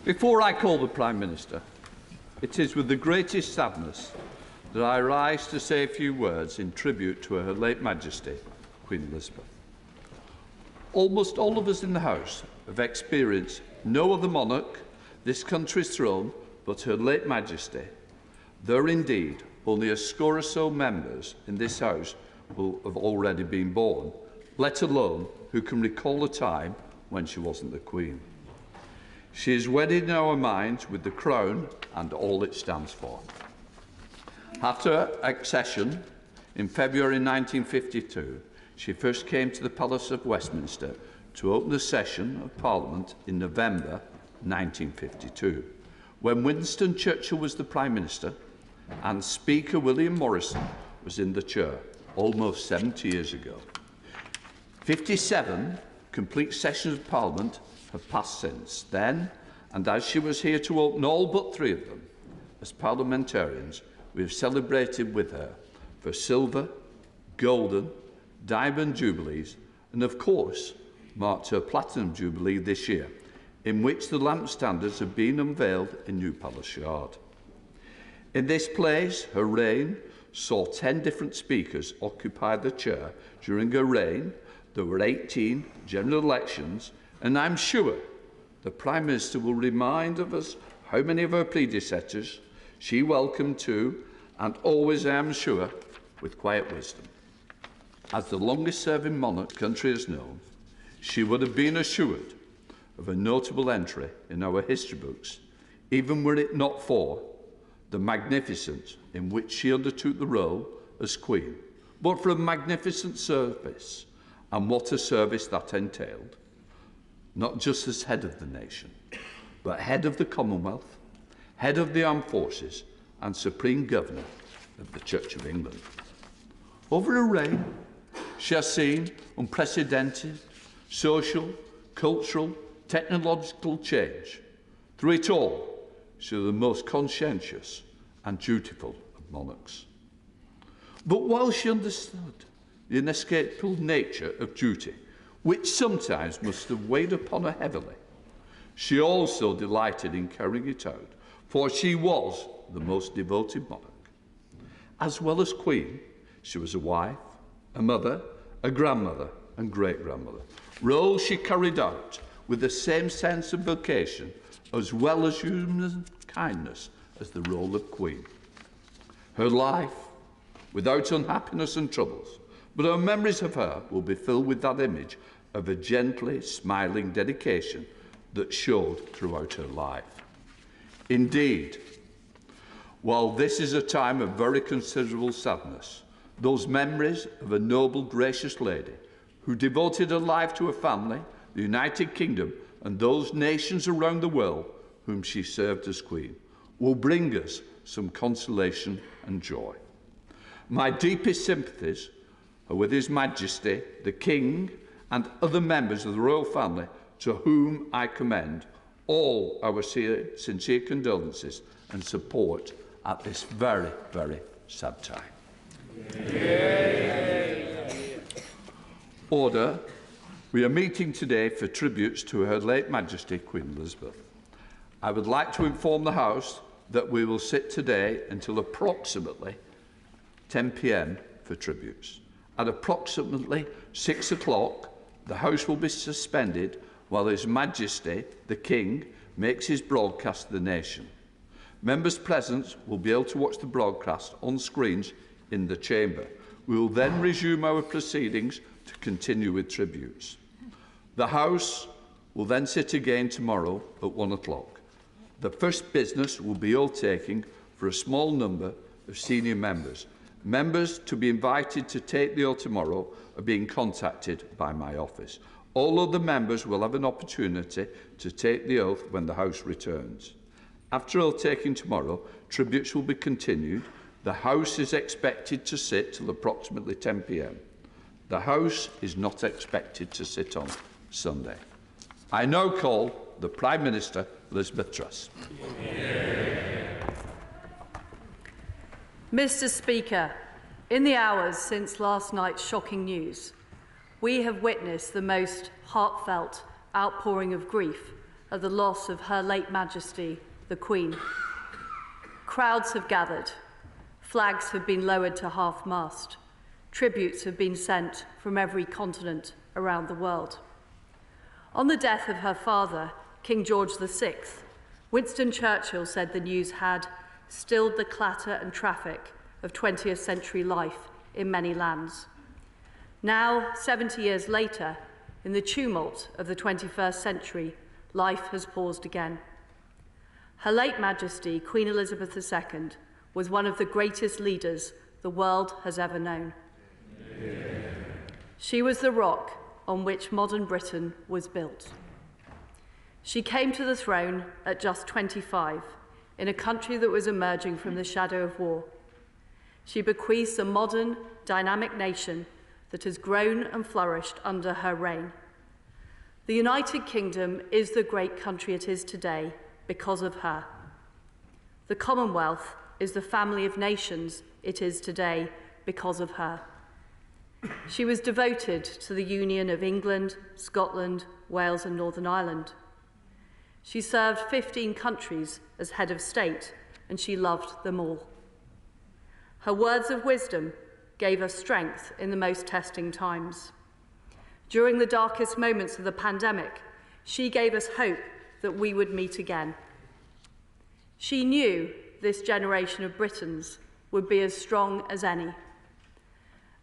Before I call the Prime Minister, it is with the greatest sadness that I rise to say a few words in tribute to Her late Majesty, Queen Elizabeth. Almost all of us in the House have experienced no other monarch this country's throne but Her late Majesty. There are indeed only a score or so members in this House who have already been born, let alone who can recall a time when she wasn't the Queen. She is wedded in our minds with the Crown and all it stands for. After accession in February 1952, she first came to the Palace of Westminster to open the session of Parliament in November 1952, when Winston Churchill was the Prime Minister and Speaker William Morrison was in the chair almost 70 years ago. 57 complete sessions of Parliament have passed since then, and as she was here to open all but 3 of them, as parliamentarians, we have celebrated with her for silver, golden, diamond jubilees, and of course marked her platinum jubilee this year, in which the lamp standards have been unveiled in New Palace Yard. In this place, her reign saw 10 different speakers occupy the chair. During her reign, there were 18 general elections, and I'm sure the Prime Minister will remind of us how many of her predecessors she welcomed to, and always, I am sure, with quiet wisdom. As the longest-serving monarch the country has known, she would have been assured of a notable entry in our history books, even were it not for the magnificence in which she undertook the role as Queen, but for a magnificent service, and what a service that entailed, not just as head of the nation, but head of the Commonwealth, head of the Armed Forces, and Supreme Governor of the Church of England. Over her reign, she has seen unprecedented social, cultural, technological change. Through it all, she was the most conscientious and dutiful of monarchs. But while she understood the inescapable nature of duty, which sometimes must have weighed upon her heavily, she also delighted in carrying it out, for she was the most devoted monarch. As well as Queen, she was a wife, a mother, a grandmother and great-grandmother, roles she carried out with the same sense of vocation as well as human kindness as the role of Queen. Her life, without unhappiness and troubles, but our memories of her will be filled with that image of a gently smiling dedication that showed throughout her life. Indeed, while this is a time of very considerable sadness, those memories of a noble, gracious lady who devoted her life to her family, the United Kingdom, and those nations around the world whom she served as Queen, will bring us some consolation and joy. My deepest sympathies are with His Majesty, the King, and other members of the royal family, to whom I commend all our sincere condolences and support at this very, very sad time. Order. We are meeting today for tributes to Her late Majesty Queen Elizabeth. I would like to inform the House that we will sit today until approximately 10 p.m. for tributes. At approximately 6 o'clock, the House will be suspended while His Majesty, the King, makes his broadcast to the nation. Members present will be able to watch the broadcast on screens in the chamber. We will then resume our proceedings to continue with tributes. The House will then sit again tomorrow at 1 o'clock. The first business will be oath-taking for a small number of senior members. Members to be invited to take the oath tomorrow are being contacted by my office. All other members will have an opportunity to take the oath when the House returns. After oath-taking tomorrow, tributes will be continued. The House is expected to sit till approximately 10 p.m. The House is not expected to sit on Sunday. I now call the Prime Minister, Elizabeth Truss. Mr. Speaker, in the hours since last night's shocking news, we have witnessed the most heartfelt outpouring of grief at the loss of Her late Majesty, the Queen. Crowds have gathered, flags have been lowered to half-mast, tributes have been sent from every continent around the world. On the death of her father, King George VI, Winston Churchill said the news had stilled the clatter and traffic of 20th century life in many lands. Now, 70 years later, in the tumult of the 21st century, life has paused again. Her late Majesty, Queen Elizabeth II, was one of the greatest leaders the world has ever known. Yeah. She was the rock on which modern Britain was built. She came to the throne at just 25, in a country that was emerging from the shadow of war. She bequeaths a modern, dynamic nation that has grown and flourished under her reign. The United Kingdom is the great country it is today because of her. The Commonwealth is the family of nations it is today because of her. She was devoted to the union of England, Scotland, Wales and Northern Ireland. She served 15 countries as head of state, and she loved them all. Her words of wisdom gave us strength in the most testing times. During the darkest moments of the pandemic, she gave us hope that we would meet again. She knew this generation of Britons would be as strong as any.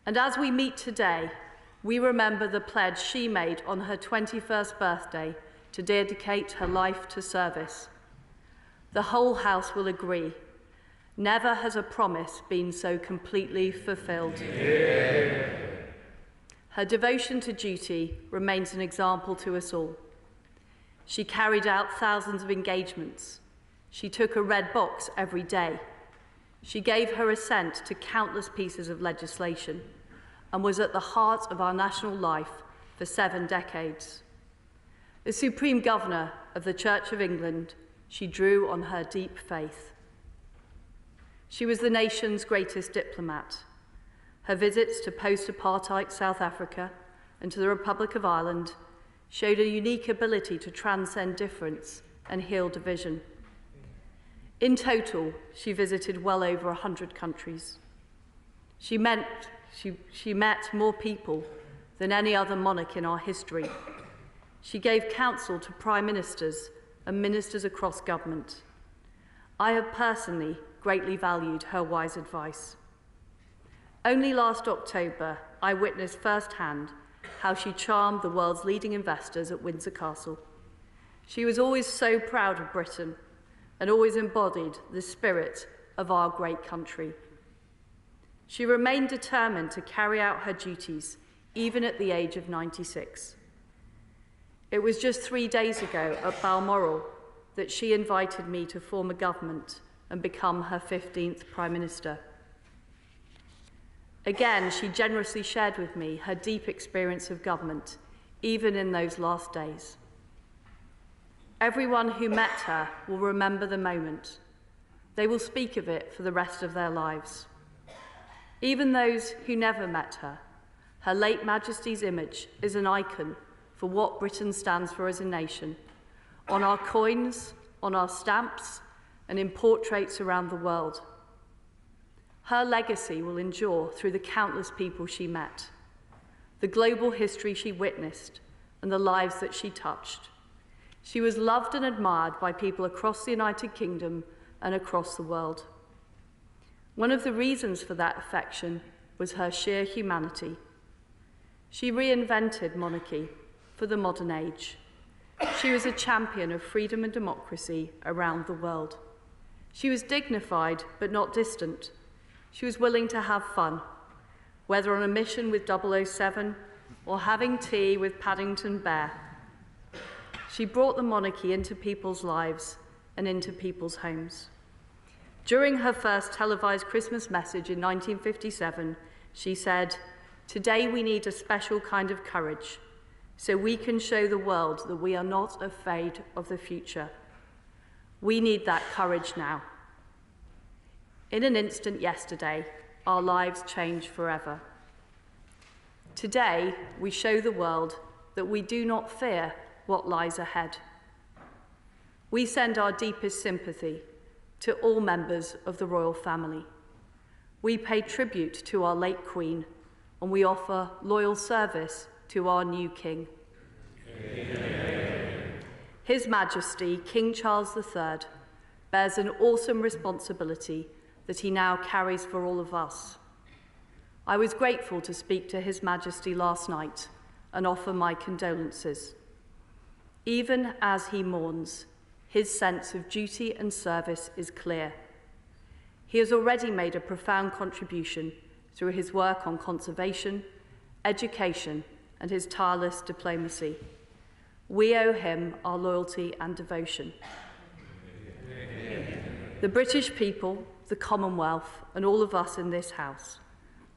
And as we meet today, we remember the pledge she made on her 21st birthday to dedicate her life to service. The whole House will agree. Never has a promise been so completely fulfilled. Yeah. Her devotion to duty remains an example to us all. She carried out thousands of engagements. She took a red box every day. She gave her assent to countless pieces of legislation and was at the heart of our national life for 7 decades. As Supreme Governor of the Church of England, she drew on her deep faith. She was the nation's greatest diplomat. Her visits to post-apartheid South Africa and to the Republic of Ireland showed a unique ability to transcend difference and heal division. In total, she visited well over 100 countries. She met more people than any other monarch in our history. She gave counsel to prime ministers and ministers across government. I have personally greatly valued her wise advice. Only last October, I witnessed firsthand how she charmed the world's leading investors at Windsor Castle. She was always so proud of Britain and always embodied the spirit of our great country. She remained determined to carry out her duties, even at the age of 96. It was just 3 days ago at Balmoral that she invited me to form a government and become her 15th Prime Minister. Again, she generously shared with me her deep experience of government, even in those last days. Everyone who met her will remember the moment. They will speak of it for the rest of their lives. Even those who never met her, Her late Majesty's image is an icon for what Britain stands for as a nation, on our coins, on our stamps, and in portraits around the world. Her legacy will endure through the countless people she met, the global history she witnessed, and the lives that she touched. She was loved and admired by people across the United Kingdom and across the world. One of the reasons for that affection was her sheer humanity. She reinvented monarchy for the modern age. She was a champion of freedom and democracy around the world. She was dignified but not distant. She was willing to have fun, whether on a mission with 007 or having tea with Paddington Bear. She brought the monarchy into people's lives and into people's homes. During her first televised Christmas message in 1957, she said, "Today we need a special kind of courage, so we can show the world that we are not afraid of the future. We need that courage now." In an instant yesterday, our lives changed forever. Today, we show the world that we do not fear what lies ahead. We send our deepest sympathy to all members of the royal family. We pay tribute to our late Queen, and we offer loyal service to our new King. Amen. His Majesty, King Charles III, bears an awesome responsibility that he now carries for all of us. I was grateful to speak to His Majesty last night and offer my condolences. Even as he mourns, his sense of duty and service is clear. He has already made a profound contribution through his work on conservation, education, and his tireless diplomacy. We owe him our loyalty and devotion. The British people, the Commonwealth, and all of us in this House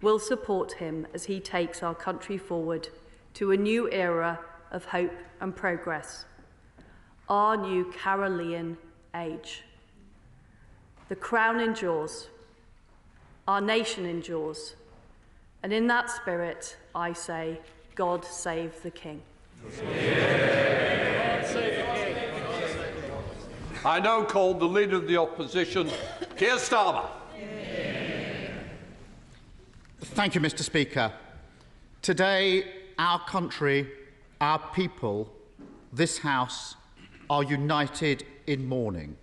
will support him as he takes our country forward to a new era of hope and progress, our new Carolean age. The crown endures, our nation endures, and in that spirit, I say, God save the King. I now call the Leader of the Opposition, Keir Starmer. Thank you, Mr. Speaker. Today, our country, our people, this House are united in mourning.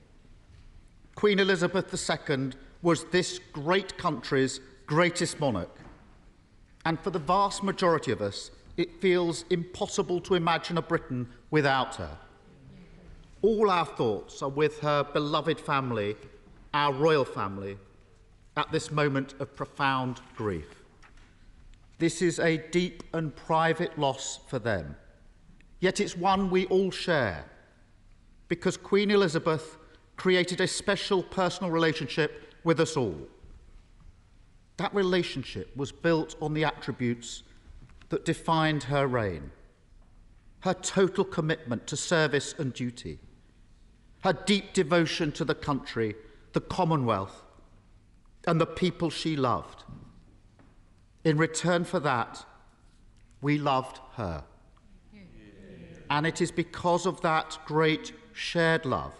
Queen Elizabeth II was this great country's greatest monarch. And for the vast majority of us, it feels impossible to imagine a Britain without her. All our thoughts are with her beloved family, our royal family, at this moment of profound grief. This is a deep and private loss for them, yet it's one we all share, because Queen Elizabeth created a special personal relationship with us all. That relationship was built on the attributes that defined her reign: her total commitment to service and duty, her deep devotion to the country, the Commonwealth, and the people she loved. In return for that, we loved her. And it is because of that great shared love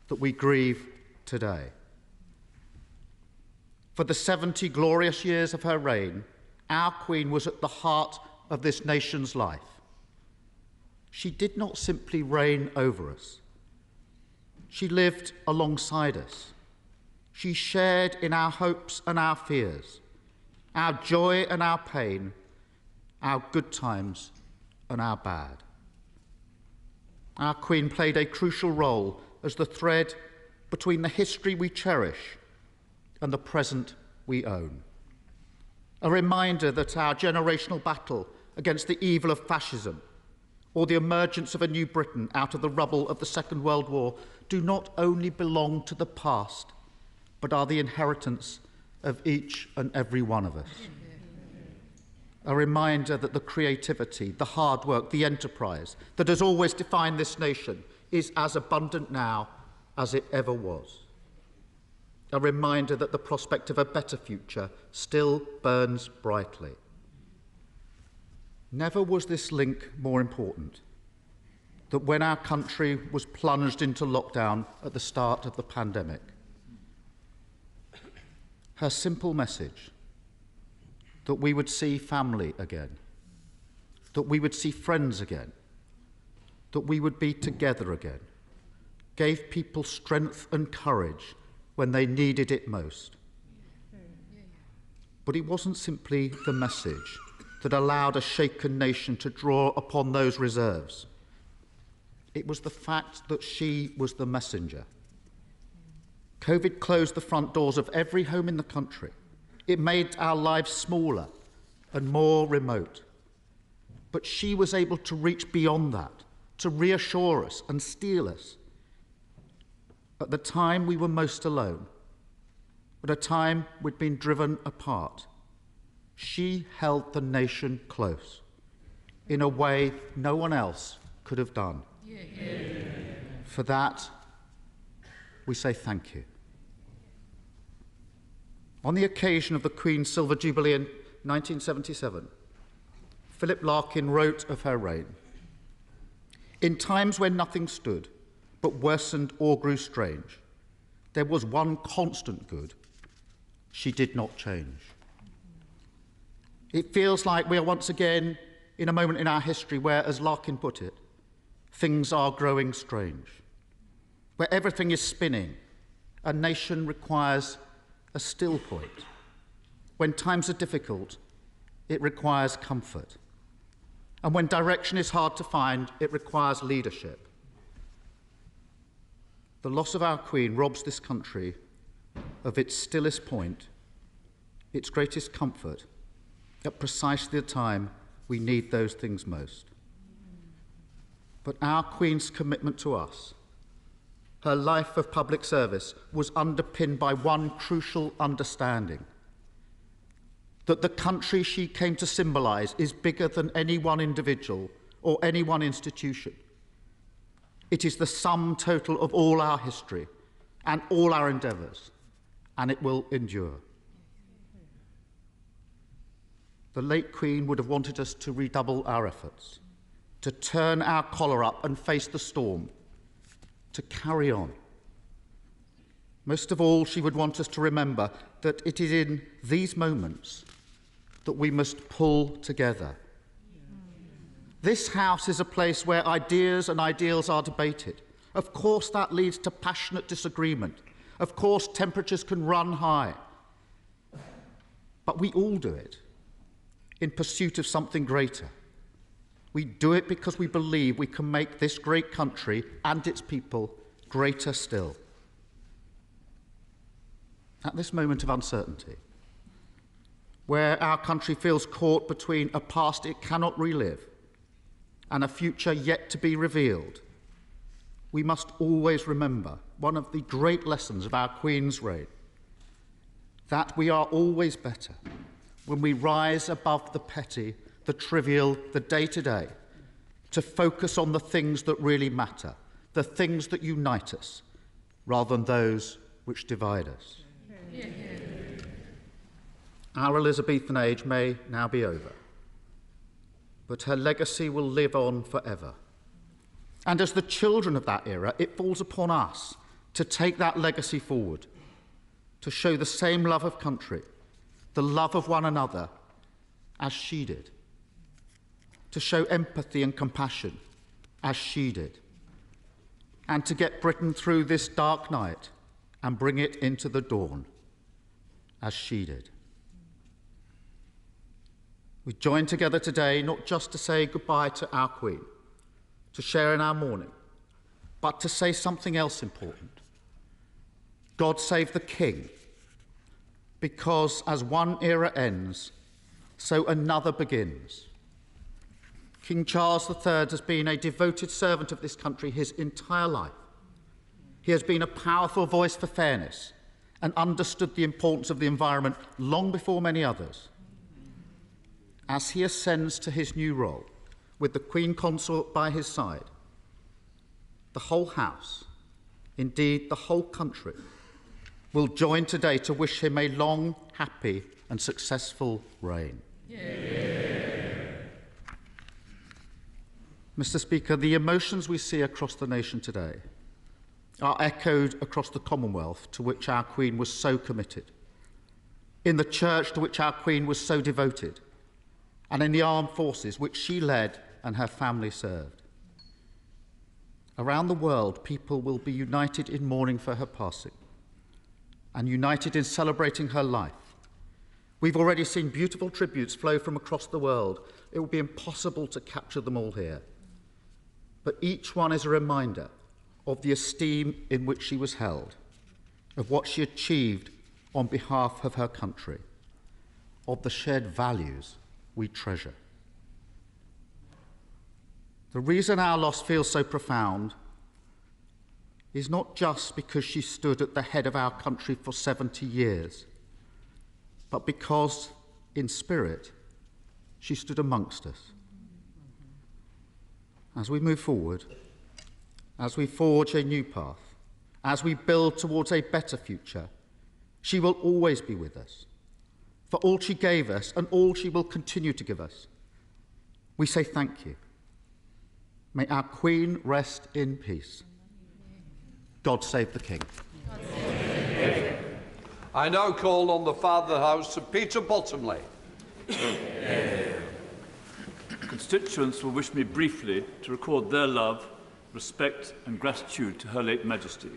that we grieve today. For the 70 glorious years of her reign, our Queen was at the heart of this nation's life. She did not simply reign over us. She lived alongside us. She shared in our hopes and our fears, our joy and our pain, our good times and our bad. Our Queen played a crucial role as the thread between the history we cherish and the present we own. A reminder that our generational battle against the evil of fascism or the emergence of a new Britain out of the rubble of the Second World War do not only belong to the past, but are the inheritance of each and every one of us. A reminder that the creativity, the hard work, the enterprise that has always defined this nation is as abundant now as it ever was. A reminder that the prospect of a better future still burns brightly. Never was this link more important, that when our country was plunged into lockdown at the start of the pandemic, her simple message that we would see family again, that we would see friends again, that we would be together again, gave people strength and courage when they needed it most. But it wasn't simply the message that allowed a shaken nation to draw upon those reserves. It was the fact that she was the messenger. COVID closed the front doors of every home in the country. It made our lives smaller and more remote. But she was able to reach beyond that, to reassure us and steel us. At the time we were most alone, at a time we'd been driven apart, she held the nation close in a way no one else could have done. For that, we say thank you. On the occasion of the Queen's Silver Jubilee in 1977, Philip Larkin wrote of her reign: "In times when nothing stood, but worsened or grew strange, there was one constant good: she did not change. It feels like we are once again in a moment in our history where, as Larkin put it, things are growing strange, where everything is spinning. A nation requires a still point. When times are difficult, it requires comfort. And when direction is hard to find, it requires leadership. The loss of our Queen robs this country of its stillest point, its greatest comfort, at precisely the time we need those things most. But our Queen's commitment to us, her life of public service, was underpinned by one crucial understanding: that the country she came to symbolise is bigger than any one individual or any one institution. It is the sum total of all our history and all our endeavours, and it will endure. The late Queen would have wanted us to redouble our efforts, to turn our collar up and face the storm, to carry on. Most of all, she would want us to remember that it is in these moments that we must pull together. This House is a place where ideas and ideals are debated. Of course, that leads to passionate disagreement. Of course, temperatures can run high. But we all do it in pursuit of something greater. We do it because we believe we can make this great country and its people greater still. At this moment of uncertainty, where our country feels caught between a past it cannot relive and a future yet to be revealed, we must always remember one of the great lessons of our Queen's reign: that we are always better when we rise above the petty, the trivial, the day-to-day, to focus on the things that really matter, the things that unite us, rather than those which divide us. Yeah. Our Elizabethan age may now be over, but her legacy will live on forever. And as the children of that era, it falls upon us to take that legacy forward, to show the same love of country, the love of one another, as she did, to show empathy and compassion as she did, and to get Britain through this dark night and bring it into the dawn as she did. We join together today not just to say goodbye to our Queen, to share in our mourning, but to say something else important. God save the King, because as one era ends, so another begins. King Charles III has been a devoted servant of this country his entire life. He has been a powerful voice for fairness and understood the importance of the environment long before many others. As he ascends to his new role, with the Queen Consort by his side, the whole House, indeed the whole country, will join today to wish him a long, happy and successful reign. Yeah. Mr. Speaker, the emotions we see across the nation today are echoed across the Commonwealth, to which our Queen was so committed, in the Church, to which our Queen was so devoted, and in the armed forces, which she led and her family served. Around the world, people will be united in mourning for her passing and united in celebrating her life. We've already seen beautiful tributes flow from across the world. It would be impossible to capture them all here. But each one is a reminder of the esteem in which she was held, of what she achieved on behalf of her country, of the shared values we treasure. The reason our loss feels so profound is not just because she stood at the head of our country for 70 years, but because, in spirit, she stood amongst us. As we move forward, as we forge a new path, as we build towards a better future, she will always be with us. For all she gave us and all she will continue to give us, we say thank you. May our Queen rest in peace. God save the King. I now call on the Father of the House, Sir Peter Bottomley. Constituents will wish me briefly to record their love, respect and gratitude to Her late Majesty.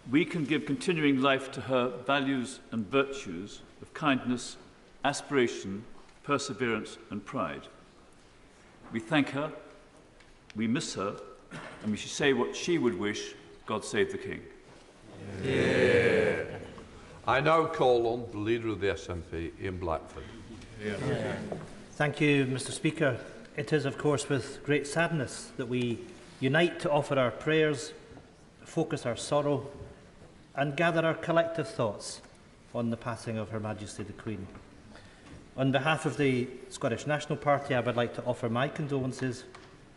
We can give continuing life to her values and virtues of kindness, aspiration, perseverance and pride. We thank her, we miss her, and we should say what she would wish: God save the King. Yeah. I now call on the Leader of the SNP, Ian Blackford. Yeah. Thank you, Mr. Speaker. It is, of course, with great sadness that we unite to offer our prayers, focus our sorrow, and gather our collective thoughts on the passing of Her Majesty the Queen. On behalf of the Scottish National Party, I would like to offer my condolences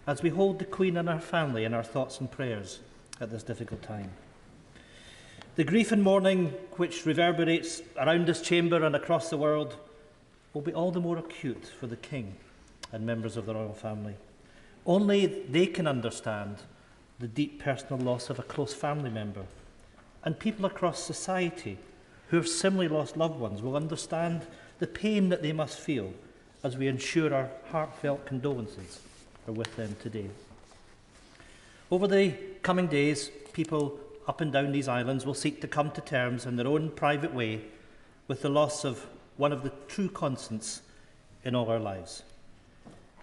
as we hold the Queen and her family in our thoughts and prayers at this difficult time. The grief and mourning which reverberates around this chamber and across the world will be all the more acute for the King and members of the royal family. Only they can understand the deep personal loss of a close family member, and people across society who have similarly lost loved ones will understand the pain that they must feel as we ensure our heartfelt condolences are with them today. Over the coming days, people up and down these islands will seek to come to terms in their own private way with the loss of one of the true constants in all our lives.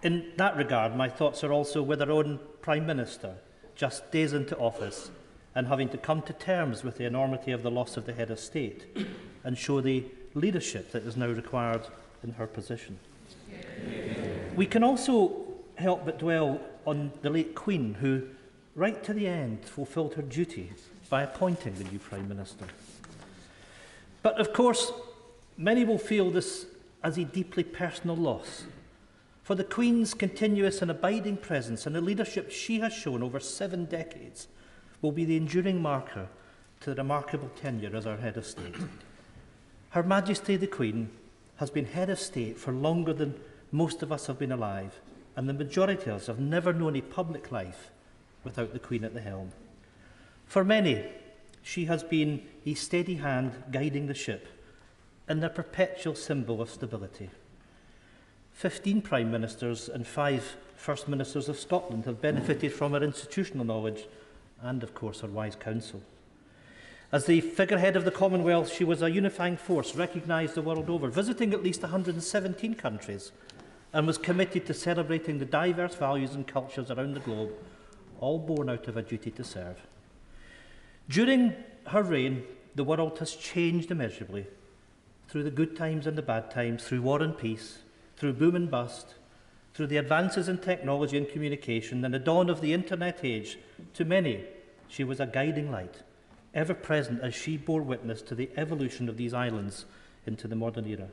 In that regard, my thoughts are also with our own Prime Minister, just days into office, and having to come to terms with the enormity of the loss of the head of state and show the leadership that is now required in her position. We can also help but dwell on the late Queen, who, right to the end, fulfilled her duty by appointing the new Prime Minister. But of course, many will feel this as a deeply personal loss, for the Queen's continuous and abiding presence and the leadership she has shown over 7 decades will be the enduring marker to the remarkable tenure as our head of state. Her Majesty the Queen has been head of state for longer than most of us have been alive, and the majority of us have never known a public life without the Queen at the helm. For many, she has been a steady hand guiding the ship and a perpetual symbol of stability. 15 Prime Ministers and 5 First Ministers of Scotland have benefited from her institutional knowledge and, of course, her wise counsel. As the figurehead of the Commonwealth, she was a unifying force recognised the world over, visiting at least 117 countries, and was committed to celebrating the diverse values and cultures around the globe, all born out of a duty to serve. During her reign, the world has changed immeasurably, through the good times and the bad times, through war and peace, through boom and bust, through the advances in technology and communication and the dawn of the internet age. To many, she was a guiding light, ever present as she bore witness to the evolution of these islands into the modern era.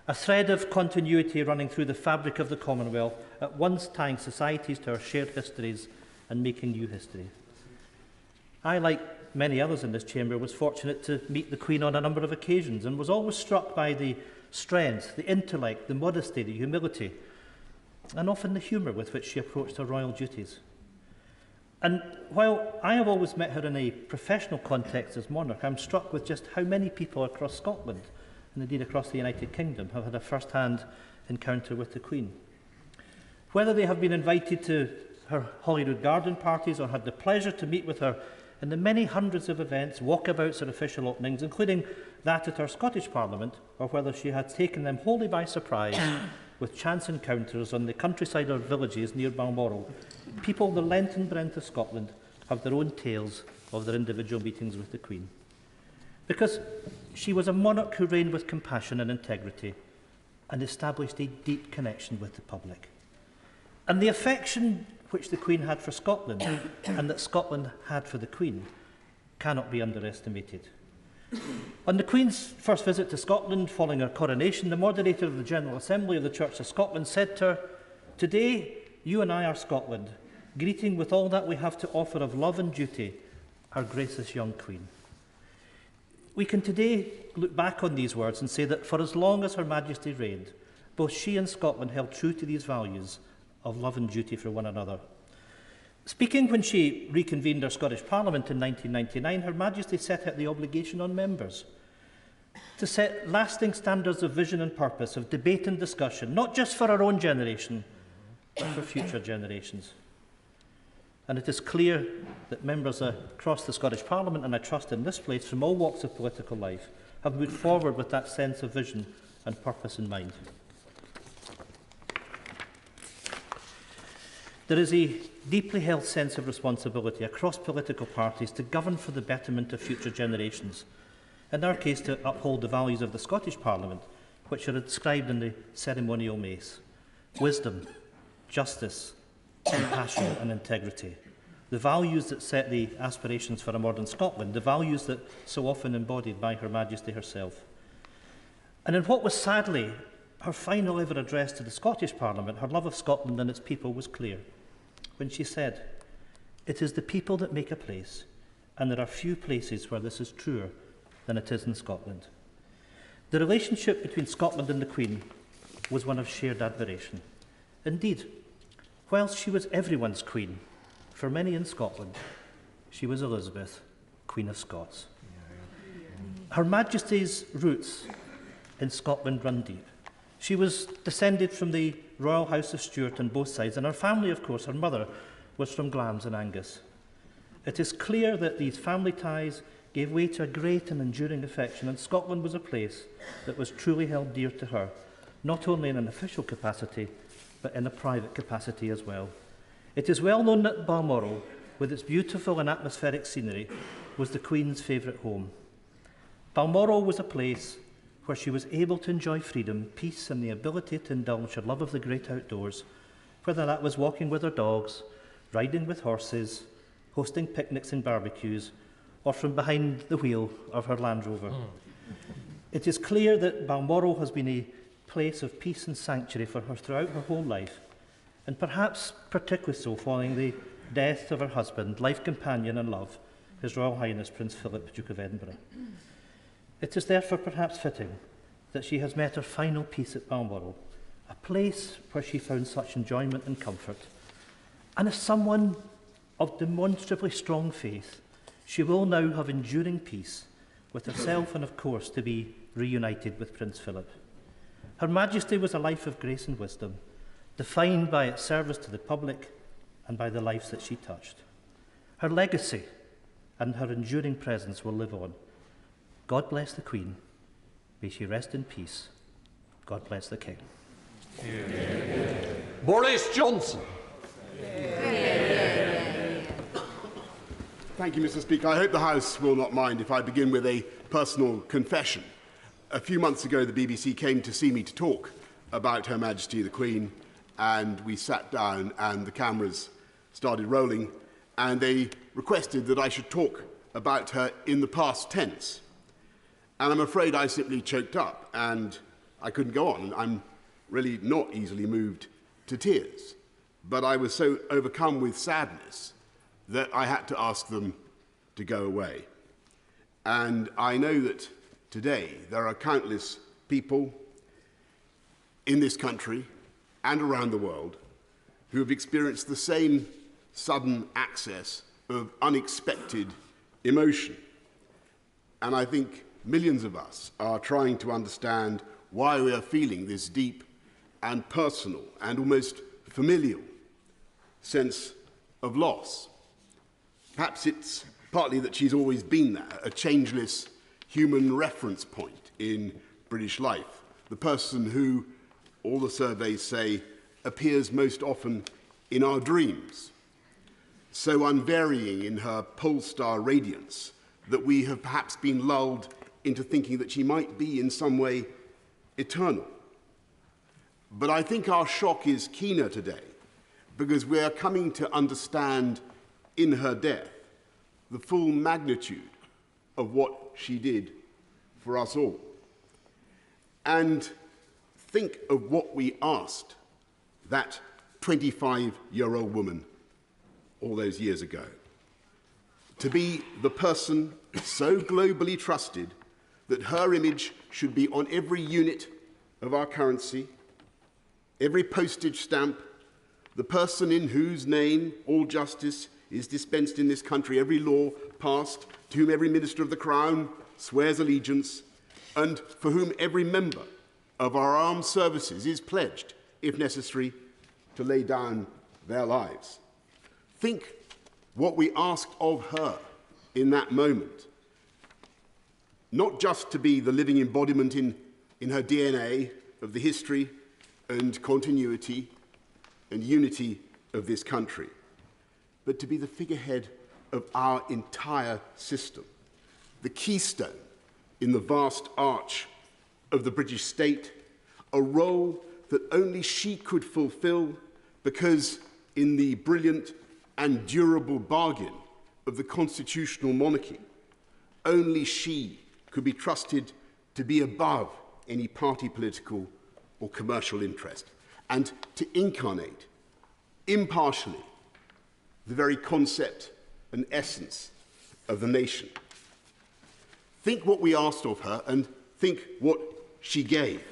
A thread of continuity running through the fabric of the Commonwealth, at once tying societies to our shared histories and making new history. I, like many others in this chamber, was fortunate to meet the Queen on a number of occasions and was always struck by the strength, the intellect, the modesty, the humility, and often the humour with which she approached her royal duties. And while I have always met her in a professional context as monarch, I'm struck with just how many people across Scotland, and indeed across the United Kingdom, have had a first-hand encounter with the Queen. Whether they have been invited to her Holyrood garden parties or had the pleasure to meet with her in the many hundreds of events, walkabouts and official openings, including that at our Scottish Parliament, or whether she had taken them wholly by surprise with chance encounters on the countryside or villages near Balmoral, people of the length and breadth of Scotland have their own tales of their individual meetings with the Queen. Because she was a monarch who reigned with compassion and integrity and established a deep connection with the public. And the affection which the Queen had for Scotland and that Scotland had for the Queen cannot be underestimated. On the Queen's first visit to Scotland following her coronation, the moderator of the General Assembly of the Church of Scotland said to her, "Today, you and I are Scotland, greeting with all that we have to offer of love and duty, our gracious young Queen." We can today look back on these words and say that for as long as Her Majesty reigned, both she and Scotland held true to these values of love and duty for one another. Speaking when she reconvened our Scottish Parliament in 1999, Her Majesty set out the obligation on members to set lasting standards of vision and purpose, of debate and discussion, not just for our own generation, but for future generations. And it is clear that members across the Scottish Parliament, and I trust in this place, from all walks of political life, have moved forward with that sense of vision and purpose in mind. There is a deeply held sense of responsibility across political parties to govern for the betterment of future generations. In our case, to uphold the values of the Scottish Parliament, which are described in the ceremonial mace: wisdom, justice, compassion and integrity. The values that set the aspirations for a modern Scotland, the values that so often embodied by Her Majesty herself. And in what was sadly her final ever address to the Scottish Parliament, her love of Scotland and its people was clear, when she said, "It is the people that make a place, and there are few places where this is truer than it is in Scotland." The relationship between Scotland and the Queen was one of shared admiration. Indeed, whilst she was everyone's Queen, for many in Scotland, she was Elizabeth, Queen of Scots. Her Majesty's roots in Scotland run deep. She was descended from the Royal House of Stuart on both sides, and her family, of course, her mother, was from Glamis and Angus. It is clear that these family ties gave way to a great and enduring affection, and Scotland was a place that was truly held dear to her, not only in an official capacity, but in a private capacity as well. It is well known that Balmoral, with its beautiful and atmospheric scenery, was the Queen's favourite home. Balmoral was a place where she was able to enjoy freedom, peace and the ability to indulge her love of the great outdoors, whether that was walking with her dogs, riding with horses, hosting picnics and barbecues, or from behind the wheel of her Land Rover. It is clear that Balmoral has been a place of peace and sanctuary for her throughout her whole life, and perhaps particularly so following the death of her husband, life companion and love, His Royal Highness Prince Philip, Duke of Edinburgh. It is therefore perhaps fitting that she has met her final peace at Balmoral, a place where she found such enjoyment and comfort. And as someone of demonstrably strong faith, she will now have enduring peace with herself and, of course, to be reunited with Prince Philip. Her Majesty was a life of grace and wisdom, defined by its service to the public and by the lives that she touched. Her legacy and her enduring presence will live on. God bless the Queen. May she rest in peace. God bless the King. Boris Johnson. Thank you, Mr. Speaker. I hope the House will not mind if I begin with a personal confession. A few months ago, the BBC came to see me to talk about Her Majesty the Queen, and we sat down and the cameras started rolling, and they requested that I should talk about her in the past tense. And I'm afraid I simply choked up and I couldn't go on. I'm really not easily moved to tears, but I was so overcome with sadness that I had to ask them to go away. And I know that today there are countless people in this country and around the world who have experienced the same sudden access of unexpected emotion. And I think millions of us are trying to understand why we are feeling this deep and personal and almost familial sense of loss. Perhaps it's partly that she's always been there, a changeless human reference point in British life, the person who, all the surveys say, appears most often in our dreams, so unvarying in her pole-star radiance that we have perhaps been lulled into thinking that she might be in some way eternal. But I think our shock is keener today because we are coming to understand in her death the full magnitude of what she did for us all. And think of what we asked that 25-year-old woman all those years ago. To be the person so globally trusted that her image should be on every unit of our currency, every postage stamp, the person in whose name all justice is dispensed in this country, every law passed, to whom every minister of the Crown swears allegiance, and for whom every member of our armed services is pledged, if necessary, to lay down their lives. Think what we asked of her in that moment. Not just to be the living embodiment in her DNA of the history and continuity and unity of this country, but to be the figurehead of our entire system, the keystone in the vast arch of the British state, a role that only she could fulfill because in the brilliant and durable bargain of the constitutional monarchy, only she could be trusted to be above any party political or commercial interest and to incarnate impartially the very concept and essence of the nation. Think what we asked of her and think what she gave.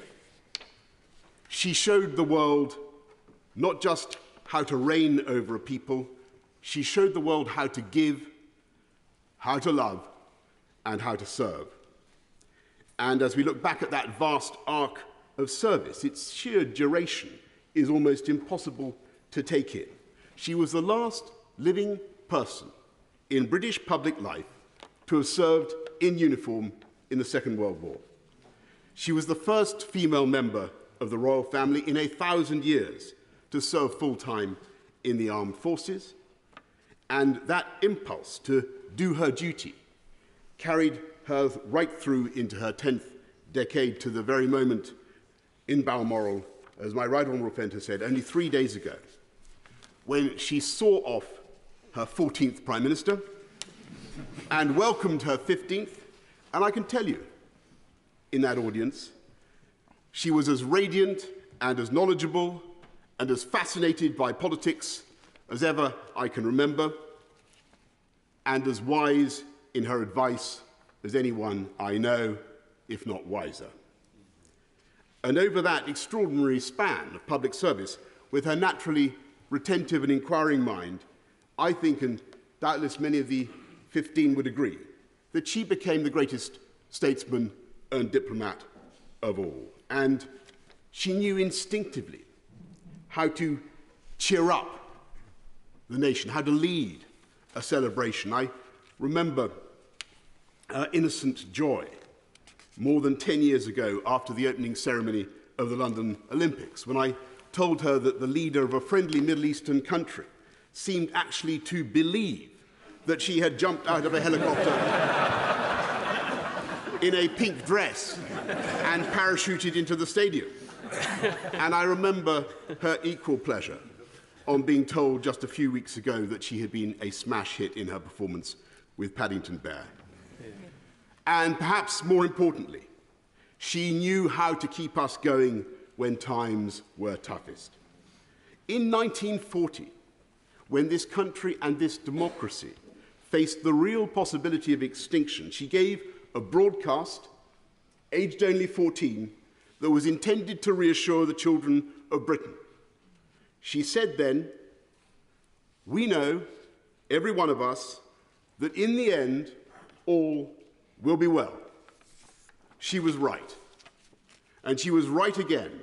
She showed the world not just how to reign over a people, she showed the world how to give, how to love, and how to serve. And as we look back at that vast arc of service, its sheer duration is almost impossible to take in. She was the last living person in British public life to have served in uniform in the Second World War. She was the first female member of the royal family in 1,000 years to serve full-time in the armed forces, and that impulse to do her duty carried her right through into her 10th decade to the very moment in Balmoral, as my right honourable friend has said, only 3 days ago, when she saw off her 14th Prime Minister and welcomed her 15th, and I can tell you, in that audience, she was as radiant and as knowledgeable and as fascinated by politics as ever I can remember, and as wise in her advice as anyone I know, if not wiser. And over that extraordinary span of public service, with her naturally retentive and inquiring mind, I think, and doubtless many of the 15 would agree, that she became the greatest statesman and diplomat of all. And she knew instinctively how to cheer up the nation, how to lead a celebration. I remember her innocent joy more than 10 years ago after the opening ceremony of the London Olympics, when I told her that the leader of a friendly Middle Eastern country seemed actually to believe that she had jumped out of a helicopter in a pink dress and parachuted into the stadium. And I remember her equal pleasure on being told just a few weeks ago that she had been a smash hit in her performance with Paddington Bear. And perhaps more importantly, she knew how to keep us going when times were toughest. In 1940, when this country and this democracy faced the real possibility of extinction, she gave a broadcast, aged only 14, that was intended to reassure the children of Britain. She said then, "We know, every one of us, that in the end, all will be well." She was right. And she was right again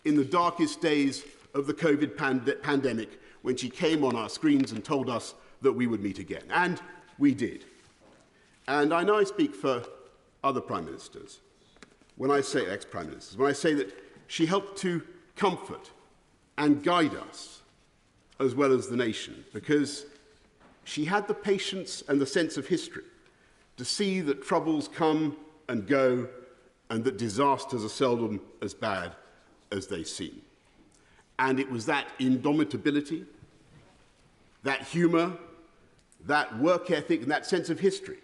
in the darkest days of the COVID pandemic, when she came on our screens and told us that we would meet again. And we did. And I know I speak for other Prime Ministers, when I say ex-Prime Ministers, when I say that she helped to comfort and guide us, as well as the nation, because she had the patience and the sense of history to see that troubles come and go and that disasters are seldom as bad as they seem. And it was that indomitability, that humour, that work ethic and that sense of history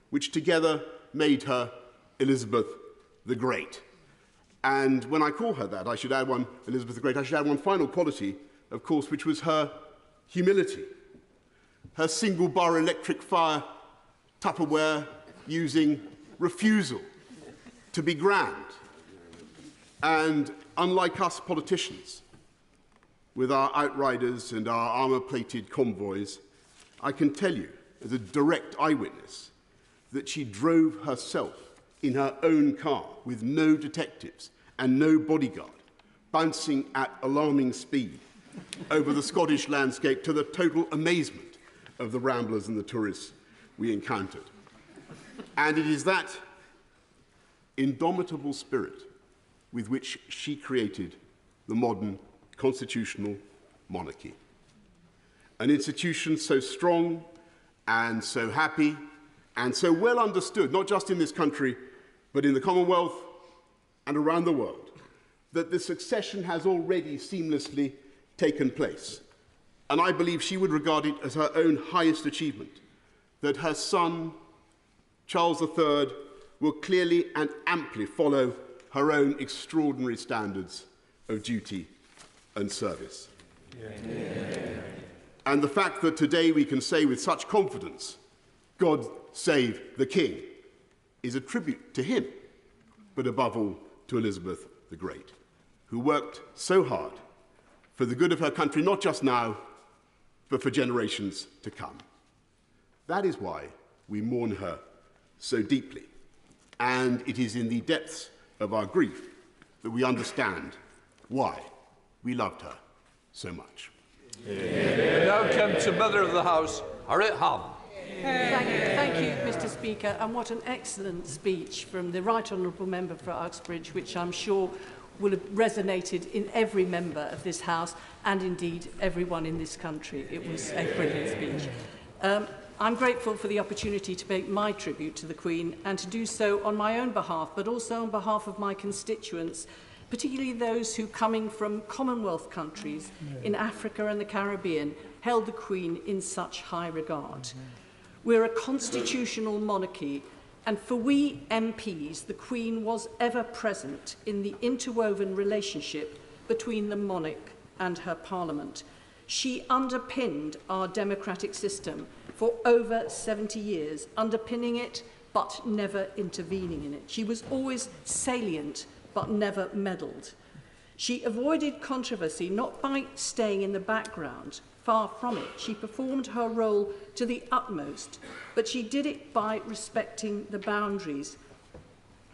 which together made her Elizabeth the Great. And when I call her that, I should add one, Elizabeth the Great, I should add one final quality, of course, which was her humility. Her single-bar electric fire Tupperware using refusal to be grand. And unlike us politicians, with our outriders and our armour-plated convoys, I can tell you, as a direct eyewitness, that she drove herself in her own car with no detectives and no bodyguard, bouncing at alarming speed over the Scottish landscape to the total amazement of the ramblers and the tourists we encountered. And it is that indomitable spirit with which she created the modern constitutional monarchy. An institution so strong and so happy and so well understood, not just in this country, but in the Commonwealth and around the world, that the succession has already seamlessly taken place. And I believe she would regard it as her own highest achievement, that her son, Charles III, will clearly and amply follow her own extraordinary standards of duty and service. Yeah. And the fact that today we can say with such confidence, God save the King, is a tribute to him, but above all to Elizabeth the Great, who worked so hard for the good of her country, not just now, but for generations to come. That is why we mourn her so deeply, and it is in the depths of our grief that we understand why we loved her so much. Yeah. We now come to Mother of the House, Harriet Ham. Thank you, Mr. Speaker, and what an excellent speech from the Right Honourable Member for Uxbridge, which I'm sure will have resonated in every member of this House and indeed everyone in this country. It was a brilliant speech. I'm grateful for the opportunity to pay my tribute to the Queen and to do so on my own behalf, but also on behalf of my constituents, particularly those who, coming from Commonwealth countries in Africa and the Caribbean, held the Queen in such high regard. We're a constitutional monarchy, and for we MPs, the Queen was ever present in the interwoven relationship between the monarch and her Parliament. She underpinned our democratic system for over 70 years, underpinning it but never intervening in it. She was always salient but never meddled. She avoided controversy not by staying in the background, far from it. She performed her role to the utmost, but she did it by respecting the boundaries.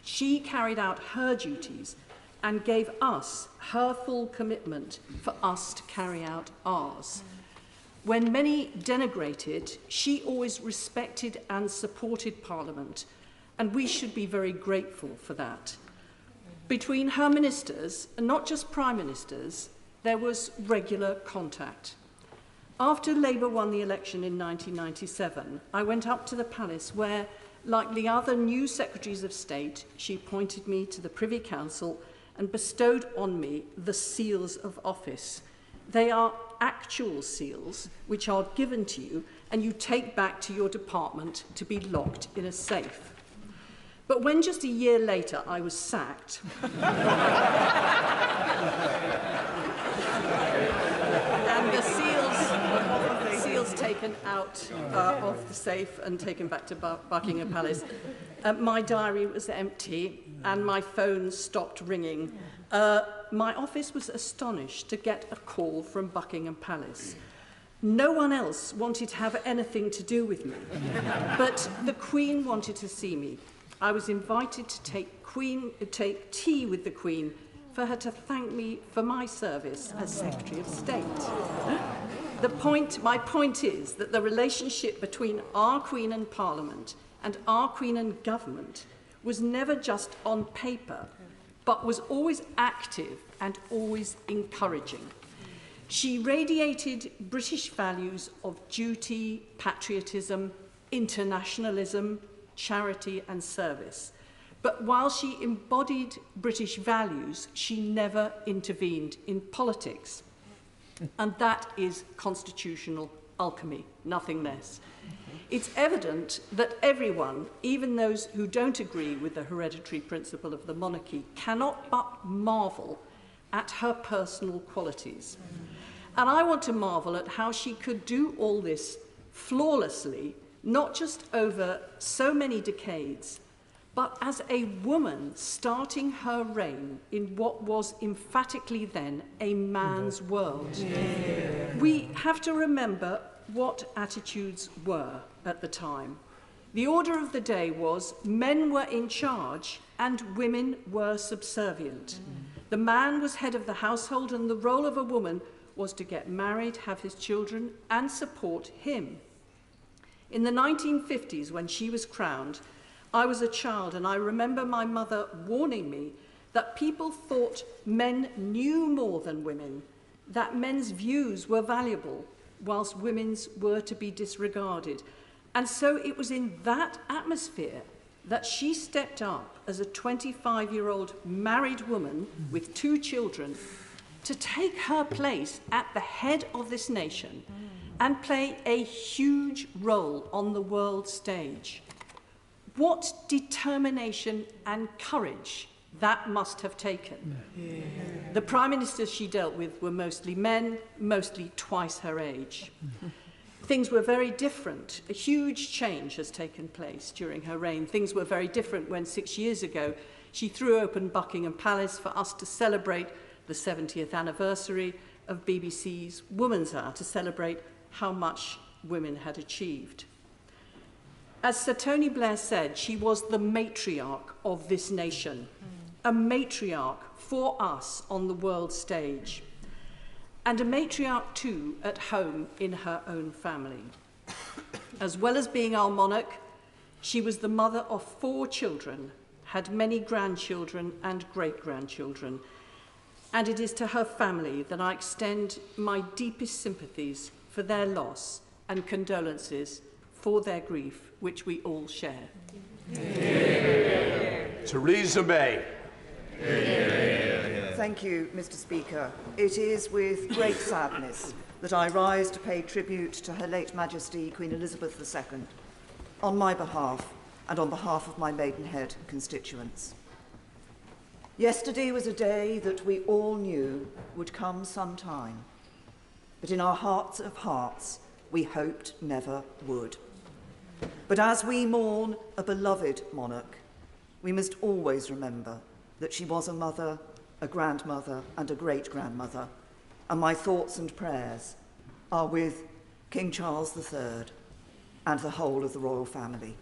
She carried out her duties and gave us her full commitment for us to carry out ours. When many denigrated, she always respected and supported Parliament, and we should be very grateful for that. Between her ministers, and not just prime ministers, there was regular contact. After Labour won the election in 1997, I went up to the palace where, like the other new secretaries of state, she appointed me to the Privy Council and bestowed on me the seals of office. They are actual seals which are given to you and you take back to your department to be locked in a safe. But when just a year later I was sacked, and the seals taken out of the safe and taken back to Buckingham Palace, my diary was empty and my phone stopped ringing. My office was astonished to get a call from Buckingham Palace. No one else wanted to have anything to do with me, but the Queen wanted to see me. I was invited to take tea with the Queen for her to thank me for my service as Secretary of State. My point is that the relationship between our Queen and Parliament and our Queen and government was never just on paper, but was always active and always encouraging. She radiated British values of duty, patriotism, internationalism, charity and service. But while she embodied British values, she never intervened in politics. And that is constitutional alchemy, nothing less. It's evident that everyone, even those who don't agree with the hereditary principle of the monarchy, cannot but marvel at her personal qualities. And I want to marvel at how she could do all this flawlessly, not just over so many decades, but as a woman starting her reign in what was emphatically then a man's world. Yeah. We have to remember what attitudes were at the time. The order of the day was men were in charge and women were subservient. The man was head of the household, and the role of a woman was to get married, have his children, and support him. In the 1950s, when she was crowned, I was a child, and I remember my mother warning me that people thought men knew more than women, that men's views were valuable, whilst women's were to be disregarded. And so it was in that atmosphere that she stepped up as a 25-year-old married woman with 2 children to take her place at the head of this nation and play a huge role on the world stage. What determination and courage that must have taken. Yeah. The prime ministers she dealt with were mostly men, mostly twice her age. Things were very different. A huge change has taken place during her reign. Things were very different when 6 years ago she threw open Buckingham Palace for us to celebrate the 70th anniversary of BBC's Woman's Hour, to celebrate how much women had achieved. As Sir Tony Blair said, she was the matriarch of this nation, a matriarch for us on the world stage, and a matriarch too at home in her own family. As well as being our monarch, she was the mother of 4 children, had many grandchildren and great-grandchildren, and it is to her family that I extend my deepest sympathies for their loss and condolences for their grief, which we all share. Theresa May. Thank you, Mr. Speaker. It is with great sadness that I rise to pay tribute to Her late Majesty Queen Elizabeth II on my behalf and on behalf of my Maidenhead constituents. Yesterday was a day that we all knew would come sometime, but in our hearts of hearts, we hoped never would. But as we mourn a beloved monarch, we must always remember that she was a mother, a grandmother, and a great-grandmother, and my thoughts and prayers are with King Charles III and the whole of the royal family.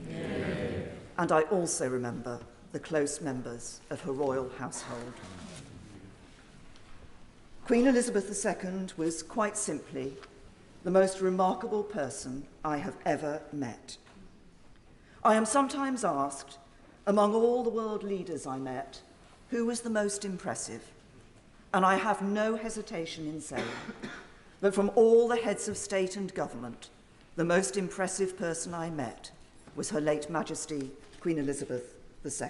Yeah. And I also remember the close members of her royal household. Queen Elizabeth II was quite simply the most remarkable person I have ever met. I am sometimes asked, among all the world leaders I met, who was the most impressive? And I have no hesitation in saying that from all the heads of state and government, the most impressive person I met was Her late Majesty Queen Elizabeth II.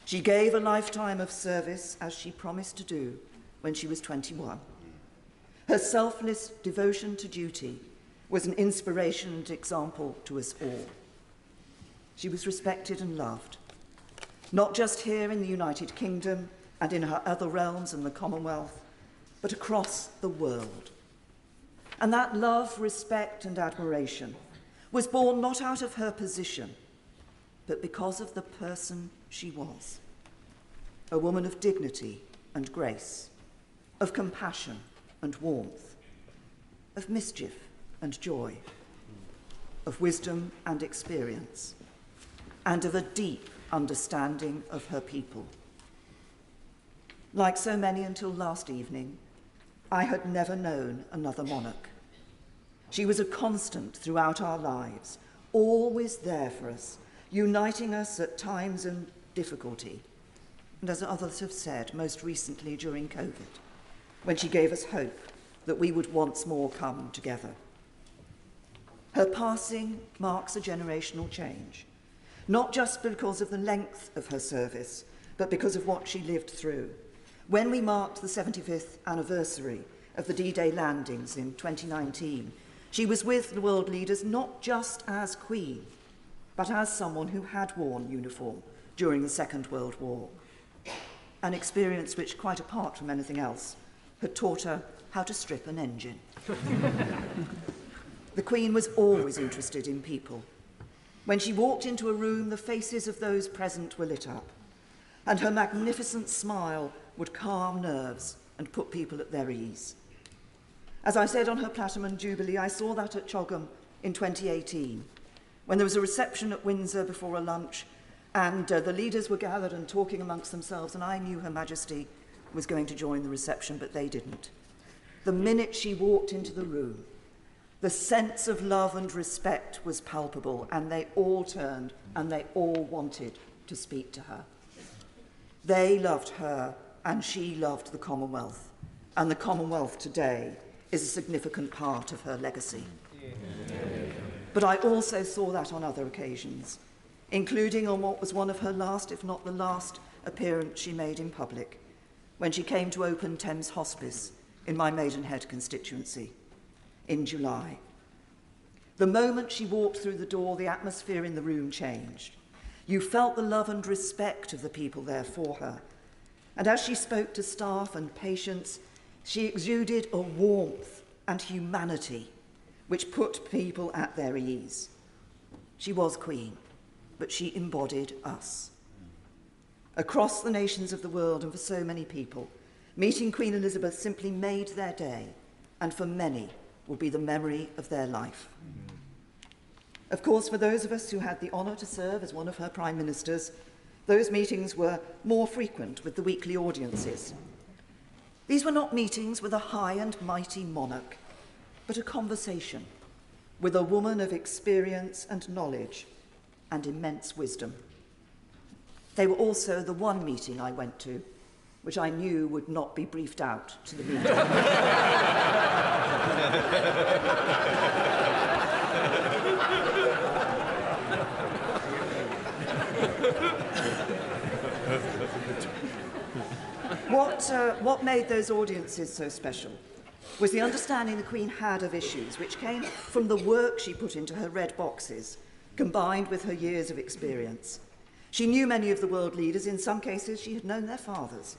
She gave a lifetime of service as she promised to do when she was 21. Her selfless devotion to duty was an inspiration and example to us all. She was respected and loved, not just here in the United Kingdom and in her other realms and the Commonwealth, but across the world. And that love, respect, and admiration was born not out of her position, but because of the person she was. A woman of dignity and grace, of compassion and warmth, of mischief and joy, of wisdom and experience, and of a deep understanding of her people. Like so many until last evening, I had never known another monarch. She was a constant throughout our lives, always there for us, uniting us at times of difficulty, and as others have said, most recently during COVID, when she gave us hope that we would once more come together. Her passing marks a generational change, not just because of the length of her service, but because of what she lived through. When we marked the 75th anniversary of the D-Day landings in 2019, she was with the world leaders not just as Queen, but as someone who had worn uniform during the Second World War, an experience which, quite apart from anything else, had taught her how to strip an engine. The Queen was always interested in people. When she walked into a room, the faces of those present were lit up, and her magnificent smile would calm nerves and put people at their ease. As I said on her Platinum Jubilee, I saw that at Chogham in 2018, when there was a reception at Windsor before a lunch, and the leaders were gathered and talking amongst themselves, and I knew Her Majesty was going to join the reception, but they didn't. The minute she walked into the room, the sense of love and respect was palpable, and they all turned and they all wanted to speak to her. They loved her, and she loved the Commonwealth, and the Commonwealth today is a significant part of her legacy. But I also saw that on other occasions, including on what was one of her last, if not the last, appearance she made in public, when she came to open Thames Hospice in my Maidenhead constituency in July. The moment she walked through the door, the atmosphere in the room changed. You felt the love and respect of the people there for her. And as she spoke to staff and patients, she exuded a warmth and humanity which put people at their ease. She was Queen, but she embodied us. Across the nations of the world and for so many people, meeting Queen Elizabeth simply made their day, and for many will be the memory of their life. Of course, for those of us who had the honour to serve as one of her Prime Ministers, those meetings were more frequent with the weekly audiences. These were not meetings with a high and mighty monarch, but a conversation with a woman of experience and knowledge and immense wisdom. They were also the one meeting I went to which I knew would not be briefed out to the media. What made those audiences so special was the understanding the Queen had of issues which came from the work she put into her red boxes, combined with her years of experience. She knew many of the world leaders. In some cases, she had known their fathers.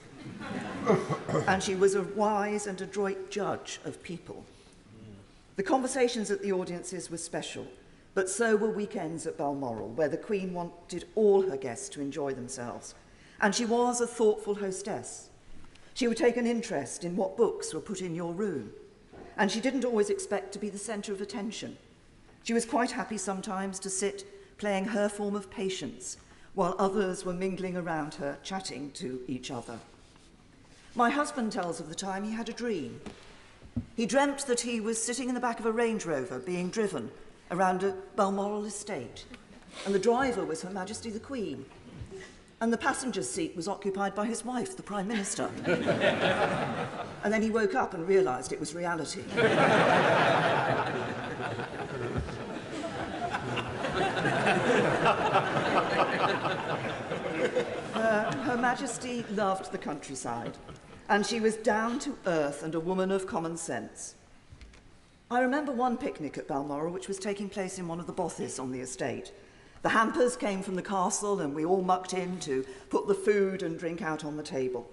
And she was a wise and adroit judge of people. The conversations at the audiences were special, but so were weekends at Balmoral, where the Queen wanted all her guests to enjoy themselves. And she was a thoughtful hostess. She would take an interest in what books were put in your room, and she didn't always expect to be the centre of attention. She was quite happy sometimes to sit playing her form of patience while others were mingling around her, chatting to each other. My husband tells of the time he had a dream. He dreamt that he was sitting in the back of a Range Rover being driven around a Balmoral estate, and the driver was Her Majesty the Queen, and the passenger's seat was occupied by his wife, the Prime Minister. And then he woke up and realised it was reality. Her Majesty loved the countryside, and she was down to earth and a woman of common sense. I remember one picnic at Balmoral which was taking place in one of the bothies on the estate. The hampers came from the castle and we all mucked in to put the food and drink out on the table.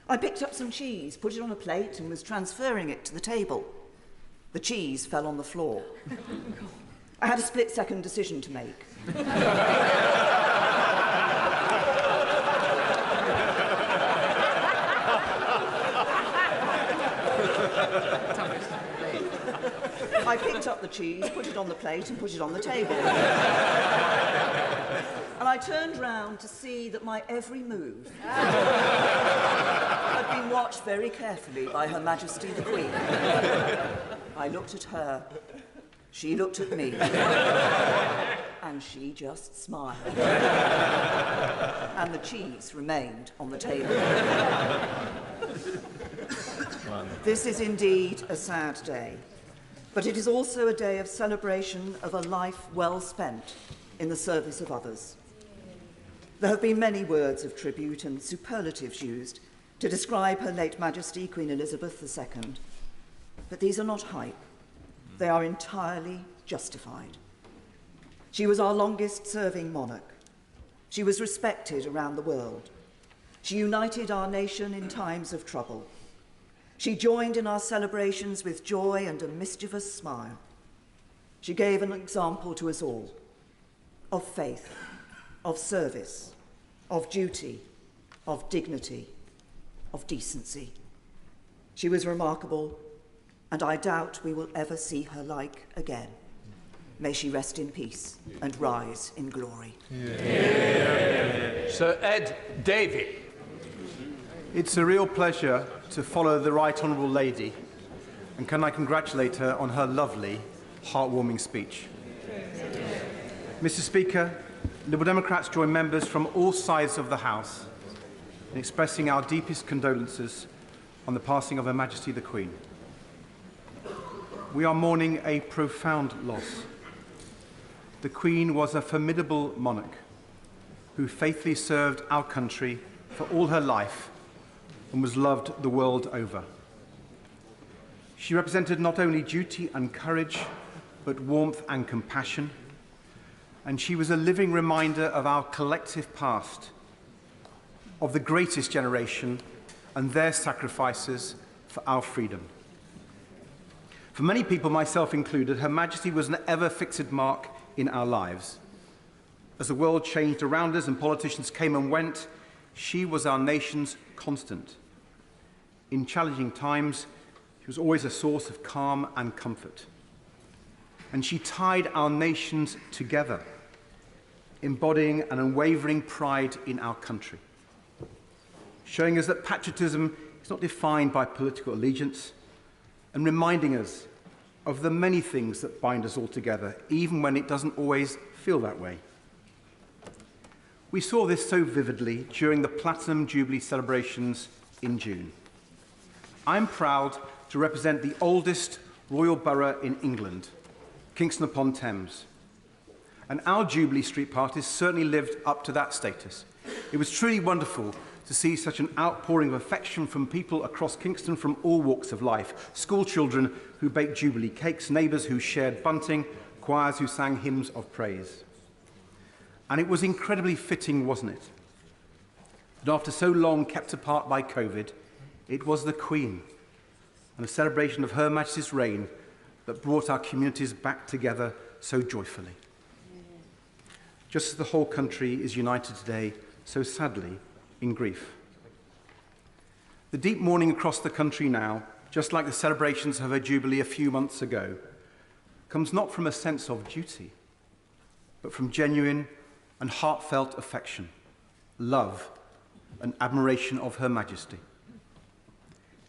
I picked up some cheese, put it on a plate and was transferring it to the table. The cheese fell on the floor. I had a split-second decision to make. I picked up the cheese, put it on the plate and put it on the table. And I turned round to see that my every move had been watched very carefully by Her Majesty the Queen. I looked at her, she looked at me, and she just smiled. And the cheese remained on the table. This is indeed a sad day. But it is also a day of celebration of a life well spent in the service of others. There have been many words of tribute and superlatives used to describe Her late Majesty, Queen Elizabeth II, but these are not hype. They are entirely justified. She was our longest-serving monarch. She was respected around the world. She united our nation in times of trouble. She joined in our celebrations with joy and a mischievous smile. She gave an example to us all. of faith, of service, of duty, of dignity, of decency. She was remarkable, and I doubt we will ever see her like again. May she rest in peace and rise in glory. Sir Ed Davey. It's a real pleasure to follow the Right Honourable Lady, and can I congratulate her on her lovely, heartwarming speech. Mr. Speaker, Liberal Democrats join members from all sides of the House in expressing our deepest condolences on the passing of Her Majesty the Queen. We are mourning a profound loss. The Queen was a formidable monarch who faithfully served our country for all her life and was loved the world over. She represented not only duty and courage, but warmth and compassion, and she was a living reminder of our collective past, of the greatest generation and their sacrifices for our freedom. For many people, myself included, Her Majesty was an ever-fixed mark in our lives. As the world changed around us and politicians came and went, she was our nation's constant. In challenging times, she was always a source of calm and comfort. And she tied our nations together, embodying an unwavering pride in our country, showing us that patriotism is not defined by political allegiance, and reminding us of the many things that bind us all together, even when it doesn't always feel that way. We saw this so vividly during the Platinum Jubilee celebrations in June. I'm proud to represent the oldest royal borough in England, Kingston-upon-Thames. And our Jubilee Street parties certainly lived up to that status. It was truly wonderful to see such an outpouring of affection from people across Kingston from all walks of life. School children who baked Jubilee cakes, neighbours who shared bunting, choirs who sang hymns of praise. And it was incredibly fitting, wasn't it? That after so long kept apart by COVID, it was the Queen and a celebration of Her Majesty's reign that brought our communities back together so joyfully. Just as the whole country is united today, so sadly, in grief. The deep mourning across the country now, just like the celebrations of her Jubilee a few months ago, comes not from a sense of duty, but from genuine and heartfelt affection, love, and admiration of Her Majesty.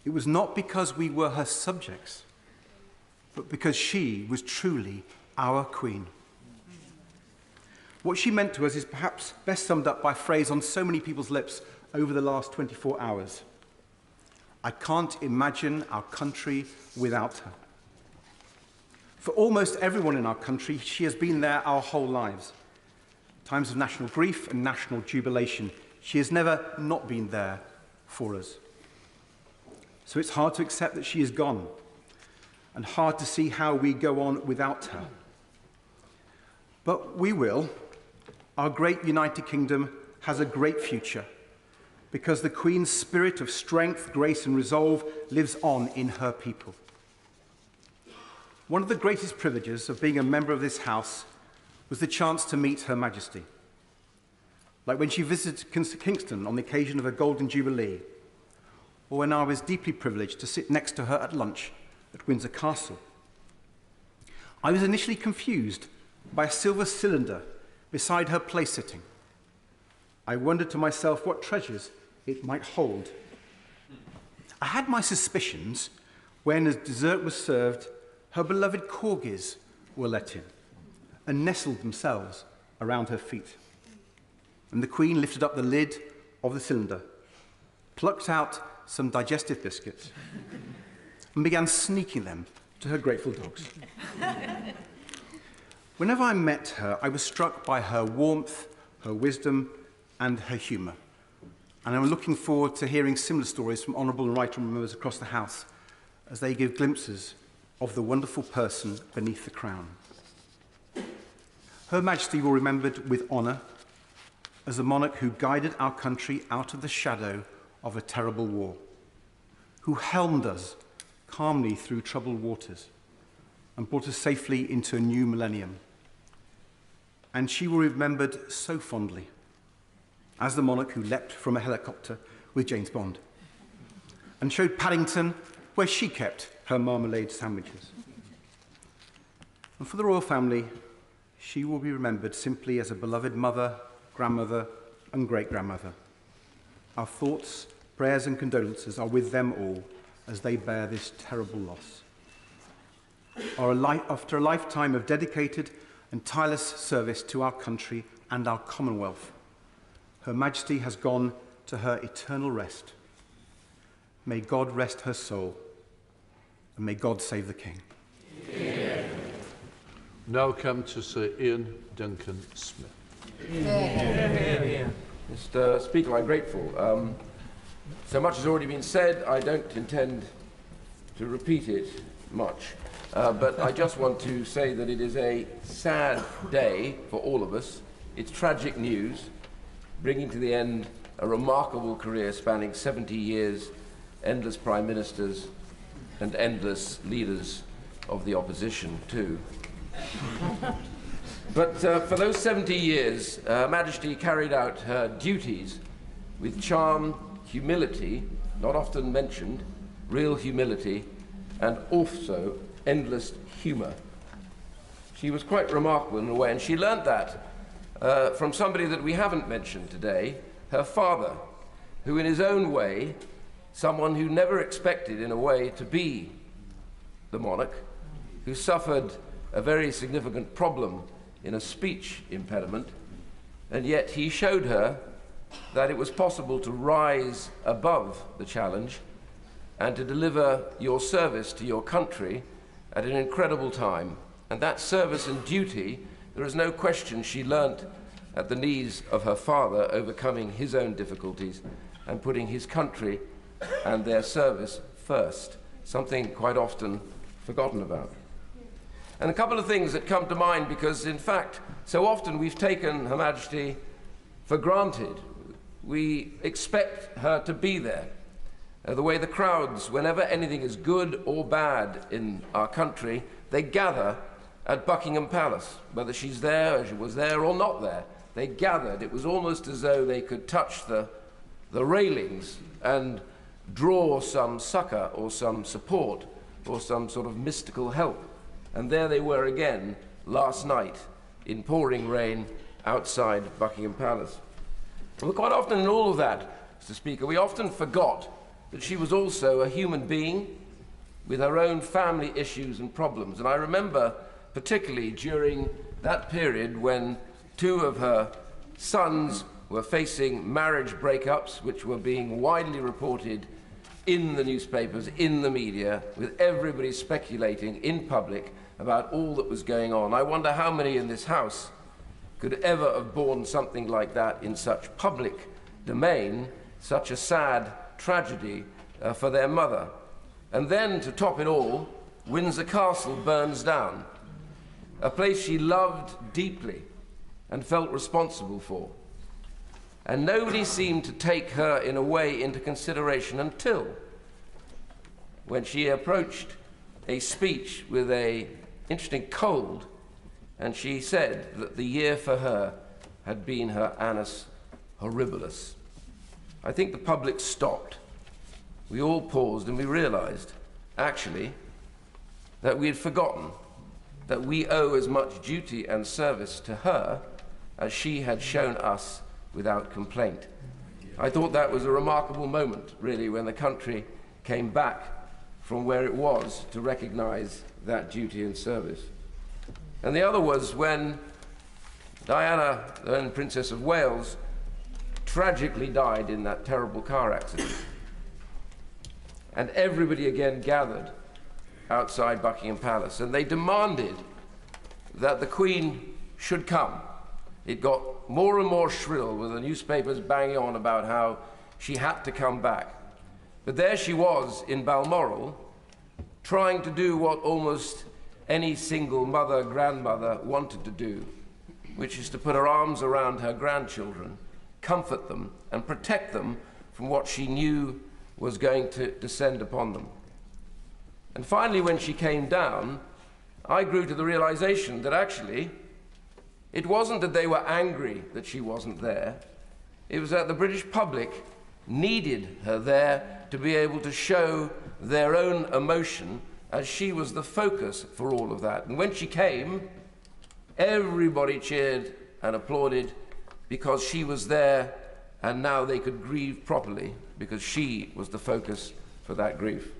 It was not because we were her subjects, but because she was truly our Queen. What she meant to us is perhaps best summed up by a phrase on so many people's lips over the last 24 hours. I can't imagine our country without her. For almost everyone in our country, she has been there our whole lives. Times of national grief and national jubilation, she has never not been there for us. So it's hard to accept that she is gone, and hard to see how we go on without her. But we will. Our great United Kingdom has a great future, because the Queen's spirit of strength, grace and resolve lives on in her people. One of the greatest privileges of being a member of this House was the chance to meet Her Majesty. Like when she visited Kingston on the occasion of her Golden Jubilee, or when I was deeply privileged to sit next to her at lunch at Windsor Castle. I was initially confused by a silver cylinder beside her place-sitting. I wondered to myself what treasures it might hold. I had my suspicions when, as dessert was served, her beloved corgis were let in and nestled themselves around her feet. And the Queen lifted up the lid of the cylinder, plucked out some digestive biscuits, and began sneaking them to her grateful dogs. Whenever I met her, I was struck by her warmth, her wisdom, and her humour. And I'm looking forward to hearing similar stories from Honourable and Right Honourable members across the House as they give glimpses of the wonderful person beneath the crown. Her Majesty will be remembered with honour as a monarch who guided our country out of the shadow of a terrible war, who helmed us calmly through troubled waters and brought us safely into a new millennium. and she will be remembered so fondly as the monarch who leapt from a helicopter with James Bond and showed Paddington where she kept her marmalade sandwiches. And for the royal family, she will be remembered simply as a beloved mother, grandmother, and great-grandmother. Our thoughts, prayers, and condolences are with them all as they bear this terrible loss. After a lifetime of dedicated and tireless service to our country and our Commonwealth, Her Majesty has gone to her eternal rest. May God rest her soul, and may God save the King. Amen. Now come to Sir Ian Duncan Smith. Mr. Speaker, I'm grateful. So much has already been said. I don't intend to repeat it much, but I just want to say that it is a sad day for all of us. It's tragic news, bringing to the end a remarkable career spanning 70 years, endless prime ministers and endless leaders of the opposition too. But for those 70 years, Her Majesty carried out her duties with charm, humility, not often mentioned, real humility, and also endless humour. She was quite remarkable in a way, and she learnt that from somebody that we haven't mentioned today, her father, who in his own way, someone who never expected in a way to be the monarch, who suffered a very significant problem in a speech impediment, and yet he showed her that it was possible to rise above the challenge and to deliver your service to your country at an incredible time. And that service and duty, there is no question she learnt at the knees of her father, overcoming his own difficulties and putting his country and their service first, something quite often forgotten about. And a couple of things that come to mind, because in fact, so often we've taken Her Majesty for granted. We expect her to be there. The way the crowds, whenever anything is good or bad in our country, they gather at Buckingham Palace, whether she's there, or she was there, or not there. They gathered. It was almost as though they could touch the railings and draw some succor or some support or some sort of mystical help. And there they were again last night in pouring rain outside Buckingham Palace. But quite often in all of that, Mr. Speaker, we often forgot that she was also a human being with her own family issues and problems. And I remember particularly during that period when two of her sons were facing marriage breakups, which were being widely reported in the newspapers, in the media, with everybody speculating in public about all that was going on. I wonder how many in this House could ever have borne something like that in such public domain, such a sad tragedy for their mother. And then, to top it all, Windsor Castle burns down, a place she loved deeply and felt responsible for. And nobody seemed to take her, in a way, into consideration until when she approached a speech with an interesting cold, and she said that the year for her had been her annus horribilis. I think the public stopped. We all paused and we realized, actually, that we had forgotten that we owe as much duty and service to her as she had shown us without complaint. I thought that was a remarkable moment, really, when the country came back from where it was to recognize that duty and service. And the other was when Diana, then Princess of Wales, tragically died in that terrible car accident. And everybody again gathered outside Buckingham Palace, and they demanded that the Queen should come. It got more and more shrill, with the newspapers banging on about how she had to come back. But there she was in Balmoral, trying to do what almost any single mother, grandmother wanted to do, which is to put her arms around her grandchildren, comfort them, and protect them from what she knew was going to descend upon them. And finally, when she came down, I grew to the realization that actually It wasn't that they were angry that she wasn't there. It was that the British public needed her there to be able to show their own emotion, as she was the focus for all of that. And when she came, everybody cheered and applauded because she was there, and now they could grieve properly because she was the focus for that grief.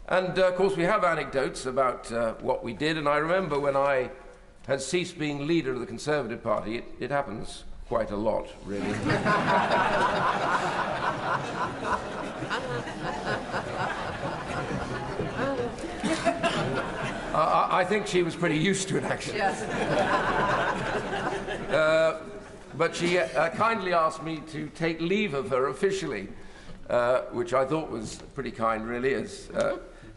And of course we have anecdotes about what we did, and I remember when I had ceased being leader of the Conservative Party, it happens quite a lot, really. I think she was pretty used to it, actually. Yes. But she kindly asked me to take leave of her officially, which I thought was pretty kind, really. As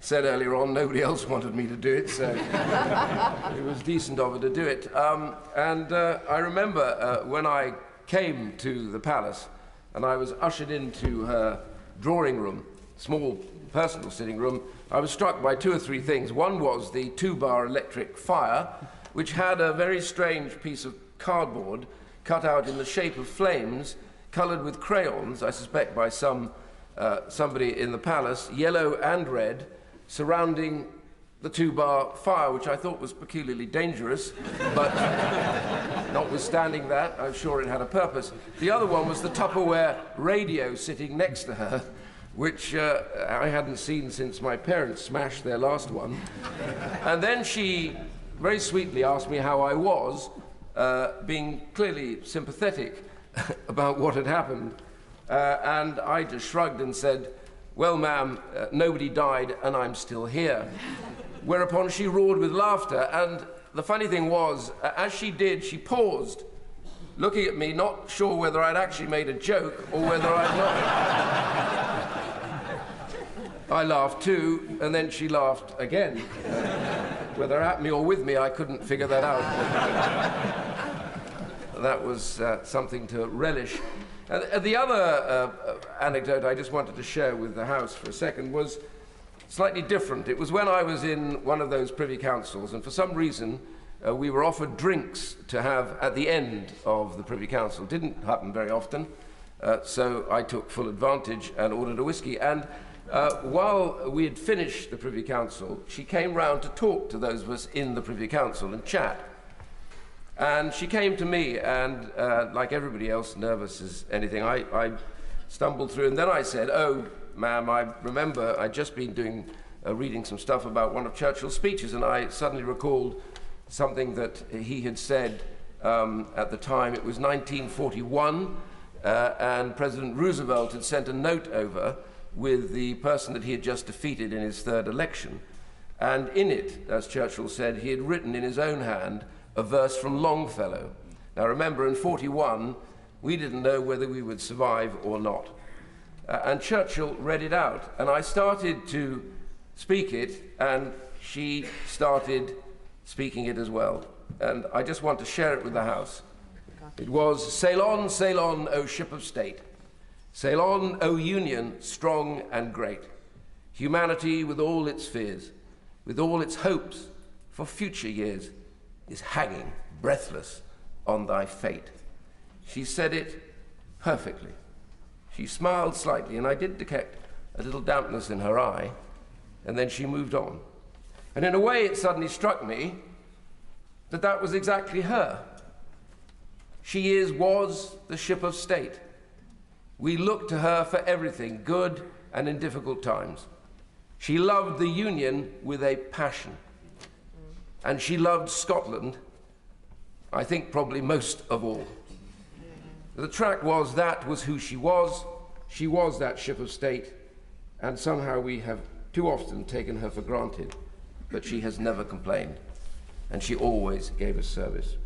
said earlier on, nobody else wanted me to do it, so it was decent of her to do it. I remember when I came to the palace and I was ushered into her drawing room, small personal sitting room, I was struck by two or three things. One was the 2-bar electric fire, which had a very strange piece of cardboard cut out in the shape of flames, coloured with crayons, I suspect by somebody in the palace, yellow and red, surrounding the 2-bar fire, which I thought was peculiarly dangerous, but notwithstanding that, I'm sure it had a purpose. The other one was the Tupperware radio sitting next to her, which I hadn't seen since my parents smashed their last one. And then she very sweetly asked me how I was, being clearly sympathetic about what had happened. And I just shrugged and said, "Well, ma'am, nobody died and I'm still here." Whereupon she roared with laughter, and the funny thing was, as she did, she paused, looking at me, not sure whether I'd actually made a joke or whether I'd not. I laughed too, and then she laughed again. Whether at me or with me, I couldn't figure that out. That was something to relish. The other anecdote I just wanted to share with the House for a second was slightly different. It was when I was in one of those Privy Councils, and for some reason we were offered drinks to have at the end of the Privy Council. Didn't happen very often, so I took full advantage and ordered a whiskey. And while we had finished the Privy Council, she came round to talk to those of us in the Privy Council and chat. And she came to me, and like everybody else, nervous as anything, I stumbled through, and then I said, "Oh, ma'am, I remember I'd just been reading some stuff about one of Churchill's speeches, and I suddenly recalled something that he had said at the time. It was 1941, and President Roosevelt had sent a note over with the person that he had just defeated in his third election. And in it, as Churchill said, he had written in his own hand a verse from Longfellow. Now remember, in 41, we didn't know whether we would survive or not. And Churchill read it out, and I started to speak it, and she started speaking it as well. And I just want to share it with the House. It was, sail on, O ship of state. Sail on, O Union, strong and great. Humanity with all its fears, with all its hopes for future years, is hanging breathless on thy fate. She said it perfectly. She smiled slightly, and I did detect a little dampness in her eye, and then she moved on. And in a way, it suddenly struck me that that was exactly her. She was the ship of state. We look to her for everything, good and in difficult times. She loved the Union with a passion. And she loved Scotland, I think probably most of all. The track was, that was who she was. She was that ship of state, and somehow we have too often taken her for granted. But she has never complained, and she always gave us service.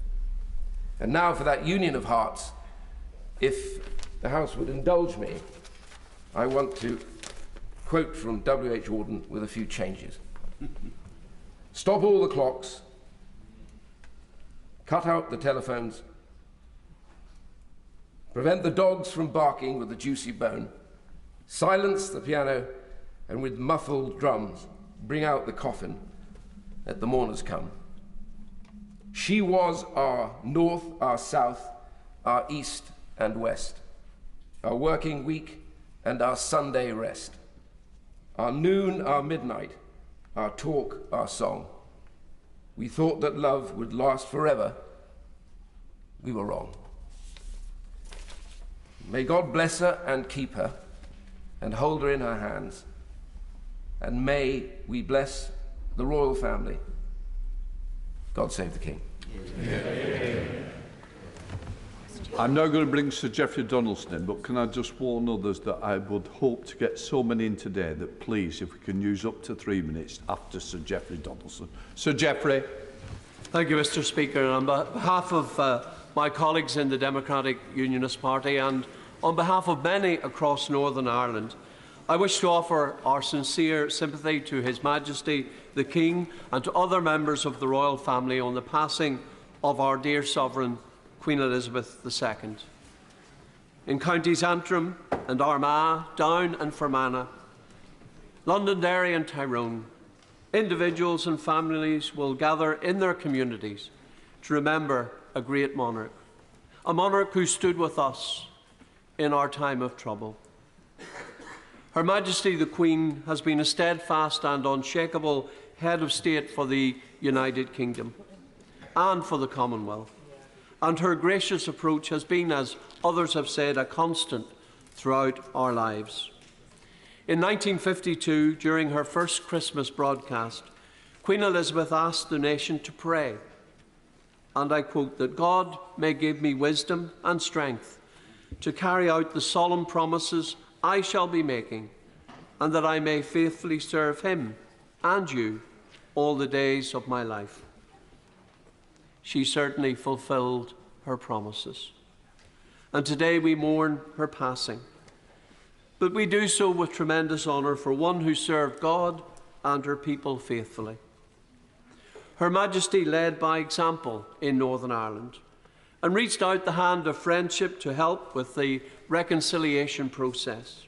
And now for that union of hearts, if the House would indulge me, I want to quote from W.H. Auden with a few changes. Stop all the clocks, cut out the telephones, prevent the dogs from barking with the juicy bone, silence the piano, and with muffled drums, bring out the coffin, let the mourners come. She was our north, our south, our east and west, our working week and our Sunday rest, our noon, our midnight, our talk, our song. We thought that love would last forever. We were wrong. May God bless her and keep her and hold her in her hands. And may we bless the royal family. God save the King. Amen. I'm now going to bring Sir Geoffrey Donaldson in, but can I just warn others that I would hope to get so many in today that please, if we can use up to 3 minutes after Sir Geoffrey Donaldson. Sir Geoffrey. Thank you, Mr. Speaker. And on behalf of my colleagues in the Democratic Unionist Party and on behalf of many across Northern Ireland, I wish to offer our sincere sympathy to His Majesty the King and to other members of the royal family on the passing of our dear Sovereign, Queen Elizabeth II. In counties Antrim and Armagh, Down and Fermanagh, Londonderry and Tyrone, individuals and families will gather in their communities to remember a great monarch, a monarch who stood with us in our time of trouble. Her Majesty the Queen has been a steadfast and unshakable head of state for the United Kingdom and for the Commonwealth, and her gracious approach has been, as others have said, a constant throughout our lives. In 1952, during her first Christmas broadcast, Queen Elizabeth asked the nation to pray, and I quote, that God may give me wisdom and strength to carry out the solemn promises I shall be making, and that I may faithfully serve Him and you all the days of my life. She certainly fulfilled her promises. And today we mourn her passing. But we do so with tremendous honour for one who served God and her people faithfully. Her Majesty led by example in Northern Ireland and reached out the hand of friendship to help with the reconciliation process.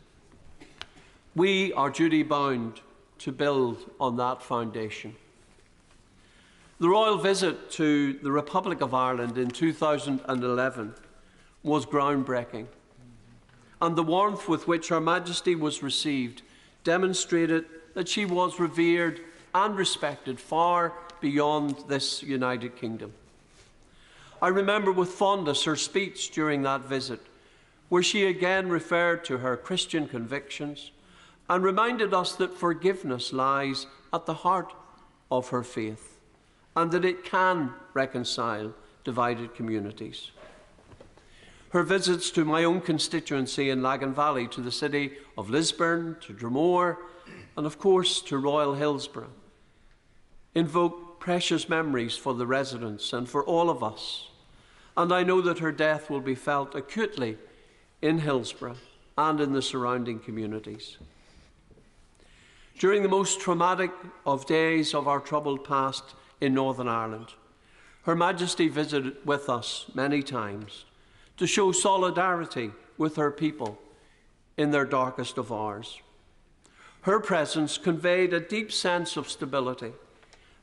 We are duty bound to build on that foundation. The royal visit to the Republic of Ireland in 2011 was groundbreaking, and the warmth with which Her Majesty was received demonstrated that she was revered and respected far beyond this United Kingdom. I remember with fondness her speech during that visit, where she again referred to her Christian convictions and reminded us that forgiveness lies at the heart of her faith and that it can reconcile divided communities. Her visits to my own constituency in Lagan Valley, to the city of Lisburn, to Dromore, and of course to Royal Hillsborough, invoke precious memories for the residents and for all of us. And I know that her death will be felt acutely in Hillsborough and in the surrounding communities. During the most traumatic of days of our troubled past in Northern Ireland, Her Majesty visited with us many times to show solidarity with her people in their darkest of hours. Her presence conveyed a deep sense of stability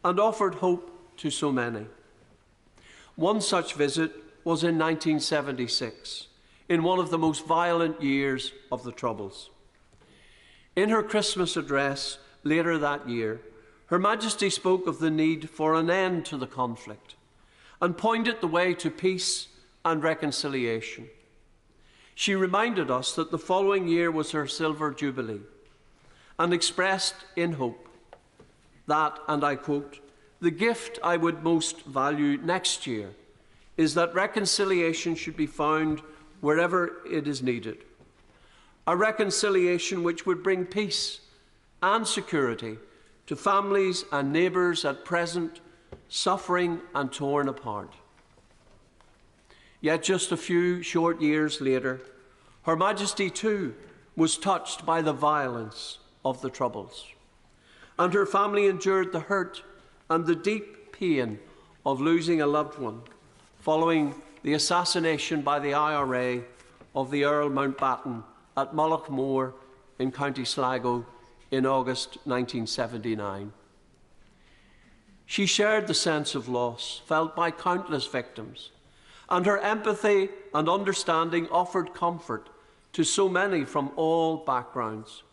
and offered hope to so many. One such visit was in 1976, in one of the most violent years of the Troubles. In her Christmas address later that year, Her Majesty spoke of the need for an end to the conflict and pointed the way to peace and reconciliation. She reminded us that the following year was her Silver Jubilee and expressed in hope that, and I quote, "The gift I would most value next year is that reconciliation should be found wherever it is needed. A reconciliation which would bring peace and security to families and neighbours at present suffering and torn apart." Yet just a few short years later, Her Majesty too was touched by the violence of the Troubles, and her family endured the hurt and the deep pain of losing a loved one following the assassination by the IRA of the Earl Mountbatten at Mullaghmore in County Sligo in August 1979. She shared the sense of loss felt by countless victims, and her empathy and understanding offered comfort to so many from all backgrounds.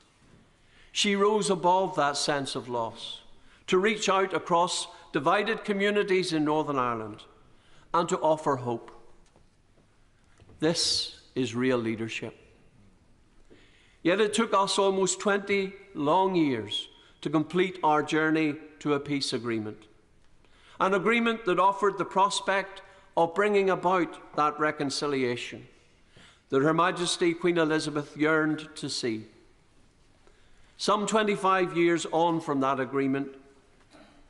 She rose above that sense of loss to reach out across divided communities in Northern Ireland and to offer hope. This is real leadership. Yet it took us almost 20 long years to complete our journey to a peace agreement, an agreement that offered the prospect of bringing about that reconciliation that Her Majesty Queen Elizabeth yearned to see. Some 25 years on from that agreement,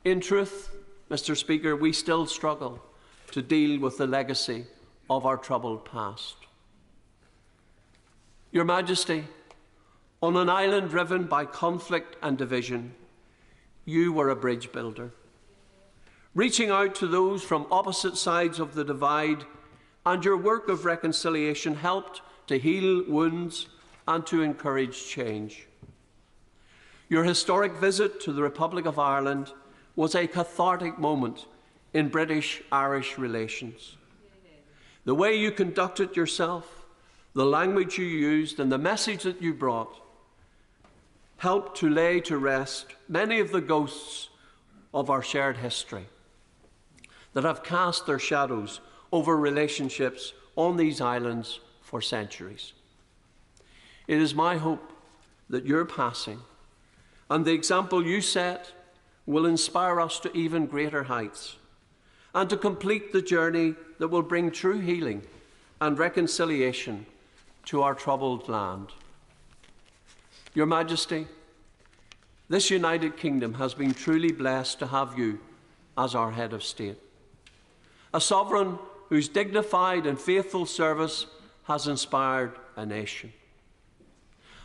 in truth, Mr. Speaker, we still struggle to deal with the legacy of our troubled past. Your Majesty, on an island riven by conflict and division, you were a bridge builder, reaching out to those from opposite sides of the divide, and your work of reconciliation helped to heal wounds and to encourage change. Your historic visit to the Republic of Ireland was a cathartic moment in British-Irish relations. The way you conducted yourself, the language you used, and the message that you brought helped to lay to rest many of the ghosts of our shared history that have cast their shadows over relationships on these islands for centuries. It is my hope that your passing and the example you set will inspire us to even greater heights and to complete the journey that will bring true healing and reconciliation to our troubled land. Your Majesty, this United Kingdom has been truly blessed to have you as our head of state, a sovereign whose dignified and faithful service has inspired a nation.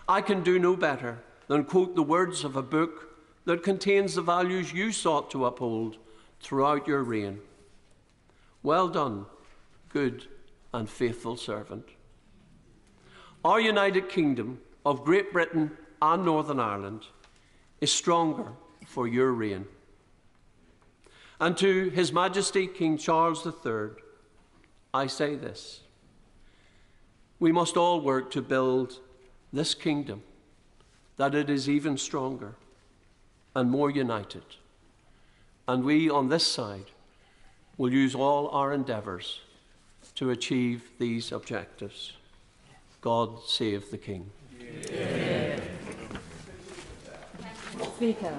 I can do no better than quote the words of a book that contains the values you sought to uphold throughout your reign. Well done, good and faithful servant. Our United Kingdom of Great Britain and Northern Ireland is stronger for your reign. And to His Majesty King Charles III, I say this: we must all work to build this kingdom, that it is even stronger and more united. And we on this side will use all our endeavours to achieve these objectives. God save the King. Yeah. Speaker,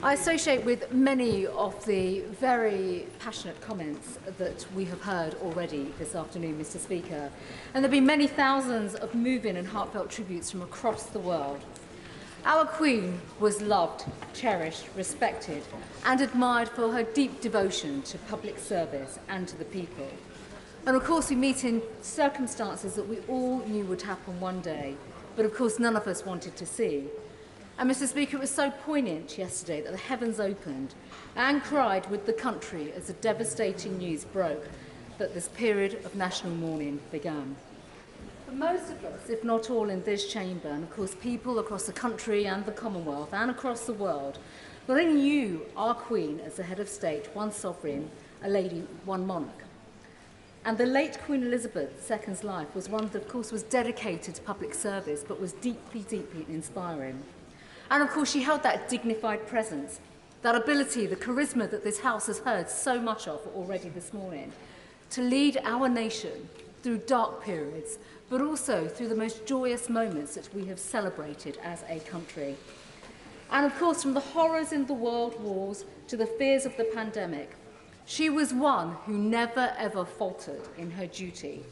I associate with many of the very passionate comments that we have heard already this afternoon, Mr. Speaker, and there have been many thousands of moving and heartfelt tributes from across the world. Our Queen was loved, cherished, respected and admired for her deep devotion to public service and to the people. And of course we meet in circumstances that we all knew would happen one day, but of course none of us wanted to see. And Mr. Speaker, it was so poignant yesterday that the heavens opened and cried with the country as the devastating news broke that this period of national mourning began. For most of us, if not all in this chamber, and of course people across the country and the Commonwealth and across the world, not only knew our Queen as the head of state, one sovereign, a lady, one monarch. And the late Queen Elizabeth II's life was one that, of course, was dedicated to public service, but was deeply, deeply inspiring. And of course, she held that dignified presence, that ability, the charisma that this House has heard so much of already this morning, to lead our nation through dark periods, but also through the most joyous moments that we have celebrated as a country. And of course, from the horrors in the world wars to the fears of the pandemic, she was one who never ever faltered in her duty.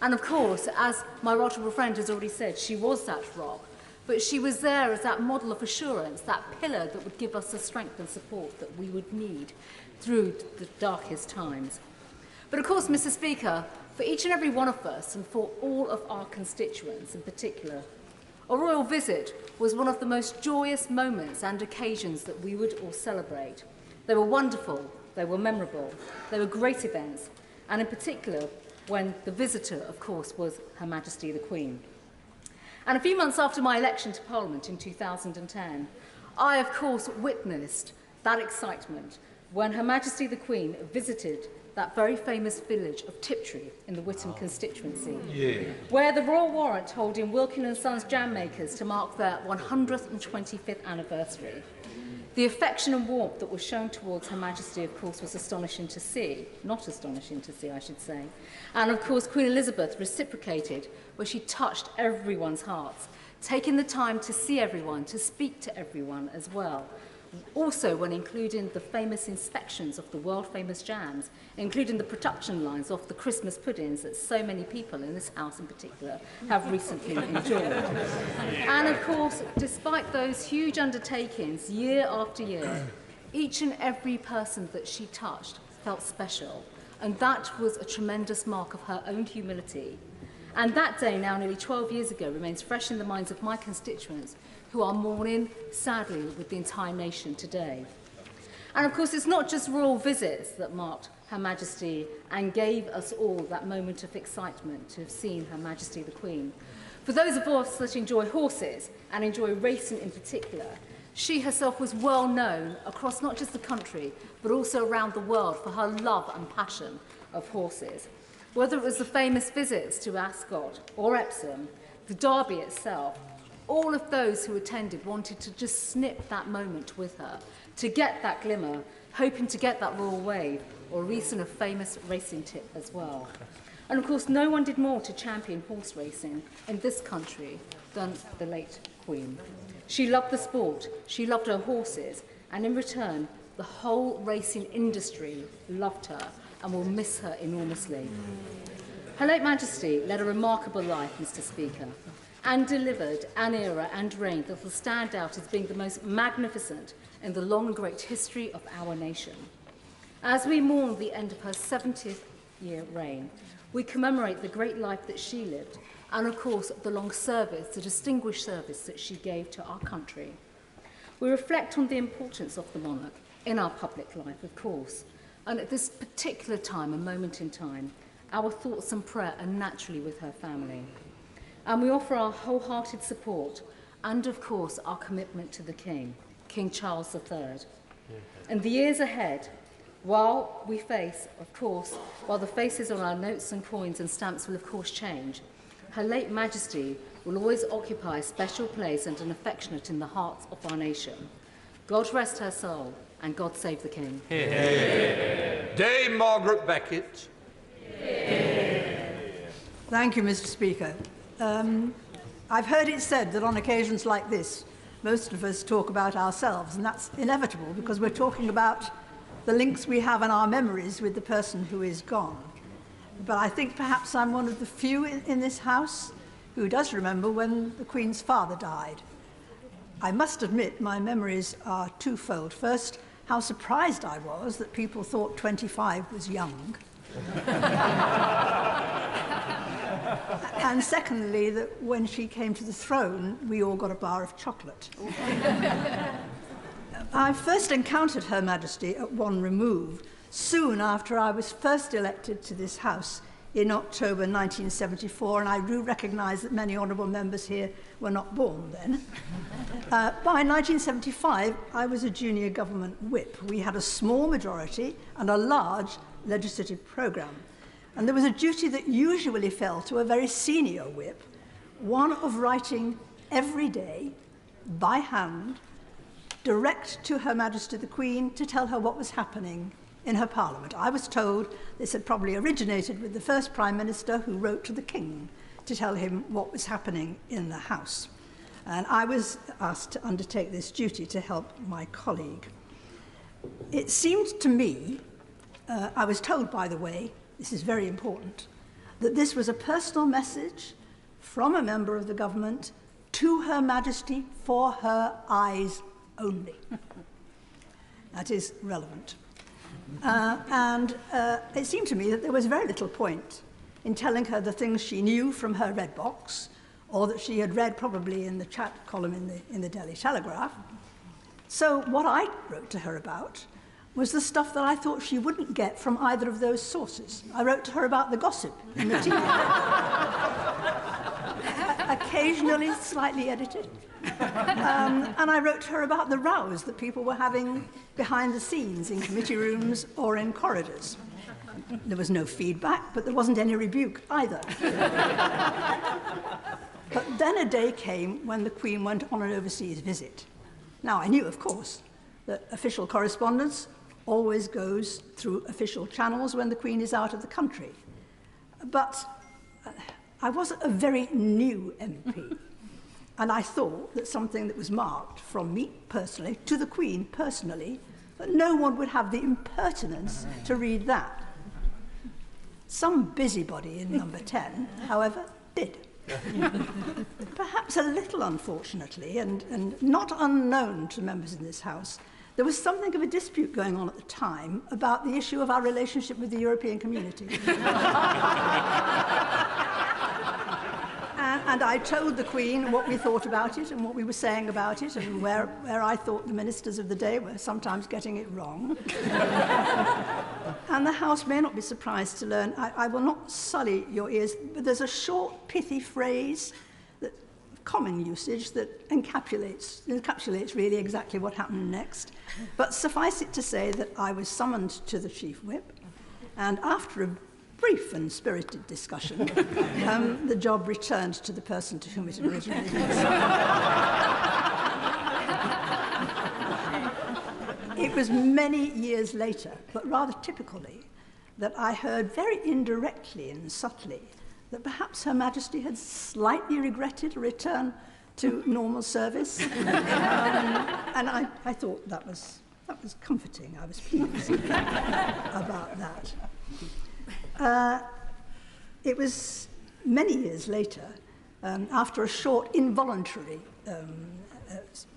And of course, as my right honourable friend has already said, she was that rock, but she was there as that model of assurance, that pillar that would give us the strength and support that we would need through the darkest times. But of course, Mr. Speaker, for each and every one of us, and for all of our constituents in particular, a royal visit was one of the most joyous moments and occasions that we would all celebrate. They were wonderful, they were memorable, they were great events, and in particular, when the visitor, of course, was Her Majesty the Queen. And a few months after my election to Parliament in 2010, I, of course, witnessed that excitement, when Her Majesty the Queen visited that very famous village of Tiptree in the Witham constituency, where the royal warrant holding Wilkin & Sons jam makers to mark their 125th anniversary. The affection and warmth that was shown towards Her Majesty, of course, was astonishing to see. Not astonishing to see, I should say. And, of course, Queen Elizabeth reciprocated, where she touched everyone's hearts, taking the time to see everyone, to speak to everyone as well. Also, when including the famous inspections of the world-famous jams, including the production lines of the Christmas puddings that so many people in this house in particular have recently enjoyed. And of course, despite those huge undertakings year after year, each and every person that she touched felt special, and that was a tremendous mark of her own humility. And that day, now nearly 12 years ago, remains fresh in the minds of my constituents, who are mourning, sadly, with the entire nation today. And of course, it's not just royal visits that marked Her Majesty and gave us all that moment of excitement to have seen Her Majesty the Queen. For those of us that enjoy horses, and enjoy racing in particular, she herself was well known across not just the country, but also around the world for her love and passion of horses. Whether it was the famous visits to Ascot or Epsom, the Derby itself, all of those who attended wanted to just snip that moment with her, to get that glimmer, hoping to get that royal wave, or recent a famous racing tip as well. And of course, no one did more to champion horse racing in this country than the late Queen. She loved the sport, she loved her horses, and in return, the whole racing industry loved her and will miss her enormously. Her late Majesty led a remarkable life, Mr. Speaker, and delivered an era and reign that will stand out as being the most magnificent in the long and great history of our nation. As we mourn the end of her 70th year reign, we commemorate the great life that she lived and, of course, the long service, the distinguished service that she gave to our country. We reflect on the importance of the monarch in our public life, of course, and at this particular time, a moment in time, our thoughts and prayer are naturally with her family. And we offer our wholehearted support and, of course, our commitment to the King, King Charles III. In the years ahead, while we face, of course, while the faces on our notes and coins and stamps will, of course, change, Her late Majesty will always occupy a special place and an affectionate in the hearts of our nation. God rest her soul, and God save the King. Dame Margaret Beckett. Thank you, Mr. Speaker. I've heard it said that on occasions like this, most of us talk about ourselves, and that's inevitable because we're talking about the links we have in our memories with the person who is gone. But I think perhaps I'm one of the few in this House who does remember when the Queen's father died. I must admit my memories are twofold. First, how surprised I was that people thought 25 was young. And secondly, that when she came to the throne, we all got a bar of chocolate. I first encountered Her Majesty at One Remove, soon after I was first elected to this House in October 1974, and I do recognise that many honourable members here were not born then. By 1975, I was a junior government whip. We had a small majority and a large legislative programme. And there was a duty that usually fell to a very senior whip, one of writing every day, by hand, direct to Her Majesty the Queen to tell her what was happening in her Parliament. I was told this had probably originated with the first Prime Minister who wrote to the King to tell him what was happening in the House. And I was asked to undertake this duty to help my colleague. It seemed to me, I was told, by the way, this is very important, that this was a personal message from a member of the government to Her Majesty for her eyes only. That is relevant. It seemed to me that there was very little point in telling her the things she knew from her red box, or that she had read probably in the chat column in the Daily Telegraph. So what I wrote to her about was the stuff that I thought she wouldn't get from either of those sources. I wrote to her about the gossip in the tea. occasionally slightly edited. And I wrote to her about the rows that people were having behind the scenes in committee rooms or in corridors. There was no feedback, but there wasn't any rebuke either. But then a day came when the Queen went on an overseas visit. Now, I knew, of course, that official correspondence always goes through official channels when the Queen is out of the country. But I was a very new MP, and I thought that something that was marked from me personally to the Queen personally, that no one would have the impertinence to read that. Some busybody in number 10, however, did. Perhaps a little unfortunately, and not unknown to members in this House, there was something of a dispute going on at the time about the issue of our relationship with the European Community. And I told the Queen what we thought about it and what we were saying about it and where I thought the ministers of the day were sometimes getting it wrong. And the House may not be surprised to learn, I will not sully your ears, but there's a short, pithy phrase, that common usage, that encapsulates really exactly what happened next. But suffice it to say that I was summoned to the Chief Whip, and after a brief and spirited discussion, the job returned to the person to whom it had originally been assigned. It was many years later, but rather typically, that I heard very indirectly and subtly that perhaps Her Majesty had slightly regretted a return to normal service. And I thought that was comforting. I was pleased about that. It was many years later, after a short involuntary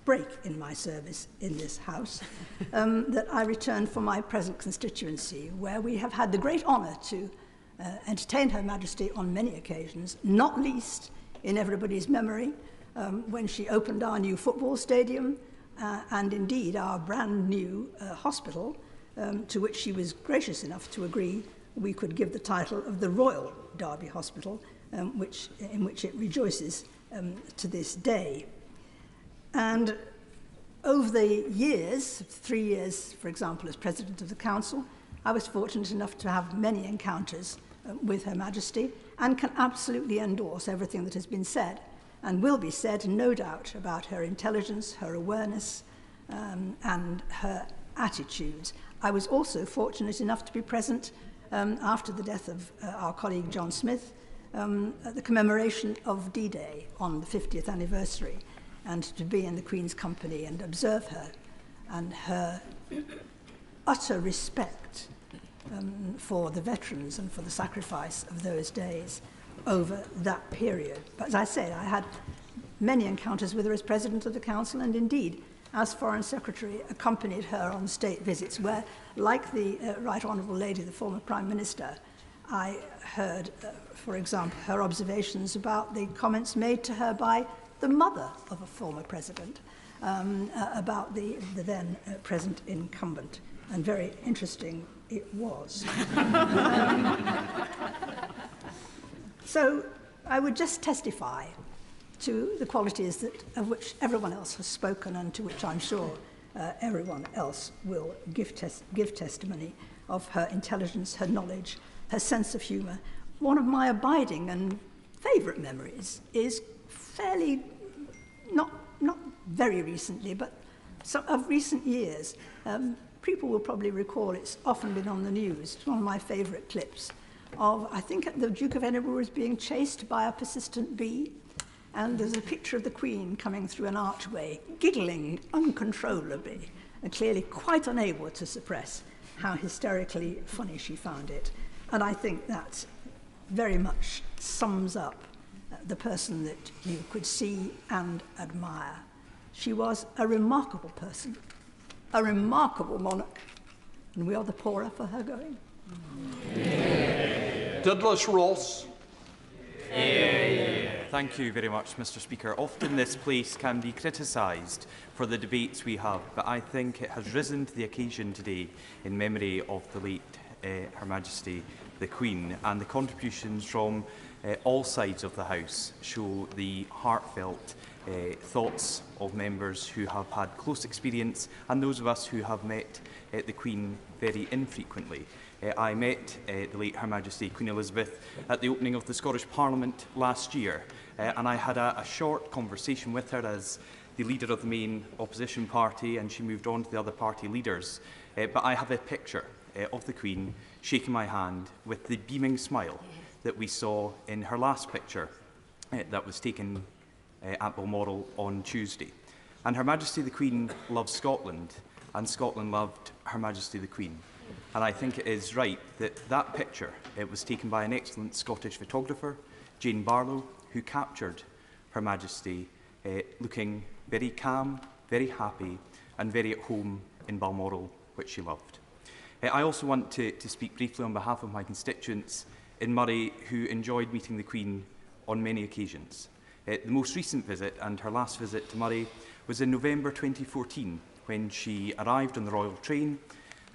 break in my service in this House, that I returned for my present constituency, where we have had the great honour to entertain Her Majesty on many occasions, not least in everybody's memory, when she opened our new football stadium and indeed our brand new hospital, to which she was gracious enough to agree we could give the title of the Royal Derby Hospital, in which it rejoices to this day. And over the years, 3 years, for example, as President of the Council, I was fortunate enough to have many encounters with Her Majesty and can absolutely endorse everything that has been said and will be said, no doubt, about her intelligence, her awareness, and her attitudes. I was also fortunate enough to be present after the death of our colleague John Smith at the commemoration of D-Day on the 50th anniversary, and to be in the Queen's company and observe her and her utter respect for the veterans and for the sacrifice of those days over that period. But as I said, I had many encounters with her as President of the Council, and indeed, as Foreign Secretary, accompanied her on state visits where, like the Right Honourable Lady, the former Prime Minister, I heard, for example, her observations about the comments made to her by the mother of a former president about the then present incumbent, and very interesting it was. So I would just testify to the qualities of which everyone else has spoken, and to which I'm sure everyone else will give testimony, of her intelligence, her knowledge, her sense of humour. One of my abiding and favourite memories is fairly, not very recently, but of recent years. People will probably recall it's often been on the news. It's one of my favourite clips of, I think, the Duke of Edinburgh was being chased by a persistent bee, and there's a picture of the Queen coming through an archway, giggling uncontrollably, and clearly quite unable to suppress how hysterically funny she found it. And I think that very much sums up the person that you could see and admire. She was a remarkable person, a remarkable monarch, and we are the poorer for her going. Douglas Ross. Thank you very much, Mr. Speaker. Often this place can be criticised for the debates we have, but I think it has risen to the occasion today in memory of the late Her Majesty the Queen, and the contributions from all sides of the House show the heartfelt thoughts of members who have had close experience and those of us who have met the Queen very infrequently. I met the late Her Majesty Queen Elizabeth at the opening of the Scottish Parliament last year, and I had a short conversation with her as the leader of the main opposition party, and she moved on to the other party leaders. But I have a picture of the Queen shaking my hand with the beaming smile that we saw in her last picture that was taken at Balmoral on Tuesday. And Her Majesty the Queen loves Scotland, and Scotland loved Her Majesty the Queen. And I think it is right that that picture was taken by an excellent Scottish photographer, Jane Barlow, who captured Her Majesty looking very calm, very happy, and very at home in Balmoral, which she loved. I also want to speak briefly on behalf of my constituents in Murray, who enjoyed meeting the Queen on many occasions. The most recent visit, and her last visit to Murray, was in November 2014, when she arrived on the Royal Train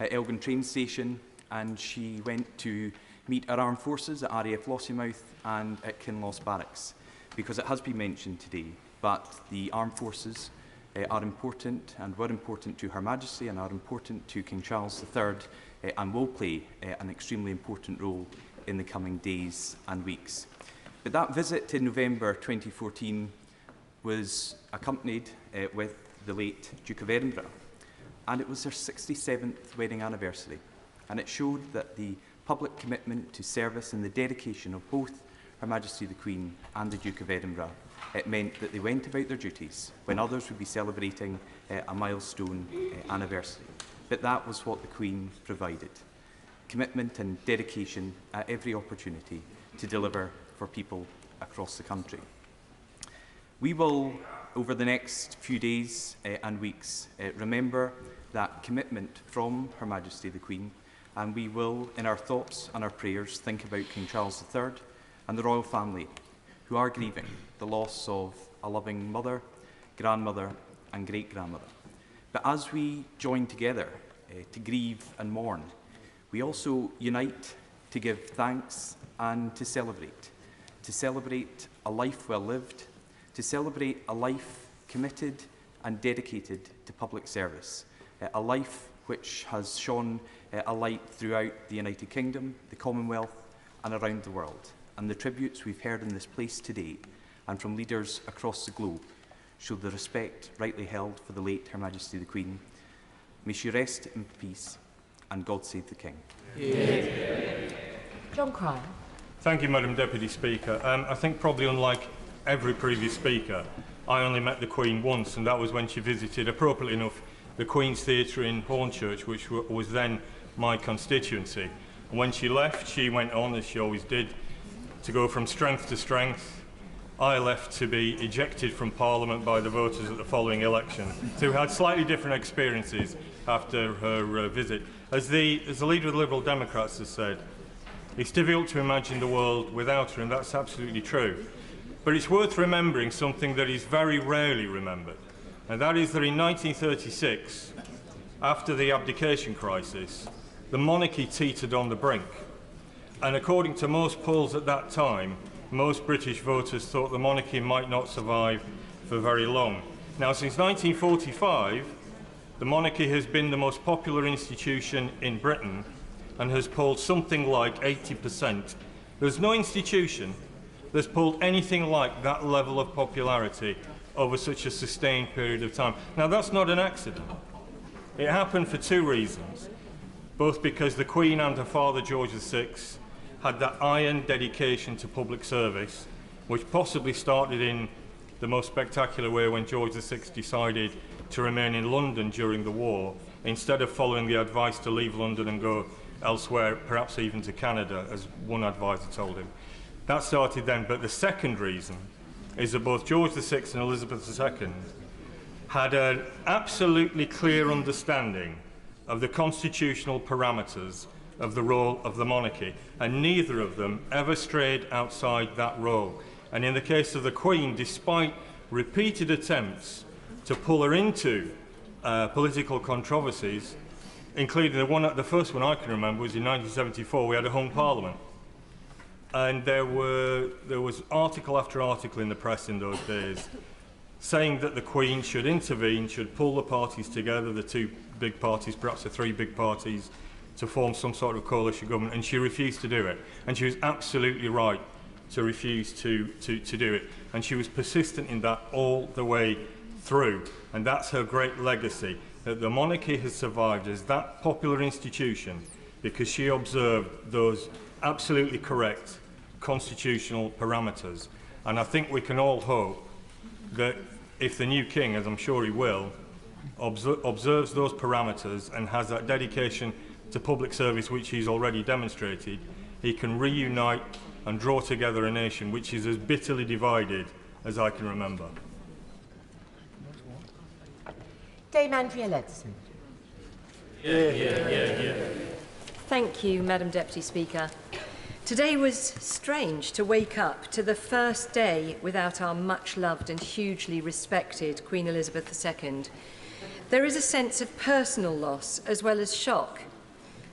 at Elgin train station, and she went to meet our armed forces at RAF Lossiemouth and at Kinloss Barracks, because it has been mentioned today, but the armed forces are important and were important to Her Majesty and are important to King Charles III and will play an extremely important role in the coming days and weeks. But that visit in November 2014 was accompanied with the late Duke of Edinburgh, and it was their 67th wedding anniversary, and it showed that the public commitment to service and the dedication of both Her Majesty the Queen and the Duke of Edinburgh meant that they went about their duties when others would be celebrating a milestone anniversary. But that was what the Queen provided: commitment and dedication at every opportunity to deliver for people across the country. We will, over the next few days and weeks, remember that commitment from Her Majesty the Queen, and we will, in our thoughts and our prayers, think about King Charles III and the royal family, who are grieving the loss of a loving mother, grandmother and great-grandmother. But as we join together to grieve and mourn, we also unite to give thanks and to celebrate a life well lived, to celebrate a life committed and dedicated to public service, a life which has shone a light throughout the United Kingdom, the Commonwealth and around the world. And the tributes we've heard in this place today and from leaders across the globe show the respect rightly held for the late Her Majesty the Queen. May she rest in peace, and God save the King. Yeah. John Cryer. Thank you, Madam Deputy Speaker. I think probably unlike every previous speaker, I only met the Queen once, and that was when she visited, appropriately enough, the Queen's Theatre in Hornchurch, which was then my constituency. And when she left, she went on, as she always did, to go from strength to strength. I left to be ejected from Parliament by the voters at the following election. So we had slightly different experiences after her visit. As the leader of the Liberal Democrats has said, it's difficult to imagine the world without her, and that's absolutely true. But it's worth remembering something that is very rarely remembered, and that is that in 1936, after the abdication crisis, the monarchy teetered on the brink. And according to most polls at that time, most British voters thought the monarchy might not survive for very long. Now, since 1945, the monarchy has been the most popular institution in Britain and has polled something like 80%. There's no institution that's polled anything like that level of popularity over such a sustained period of time. Now, that's not an accident. It happened for two reasons, both because the Queen and her father, George VI, had that iron dedication to public service, which possibly started in the most spectacular way when George VI decided to remain in London during the war, instead of following the advice to leave London and go elsewhere, perhaps even to Canada, as one advisor told him. That started then, but the second reason is that both George VI and Elizabeth II had an absolutely clear understanding of the constitutional parameters of the role of the monarchy, and neither of them ever strayed outside that role. And in the case of the Queen, despite repeated attempts to pull her into political controversies, including the first one I can remember was in 1974, we had a hung parliament. And there was article after article in the press in those days saying that the Queen should intervene, should pull the parties together, the two big parties, perhaps the three big parties, to form some sort of coalition government, and she refused to do it. And she was absolutely right to refuse to do it. And she was persistent in that all the way through. And that's her great legacy, that the monarchy has survived as that popular institution because she observed those absolutely correct constitutional parameters. And I think we can all hope that if the new king, as I'm sure he will, observes those parameters and has that dedication to public service which he's already demonstrated, he can reunite and draw together a nation which is as bitterly divided as I can remember. Dame Andrea Leadsom. Thank you, Madam Deputy Speaker. Today was strange to wake up to the first day without our much-loved and hugely respected Queen Elizabeth II. There is a sense of personal loss as well as shock.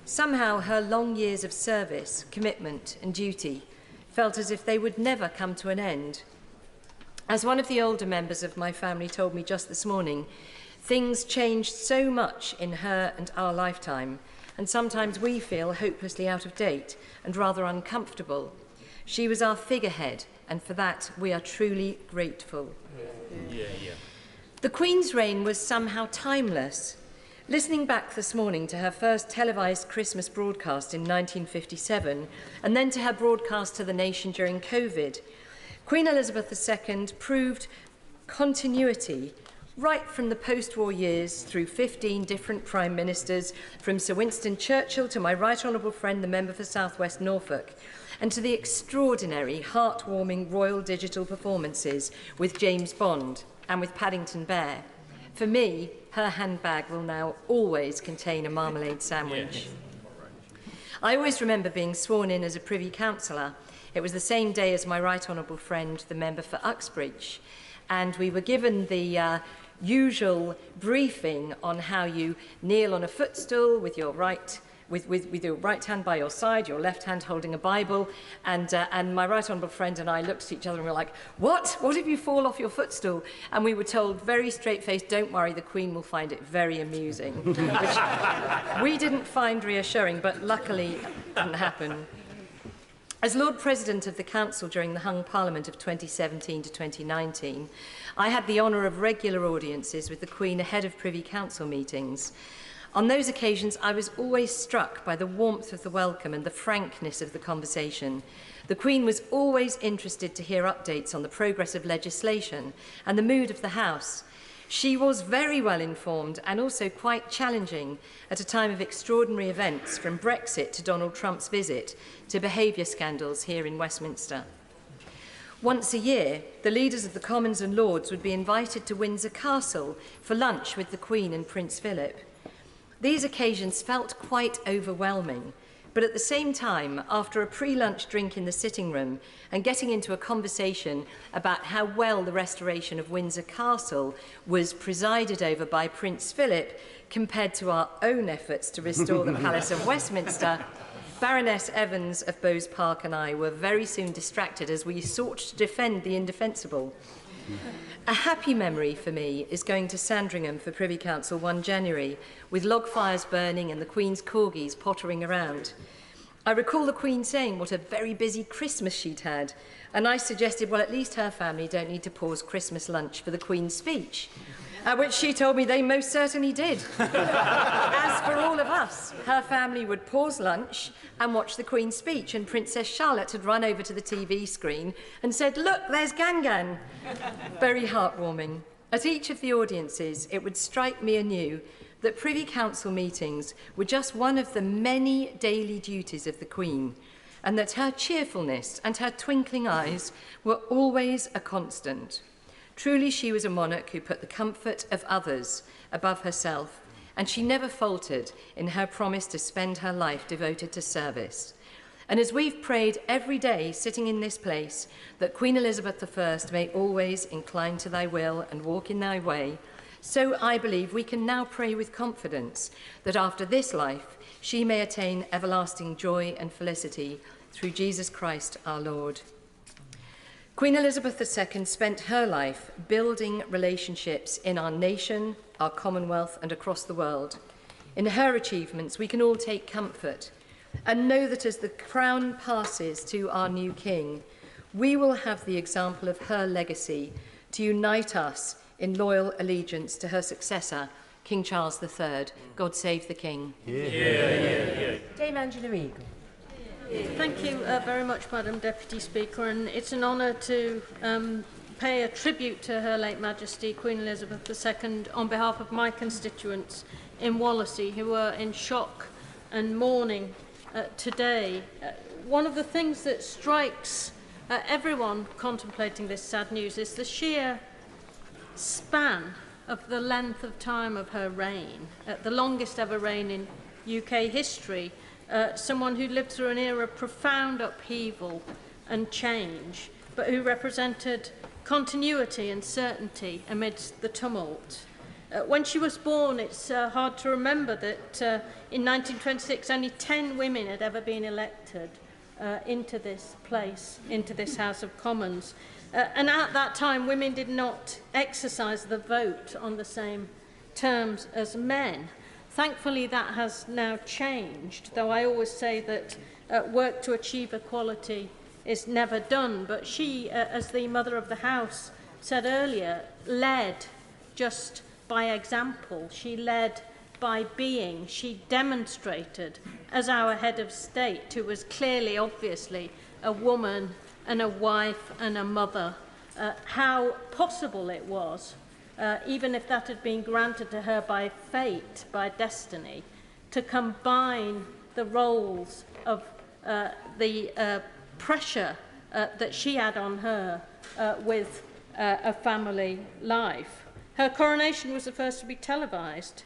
Somehow her long years of service, commitment and duty felt as if they would never come to an end. As one of the older members of my family told me just this morning, things changed so much in her and our lifetime, and sometimes we feel hopelessly out of date and rather uncomfortable. She was our figurehead, and for that we are truly grateful. The Queen's reign was somehow timeless. Listening back this morning to her first televised Christmas broadcast in 1957, and then to her broadcast to the nation during COVID, Queen Elizabeth II proved continuity right from the post-war years through 15 different prime ministers, from Sir Winston Churchill to my right honourable friend, the member for South West Norfolk, and to the extraordinary, heartwarming royal digital performances with James Bond and with Paddington Bear. For me, her handbag will now always contain a marmalade sandwich. Yes. I always remember being sworn in as a Privy Councillor. It was the same day as my right honourable friend, the member for Uxbridge, and we were given the usual briefing on how you kneel on a footstool with your right hand by your side, your left hand holding a Bible, and my right honourable friend and I looked at each other and we were like, what if you fall off your footstool? And we were told very straight-faced, don't worry, the Queen will find it very amusing, which we didn't find reassuring, but luckily didn't happen. As Lord President of the Council during the hung Parliament of 2017 to 2019, I had the honour of regular audiences with the Queen ahead of Privy Council meetings. On those occasions, I was always struck by the warmth of the welcome and the frankness of the conversation. The Queen was always interested to hear updates on the progress of legislation and the mood of the House. She was very well informed and also quite challenging at a time of extraordinary events, from Brexit to Donald Trump's visit to behaviour scandals here in Westminster. Once a year, the leaders of the Commons and Lords would be invited to Windsor Castle for lunch with the Queen and Prince Philip. These occasions felt quite overwhelming, but at the same time, after a pre-lunch drink in the sitting room and getting into a conversation about how well the restoration of Windsor Castle was presided over by Prince Philip compared to our own efforts to restore the Palace of Westminster, Baroness Evans of Bowes Park and I were very soon distracted as we sought to defend the indefensible. A happy memory for me is going to Sandringham for Privy Council 1 January, with log fires burning and the Queen's corgis pottering around. I recall the Queen saying what a very busy Christmas she'd had, and I suggested, well, at least her family don't need to pause Christmas lunch for the Queen's speech, at which she told me they most certainly did. As for all of us, her family would pause lunch and watch the Queen's speech, and Princess Charlotte had run over to the TV screen and said, look, there's Gangan. Very heartwarming. At each of the audiences, it would strike me anew that Privy Council meetings were just one of the many daily duties of the Queen, and that her cheerfulness and her twinkling eyes were always a constant. Truly, she was a monarch who put the comfort of others above herself, and she never faltered in her promise to spend her life devoted to service. And as we've prayed every day sitting in this place, that Queen Elizabeth I may always incline to thy will and walk in thy way, So I believe we can now pray with confidence that after this life she may attain everlasting joy and felicity through Jesus Christ our Lord. Queen Elizabeth II spent her life building relationships in our nation, our Commonwealth and across the world. In her achievements we can all take comfort and know that as the crown passes to our new king, we will have the example of her legacy to unite us in loyal allegiance to her successor, King Charles III. God save the King. Dame Angela Eagle. Thank you very much, Madam Deputy Speaker, and it's an honour to pay a tribute to Her late Majesty Queen Elizabeth II on behalf of my constituents in Wallasey, who are in shock and mourning today. One of the things that strikes everyone contemplating this sad news is the sheer span of the length of time of her reign, the longest ever reign in UK history, someone who lived through an era of profound upheaval and change, but who represented continuity and certainty amidst the tumult. When she was born, it's hard to remember that in 1926 only 10 women had ever been elected into this place, into this House of Commons. And at that time, women did not exercise the vote on the same terms as men. Thankfully, that has now changed, though I always say that work to achieve equality is never done. But she, as the Mother of the House said earlier, led just by example. She led by being. She demonstrated, as our head of state, who was clearly, obviously, a woman and a wife and a mother, how possible it was, even if that had been granted to her by fate, by destiny, to combine the roles of the pressure that she had on her with a family life. Her coronation was the first to be televised.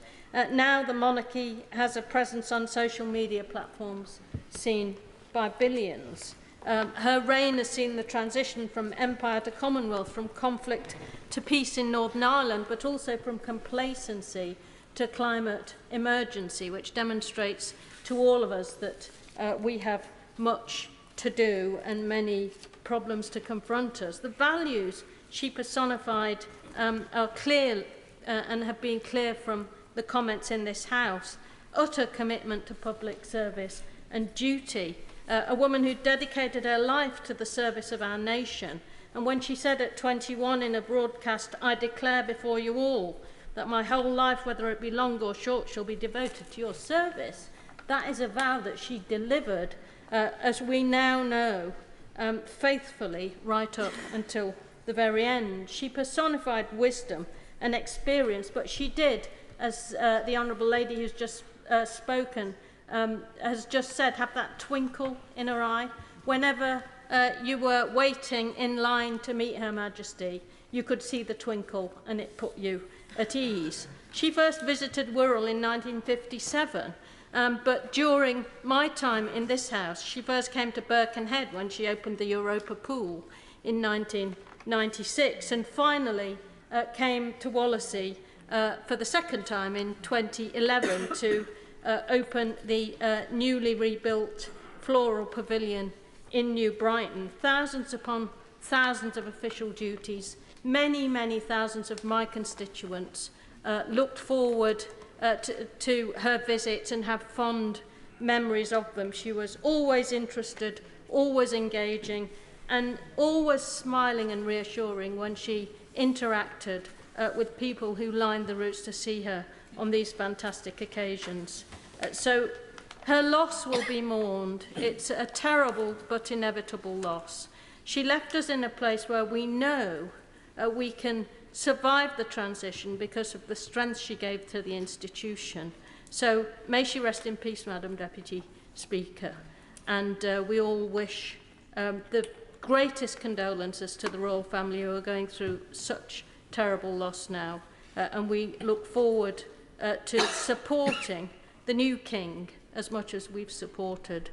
Now the monarchy has a presence on social media platforms seen by billions. Her reign has seen the transition from empire to Commonwealth, from conflict to peace in Northern Ireland, but also from complacency to climate emergency, which demonstrates to all of us that we have much to do and many problems to confront us. The values she personified are clear and have been clear from the comments in this House. Utter commitment to public service and duty. A woman who dedicated her life to the service of our nation. And when she said at 21 in a broadcast, "I declare before you all that my whole life, whether it be long or short, shall be devoted to your service," that is a vow that she delivered, as we now know, faithfully right up until the very end. She personified wisdom and experience, but she did, as the Honourable Lady who's just spoken has just said, have that twinkle in her eye. Whenever you were waiting in line to meet Her Majesty, you could see the twinkle and it put you at ease. She first visited Wirral in 1957, but during my time in this House, she first came to Birkenhead when she opened the Europa Pool in 1996, and finally came to Wallasey for the second time in 2011 to open the newly rebuilt floral pavilion in New Brighton. Thousands upon thousands of official duties, many thousands of my constituents looked forward to her visits and have fond memories of them. She was always interested, always engaging, and always smiling and reassuring when she interacted with people who lined the routes to see her on these fantastic occasions. So her loss will be mourned. It's a terrible but inevitable loss. She left us in a place where we know we can survive the transition because of the strength she gave to the institution. So may she rest in peace, Madam Deputy Speaker. And we all wish the greatest condolences to the royal family who are going through such terrible loss now. And we look forward to supporting the new king as much as we've supported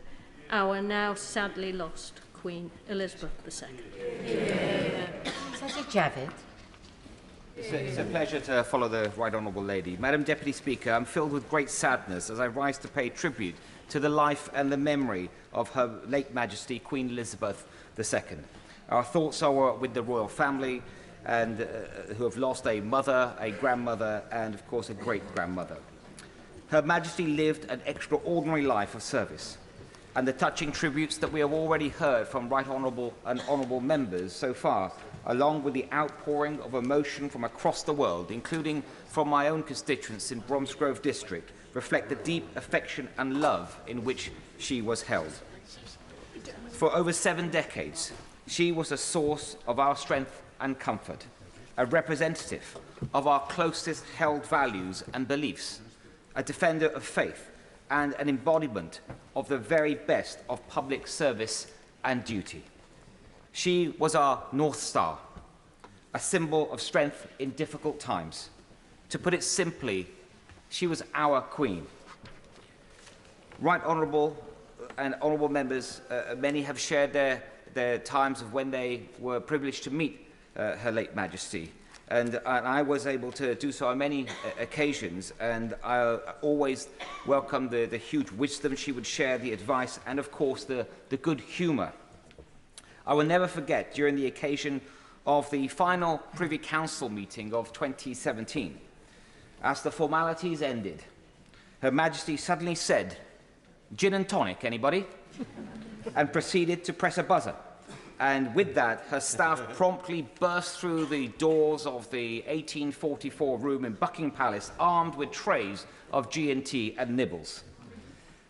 our now sadly lost Queen Elizabeth II. Javid. It's a pleasure to follow the Right Honourable Lady. Madam Deputy Speaker, I'm filled with great sadness as I rise to pay tribute to the life and the memory of Her late Majesty Queen Elizabeth II. Our thoughts are with the royal family and who have lost a mother, a grandmother and, of course, a great-grandmother. Her Majesty lived an extraordinary life of service, and the touching tributes that we have already heard from Right Honourable and Honourable members so far, along with the outpouring of emotion from across the world, including from my own constituents in Bromsgrove District, reflect the deep affection and love in which she was held. For over 7 decades, she was a source of our strength and comfort, a representative of our closest held values and beliefs, a defender of faith, and an embodiment of the very best of public service and duty. She was our North Star, a symbol of strength in difficult times. To put it simply, she was our Queen. Right Honourable and Honourable members, many have shared their times of when they were privileged to meet Her late Majesty. And I was able to do so on many occasions, and I always welcomed the huge wisdom she would share, the advice, and of course the good humour. I will never forget during the occasion of the final Privy Council meeting of 2017, as the formalities ended, Her Majesty suddenly said, "Gin and tonic, anybody?" and proceeded to press a buzzer. And with that, her staff promptly burst through the doors of the 1844 room in Buckingham Palace, armed with trays of G&T and nibbles.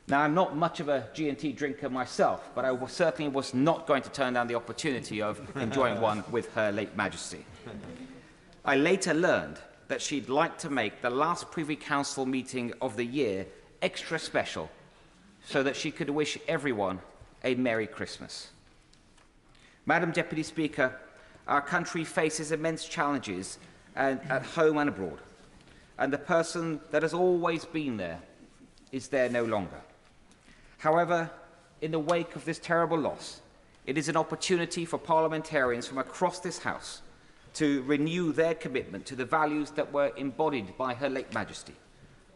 Now, I'm not much of a G&T drinker myself, but I certainly was not going to turn down the opportunity of enjoying one with Her late Majesty. I later learned that she'd like to make the last Privy Council meeting of the year extra special so that she could wish everyone a Merry Christmas. Madam Deputy Speaker, our country faces immense challenges at home and abroad, and the person that has always been there is there no longer. However, in the wake of this terrible loss, it is an opportunity for parliamentarians from across this House to renew their commitment to the values that were embodied by Her late Majesty: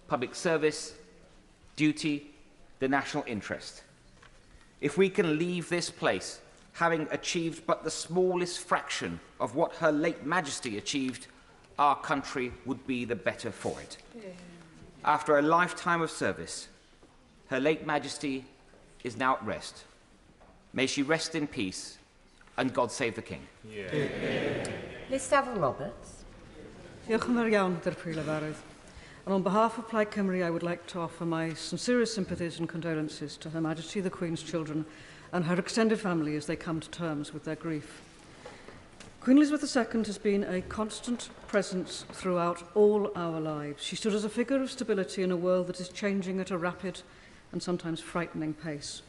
public service, duty, the national interest. If we can leave this place having achieved but the smallest fraction of what Her late Majesty achieved, our country would be the better for it. After a lifetime of service, Her late Majesty is now at rest. May she rest in peace, and God save the King. Liz Roberts. Diolch yn fawr iawn, Dirprwy. And on behalf of Plaid Cymru, I would like to offer my sincerest sympathies and condolences to Her Majesty the Queen's children and her extended family as they come to terms with their grief. Queen Elizabeth II has been a constant presence throughout all our lives. She stood as a figure of stability in a world that is changing at a rapid and sometimes frightening pace.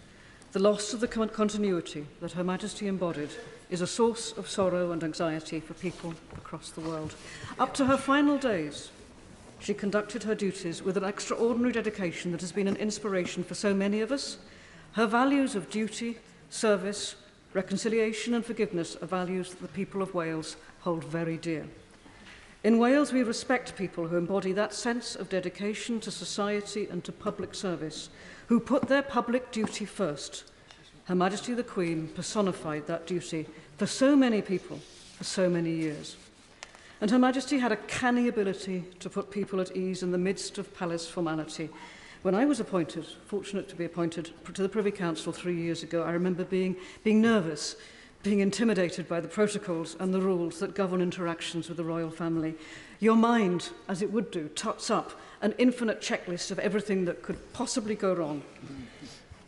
The loss of the continuity that Her Majesty embodied is a source of sorrow and anxiety for people across the world. Up to her final days, she conducted her duties with an extraordinary dedication that has been an inspiration for so many of us. Her values of duty, service, reconciliation and forgiveness are values that the people of Wales hold very dear. In Wales, we respect people who embody that sense of dedication to society and to public service, who put their public duty first. Her Majesty the Queen personified that duty for so many people for so many years. And Her Majesty had a canny ability to put people at ease in the midst of palace formality. When I was fortunate to be appointed to the Privy Council 3 years ago, I remember being nervous, being intimidated by the protocols and the rules that govern interactions with the royal family. Your mind, as it would do, tots up an infinite checklist of everything that could possibly go wrong.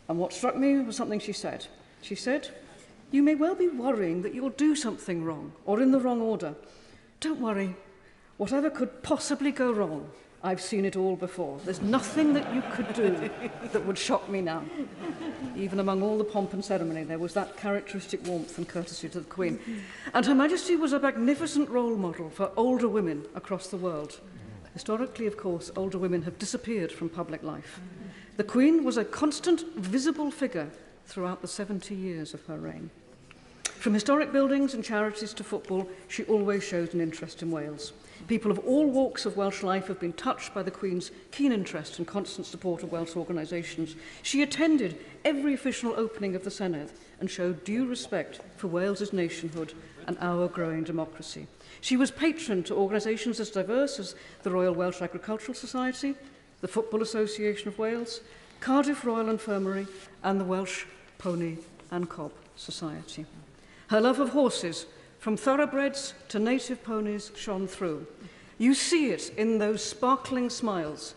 And what struck me was something she said. She said, "You may well be worrying that you'll do something wrong or in the wrong order. Don't worry. Whatever could possibly go wrong, I've seen it all before. There's nothing that you could do that would shock me now." Even among all the pomp and ceremony, there was that characteristic warmth and courtesy to the Queen. And Her Majesty was a magnificent role model for older women across the world. Historically, of course, older women have disappeared from public life. The Queen was a constant, visible figure throughout the 70 years of her reign. From historic buildings and charities to football, she always shows an interest in Wales. People of all walks of Welsh life have been touched by the Queen's keen interest and constant support of Welsh organisations. She attended every official opening of the Senedd and showed due respect for Wales's nationhood and our growing democracy. She was patron to organisations as diverse as the Royal Welsh Agricultural Society, the Football Association of Wales, Cardiff Royal Infirmary and the Welsh Pony and Cob Society. Her love of horses, from thoroughbreds to native ponies, shone through. You see it in those sparkling smiles.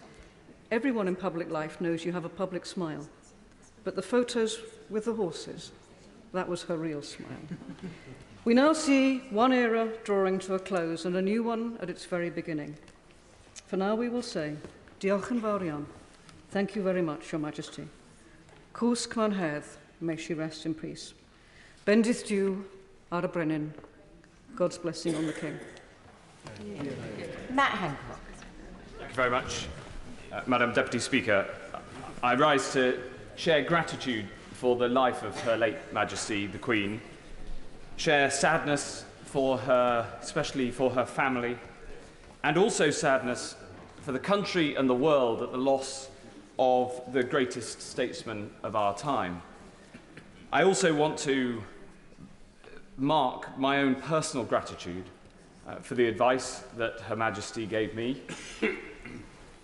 Everyone in public life knows you have a public smile, but the photos with the horses, that was her real smile. We now see one era drawing to a close and a new one at its very beginning. For now we will say, Diolch yn fawr iawn. Thank you very much, Your Majesty. Cwsg Ma'n Hedd, may she rest in peace. Bendith Dew ar y brenin. God's blessing on the King. Matt Hancock. Thank you very much, Madam Deputy Speaker. I rise to share gratitude for the life of Her late Majesty the Queen, share sadness for her, especially for her family, and also sadness for the country and the world at the loss of the greatest statesman of our time. I also want to mark my own personal gratitude for the advice that Her Majesty gave me,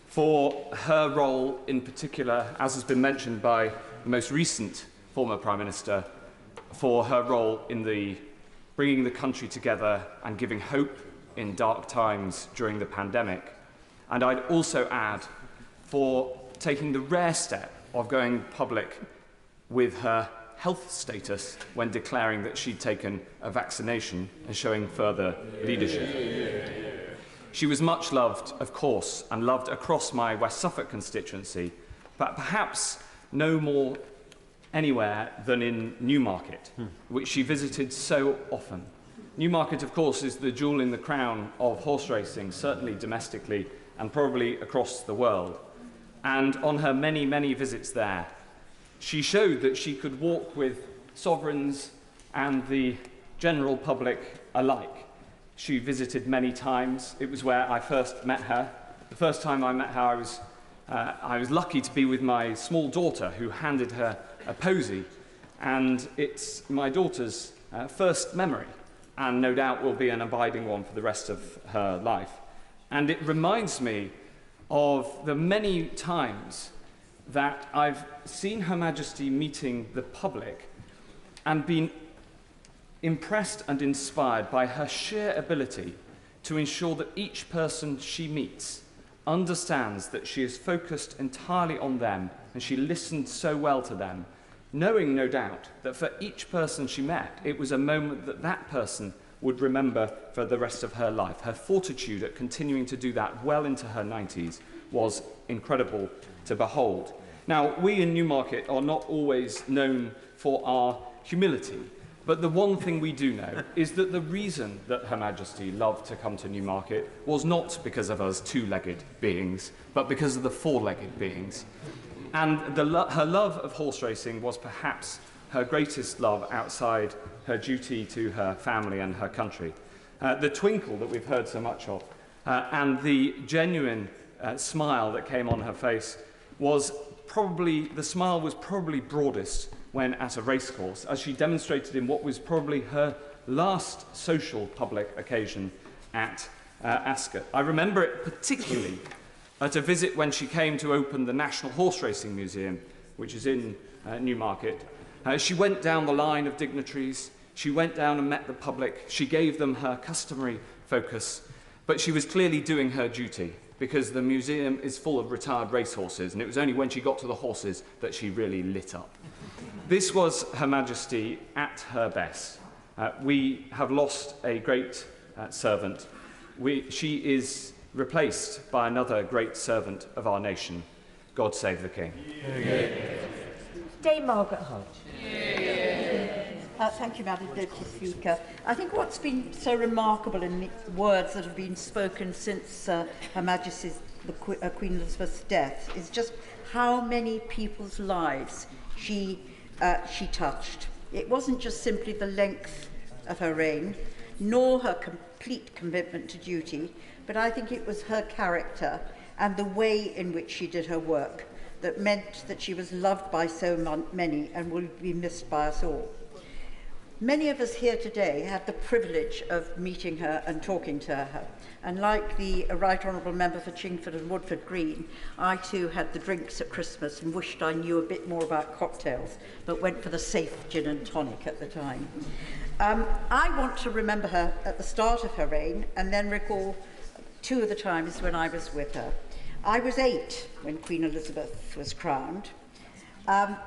for her role in particular, as has been mentioned by the most recent former Prime Minister, for her role in bringing the country together and giving hope in dark times during the pandemic. And I'd also add for taking the rare step of going public with her health status when declaring that she'd taken a vaccination and showing further leadership. She was much loved, of course, and loved across my West Suffolk constituency, but perhaps no more anywhere than in Newmarket, which she visited so often. Newmarket, of course, is the jewel in the crown of horse racing, certainly domestically and probably across the world. And on her many, many visits there, she showed that she could walk with sovereigns and the general public alike. She visited many times. It was where I first met her. The first time I met her, I was lucky to be with my small daughter, who handed her a posy. And it's my daughter's first memory, and no doubt will be an abiding one for the rest of her life. And it reminds me of the many times that I've seen Her Majesty meeting the public and been impressed and inspired by her sheer ability to ensure that each person she meets understands that she is focused entirely on them and she listened so well to them, knowing, no doubt, that for each person she met, it was a moment that that person would remember for the rest of her life. Her fortitude at continuing to do that well into her 90s was incredible to behold. Now, we in Newmarket are not always known for our humility, but the one thing we do know is that the reason that Her Majesty loved to come to Newmarket was not because of us two-legged beings, but because of the four-legged beings. And her love of horse racing was perhaps her greatest love outside her duty to her family and her country. The twinkle that we've heard so much of and the genuine smile that came on her face was probably broadest when at a racecourse, as she demonstrated in what was probably her last social public occasion at Ascot. I remember it particularly at a visit when she came to open the National Horse Racing Museum, which is in Newmarket. She went down the line of dignitaries, she went down and met the public, she gave them her customary focus, but she was clearly doing her duty because the museum is full of retired racehorses, and it was only when she got to the horses that she really lit up. This was Her Majesty at her best. We have lost a great servant. She is replaced by another great servant of our nation. God save the King. Dame Margaret Hodge. Thank you, Madam Deputy Speaker. I think what's been so remarkable in the words that have been spoken since Her Majesty's Queen Elizabeth's death is just how many people's lives she touched. It wasn't just simply the length of her reign, nor her complete commitment to duty, but I think it was her character and the way in which she did her work that meant that she was loved by so many and will be missed by us all. Many of us here today had the privilege of meeting her and talking to her. And like the Right Honourable Member for Chingford and Woodford Green, I too had the drinks at Christmas and wished I knew a bit more about cocktails, but went for the safe gin and tonic at the time. I want to remember her at the start of her reign and then recall two of the times when I was with her. I was 8 when Queen Elizabeth was crowned.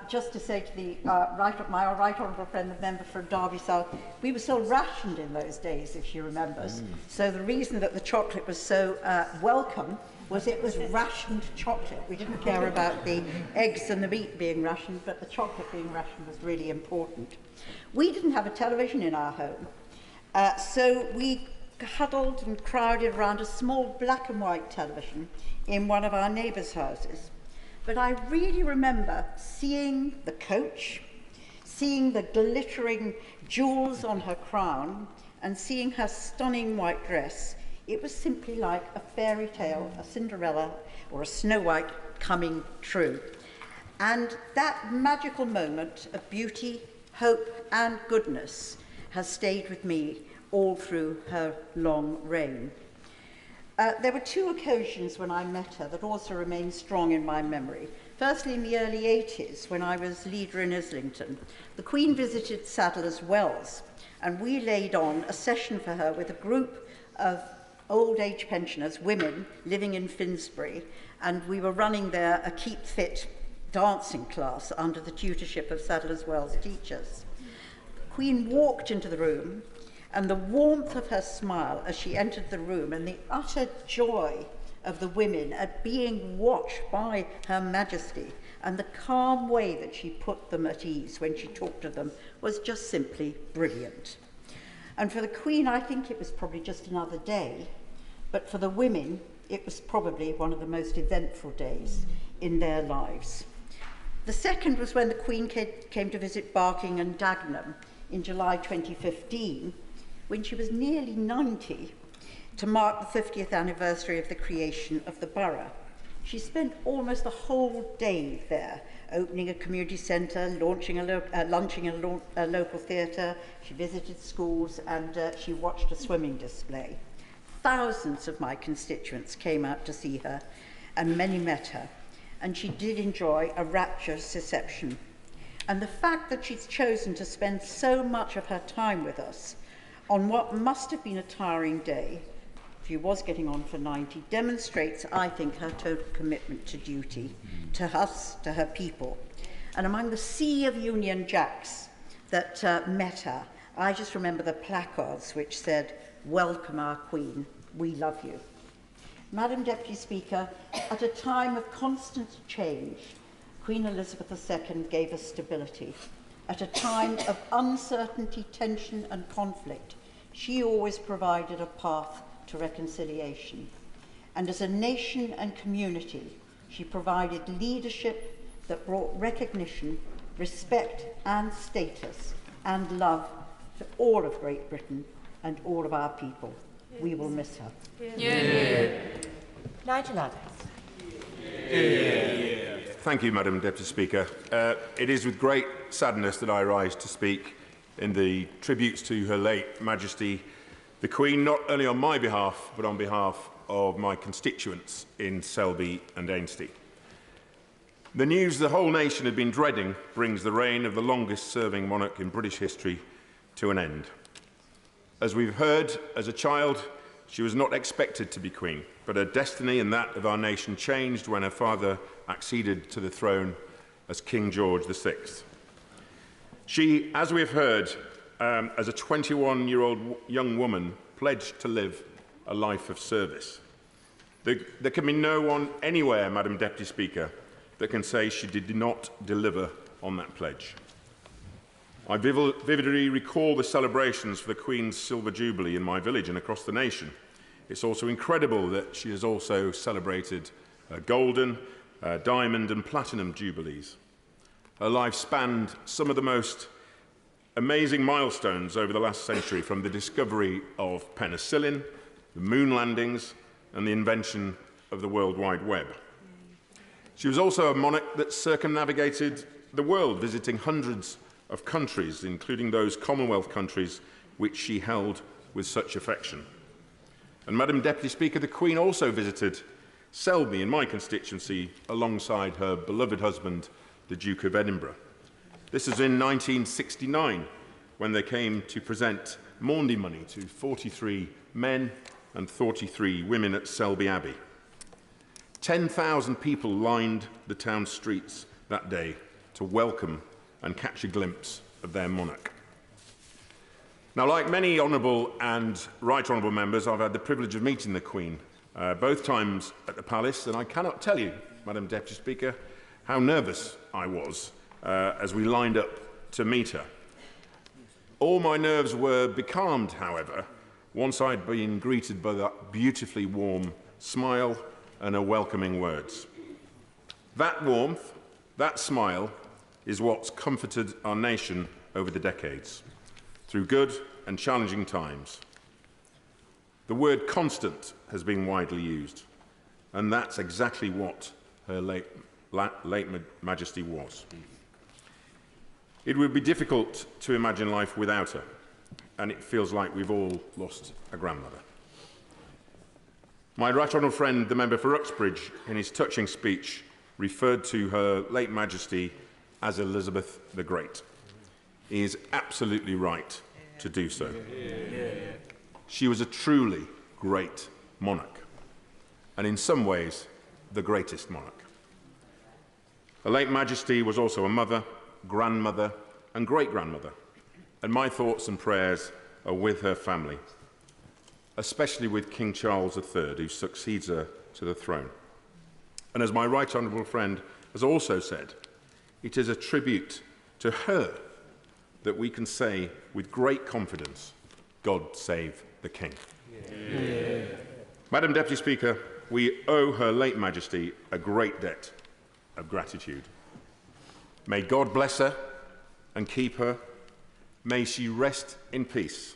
Just to say to my right honourable friend, the member for Derby South, we were still rationed in those days, if she remembers. So the reason that the chocolate was so welcome was it was rationed chocolate. We didn't care about the eggs and the meat being rationed, but the chocolate being rationed was really important. We didn't have a television in our home, so we huddled and crowded around a small black and white television in one of our neighbours' houses. But I really remember seeing the coach, seeing the glittering jewels on her crown, and seeing her stunning white dress. It was simply like a fairy tale, a Cinderella or a Snow White coming true. And that magical moment of beauty, hope, and goodness has stayed with me all through her long reign. There were two occasions when I met her that also remain strong in my memory. Firstly, in the early 80s, when I was leader in Islington, the Queen visited Sadler's Wells, and we laid on a session for her with a group of old age pensioners, women, living in Finsbury, and we were running there a Keep Fit dancing class under the tutorship of Sadler's Wells teachers. The Queen walked into the room, and the warmth of her smile as she entered the room and the utter joy of the women at being watched by Her Majesty and the calm way that she put them at ease when she talked to them was just simply brilliant. And for the Queen, I think it was probably just another day, but for the women, it was probably one of the most eventful days in their lives. The second was when the Queen came to visit Barking and Dagenham in July 2015, when she was nearly 90, to mark the 50th anniversary of the creation of the borough. She spent almost the whole day there, opening a community centre, lunching in a local theatre. She visited schools and she watched a swimming display. Thousands of my constituents came out to see her, and many met her, and she did enjoy a rapturous reception. And the fact that she's chosen to spend so much of her time with us on what must have been a tiring day, she was getting on for 90, demonstrates, I think, her total commitment to duty, to us, to her people. And among the sea of Union Jacks that met her, I just remember the placards which said, "Welcome our Queen, we love you." Madam Deputy Speaker, at a time of constant change, Queen Elizabeth II gave us stability. At a time of uncertainty, tension and conflict, she always provided a path to reconciliation. And as a nation and community, she provided leadership that brought recognition, respect and status and love to all of Great Britain and all of our people. We will miss her. Nigel Adams. Thank you, Madam Deputy Speaker. It is with great sadness that I rise to speak in the tributes to Her late Majesty the Queen, not only on my behalf, but on behalf of my constituents in Selby and Ainsty. The news the whole nation had been dreading brings the reign of the longest-serving monarch in British history to an end. As we've heard, as a child, she was not expected to be Queen, but her destiny and that of our nation changed when her father acceded to the throne as King George VI. She, as we've heard, as a 21-year-old young woman, pledged to live a life of service. There can be no one anywhere, Madam Deputy Speaker, that can say she did not deliver on that pledge. I vividly recall the celebrations for the Queen's Silver Jubilee in my village and across the nation. It's also incredible that she has also celebrated golden, diamond and platinum jubilees. Her life spanned some of the most amazing milestones over the last century, from the discovery of penicillin, the moon landings, and the invention of the World Wide Web. She was also a monarch that circumnavigated the world, visiting hundreds of countries, including those Commonwealth countries which she held with such affection. And Madam Deputy Speaker, the Queen also visited Selby in my constituency alongside her beloved husband, the Duke of Edinburgh. This was in 1969, when they came to present Maundy money to 43 men and 43 women at Selby Abbey. 10,000 people lined the town streets that day to welcome and catch a glimpse of their monarch. Now, like many honourable and right honourable members, I've had the privilege of meeting the Queen both times at the Palace, and I cannot tell you, Madam Deputy Speaker, how nervous I was as we lined up to meet her. All my nerves were becalmed, however, once I'd been greeted by that beautifully warm smile and her welcoming words. That warmth, that smile, is what's comforted our nation over the decades, through good and challenging times. The word constant has been widely used, and that's exactly what her late Majesty was. It would be difficult to imagine life without her, and it feels like we've all lost a grandmother. My right honourable friend, the member for Uxbridge, in his touching speech, referred to her late Majesty as Elizabeth the Great. He is absolutely right to do so. She was a truly great monarch, and in some ways, the greatest monarch. Her late Majesty was also a mother, grandmother, and great-grandmother, and my thoughts and prayers are with her family, especially with King Charles III, who succeeds her to the throne. And as my right honourable friend has also said, it is a tribute to her that we can say with great confidence, God save the King. Yeah. Madam Deputy Speaker, we owe her late Majesty a great debt of gratitude. May God bless her and keep her. May she rest in peace.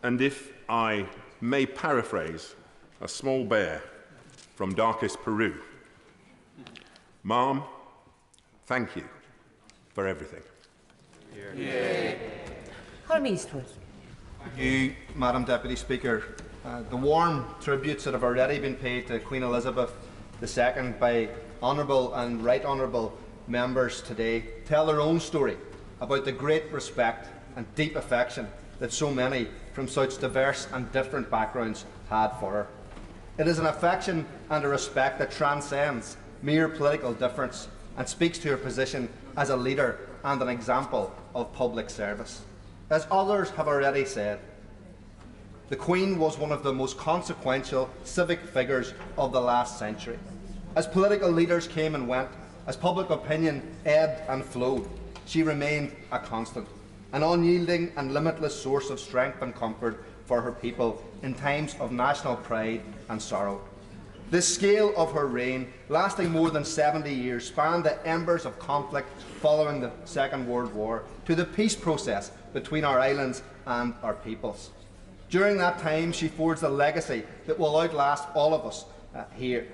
And if I may paraphrase a small bear from darkest Peru, Mom, thank you for everything. Yeah. Thank you, Madam Deputy Speaker. The warm tributes that have already been paid to Queen Elizabeth II by honourable and right honourable members today tell their own story about the great respect and deep affection that so many from such diverse and different backgrounds had for her. It is an affection and a respect that transcends mere political difference and speaks to her position as a leader and an example of public service. As others have already said, the Queen was one of the most consequential civic figures of the last century. As political leaders came and went, as public opinion ebbed and flowed, she remained a constant, an unyielding and limitless source of strength and comfort for her people in times of national pride and sorrow. The scale of her reign, lasting more than 70 years, spanned the embers of conflict following the Second World War to the peace process between our islands and our peoples. During that time, she forged a legacy that will outlast all of us here.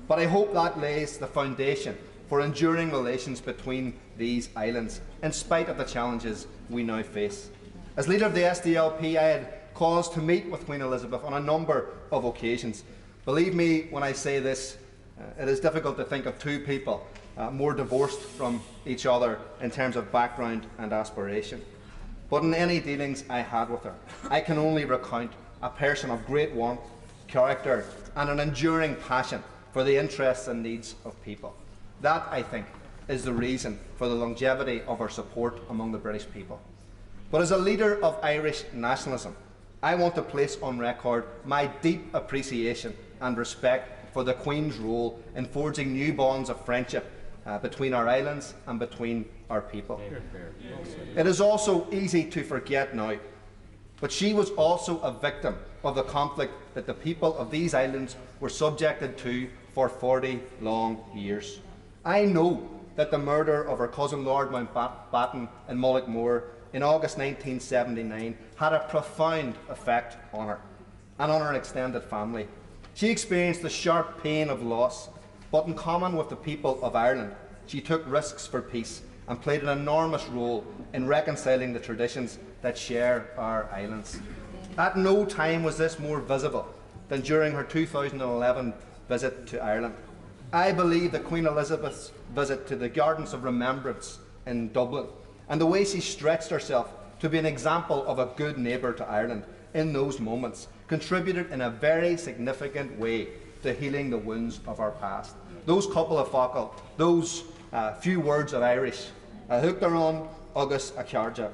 But I hope that lays the foundation for enduring relations between these islands, in spite of the challenges we now face. As leader of the SDLP, I had cause to meet with Queen Elizabeth on a number of occasions. Believe me when I say this, it is difficult to think of two people more divorced from each other in terms of background and aspiration. But in any dealings I had with her, I can only recount a person of great warmth, character, and an enduring passion for the interests and needs of people. That, I think, is the reason for the longevity of our support among the British people. But as a leader of Irish nationalism, I want to place on record my deep appreciation and respect for the Queen's role in forging new bonds of friendship between our islands and between our people. It is also easy to forget now, but she was also a victim of the conflict that the people of these islands were subjected to for 40 long years. I know that the murder of her cousin Lord Mountbatten in Mullaghmore in August 1979 had a profound effect on her and on her extended family. She experienced the sharp pain of loss, but in common with the people of Ireland, she took risks for peace and played an enormous role in reconciling the traditions that share our islands. At no time was this more visible than during her 2011 visit to Ireland. I believe that Queen Elizabeth's visit to the Gardens of Remembrance in Dublin and the way she stretched herself to be an example of a good neighbour to Ireland in those moments contributed in a very significant way to healing the wounds of our past. Those couple of focal, those few words of Irish, Húchtarán agus a Cearja,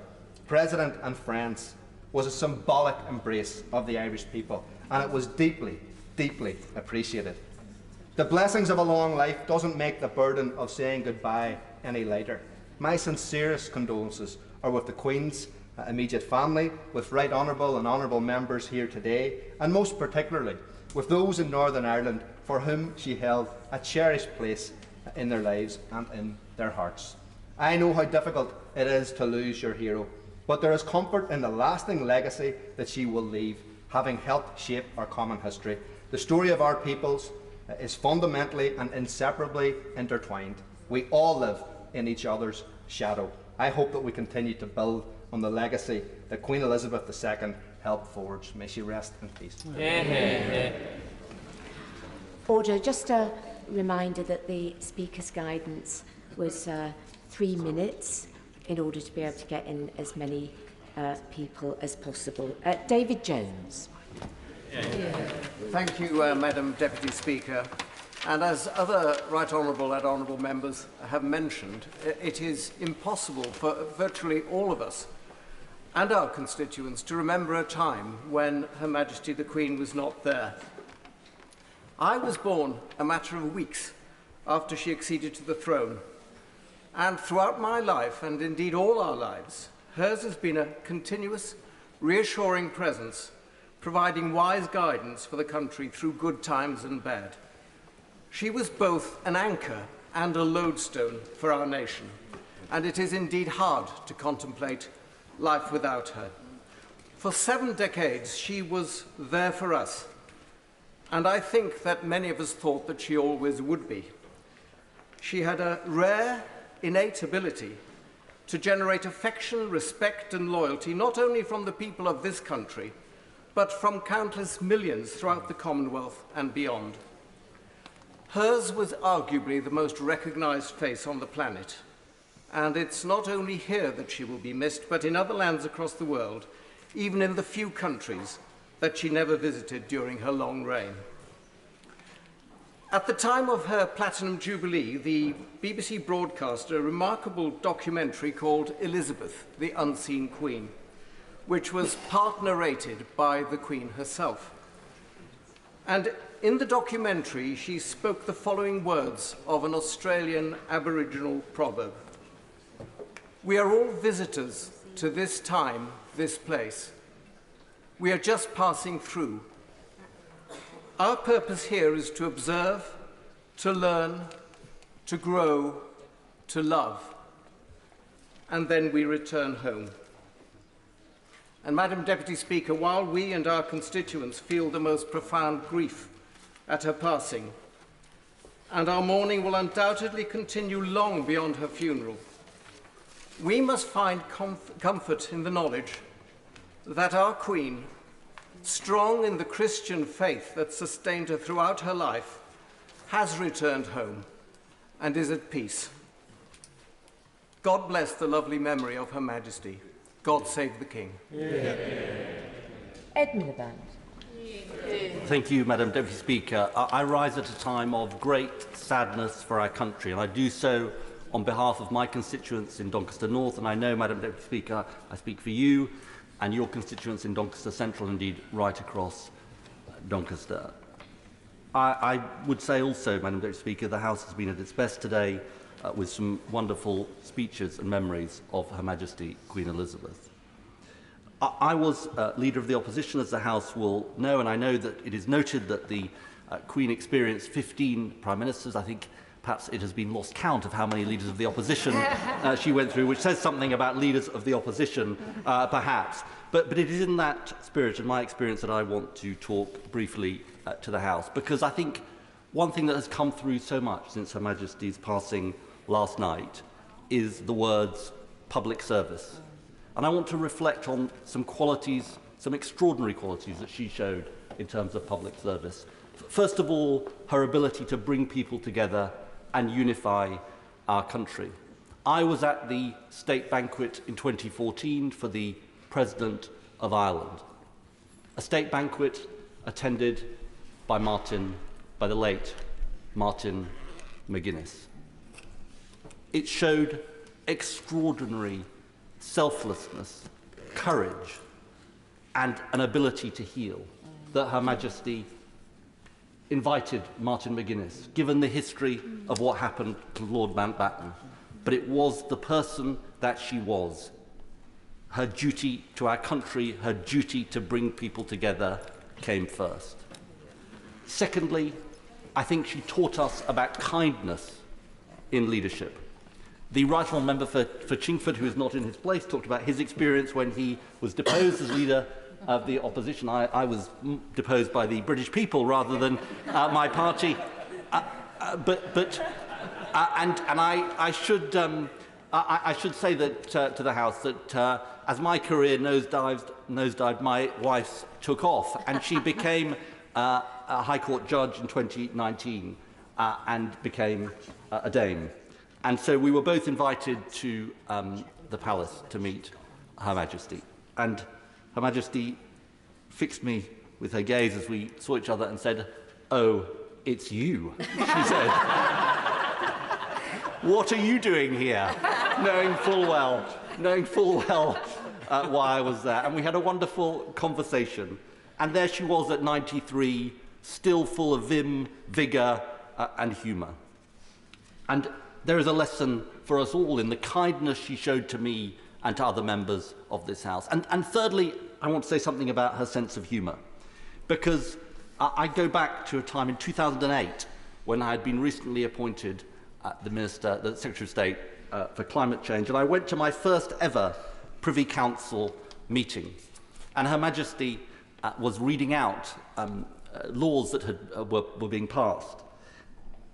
President and friends, was a symbolic embrace of the Irish people, and it was deeply, deeply appreciated. The blessings of a long life doesn't make the burden of saying goodbye any lighter. My sincerest condolences are with the Queen's immediate family, with Right Honourable and Honourable members here today, and most particularly with those in Northern Ireland for whom she held a cherished place in their lives and in their hearts. I know how difficult it is to lose your hero, but there is comfort in the lasting legacy that she will leave, having helped shape our common history. The story of our peoples is fundamentally and inseparably intertwined. We all live in each other's shadow. I hope that we continue to build on the legacy that Queen Elizabeth II helped forge. May she rest in peace. Order. Just a reminder that the Speaker's guidance was 3 minutes in order to be able to get in as many people as possible. David Jones. Thank you, Madam Deputy Speaker. And as other Right Honourable and Honourable members have mentioned, it is impossible for virtually all of us and our constituents to remember a time when Her Majesty the Queen was not there. I was born a matter of weeks after she acceded to the throne, and throughout my life, and indeed all our lives, hers has been a continuous, reassuring presence, providing wise guidance for the country through good times and bad. She was both an anchor and a lodestone for our nation, and it is indeed hard to contemplate life without her. For 7 decades, she was there for us, and I think that many of us thought that she always would be. She had a rare, innate ability to generate affection, respect, and loyalty, not only from the people of this country, but from countless millions throughout the Commonwealth and beyond. Hers was arguably the most recognised face on the planet, and it's not only here that she will be missed, but in other lands across the world, even in the few countries that she never visited during her long reign. At the time of her Platinum Jubilee, the BBC broadcast a remarkable documentary called Elizabeth, the Unseen Queen, which was part narrated by the Queen herself. And in the documentary, she spoke the following words of an Australian Aboriginal proverb. "We are all visitors to this time, this place. We are just passing through. Our purpose here is to observe, to learn, to grow, to love, and then we return home." And Madam Deputy Speaker, while we and our constituents feel the most profound grief at her passing, and our mourning will undoubtedly continue long beyond her funeral, we must find comfort in the knowledge that our Queen, strong in the Christian faith that sustained her throughout her life, has returned home and is at peace. God bless the lovely memory of Her Majesty. God save the King. Ed Miliband. Thank you, Madam Deputy Speaker. I rise at a time of great sadness for our country, and I do so on behalf of my constituents in Doncaster North, and I know, Madam Deputy Speaker, I speak for you and your constituents in Doncaster Central, indeed right across Doncaster. I would say also, Madam Deputy Speaker, the House has been at its best today with some wonderful speeches and memories of Her Majesty Queen Elizabeth. I was Leader of the Opposition, as the House will know, and I know that it is noted that the Queen experienced 15 Prime Ministers. I think perhaps it has been lost count of how many leaders of the opposition she went through, which says something about leaders of the opposition, perhaps. But it is in that spirit, in my experience, that I want to talk briefly to the House, because I think one thing that has come through so much since Her Majesty's passing last night is the words public service. And I want to reflect on some qualities, some extraordinary qualities that she showed in terms of public service. First of all, her ability to bring people together and unify our country. I was at the state banquet in 2014 for the President of Ireland, a state banquet attended by the late Martin McGuinness. It showed extraordinary selflessness, courage, and an ability to heal that Her Majesty invited Martin McGuinness, given the history of what happened to Lord Mountbatten. But it was the person that she was. Her duty to our country, her duty to bring people together came first. Secondly, I think she taught us about kindness in leadership. The Right Honourable Member for Chingford, who is not in his place, talked about his experience when he was deposed as leader of the opposition. I was deposed by the British people rather than my party. I should say that to the House that as my career nosedived, my wife's took off, and she became a High Court judge in 2019 and became a Dame. And so we were both invited to the palace to meet Her Majesty. And Her Majesty fixed me with her gaze as we saw each other and said, "Oh, it's you," she said. "What are you doing here?" knowing full well why I was there. And we had a wonderful conversation. And there she was at 93, still full of vim, vigour, and humour. And there is a lesson for us all in the kindness she showed to me and to other members of this House. And thirdly, I want to say something about her sense of humour, because I go back to a time in 2008 when I had been recently appointed the Secretary of State for Climate Change, and I went to my first ever Privy Council meeting, and Her Majesty was reading out laws that were being passed.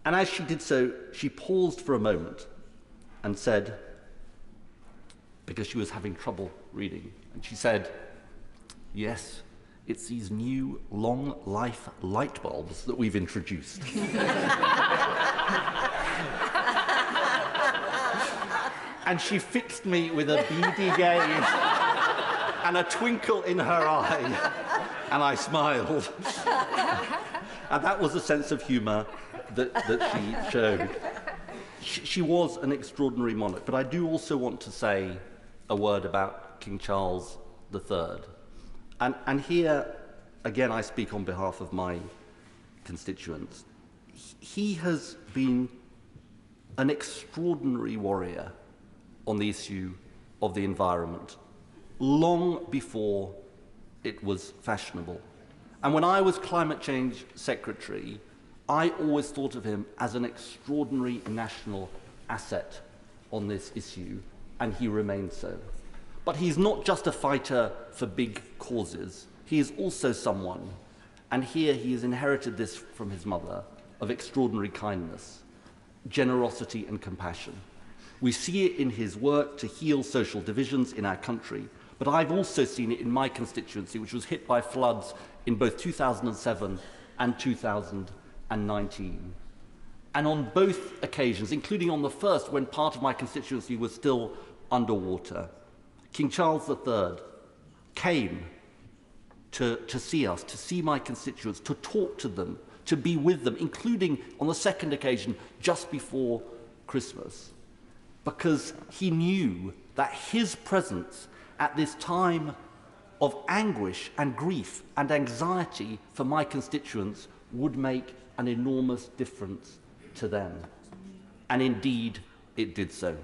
And as she did so, she paused for a moment and said, because she was having trouble reading, and she said, "Yes, it's these new long-life light bulbs that we've introduced." And she fixed me with a beady gaze and a twinkle in her eye, and I smiled. And that was a sense of humour that she showed. She was an extraordinary monarch, but I do also want to say a word about King Charles III. And here, again, I speak on behalf of my constituents. He has been an extraordinary warrior on the issue of the environment, long before it was fashionable. And when I was Climate Change Secretary, I always thought of him as an extraordinary national asset on this issue, and he remains so. But he's not just a fighter for big causes. He is also someone, and here he has inherited this from his mother, of extraordinary kindness, generosity and compassion. We see it in his work to heal social divisions in our country, but I've also seen it in my constituency, which was hit by floods in both 2007 and 2019. And on both occasions, including on the first, when part of my constituency was still underwater, King Charles III came to see us, to see my constituents, to talk to them, to be with them, including on the second occasion, just before Christmas, because he knew that his presence at this time of anguish and grief and anxiety for my constituents would make an enormous difference to them. And indeed, it did so.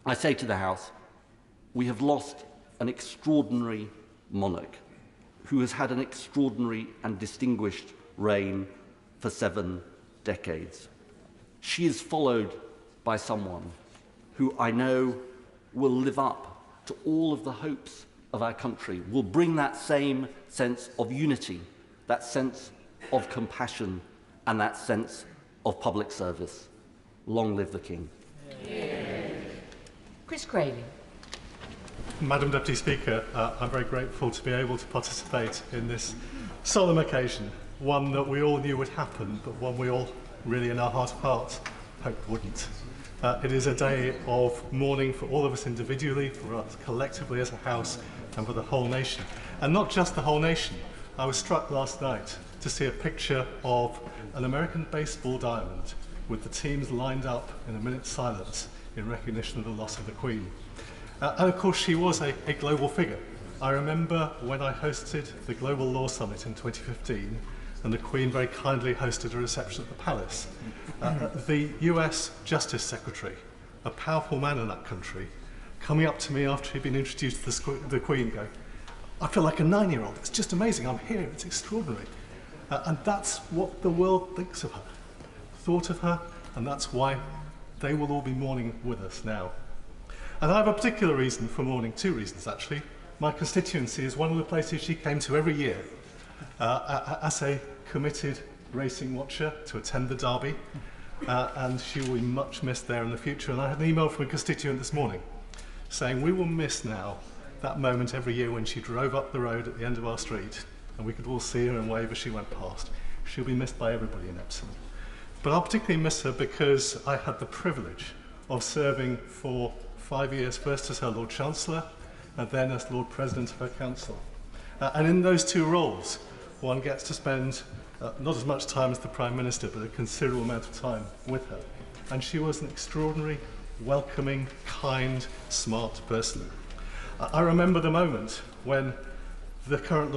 I say to the House, we have lost an extraordinary monarch who has had an extraordinary and distinguished reign for 7 decades. she is followed by someone who I know will live up to all of the hopes of our country, will bring that same sense of unity, that sense of compassion, and that sense of public service. Long live the King. Chris Craving. Madam Deputy Speaker, I'm very grateful to be able to participate in this solemn occasion, one that we all knew would happen, but one we all really in our heart of hearts hoped wouldn't. It is a day of mourning for all of us individually, for us collectively as a House, and for the whole nation. And not just the whole nation. I was struck last night to see a picture of an American baseball diamond with the teams lined up in a minute's silence in recognition of the loss of the Queen. And of course she was a global figure. I remember when I hosted the Global Law Summit in 2015 and the Queen very kindly hosted a reception at the Palace. The US Justice Secretary, a powerful man in that country, coming up to me after he'd been introduced to the Queen going, I feel like a 9-year-old, it's just amazing, I'm here, it's extraordinary. And that's what the world thinks of her, thought of her, and that's why they will all be mourning with us now. And I have a particular reason for mourning, 2 reasons actually. My constituency is one of the places she came to every year as a committed racing watcher to attend the Derby, and she will be much missed there in the future. And I had an email from a constituent this morning saying we will miss now that moment every year when she drove up the road at the end of our street and we could all see her and wave as she went past. She'll be missed by everybody in Epsom. But I'll particularly miss her because I had the privilege of serving for 5 years, first as her Lord Chancellor and then as Lord President of her Council. And in those 2 roles, one gets to spend not as much time as the Prime Minister, but a considerable amount of time with her. And she was an extraordinary, welcoming, kind, smart person. I remember the moment when the current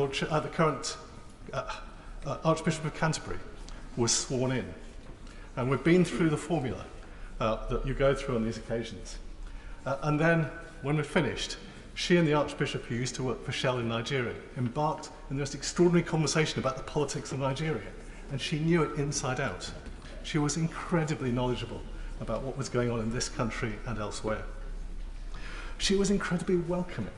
Archbishop of Canterbury was sworn in. And we've been through the formula that you go through on these occasions. And then, when we're finished, she and the Archbishop, who used to work for Shell in Nigeria, embarked in the most extraordinary conversation about the politics of Nigeria. And she knew it inside out. She was incredibly knowledgeable about what was going on in this country and elsewhere. She was incredibly welcoming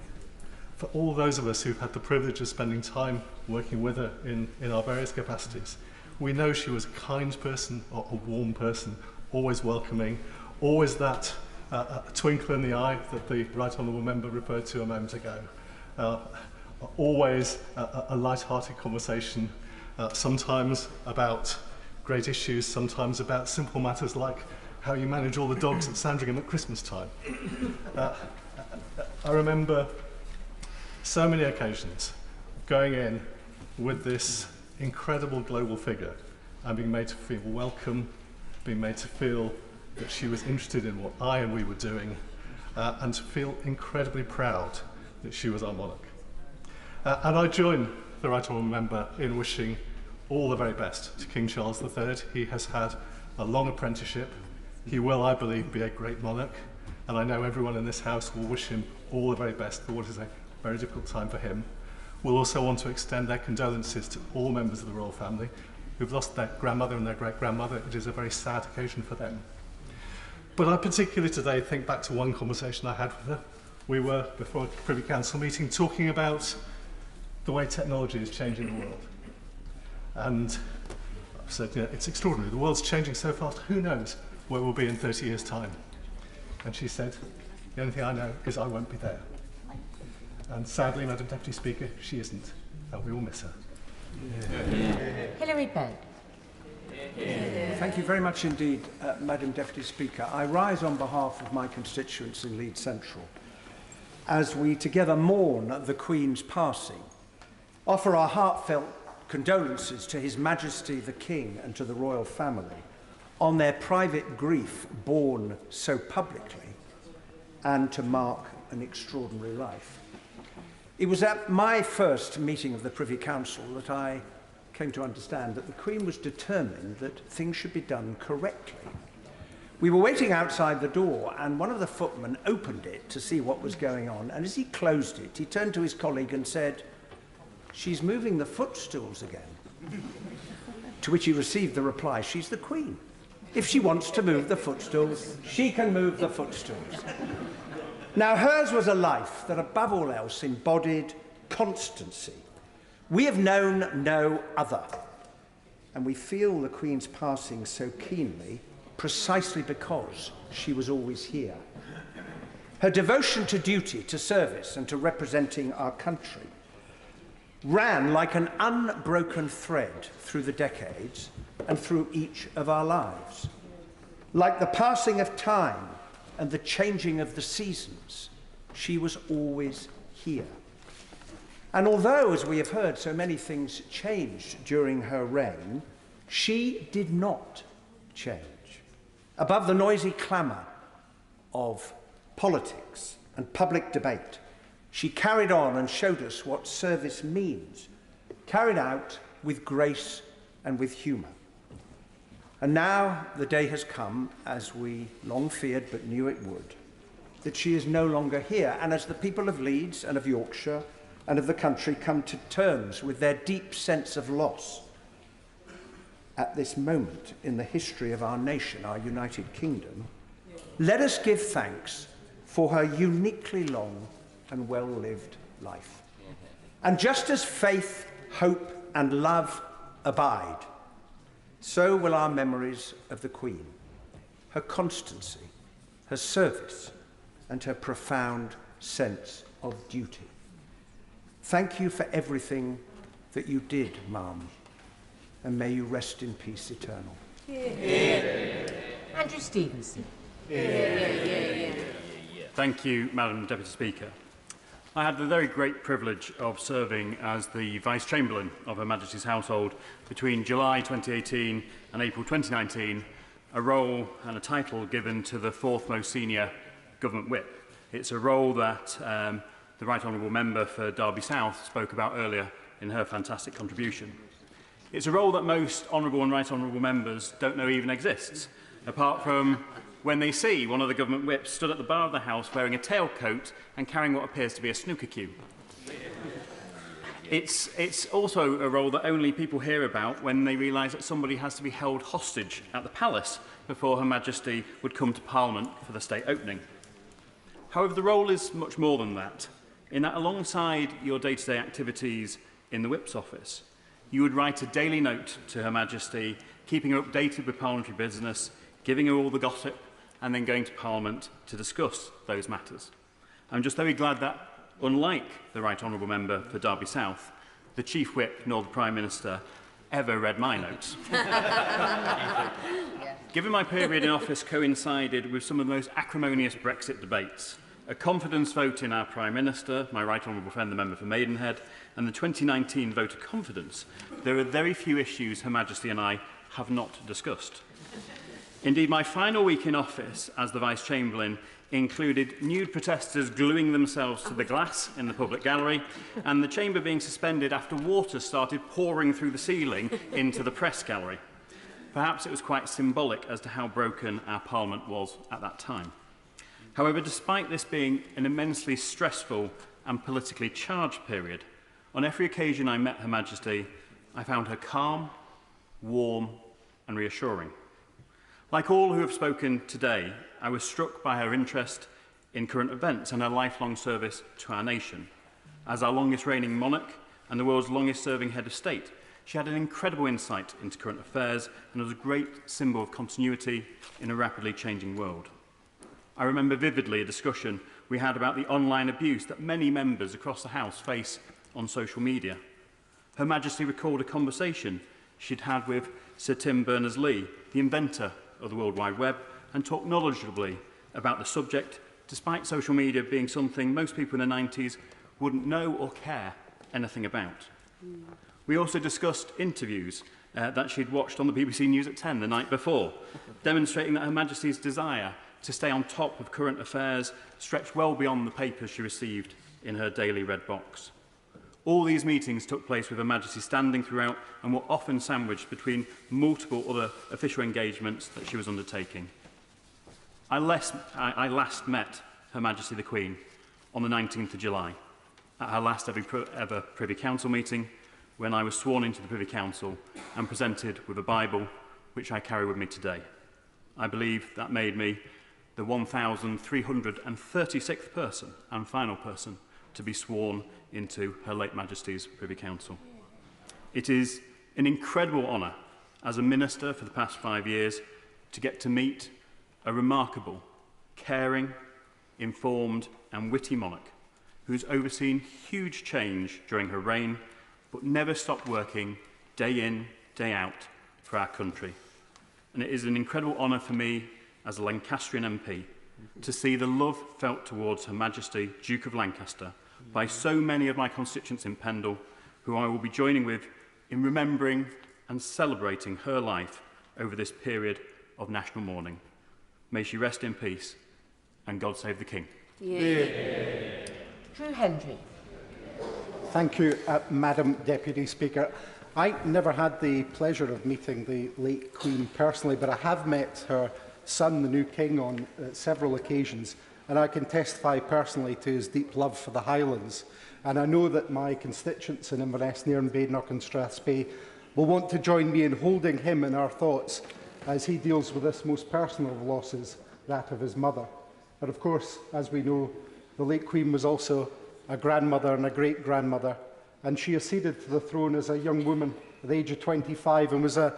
for all those of us who've had the privilege of spending time working with her in our various capacities. We know she was a kind person, or a warm person, always welcoming, always that twinkle in the eye that the Right Honourable Member referred to a moment ago. Always a light-hearted conversation, sometimes about great issues, sometimes about simple matters like how you manage all the dogs at Sandringham at Christmas time. I remember so many occasions going in with this incredible global figure and being made to feel welcome, being made to feel that she was interested in what I and we were doing, and to feel incredibly proud that she was our monarch. And I join the Right Honourable Member in wishing all the very best to King Charles III. He has had a long apprenticeship. He will, I believe, be a great monarch, and I know everyone in this House will wish him all the very best for what is a very difficult time for him. We'll also want to extend their condolences to all members of the royal family who've lost their grandmother and their great-grandmother. It is a very sad occasion for them. But I particularly today think back to one conversation I had with her. We were, before a Privy Council meeting, talking about the way technology is changing the world. And I said, you know, it's extraordinary. The world's changing so fast. Who knows where we'll be in 30 years' time? And she said, the only thing I know is I won't be there. And sadly, Madam Deputy Speaker, she isn't, and we will miss her. Hilary Benn. Thank you very much indeed, Madam Deputy Speaker. I rise on behalf of my constituency, Leeds Central, as we together mourn the Queen's passing, offer our heartfelt condolences to His Majesty the King and to the royal family on their private grief borne so publicly, and to mark an extraordinary life. It was at my first meeting of the Privy Council that I came to understand that the Queen was determined that things should be done correctly. We were waiting outside the door, and one of the footmen opened it to see what was going on, and as he closed it, he turned to his colleague and said, "She's moving the footstools again." To which he received the reply, "She's the Queen." If she wants to move the footstools, she can move the footstools. Now, hers was a life that above all else embodied constancy. We have known no other, and we feel the Queen's passing so keenly precisely because she was always here. Her devotion to duty, to service, and to representing our country ran like an unbroken thread through the decades and through each of our lives. Like the passing of time and the changing of the seasons, she was always here. And although, as we have heard, so many things changed during her reign, she did not change. Above the noisy clamour of politics and public debate, she carried on and showed us what service means, carried out with grace and with humour. And now the day has come, as we long feared but knew it would, that she is no longer here. And as the people of Leeds and of Yorkshire and of the country come to terms with their deep sense of loss at this moment in the history of our nation, our United Kingdom, let us give thanks for her uniquely long and well-lived life. And just as faith, hope, and love abide, so will our memories of the Queen, her constancy, her service, and her profound sense of duty. Thank you for everything that you did, Ma'am, and may you rest in peace eternal. Andrew Stevenson. Thank you, Madam Deputy Speaker. I had the very great privilege of serving as the Vice-Chamberlain of Her Majesty's household between July 2018 and April 2019, a role and a title given to the fourth most senior government whip. It's a role that the Right Honourable Member for Derby South spoke about earlier in her fantastic contribution. It's a role that most Honourable and Right Honourable Members don't know even exists, apart from when they see one of the government whips stood at the bar of the House wearing a tailcoat and carrying what appears to be a snooker cue. It's also a role that only people hear about when they realise that somebody has to be held hostage at the palace before Her Majesty would come to Parliament for the state opening. However, the role is much more than that, in that alongside your day-to-day activities in the Whip's office, you would write a daily note to Her Majesty, keeping her updated with parliamentary business, giving her all the gossip, and then going to Parliament to discuss those matters. I'm just very glad that, unlike the Right Honourable Member for Derby South, the Chief Whip nor the Prime Minister ever read my notes. Given my period in office coincided with some of the most acrimonious Brexit debates, a confidence vote in our Prime Minister, my Right Honourable friend the Member for Maidenhead, and the 2019 vote of confidence, there are very few issues Her Majesty and I have not discussed. Indeed, my final week in office as the Vice-Chamberlain included nude protesters gluing themselves to the glass in the public gallery and the chamber being suspended after water started pouring through the ceiling into the press gallery. Perhaps it was quite symbolic as to how broken our Parliament was at that time. However, despite this being an immensely stressful and politically charged period, on every occasion I met Her Majesty, I found her calm, warm and reassuring. Like all who have spoken today, I was struck by her interest in current events and her lifelong service to our nation. As our longest reigning monarch and the world's longest serving head of state, she had an incredible insight into current affairs and was a great symbol of continuity in a rapidly changing world. I remember vividly a discussion we had about the online abuse that many members across the House face on social media. Her Majesty recalled a conversation she'd had with Sir Tim Berners-Lee, the inventor of the World Wide Web, and talked knowledgeably about the subject, despite social media being something most people in the 90s wouldn't know or care anything about. We also discussed interviews that she'd watched on the BBC News at 10 the night before, demonstrating that Her Majesty's desire to stay on top of current affairs stretched well beyond the papers she received in her daily red box. All these meetings took place with Her Majesty standing throughout and were often sandwiched between multiple other official engagements that she was undertaking. I last met Her Majesty the Queen on the 19th of July at her last ever Privy Council meeting, when I was sworn into the Privy Council and presented with a Bible, which I carry with me today. I believe that made me the 1,336th person and final person to be sworn into Her late Majesty's Privy Council. It is an incredible honour as a minister for the past 5 years to get to meet a remarkable, caring, informed and witty monarch who's overseen huge change during her reign but never stopped working day in, day out for our country. And it is an incredible honour for me as a Lancastrian MP to see the love felt towards Her Majesty Duke of Lancaster by so many of my constituents in Pendle, who I will be joining with in remembering and celebrating her life over this period of national mourning. May she rest in peace, and God save the King. Yeah. Drew Hendry. Thank you, Madam Deputy Speaker. I never had the pleasure of meeting the late Queen personally, but I have met her son, the new King, on several occasions, and I can testify personally to his deep love for the Highlands. And I know that my constituents in Inverness, Nairn, Badenoch and Strathspey will want to join me in holding him in our thoughts as he deals with this most personal of losses, that of his mother. But of course, as we know, the late Queen was also a grandmother and a great-grandmother, and she acceded to the throne as a young woman at the age of 25 and was an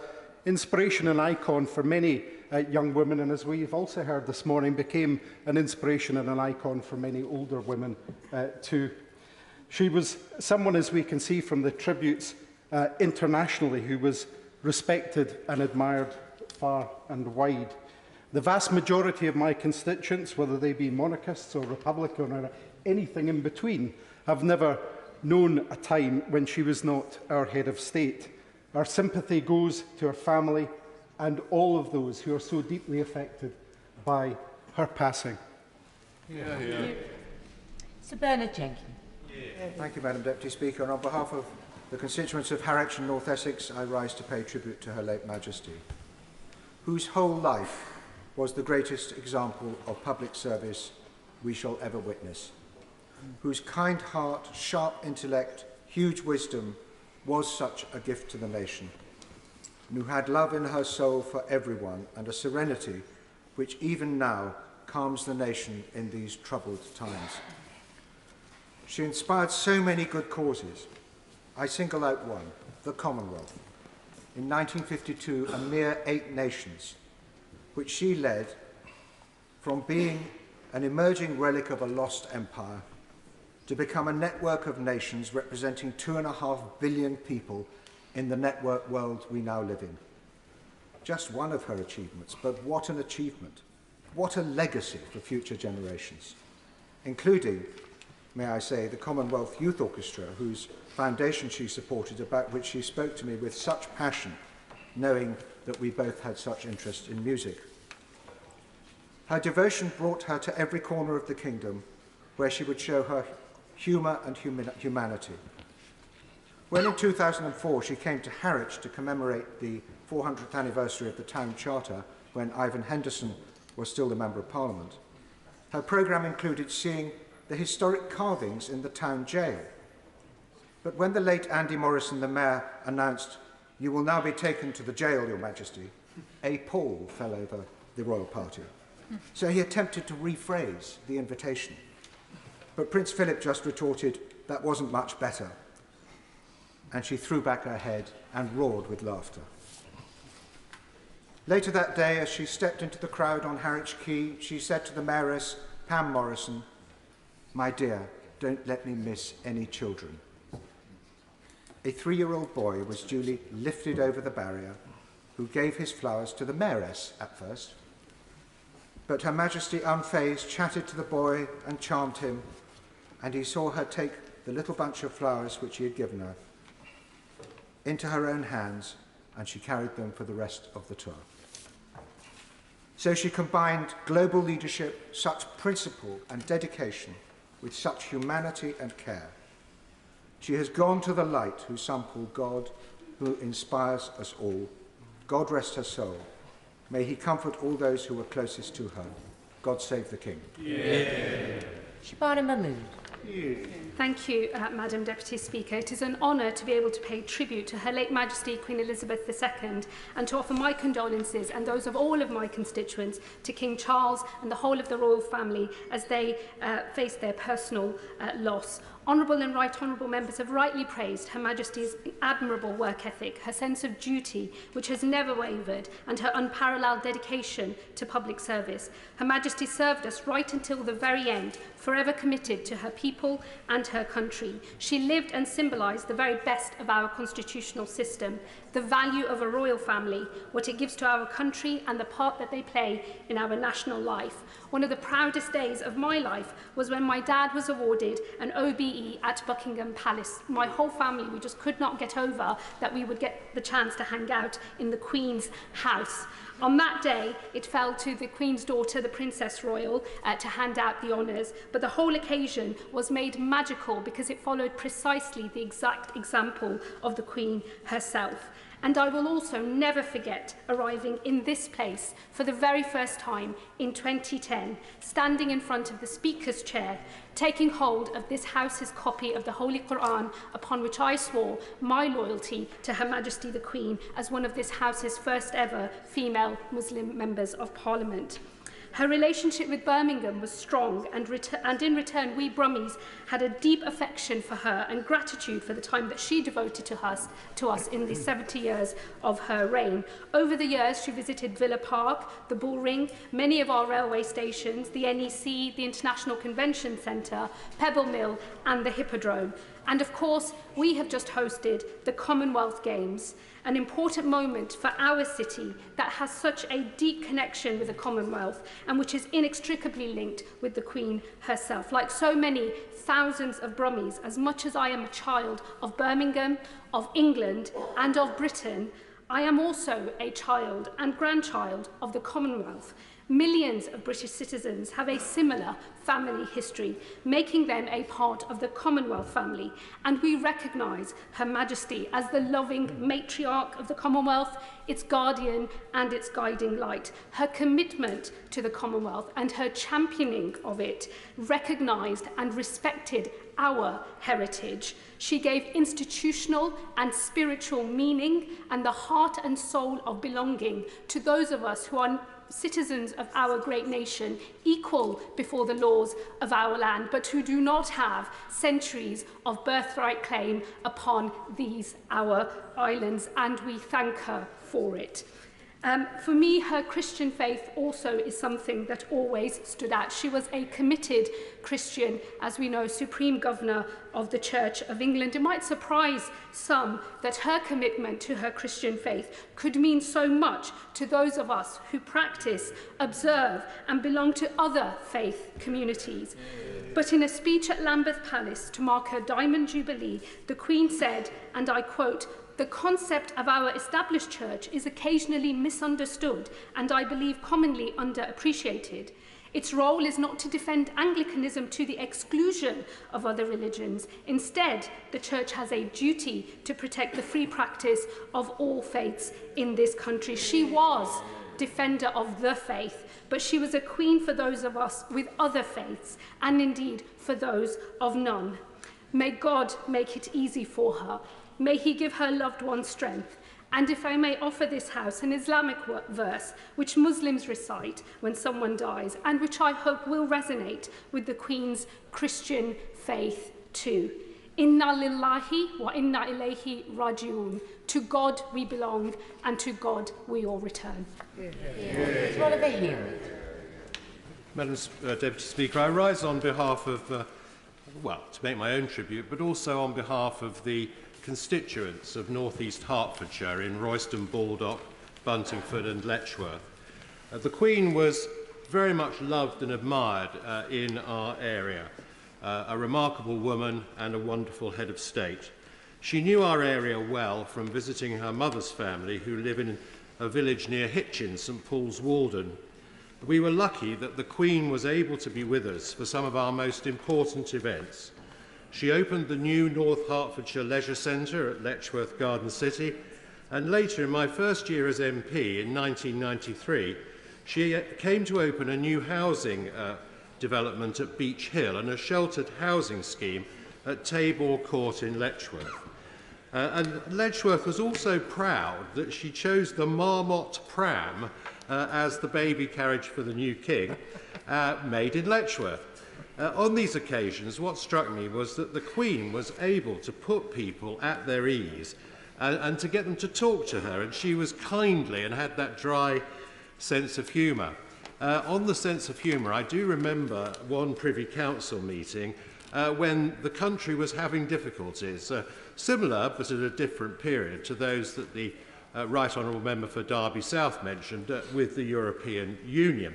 inspiration and icon for many young women, and as we've also heard this morning, became an inspiration and an icon for many older women too. She was someone, as we can see from the tributes internationally, who was respected and admired far and wide. The vast majority of my constituents, whether they be monarchists or Republican or anything in between, have never known a time when she was not our head of state. Our sympathy goes to her family and all of those who are so deeply affected by her passing. Sir Bernard Jenkins. Thank you, Madam Deputy Speaker. And on behalf of the constituents of Harwich and North Essex, I rise to pay tribute to Her late Majesty, whose whole life was the greatest example of public service we shall ever witness, whose kind heart, sharp intellect, huge wisdom was such a gift to the nation, and who had love in her soul for everyone and a serenity which even now calms the nation in these troubled times. She inspired so many good causes. I single out one, the Commonwealth. In 1952, a mere 8 nations, which she led from being an emerging relic of a lost empire to become a network of nations representing 2.5 billion people in the network world we now live in. Just one of her achievements, but what an achievement. What a legacy for future generations, including, may I say, the Commonwealth Youth Orchestra, whose foundation she supported, about which she spoke to me with such passion, knowing that we both had such interest in music. Her devotion brought her to every corner of the kingdom, where she would show her humour and humanity. When in 2004 she came to Harwich to commemorate the 400th anniversary of the town charter, when Ivan Henderson was still the Member of Parliament, her programme included seeing the historic carvings in the town jail. But when the late Andy Morrison, the Mayor, announced, "You will now be taken to the jail, Your Majesty," a pall fell over the royal party. So he attempted to rephrase the invitation. But Prince Philip just retorted, "That wasn't much better." And she threw back her head and roared with laughter. Later that day, as she stepped into the crowd on Harwich Quay, she said to the Mayoress, Pam Morrison, "My dear, don't let me miss any children." A 3-year-old boy was duly lifted over the barrier, who gave his flowers to the Mayoress at first. But Her Majesty, unfazed, chatted to the boy and charmed him, and he saw her take the little bunch of flowers which he had given her into her own hands, and she carried them for the rest of the tour. So she combined global leadership, such principle and dedication, with such humanity and care. She has gone to the light, who some call God, who inspires us all. God rest her soul. May he comfort all those who were closest to her. God save the King. Shabana Mahmood. Thank you, Madam Deputy Speaker. It is an honour to be able to pay tribute to Her late Majesty Queen Elizabeth II and to offer my condolences and those of all of my constituents to King Charles and the whole of the royal family as they face their personal loss. Honourable and right honourable members have rightly praised Her Majesty's admirable work ethic, her sense of duty, which has never wavered, and her unparalleled dedication to public service. Her Majesty served us right until the very end, forever committed to her people and her country. She lived and symbolised the very best of our constitutional system, the value of a royal family, what it gives to our country and the part that they play in our national life. One of the proudest days of my life was when my dad was awarded an OBE at Buckingham Palace. My whole family, we just could not get over that we would get the chance to hang out in the Queen's house. On that day, it fell to the Queen's daughter, the Princess Royal, to hand out the honours, but the whole occasion was made magical because it followed precisely the exact example of the Queen herself. And I will also never forget arriving in this place for the very first time in 2010, standing in front of the Speaker's chair, taking hold of this House's copy of the Holy Quran, upon which I swore my loyalty to Her Majesty the Queen as one of this House's first ever female Muslim members of Parliament. Her relationship with Birmingham was strong, and in return we Brummies had a deep affection for her and gratitude for the time that she devoted to us in the 70 years of her reign. Over the years, she visited Villa Park, the Bull Ring, many of our railway stations, the NEC, the International Convention Centre, Pebble Mill and the Hippodrome. And of course, we have just hosted the Commonwealth Games, an important moment for our city that has such a deep connection with the Commonwealth and which is inextricably linked with the Queen herself. Like so many thousands of Brummies, as much as I am a child of Birmingham, of England and of Britain, I am also a child and grandchild of the Commonwealth. Millions of British citizens have a similar family history, making them a part of the Commonwealth family, and we recognise Her Majesty as the loving matriarch of the Commonwealth, its guardian and its guiding light. Her commitment to the Commonwealth and her championing of it recognised and respected our heritage. She gave institutional and spiritual meaning and the heart and soul of belonging to those of us who are citizens of our great nation, equal before the laws of our land, but who do not have centuries of birthright claim upon these our islands, and we thank her for it. For me, her Christian faith also is something that always stood out. She was a committed Christian, as we know, Supreme Governor of the Church of England. It might surprise some that her commitment to her Christian faith could mean so much to those of us who practice, observe, and belong to other faith communities. But in a speech at Lambeth Palace to mark her Diamond Jubilee, the Queen said, and I quote, "The concept of our established church is occasionally misunderstood and I believe commonly underappreciated. Its role is not to defend Anglicanism to the exclusion of other religions. Instead, the church has a duty to protect the free practice of all faiths in this country." She was defender of the faith, but she was a queen for those of us with other faiths and indeed for those of none. May God make it easy for her. May he give her loved ones strength. And if I may offer this House an Islamic verse which Muslims recite when someone dies and which I hope will resonate with the Queen's Christian faith too. Inna lillahi wa inna ilayhi raji'un. To God we belong and to God we all return. Madam Deputy Speaker, I rise on behalf of, well, to make my own tribute, but also on behalf of the constituents of North East Hertfordshire in Royston, Baldock, Buntingford and Letchworth. The Queen was very much loved and admired in our area, a remarkable woman and a wonderful head of state. She knew our area well from visiting her mother's family, who live in a village near Hitchin, St Paul's Walden. We were lucky that the Queen was able to be with us for some of our most important events. She opened the new North Hertfordshire Leisure Centre at Letchworth Garden City, and later, in my first year as MP in 1993, she came to open a new housing development at Beach Hill and a sheltered housing scheme at Tabor Court in Letchworth. And Letchworth was also proud that she chose the Marmot pram as the baby carriage for the new king, made in Letchworth. On these occasions, what struck me was that the Queen was able to put people at their ease and to get them to talk to her, and she was kindly and had that dry sense of humour. On the sense of humour, I do remember one Privy Council meeting when the country was having difficulties, similar but at a different period to those that the Right Honourable Member for Derby South mentioned with the European Union.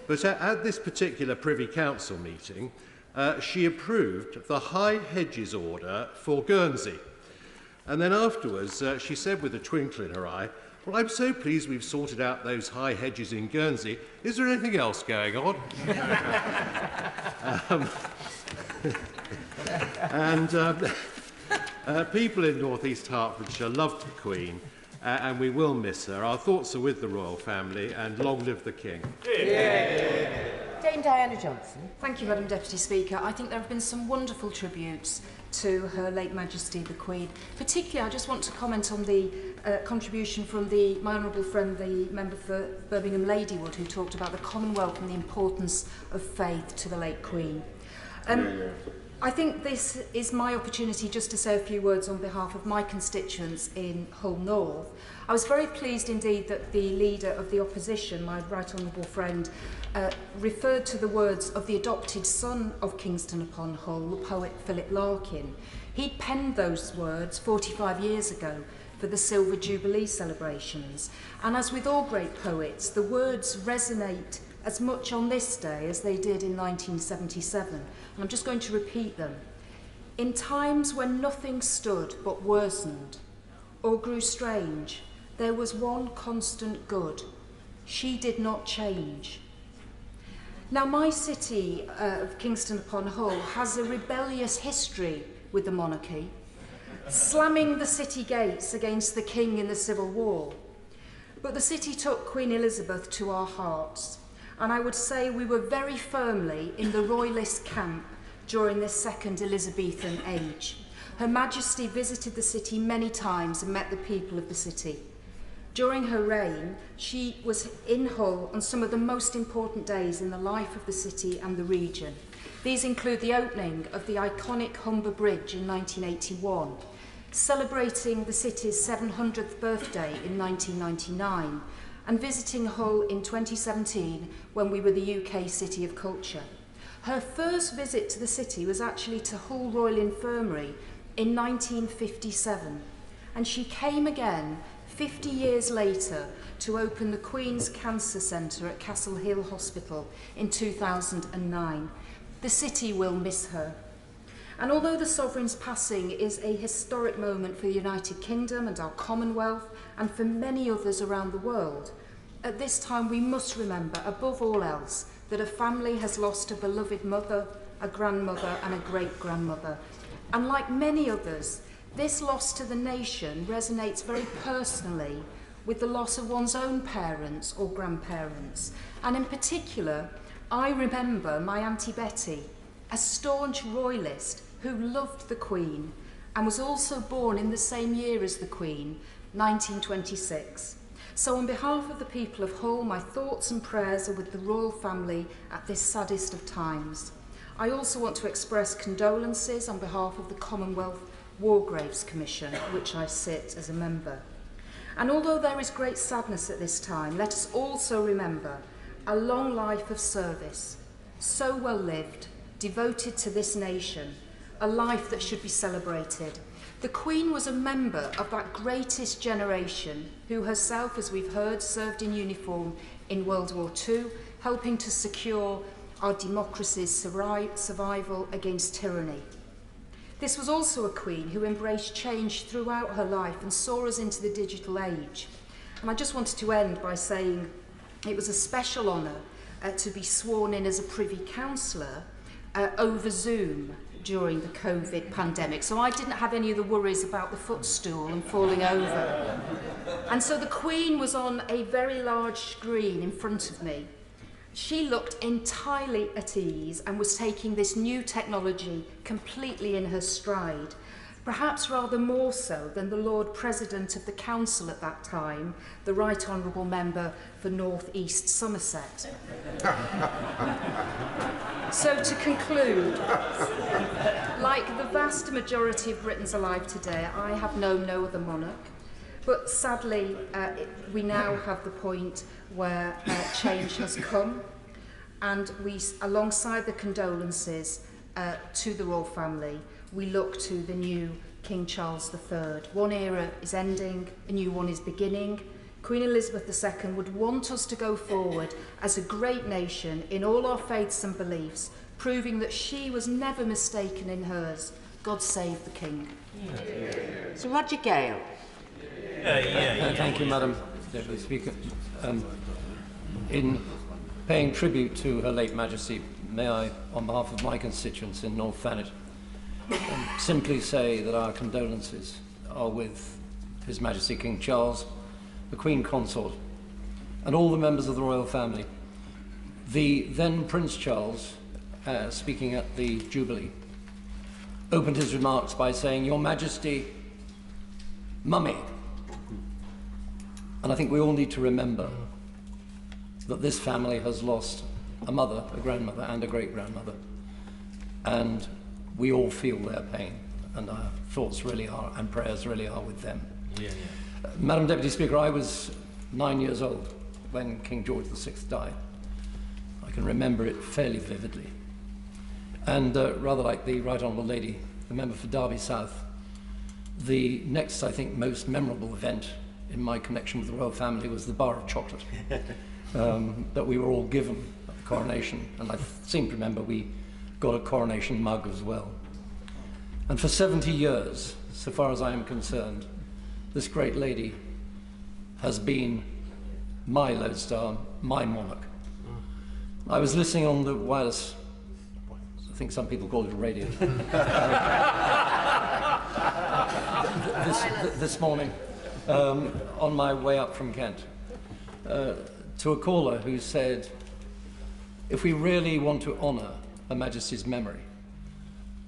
But at this particular Privy Council meeting, she approved the High Hedges Order for Guernsey. And then afterwards, she said with a twinkle in her eye, "Well, I'm so pleased we've sorted out those high hedges in Guernsey. Is there anything else going on?" People in North East Hertfordshire loved the Queen, and we will miss her. Our thoughts are with the royal family, and long live the King. Dame Diana Johnson. Thank you, Madam Deputy Speaker. I think there have been some wonderful tributes to Her late Majesty the Queen. Particularly, I just want to comment on the contribution from my honourable friend, the member for Birmingham Ladywood, who talked about the Commonwealth and the importance of faith to the late Queen. I think this is my opportunity just to say a few words on behalf of my constituents in Hull North. I was very pleased indeed that the Leader of the Opposition, my right honourable friend, referred to the words of the adopted son of Kingston upon Hull, the poet Philip Larkin. He penned those words 45 years ago for the Silver Jubilee celebrations. And as with all great poets, the words resonate as much on this day as they did in 1977. And I'm just going to repeat them. In times when nothing stood but worsened or grew strange, there was one constant good. She did not change. Now, my city of Kingston upon Hull has a rebellious history with the monarchy, slamming the city gates against the king in the Civil War. But the city took Queen Elizabeth to our hearts, and I would say we were very firmly in the royalist camp during this second Elizabethan age. Her Majesty visited the city many times and met the people of the city. During her reign, she was in Hull on some of the most important days in the life of the city and the region. These include the opening of the iconic Humber Bridge in 1981, celebrating the city's 700th birthday in 1999, and visiting Hull in 2017 when we were the UK City of Culture. Her first visit to the city was actually to Hull Royal Infirmary in 1957, and she came again 50 years later to open the Queen's Cancer Centre at Castle Hill Hospital in 2009. The city will miss her. And although the Sovereign's passing is a historic moment for the United Kingdom and our Commonwealth and for many others around the world, at this time we must remember, above all else, that a family has lost a beloved mother, a grandmother and a great-grandmother. And like many others, this loss to the nation resonates very personally with the loss of one's own parents or grandparents. And in particular, I remember my Auntie Betty, a staunch royalist who loved the Queen and was also born in the same year as the Queen, 1926. So on behalf of the people of Hull, my thoughts and prayers are with the royal family at this saddest of times. I also want to express condolences on behalf of the Commonwealth War Graves Commission, which I sit as a member. And although there is great sadness at this time, let us also remember a long life of service, so well lived, devoted to this nation, a life that should be celebrated. The Queen was a member of that greatest generation who herself, as we've heard, served in uniform in World War II, helping to secure our democracy's survival against tyranny. This was also a Queen who embraced change throughout her life and saw us into the digital age. And I just wanted to end by saying it was a special honour to be sworn in as a Privy Councillor over Zoom during the COVID pandemic. So I didn't have any of the worries about the footstool and falling over. And so the Queen was on a very large screen in front of me. She looked entirely at ease and was taking this new technology completely in her stride, perhaps rather more so than the Lord President of the Council at that time, the Right Honourable Member for North East Somerset. So to conclude, like the vast majority of Britons alive today, I have known no other monarch. But sadly, we now have the point where change has come, and we, alongside the condolences to the royal family, we look to the new King Charles III. One era is ending, a new one is beginning. Queen Elizabeth II would want us to go forward as a great nation in all our faiths and beliefs, proving that she was never mistaken in hers. God save the King. Sir Roger Gale. Thank you, Madam Deputy Speaker. In paying tribute to Her late Majesty, may I, on behalf of my constituents in North Thanet, simply say that our condolences are with His Majesty King Charles, the Queen Consort, and all the members of the royal family. The then Prince Charles, speaking at the Jubilee, opened his remarks by saying, "Your Majesty, Mummy." And I think we all need to remember that this family has lost a mother, a grandmother, and a great-grandmother. And we all feel their pain, and our thoughts really are, and prayers really are with them. Madam Deputy Speaker, I was 9 years old when King George VI died. I can remember it fairly vividly. And rather like the Right Honourable Lady, the member for Derby South, the next, I think, most memorable event in my connection with the royal family was the bar of chocolate that we were all given at the coronation. And I seem to remember we got a coronation mug as well. And for 70 years, so far as I am concerned, this great lady has been my lodestar, my monarch. I was listening on the wireless, I think some people call it a radio, this morning on my way up from Kent to a caller who said, if we really want to honour Her Majesty's memory,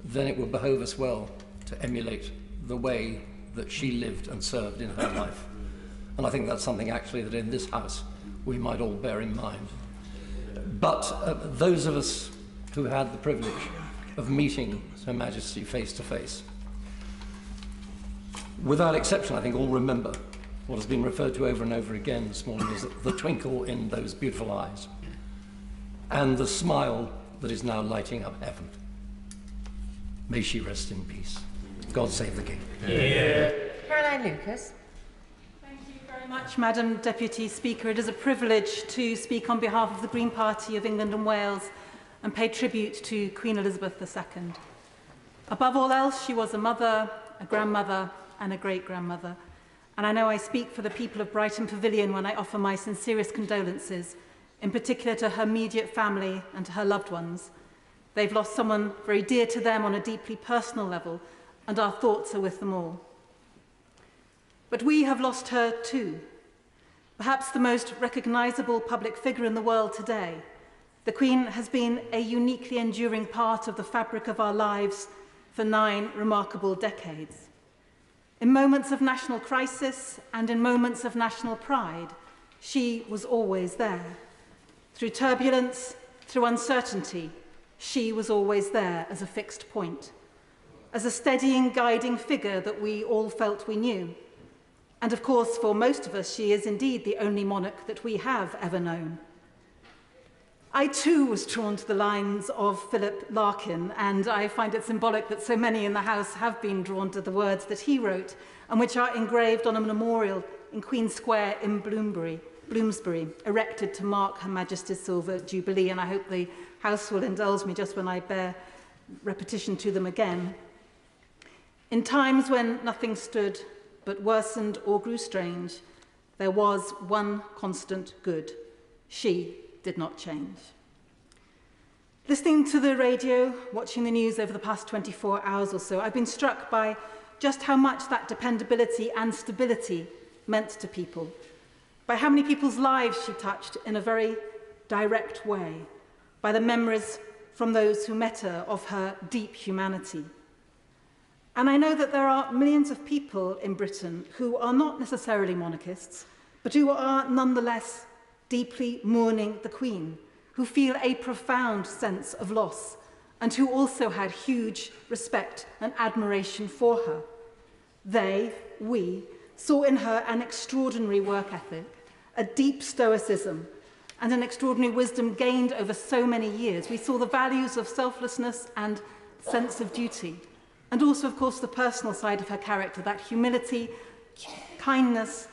then it would behove us well to emulate the way that she lived and served in her life. And I think that's something actually that in this House we might all bear in mind. But those of us who had the privilege of meeting Her Majesty face to face, without exception, I think all remember what has been referred to over and over again this morning as the twinkle in those beautiful eyes and the smile that is now lighting up heaven. May she rest in peace. God save the King. Caroline Lucas. Thank you very much, Madam Deputy Speaker. It is a privilege to speak on behalf of the Green Party of England and Wales and pay tribute to Queen Elizabeth II. Above all else, she was a mother, a grandmother, and a great-grandmother. And I know I speak for the people of Brighton Pavilion when I offer my sincerest condolences, in particular to her immediate family and to her loved ones. They've lost someone very dear to them on a deeply personal level, and our thoughts are with them all. But we have lost her too. Perhaps the most recognisable public figure in the world today, the Queen has been a uniquely enduring part of the fabric of our lives for 9 remarkable decades. In moments of national crisis and in moments of national pride, she was always there. Through turbulence, through uncertainty, she was always there as a fixed point, as a steadying, guiding figure that we all felt we knew. And of course, for most of us, she is indeed the only monarch that we have ever known. I too was drawn to the lines of Philip Larkin, and I find it symbolic that so many in the House have been drawn to the words that he wrote, and which are engraved on a memorial in Queen Square in Bloomsbury, erected to mark Her Majesty's Silver Jubilee, and I hope the House will indulge me just when I bear repetition to them again. In times when nothing stood but worsened or grew strange, there was one constant good. She did not change. Listening to the radio, watching the news over the past 24 hours or so, I've been struck by just how much that dependability and stability meant to people, by how many people's lives she touched in a very direct way by the memories from those who met her of her deep humanity. And I know that there are millions of people in Britain who are not necessarily monarchists, but who are nonetheless deeply mourning the Queen, who feel a profound sense of loss, and who also had huge respect and admiration for her. We, saw in her an extraordinary work ethic, a deep stoicism, and an extraordinary wisdom gained over so many years. We saw the values of selflessness and sense of duty, and also, of course, the personal side of her character, that humility, kindness,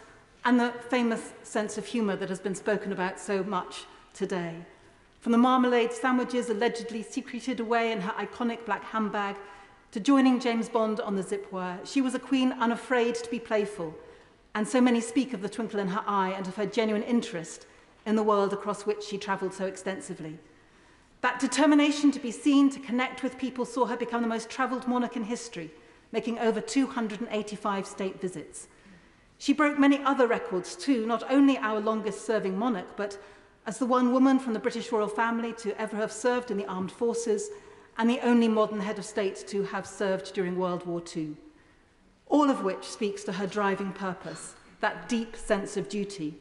and the famous sense of humour that has been spoken about so much today. From the marmalade sandwiches allegedly secreted away in her iconic black handbag, to joining James Bond on the zip wire, she was a queen unafraid to be playful, and so many speak of the twinkle in her eye and of her genuine interest in the world across which she travelled so extensively. That determination to be seen, to connect with people, saw her become the most travelled monarch in history, making over 285 state visits. She broke many other records too, not only our longest-serving monarch, but as the one woman from the British royal family to ever have served in the armed forces, and the only modern head of state to have served during World War II. All of which speaks to her driving purpose, that deep sense of duty.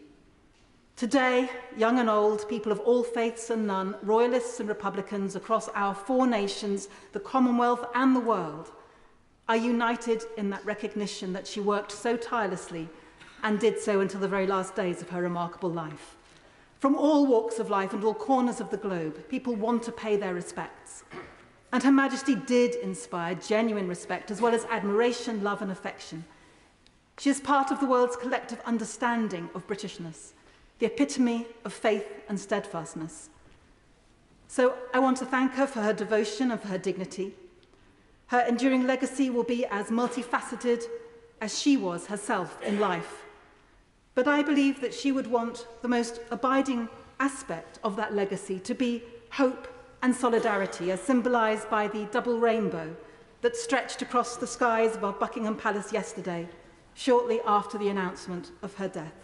Today, young and old, people of all faiths and none, royalists and republicans across our 4 nations, the Commonwealth and the world, are united in that recognition that she worked so tirelessly and did so until the very last days of her remarkable life. From all walks of life and all corners of the globe, people want to pay their respects. And Her Majesty did inspire genuine respect as well as admiration, love and affection. She is part of the world's collective understanding of Britishness, the epitome of faith and steadfastness. So I want to thank her for her devotion and for her dignity. Her enduring legacy will be as multifaceted as she was herself in life. But I believe that she would want the most abiding aspect of that legacy to be hope and solidarity, as symbolised by the double rainbow that stretched across the skies above Buckingham Palace yesterday, shortly after the announcement of her death.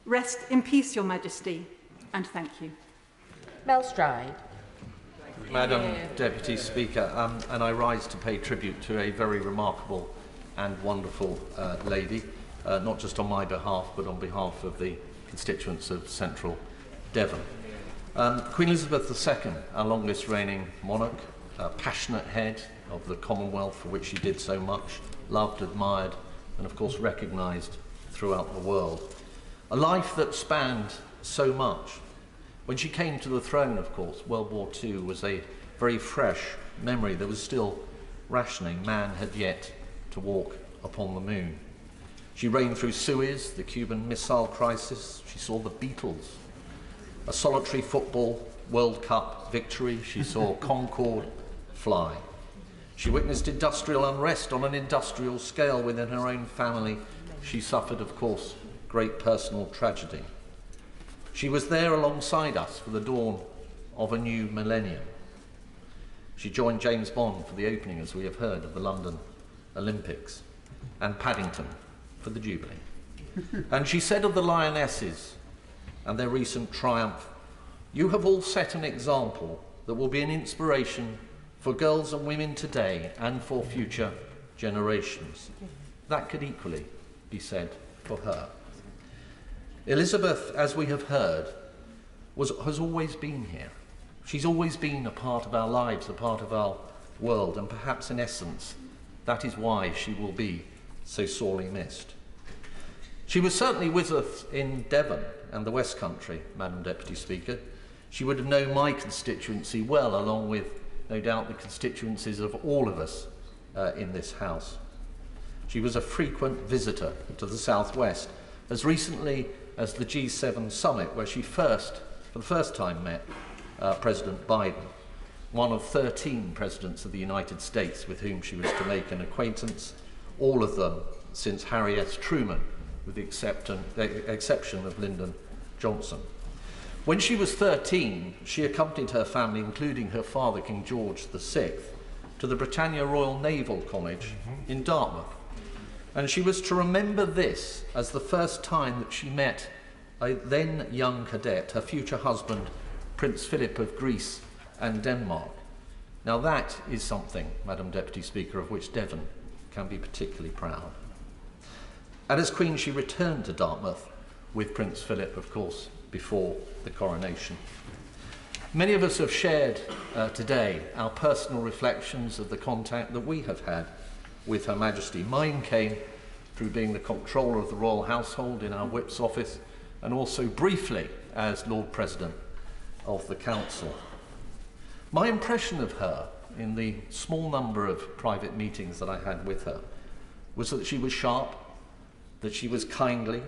Rest in peace, Your Majesty, and thank you. Mel Stride. Madam Deputy Speaker, and I rise to pay tribute to a very remarkable and wonderful lady, not just on my behalf, but on behalf of the constituents of Central Devon. Queen Elizabeth II, our longest reigning monarch, a passionate head of the Commonwealth for which she did so much, loved, admired, and of course recognised throughout the world. A life that spanned so much. When she came to the throne, of course, World War II was a very fresh memory. There was still rationing. Man had yet to walk upon the moon. She reigned through Suez, the Cuban Missile Crisis. She saw the Beatles, a solitary football World Cup victory. She saw Concorde fly. She witnessed industrial unrest on an industrial scale within her own family. She suffered, of course, great personal tragedy. She was there alongside us for the dawn of a new millennium. She joined James Bond for the opening, as we have heard, of the London Olympics, and Paddington for the Jubilee. And she said of the Lionesses and their recent triumph, "You have all set an example that will be an inspiration for girls and women today and for future generations." That could equally be said for her. Elizabeth, as we have heard, has always been here. She's always been a part of our lives, a part of our world, and perhaps in essence, that is why she will be so sorely missed. She was certainly with us in Devon and the West Country, Madam Deputy Speaker. She would have known my constituency well, along with, no doubt, the constituencies of all of us in this House. She was a frequent visitor to the South West, as recently as the G7 summit, where she for the first time met President Biden, one of 13 presidents of the United States with whom she was to make an acquaintance, all of them since Harry S. Truman, with the exception of Lyndon Johnson. When she was 13, she accompanied her family, including her father, King George VI, to the Britannia Royal Naval College in Dartmouth. And she was to remember this as the first time that she met a then young cadet, her future husband, Prince Philip of Greece and Denmark. Now that is something, Madam Deputy Speaker, of which Devon can be particularly proud. And as Queen, she returned to Dartmouth with Prince Philip, of course, before the coronation. Many of us have shared today our personal reflections of the contact that we have had with Her Majesty. Mine came through being the comptroller of the Royal Household in our Whip's office, and also briefly as Lord President of the Council. My impression of her in the small number of private meetings that I had with her was that she was sharp, that she was kindly,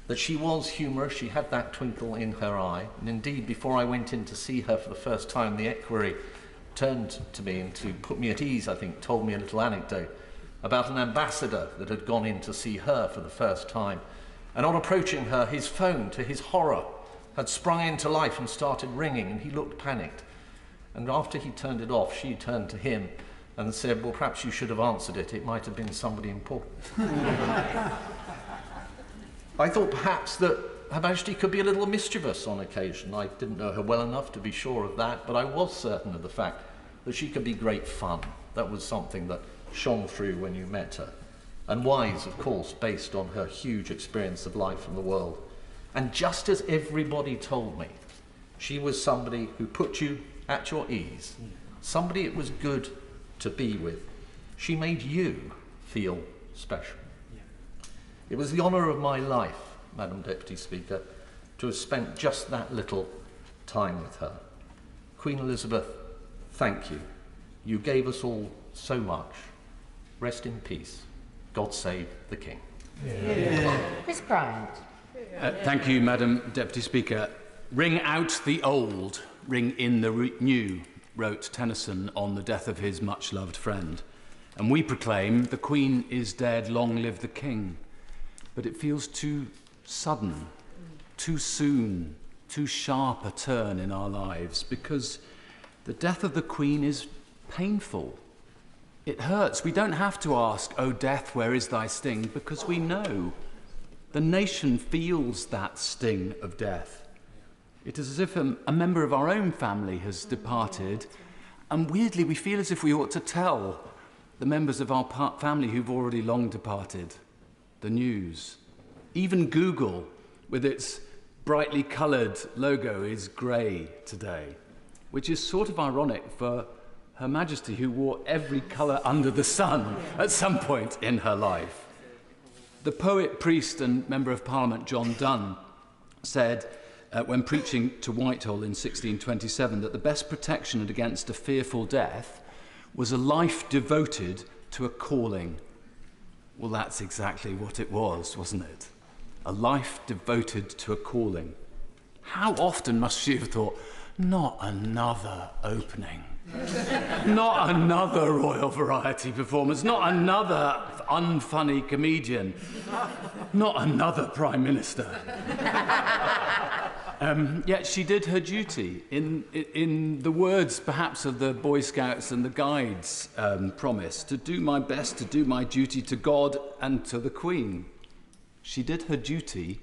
that she was humorous. She had that twinkle in her eye. And indeed, before I went in to see her for the first time, the equerry turned to me and, to put me at ease, I think, told me a little anecdote about an ambassador that had gone in to see her for the first time. And on approaching her, his phone, to his horror, had sprung into life and started ringing, and he looked panicked. And after he turned it off, she turned to him and said, well, perhaps you should have answered it. It might have been somebody important. I thought perhaps that Her Majesty could be a little mischievous on occasion. I didn't know her well enough to be sure of that, but I was certain of the fact that she could be great fun. That was something that shone through when you met her. And wise, of course, based on her huge experience of life and the world. And just as everybody told me, she was somebody who put you at your ease, somebody it was good to be with. She made you feel special. It was the honour of my life, Madam Deputy Speaker, to have spent just that little time with her. Queen Elizabeth, thank you. You gave us all so much. Rest in peace. God save the King. Miss Bryant. Thank you, Madam Deputy Speaker. Ring out the old, ring in the new, wrote Tennyson on the death of his much-loved friend. And we proclaim, the Queen is dead, long live the King. But it feels too sudden, too soon, too sharp a turn in our lives, because the death of the Queen is painful. It hurts. We don't have to ask, "O death, where is thy sting?" because we know. The nation feels that sting of death. It is as if a member of our own family has departed, and weirdly we feel as if we ought to tell the members of our family who've already long departed the news. Even Google, with its brightly coloured logo, is grey today, which is sort of ironic for Her Majesty, who wore every colour under the sun at some point in her life. The poet, priest and Member of Parliament John Donne said, when preaching to Whitehall in 1627, that the best protection against a fearful death was a life devoted to a calling. Well, that's exactly what it was, wasn't it? A life devoted to a calling. How often must she have thought, not another opening, not another Royal Variety performance, not another unfunny comedian, not another Prime Minister. Yet she did her duty in the words, perhaps, of the Boy Scouts and the Guides promise, to do my best, to do my duty to God and to the Queen. She did her duty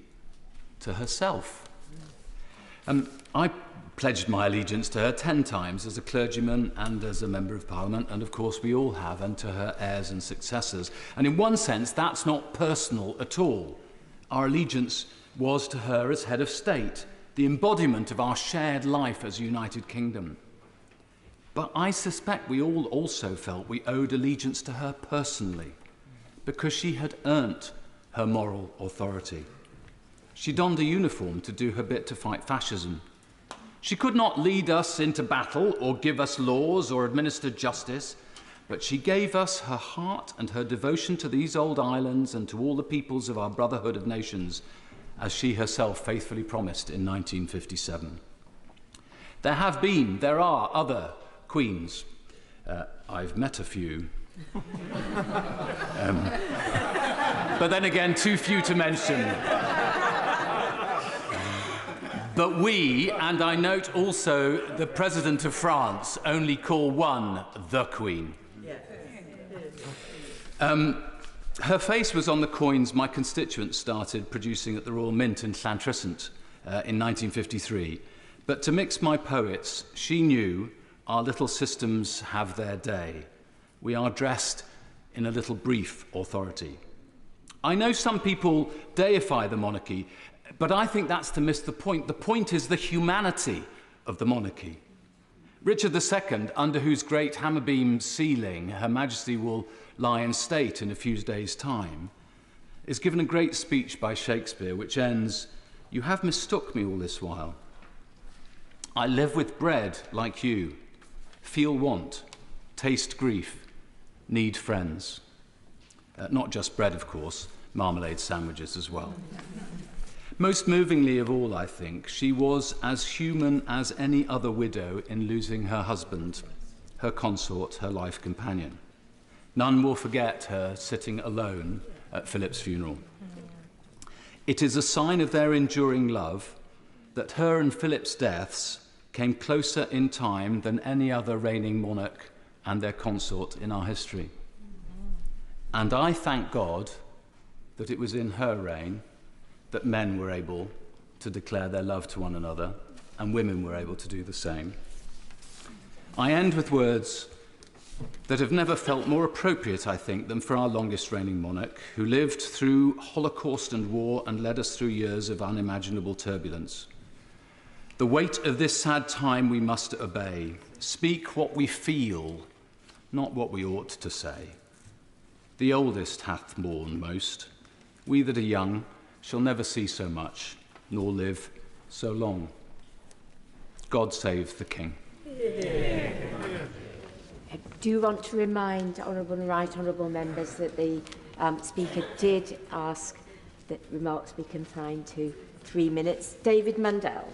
to herself. I pledged my allegiance to her 10 times as a clergyman and as a Member of Parliament, and of course we all have, and to her heirs and successors. And in one sense, that's not personal at all. Our allegiance was to her as head of state, the embodiment of our shared life as a United Kingdom. But I suspect we all also felt we owed allegiance to her personally, because she had earned her moral authority. She donned a uniform to do her bit to fight fascism. She could not lead us into battle or give us laws or administer justice, but she gave us her heart and her devotion to these old islands and to all the peoples of our brotherhood of nations, as she herself faithfully promised in 1957. There are other queens. I've met a few. But then again, too few to mention. But we, and I note also the President of France, only call one the Queen. Her face was on the coins my constituents started producing at the Royal Mint in Llantrisant in 1953. But to mix my poets, she knew our little systems have their day. We are dressed in a little brief authority. I know some people deify the monarchy, but I think that's to miss the point. The point is the humanity of the monarchy. Richard II, under whose great hammerbeam ceiling Her Majesty will lie in state in a few days' time, is given a great speech by Shakespeare, which ends, "You have mistook me all this while. I live with bread like you, feel want, taste grief, need friends." Not just bread, of course, marmalade sandwiches as well. Most movingly of all, I think, she was as human as any other widow in losing her husband, her consort, her life companion. None will forget her sitting alone at Philip's funeral. It is a sign of their enduring love that her and Philip's deaths came closer in time than any other reigning monarch and their consort in our history. And I thank God that it was in her reign that men were able to declare their love to one another and women were able to do the same. I end with words that have never felt more appropriate, I think, than for our longest reigning monarch, who lived through Holocaust and war and led us through years of unimaginable turbulence. The weight of this sad time we must obey. Speak what we feel, not what we ought to say. The oldest hath mourned most. We that are young shall never see so much, nor live so long. God save the King. Do you want to remind honourable and right honourable members that the Speaker did ask that remarks be confined to 3 minutes? David Mundell.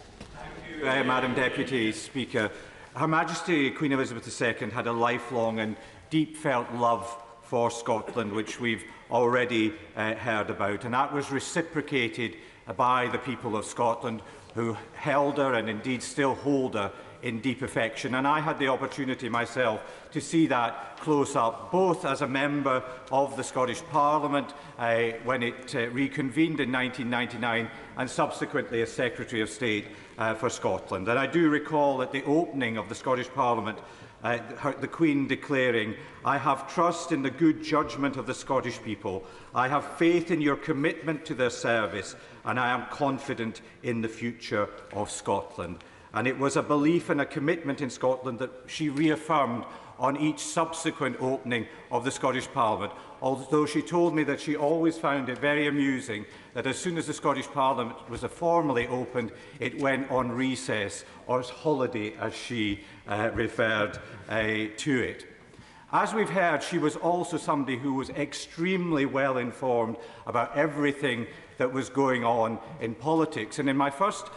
Thank you, Madam Deputy Speaker. Her Majesty Queen Elizabeth II had a lifelong and deep-felt love for Scotland, which we've already heard about, and that was reciprocated by the people of Scotland, who held her and indeed still hold her in deep affection. And I had the opportunity myself to see that close up, both as a member of the Scottish Parliament when it reconvened in 1999 and subsequently as Secretary of State for Scotland. And I do recall at the opening of the Scottish Parliament the Queen declaring, "I have trust in the good judgment of the Scottish people. I have faith in your commitment to their service, and I am confident in the future of Scotland." And it was a belief and a commitment in Scotland that she reaffirmed on each subsequent opening of the Scottish Parliament, although she told me that she always found it very amusing that as soon as the Scottish Parliament was formally opened, it went on recess, or holiday as she referred to it. As we've heard, she was also somebody who was extremely well informed about everything that was going on in politics. And in my first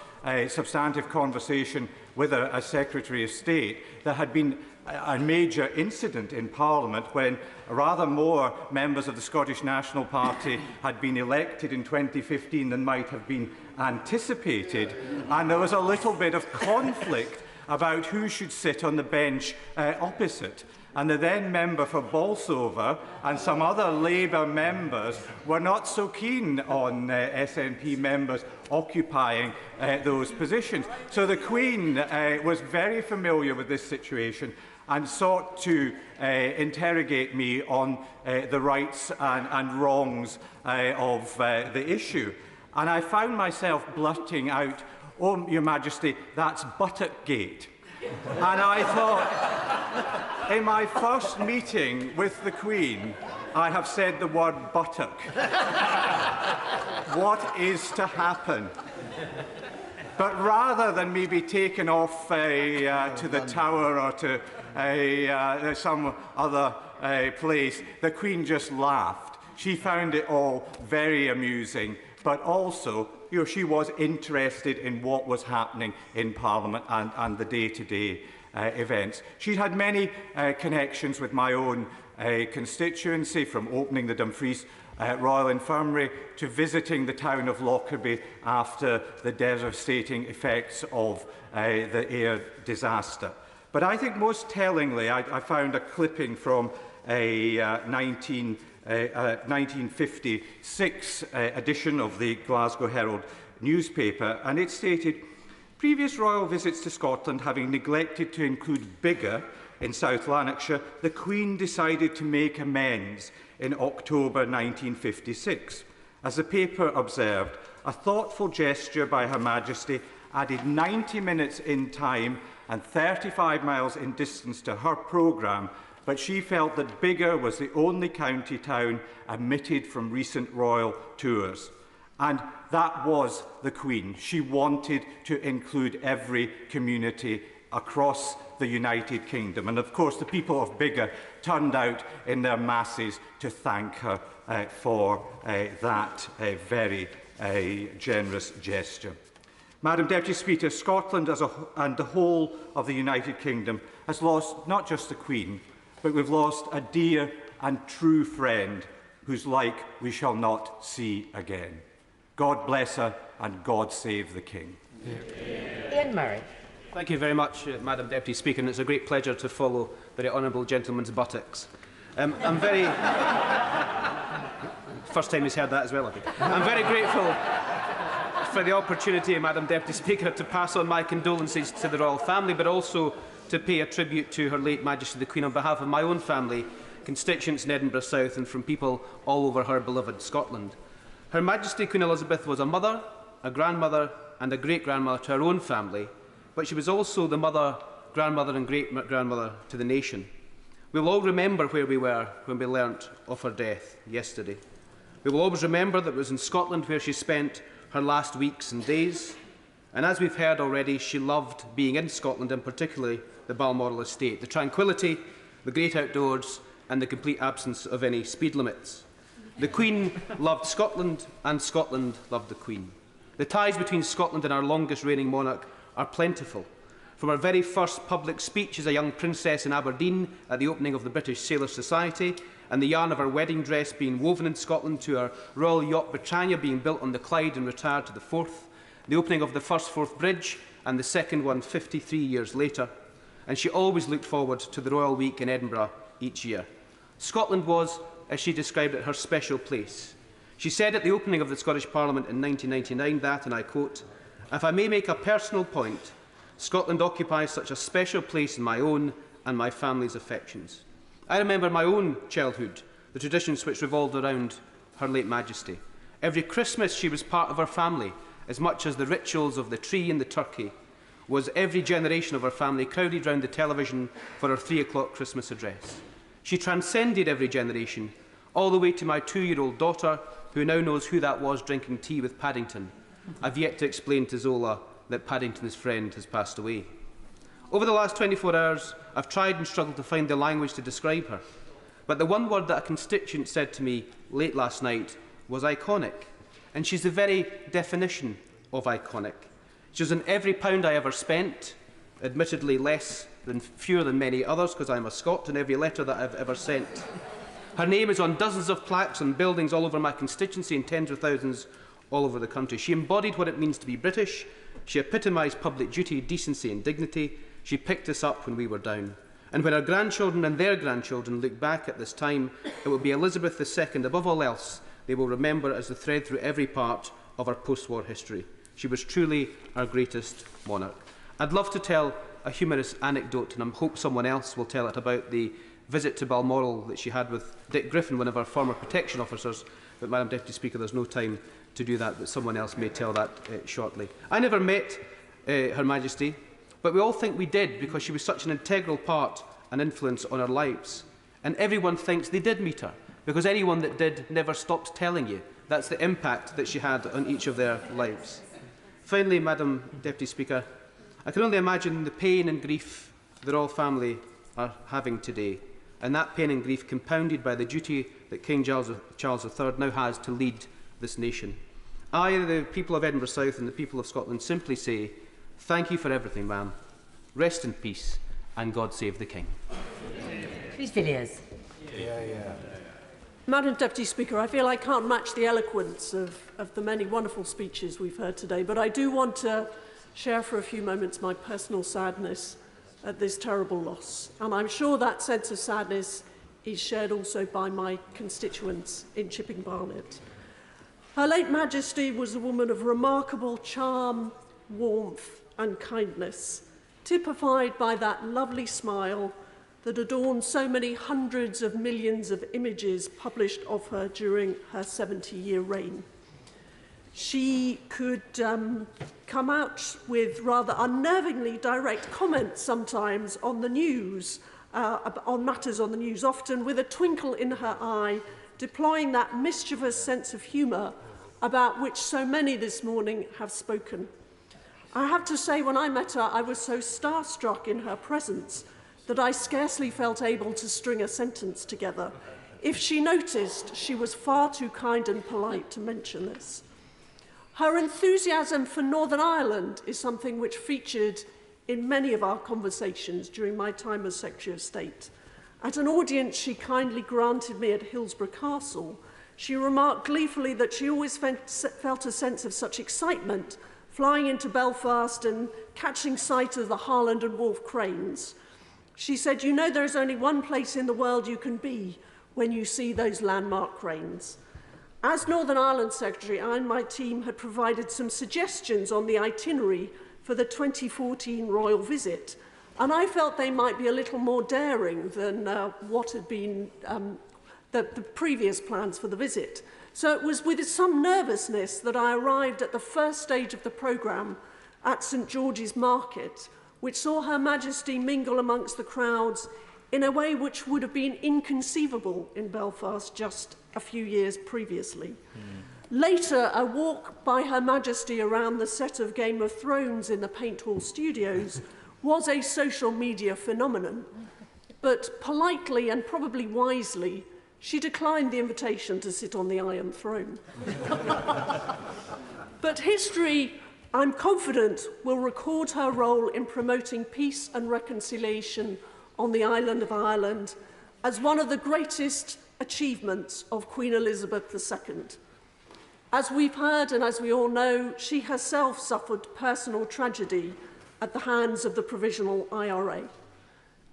substantive conversation with her as Secretary of State, there had been a major incident in Parliament when rather more members of the Scottish National Party had been elected in 2015 than might have been anticipated, and there was a little bit of conflict about who should sit on the bench opposite. And the then member for Bolsover and some other Labour members were not so keen on SNP members occupying those positions. So the Queen was very familiar with this situation and sought to interrogate me on the rights and wrongs of the issue. And I found myself blurting out, "Oh, Your Majesty, that's Buttockgate." And I thought, in my first meeting with the Queen, I have said the word buttock. What is to happen? But rather than me be taken off to the Tower or to some other place, the Queen just laughed. She found it all very amusing, but also she was interested in what was happening in Parliament and the day-to-day events. She had many connections with my own constituency, from opening the Dumfries Royal Infirmary to visiting the town of Lockerbie after the devastating effects of the air disaster. But I think most tellingly, I found a clipping from a 1956 edition of the Glasgow Herald newspaper, and it stated, Previous royal visits to Scotland having neglected to include Biggar in South Lanarkshire, the Queen decided to make amends in October 1956. As the paper observed, a thoughtful gesture by Her Majesty added 90 minutes in time and 35 miles in distance to her programme, but she felt that Biggar was the only county town omitted from recent royal tours. And that was the Queen. She wanted to include every community across the United Kingdom. And of course, the people of Biggar turned out in their masses to thank her for that very generous gesture. Madam Deputy Speaker, Scotland and the whole of the United Kingdom has lost not just the Queen, but we've lost a dear and true friend whose like we shall not see again. God bless her and God save the King. Ian Murray. Thank you very much, Madam Deputy Speaker, and it's a great pleasure to follow the very honourable gentleman's buttocks. I'm very... First time he's heard that as well, I think. I'm very grateful for the opportunity, Madam Deputy Speaker, to pass on my condolences to the royal family, but also to pay a tribute to Her late Majesty the Queen on behalf of my own family, constituents in Edinburgh South, and from people all over her beloved Scotland. Her Majesty Queen Elizabeth was a mother, a grandmother and a great-grandmother to her own family, but she was also the mother, grandmother and great-grandmother to the nation. We will all remember where we were when we learnt of her death yesterday. We will always remember that it was in Scotland where she spent her last weeks and days, and as we've heard already, she loved being in Scotland, and particularly the Balmoral estate, the tranquillity, the great outdoors and the complete absence of any speed limits. The Queen loved Scotland and Scotland loved the Queen. The ties between Scotland and our longest reigning monarch are plentiful. From her very first public speech as a young princess in Aberdeen at the opening of the British Sailors' Society, and the yarn of her wedding dress being woven in Scotland, to her Royal Yacht Britannia being built on the Clyde and retired to the Forth, the opening of the first Forth Bridge and the second one 53 years later, and she always looked forward to the Royal Week in Edinburgh each year. Scotland was, as she described it, her special place. She said at the opening of the Scottish Parliament in 1999 that, and I quote, "If I may make a personal point, Scotland occupies such a special place in my own and my family's affections." I remember my own childhood, the traditions which revolved around Her late Majesty. Every Christmas she was part of her family, as much as the rituals of the tree and the turkey was every generation of her family crowded round the television for her 3 o'clock Christmas address. She transcended every generation, all the way to my 2-year-old daughter, who now knows who that was drinking tea with Paddington. I've yet to explain to Zola that Paddington's friend has passed away. Over the last 24 hours, I've tried and struggled to find the language to describe her. But the one word that a constituent said to me late last night was iconic. And she's the very definition of iconic. She was in every pound I ever spent, admittedly fewer than many others, because I'm a Scot, in every letter that I've ever sent. Her name is on dozens of plaques on buildings all over my constituency and tens of thousands all over the country. She embodied what it means to be British. She epitomised public duty, decency and dignity. She picked us up when we were down. And when our grandchildren and their grandchildren look back at this time, it will be Elizabeth II, above all else, they will remember as the thread through every part of our post-war history. She was truly our greatest monarch. I'd love to tell a humorous anecdote, and I hope someone else will tell it, about the visit to Balmoral that she had with Dick Griffin, one of our former protection officers. But, Madam Deputy Speaker, there's no time to do that, but someone else may tell that shortly. I never met Her Majesty, but we all think we did, because she was such an integral part and influence on our lives. And everyone thinks they did meet her, because anyone that did never stops telling you. That's the impact that she had on each of their lives. Finally, Madam Deputy Speaker, I can only imagine the pain and grief the royal family are having today, and that pain and grief compounded by the duty that King Charles III now has to lead this nation. I, the people of Edinburgh South and the people of Scotland, simply say, thank you for everything, ma'am. Rest in peace, and God save the King. Chris Villiers. Madam Deputy Speaker, I feel I can't match the eloquence of the many wonderful speeches we've heard today, but I do want to share for a few moments my personal sadness at this terrible loss. And I'm sure that sense of sadness is shared also by my constituents in Chipping Barnet. Her late Majesty was a woman of remarkable charm, warmth and kindness, typified by that lovely smile that adorned so many hundreds of millions of images published of her during her 70-year reign. She could come out with rather unnervingly direct comments sometimes on the news, on matters on the news, often with a twinkle in her eye, deploying that mischievous sense of humour about which so many this morning have spoken. I have to say, when I met her, I was so starstruck in her presence that I scarcely felt able to string a sentence together. If she noticed, she was far too kind and polite to mention this. Her enthusiasm for Northern Ireland is something which featured in many of our conversations during my time as Secretary of State. At an audience she kindly granted me at Hillsborough Castle, she remarked gleefully that she always felt a sense of such excitement flying into Belfast and catching sight of the Harland and Wolff cranes. She said, "You know, there is only one place in the world you can be when you see those landmark cranes." As Northern Ireland Secretary, I and my team had provided some suggestions on the itinerary for the 2014 royal visit, and I felt they might be a little more daring than what had been the previous plans for the visit. So it was with some nervousness that I arrived at the first stage of the programme at St George's Market, which saw Her Majesty mingle amongst the crowds in a way which would have been inconceivable in Belfast just a few years previously. Later, a walk by Her Majesty around the set of Game of Thrones in the Paint Hall Studios was a social media phenomenon, but politely and probably wisely, she declined the invitation to sit on the Iron Throne. But history, I'm confident, will record her role in promoting peace and reconciliation on the island of Ireland as one of the greatest achievements of Queen Elizabeth II. As we've heard and as we all know, she herself suffered personal tragedy at the hands of the Provisional IRA.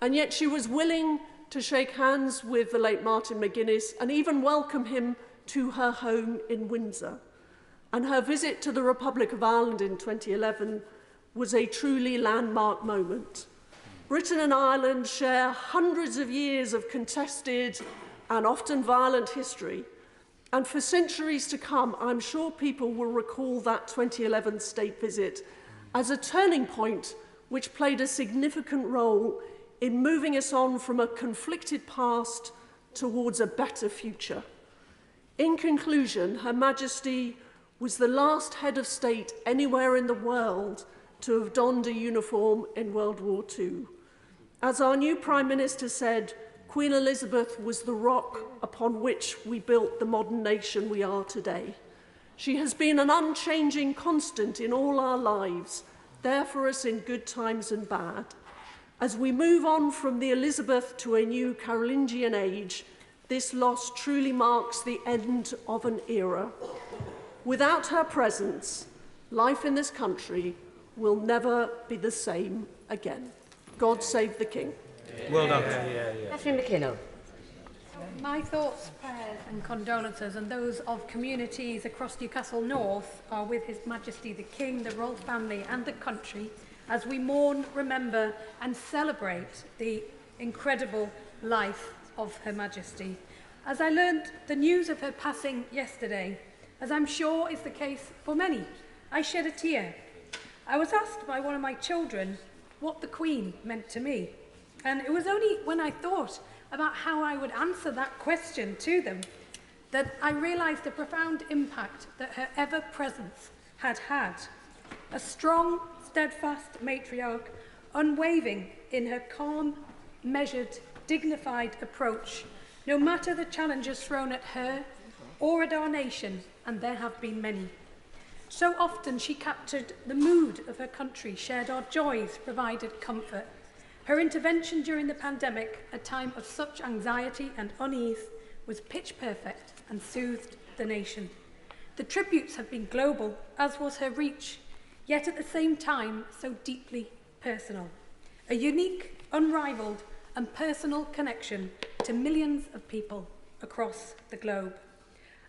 And yet she was willing to shake hands with the late Martin McGuinness and even welcome him to her home in Windsor. And her visit to the Republic of Ireland in 2011 was a truly landmark moment. Britain and Ireland share hundreds of years of contested and often violent history, and for centuries to come, I'm sure people will recall that 2011 state visit as a turning point which played a significant role in moving us on from a conflicted past towards a better future. In conclusion, Her Majesty was the last head of state anywhere in the world to have donned a uniform in World War II. As our new Prime Minister said, Queen Elizabeth was the rock upon which we built the modern nation we are today. She has been an unchanging constant in all our lives, there for us in good times and bad. As we move on from the Elizabeth to a new Carolingian age, this loss truly marks the end of an era. Without her presence, life in this country will never be the same again. God save the King. Well done. Catherine McKinnell. My thoughts, prayers and condolences and those of communities across Newcastle North are with His Majesty the King, the royal family and the country as we mourn, remember and celebrate the incredible life of Her Majesty. As I learned the news of her passing yesterday, as I'm sure is the case for many, I shed a tear. I was asked by one of my children what the Queen meant to me. And it was only when I thought about how I would answer that question to them that I realised the profound impact that her ever-presence had had. A strong, steadfast matriarch, unwavering in her calm, measured, dignified approach, no matter the challenges thrown at her or at our nation, and there have been many. So often she captured the mood of her country, shared our joys, provided comfort. Her intervention during the pandemic, a time of such anxiety and unease, was pitch perfect and soothed the nation. The tributes have been global, as was her reach, yet at the same time so deeply personal. A unique, unrivalled and personal connection to millions of people across the globe.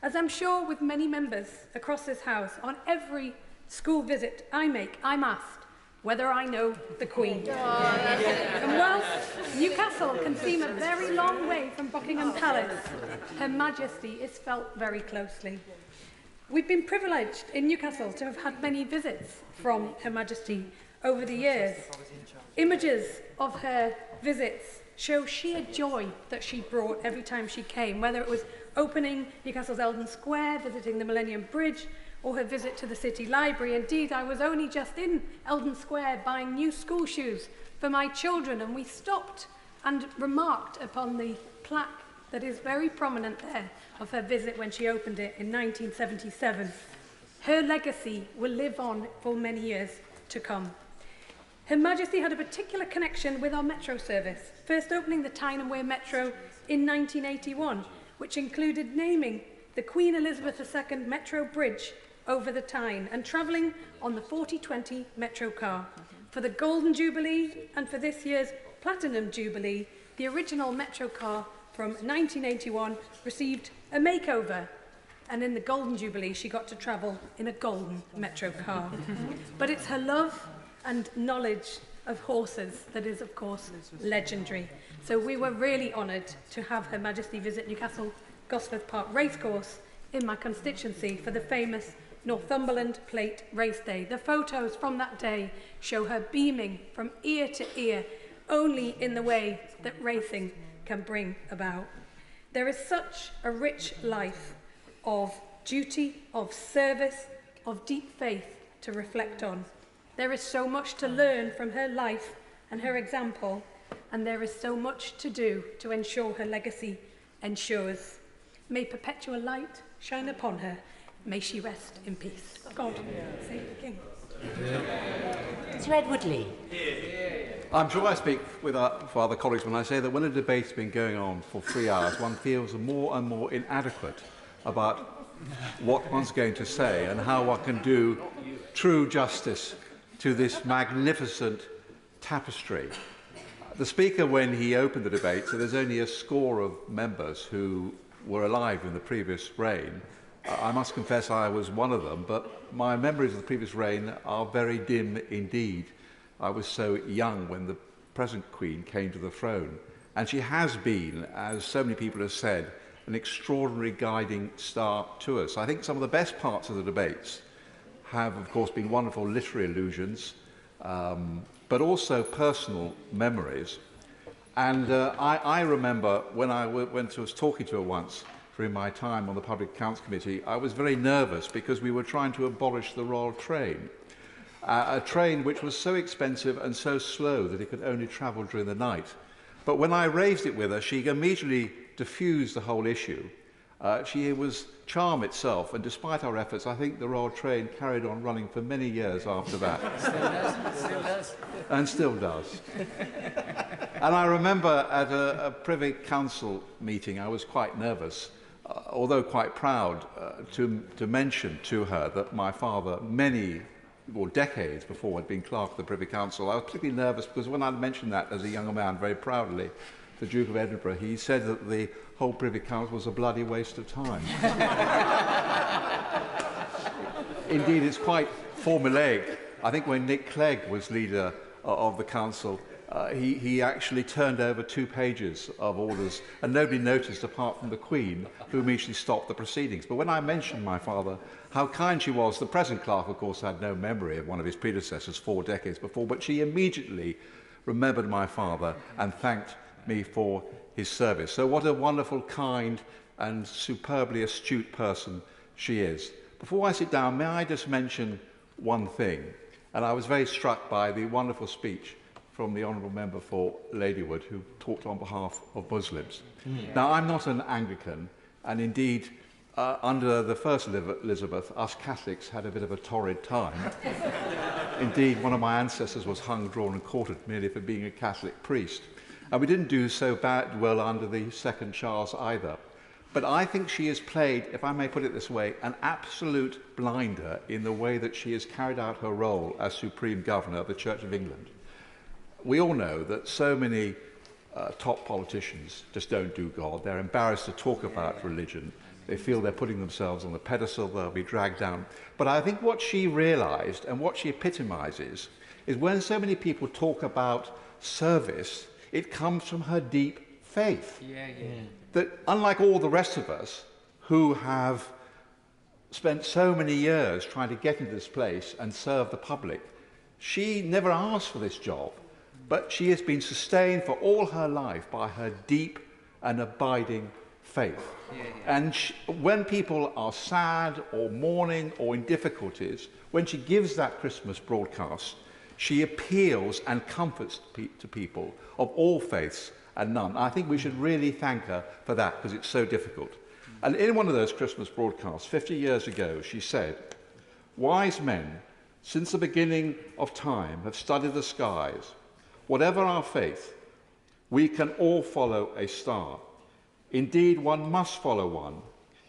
As I'm sure with many members across this House, on every school visit I make, I'm asked, whether I know the Queen. And whilst Newcastle can seem a very long way from Buckingham Palace, Her Majesty is felt very closely. We've been privileged in Newcastle to have had many visits from Her Majesty over the years. Images of her visits show sheer joy that she brought every time she came, whether it was opening Newcastle's Eldon Square, visiting the Millennium Bridge, or her visit to the City Library. Indeed, I was only just in Eldon Square buying new school shoes for my children, and we stopped and remarked upon the plaque that is very prominent there of her visit when she opened it in 1977. Her legacy will live on for many years to come. Her Majesty had a particular connection with our metro service, first opening the Tyne and Wear Metro in 1981, which included naming the Queen Elizabeth II Metro Bridge over the Tyne and travelling on the 4020 Metro car. For the Golden Jubilee and for this year's Platinum Jubilee, the original Metro car from 1981 received a makeover, and in the Golden Jubilee she got to travel in a golden Metro car. But it's her love and knowledge of horses that is, of course, legendary. So we were really honoured to have Her Majesty visit Newcastle Gosforth Park Racecourse in my constituency for the famous Northumberland Plate Race Day. The photos from that day show her beaming from ear to ear, only in the way that racing can bring about. There is such a rich life of duty, of service, of deep faith to reflect on. There is so much to learn from her life and her example, and there is so much to do to ensure her legacy ensures. May perpetual light shine upon her. May she rest in peace. God save the King. Sir Edward Lee. I'm sure I speak with for other colleagues when I say that when a debate's been going on for 3 hours, one feels more and more inadequate about what one's going to say and how one can do true justice to this magnificent tapestry. The Speaker, when he opened the debate, said there's only a score of members who were alive in the previous reign. I must confess I was one of them, but my memories of the previous reign are very dim indeed. I was so young when the present Queen came to the throne, and she has been, as so many people have said, an extraordinary guiding star to us. I think some of the best parts of the debates have, of course, been wonderful literary allusions, but also personal memories. And I remember when I was talking to her once during my time on the Public Accounts Committee, I was very nervous because we were trying to abolish the Royal Train, a train which was so expensive and so slow that it could only travel during the night. But when I raised it with her, she immediately diffused the whole issue. She was charm itself, and despite our efforts, I think the Royal Train carried on running for many years after that. Still does. And still does. And I remember at a Privy Council meeting, I was quite nervous, although quite proud, to mention to her that my father, decades before, had been Clerk of the Privy Council. I was particularly nervous because when I mentioned that as a younger man, very proudly, the Duke of Edinburgh, he said that the whole Privy Council was a bloody waste of time. Indeed, it's quite formulaic. I think when Nick Clegg was leader of the Council, he actually turned over 2 pages of orders, and nobody noticed apart from the Queen, who immediately stopped the proceedings. But when I mentioned my father, how kind she was, the present clerk, of course, had no memory of one of his predecessors 4 decades before, but she immediately remembered my father and thanked me for his service. So what a wonderful, kind and superbly astute person she is. Before I sit down, may I just mention one thing? And I was very struck by the wonderful speech from the Honourable Member for Ladywood, who talked on behalf of Muslims. Now, I'm not an Anglican, and indeed, under the first Elizabeth, us Catholics had a bit of a torrid time. Indeed, one of my ancestors was hung, drawn and quartered merely for being a Catholic priest. And we didn't do so well under the second Charles either. But I think she has played, if I may put it this way, an absolute blinder in the way that she has carried out her role as Supreme Governor of the Church of England. We all know that so many top politicians just don't do God. They're embarrassed to talk about religion. They feel they're putting themselves on the pedestal, they'll be dragged down. But I think what she realised and what she epitomises is when so many people talk about service, it comes from her deep faith. That unlike all the rest of us who have spent so many years trying to get into this place and serve the public, she never asked for this job, but she has been sustained for all her life by her deep and abiding faith. And when people are sad or mourning or in difficulties, when she gives that Christmas broadcast, she appeals and comforts to people of all faiths and none. I think we should really thank her for that, because it's so difficult. And in one of those Christmas broadcasts 50 years ago, she said, "Wise men, since the beginning of time, have studied the skies. Whatever our faith, we can all follow a star. Indeed, one must follow one,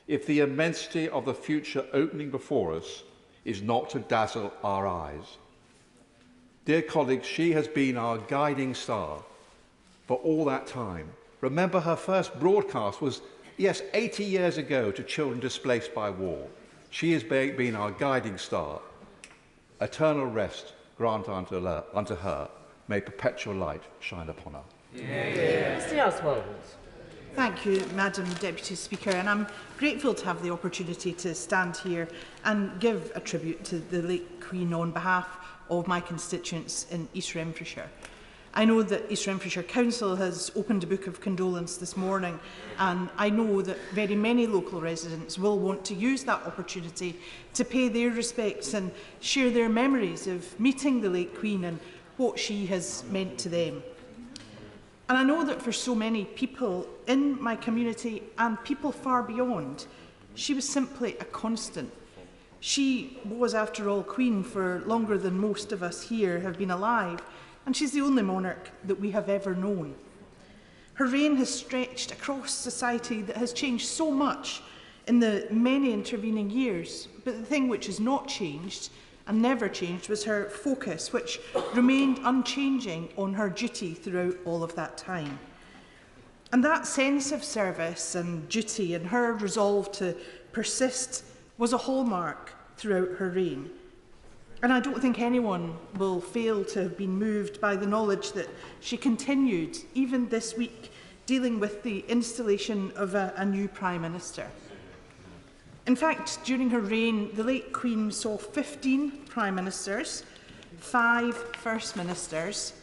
if the immensity of the future opening before us is not to dazzle our eyes." Dear colleagues, she has been our guiding star for all that time. Remember, her first broadcast was, yes, 80 years ago to children displaced by war. She has been our guiding star. Eternal rest grant unto her. May perpetual light shine upon her. Mr. Oswald. Thank you, Madam Deputy Speaker, and I'm grateful to have the opportunity to stand here and give a tribute to the late Queen on behalf of my constituents in East Renfrewshire. I know that East Renfrewshire Council has opened a book of condolence this morning, and I know that very many local residents will want to use that opportunity to pay their respects and share their memories of meeting the late Queen and what she has meant to them. And I know that for so many people in my community and people far beyond, she was simply a constant. She was, after all, Queen for longer than most of us here have been alive, and she's the only monarch that we have ever known. Her reign has stretched across society that has changed so much in the many intervening years, but the thing which has not changed and never changed was her focus, which remained unchanging on her duty throughout all of that time. And that sense of service and duty and her resolve to persist was a hallmark throughout her reign. And I don't think anyone will fail to have been moved by the knowledge that she continued, even this week, dealing with the installation of a new Prime Minister. In fact, during her reign, the late Queen saw 15 Prime Ministers, 5 First Ministers,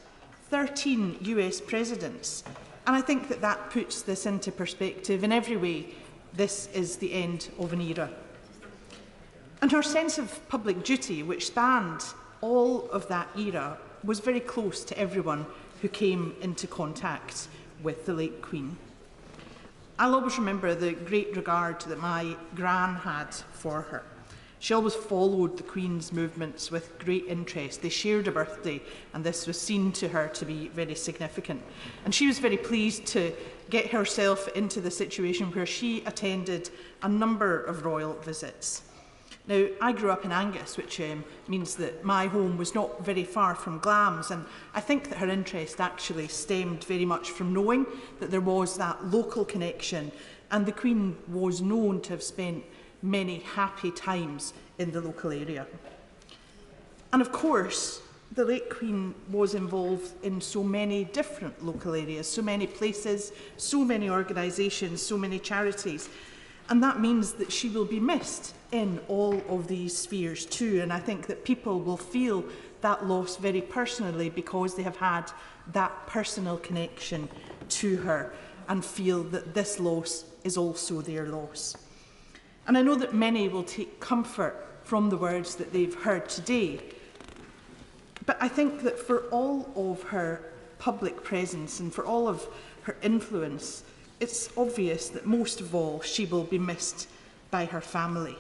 13 US Presidents. And I think that that puts this into perspective. In every way, this is the end of an era. And her sense of public duty, which spanned all of that era, was very close to everyone who came into contact with the late Queen. I'll always remember the great regard that my gran had for her. She always followed the Queen's movements with great interest. They shared a birthday, and this was seen to her to be very significant. And she was very pleased to get herself into the situation where she attended a number of royal visits. Now, I grew up in Angus, which means that my home was not very far from Glamis, and I think that her interest actually stemmed very much from knowing that there was that local connection, and the Queen was known to have spent many happy times in the local area. And of course, the late Queen was involved in so many different local areas, so many places, so many organisations, so many charities. And that means that she will be missed in all of these spheres too. And I think that people will feel that loss very personally because they have had that personal connection to her and feel that this loss is also their loss. And I know that many will take comfort from the words that they've heard today. But I think that for all of her public presence and for all of her influence, it's obvious that most of all she will be missed by her family.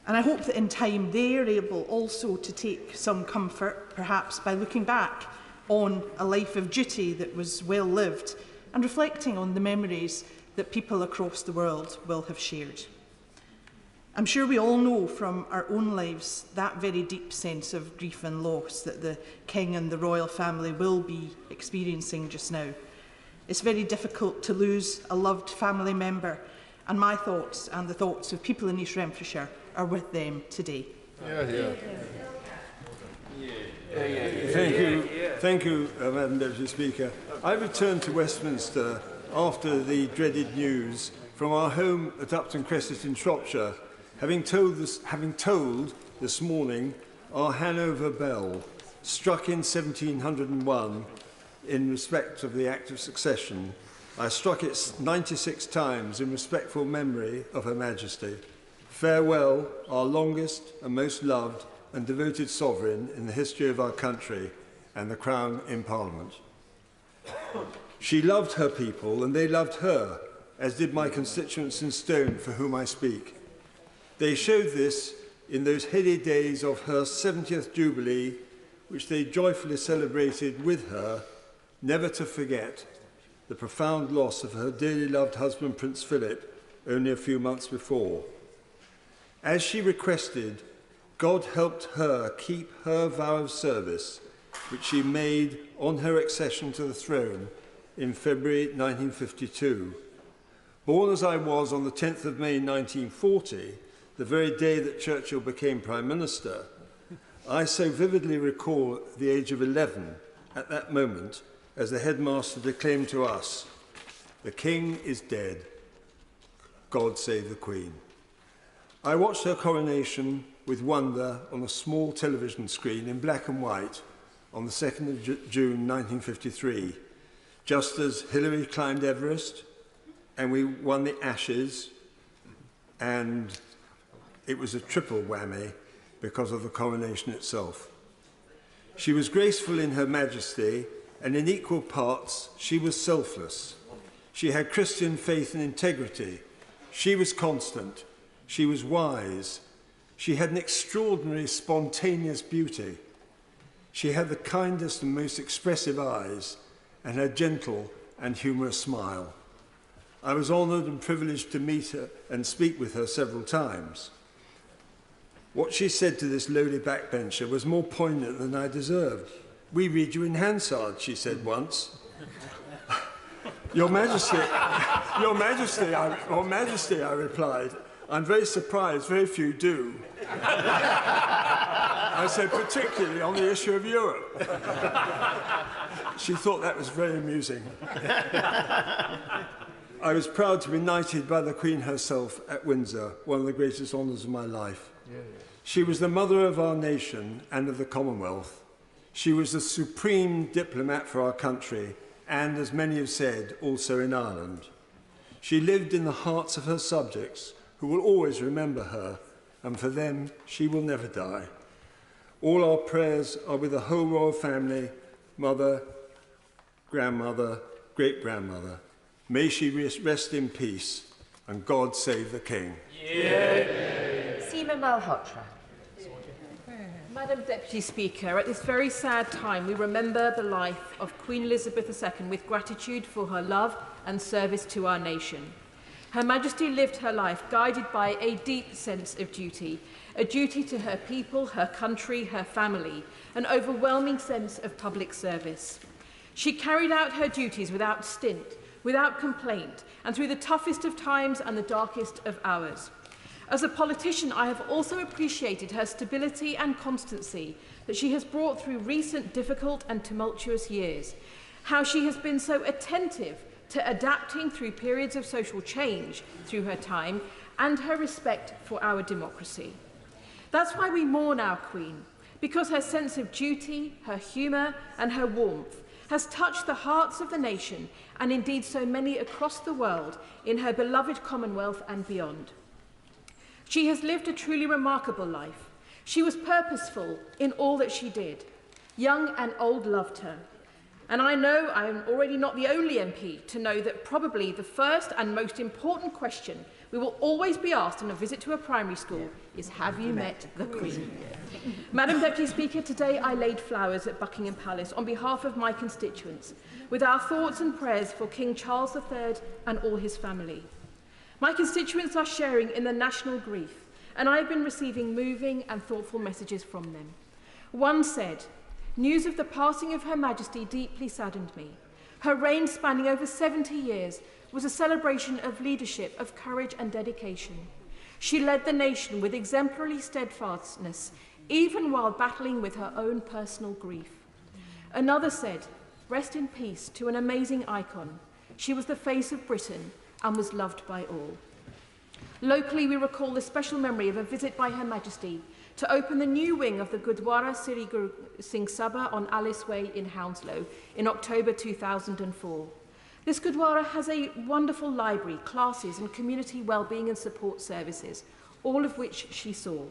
And I hope that in time they are able also to take some comfort, perhaps by looking back on a life of duty that was well lived and reflecting on the memories that people across the world will have shared. I'm sure we all know from our own lives that very deep sense of grief and loss that the King and the royal family will be experiencing just now. It's very difficult to lose a loved family member, and my thoughts and the thoughts of people in East Renfrewshire are with them today. Yeah. Thank you, Madam Deputy Speaker. I returned to Westminster after the dreaded news from our home at Upton Crescent in Shropshire, having told this morning our Hanover bell, struck in 1701 in respect of the Act of Succession. I struck it 96 times in respectful memory of Her Majesty. Farewell, our longest and most loved and devoted sovereign in the history of our country and the Crown in Parliament. She loved her people and they loved her, as did my constituents in Stone for whom I speak. They showed this in those heady days of her 70th Jubilee, which they joyfully celebrated with her, never to forget the profound loss of her dearly loved husband, Prince Philip, only a few months before. As she requested, God helped her keep her vow of service, which she made on her accession to the throne in February 1952. Born as I was on the 10th of May 1940, the very day that Churchill became Prime Minister, I so vividly recall the age of 11 at that moment as the headmaster declaimed to us, "The King is dead. God save the Queen." I watched her coronation with wonder on a small television screen in black and white on the 2nd of June 1953, just as Hillary climbed Everest and we won the Ashes, and it was a triple whammy because of the coronation itself. She was graceful in her majesty, and in equal parts she was selfless. She had Christian faith and integrity. She was constant. She was wise. She had an extraordinary spontaneous beauty. She had the kindest and most expressive eyes and her gentle and humorous smile. I was honoured and privileged to meet her and speak with her several times. What she said to this lowly backbencher was more poignant than I deserved. "We read you in Hansard," she said once. Your Majesty, I replied, "I'm very surprised very few do." I said, "Particularly on the issue of Europe." She thought that was very amusing. I was proud to be knighted by the Queen herself at Windsor, one of the greatest honours of my life. She was the mother of our nation and of the Commonwealth. She was the supreme diplomat for our country and, as many have said, also in Ireland. She lived in the hearts of her subjects, who will always remember her, and for them she will never die. All our prayers are with the whole royal family, mother, grandmother, great-grandmother. May she rest in peace, and God save the King. Seema Malhotra. Madam Deputy Speaker, at this very sad time we remember the life of Queen Elizabeth II with gratitude for her love and service to our nation. Her Majesty lived her life guided by a deep sense of duty, a duty to her people, her country, her family, an overwhelming sense of public service. She carried out her duties without stint, without complaint, and through the toughest of times and the darkest of hours. As a politician, I have also appreciated her stability and constancy that she has brought through recent difficult and tumultuous years, how she has been so attentive to adapting through periods of social change through her time, and her respect for our democracy. That's why we mourn our Queen, because her sense of duty, her humour and her warmth has touched the hearts of the nation, and indeed so many across the world, in her beloved Commonwealth and beyond. She has lived a truly remarkable life. She was purposeful in all that she did. Young and old loved her. And I know I am already not the only MP to know that probably the first and most important question we will always be asked on a visit to a primary school is, have you met the Queen? Madam Deputy Speaker, today I laid flowers at Buckingham Palace on behalf of my constituents, with our thoughts and prayers for King Charles III and all his family. My constituents are sharing in the national grief, and I have been receiving moving and thoughtful messages from them. One said, "News of the passing of Her Majesty deeply saddened me. Her reign, spanning over 70 years, was a celebration of leadership, of courage and dedication. She led the nation with exemplary steadfastness even while battling with her own personal grief. Another said, "Rest in peace to an amazing icon. She was the face of Britain and was loved by all." Locally, we recall the special memory of a visit by Her Majesty to open the new wing of the Gurdwara Sri Guru Singh Sabha on Alice Way in Hounslow in October 2004. This Gurdwara has a wonderful library, classes and community wellbeing and support services, all of which she saw.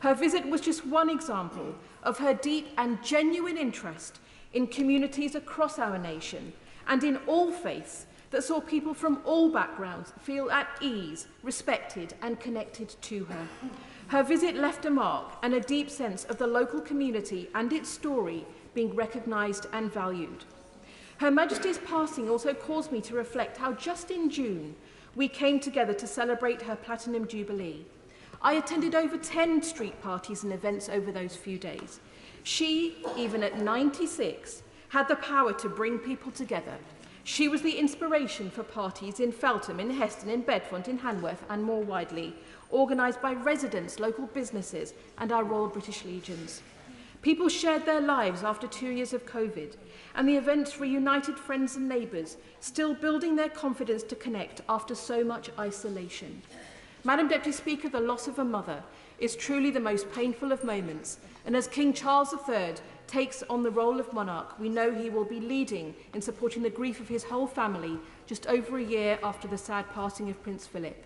Her visit was just one example of her deep and genuine interest in communities across our nation and in all faiths that saw people from all backgrounds feel at ease, respected and connected to her. Her visit left a mark and a deep sense of the local community and its story being recognised and valued. Her Majesty's passing also caused me to reflect how just in June we came together to celebrate her Platinum Jubilee. I attended over 10 street parties and events over those few days. She, even at 96, had the power to bring people together. She was the inspiration for parties in Feltham, in Heston, in Bedfont, in Hanworth and more widely, organised by residents, local businesses and our Royal British Legions. People shared their lives after 2 years of COVID, and the events reunited friends and neighbours, still building their confidence to connect after so much isolation. Madam Deputy Speaker, the loss of a mother is truly the most painful of moments, and as King Charles III takes on the role of monarch, we know he will be leading in supporting the grief of his whole family just over a year after the sad passing of Prince Philip.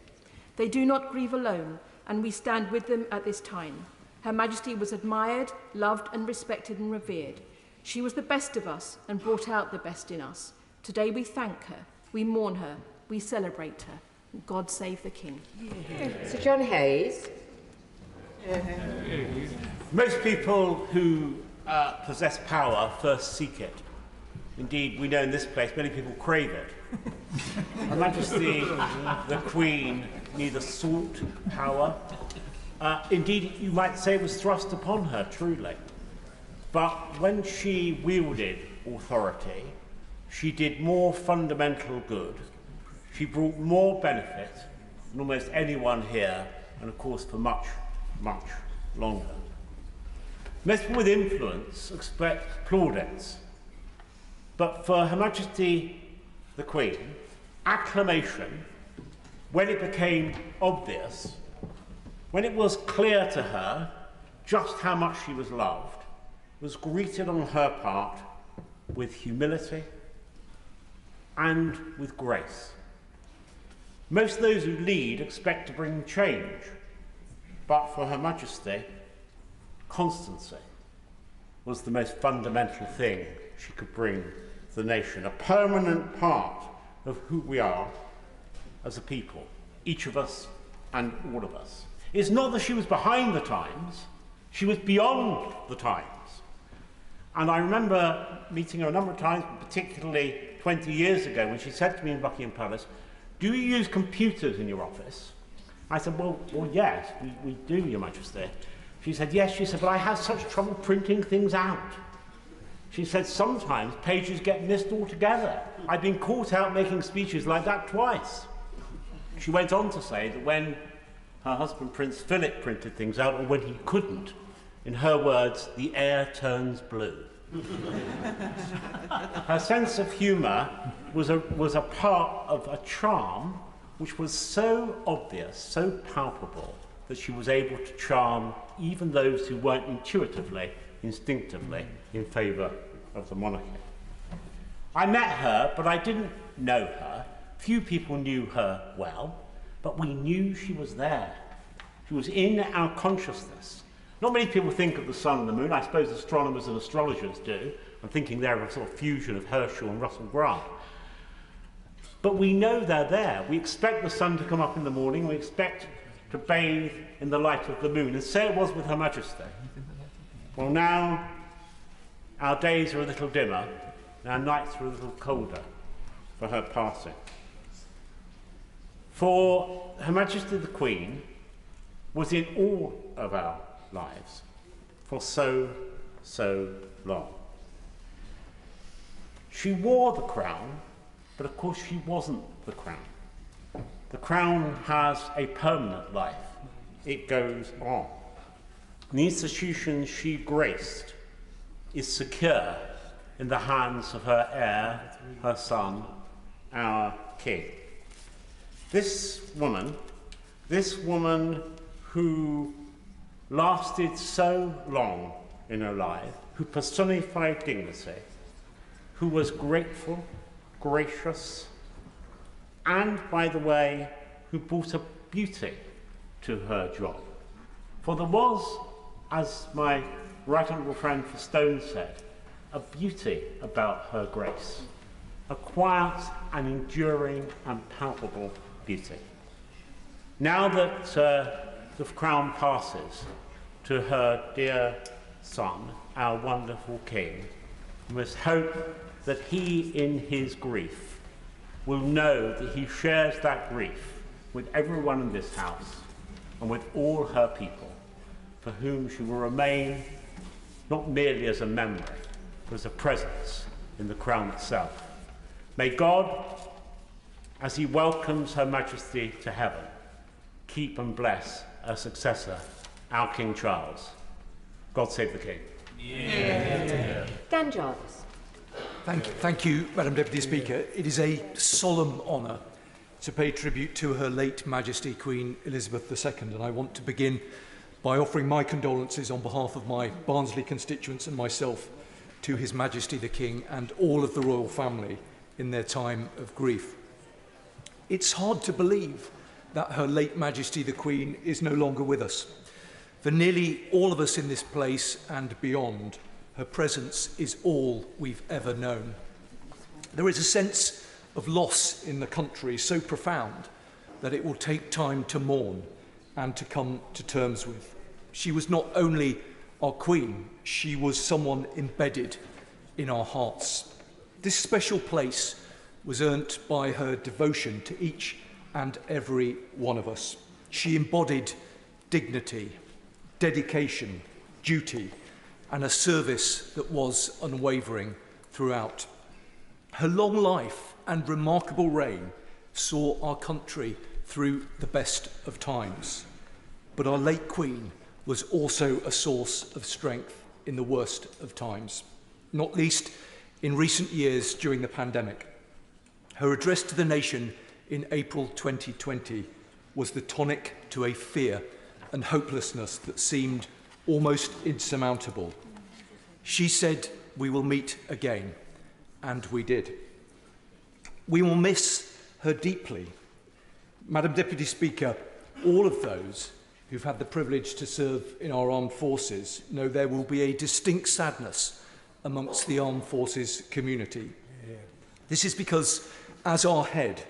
They do not grieve alone, and we stand with them at this time. Her Majesty was admired, loved and respected and revered. She was the best of us and brought out the best in us. Today we thank her, we mourn her, we celebrate her. God save the King. Sir John Hayes. Most people who possess power first seek it. Indeed, we know in this place many people crave it. Her Majesty, the Queen, neither sought power. Indeed, you might say it was thrust upon her, truly. But when she wielded authority, she did more fundamental good. She brought more benefit than almost anyone here, and of course for much, much longer. Most people with influence expect plaudits, but for Her Majesty the Queen, acclamation, when it became obvious, when it was clear to her just how much she was loved, was greeted on her part with humility and with grace. Most of those who lead expect to bring change, but for Her Majesty, constancy was the most fundamental thing she could bring to the nation, a permanent part of who we are as a people, each of us and all of us. It's not that she was behind the times, she was beyond the times. And I remember meeting her a number of times, particularly 20 years ago, when she said to me in Buckingham Palace, "Do you use computers in your office?" I said, well yes, we do, Your Majesty. She said, yes, she said, but I have such trouble printing things out. She said, sometimes pages get missed altogether. I've been caught out making speeches like that twice. She went on to say that when her husband, Prince Philip, printed things out, or when he couldn't, in her words, the air turns blue. Her sense of humour was a part of a charm which was so obvious, so palpable, that she was able to charm even those who weren't intuitively, instinctively in favour of the monarchy. I met her, but I didn't know her. Few people knew her well, but we knew she was there. She was in our consciousness. Not many people think of the sun and the moon. I suppose astronomers and astrologers do. I'm thinking they're a sort of fusion of Herschel and Russell Grant. But we know they're there. We expect the sun to come up in the morning. We expect to bathe in the light of the moon. And so it was with Her Majesty. Well, now our days are a little dimmer, and our nights are a little colder for her passing. For Her Majesty the Queen was in all of our lives for so long. She wore the crown, but of course she wasn't the crown. The crown has a permanent life. It goes on. The institution she graced is secure in the hands of her heir, her son, our king. This woman who lasted so long in her life, who personified dignity, who was grateful, gracious, and, by the way, who brought a beauty to her job. For there was, as my right honourable friend for Stone said, a beauty about her grace, a quiet and enduring and palpable beauty. Now that the crown passes to her dear son, our wonderful king, we must hope that he, in his grief, will know that he shares that grief with everyone in this house and with all her people, for whom she will remain not merely as a memory, but as a presence in the crown itself. May God, as he welcomes Her Majesty to heaven, keep and bless her successor, our King Charles. God save the King. Yeah. Dan Jarvis. Thank you, Madam Deputy Speaker. It is a solemn honour to pay tribute to Her late Majesty Queen Elizabeth II, and I want to begin by offering my condolences on behalf of my Barnsley constituents and myself to His Majesty the King and all of the royal family in their time of grief. It's hard to believe that Her late Majesty the Queen is no longer with us. For nearly all of us in this place and beyond, her presence is all we've ever known. There is a sense of loss in the country so profound that it will take time to mourn and to come to terms with. She was not only our Queen, she was someone embedded in our hearts. This special place was earned by her devotion to each and every one of us. She embodied dignity, dedication, duty, and a service that was unwavering throughout. Her long life and remarkable reign saw our country through the best of times. But our late Queen was also a source of strength in the worst of times, not least in recent years during the pandemic. Her address to the nation in April 2020 was the tonic to a fear and hopelessness that seemed almost insurmountable. She said, "We will meet again," and we did. We will miss her deeply. Madam Deputy Speaker, all of those who've had the privilege to serve in our armed forces know there will be a distinct sadness amongst the armed forces community. This is because, as our head,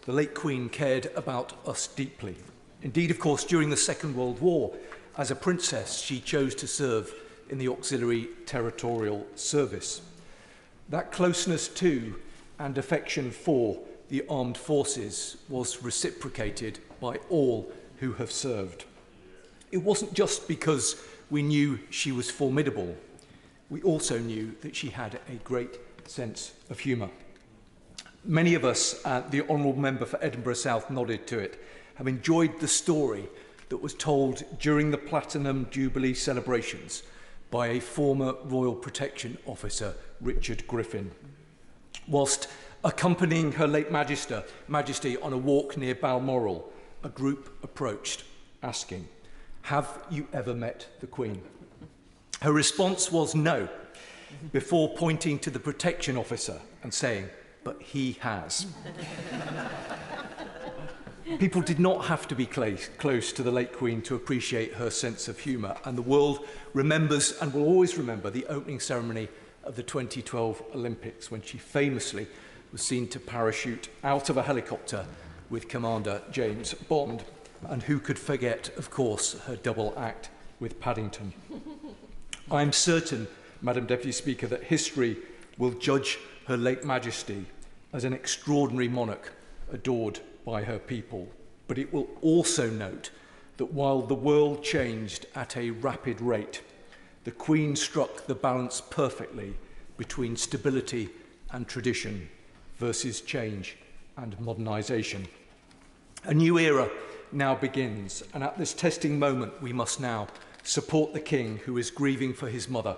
the late Queen cared about us deeply. Indeed, of course, during the Second World War, as a princess, she chose to serve in the Auxiliary Territorial Service. That closeness to and affection for the armed forces was reciprocated by all who have served. It wasn't just because we knew she was formidable. We also knew that she had a great sense of humour. Many of us, the Honourable Member for Edinburgh South nodded to it, have enjoyed the story that was told during the Platinum Jubilee celebrations by a former Royal Protection Officer, Richard Griffin. Whilst accompanying Her late Majesty on a walk near Balmoral, a group approached, asking, "Have you ever met the Queen?" Her response was no, before pointing to the protection officer and saying, "But he has." People did not have to be close to the late Queen to appreciate her sense of humour, and the world remembers and will always remember the opening ceremony of the 2012 Olympics, when she famously was seen to parachute out of a helicopter with Commander James Bond. And who could forget, of course, her double act with Paddington. I am certain, Madam Deputy Speaker, that history will judge Her late Majesty as an extraordinary monarch adored by her people. But it will also note that while the world changed at a rapid rate, the Queen struck the balance perfectly between stability and tradition versus change and modernisation. A new era now begins, and at this testing moment we must now support the King who is grieving for his mother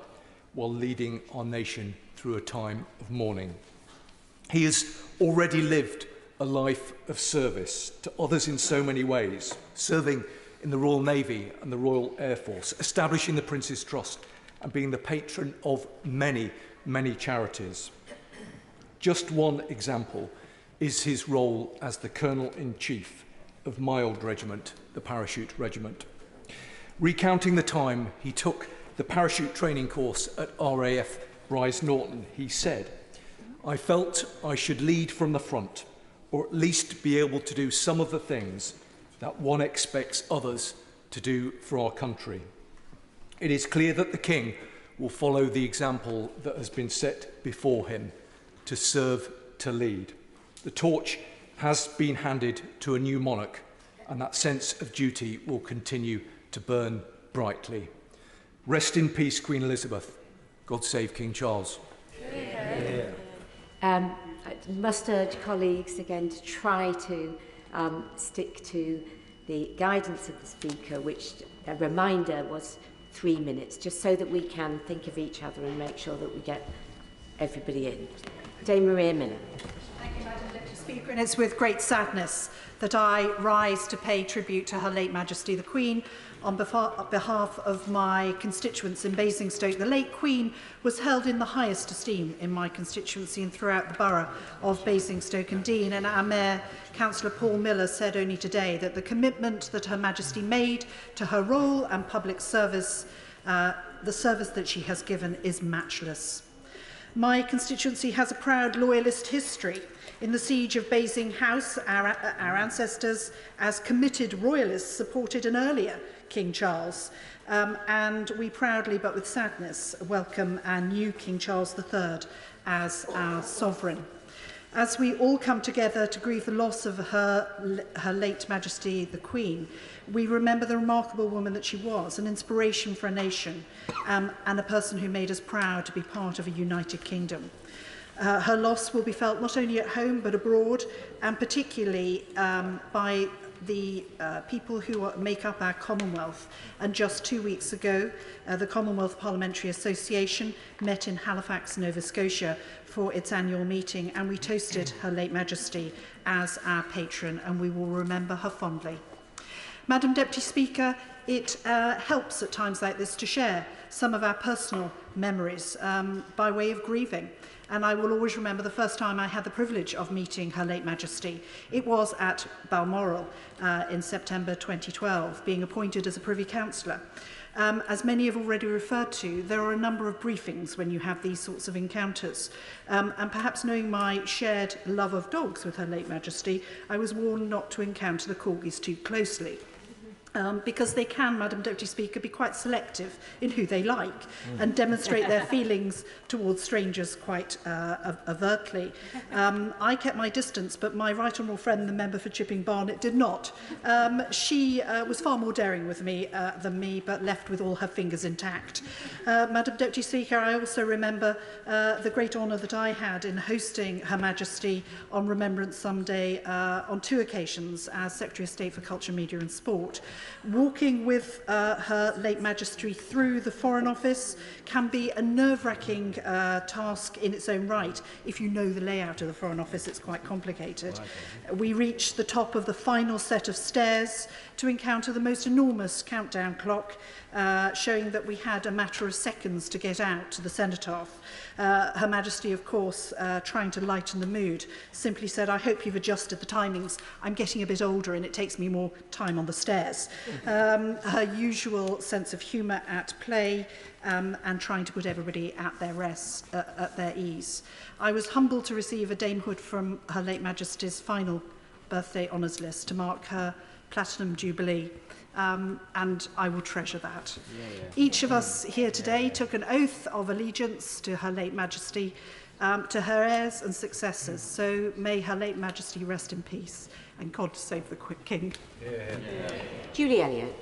while leading our nation through a time of mourning. He has already lived a life of service to others in so many ways, serving in the Royal Navy and the Royal Air Force, establishing the Prince's Trust and being the patron of many, many charities. Just one example is his role as the Colonel-in-Chief of my old regiment, the Parachute Regiment. Recounting the time he took the parachute training course at RAF Bryce Norton, he said, "I felt I should lead from the front, or at least be able to do some of the things that one expects others to do for our country." It is clear that the King will follow the example that has been set before him, to serve, to lead. The torch has been handed to a new monarch, and that sense of duty will continue to burn brightly. Rest in peace, Queen Elizabeth. God save King Charles. I must urge colleagues again to try to stick to the guidance of the Speaker, which, a reminder, was 3 minutes, just so that we can think of each other and make sure that we get everybody in. Dame Maria Miller. Thank you, Madam Deputy Speaker, and it's with great sadness that I rise to pay tribute to Her late Majesty the Queen. On behalf of my constituents in Basingstoke, the late Queen was held in the highest esteem in my constituency and throughout the borough of Basingstoke and Dean. And our Mayor, Councillor Paul Miller, said only today that the commitment that Her Majesty made to her role and public service, the service that she has given, is matchless. My constituency has a proud loyalist history. In the siege of Basing House, our ancestors, as committed royalists, supported an earlier King Charles, and we proudly, but with sadness, welcome our new King Charles III as our sovereign. As we all come together to grieve the loss of Her late Majesty the Queen, we remember the remarkable woman that she was, an inspiration for a nation, and a person who made us proud to be part of a united kingdom. Her loss will be felt not only at home but abroad, and particularly by the people who make up our Commonwealth. And just 2 weeks ago, the Commonwealth Parliamentary Association met in Halifax, Nova Scotia for its annual meeting, and we toasted Her late Majesty as our patron, and we will remember her fondly. Madam Deputy Speaker, it helps at times like this to share some of our personal memories by way of grieving. And I will always remember the first time I had the privilege of meeting Her late Majesty. It was at Balmoral in September 2012, being appointed as a Privy Councillor. As many have already referred to, there are a number of briefings when you have these sorts of encounters. And perhaps knowing my shared love of dogs with Her late Majesty, I was warned not to encounter the corgis too closely. Because they can, Madam Deputy Speaker, be quite selective in who they like and demonstrate their feelings towards strangers quite overtly. I kept my distance, but my right honourable friend, the member for Chipping Barnet, did not. She was far more daring with me than me, but left with all her fingers intact. Madam Deputy Speaker, I also remember the great honour that I had in hosting Her Majesty on Remembrance Sunday on 2 occasions as Secretary of State for Culture, Media and Sport. Walking with Her late Majesty through the Foreign Office can be a nerve-wracking task in its own right. If you know the layout of the Foreign Office, it's quite complicated. We reached the top of the final set of stairs to encounter the most enormous countdown clock, showing that we had a matter of seconds to get out to the cenotaph. Her Majesty, of course, trying to lighten the mood, simply said, "I hope you've adjusted the timings. I'm getting a bit older and it takes me more time on the stairs." Her usual sense of humour at play and trying to put everybody at their rest, at their ease. I was humbled to receive a damehood from Her late Majesty's final birthday honours list to mark her Platinum Jubilee. And I will treasure that. Each of us here today took an oath of allegiance to Her late Majesty, to her heirs and successors. So may Her late Majesty rest in peace, and God save the King. Julie Elliott.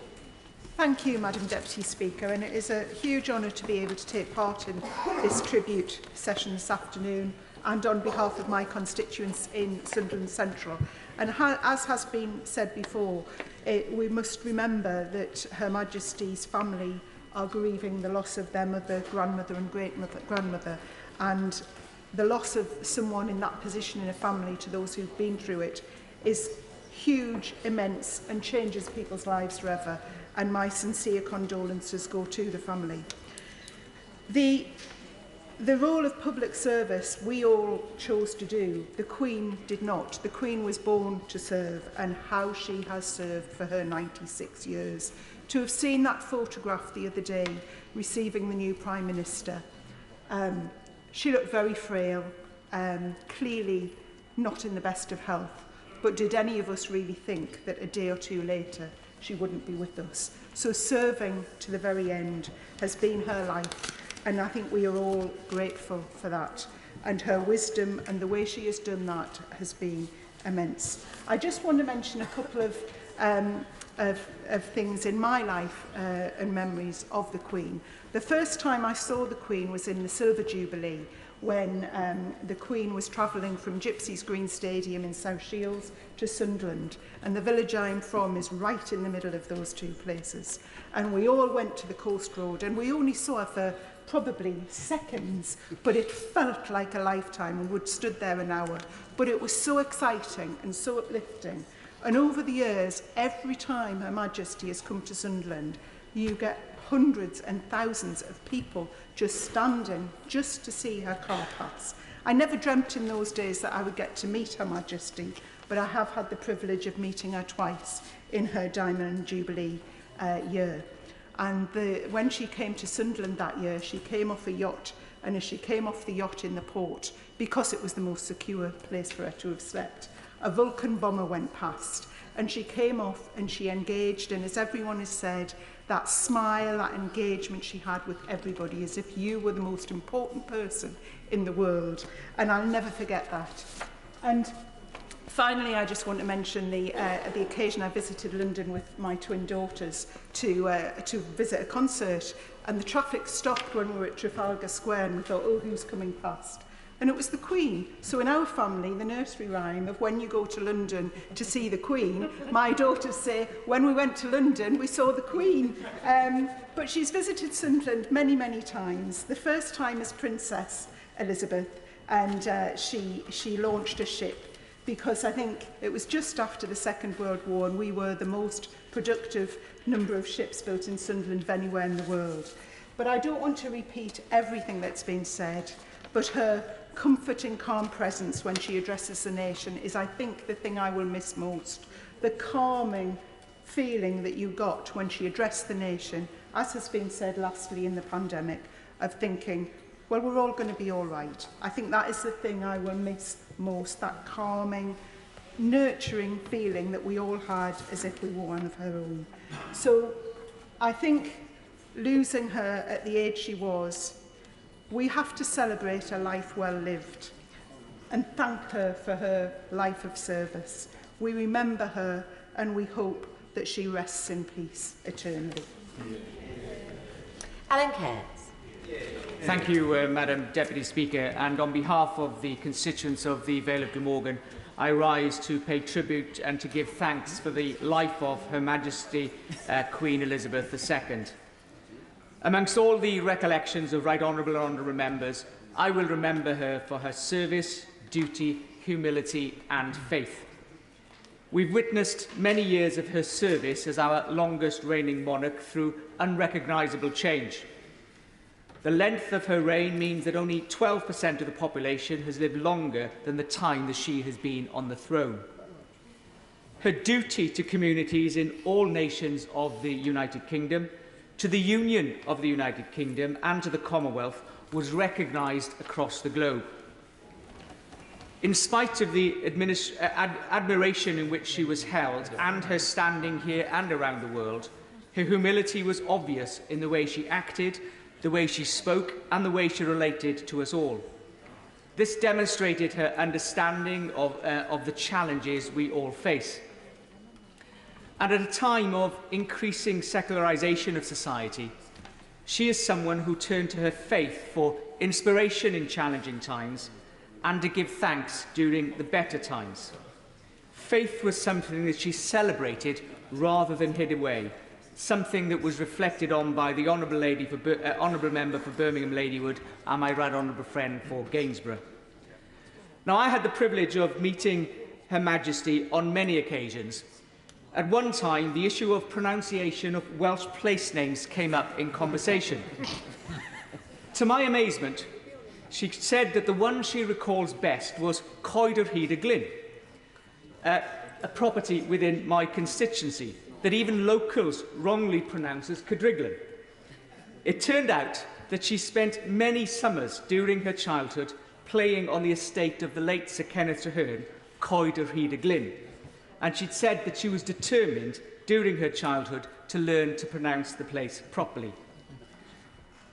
Thank you, Madam Deputy Speaker, and it is a huge honour to be able to take part in this tribute session this afternoon. and on behalf of my constituents in Sunderland Central. And as has been said before, we must remember that Her Majesty's family are grieving the loss of their mother, grandmother and great-grandmother, and the loss of someone in that position in a family to those who've been through it is huge, immense, and changes people's lives forever. And my sincere condolences go to the family. The role of public service we all chose to do. The Queen did not. The Queen was born to serve, and how she has served for her 96 years. To have seen that photograph the other day, receiving the new Prime Minister, she looked very frail, clearly not in the best of health. But did any of us really think that a day or two later she wouldn't be with us? So serving to the very end has been her life, and I think we are all grateful for that. And her wisdom and the way she has done that has been immense. I just want to mention a couple of things in my life and memories of the Queen. The first time I saw the Queen was in the Silver Jubilee, when the Queen was travelling from Gypsy's Green Stadium in South Shields to Sunderland. And the village I'm from is right in the middle of those two places. And we all went to the Coast Road, and we only saw her for probably seconds, but it felt like a lifetime, and we'd stood there an hour. But it was so exciting and so uplifting. And over the years, every time Her Majesty has come to Sunderland, you get hundreds and thousands of people just standing just to see her car pass. I never dreamt in those days that I would get to meet Her Majesty, but I have had the privilege of meeting her twice in her Diamond Jubilee year. And when she came to Sunderland that year, she came off a yacht, and as she came off the yacht in the port, because it was the most secure place for her to have slept, a Vulcan bomber went past, and she came off and she engaged, and as everyone has said, that smile, that engagement she had with everybody, as if you were the most important person in the world. And I'll never forget that. And finally, I just want to mention the occasion I visited London with my twin daughters to visit a concert, and the traffic stopped when we were at Trafalgar Square, and we thought, oh, who's coming past? And it was the Queen. So in our family, the nursery rhyme of when you go to London to see the Queen, my daughters say, when we went to London, we saw the Queen. But she's visited Sunderland many, many times. The first time as Princess Elizabeth, and she launched a ship, because I think it was just after the Second World War, and we were the most productive number of ships built in Sunderland of anywhere in the world. But I don't want to repeat everything that's been said, but her comforting, calm presence when she addresses the nation is, I think, the thing I will miss most. The calming feeling that you got when she addressed the nation, as has been said lastly in the pandemic, of thinking, well, we're all going to be all right. I think that is the thing I will miss most, that calming, nurturing feeling that we all had as if we were one of her own. So I think losing her at the age she was, we have to celebrate a life well lived and thank her for her life of service. We remember her and we hope that she rests in peace eternally. Alan Cairns. Thank you, Madam Deputy Speaker, and on behalf of the constituents of the Vale of Glamorgan, I rise to pay tribute and to give thanks for the life of Her Majesty Queen Elizabeth II. Amongst all the recollections of Right Honourable Members, I will remember her for her service, duty, humility and faith. We've witnessed many years of her service as our longest reigning monarch through unrecognisable change. The length of her reign means that only 12% of the population has lived longer than the time that she has been on the throne. Her duty to communities in all nations of the United Kingdom, to the Union of the United Kingdom and to the Commonwealth was recognised across the globe. In spite of the admiration in which she was held and her standing here and around the world, her humility was obvious in the way she acted, the way she spoke and the way she related to us all. This demonstrated her understanding of the challenges we all face. And at a time of increasing secularisation of society, she is someone who turned to her faith for inspiration in challenging times and to give thanks during the better times. Faith was something that she celebrated rather than hid away, something that was reflected on by the Honourable Member for Birmingham Ladywood and my right honourable friend for Gainsborough. Now, I had the privilege of meeting Her Majesty on many occasions. At one time, the issue of pronunciation of Welsh place names came up in conversation. To my amazement, she said that the one she recalls best was Coed yr Hyd y Glyn, a property within my constituency that even locals wrongly pronounce as Cadriglan. It turned out that she spent many summers during her childhood playing on the estate of the late Sir Kenneth Treherne, Coed yr Hyd y Glyn, and she'd said that she was determined during her childhood to learn to pronounce the place properly.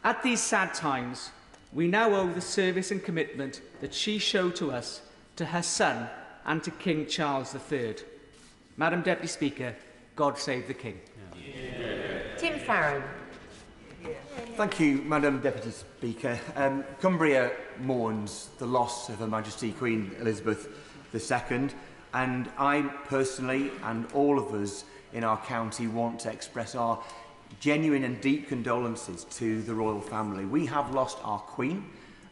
At these sad times, we now owe the service and commitment that she showed to us, to her son and to King Charles III. Madam Deputy Speaker, God save the King. Tim Farron. Thank you, Madam Deputy Speaker. Cumbria mourns the loss of Her Majesty Queen Elizabeth II, and I personally and all of us in our county want to express our genuine and deep condolences to the royal family. We have lost our Queen,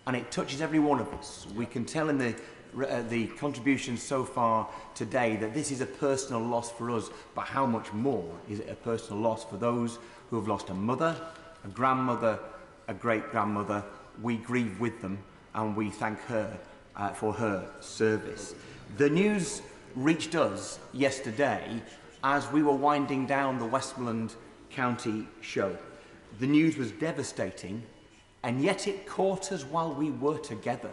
and it touches every one of us. We can tell in the contributions so far today that this is a personal loss for us, but how much more is it a personal loss for those who have lost a mother, a grandmother, a great-grandmother? We grieve with them, and we thank her for her service. The news reached us yesterday as we were winding down the Westmoreland County show. The news was devastating, and yet it caught us while we were together,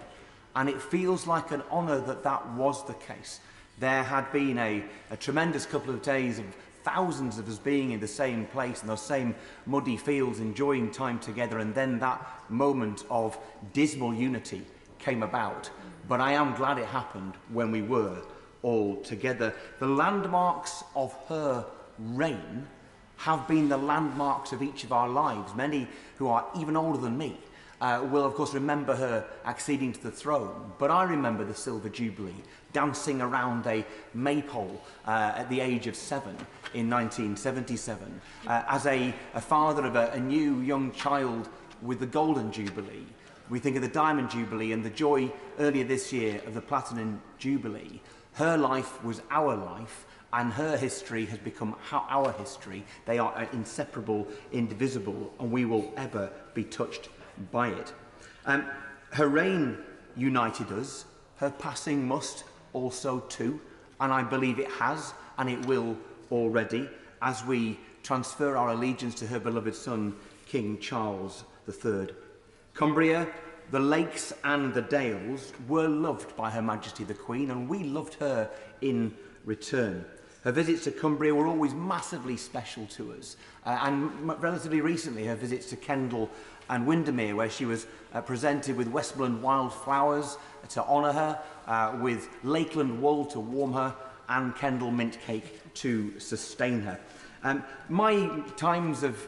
and it feels like an honour that that was the case. There had been a tremendous couple of days of thousands of us being in the same place in those same muddy fields, enjoying time together, and then that moment of dismal unity came about. But I am glad it happened when we were all together. The landmarks of her reign have been the landmarks of each of our lives. Many who are even older than me will, of course, remember her acceding to the throne. But I remember the Silver Jubilee, dancing around a maypole at the age of 7 in 1977. As a father of a new young child with the Golden Jubilee, we think of the Diamond Jubilee and the joy earlier this year of the Platinum Jubilee. Her life was our life, and her history has become our history. They are inseparable, indivisible, and we will ever be touched by it. Her reign united us. Her passing must also too, and I believe it has, and it will already, as we transfer our allegiance to her beloved son, King Charles III. Cumbria, the lakes and the dales were loved by Her Majesty the Queen, and we loved her in return. Her visits to Cumbria were always massively special to us, and relatively recently her visits to Kendal and Windermere, where she was presented with Westmoreland wildflowers to honour her, with Lakeland wool to warm her, and Kendal mint cake to sustain her. My times of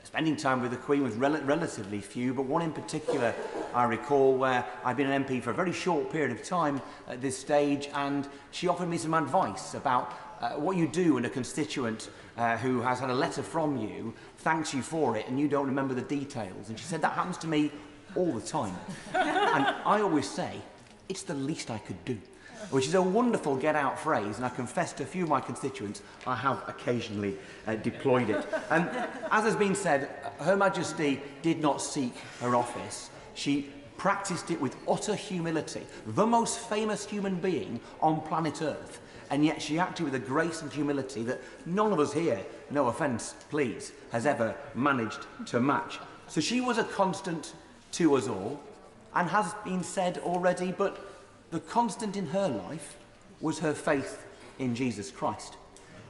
spending time with the Queen was relatively few, but one in particular I recall where I've been an MP for a very short period of time at this stage, and she offered me some advice about what you do when a constituent who has had a letter from you thanks you for it and you don't remember the details. And she said, that happens to me all the time. And I always say, it's the least I could do, which is a wonderful get-out phrase, and I confess to a few of my constituents I have occasionally deployed it. As has been said, Her Majesty did not seek her office. She practised it with utter humility, the most famous human being on planet Earth, and yet she acted with a grace and humility that none of us here, no offence, please, has ever managed to match. So she was a constant to us all, and has been said already, but the constant in her life was her faith in Jesus Christ.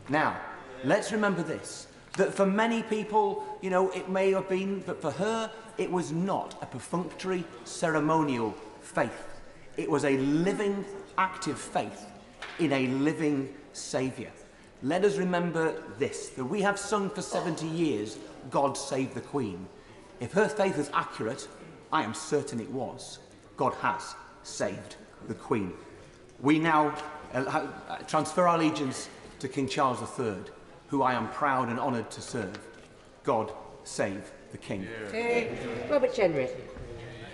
Now, let's remember this, that for many people, you know, it may have been, but for her, it was not a perfunctory, ceremonial faith. It was a living, active faith in a living Saviour. Let us remember this, that we have sung for 70 years, God Save the Queen. If her faith is accurate, I am certain it was. God has saved the Queen. We now transfer our allegiance to King Charles III, who I am proud and honoured to serve. God save the King. Robert Jenrick.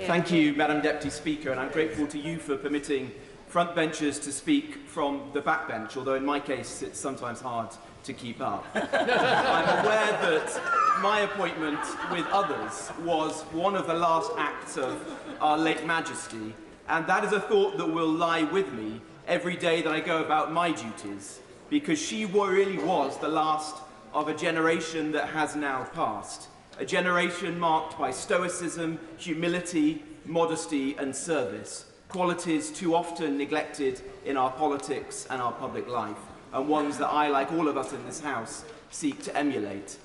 Thank you, Madam Deputy Speaker, and I'm grateful to you for permitting frontbenchers to speak from the backbench, although in my case it's sometimes hard to keep up. I'm aware that my appointment with others was one of the last acts of Our late Majesty, and that is a thought that will lie with me every day that I go about my duties, because she really was the last of a generation that has now passed, a generation marked by stoicism, humility, modesty and service, qualities too often neglected in our politics and our public life, and ones that I, like all of us in this House, seek to emulate.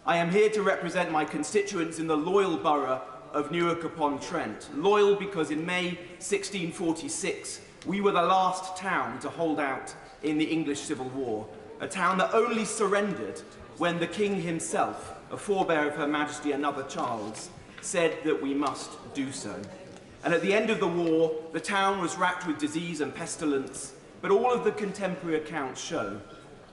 I am here to represent my constituents in the loyal borough of Newark-upon-Trent. Loyal because in May 1646, we were the last town to hold out in the English Civil War, a town that only surrendered when the King himself, a forebear of Her Majesty another Charles, said that we must do so. And at the end of the war, the town was racked with disease and pestilence, but all of the contemporary accounts show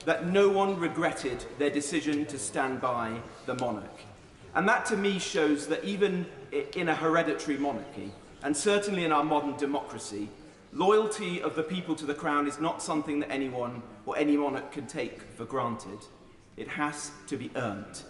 that no one regretted their decision to stand by the monarch. And that to me shows that even in a hereditary monarchy, and certainly in our modern democracy, loyalty of the people to the crown is not something that anyone or any monarch can take for granted. It has to be earned.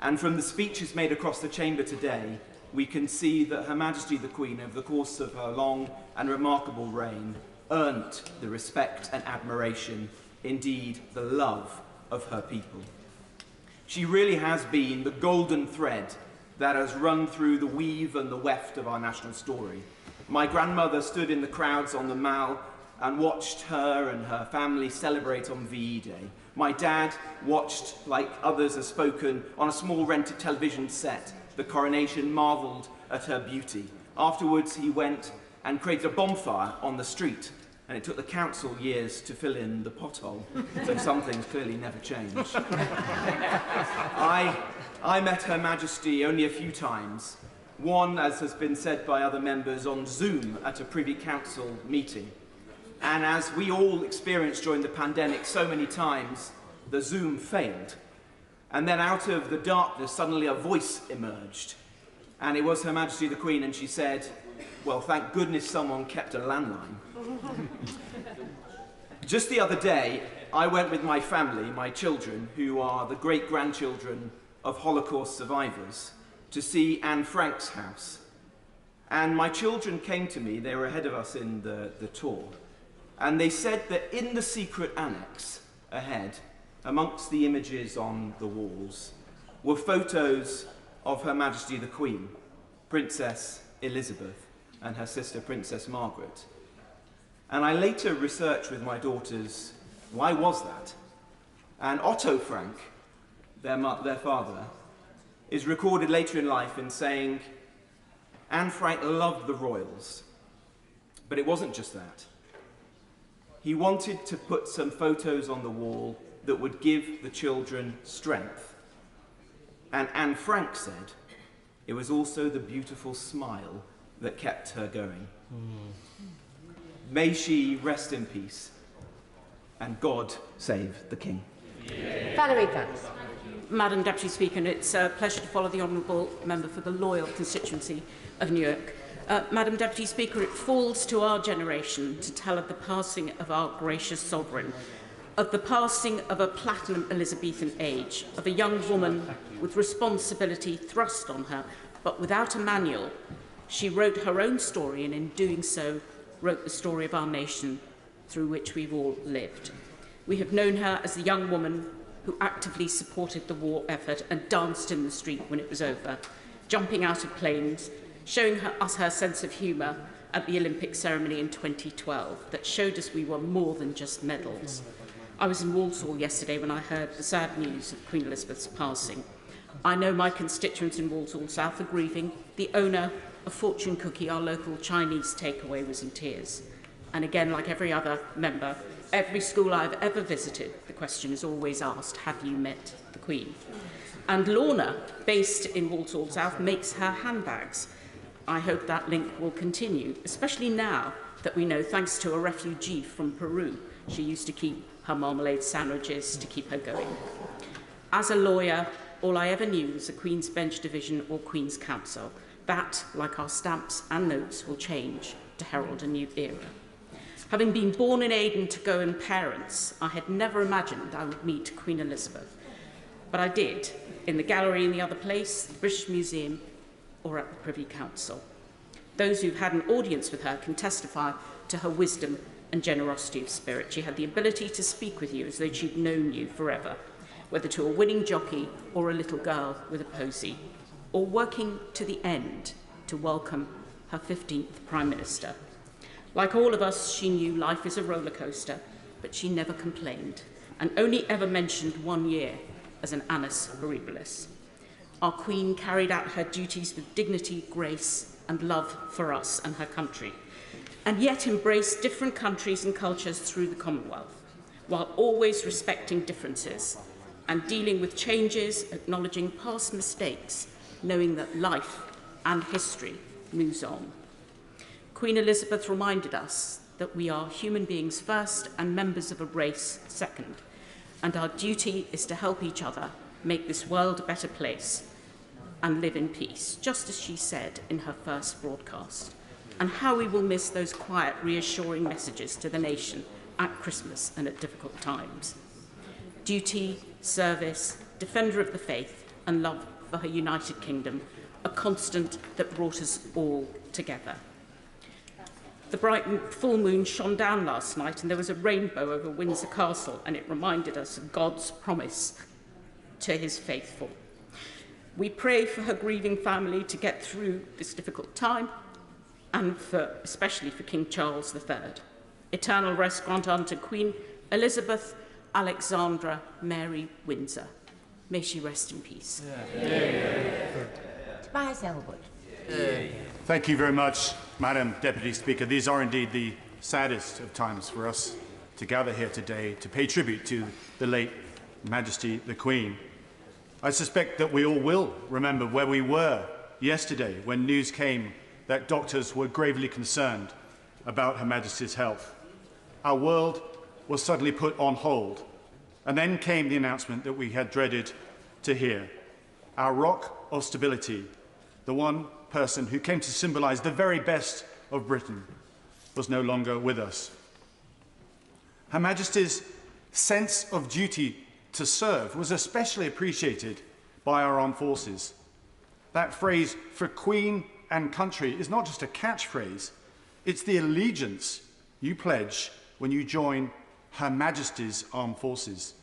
And from the speeches made across the chamber today, we can see that Her Majesty the Queen, over the course of her long and remarkable reign, earned the respect and admiration, indeed the love of her people. She really has been the golden thread that has run through the weave and the weft of our national story. My grandmother stood in the crowds on the Mall and watched her and her family celebrate on VE Day. My dad watched, like others have spoken, on a small rented television set, the coronation, marvelled at her beauty. Afterwards, he went and created a bonfire on the street, and it took the council years to fill in the pothole, so some things clearly never change. I met Her Majesty only a few times. One, as has been said by other members, on Zoom at a Privy Council meeting. And as we all experienced during the pandemic so many times, the Zoom failed. And then out of the darkness, suddenly a voice emerged. And it was Her Majesty the Queen, and she said, well, thank goodness someone kept a landline. Just the other day, I went with my family, my children, who are the great-grandchildren of Holocaust survivors, to see Anne Frank's house. And my children came to me, they were ahead of us in the tour, and they said that in the secret annex ahead, amongst the images on the walls, were photos of Her Majesty the Queen, Princess Elizabeth, and her sister Princess Margaret. And I later researched with my daughters, why was that? And Otto Frank, their father, is recorded later in life in saying, Anne Frank loved the royals, but it wasn't just that. He wanted to put some photos on the wall that would give the children strength. And Anne Frank said it was also the beautiful smile that kept her going. May she rest in peace, and God save the King. Valerie Vance. Madam Deputy Speaker, and it's a pleasure to follow the Honourable Member for the loyal constituency of Newark. Madam Deputy Speaker, it falls to our generation to tell of the passing of our gracious sovereign, of the passing of a platinum Elizabethan age, of a young woman with responsibility thrust on her, but without a manual. She wrote her own story, and in doing so, wrote the story of our nation through which we've all lived. We have known her as the young woman who actively supported the war effort and danced in the street when it was over, jumping out of planes, showing us her sense of humour at the Olympic ceremony in 2012 that showed us we were more than just medals. I was in Walsall yesterday when I heard the sad news of Queen Elizabeth's passing. I know my constituents in Walsall South are grieving. The owner of Fortune Cookie, our local Chinese takeaway, was in tears. And again, like every other member, every school I've ever visited, the question is always asked, have you met the Queen? And Lorna, based in Walsall South, makes her handbags. I hope that link will continue, especially now that we know, thanks to a refugee from Peru, she used to keep her marmalade sandwiches to keep her going. As a lawyer, all I ever knew was the Queen's Bench Division or Queen's Counsel. That, like our stamps and notes, will change to herald a new era. Having been born in Aden to Goan parents, I had never imagined I would meet Queen Elizabeth. But I did, in the gallery in the other place, the British Museum, or at the Privy Council. Those who've had an audience with her can testify to her wisdom and generosity of spirit. She had the ability to speak with you as though she'd known you forever, whether to a winning jockey or a little girl with a posy, or working to the end to welcome her 15th Prime Minister. Like all of us, she knew life is a roller coaster, but she never complained, and only ever mentioned 1 year as an annus horribilis. Our Queen carried out her duties with dignity, grace, and love for us and her country, and yet embraced different countries and cultures through the Commonwealth, while always respecting differences and dealing with changes, acknowledging past mistakes, knowing that life and history moves on. Queen Elizabeth reminded us that we are human beings first and members of a race second, and our duty is to help each other make this world a better place and live in peace, just as she said in her first broadcast. And how we will miss those quiet, reassuring messages to the nation at Christmas and at difficult times. Duty, service, defender of the faith, and love for her United Kingdom, a constant that brought us all together. The bright full moon shone down last night and there was a rainbow over Windsor Castle, and it reminded us of God's promise to his faithful. We pray for her grieving family to get through this difficult time, and especially for King Charles III. Eternal rest grant unto Queen Elizabeth Alexandra Mary Windsor. May she rest in peace. Tobias Elwood. Thank you very much, Madam Deputy Speaker. These are indeed the saddest of times for us to gather here today to pay tribute to the late Majesty the Queen. I suspect that we all will remember where we were yesterday when news came that doctors were gravely concerned about Her Majesty's health. Our world was suddenly put on hold, and then came the announcement that we had dreaded to hear. Our rock of stability, the one person who came to symbolise the very best of Britain, was no longer with us. Her Majesty's sense of duty to serve was especially appreciated by our armed forces. That phrase, for Queen and country, is not just a catchphrase, it's the allegiance you pledge when you join Her Majesty's armed forces.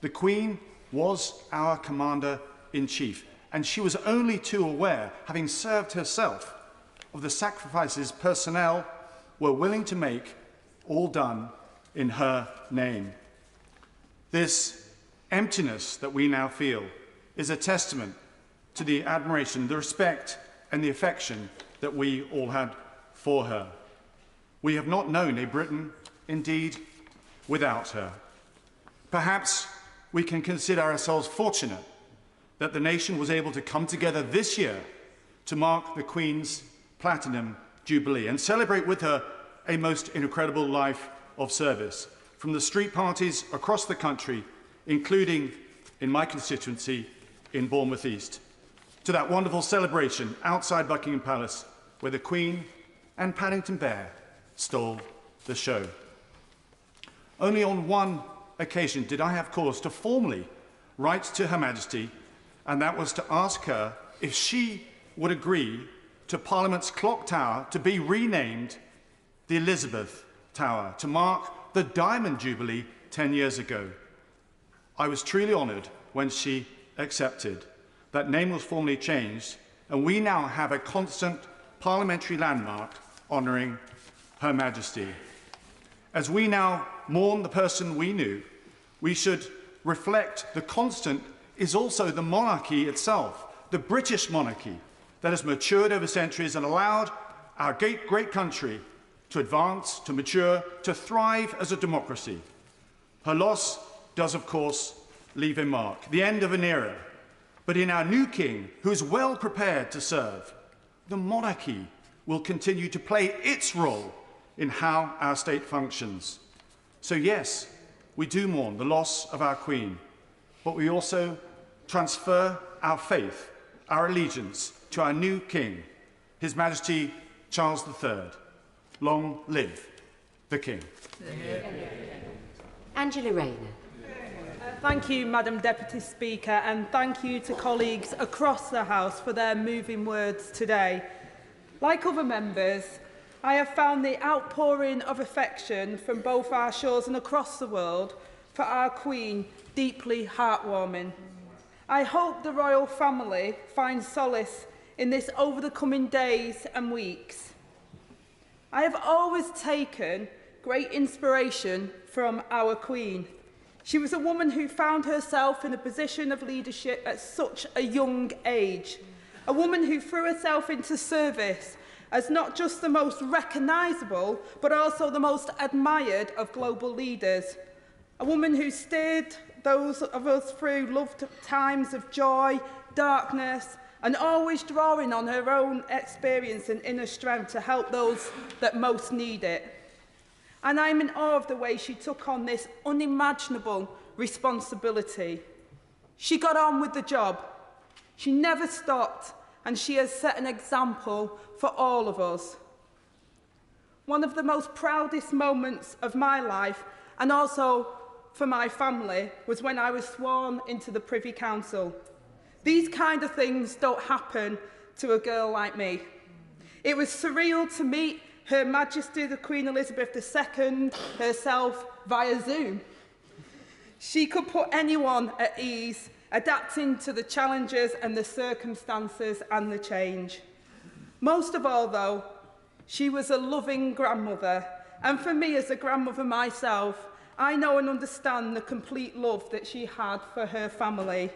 The Queen was our Commander-in-Chief, and she was only too aware, having served herself, of the sacrifices personnel were willing to make, all done in her name. This emptiness that we now feel is a testament to the admiration, the respect, and the affection that we all had for her. We have not known a Britain, indeed, without her. Perhaps we can consider ourselves fortunate that the nation was able to come together this year to mark the Queen's Platinum Jubilee and celebrate with her a most incredible life of service, from the street parties across the country, including in my constituency in Bournemouth East, to that wonderful celebration outside Buckingham Palace where the Queen and Paddington Bear stole the show. Only on one occasion did I have cause to formally write to Her Majesty, and that was to ask her if she would agree to Parliament's clock tower to be renamed the Elizabeth Tower to mark the Diamond Jubilee 10 years ago. I was truly honoured when she accepted. That name was formally changed, and we now have a constant parliamentary landmark honouring Her Majesty. As we now mourn the person we knew, we should reflect the constant is also the monarchy itself, the British monarchy that has matured over centuries and allowed our great country to advance, to mature, to thrive as a democracy. Her loss does, of course, leave a mark, the end of an era. But in our new king, who is well prepared to serve, the monarchy will continue to play its role in how our state functions. So yes, we do mourn the loss of our Queen, but we also transfer our faith, our allegiance to our new King, His Majesty Charles III. Long live the King. Angela Rayner. Thank you, Madam Deputy Speaker, and thank you to colleagues across the House for their moving words today. Like other members, I have found the outpouring of affection from both our shores and across the world for our Queen deeply heartwarming. I hope the royal family finds solace in this over the coming days and weeks. I have always taken great inspiration from our Queen. She was a woman who found herself in a position of leadership at such a young age. A woman who threw herself into service as not just the most recognisable, but also the most admired of global leaders. A woman who steered those of us through loved times of joy, darkness, and always drawing on her own experience and inner strength to help those that most need it. And I'm in awe of the way she took on this unimaginable responsibility. She got on with the job. She never stopped, and she has set an example for all of us. One of the most proudest moments of my life, and also for my family, was when I was sworn into the Privy Council. These kind of things don't happen to a girl like me. It was surreal to meet Her Majesty the Queen Elizabeth II herself via Zoom. She could put anyone at ease, adapting to the challenges and the circumstances and the change. Most of all, though, she was a loving grandmother, and for me as a grandmother myself, I know and understand the complete love that she had for her family.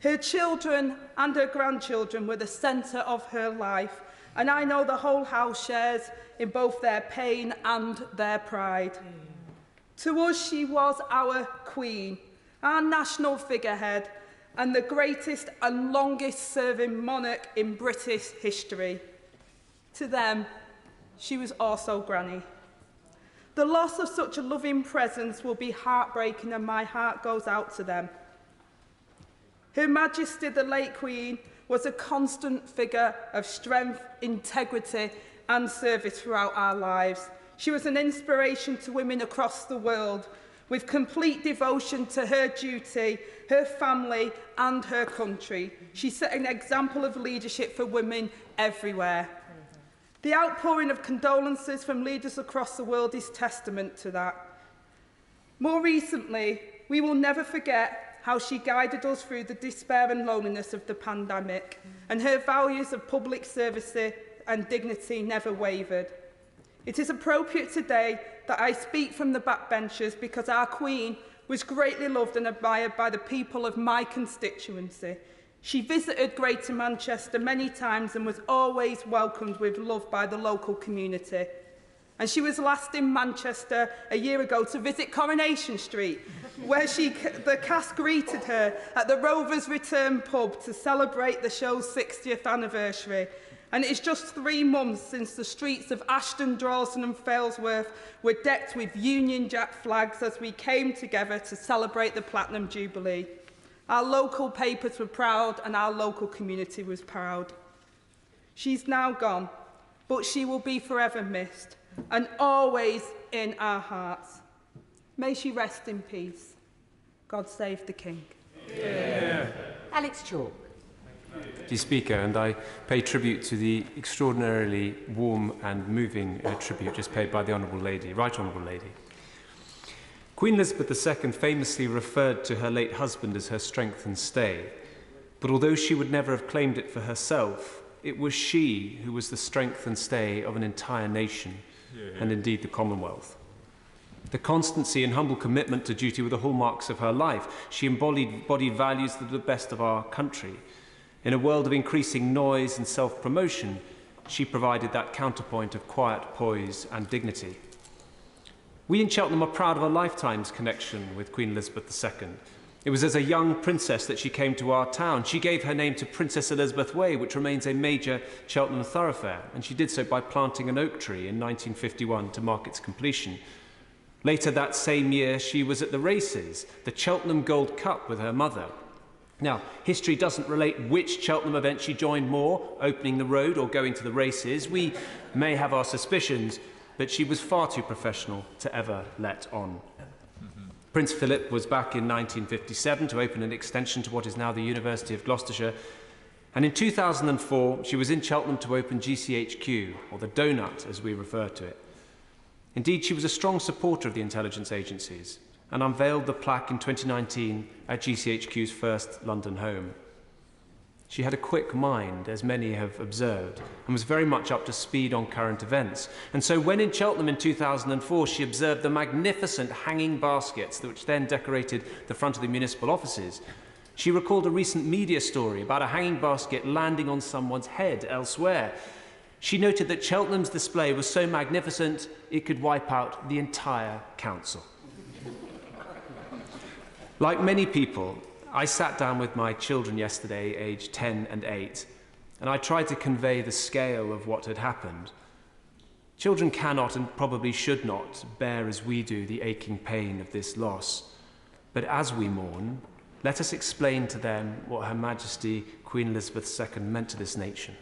Her children and her grandchildren were the centre of her life, and I know the whole house shares in both their pain and their pride. To us, she was our Queen, our national figurehead, and the greatest and longest-serving monarch in British history. To them, she was also Granny. The loss of such a loving presence will be heartbreaking, and my heart goes out to them. Her Majesty, the late Queen, was a constant figure of strength, integrity, and service throughout our lives. She was an inspiration to women across the world, with complete devotion to her duty, her family, and her country. She set an example of leadership for women everywhere. The outpouring of condolences from leaders across the world is testament to that. More recently, we will never forget how she guided us through the despair and loneliness of the pandemic, and her values of public service and dignity never wavered. It is appropriate today that I speak from the backbenchers because our Queen was greatly loved and admired by the people of my constituency. She visited Greater Manchester many times and was always welcomed with love by the local community. And she was last in Manchester a year ago to visit Coronation Street, where the cast greeted her at the Rovers Return pub to celebrate the show's 60th anniversary. And it's just 3 months since the streets of Ashton, Drawson and Failsworth were decked with Union Jack flags as we came together to celebrate the Platinum Jubilee. Our local papers were proud and our local community was proud. She's now gone, but she will be forever missed and always in our hearts. May she rest in peace. God save the King. Yeah. Alex Chalk. Deputy Speaker, and I pay tribute to the extraordinarily warm and moving tribute just paid by the Honourable Lady, Right Honourable Lady. Queen Elizabeth II famously referred to her late husband as her strength and stay, but although she would never have claimed it for herself, it was she who was the strength and stay of an entire nation, and indeed the Commonwealth. The constancy and humble commitment to duty were the hallmarks of her life. She embodied values that are the best of our country. In a world of increasing noise and self-promotion, she provided that counterpoint of quiet poise and dignity. We in Cheltenham are proud of a lifetime's connection with Queen Elizabeth II. It was as a young princess that she came to our town. She gave her name to Princess Elizabeth Way, which remains a major Cheltenham thoroughfare, and she did so by planting an oak tree in 1951 to mark its completion. Later that same year, she was at the races, the Cheltenham Gold Cup, with her mother. Now, history doesn't relate which Cheltenham event she joined more, opening the road or going to the races. We may have our suspicions, but she was far too professional to ever let on. Prince Philip was back in 1957 to open an extension to what is now the University of Gloucestershire. And in 2004, she was in Cheltenham to open GCHQ, or the Donut as we refer to it. Indeed, she was a strong supporter of the intelligence agencies and unveiled the plaque in 2019 at GCHQ's first London home. She had a quick mind, as many have observed, and was very much up to speed on current events. And so when in Cheltenham in 2004, she observed the magnificent hanging baskets which then decorated the front of the municipal offices, she recalled a recent media story about a hanging basket landing on someone's head elsewhere. She noted that Cheltenham's display was so magnificent it could wipe out the entire council. Like many people, I sat down with my children yesterday, aged 10 and 8, and I tried to convey the scale of what had happened. Children cannot and probably should not bear as we do the aching pain of this loss. But as we mourn, let us explain to them what Her Majesty Queen Elizabeth II meant to this nation.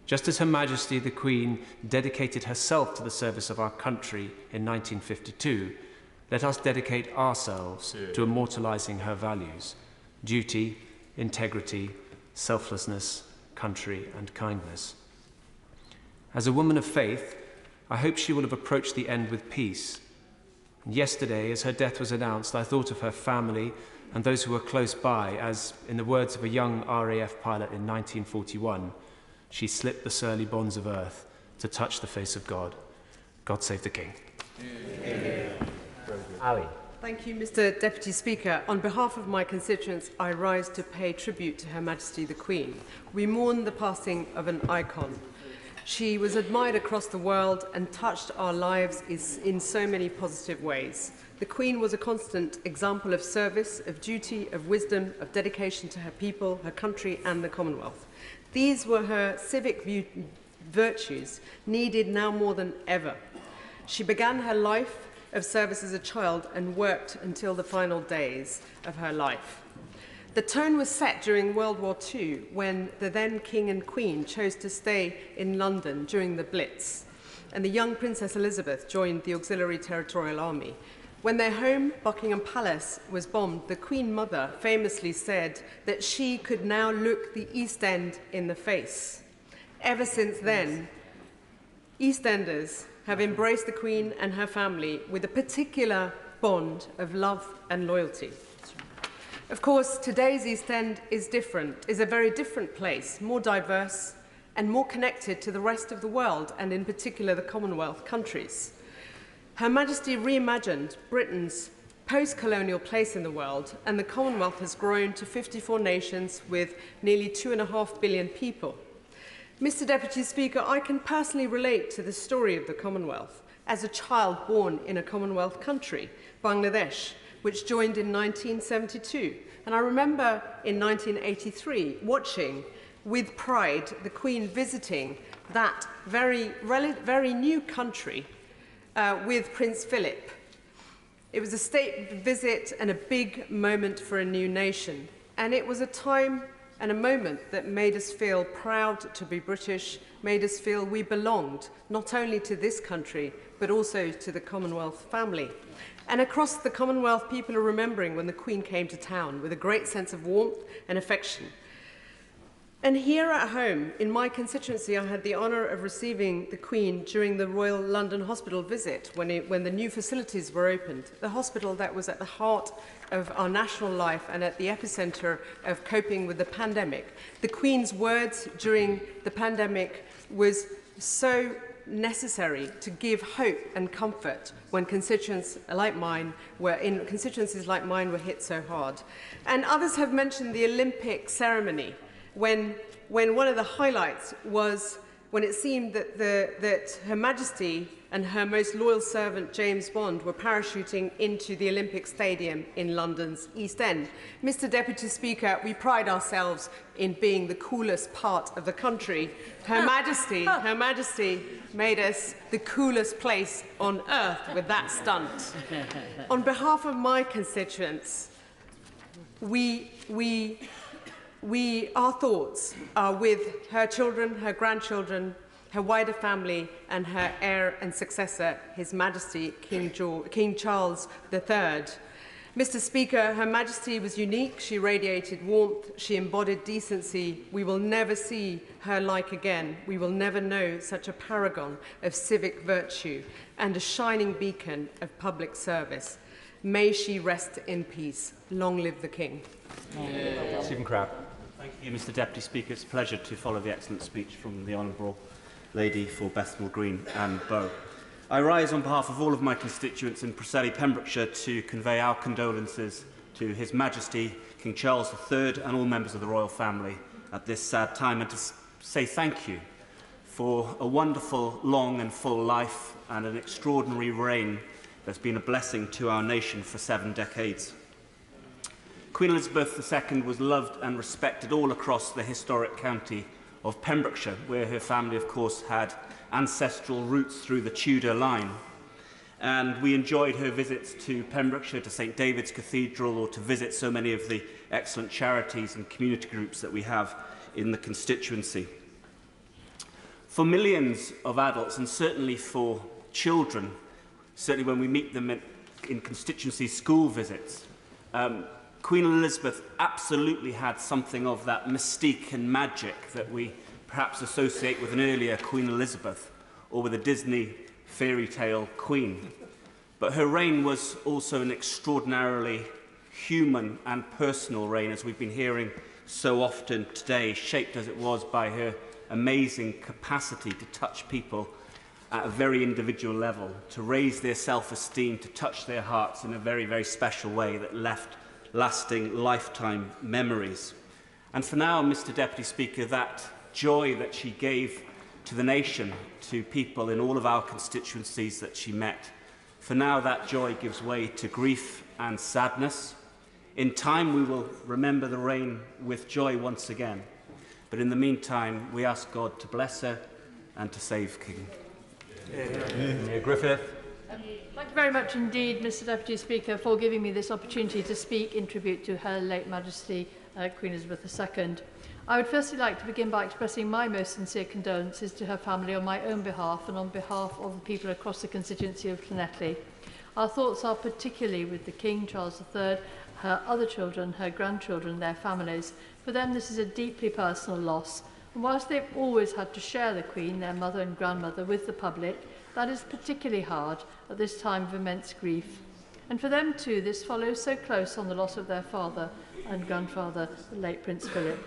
Just as Her Majesty the Queen dedicated herself to the service of our country in 1952, let us dedicate ourselves to immortalising her values: duty, integrity, selflessness, country and kindness. As a woman of faith, I hope she will have approached the end with peace. And yesterday, as her death was announced, I thought of her family and those who were close by as, in the words of a young RAF pilot in 1941, she slipped the surly bonds of earth to touch the face of God. God save the King. Ali. Thank you, Mr. Deputy Speaker. On behalf of my constituents, I rise to pay tribute to Her Majesty the Queen. We mourn the passing of an icon. She was admired across the world and touched our lives in so many positive ways. The Queen was a constant example of service, of duty, of wisdom, of dedication to her people, her country and the Commonwealth. These were her civic virtues, needed now more than ever. She began her life of service as a child and worked until the final days of her life. The tone was set during World War II when the then King and Queen chose to stay in London during the Blitz, and the young Princess Elizabeth joined the Auxiliary Territorial Army. When their home, Buckingham Palace, was bombed, the Queen Mother famously said that she could now look the East End in the face. Ever since then, EastEnders have embraced the Queen and her family with a particular bond of love and loyalty. Of course, today's East End is a very different place, more diverse and more connected to the rest of the world, and in particular the Commonwealth countries. Her Majesty reimagined Britain's post-colonial place in the world, and the Commonwealth has grown to 54 nations with nearly 2.5 billion people. Mr. Deputy Speaker, I can personally relate to the story of the Commonwealth as a child born in a Commonwealth country, Bangladesh, which joined in 1972. And I remember in 1983 watching with pride the Queen visiting that very new country with Prince Philip. It was a state visit and a big moment for a new nation. And it was a time and a moment that made us feel proud to be British, made us feel we belonged not only to this country, but also to the Commonwealth family. And across the Commonwealth, people are remembering when the Queen came to town with a great sense of warmth and affection. And here at home, in my constituency, I had the honour of receiving the Queen during the Royal London Hospital visit when the new facilities were opened, the hospital that was at the heart of our national life and at the epicentre of coping with the pandemic. The Queen's words during the pandemic was so necessary to give hope and comfort when constituencies like mine were hit so hard. And others have mentioned the Olympic ceremony, when one of the highlights was when it seemed that Her Majesty and her most loyal servant, James Bond, were parachuting into the Olympic Stadium in London's East End. Mr. Deputy Speaker, we pride ourselves in being the coolest part of the country. Her Majesty made us the coolest place on earth with that stunt. On behalf of my constituents, our thoughts are with her children, her grandchildren, her wider family, and her heir and successor, His Majesty King Charles III. Mr. Speaker, Her Majesty was unique. She radiated warmth. She embodied decency. We will never see her like again. We will never know such a paragon of civic virtue and a shining beacon of public service. May she rest in peace. Long live the King. Stephen Crabb. Thank you, Mr. Deputy Speaker. It's a pleasure to follow the excellent speech from the Honourable Lady for Bethnal Green and Bow. I rise on behalf of all of my constituents in Procedural, Pembrokeshire, to convey our condolences to His Majesty King Charles III and all members of the royal family at this sad time, and to say thank you for a wonderful, long and full life and an extraordinary reign that's been a blessing to our nation for 7 decades. Queen Elizabeth II was loved and respected all across the historic county of Pembrokeshire, where her family, of course, had ancestral roots through the Tudor line. And we enjoyed her visits to Pembrokeshire, to St David's Cathedral, or to visit so many of the excellent charities and community groups that we have in the constituency. For millions of adults, and certainly for children, certainly when we meet them in constituency school visits, Queen Elizabeth absolutely had something of that mystique and magic that we perhaps associate with an earlier Queen Elizabeth or with a Disney fairy tale queen. But her reign was also an extraordinarily human and personal reign, as we've been hearing so often today, shaped as it was by her amazing capacity to touch people at a very individual level, to raise their self-esteem, to touch their hearts in a very, very special way that left lasting lifetime memories. And for now, Mr. Deputy Speaker, that joy that she gave to the nation, to people in all of our constituencies that she met, for now that joy gives way to grief and sadness. In time we will remember the reign with joy once again, but in the meantime we ask God to bless her and to save King. Griffith. Thank you very much indeed, Mr. Deputy Speaker, for giving me this opportunity to speak in tribute to Her late Majesty Queen Elizabeth II. I would firstly like to begin by expressing my most sincere condolences to her family on my own behalf and on behalf of the people across the constituency of Llanelli. Our thoughts are particularly with the King, Charles III, her other children, her grandchildren, their families. For them, this is a deeply personal loss. And whilst they've always had to share the Queen, their mother and grandmother, with the public, that is particularly hard at this time of immense grief. And for them too, this follows so close on the loss of their father and grandfather, the late Prince Philip.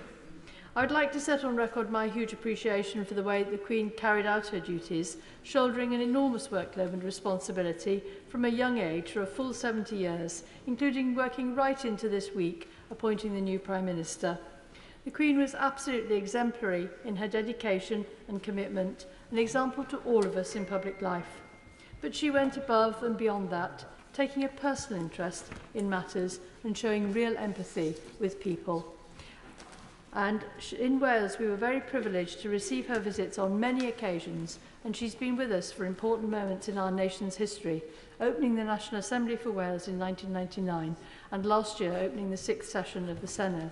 I would like to set on record my huge appreciation for the way the Queen carried out her duties, shouldering an enormous workload and responsibility from a young age for a full 70 years, including working right into this week, appointing the new Prime Minister. The Queen was absolutely exemplary in her dedication and commitment, an example to all of us in public life. But she went above and beyond that, taking a personal interest in matters and showing real empathy with people. And in Wales, we were very privileged to receive her visits on many occasions, and she's been with us for important moments in our nation's history, opening the National Assembly for Wales in 1999, and last year opening the 6th session of the Senedd.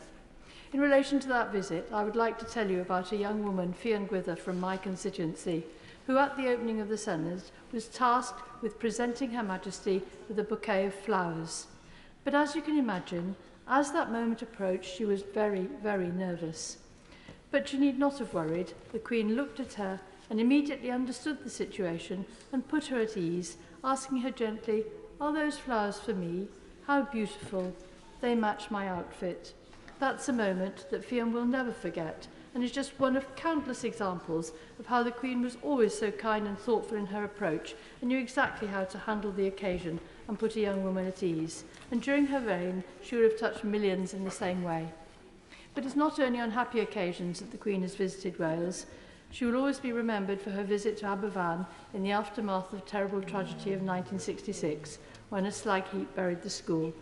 In relation to that visit, I would like to tell you about a young woman, Fian Gwither, from my constituency, who at the opening of the Senedd was tasked with presenting Her Majesty with a bouquet of flowers. But as you can imagine, as that moment approached, she was very, very nervous. But she need not have worried. The Queen looked at her and immediately understood the situation and put her at ease, asking her gently, "Are those flowers for me? How beautiful. They match my outfit." That's a moment that Fian will never forget, and is just one of countless examples of how the Queen was always so kind and thoughtful in her approach and knew exactly how to handle the occasion and put a young woman at ease. And during her reign, she would have touched millions in the same way. But it's not only on happy occasions that the Queen has visited Wales. She will always be remembered for her visit to Aberfan in the aftermath of the terrible tragedy of 1966, when a slag heap buried the school.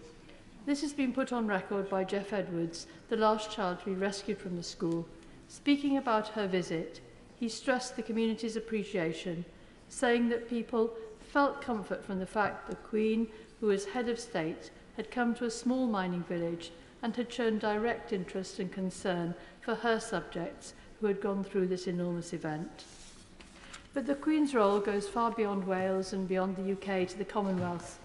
This has been put on record by Jeff Edwards, the last child to be rescued from the school. Speaking about her visit, he stressed the community's appreciation, saying that people felt comfort from the fact the Queen, who was head of state, had come to a small mining village and had shown direct interest and concern for her subjects who had gone through this enormous event. But the Queen's role goes far beyond Wales and beyond the UK to the Commonwealth.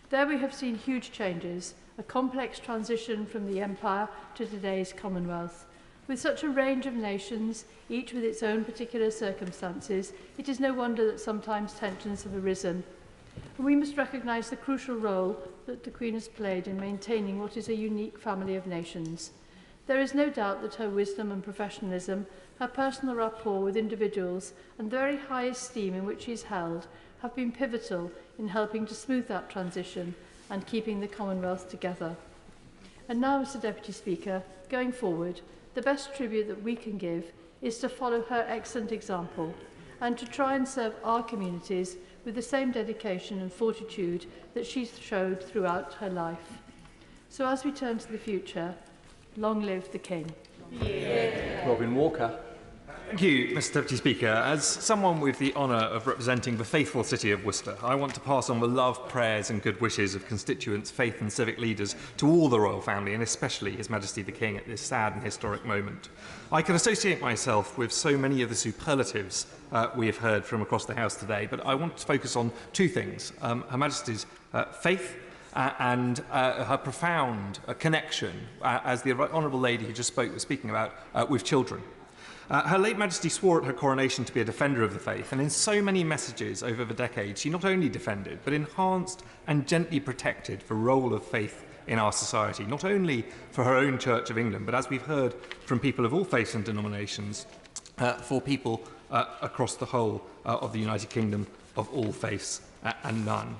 There we have seen huge changes, a complex transition from the Empire to today's Commonwealth. With such a range of nations, each with its own particular circumstances, it is no wonder that sometimes tensions have arisen. And we must recognise the crucial role that the Queen has played in maintaining what is a unique family of nations. There is no doubt that her wisdom and professionalism, her personal rapport with individuals, and the very high esteem in which she is held have been pivotal in helping to smooth that transition and keeping the Commonwealth together. And now, Mr Deputy Speaker, going forward, the best tribute that we can give is to follow her excellent example and to try and serve our communities with the same dedication and fortitude that she showed throughout her life. So as we turn to the future, long live the King. Yeah. Robin Walker. Thank you, Mr Deputy Speaker. As someone with the honour of representing the faithful city of Worcester, I want to pass on the love, prayers and good wishes of constituents, faith and civic leaders to all the royal family, and especially His Majesty the King at this sad and historic moment. I can associate myself with so many of the superlatives we have heard from across the House today, but I want to focus on two things. Her Majesty's faith and her profound connection, as the Honourable Lady who just spoke was speaking about, with children. Her late Majesty swore at her coronation to be a defender of the faith, and in so many messages over the decades, she not only defended, but enhanced and gently protected the role of faith in our society, not only for her own Church of England, but as we've heard from people of all faiths and denominations, for people across the whole of the United Kingdom of all faiths and none.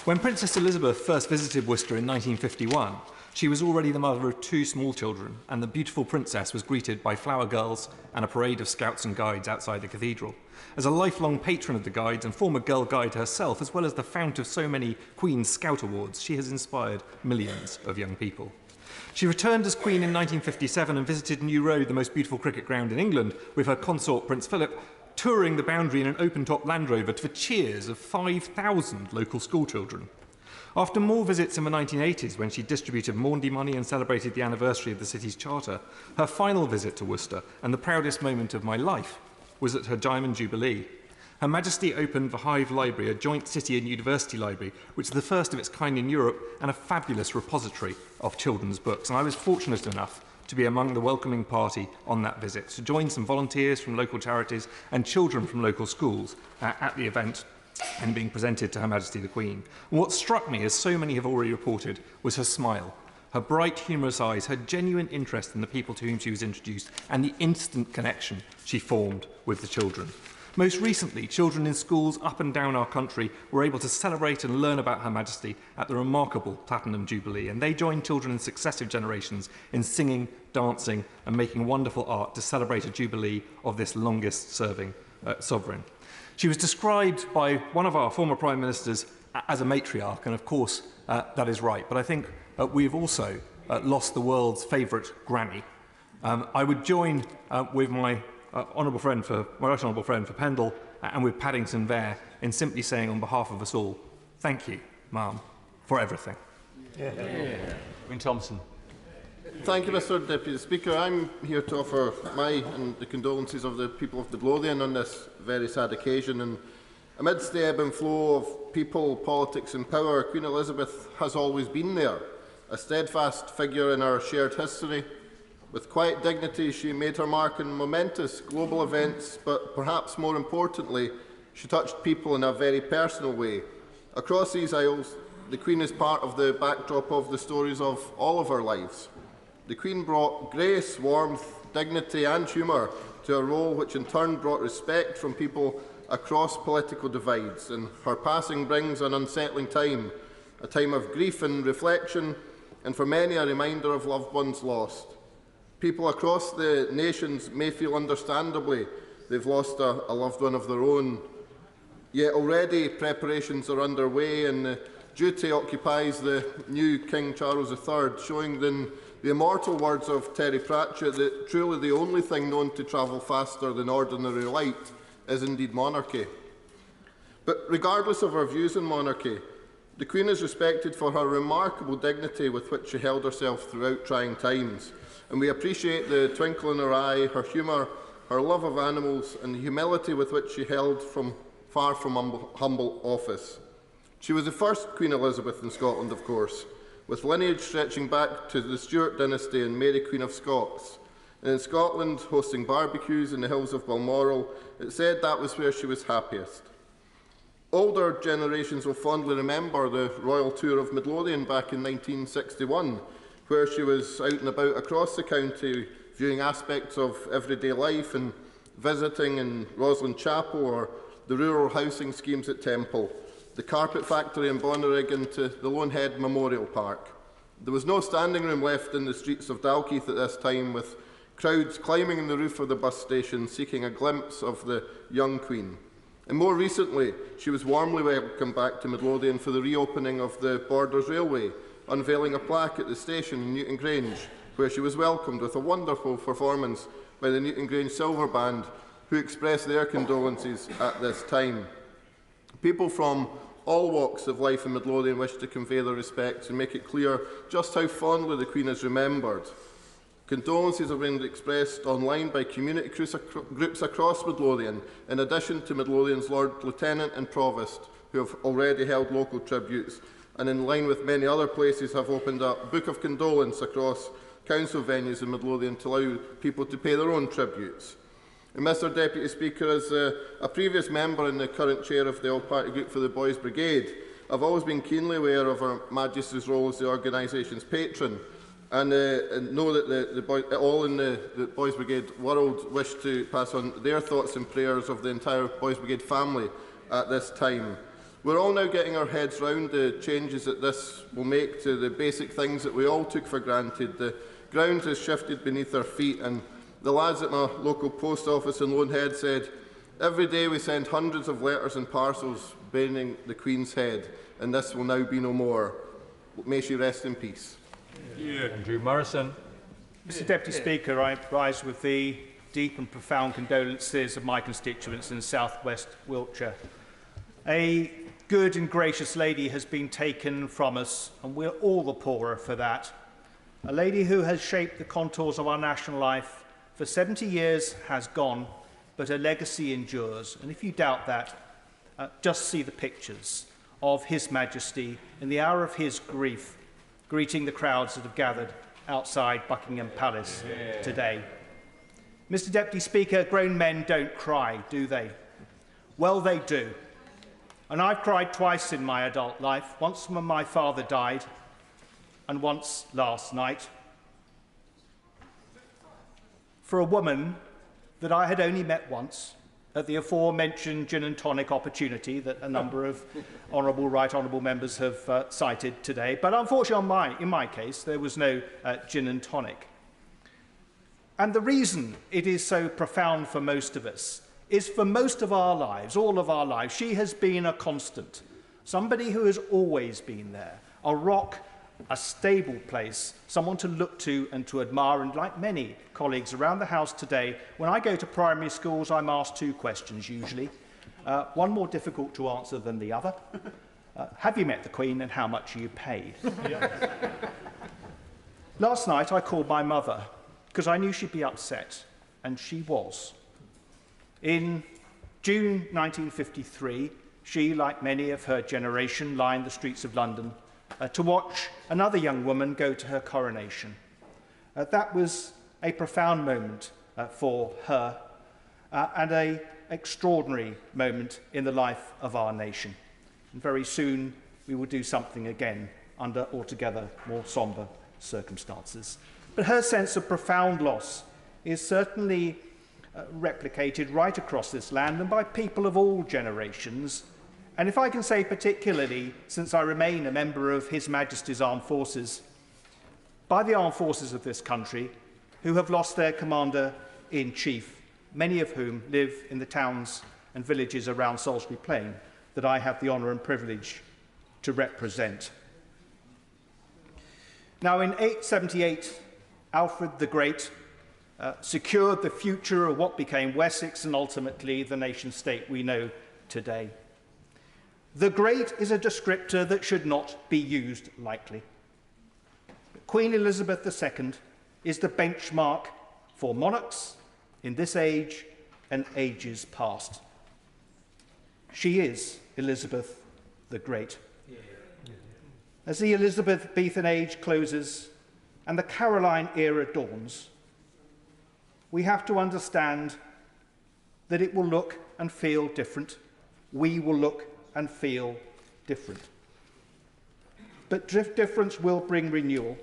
When Princess Elizabeth first visited Worcester in 1951, she was already the mother of 2 small children, and the beautiful princess was greeted by flower girls and a parade of scouts and guides outside the cathedral. As a lifelong patron of the guides and former girl guide herself, as well as the fount of so many Queen's Scout Awards, she has inspired millions of young people. She returned as Queen in 1957 and visited New Road, the most beautiful cricket ground in England, with her consort Prince Philip, touring the boundary in an open-top Land Rover to the cheers of 5,000 local schoolchildren. After more visits in the 1980s, when she distributed Maundy money and celebrated the anniversary of the city's charter, her final visit to Worcester, and the proudest moment of my life, was at her Diamond Jubilee. Her Majesty opened the Hive Library, a joint city and university library, which is the first of its kind in Europe and a fabulous repository of children's books. And I was fortunate enough to be among the welcoming party on that visit, to join some volunteers from local charities and children from local schools at the event and being presented to Her Majesty the Queen. And what struck me, as so many have already reported, was her smile, her bright, humorous eyes, her genuine interest in the people to whom she was introduced, and the instant connection she formed with the children. Most recently, children in schools up and down our country were able to celebrate and learn about Her Majesty at the remarkable Platinum Jubilee, and they joined children in successive generations in singing, dancing and making wonderful art to celebrate a jubilee of this longest-serving sovereign. She was described by one of our former Prime Ministers as a matriarch, and of course that is right, but I think we've also lost the world's favourite granny. I would join with my right honourable friend for Pendle and with Paddington there in simply saying on behalf of us all, thank you, Ma'am, for everything. Wyn Thompson. Thank you, Mr Deputy Speaker. I'm here to offer my and the condolences of the people of the Lothian on this very sad occasion. And amidst the ebb and flow of people, politics and power, Queen Elizabeth has always been there, a steadfast figure in our shared history. With quiet dignity, she made her mark in momentous global events, but perhaps more importantly, she touched people in a very personal way. Across these aisles, the Queen is part of the backdrop of the stories of all of our lives. The Queen brought grace, warmth, dignity and humour to a role which in turn brought respect from people across political divides, and her passing brings an unsettling time, a time of grief and reflection, and for many a reminder of loved ones lost. People across the nations may feel understandably they've lost a loved one of their own. Yet already preparations are underway and the duty occupies the new King Charles III, showing in the immortal words of Terry Pratchett that truly the only thing known to travel faster than ordinary light is indeed monarchy. But regardless of our views on monarchy, the Queen is respected for her remarkable dignity with which she held herself throughout trying times, and we appreciate the twinkle in her eye, her humour, her love of animals, and the humility with which she held far from humble office. She was the first Queen Elizabeth in Scotland, of course, with lineage stretching back to the Stuart dynasty and Mary Queen of Scots. And in Scotland, hosting barbecues in the hills of Balmoral, it said that was where she was happiest. Older generations will fondly remember the royal tour of Midlothian back in 1961, where she was out and about across the county, viewing aspects of everyday life and visiting in Roslin Chapel or the rural housing schemes at Temple, the carpet factory in Bonnyrigg and to the Lonehead Memorial Park. There was no standing room left in the streets of Dalkeith at this time, with crowds climbing on the roof of the bus station seeking a glimpse of the young Queen. And more recently, she was warmly welcomed back to Midlothian for the reopening of the Borders Railway, unveiling a plaque at the station in Newton Grange, where she was welcomed with a wonderful performance by the Newton Grange Silver Band, who expressed their condolences at this time. People from all walks of life in Midlothian wish to convey their respects and make it clear just how fondly the Queen is remembered. Condolences have been expressed online by community groups across Midlothian, in addition to Midlothian's Lord Lieutenant and Provost, who have already held local tributes, and in line with many other places have opened up a book of condolence across council venues in Midlothian to allow people to pay their own tributes. And Mr Deputy Speaker, as a previous member and the current chair of the All-Party Group for the Boys Brigade, I've always been keenly aware of Her Majesty's role as the organisation's patron, and know that all in the Boys Brigade world wish to pass on their thoughts and prayers of the entire Boys Brigade family at this time. We're all now getting our heads round the changes that this will make to the basic things that we all took for granted. The ground has shifted beneath our feet, and the lads at my local post office in Lonehead said, "Every day we send hundreds of letters and parcels bearing the Queen's head, and this will now be no more. May she rest in peace." Andrew Morrison. Mr Deputy Speaker, I rise with the deep and profound condolences of my constituents in South West Wiltshire. A good and gracious lady has been taken from us, and we're all the poorer for that. A lady who has shaped the contours of our national life for 70 years has gone, but her legacy endures. And if you doubt that, just see the pictures of His Majesty in the hour of his grief, greeting the crowds that have gathered outside Buckingham Palace today. Mr Deputy Speaker, grown men don't cry, do they? Well, they do. And I've cried twice in my adult life, once when my father died, and once last night, for a woman that I had only met once at the aforementioned gin and tonic opportunity that a number of right honourable members have cited today. But unfortunately, in my case, there was no gin and tonic. And the reason it is so profound for most of us is for most of our lives, all of our lives, she has been a constant, somebody who has always been there, a rock, a stable place, someone to look to and to admire. And like many colleagues around the House today, when I go to primary schools, I'm asked two questions usually, one more difficult to answer than the other. Have you met the Queen, and how much are you paid? Last night I called my mother because I knew she'd be upset, and she was. In June 1953, she, like many of her generation, lined the streets of London to watch another young woman go to her coronation. That was a profound moment for her and an extraordinary moment in the life of our nation. And very soon we will do something again under altogether more sombre circumstances. But her sense of profound loss is certainly replicated right across this land and by people of all generations. And if I can say particularly, since I remain a member of His Majesty's Armed Forces, by the armed forces of this country, who have lost their Commander-in-Chief many of whom live in the towns and villages around Salisbury Plain that I have the honour and privilege to represent. Now, in 878, Alfred the Great secured the future of what became Wessex and ultimately the nation-state we know today. The Great is a descriptor that should not be used lightly. Queen Elizabeth II is the benchmark for monarchs in this age and ages past. She is Elizabeth the Great. As the Elizabethan age closes and the Caroline era dawns, we have to understand that it will look and feel different. We will look and feel different. But difference will bring renewal,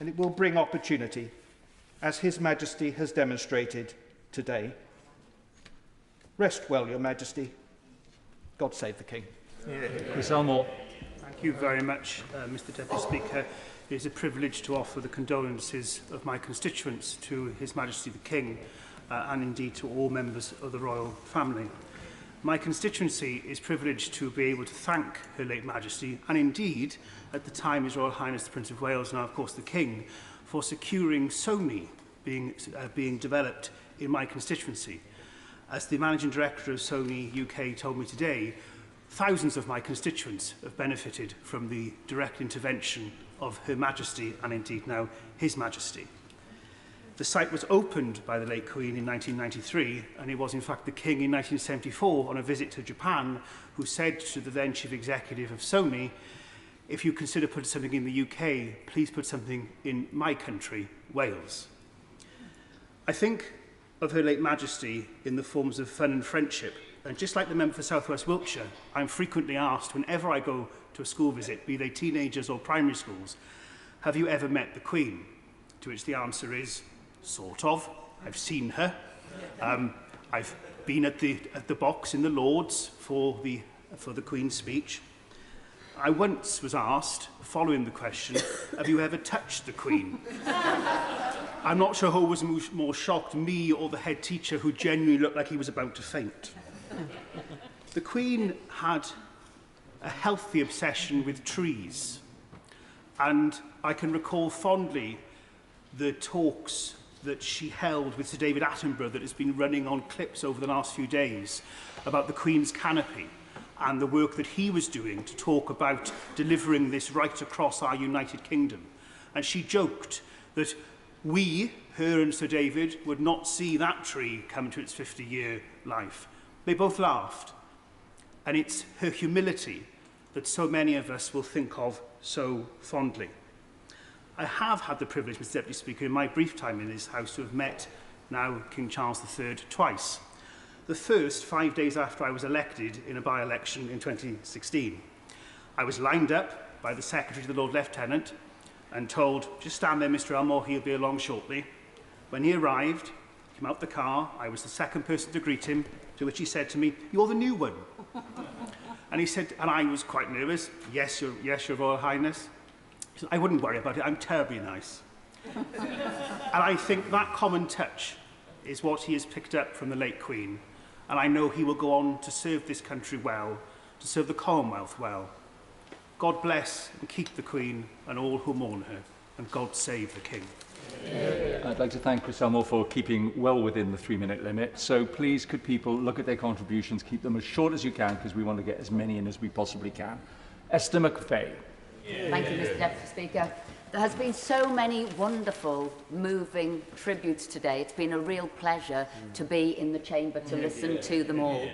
and it will bring opportunity, as His Majesty has demonstrated today. Rest well, Your Majesty. God save the King. Chris Elmore. Thank you very much, Mr Deputy Speaker. It is a privilege to offer the condolences of my constituents to His Majesty the King and indeed to all members of the royal family. My constituency is privileged to be able to thank Her late Majesty and indeed, at the time, His Royal Highness the Prince of Wales, now of course the King, for securing SOMI being developed in my constituency. As the Managing Director of SOMI UK told me today, thousands of my constituents have benefited from the direct intervention of Her Majesty and indeed now His Majesty. The site was opened by the late Queen in 1993, and it was in fact the King in 1974 on a visit to Japan who said to the then Chief Executive of SOMI, if you consider putting something in the UK, please put something in my country, Wales. I think of Her late Majesty in the forms of fun and friendship, and just like the member for South West Wiltshire, I'm frequently asked whenever I go to a school visit, be they teenagers or primary schools, have you ever met the Queen? To which the answer is, sort of. I've seen her. I've been at the box in the Lords for the Queen's speech. I once was asked, following the question, have you ever touched the Queen? I'm not sure who was more shocked, me or the head teacher who genuinely looked like he was about to faint. The Queen had a healthy obsession with trees, and I can recall fondly the talks that she held with Sir David Attenborough that has been running on clips over the last few days about the Queen's canopy and the work that he was doing to talk about delivering this right across our United Kingdom. And she joked that we, her and Sir David, would not see that tree come to its 50-year life. They both laughed. And it's her humility that so many of us will think of so fondly. I have had the privilege, Mr Deputy Speaker, in my brief time in this House to have met now King Charles III twice. The first 5 days after I was elected in a by-election in 2016. I was lined up by the Secretary to the Lord Lieutenant and told, just stand there, Mr Elmore, he'll be along shortly. When he arrived, came out the car, I was the second person to greet him, to which he said to me, you're the new one. And he said, and I was quite nervous, yes, Your Royal Highness. He said, I wouldn't worry about it, I'm terribly nice. And I think that common touch is what he has picked up from the late Queen. And I know he will go on to serve this country well, to serve the Commonwealth well. God bless and keep the Queen and all who mourn her, and God save the King. I'd like to thank Chris Elmore for keeping well within the 3-minute limit. So please, could people look at their contributions, keep them as short as you can, because we want to get as many in as we possibly can. Esther McVeigh. Thank you, Mr Deputy Speaker. There has been so many wonderful, moving tributes today. It's been a real pleasure to be in the chamber to listen to them all.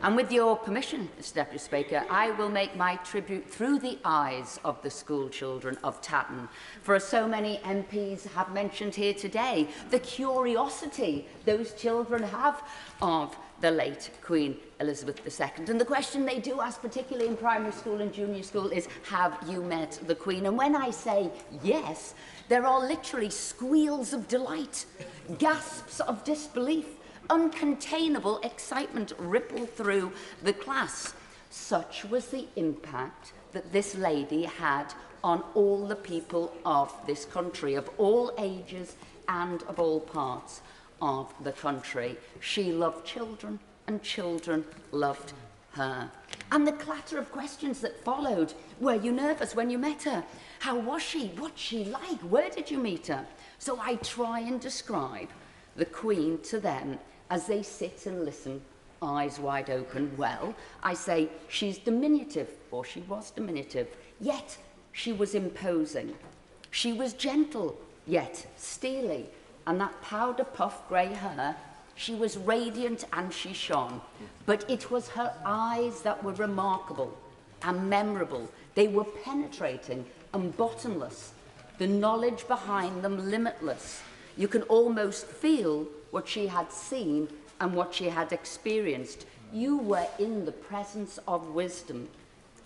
And with your permission, Mr Deputy Speaker, I will make my tribute through the eyes of the school children of Tatton. For as so many MPs have mentioned here today, the curiosity those children have of the late Queen Elizabeth II. And the question they do ask, particularly in primary school and junior school, is, have you met the Queen? And when I say yes, there are literally squeals of delight, gasps of disbelief, uncontainable excitement ripple through the class. Such was the impact that this lady had on all the people of this country, of all ages and of all parts. of the country. She loved children, and children loved her. And the clatter of questions that followed. Were you nervous when you met her? How was she? What's she like? Where did you meet her? So I try and describe the Queen to them as they sit and listen, eyes wide open. Well, I say she's diminutive, or she was diminutive, yet she was imposing. She was gentle, yet steely, and that powder puff grey hair, she was radiant and she shone. But it was her eyes that were remarkable and memorable. They were penetrating and bottomless, the knowledge behind them limitless. You can almost feel what she had seen and what she had experienced. You were in the presence of wisdom,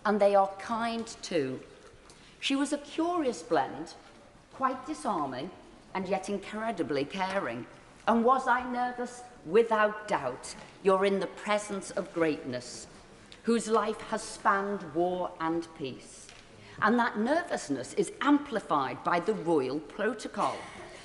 and they are kind too. She was a curious blend, quite disarming, and yet incredibly caring. And was I nervous? Without doubt. You're in the presence of greatness, whose life has spanned war and peace. And that nervousness is amplified by the royal protocol,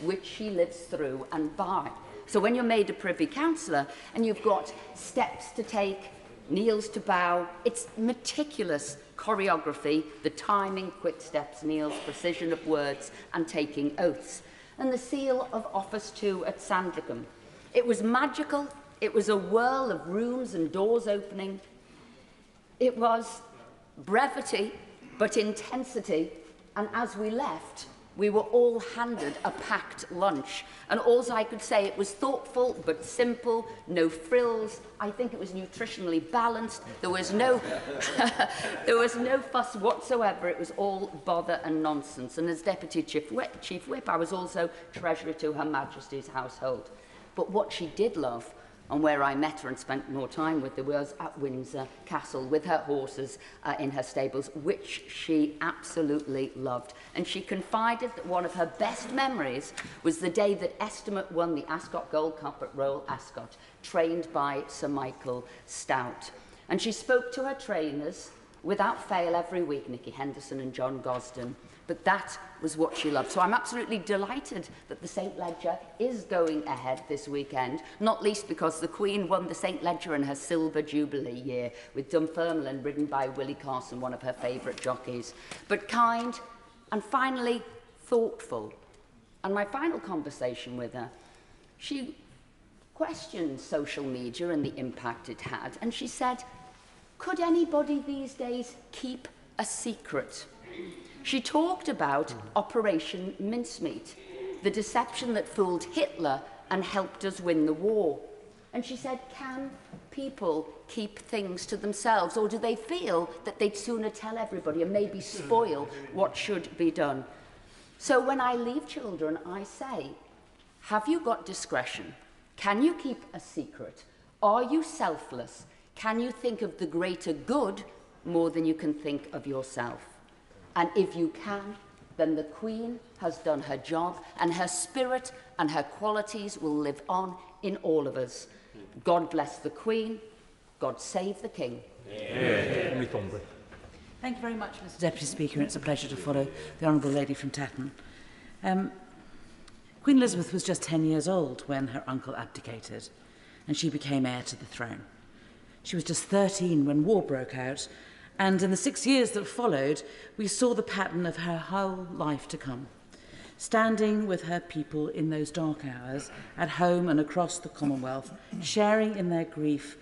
which she lives through and by. So when you're made a Privy Councillor and you've got steps to take, kneels to bow, it's meticulous choreography, the timing, quick steps, kneels, precision of words, and taking oaths. And the seal of office too at Sandringham. It was magical. It was a whirl of rooms and doors opening. It was brevity, but intensity. And as we left, we were all handed a packed lunch. And all I could say, it was thoughtful but simple, no frills. I think it was nutritionally balanced. There was no, there was no fuss whatsoever. It was all bother and nonsense. And as Deputy Chief Whip, I was also Treasurer to Her Majesty's household. But what she did love, and where I met her and spent more time with her, was at Windsor Castle with her horses in her stables, which she absolutely loved. And she confided that one of her best memories was the day that Estimate won the Ascot Gold Cup at Royal Ascot, trained by Sir Michael Stout. And she spoke to her trainers without fail every week, Nicky Henderson and John Gosden. But that was what she loved. So I'm absolutely delighted that the St. Ledger is going ahead this weekend, not least because the Queen won the St. Ledger in her Silver Jubilee year, with Dunfermline ridden by Willie Carson, one of her favourite jockeys. But kind and finally thoughtful. And my final conversation with her, she questioned social media and the impact it had. And she said, could anybody these days keep a secret? She talked about Operation Mincemeat, the deception that fooled Hitler and helped us win the war. And she said, can people keep things to themselves, or do they feel that they'd sooner tell everybody and maybe spoil what should be done? So when I leave children, I say, have you got discretion? Can you keep a secret? Are you selfless? Can you think of the greater good more than you can think of yourself? And if you can, then the Queen has done her job, and her spirit and her qualities will live on in all of us. God bless the Queen. God save the King. Thank you very much, Mr Deputy Speaker. It's a pleasure to follow the Honourable Lady from Tatton. Queen Elizabeth was just 10 years old when her uncle abdicated, and she became heir to the throne. She was just 13 when war broke out, and in the 6 years that followed, we saw the pattern of her whole life to come. Standing with her people in those dark hours, at home and across the Commonwealth, sharing in their grief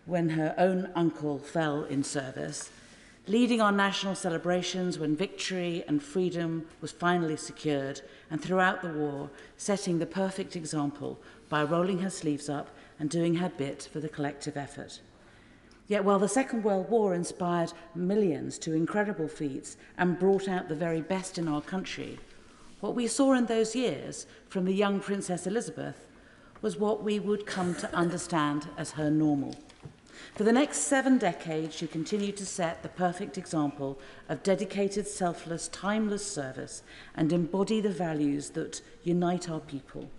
when her own uncle fell in service, leading our national celebrations when victory and freedom was finally secured, and throughout the war, setting the perfect example by rolling her sleeves up and doing her bit for the collective effort. Yet while the Second World War inspired millions to incredible feats and brought out the very best in our country, what we saw in those years from the young Princess Elizabeth was what we would come to understand as her normal. For the next 7 decades, she continued to set the perfect example of dedicated, selfless, timeless service and embody the values that unite our people.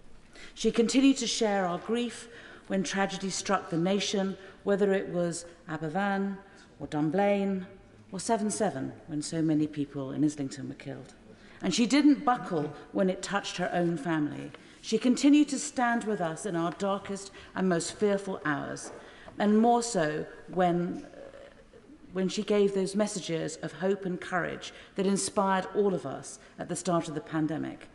She continued to share our grief when tragedy struck the nation, whether it was Aberfan or Dunblane or 7/7, when so many people in Islington were killed. And she didn't buckle when it touched her own family. She continued to stand with us in our darkest and most fearful hours, and more so when she gave those messages of hope and courage that inspired all of us at the start of the pandemic.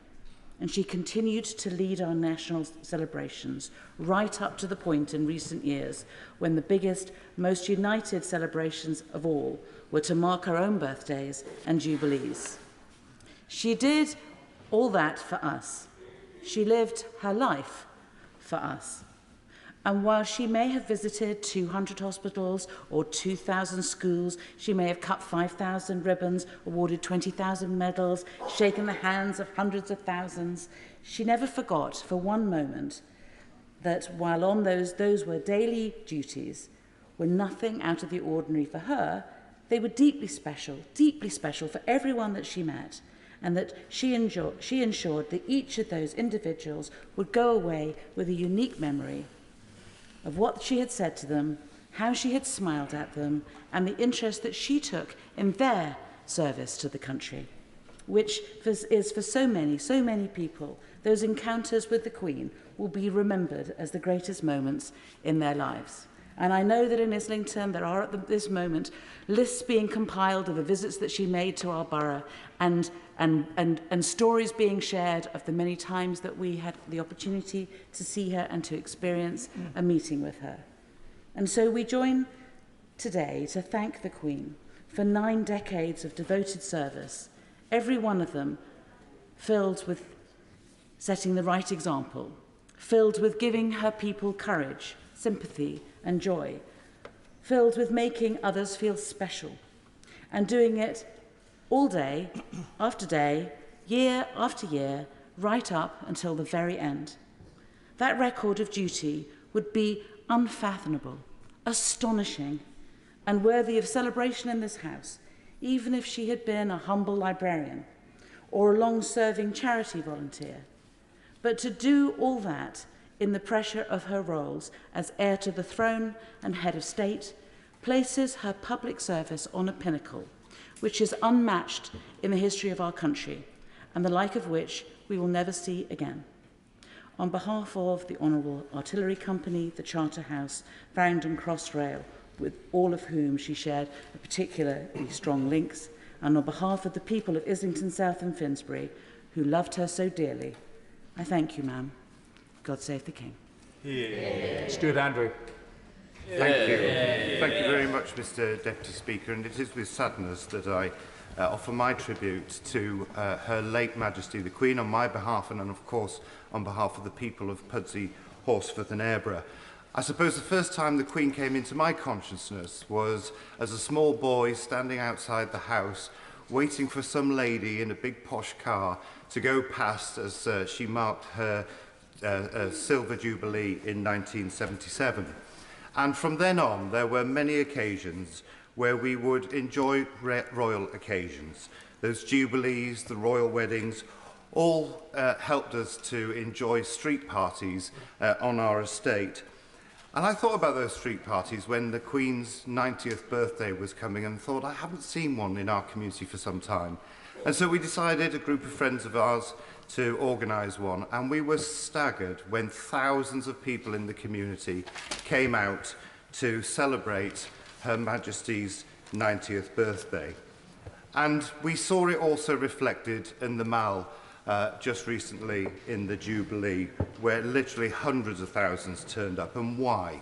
And she continued to lead our national celebrations right up to the point in recent years when the biggest, most united celebrations of all were to mark her own birthdays and jubilees. She did all that for us. She lived her life for us. And while she may have visited 200 hospitals or 2,000 schools, she may have cut 5,000 ribbons, awarded 20,000 medals, shaken the hands of hundreds of thousands, she never forgot for one moment that while on those were daily duties, were nothing out of the ordinary for her. They were deeply special for everyone that she met, and that she ensured that each of those individuals would go away with a unique memory of what she had said to them, how she had smiled at them, and the interest that she took in their service to the country, which is for so many people, those encounters with the Queen will be remembered as the greatest moments in their lives. And I know that in Islington there are at this moment lists being compiled of the visits that she made to our borough, and stories being shared of the many times that we had the opportunity to see her and to experience a meeting with her. And so we join today to thank the Queen for 9 decades of devoted service, every one of them filled with setting the right example, filled with giving her people courage, sympathy and joy, filled with making others feel special, and doing it all day after day, year after year, right up until the very end. That record of duty would be unfathomable, astonishing, and worthy of celebration in this House, even if she had been a humble librarian or a long-serving charity volunteer. But to do all that in the pressure of her roles as heir to the throne and head of state places her public service on a pinnacle which is unmatched in the history of our country, and the like of which we will never see again. On behalf of the Honourable Artillery Company, the Charterhouse, Farringdon Cross Rail, with all of whom she shared a particularly strong links, and on behalf of the people of Islington South and Finsbury, who loved her so dearly, I thank you, ma'am. God save the King. Yeah. Stuart Andrew. Thank you. Thank you very much, Mr. Deputy Speaker, and it is with sadness that I offer my tribute to Her late Majesty the Queen on my behalf, and of course on behalf of the people of Pudsey, Horsforth and Aireborough. I suppose the first time the Queen came into my consciousness was as a small boy standing outside the house waiting for some lady in a big posh car to go past as she marked her Silver Jubilee in 1977. And from then on, there were many occasions where we would enjoy royal occasions. Those jubilees, the royal weddings, all helped us to enjoy street parties on our estate. And I thought about those street parties when the Queen's 90th birthday was coming and thought, I haven't seen one in our community for some time. And so we decided, a group of friends of ours, to organise one, and we were staggered when thousands of people in the community came out to celebrate Her Majesty's 90th birthday. And we saw it also reflected in the Mall just recently in the Jubilee, where literally hundreds of thousands turned up. And why?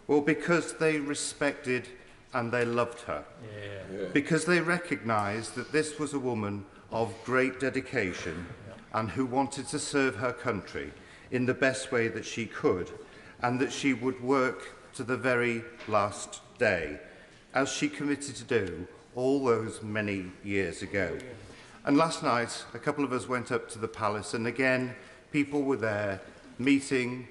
Well, because they respected and they loved her. Yeah. Because they recognised that this was a woman of great dedication and who wanted to serve her country in the best way that she could, and that she would work to the very last day, as she committed to do all those many years ago. And last night, a couple of us went up to the palace, and again, people were there, meeting,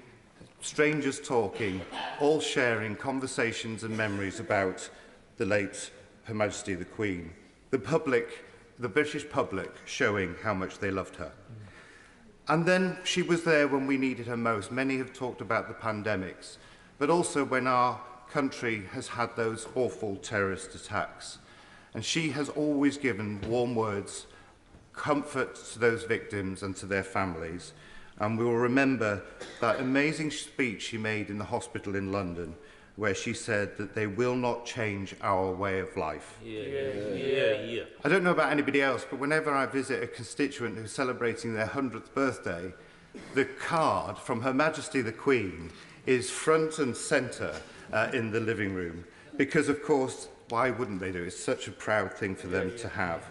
strangers talking, all sharing conversations and memories about the late Her Majesty the Queen. The public, the British public, showing how much they loved her. And then she was there when we needed her most. Many have talked about the pandemics, but also when our country has had those awful terrorist attacks. And she has always given warm words, comfort to those victims and to their families. And we will remember that amazing speech she made in the hospital in London, where she said that they will not change our way of life. Yeah. I don't know about anybody else, but whenever I visit a constituent who's celebrating their 100th birthday, the card from Her Majesty the Queen is front and centre in the living room. Because, of course, why wouldn't they do it? It's such a proud thing for them to have.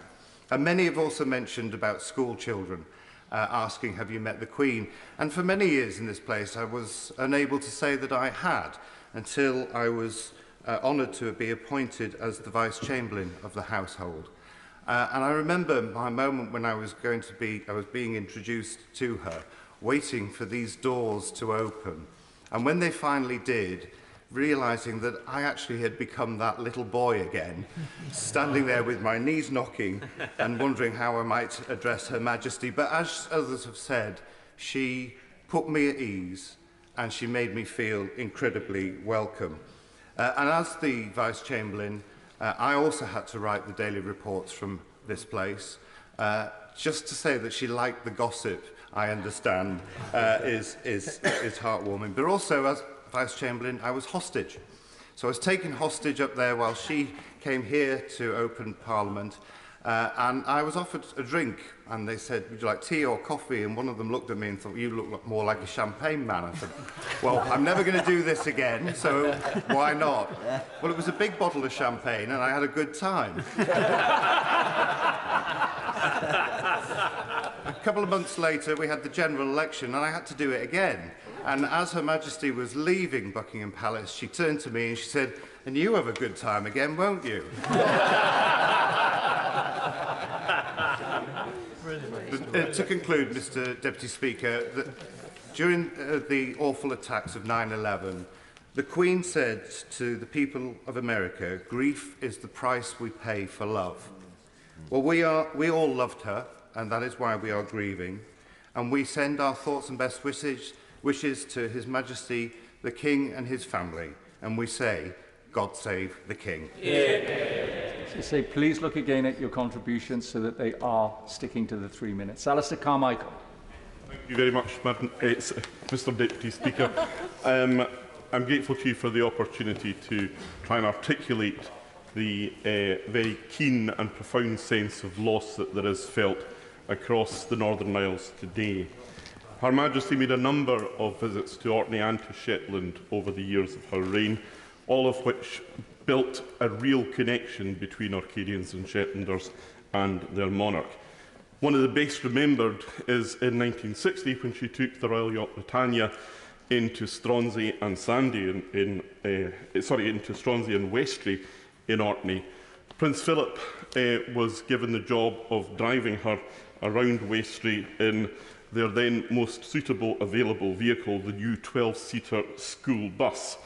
And many have also mentioned about school children asking, have you met the Queen? And for many years in this place, I was unable to say that I had, until I was honoured to be appointed as the Vice-Chamberlain of the household. And I remember my moment when I was being introduced to her, waiting for these doors to open. And when they finally did, realising that I actually had become that little boy again, standing there with my knees knocking and wondering how I might address Her Majesty. But as others have said, she put me at ease and she made me feel incredibly welcome. And as the Vice-Chamberlain, I also had to write the daily reports from this place. Just to say that she liked the gossip, I understand, is heartwarming. But also, as Vice-Chamberlain, I was hostage. So I was taken hostage up there while she came here to open Parliament, and I was offered a drink, and they said, would you like tea or coffee? And one of them looked at me and thought, you look more like a champagne man. I said, well, I'm never going to do this again, so why not? Well, it was a big bottle of champagne, and I had a good time. A couple of months later, we had the general election, and I had to do it again. And as Her Majesty was leaving Buckingham Palace, she turned to me and she said, and you have a good time again, won't you? To conclude, Mr. Deputy Speaker, that during the awful attacks of 9/11, the Queen said to the people of America, grief is the price we pay for love. Well, we all loved her, and that is why we are grieving. And we send our thoughts and best wishes to His Majesty the King and his family, and we say, God save the King. So say, please look again at your contributions so that they are sticking to the 3 minutes. Alistair Carmichael. Thank you very much, Mr. Deputy Speaker. I'm grateful to you for the opportunity to try and articulate the very keen and profound sense of loss that there is felt across the Northern Isles today. Her Majesty made a number of visits to Orkney and to Shetland over the years of her reign, all of which built a real connection between Orcadians and Shetlanders and their monarch. One of the best remembered is in 1960 when she took the Royal Yacht Britannia into Stronsay and Sandy into Stronsay and Westray in Orkney. Prince Philip was given the job of driving her around Westray in their then most suitable available vehicle, the new 12-seater school bus.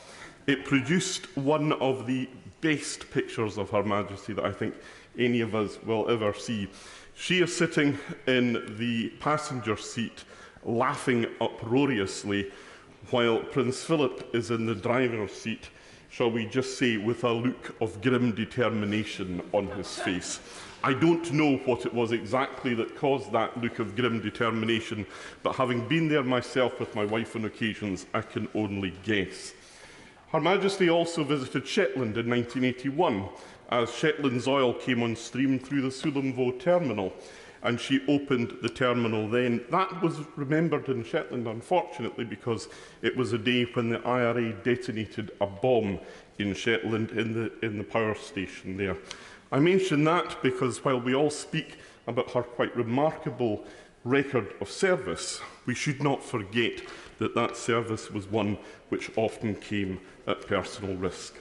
It produced one of the best pictures of Her Majesty that I think any of us will ever see. She is sitting in the passenger seat, laughing uproariously, while Prince Philip is in the driver's seat, shall we just say, with a look of grim determination on his face. I don't know what it was exactly that caused that look of grim determination, but having been there myself with my wife on occasions, I can only guess. Her Majesty also visited Shetland in 1981, as Shetland's oil came on stream through the Sullomvo terminal, and she opened the terminal then. That was remembered in Shetland, unfortunately, because it was a day when the IRA detonated a bomb in Shetland in the power station there. I mention that because while we all speak about her quite remarkable record of service, we should not forget that that service was one which often came at personal risk.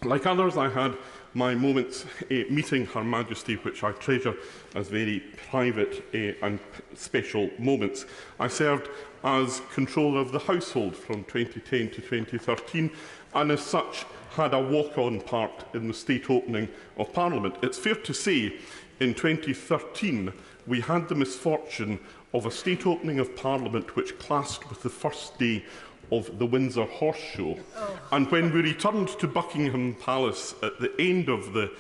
Like others, I had my moments meeting Her Majesty, which I treasure as very private and special moments. I served as controller of the household from 2010 to 2013, and as such had a walk-on part in the state opening of Parliament. It's fair to say, in 2013, we had the misfortune of a state opening of Parliament which clashed with the first day of the Windsor Horse Show. And when we returned to Buckingham Palace at the end of the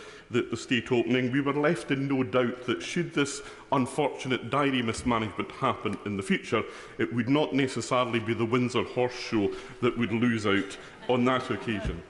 state opening, we were left in no doubt that should this unfortunate diary mismanagement happen in the future, it would not necessarily be the Windsor Horse Show that would lose out on that occasion.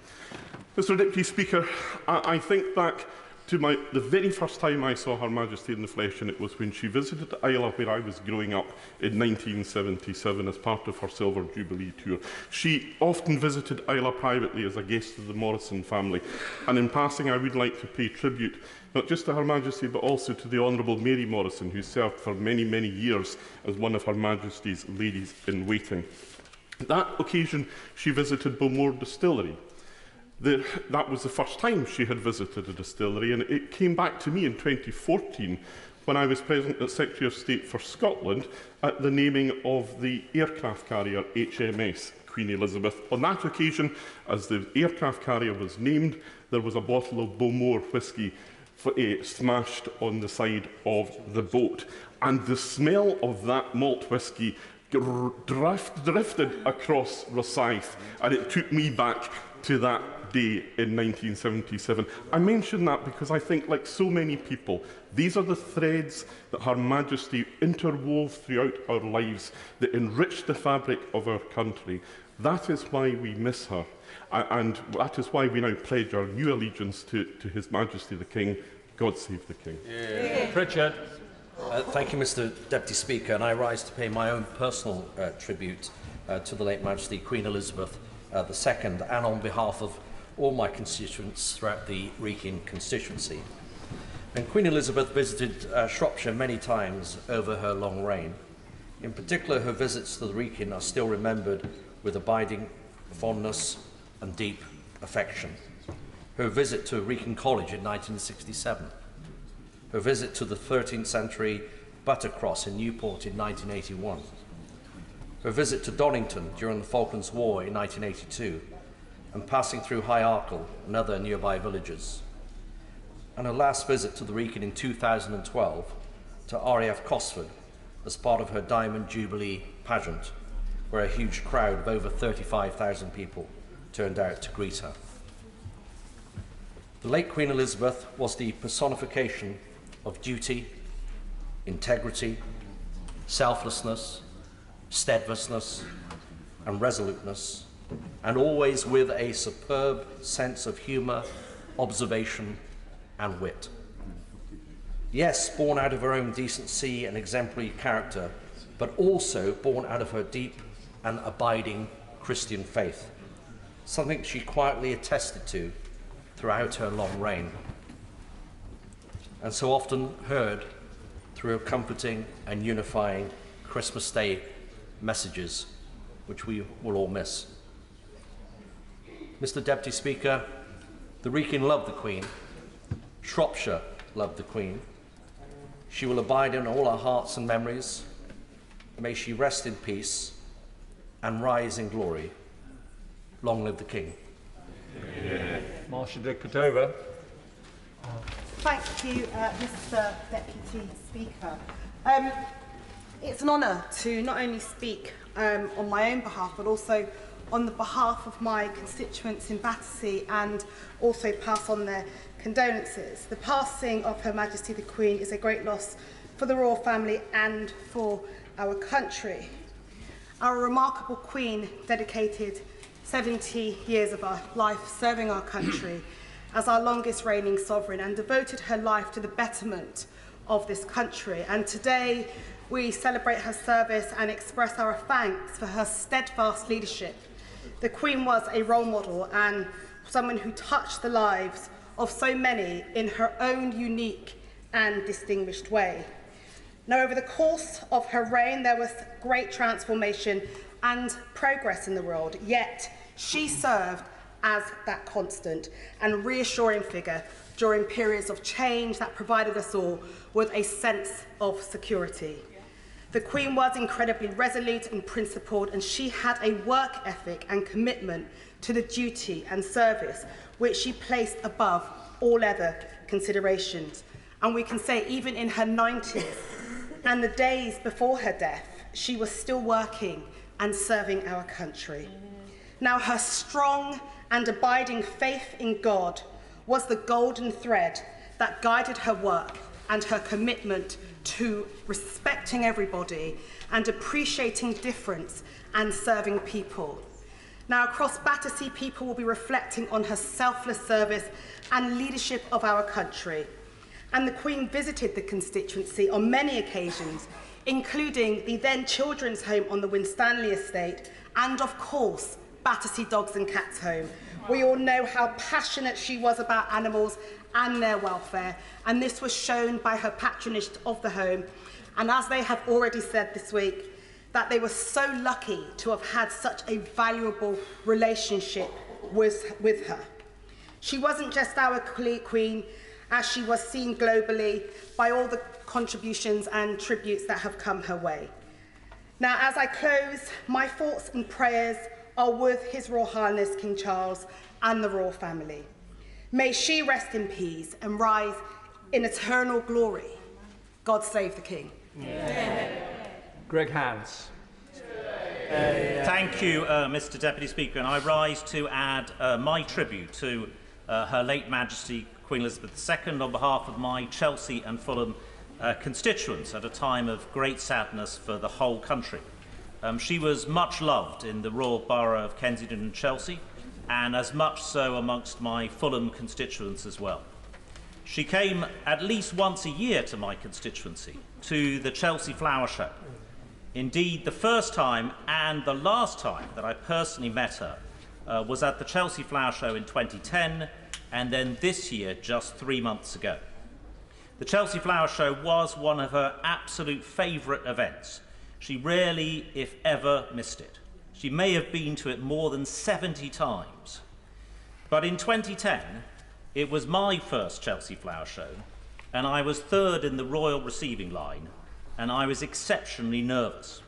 Mr Deputy Speaker, I think back to the very first time I saw Her Majesty in the flesh, and it was when she visited Islay, where I was growing up in 1977 as part of her Silver Jubilee tour. She often visited Islay privately as a guest of the Morrison family, and in passing I would like to pay tribute not just to Her Majesty but also to the Honourable Mary Morrison, who served for many, many years as one of Her Majesty's ladies-in-waiting. That occasion she visited Bowmore Distillery. That was the first time she had visited a distillery, and it came back to me in 2014 when I was present as Secretary of State for Scotland at the naming of the aircraft carrier HMS Queen Elizabeth. On that occasion, as the aircraft carrier was named, there was a bottle of Bowmore whisky smashed on the side of the boat, and the smell of that malt whisky drifted across Rosyth, and it took me back to that day in 1977. I mention that because I think, like so many people, these are the threads that Her Majesty interwove throughout our lives that enriched the fabric of our country. That is why we miss her, and that is why we now pledge our new allegiance to His Majesty the King. God save the King. Pritchard. Thank you, Mr Deputy Speaker, and I rise to pay my own personal tribute to the late Majesty Queen Elizabeth II, and on behalf of all my constituents throughout the Wrekin constituency. And Queen Elizabeth visited Shropshire many times over her long reign. In particular, her visits to the Wrekin are still remembered with abiding fondness and deep affection. Her visit to Wrekin College in 1967, her visit to the 13th century Buttercross in Newport in 1981, her visit to Donington during the Falklands War in 1982, and passing through High Arkle and other nearby villages, and her last visit to the Wrekin in 2012 to RAF Cosford as part of her Diamond Jubilee pageant, where a huge crowd of over 35,000 people turned out to greet her. The late Queen Elizabeth was the personification of duty, integrity, selflessness, steadfastness, and resoluteness, and always with a superb sense of humour, observation, and wit. Yes, born out of her own decency and exemplary character, but also born out of her deep and abiding Christian faith, something she quietly attested to throughout her long reign, and so often heard through her comforting and unifying Christmas Day messages, which we will all miss. Mr Deputy Speaker, the Wrekin loved the Queen, Shropshire loved the Queen. She will abide in all our hearts and memories. May she rest in peace and rise in glory. Long live the King. Marsha de Cordova. Thank you, Mr Deputy Speaker. It's an honour to not only speak on my own behalf, but also on the behalf of my constituents in Battersea, and also pass on their condolences. The passing of Her Majesty the Queen is a great loss for the royal family and for our country. Our remarkable Queen dedicated 70 years of our life serving our country as our longest reigning sovereign, and devoted her life to the betterment of this country. And today we celebrate her service and express our thanks for her steadfast leadership. The Queen was a role model and someone who touched the lives of so many in her own unique and distinguished way. Now, over the course of her reign, there was great transformation and progress in the world, yet she served as that constant and reassuring figure during periods of change that provided us all with a sense of security. The Queen was incredibly resolute and principled, and she had a work ethic and commitment to the duty and service which she placed above all other considerations. And we can say even in her 90s and the days before her death, she was still working and serving our country. Now, her strong and abiding faith in God was the golden thread that guided her work and her commitment to respecting everybody and appreciating difference and serving people. Now, across Battersea, people will be reflecting on her selfless service and leadership of our country. And the Queen visited the constituency on many occasions, including the then Children's Home on the Winstanley estate and, of course, Battersea Dogs and Cats Home. We all know how passionate she was about animals and their welfare, and this was shown by her patronage of the home. And as they have already said this week, that they were so lucky to have had such a valuable relationship with her. She wasn't just our Queen, as she was seen globally by all the contributions and tributes that have come her way. Now, as I close, my thoughts and prayers are with His Royal Highness King Charles and the royal family. May she rest in peace and rise in eternal glory. God save the King. Greg Hands. Thank you, Mr. Deputy Speaker, and I rise to add my tribute to Her late Majesty Queen Elizabeth II on behalf of my Chelsea and Fulham constituents at a time of great sadness for the whole country. She was much loved in the Royal Borough of Kensington and Chelsea, and as much so amongst my Fulham constituents as well. She came at least once a year to my constituency, to the Chelsea Flower Show. Indeed, the first time and the last time that I personally met her was at the Chelsea Flower Show in 2010, and then this year, just 3 months ago. The Chelsea Flower Show was one of her absolute favourite events. She rarely, if ever, missed it. She may have been to it more than 70 times. But in 2010, it was my first Chelsea Flower Show, and I was third in the royal receiving line, and I was exceptionally nervous.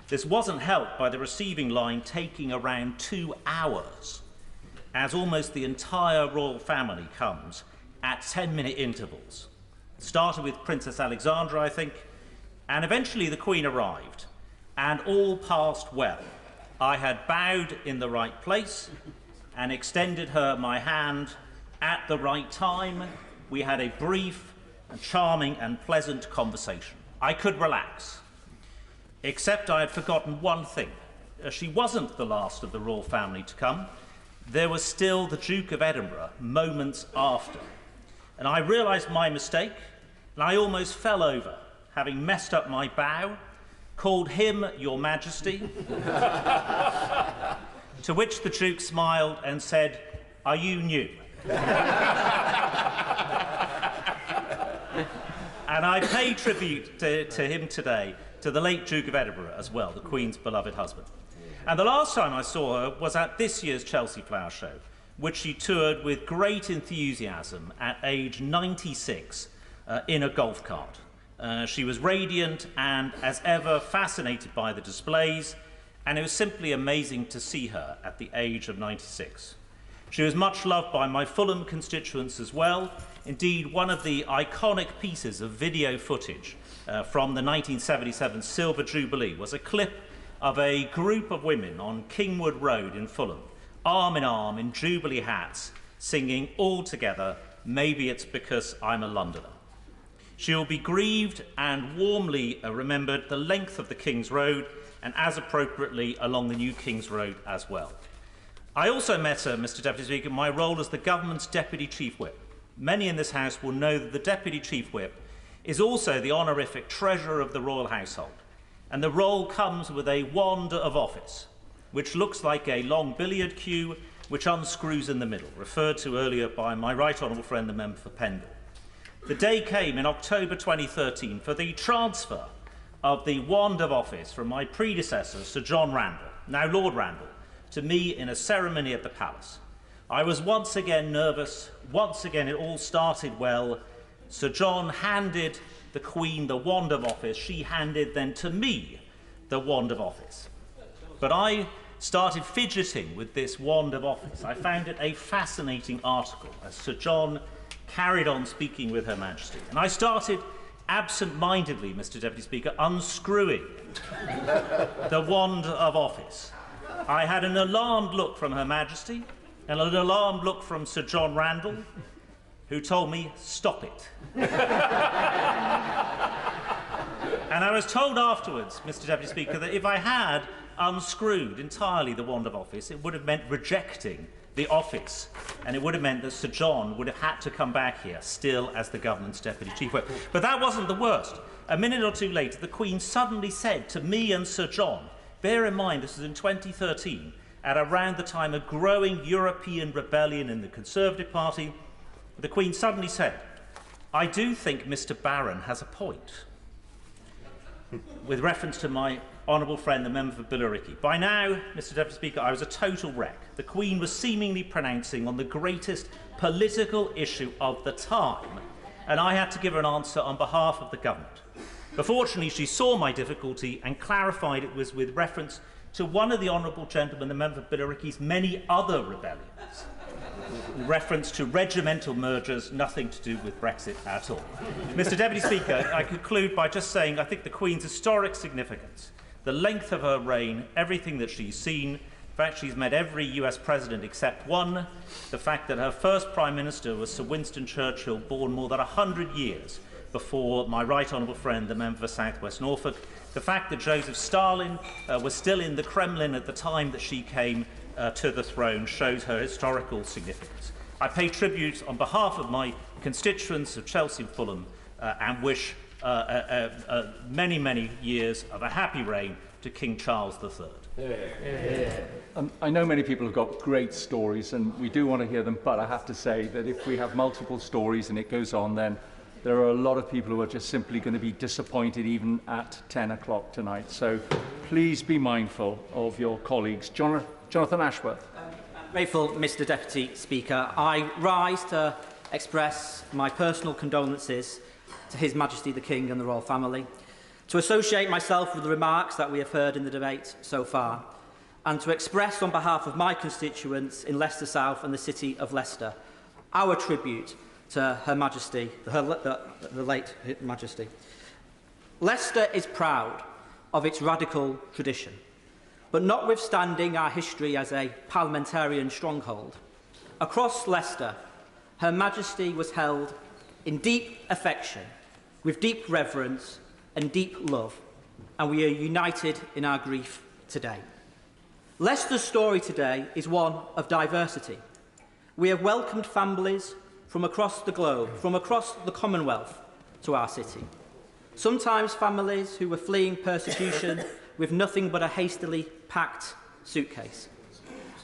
This wasn't helped by the receiving line taking around 2 hours, as almost the entire royal family comes at 10-minute intervals. It started with Princess Alexandra, I think, and eventually the Queen arrived, and all passed well. I had bowed in the right place and extended her my hand at the right time. We had a brief and charming and pleasant conversation. I could relax, except I had forgotten one thing. She wasn't the last of the royal family to come. There was still the Duke of Edinburgh moments after. And I realised my mistake, and I almost fell over, having messed up my bow, called him Your Majesty, to which the Duke smiled and said, "Are you new?" And I pay tribute to him today, to the late Duke of Edinburgh as well, the Queen's beloved husband. And the last time I saw her was at this year's Chelsea Flower Show, which she toured with great enthusiasm at age 96 in a golf cart. She was radiant and, as ever, fascinated by the displays, and it was simply amazing to see her at the age of 96. She was much loved by my Fulham constituents as well. Indeed, one of the iconic pieces of video footage from the 1977 Silver Jubilee was a clip of a group of women on Kingwood Road in Fulham, arm in Jubilee hats, singing all together, "Maybe It's Because I'm a Londoner." She will be grieved and warmly remembered the length of the King's Road, and as appropriately along the new King's Road as well. I also met her, Mr. Deputy Speaker, in my role as the government's Deputy Chief Whip. Many in this House will know that the Deputy Chief Whip is also the honorific treasurer of the royal household, and the role comes with a wand of office, which looks like a long billiard cue which unscrews in the middle, referred to earlier by my right honourable friend, the member for Pendle. The day came in October 2013 for the transfer of the wand of office from my predecessor, Sir John Randall, now Lord Randall, to me in a ceremony at the palace. I was once again nervous. Once again, it all started well. Sir John handed the Queen the wand of office. She handed then to me the wand of office. But I started fidgeting with this wand of office. I found it a fascinating article as Sir John carried on speaking with Her Majesty. And I started absent-mindedly, Mr Deputy Speaker, unscrewing the wand of office. I had an alarmed look from Her Majesty and an alarmed look from Sir John Randall, who told me, stop it. And I was told afterwards, Mr Deputy Speaker, that if I had unscrewed entirely the wand of office, it would have meant rejecting the office, and it would have meant that Sir John would have had to come back here, still as the government's Deputy Chief Whip. But that wasn't the worst. A minute or two later, the Queen suddenly said to me and Sir John, bear in mind this was in 2013, at around the time of growing European rebellion in the Conservative Party, the Queen suddenly said, I do think Mr Barron has a point, with reference to my honourable friend, the member for Billericay. By now, Mr Deputy Speaker, I was a total wreck. The Queen was seemingly pronouncing on the greatest political issue of the time, and I had to give her an answer on behalf of the government. But fortunately, she saw my difficulty and clarified it was with reference to one of the honourable gentlemen, the member for Billericay's many other rebellions. Reference to regimental mergers, nothing to do with Brexit at all. Mr Deputy Speaker, I conclude by just saying I think the Queen's historic significance, the length of her reign, everything that she's seen, the fact she's met every US president except one, the fact that her first Prime Minister was Sir Winston Churchill, born more than 100 years before my right honourable friend, the member for South West Norfolk, the fact that Joseph Stalin was still in the Kremlin at the time that she came to the throne shows her historical significance. I pay tribute on behalf of my constituents of Chelsea and Fulham and wish many, many years of a happy reign to King Charles III. I know many people have got great stories and we do want to hear them, but I have to say that if we have multiple stories and it goes on, then there are a lot of people who are just simply going to be disappointed even at 10 o'clock tonight. So please be mindful of your colleagues. Jonathan Ashworth. Grateful, Mr Deputy Speaker. I rise to express my personal condolences to His Majesty the King and the Royal Family, to associate myself with the remarks that we have heard in the debate so far, and to express on behalf of my constituents in Leicester South and the City of Leicester our tribute to Her Majesty, the late Her Majesty. Leicester is proud of its radical tradition, but notwithstanding our history as a parliamentarian stronghold, across Leicester, Her Majesty was held in deep affection, with deep reverence and deep love, and we are united in our grief today. Leicester's story today is one of diversity. We have welcomed families from across the globe, from across the Commonwealth, to our city. Sometimes families who were fleeing persecution with nothing but a hastily packed suitcase.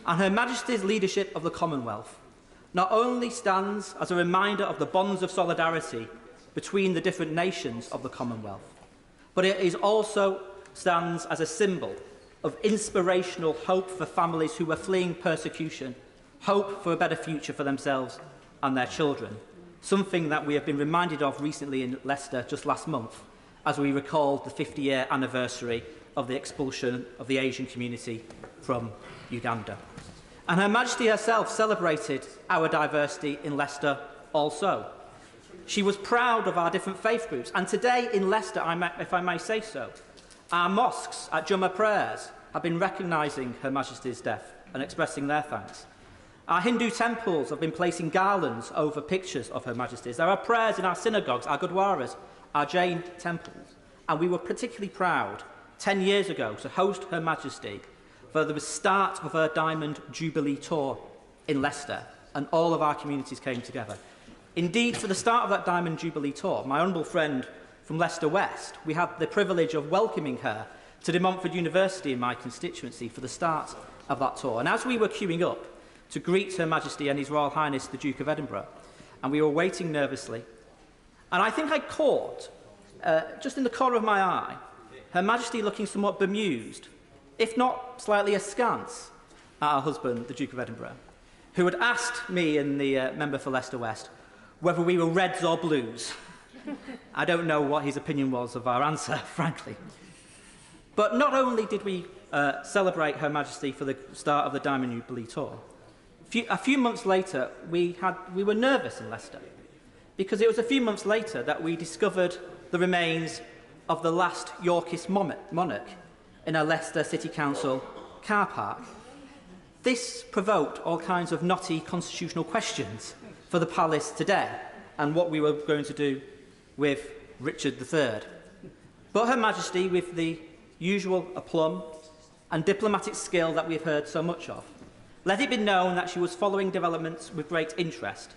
And Her Majesty's leadership of the Commonwealth not only stands as a reminder of the bonds of solidarity between the different nations of the Commonwealth, but it is also stands as a symbol of inspirational hope for families who were fleeing persecution, hope for a better future for themselves and their children, something that we have been reminded of recently in Leicester just last month, as we recalled the 50-year anniversary of the expulsion of the Asian community from Uganda. And Her Majesty herself celebrated our diversity in Leicester also. She was proud of our different faith groups, and today in Leicester, if I may say so, our mosques at Jummah prayers have been recognising Her Majesty's death and expressing their thanks. Our Hindu temples have been placing garlands over pictures of Her Majesty's. There are prayers in our synagogues, our gurdwaras, our Jain temples, and we were particularly proud 10 years ago to host Her Majesty for the start of her Diamond Jubilee tour in Leicester, and all of our communities came together. Indeed, for the start of that Diamond Jubilee tour, my honourable friend from Leicester West, we had the privilege of welcoming her to De Montfort University in my constituency for the start of that tour. And as we were queuing up to greet Her Majesty and His Royal Highness the Duke of Edinburgh, and we were waiting nervously, and I think I caught, just in the corner of my eye, Her Majesty looking somewhat bemused, if not slightly askance, at her husband, the Duke of Edinburgh, who had asked me and the member for Leicester West whether we were Reds or Blues. I don't know what his opinion was of our answer, frankly. But not only did we celebrate Her Majesty for the start of the Diamond Jubilee tour, a few months later, we were nervous in Leicester, because it was a few months later that we discovered the remains of the last Yorkist monarch in a Leicester City Council car park. This provoked all kinds of knotty constitutional questions for the palace today and what we were going to do with Richard III. But Her Majesty, with the usual aplomb and diplomatic skill that we've heard so much of, let it be known that she was following developments with great interest,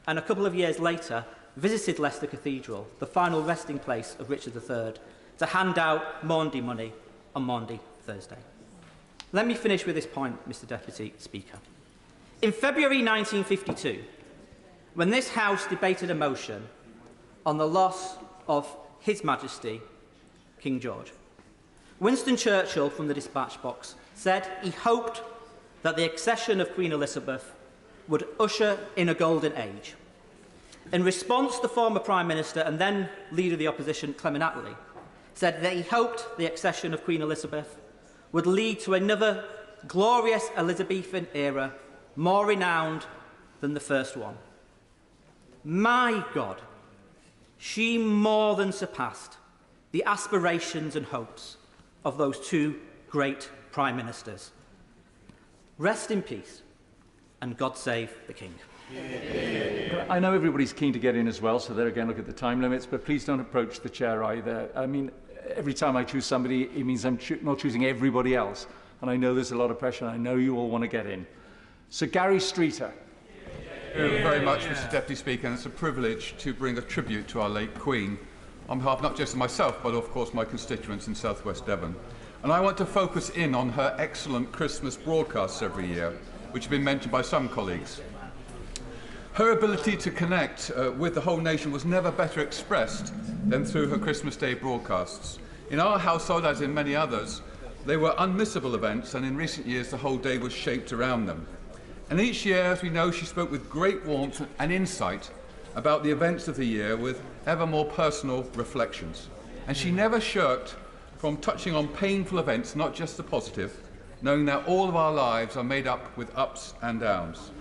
and a couple of years later visited Leicester Cathedral, the final resting place of Richard III, to hand out Maundy money on Maundy Thursday. Let me finish with this point, Mr. Deputy Speaker. In February 1952, when this House debated a motion on the loss of His Majesty, King George, Winston Churchill from the dispatch box said he hoped that the accession of Queen Elizabeth would usher in a golden age. In response, the former Prime Minister and then Leader of the Opposition, Clement Attlee, said that he hoped the accession of Queen Elizabeth would lead to another glorious Elizabethan era, more renowned than the first one. My God, she more than surpassed the aspirations and hopes of those two great Prime Ministers. Rest in peace, and God save the King. I know everybody's keen to get in as well, so there again, look at the time limits, but please don't approach the chair either. I mean, every time I choose somebody, it means I'm not choosing everybody else. And I know there's a lot of pressure, and I know you all want to get in. So Gary Streeter. Thank you very much, Mr. Deputy Speaker, and it's a privilege to bring a tribute to our late Queen on behalf not just of myself, but of course my constituents in South West Devon. And I want to focus in on her excellent Christmas broadcasts every year, which have been mentioned by some colleagues. Her ability to connect with the whole nation was never better expressed than through her Christmas Day broadcasts. In our household, as in many others, they were unmissable events, and in recent years the whole day was shaped around them. And each year, as we know, she spoke with great warmth and insight about the events of the year with ever more personal reflections. And she never shirked from touching on painful events, not just the positive, knowing that all of our lives are made up with ups and downs.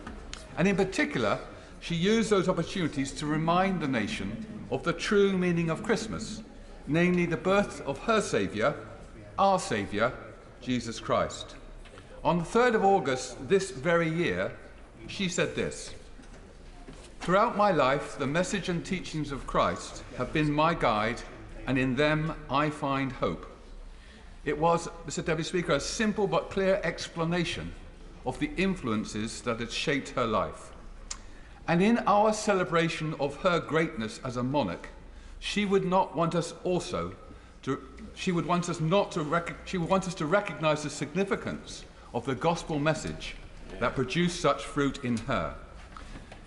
And in particular, she used those opportunities to remind the nation of the true meaning of Christmas, namely the birth of her Saviour, our Saviour, Jesus Christ. On the 3rd of August this very year, she said this: "Throughout my life, the message and teachings of Christ have been my guide, and in them I find hope." It was, Mr. Deputy Speaker, a simple but clear explanation of the influences that had shaped her life. And in our celebration of her greatness as a monarch, she would want us to recognise the significance of the gospel message that produced such fruit in her.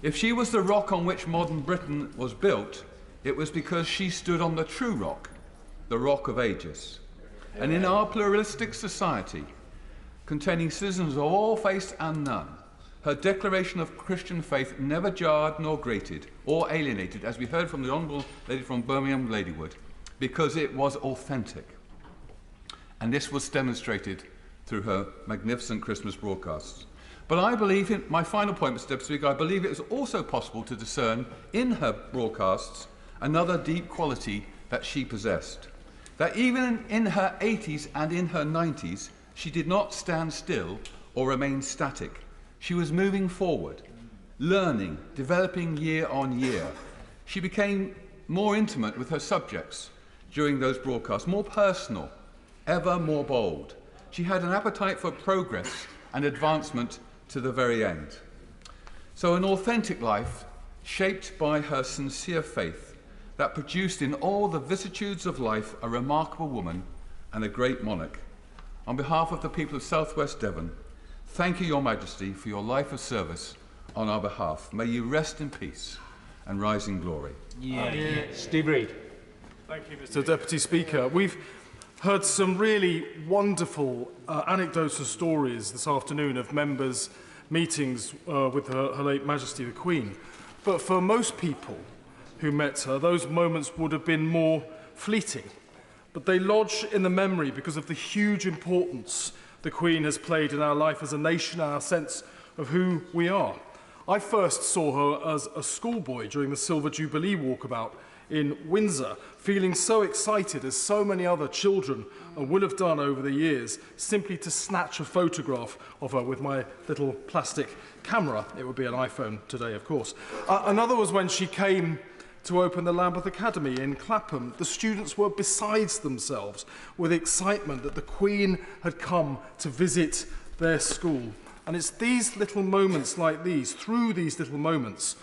If she was the rock on which modern Britain was built, it was because she stood on the true rock, the Rock of Ages. And in our pluralistic society, containing citizens of all faiths and none, her declaration of Christian faith never jarred nor grated or alienated, as we heard from the Honourable Lady from Birmingham, Ladywood, because it was authentic. And this was demonstrated through her magnificent Christmas broadcasts. But I believe, in my final point, Mr. Deputy Speaker, I believe it is also possible to discern in her broadcasts another deep quality that she possessed. That even in her 80s and in her 90s, she did not stand still or remain static. She was moving forward, learning, developing year on year. She became more intimate with her subjects during those broadcasts, more personal, ever more bold. She had an appetite for progress and advancement to the very end. So an authentic life shaped by her sincere faith that produced in all the vicissitudes of life a remarkable woman and a great monarch. On behalf of the people of South West Devon, thank you, Your Majesty, for your life of service on our behalf. May you rest in peace and rise in glory. Steve Reid. Thank you, Mr. Deputy Speaker. We've heard some really wonderful anecdotes and stories this afternoon of members' meetings with Her late Majesty the Queen. But for most people who met her, those moments would have been more fleeting. But they lodge in the memory because of the huge importance the Queen has played in our life as a nation and our sense of who we are. I first saw her as a schoolboy during the Silver Jubilee walkabout in Windsor, feeling so excited as so many other children would have done over the years, simply to snatch a photograph of her with my little plastic camera. It would be an iPhone today, of course. Another was when she came to open the Lambeth Academy in Clapham. The students were besides themselves with excitement that the Queen had come to visit their school. And it's these little moments like these, through these little moments,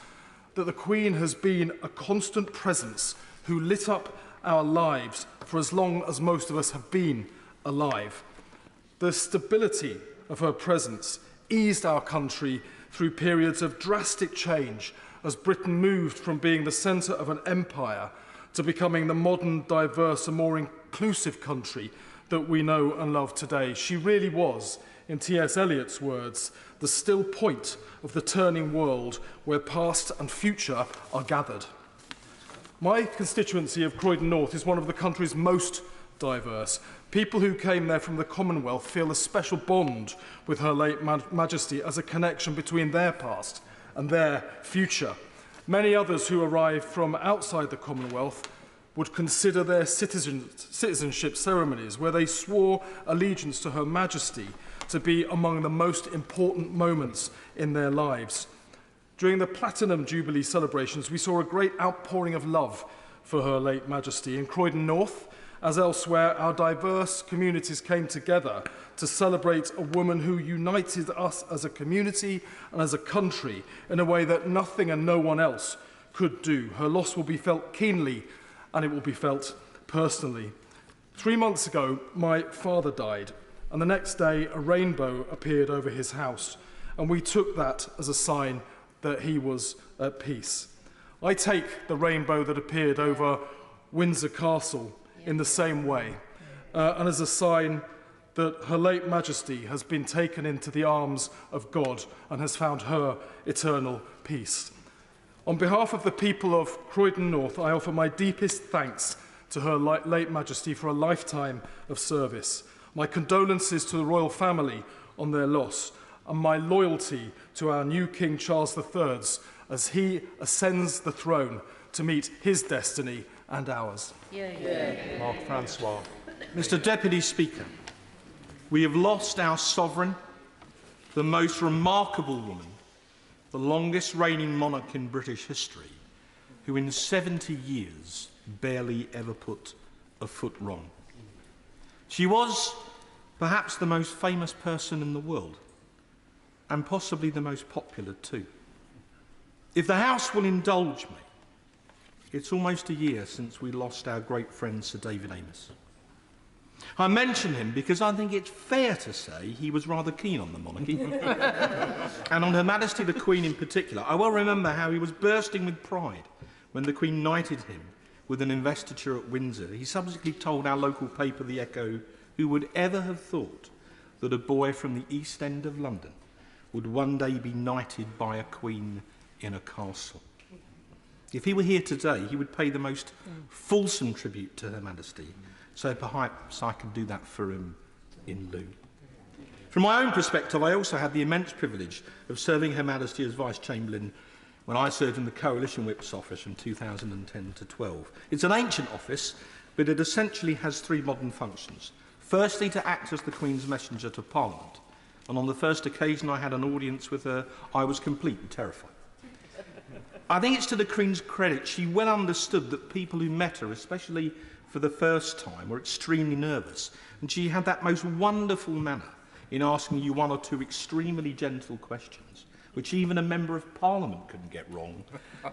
that the Queen has been a constant presence who lit up our lives for as long as most of us have been alive. The stability of her presence eased our country through periods of drastic change as Britain moved from being the centre of an empire to becoming the modern, diverse and more inclusive country that we know and love today. She really was, in T.S. Eliot's words, the still point of the turning world where past and future are gathered. My constituency of Croydon North is one of the country's most diverse. People who came there from the Commonwealth feel a special bond with Her late Majesty as a connection between their past and their future. Many others who arrived from outside the Commonwealth would consider their citizenship ceremonies, where they swore allegiance to Her Majesty, to be among the most important moments in their lives. During the Platinum Jubilee celebrations, we saw a great outpouring of love for Her late Majesty. In Croydon North, as elsewhere, our diverse communities came together to celebrate a woman who united us as a community and as a country in a way that nothing and no one else could do. Her loss will be felt keenly and it will be felt personally. 3 months ago, my father died, and the next day a rainbow appeared over his house, and we took that as a sign that he was at peace. I take the rainbow that appeared over Windsor Castle in the same way, and as a sign that Her late Majesty has been taken into the arms of God and has found her eternal peace. On behalf of the people of Croydon North, I offer my deepest thanks to Her late Majesty for a lifetime of service, my condolences to the royal family on their loss, and my loyalty to our new King Charles III as he ascends the throne to meet his destiny and ours. Mark Francois. Mr. Deputy Speaker, we have lost our sovereign, the most remarkable woman, the longest reigning monarch in British history, who in 70 years barely ever put a foot wrong. She was perhaps the most famous person in the world, and possibly the most popular too. If the House will indulge me, it's almost a year since we lost our great friend Sir David Amess. I mention him because I think it's fair to say he was rather keen on the monarchy, and on Her Majesty the Queen in particular. I well remember how he was bursting with pride when the Queen knighted him with an investiture at Windsor. He subsequently told our local paper, The Echo, who would ever have thought that a boy from the East End of London would one day be knighted by a queen in a castle. If he were here today, he would pay the most fulsome tribute to Her Majesty, so perhaps I can do that for him in lieu. From my own perspective, I also had the immense privilege of serving Her Majesty as Vice-Chamberlain when I served in the Coalition Whip's office from 2010 to 12. It's an ancient office, but it essentially has 3 modern functions. Firstly, to act as the Queen's messenger to Parliament, and on the first occasion I had an audience with her, I was completely terrified. I think it's to the Queen's credit she well understood that people who met her, especially for the first time, were extremely nervous, and she had that most wonderful manner in asking you 1 or 2 extremely gentle questions, which even a Member of Parliament couldn't get wrong,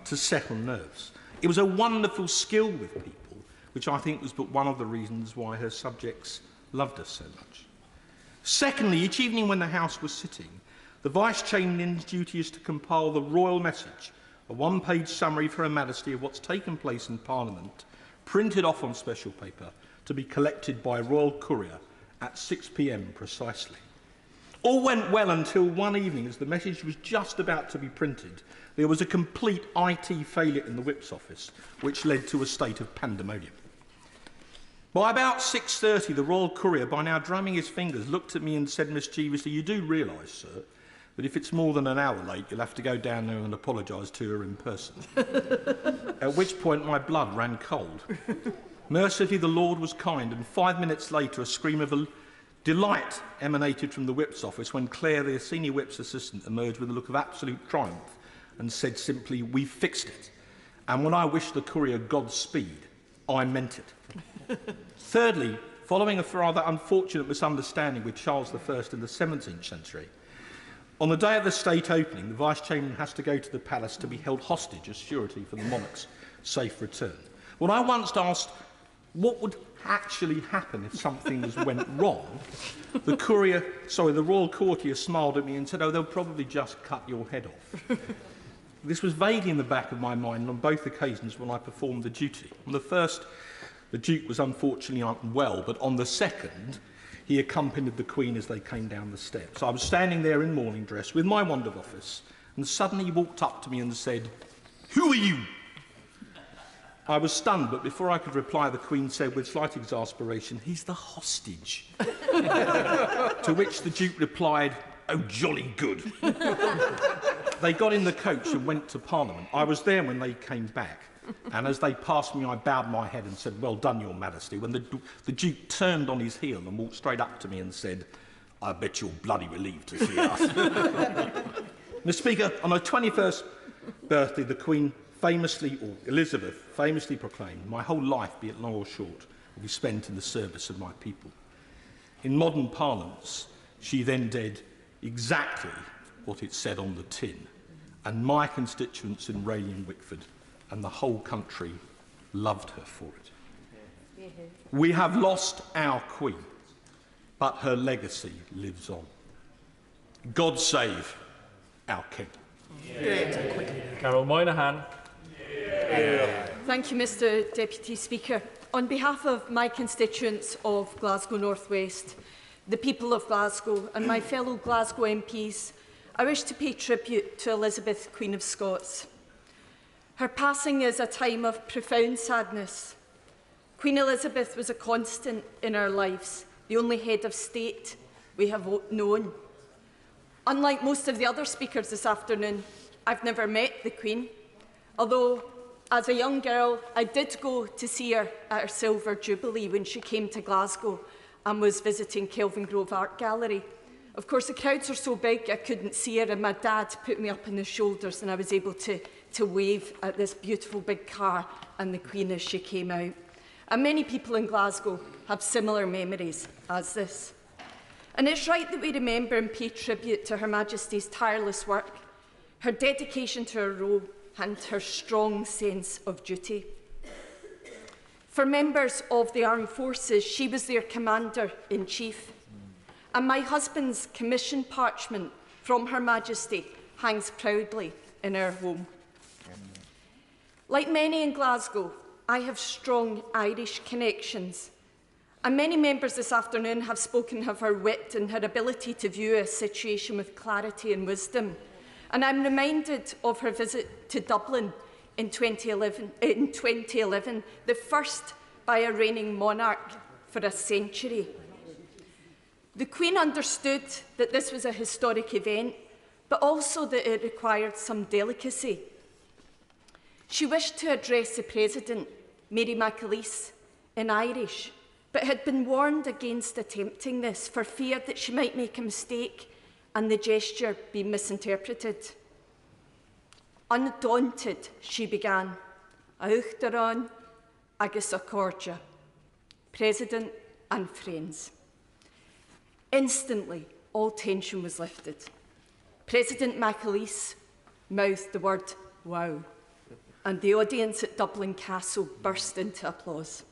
to settle nerves. It was a wonderful skill with people, which I think was but one of the reasons why her subjects loved her so much. Secondly, each evening when the House was sitting, the Vice-Chamberlain's duty is to compile the royal message, a 1-page summary for Her Majesty of what's taken place in Parliament, printed off on special paper, to be collected by a royal courier at 6 p.m. precisely. All went well until one evening, as the message was just about to be printed, there was a complete IT failure in the Whip's office, which led to a state of pandemonium. By about 6:30, the royal courier, by now drumming his fingers, looked at me and said mischievously, "You do realise, sir, that if it's more than an hour late, you'll have to go down there and apologise to her in person." at which point my blood ran cold. Mercifully, the Lord was kind, and 5 minutes later, a scream of delight emanated from the whip's office when Claire, the senior whip's assistant, emerged with a look of absolute triumph and said simply, "We've fixed it." And when I wished the courier Godspeed, I meant it. Thirdly, following a rather unfortunate misunderstanding with Charles I in the 17th century, on the day of the state opening, the Vice-Chamberlain has to go to the palace to be held hostage as surety for the monarch's safe return. When I once asked what would actually happen if something went wrong, the royal courtier smiled at me and said, "Oh, they'll probably just cut your head off." This was vaguely in the back of my mind on both occasions when I performed the duty. On the first, the Duke was unfortunately unwell, but on the second, he accompanied the Queen as they came down the steps. I was standing there in morning dress with my wand of office, and suddenly he walked up to me and said, "Who are you?" I was stunned, but before I could reply, the Queen said with slight exasperation, "He's the hostage." To which the Duke replied, "Oh, jolly good." They got in the coach and went to Parliament. I was there when they came back, and as they passed me, I bowed my head and said, "Well done, Your Majesty," when the Duke turned on his heel and walked straight up to me and said, "I bet you're bloody relieved to see us." Mr. Speaker, on her 21st birthday, the Queen Elizabeth famously proclaimed, "My whole life, be it long or short, will be spent in the service of my people." In modern parlance, she then did exactly what it said on the tin, and my constituents in Raleigh and Wickford and the whole country loved her for it. We have lost our Queen, but her legacy lives on. God save our King. Carol Moynihan. Thank you, Mr Deputy Speaker. On behalf of my constituents of Glasgow North West, the people of Glasgow and my fellow Glasgow MPs, I wish to pay tribute to Elizabeth, Queen of Scots. Her passing is a time of profound sadness. Queen Elizabeth was a constant in our lives, the only head of state we have known. Unlike most of the other speakers this afternoon, I've never met the Queen, although as a young girl I did go to see her at her Silver Jubilee when she came to Glasgow and was visiting Kelvin Grove Art Gallery. Of course, the crowds are so big I couldn't see her, and my dad put me up on his shoulders and I was able to wave at this beautiful big car and the Queen as she came out. And many people in Glasgow have similar memories as this. And it's right that we remember and pay tribute to Her Majesty's tireless work, her dedication to her role and her strong sense of duty. For members of the armed forces, she was their Commander-in-Chief. And my husband's commission parchment from Her Majesty hangs proudly in our home. Like many in Glasgow, I have strong Irish connections. And many members this afternoon have spoken of her wit and her ability to view a situation with clarity and wisdom. And I'm reminded of her visit to Dublin in 2011, the first by a reigning monarch for a century. The Queen understood that this was a historic event, but also that it required some delicacy. She wished to address the President, Mary McAleese, in Irish, but had been warned against attempting this for fear that she might make a mistake and the gesture be misinterpreted. Undaunted, she began, Auchtaran agus Accordia, President and friends. Instantly, all tension was lifted. President McAleese mouthed the word wow, and the audience at Dublin Castle burst into applause.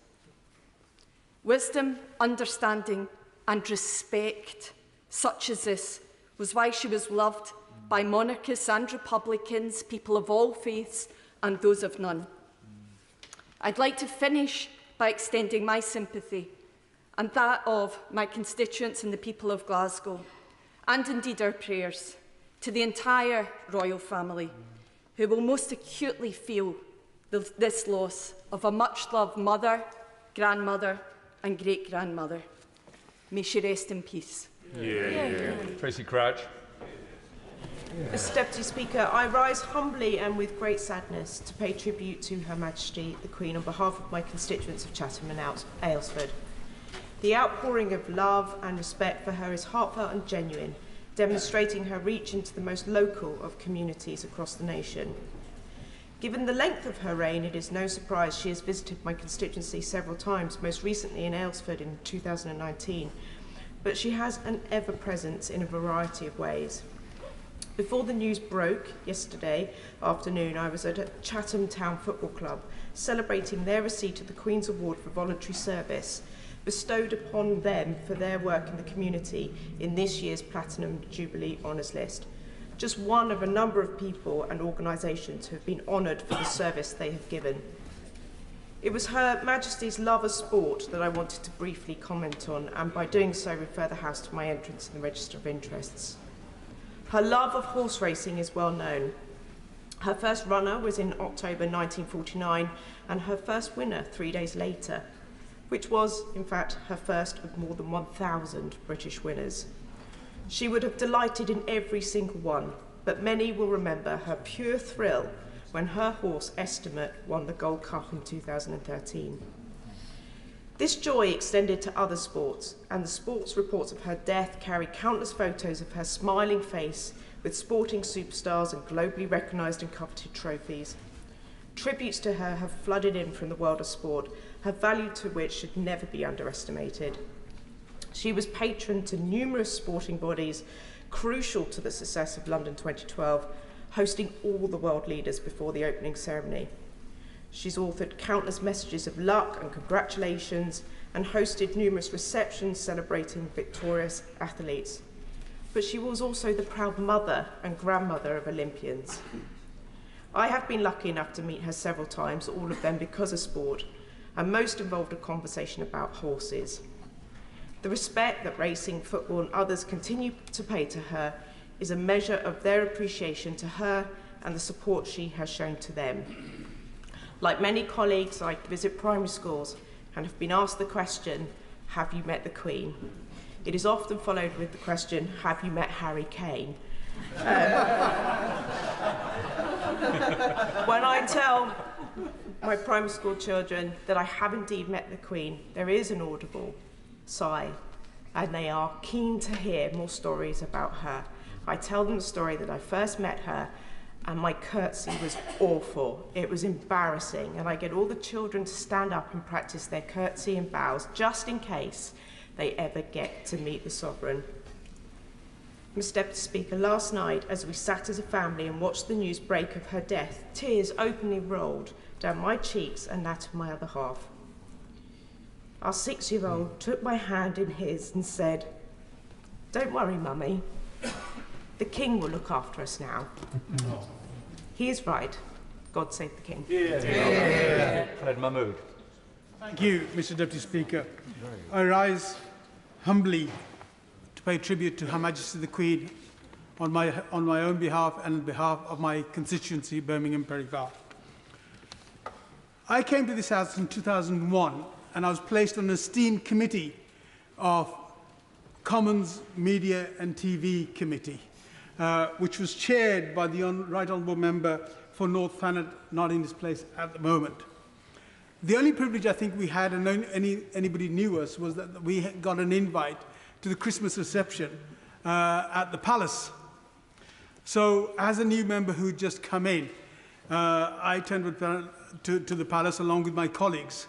Wisdom, understanding and respect such as this was why she was loved by monarchists and republicans, people of all faiths and those of none. I'd like to finish by extending my sympathy and that of my constituents and the people of Glasgow, and indeed our prayers, to the entire royal family, who will most acutely feel this loss of a much-loved mother, grandmother and great-grandmother. May she rest in peace. Tracy Crouch. Mr Deputy Speaker, I rise humbly and with great sadness to pay tribute to Her Majesty the Queen on behalf of my constituents of Chatham and Aylesford. The outpouring of love and respect for her is heartfelt and genuine, demonstrating her reach into the most local of communities across the nation. Given the length of her reign, it is no surprise she has visited my constituency several times, most recently in Aylesford in 2019, but she has an ever-presence in a variety of ways. Before the news broke yesterday afternoon, I was at Chatham Town Football Club celebrating their receipt of the Queen's Award for Voluntary Service, bestowed upon them for their work in the community in this year's Platinum Jubilee Honours List. Just one of a number of people and organisations who have been honoured for the service they have given. It was Her Majesty's love of sport that I wanted to briefly comment on, and by doing so refer the House to my entrance in the Register of Interests. Her love of horse racing is well known. Her first runner was in October 1949 and her first winner 3 days later, which was, in fact, her first of more than 1,000 British winners. She would have delighted in every single one, but many will remember her pure thrill when her horse Estimate won the Gold Cup in 2013. This joy extended to other sports, and the sports reports of her death carry countless photos of her smiling face with sporting superstars and globally recognised and coveted trophies. Tributes to her have flooded in from the world of sport, her value to which should never be underestimated. She was patron to numerous sporting bodies, crucial to the success of London 2012, hosting all the world leaders before the opening ceremony. She's authored countless messages of luck and congratulations and hosted numerous receptions celebrating victorious athletes. But she was also the proud mother and grandmother of Olympians. I have been lucky enough to meet her several times, all of them because of sport, and most involved a conversation about horses. The respect that racing, football and others continue to pay to her is a measure of their appreciation to her and the support she has shown to them. Like many colleagues, I visit primary schools and have been asked the question, have you met the Queen? It is often followed with the question, have you met Harry Kane? When I tell my primary school children that I have indeed met the Queen, there is an audible sigh, and they are keen to hear more stories about her. I tell them the story that I first met her, and my curtsy was awful. It was embarrassing, and I get all the children to stand up and practice their curtsy and bows just in case they ever get to meet the Sovereign. Mr. Deputy Speaker, last night, as we sat as a family and watched the news break of her death, tears openly rolled down my cheeks and that of my other half. Our 6-year-old took my hand in his and said, "Don't worry, Mummy. The King will look after us now." He is right. God save the King. Fred Mahmood. Thank you, Mr. Deputy Speaker. I rise humbly to pay tribute to Her Majesty the Queen on my own behalf and on behalf of my constituency, Birmingham Perivale. I came to this House in 2001 and I was placed on an esteemed committee of Commons, Media and TV Committee, which was chaired by the Right Honourable Member for North Thanet, not in this place at the moment. The only privilege I think we had, and anybody knew us, was that we got an invite to the Christmas reception at the Palace. So, as a new member who'd just come in, I turned to the Palace along with my colleagues.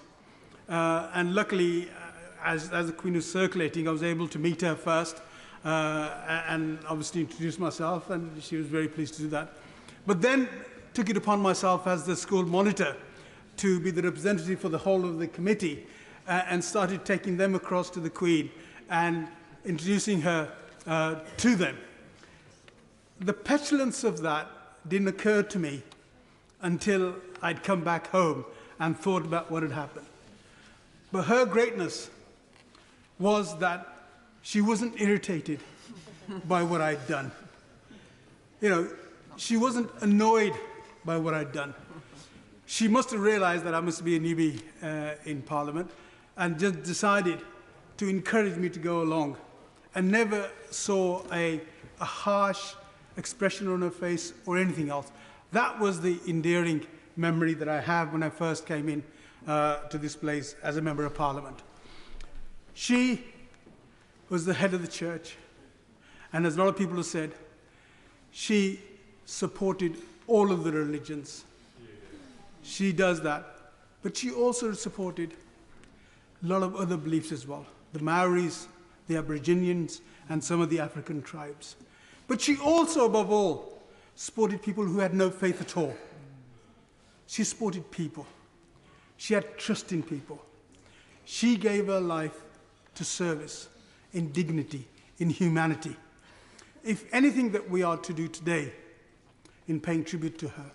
And luckily, as the Queen was circulating, I was able to meet her first and obviously introduce myself, and she was very pleased to do that. But then took it upon myself as the school monitor to be the representative for the whole of the committee and started taking them across to the Queen and introducing her to them. The petulance of that didn't occur to me until I'd come back home and thought about what had happened. But her greatness was that she wasn't irritated by what I'd done. You know, she wasn't annoyed by what I'd done. She must have realized that I must be a newbie in Parliament and just decided to encourage me to go along and never saw a harsh expression on her face or anything else. That was the endearing memory that I have when I first came in to this place as a Member of Parliament. She was the head of the church, and as a lot of people have said, she supported all of the religions. She does that. But she also supported a lot of other beliefs as well. The Maoris, the Aborigines, and some of the African tribes. But she also, above all, supported people who had no faith at all. She supported people. She had trust in people. She gave her life to service, in dignity, in humanity. If anything that we are to do today in paying tribute to her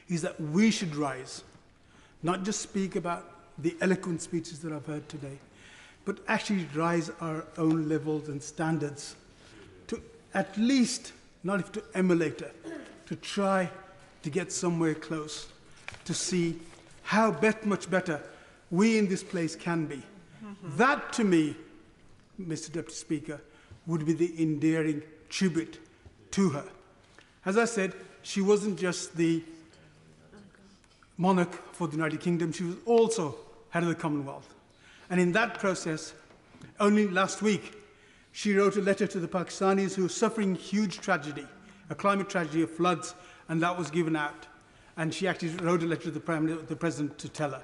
is that we should rise, not just speak about the eloquent speeches that I've heard today, but actually rise our own levels and standards to at least, not if to emulate her, to try to get somewhere close, to see how much better we in this place can be. That, to me, Mr. Deputy Speaker, would be the endearing tribute to her. As I said, she wasn't just the monarch for the United Kingdom, she was also head of the Commonwealth. And in that process, only last week, she wrote a letter to the Pakistanis who were suffering huge tragedy, a climate tragedy of floods, and that was given out. And she actually wrote a letter to the President to tell her.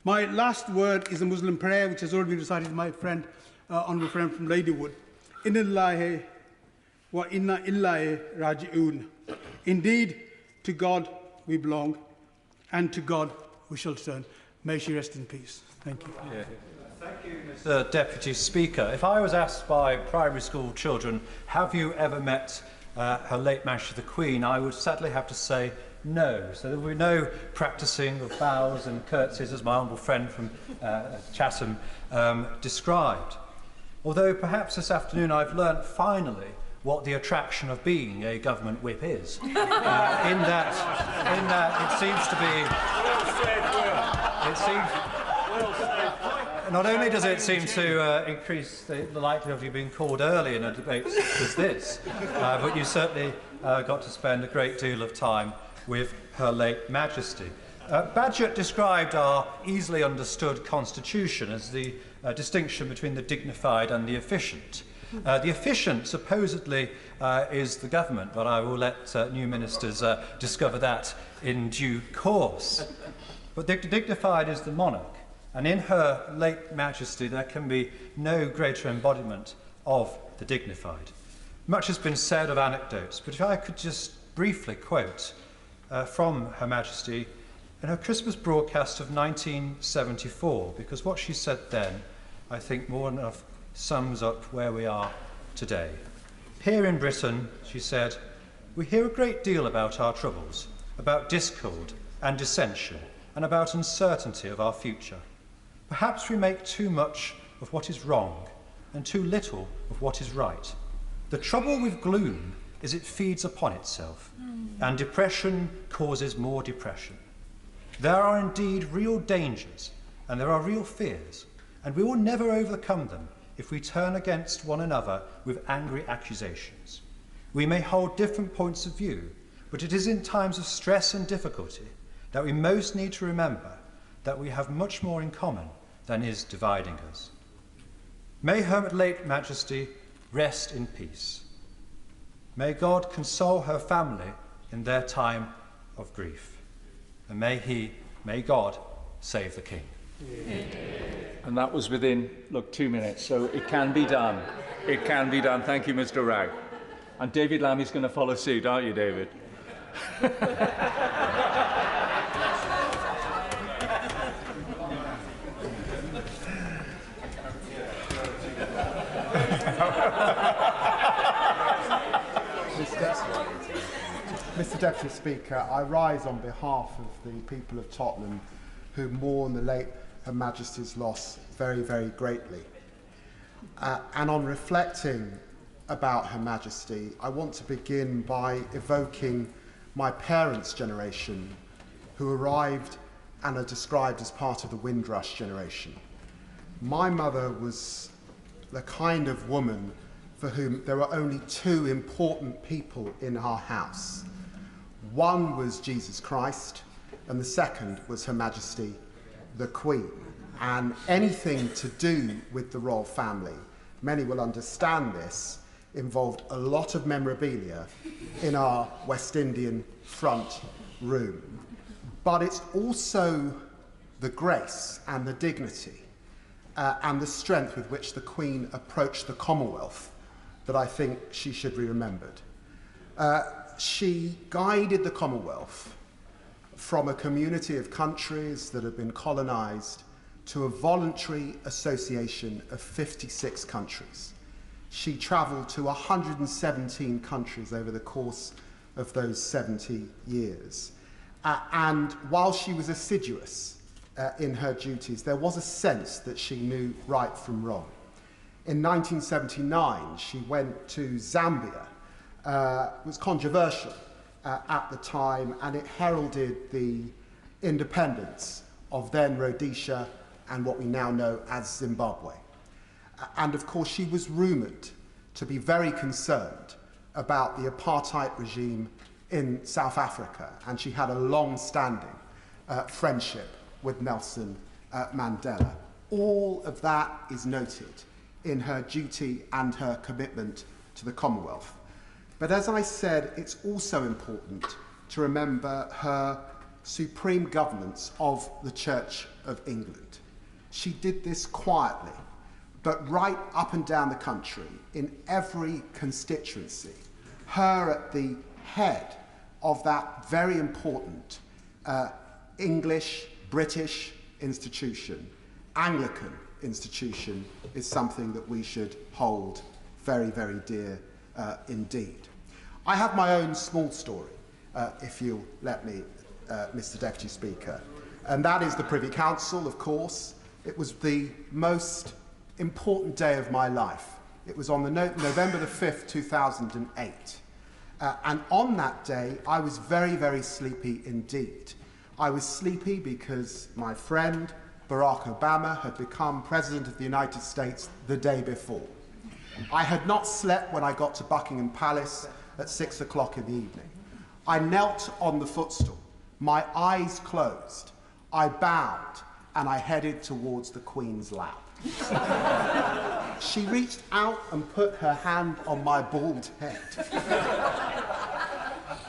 My last word is a Muslim prayer, which has already been recited by my friend, honourable friend from Ladywood. Inna lillahi wa inna illahi raji'un. Indeed, to God we belong, and to God we shall turn. May she rest in peace. Thank you. Yeah. Thank you, Mr. Deputy Speaker. If I was asked by primary school children, have you ever met Her late Majesty the Queen, I would sadly have to say no. So there will be no practising of bows and curtsies, as my honourable friend from Chatham described. Although perhaps this afternoon I've learnt finally what the attraction of being a government whip is. In that it seems to be... Not only does it seem to increase the likelihood of you being called early in a debate such as this, but you certainly got to spend a great deal of time with Her late Majesty. Bagehot described our easily understood constitution as the distinction between the dignified and the efficient. The efficient supposedly is the government, but I will let new ministers discover that in due course. But the dignified is the monarch, and in Her late Majesty there can be no greater embodiment of the dignified. Much has been said of anecdotes, but if I could just briefly quote from Her Majesty in her Christmas broadcast of 1974, because what she said then, I think, more than enough sums up where we are today. Here in Britain, she said, we hear a great deal about our troubles, about discord and dissension, and about uncertainty of our future. Perhaps we make too much of what is wrong and too little of what is right. The trouble with gloom is it feeds upon itself, and depression causes more depression. There are indeed real dangers, and there are real fears, and we will never overcome them if we turn against one another with angry accusations. We may hold different points of view, but it is in times of stress and difficulty that we most need to remember that we have much more in common than is dividing us. May Her late Majesty rest in peace. May God console her family in their time of grief. And may God save the King. And that was within, 2 minutes, so it can be done. It can be done. Thank you, Mr. Rao. And David Lammy's going to follow suit, aren't you, David? Mr. Deputy Speaker, I rise on behalf of the people of Tottenham who mourn the late Her Majesty's loss very, very greatly. And on reflecting about Her Majesty, I want to begin by evoking my parents' generation, who arrived and are described as part of the Windrush generation. My mother was the kind of woman for whom there were only two important people in our house. One was Jesus Christ, and the second was Her Majesty the Queen. And anything to do with the royal family, many will understand this, involved a lot of memorabilia in our West Indian front room. But it's also the grace and the dignity and the strength with which the Queen approached the Commonwealth that I think she should be remembered. She guided the Commonwealth from a community of countries that had been colonised to a voluntary association of 56 countries. She travelled to 117 countries over the course of those 70 years. And while she was assiduous in her duties, there was a sense that she knew right from wrong. In 1979, she went to Zambia. It was controversial at the time, and it heralded the independence of then Rhodesia and what we now know as Zimbabwe. And of course, she was rumoured to be very concerned about the apartheid regime in South Africa, and she had a long-standing friendship with Nelson Mandela. All of that is noted in her duty and her commitment to the Commonwealth. But as I said, it's also important to remember her supreme governance of the Church of England. She did this quietly, but right up and down the country, in every constituency, her at the head of that very important English, British institution, Anglican institution, is something that we should hold very, very dear indeed. I have my own small story, if you'll let me, Mr. Deputy Speaker, and that is the Privy Council, of course. It was the most important day of my life. It was on the November the 5th, 2008. And on that day, I was very, very sleepy indeed. I was sleepy because my friend Barack Obama had become President of the United States the day before. I had not slept when I got to Buckingham Palace at 6 o'clock in the evening. I knelt on the footstool, my eyes closed, I bowed, and I headed towards the Queen's lap. She reached out and put her hand on my bald head.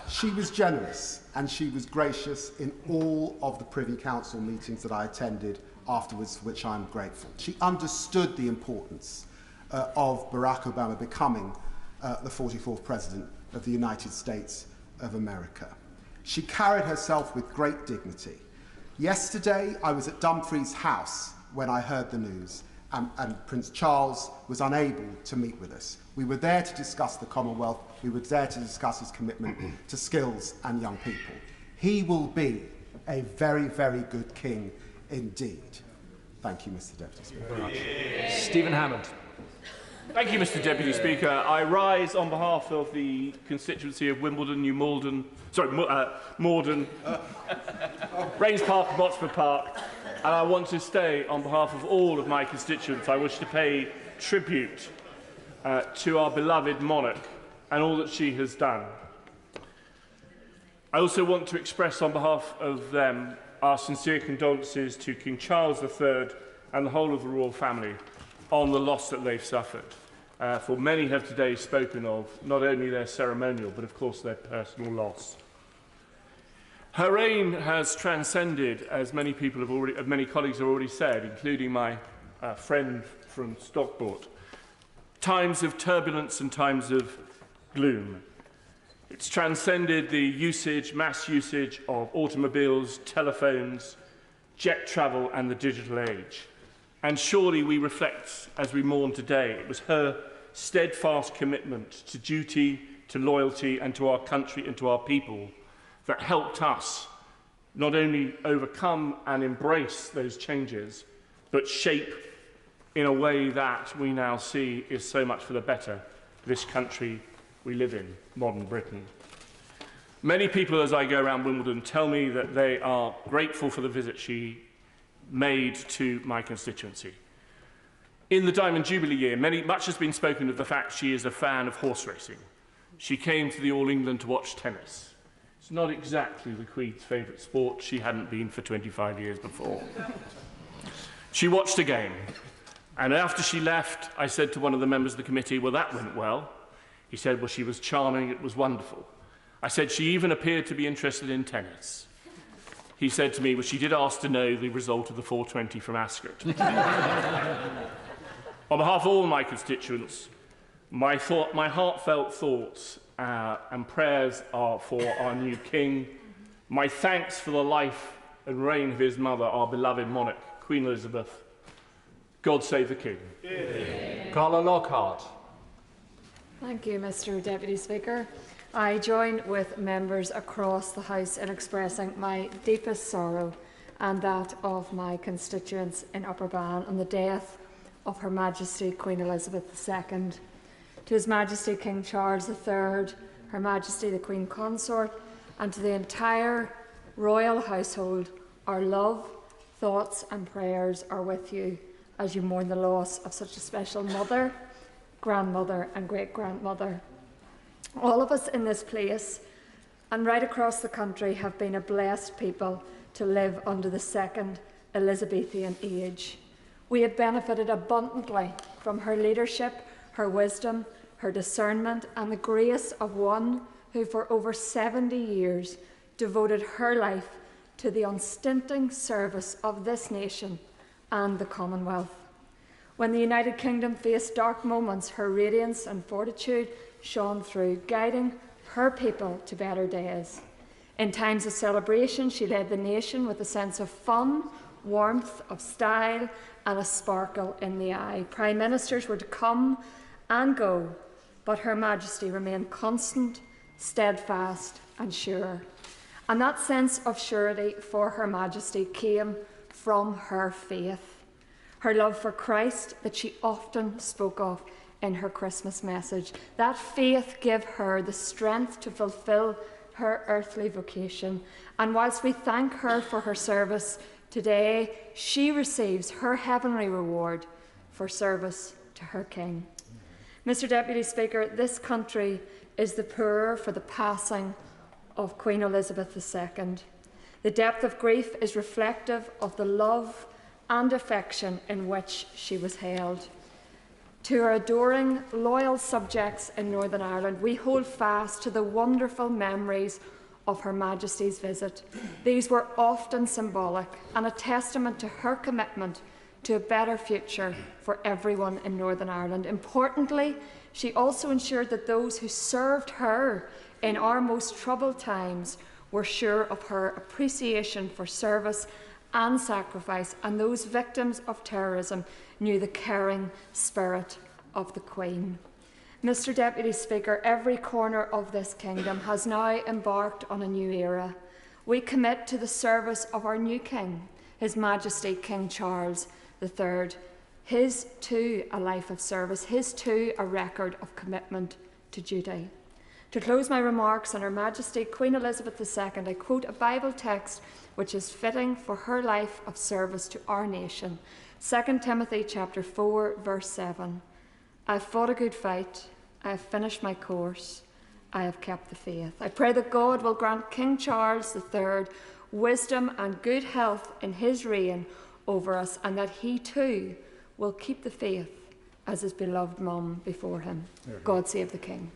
She was generous and she was gracious in all of the Privy Council meetings that I attended afterwards, for which I'm grateful. She understood the importance of Barack Obama becoming the 44th President of the United States of America. She carried herself with great dignity. Yesterday, I was at Dumfries House when I heard the news, and Prince Charles was unable to meet with us. We were there to discuss the Commonwealth. We were there to discuss his commitment to skills and young people. He will be a very, very good king indeed. Thank you, Mr. Deputy Speaker. Stephen Hammond. Thank you, Mr. Deputy Speaker. I rise on behalf of the constituency of Wimbledon, New Malden, Morden, Rains Park and Botsford Park, and I want to stay on behalf of all of my constituents. I wish to pay tribute to our beloved monarch and all that she has done. I also want to express on behalf of them our sincere condolences to King Charles III and the whole of the royal family on the loss that they've suffered. For many have today spoken of not only their ceremonial, but of course their personal loss. Her reign has transcended, as many colleagues have already said, including my friend from Stockport, times of turbulence and times of gloom. It's transcended the mass usage of automobiles, telephones, jet travel and the digital age. And surely we reflect, as we mourn today, it was her steadfast commitment to duty, to loyalty and to our country and to our people that helped us not only overcome and embrace those changes, but shape in a way that we now see is so much for the better this country we live in, modern Britain. Many people, as I go around Wimbledon, tell me that they are grateful for the visit she made to my constituency. In the Diamond Jubilee year, much has been spoken of the fact she is a fan of horse racing. She came to the All England to watch tennis. It's not exactly the Queen's favourite sport. She hadn't been for 25 years before. She watched a game, and after she left, I said to one of the members of the committee, well, that went well. He said, well, she was charming, it was wonderful. I said, she even appeared to be interested in tennis. He said to me, well, she did ask to know the result of the 420 from Ascot. On behalf of all my constituents, my heartfelt thoughts and prayers are for our new King. My thanks for the life and reign of his mother, our beloved monarch, Queen Elizabeth. God save the King. Yeah. Carla Lockhart. Thank you, Mr. Deputy Speaker. I join with members across the House in expressing my deepest sorrow and that of my constituents in Upper Bann on the death of Her Majesty Queen Elizabeth II. To His Majesty King Charles III, Her Majesty the Queen Consort, and to the entire royal household, our love, thoughts and prayers are with you as you mourn the loss of such a special mother, grandmother and great-grandmother. All of us in this place and right across the country have been a blessed people to live under the second Elizabethan age. We have benefited abundantly from her leadership, her wisdom, her discernment, and the grace of one who for over 70 years devoted her life to the unstinting service of this nation and the Commonwealth. When the United Kingdom faced dark moments, her radiance and fortitude shone through, guiding her people to better days. In times of celebration, she led the nation with a sense of fun, warmth, of style, and a sparkle in the eye. Prime ministers were to come and go, but Her Majesty remained constant, steadfast, and sure. And that sense of surety for Her Majesty came from her faith, her love for Christ that she often spoke of in her Christmas message. That faith gave her the strength to fulfil her earthly vocation. And whilst we thank her for her service today, she receives her heavenly reward for service to her King. Mr. Deputy Speaker, this country is the poorer for the passing of Queen Elizabeth II. The depth of grief is reflective of the love and affection in which she was held. To our adoring, loyal subjects in Northern Ireland, we hold fast to the wonderful memories of Her Majesty's visit. These were often symbolic and a testament to her commitment to a better future for everyone in Northern Ireland. Importantly, she also ensured that those who served her in our most troubled times were sure of her appreciation for service and sacrifice, and those victims of terrorism knew the caring spirit of the Queen. Mr. Deputy Speaker, every corner of this kingdom has now embarked on a new era. We commit to the service of our new King, His Majesty King Charles III. His too a life of service, his too a record of commitment to duty. To close my remarks on Her Majesty Queen Elizabeth II, I quote a Bible text which is fitting for her life of service to our nation. 2 Timothy chapter 4, verse 7. I have fought a good fight, I have finished my course, I have kept the faith. I pray that God will grant King Charles III wisdom and good health in his reign over us, and that he too will keep the faith as his beloved mum before him. God save the King.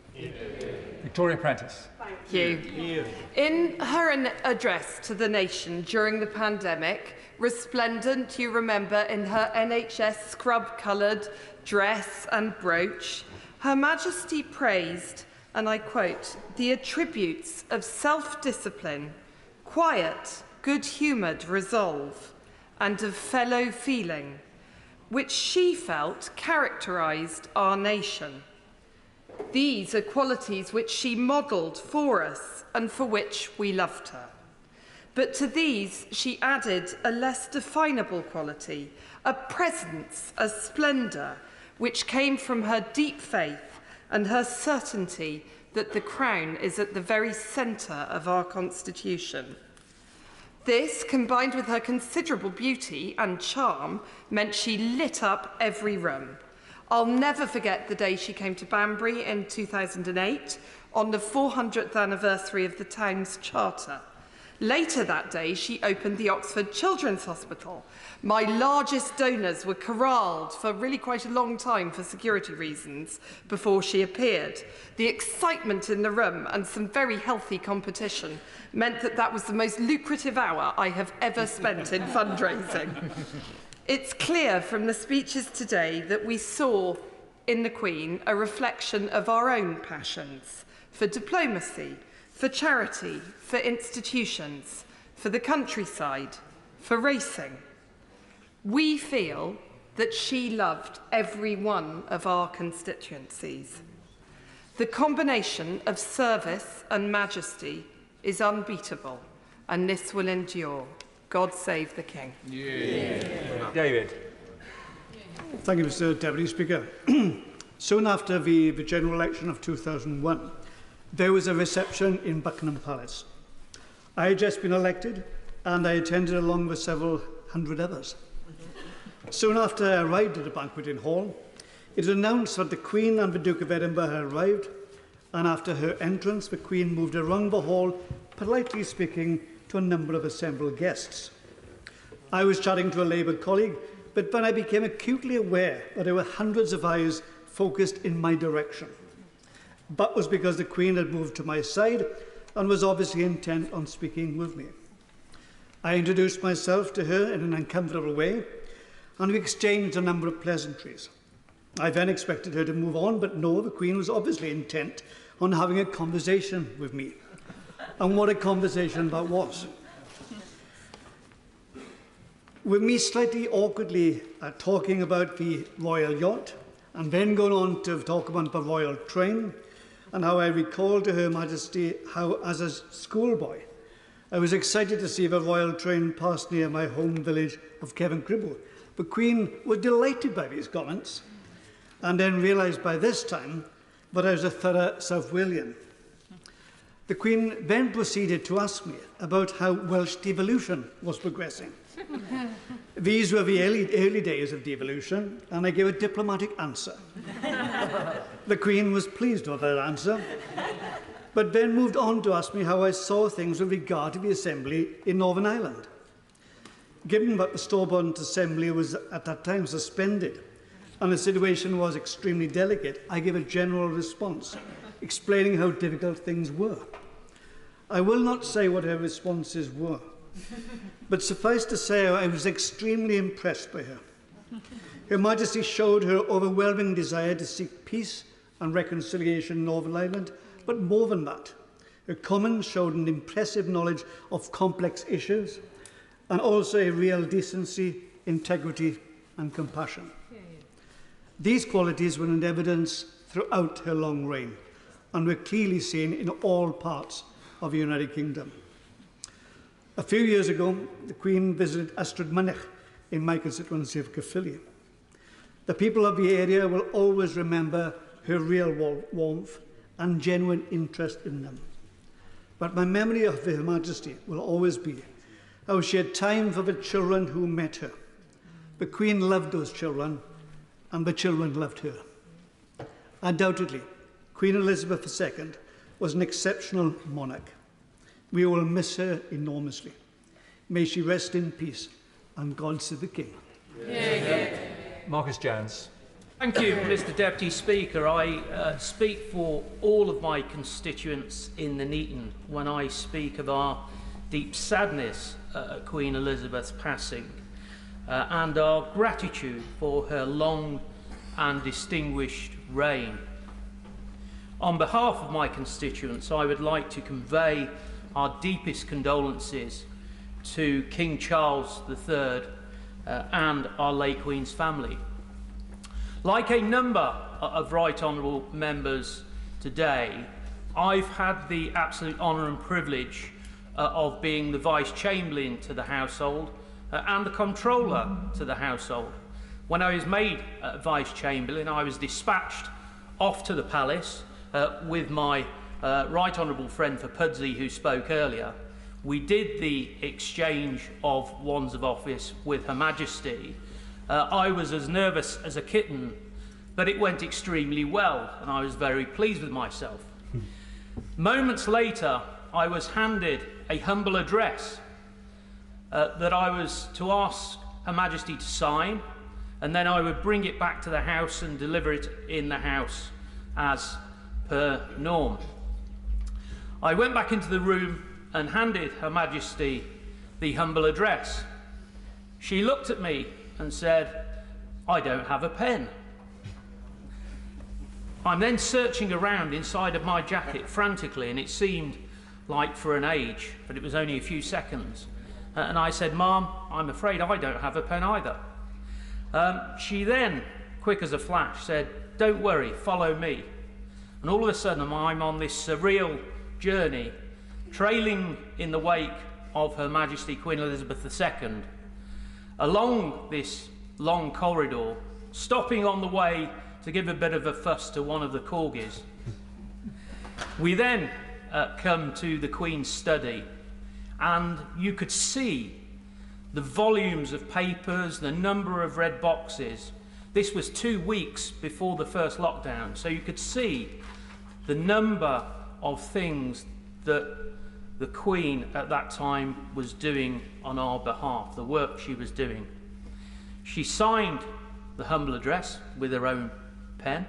Victoria Prentice. Thank you. In her address to the nation during the pandemic, resplendent, you remember, in her NHS scrub-coloured dress and brooch, Her Majesty praised, and I quote, the attributes of self-discipline, quiet, good-humoured resolve, and of fellow feeling, which she felt characterised our nation. These are qualities which she modelled for us and for which we loved her. But to these she added a less definable quality, a presence, a splendour, which came from her deep faith and her certainty that the crown is at the very centre of our Constitution. This, combined with her considerable beauty and charm, meant she lit up every room. I'll never forget the day she came to Banbury in 2008 on the 400th anniversary of the town's charter. Later that day, she opened the Oxford Children's Hospital. My largest donors were corralled for really quite a long time for security reasons before she appeared. The excitement in the room and some very healthy competition meant that that was the most lucrative hour I have ever spent in fundraising. It's clear from the speeches today that we saw in the Queen a reflection of our own passions for diplomacy, for charity, for institutions, for the countryside, for racing. We feel that she loved every one of our constituencies. The combination of service and majesty is unbeatable, and this will endure. God save the King. Yeah. David. Thank you, Mr. Deputy Speaker. Soon after the general election of 2001, there was a reception in Buckingham Palace. I had just been elected, and I attended along with several hundred others. Soon after I arrived at the banqueting hall, it was announced that the Queen and the Duke of Edinburgh had arrived, and after her entrance, the Queen moved around the hall, politely speaking to a number of assembled guests. I was chatting to a Labour colleague, but then I became acutely aware that there were hundreds of eyes focused in my direction. That was because the Queen had moved to my side and was obviously intent on speaking with me. I introduced myself to her in an uncomfortable way, and we exchanged a number of pleasantries. I then expected her to move on, but no, the Queen was obviously intent on having a conversation with me. And what a conversation that was. With me slightly awkwardly talking about the royal yacht, and then going on to talk about the royal train, and how I recalled to Her Majesty how, as a schoolboy, I was excited to see the royal train pass near my home village of Kevin-Cribble. The Queen was delighted by these comments, and then realised by this time that I was a thorough South Walian. The Queen then proceeded to ask me about how Welsh devolution was progressing. These were the early days of devolution, and I gave a diplomatic answer. The Queen was pleased with that answer, but then moved on to ask me how I saw things with regard to the Assembly in Northern Ireland. Given that the Stormont Assembly was at that time suspended, and the situation was extremely delicate, I gave a general response, explaining how difficult things were. I will not say what her responses were, but suffice to say I was extremely impressed by her. Her Majesty showed her overwhelming desire to seek peace and reconciliation in Northern Ireland, but more than that, her comments showed an impressive knowledge of complex issues and also a real decency, integrity and compassion. These qualities were in evidence throughout her long reign and were clearly seen in all parts of the United Kingdom. A few years ago, the Queen visited Ystrad Mynach in my constituency of Caerphilly. The people of the area will always remember her real warmth and genuine interest in them. But my memory of Her Majesty will always be how she had time for the children who met her. The Queen loved those children, and the children loved her. Undoubtedly, Queen Elizabeth II was an exceptional monarch. We will miss her enormously. May she rest in peace, and God save the King. Marcus Jones. Thank you, Mr. Deputy Speaker. I speak for all of my constituents in the Neaton when I speak of our deep sadness at Queen Elizabeth's passing and our gratitude for her long and distinguished reign. On behalf of my constituents, I would like to convey our deepest condolences to King Charles III and our late Queen's family. Like a number of Right Honourable members today, I've had the absolute honour and privilege of being the Vice-Chamberlain to the household and the Controller to the household. When I was made Vice-Chamberlain, I was dispatched off to the palace with my Right Honourable friend for Pudsey, who spoke earlier, we did the exchange of wands of office with Her Majesty, I was as nervous as a kitten, but it went extremely well, and I was very pleased with myself. Moments later, I was handed a humble address that I was to ask Her Majesty to sign, and then I would bring it back to the House and deliver it in the House as per norm. I went back into the room and handed Her Majesty the humble address. She looked at me and said, "I don't have a pen." I'm then searching around inside of my jacket frantically, and it seemed like for an age, but it was only a few seconds. And I said, "Ma'am, I'm afraid I don't have a pen either." She then, quick as a flash, said, "Don't worry, follow me." And all of a sudden, I'm on this surreal journey, trailing in the wake of Her Majesty Queen Elizabeth II, along this long corridor, stopping on the way to give a bit of a fuss to one of the corgis. We then come to the Queen's study, and you could see the volumes of papers, the number of red boxes. This was 2 weeks before the first lockdown, so you could see the number of things that the Queen at that time was doing on our behalf, the work she was doing. She signed the humble address with her own pen.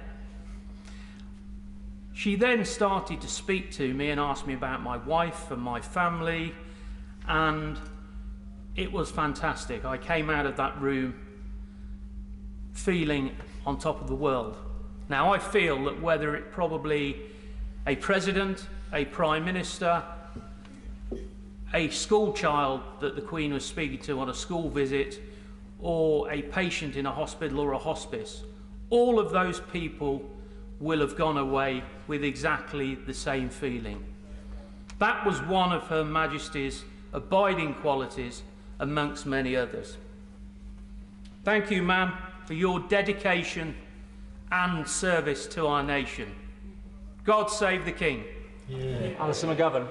She then started to speak to me and ask me about my wife and my family, and it was fantastic. I came out of that room feeling on top of the world. Now, I feel that whether it probably a president, a prime minister, a school child that the Queen was speaking to on a school visit, or a patient in a hospital or a hospice, all of those people will have gone away with exactly the same feeling. That was one of Her Majesty's abiding qualities amongst many others. Thank you, ma'am, for your dedication and service to our nation. God save the King. Alison McGovern.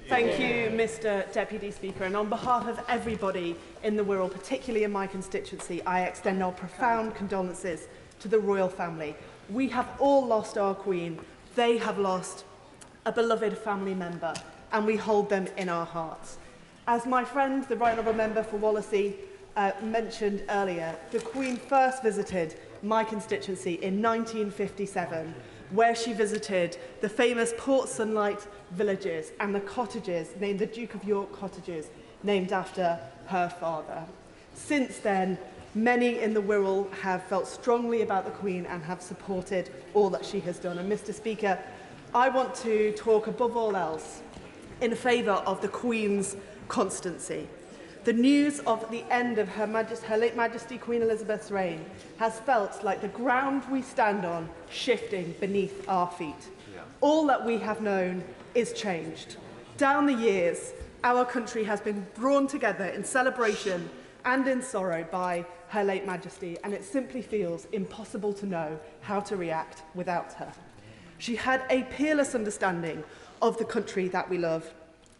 Thank you, Mr. Deputy Speaker. And on behalf of everybody in the Wirral, particularly in my constituency, I extend our profound condolences to the royal family. We have all lost our Queen. They have lost a beloved family member, and we hold them in our hearts. As my friend, the Right Honourable Member for Wallasey, mentioned earlier, the Queen first visited my constituency in 1957, where she visited the famous Port Sunlight villages and the cottages, named the Duke of York cottages, named after her father. Since then, many in the Wirral have felt strongly about the Queen and have supported all that she has done. And Mr. Speaker, I want to talk above all else in favour of the Queen's constancy. The news of the end of Her late Majesty Queen Elizabeth's reign has felt like the ground we stand on shifting beneath our feet. All that we have known is changed. Down the years, our country has been drawn together in celebration and in sorrow by Her late Majesty, and it simply feels impossible to know how to react without her. She had a peerless understanding of the country that we love,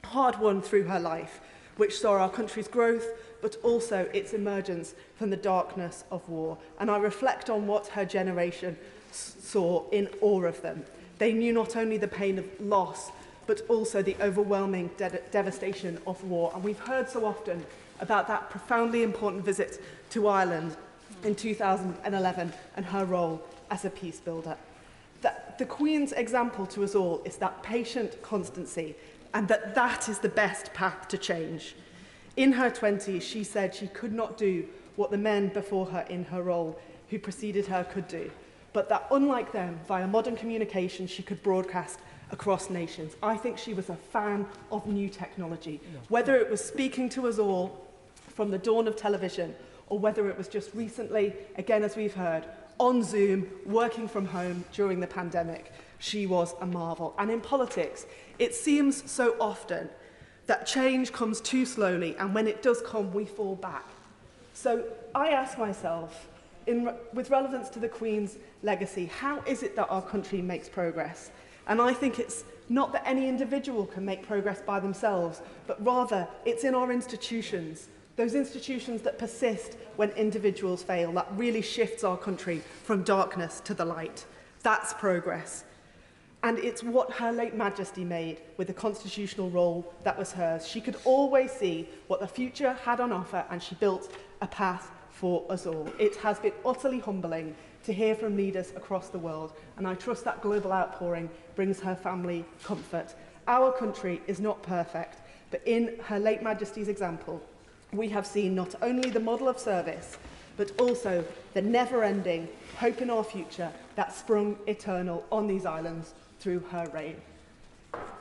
hard-won through her life, which saw our country's growth, but also its emergence from the darkness of war. And I reflect on what her generation saw in all of them. They knew not only the pain of loss, but also the overwhelming devastation of war. And we've heard so often about that profoundly important visit to Ireland in 2011 and her role as a peace builder. The Queen's example to us all is that patient constancy, and that is the best path to change. In her 20s, she said she could not do what the men before her in her role who preceded her could do, but that unlike them, via modern communication, she could broadcast across nations. I think she was a fan of new technology, whether it was speaking to us all from the dawn of television, or whether it was just recently, again as we've heard, on Zoom, working from home during the pandemic. She was a marvel. And in politics, it seems so often that change comes too slowly, and when it does come, we fall back. So I ask myself, with relevance to the Queen's legacy, how is it that our country makes progress? And I think it's not that any individual can make progress by themselves, but rather it's in our institutions, those institutions that persist when individuals fail, that really shifts our country from darkness to the light. That's progress. And it's what Her late Majesty made with the constitutional role that was hers. She could always see what the future had on offer, and she built a path for us all. It has been utterly humbling to hear from leaders across the world, and I trust that global outpouring brings her family comfort. Our country is not perfect, but in Her late Majesty's example, we have seen not only the model of service, but also the never-ending hope in our future that sprung eternal on these islands through her reign.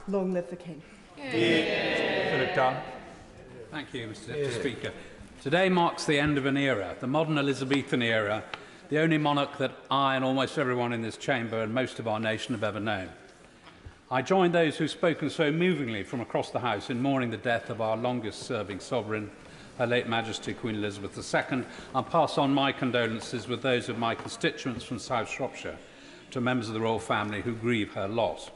Long live the King. Philip Dunn. Thank you, Mr. Deputy Speaker. Today marks the end of an era, the modern Elizabethan era, the only monarch that I and almost everyone in this chamber and most of our nation have ever known. I join those who've spoken so movingly from across the House in mourning the death of our longest-serving sovereign, Her late Majesty Queen Elizabeth II, and pass on my condolences with those of my constituents from South Shropshire to members of the royal family who grieve her loss.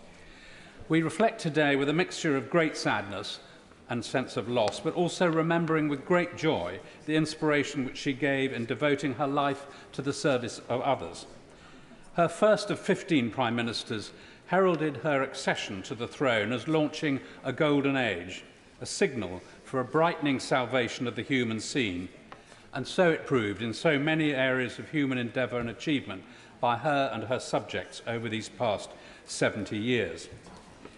We reflect today with a mixture of great sadness and sense of loss, but also remembering with great joy the inspiration which she gave in devoting her life to the service of others. Her first of 15 Prime Ministers heralded her accession to the throne as launching a golden age, a signal for a brightening salvation of the human scene. And so it proved in so many areas of human endeavour and achievement by her and her subjects over these past 70 years.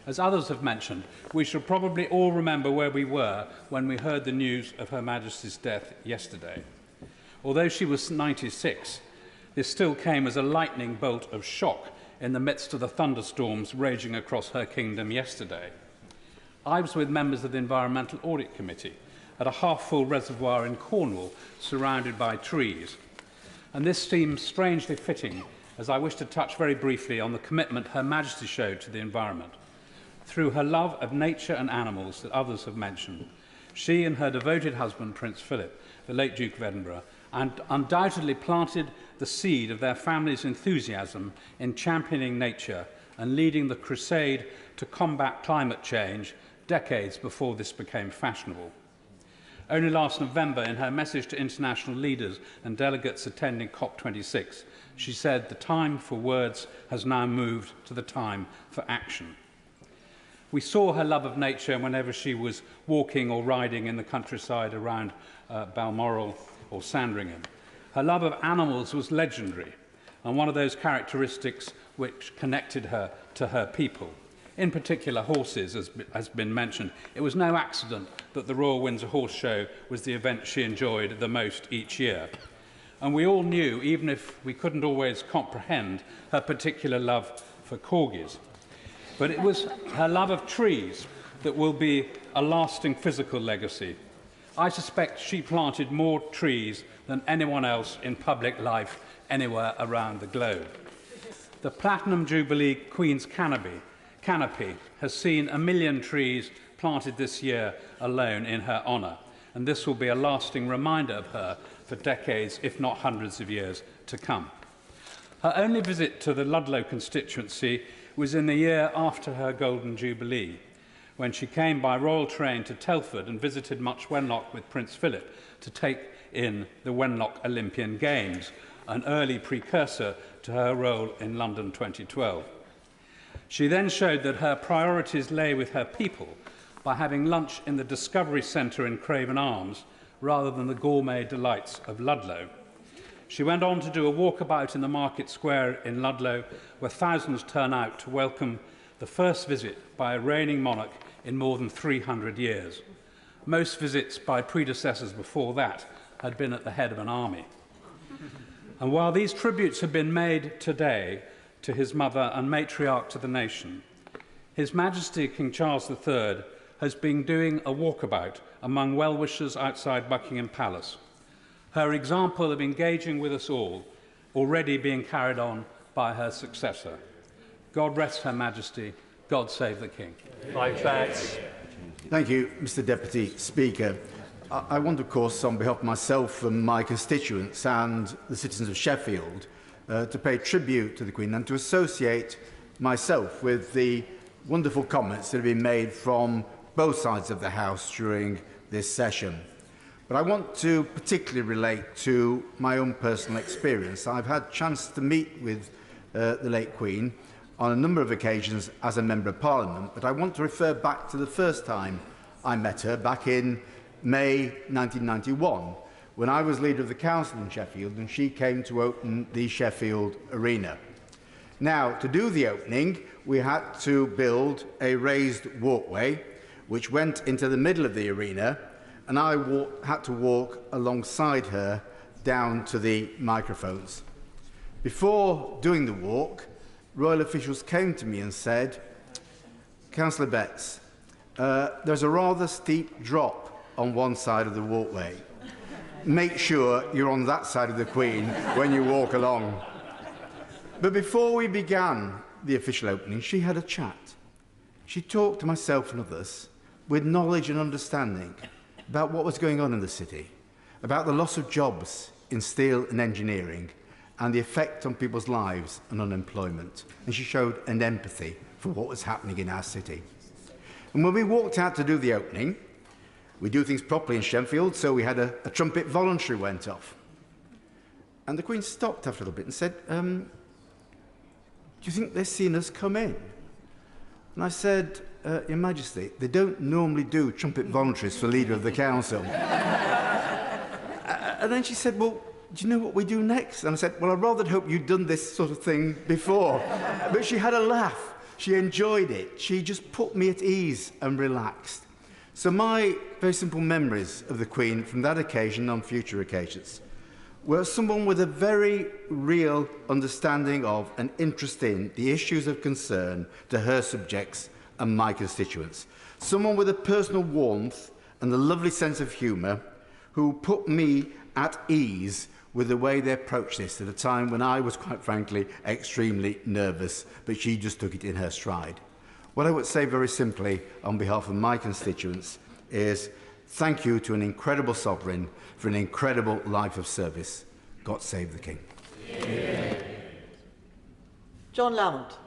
As others have mentioned, we shall probably all remember where we were when we heard the news of Her Majesty's death yesterday. Although she was 96, this still came as a lightning bolt of shock in the midst of the thunderstorms raging across her kingdom yesterday. I was with members of the Environmental Audit Committee at a half-full reservoir in Cornwall surrounded by trees. And this seems strangely fitting, as I wish to touch very briefly on the commitment Her Majesty showed to the environment. Through her love of nature and animals that others have mentioned, she and her devoted husband, Prince Philip, the late Duke of Edinburgh, undoubtedly planted the seed of their family's enthusiasm in championing nature and leading the crusade to combat climate change decades before this became fashionable. Only last November, in her message to international leaders and delegates attending COP26, she said the time for words has now moved to the time for action. We saw her love of nature whenever she was walking or riding in the countryside around Balmoral or Sandringham. Her love of animals was legendary, and one of those characteristics which connected her to her people. In particular, horses, as has been mentioned. It was no accident that the Royal Windsor Horse Show was the event she enjoyed the most each year. And we all knew, even if we couldn't always comprehend, her particular love for corgis. But it was her love of trees that will be a lasting physical legacy. I suspect she planted more trees than anyone else in public life anywhere around the globe. The Platinum Jubilee Queen's Canopy has seen 1 million trees planted this year alone in her honour, and this will be a lasting reminder of her for decades, if not hundreds of years to come. Her only visit to the Ludlow constituency was in the year after her Golden Jubilee, when she came by royal train to Telford and visited Much Wenlock with Prince Philip to take in the Wenlock Olympian Games, an early precursor to her role in London 2012. She then showed that her priorities lay with her people by having lunch in the Discovery Centre in Craven Arms rather than the gourmet delights of Ludlow. She went on to do a walkabout in the Market Square in Ludlow, where thousands turn out to welcome the first visit by a reigning monarch in more than 300 years. Most visits by predecessors before that had been at the head of an army. And while these tributes have been made today to his mother and matriarch to the nation, His Majesty King Charles III has been doing a walkabout among well-wishers outside Buckingham Palace. Her example of engaging with us all already being carried on by her successor. God rest Her Majesty. God save the King. Thank you, Mr. Deputy Speaker. I want, of course, on behalf of myself and my constituents and the citizens of Sheffield, to pay tribute to the Queen and to associate myself with the wonderful comments that have been made from both sides of the House during this session. But I want to particularly relate to my own personal experience. I've had a chance to meet with the late Queen on a number of occasions as a Member of Parliament, but I want to refer back to the first time I met her back in May 1991, when I was leader of the council in Sheffield and she came to open the Sheffield Arena. Now, to do the opening, we had to build a raised walkway which went into the middle of the arena, and I had to walk alongside her down to the microphones. Before doing the walk, royal officials came to me and said, "Councillor Betts, there's a rather steep drop on one side of the walkway. Make sure you're on that side of the Queen when you walk along." But before we began the official opening, she had a chat. She talked to myself and others with knowledge and understanding about what was going on in the city, about the loss of jobs in steel and engineering, and the effect on people's lives and unemployment. And she showed an empathy for what was happening in our city. And when we walked out to do the opening, we do things properly in Sheffield, so we had a trumpet voluntary went off. And the Queen stopped after a little bit and said, "Do you think they've seen us come in?" And I said, "Your Majesty, they don't normally do trumpet voluntaries for Leader of the Council." And then she said, "Well, do you know what we do next?" And I said, "Well, I'd rather hope you'd done this sort of thing before." But she had a laugh. She enjoyed it. She just put me at ease and relaxed. So my very simple memories of the Queen from that occasion on future occasions were someone with a very real understanding of and interest in the issues of concern to her subjects and my constituents. Someone with a personal warmth and a lovely sense of humour who put me at ease with the way they approached this at a time when I was, quite frankly, extremely nervous, but she just took it in her stride. What I would say very simply on behalf of my constituents is thank you to an incredible sovereign for an incredible life of service. God save the King. Yeah. John Lamont.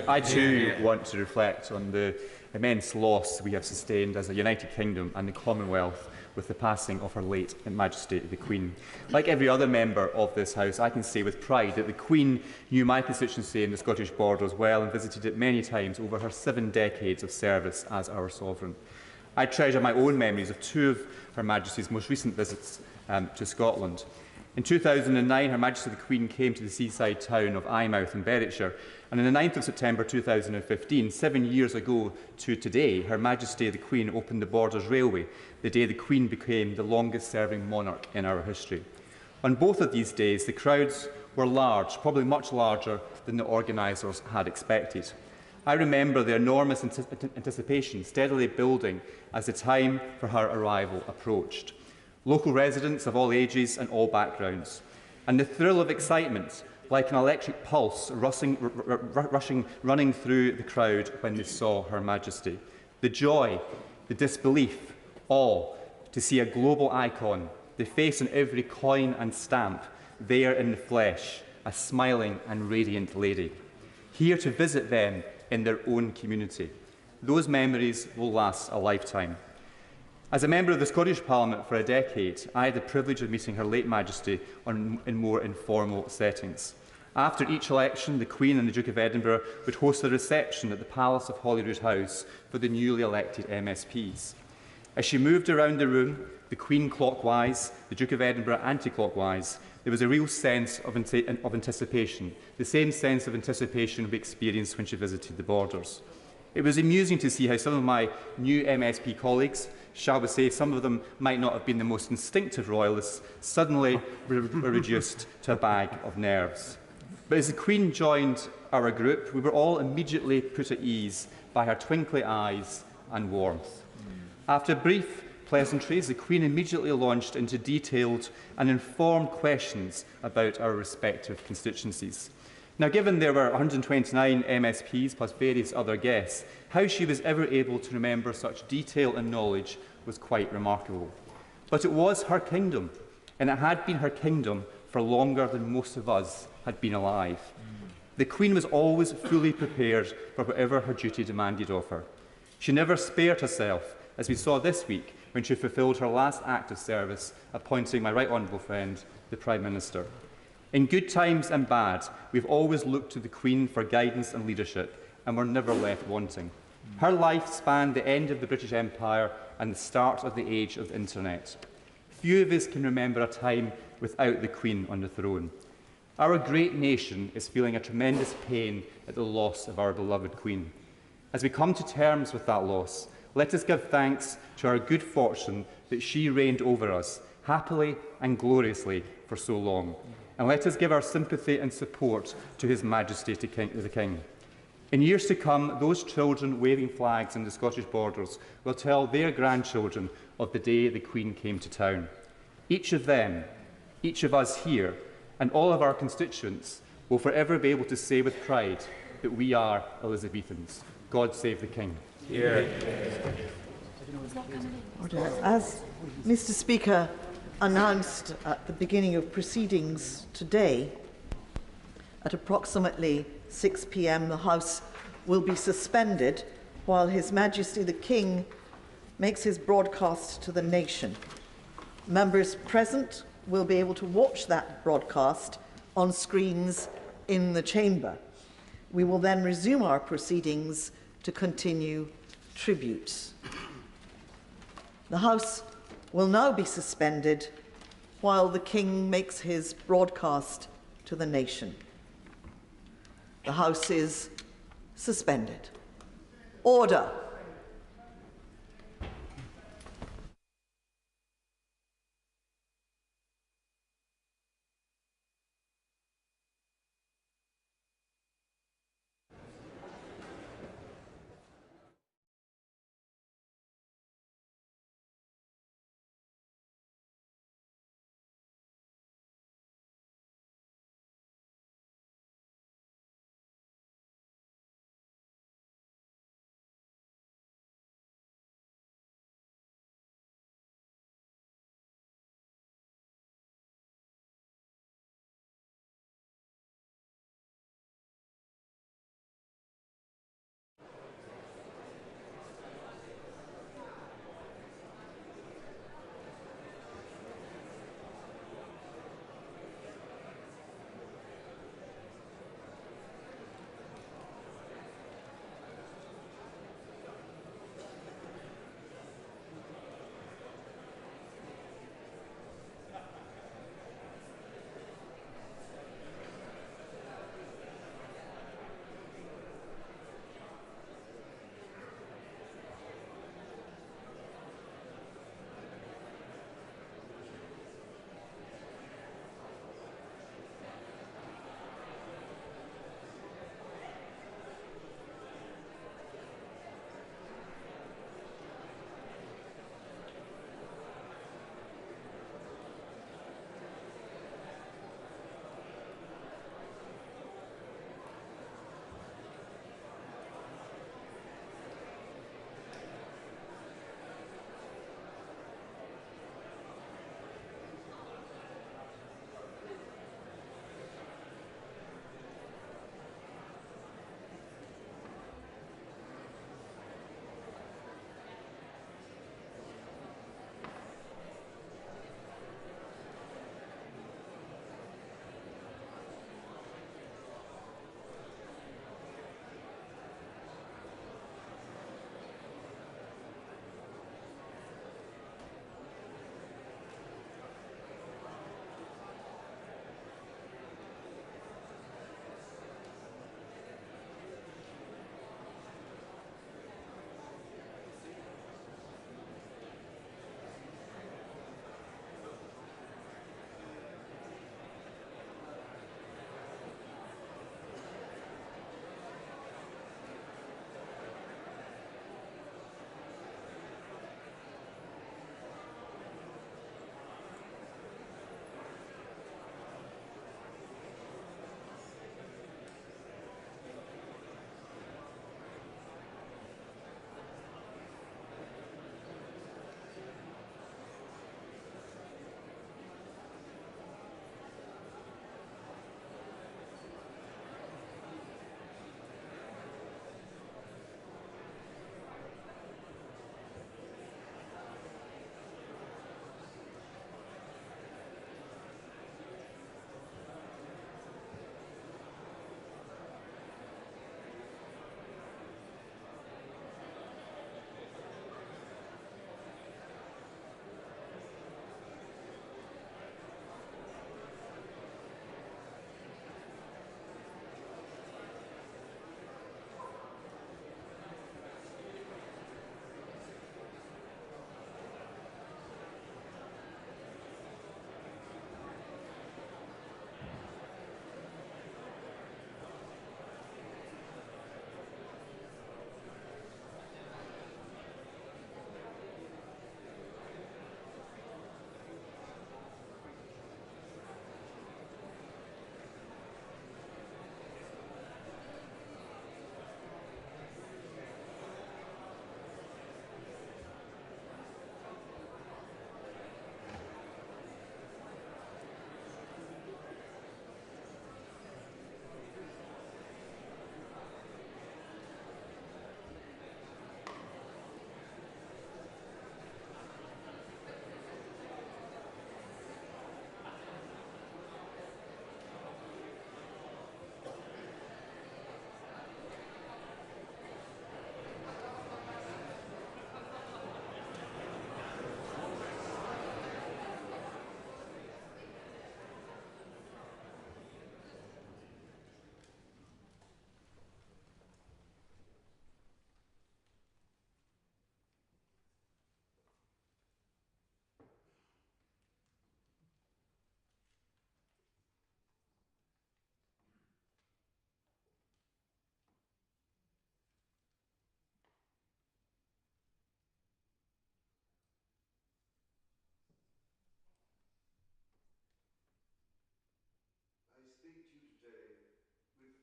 I too want to reflect on the immense loss we have sustained as a United Kingdom and the Commonwealth with the passing of Her late Majesty the Queen. Like every other member of this House, I can say with pride that the Queen knew my constituency in the Scottish Borders well and visited it many times over her 7 decades of service as our sovereign. I treasure my own memories of 2 of Her Majesty's most recent visits to Scotland. In 2009, Her Majesty the Queen came to the seaside town of Eyemouth in Berwickshire, and on the 9th of September 2015, 7 years ago to today, Her Majesty the Queen opened the Borders Railway, the day the Queen became the longest-serving monarch in our history. On both of these days, the crowds were large, probably much larger than the organisers had expected. I remember the enormous anticipation steadily building as the time for her arrival approached. Local residents of all ages and all backgrounds, and the thrill of excitement, like an electric pulse running through the crowd when they saw Her Majesty. The joy, the disbelief, awe to see a global icon, the face on every coin and stamp, there in the flesh, a smiling and radiant lady, here to visit them in their own community. Those memories will last a lifetime. As a member of the Scottish Parliament for a decade, I had the privilege of meeting Her late Majesty in more informal settings. After each election, the Queen and the Duke of Edinburgh would host a reception at the Palace of Holyrood House for the newly elected MSPs. As she moved around the room, the Queen clockwise, the Duke of Edinburgh anti-clockwise, there was a real sense of anticipation, the same sense of anticipation we experienced when she visited the Borders. It was amusing to see how some of my new MSP colleagues, shall we say, some of them might not have been the most instinctive royalists, suddenly were reduced to a bag of nerves. But as the Queen joined our group, we were all immediately put at ease by her twinkly eyes and warmth. After brief pleasantries, the Queen immediately launched into detailed and informed questions about our respective constituencies. Now, given there were 129 MSPs plus various other guests, how she was ever able to remember such detail and knowledge was quite remarkable. But it was her kingdom, and it had been her kingdom for longer than most of us had been alive. The Queen was always fully prepared for whatever her duty demanded of her. She never spared herself, as we saw this week when she fulfilled her last act of service, appointing my right honourable friend, the Prime Minister. In good times and bad, we've always looked to the Queen for guidance and leadership, and were never left wanting. Her life spanned the end of the British Empire and the start of the age of the internet. Few of us can remember a time without the Queen on the throne. Our great nation is feeling a tremendous pain at the loss of our beloved Queen. As we come to terms with that loss, let us give thanks to our good fortune that she reigned over us, happily and gloriously, for so long. And let us give our sympathy and support to His Majesty the King. In years to come, those children waving flags in the Scottish borders will tell their grandchildren of the day the Queen came to town. Each of them, each of us here, and all of our constituents will forever be able to say with pride that we are Elizabethans. God save the King. Order. As Mr. Speaker announced at the beginning of proceedings today, at approximately 6 p.m. the House will be suspended while His Majesty the King makes his broadcast to the nation. Members present will be able to watch that broadcast on screens in the chamber. We will then resume our proceedings to continue tributes. The House will now be suspended while the King makes his broadcast to the nation. The House is suspended. Order.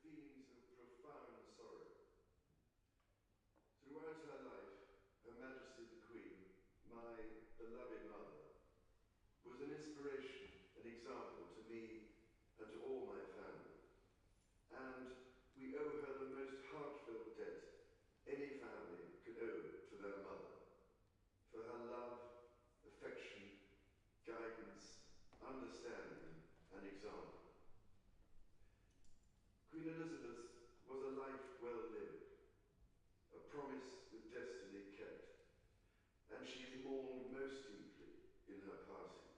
feelings of profound sorrow. Throughout her life, Her Majesty the Queen, my beloved mother, was an inspiration, an example to me and to all my family. And we owe her the most heartfelt debt any family could owe to their mother, for her love, affection, guidance, understanding, and example. Queen Elizabeth was a life well lived, a promise with destiny kept, and she is mourned most deeply in her passing.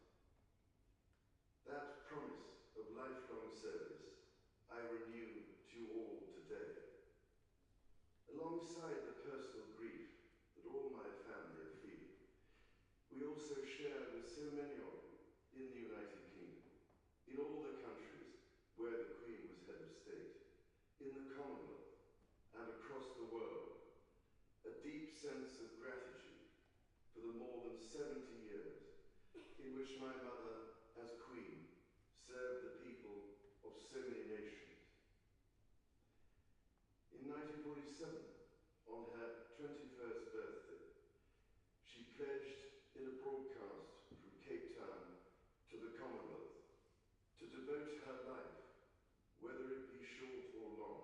That promise of lifelong service I renew to you all today. Alongside the personal grief that all my family are feeling, we also share with so many of you in the United Kingdom, in all the countries where the Queen was head of state, in the Commonwealth and across the world, a deep sense of gratitude for the more than 70 years in which my mother, as Queen, served the people of so many nations. In 1947, on her 21st birthday, she pledged in a broadcast from Cape Town to the Commonwealth to devote her life, whether it be short or long,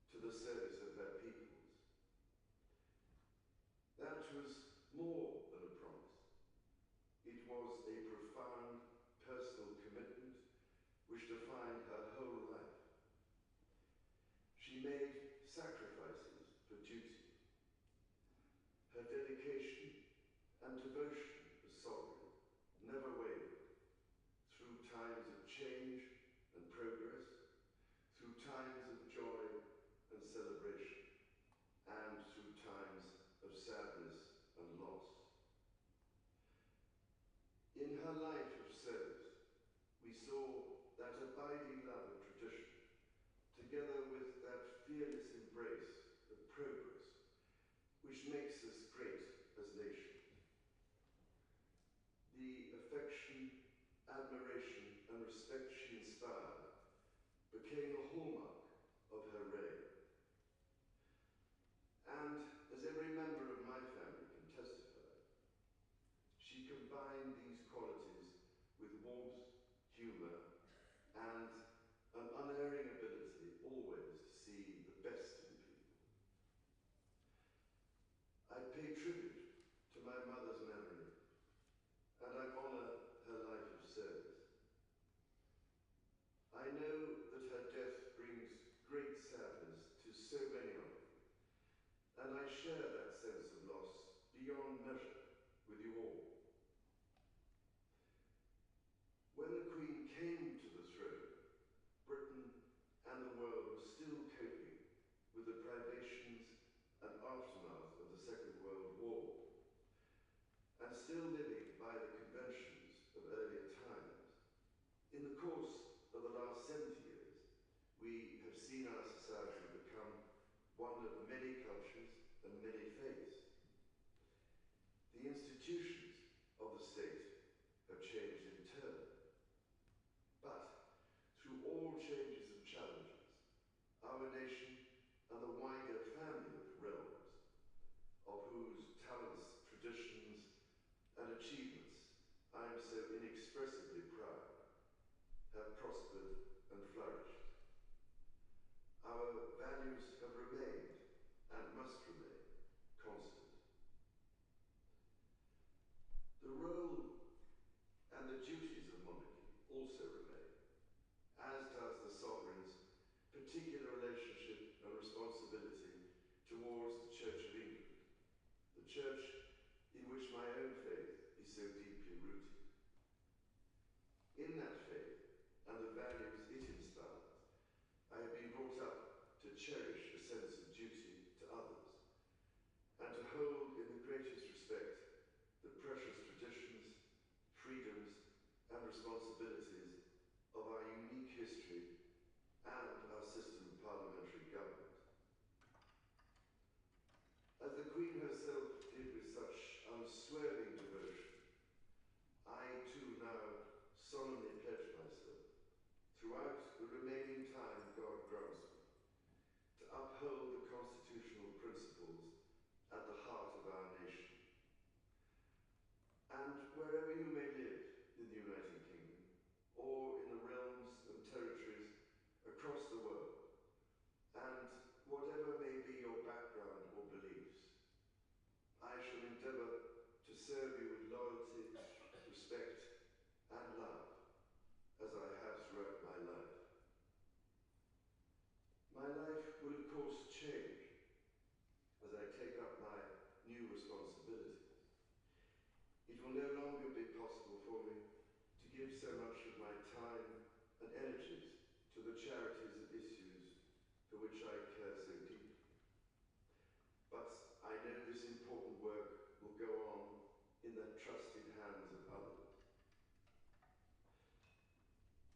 to the service of her peoples. That was more than a promise. It was a profound personal commitment which defined her whole life. She made sacrifices for duty. Her dedication and devotion as sovereign never wavered through times of change and progress, through times of joy and celebration, and through times of sadness and loss. In her life of service, we saw that abiding love of tradition, together with that fearless embrace of progress, which makes us great as nations. The affection, admiration, and respect she inspired became the hallmark of her reign. And as every member of my family can testify, she combined these qualities with warmth, humour, and an unerring ability always to see the best in people. I pay tribute to my mother's memory, and I honour her life of service. I know that her death brings great sadness to so many of you, and I share that sense of loss beyond measure with you all. When the Queen came to the throne, Britain and the world were still coping with the privations and aftermath of the Second World War, and still living by the conventions of earlier times. In the course of the last 70 years, we have seen our society become one of many cultures and many faiths. The institutions of the state have changed in turn. But through all changes and challenges, our nation and the wider family of realms, of whose talents, traditions, and achievements I am so inexpressibly proud, have prospered and flourished. Our values have remained and must remain constant. The role and the duties of monarchy also remain, as does the sovereign's particular relationship and responsibility towards the Church of England, the church in which my own faith is so deeply rooted. In that faith and the values it inspires, I have been brought up to cherish a sense of duty to others and to hold in the greatest respect the precious traditions, freedoms,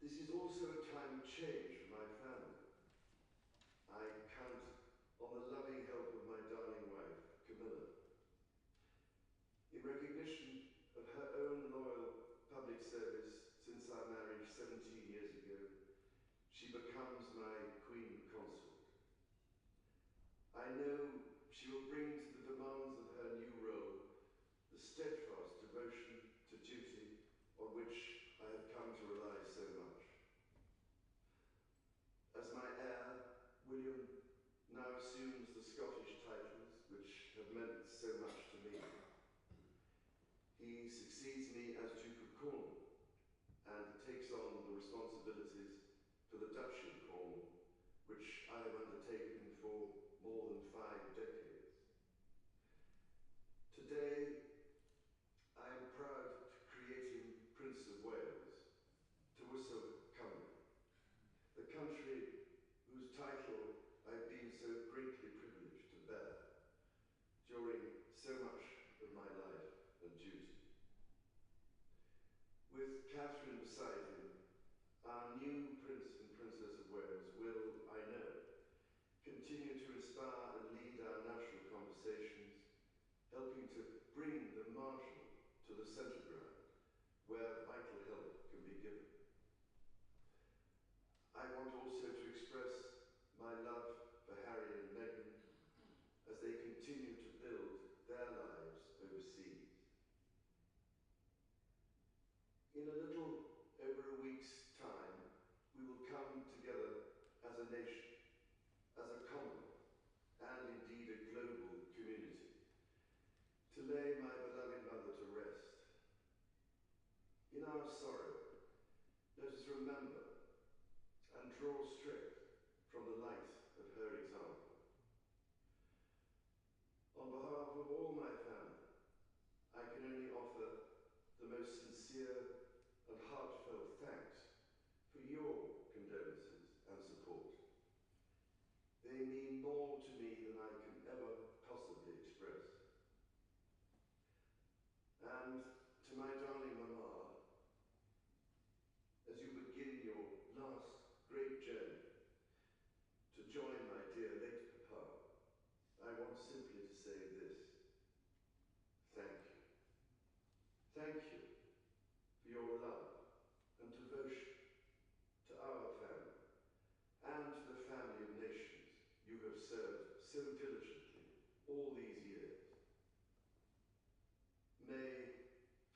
This is also a time of change for my family. I count on the loving help of my darling wife, Camilla. In recognition of her own loyal public service since our marriage 17 years ago, she becomes my Queen Consort. I know she will bring to the demands of her new role the steadfast devotion to duty on which I have come to rely so much. As my heir, William now assumes the Scottish titles which have meant so much to me. He succeeds me as Duke of Cornwall and takes on the responsibilities for the Duchy of Cornwall, which I have undertaken for more than 5 decades. Today, I am proud to create him Prince of Wales, to Cymru, the country whose title I've been so greatly privileged to bear during so much of my life and duty. With Catherine beside him, our new Prince and Princess of Wales will, I know, continue to inspire and lead our national conversations, helping to bring the martial to the centre ground, where vital help can be given. I want also to express my love for Harry and Meghan as they continue to build their lives overseas. In a little over a week's time, we will come together as a nation, as a Commonwealth, and indeed a global community, to lay my beloved mother to rest. In our sorrow, let us remember and draw strength from the light of her example. On behalf of all my family, I can only offer the most sincere and heartfelt thanks for your condolences and support. They mean more to me than I can ever possibly express. And to my darling Mama, as you begin your last great journey to join my dear late Papa, I want simply to say this: thank you. Thank you for your love and devotion to our family and to the family of nations you have served so diligently all these years. May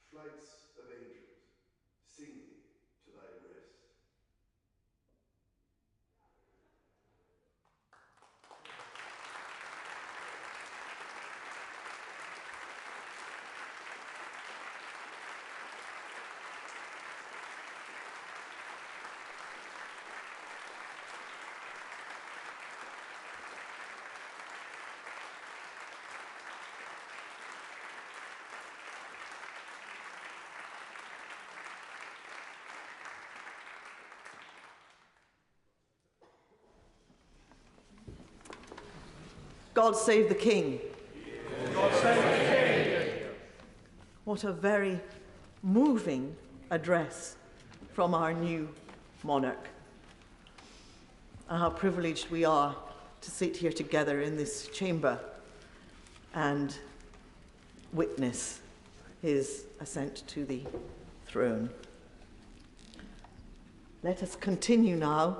flights of angels sing thee to thy rest. God save the King. God save the King. What a very moving address from our new monarch. And how privileged we are to sit here together in this chamber and witness his ascent to the throne. Let us continue now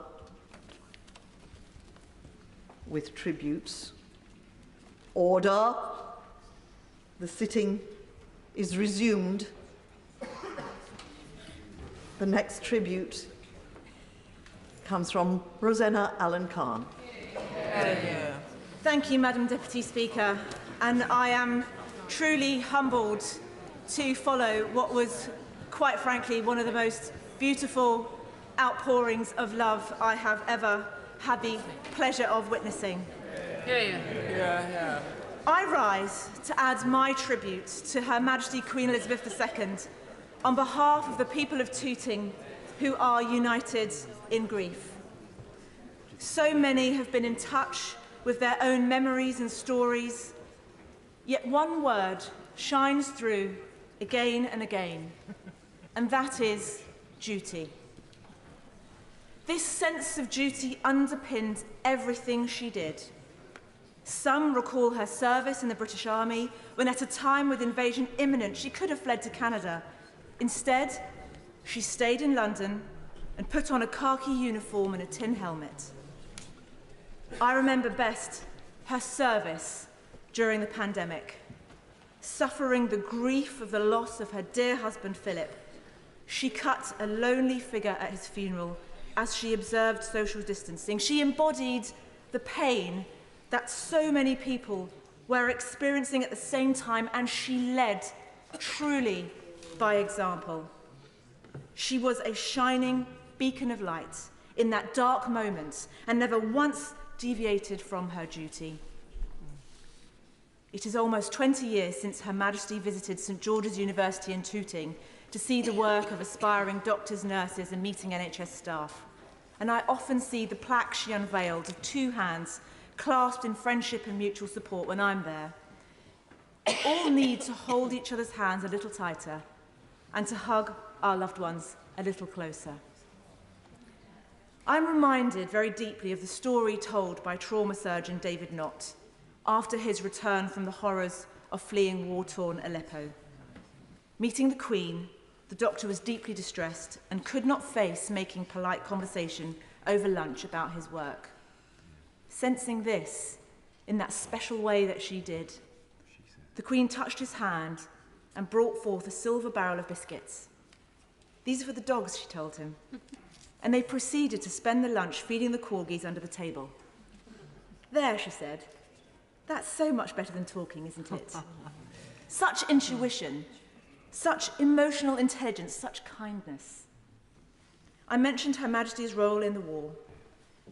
with tributes. Order. The sitting is resumed. The next tribute comes from Rosanna Allen-Khan. Thank you, Madam Deputy Speaker. And I am truly humbled to follow what was, quite frankly, one of the most beautiful outpourings of love I have ever had the pleasure of witnessing. I rise to add my tribute to Her Majesty Queen Elizabeth II on behalf of the people of Tooting who are united in grief. So many have been in touch with their own memories and stories, yet one word shines through again and again, and that is duty. This sense of duty underpinned everything she did. Some recall her service in the British Army when, at a time with invasion imminent, she could have fled to Canada. Instead, she stayed in London and put on a khaki uniform and a tin helmet. I remember best her service during the pandemic. Suffering the grief of the loss of her dear husband, Philip, she cut a lonely figure at his funeral as she observed social distancing. She embodied the pain that so many people were experiencing at the same time, and she led truly by example. She was a shining beacon of light in that dark moment and never once deviated from her duty. It is almost 20 years since Her Majesty visited St George's University in Tooting to see the work of aspiring doctors, nurses and meeting NHS staff. And I often see the plaque she unveiled of two hands clasped in friendship and mutual support when I'm there. We all need to hold each other's hands a little tighter and to hug our loved ones a little closer. I'm reminded very deeply of the story told by trauma surgeon David Knott after his return from the horrors of fleeing war-torn Aleppo. Meeting the Queen, the doctor was deeply distressed and could not face making polite conversation over lunch about his work. Sensing this in that special way that she did, the Queen touched his hand and brought forth a silver barrel of biscuits. These are for the dogs, she told him. And they proceeded to spend the lunch feeding the corgis under the table. There, she said, that's so much better than talking, isn't it? Such intuition, such emotional intelligence, such kindness. I mentioned Her Majesty's role in the war.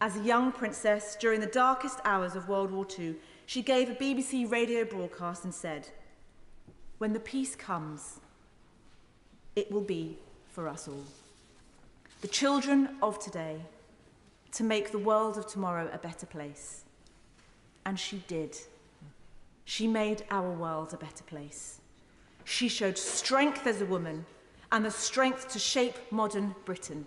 As a young princess, during the darkest hours of World War II, she gave a BBC radio broadcast and said, "When the peace comes, it will be for us all. The children of today, to make the world of tomorrow a better place." And she did. She made our world a better place. She showed strength as a woman and the strength to shape modern Britain.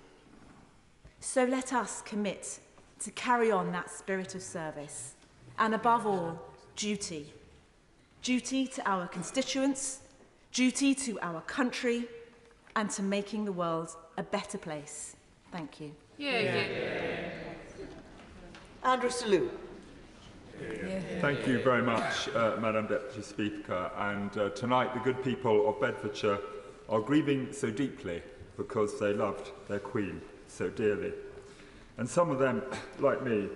So let us commit to carry on that spirit of service and, above all, duty. Duty to our constituents, duty to our country, and to making the world a better place. Thank you. Andrew Selous. Thank you very much, Madam Deputy Speaker. And tonight the good people of Bedfordshire are grieving so deeply because they loved their Queen so dearly. And some of them, like me,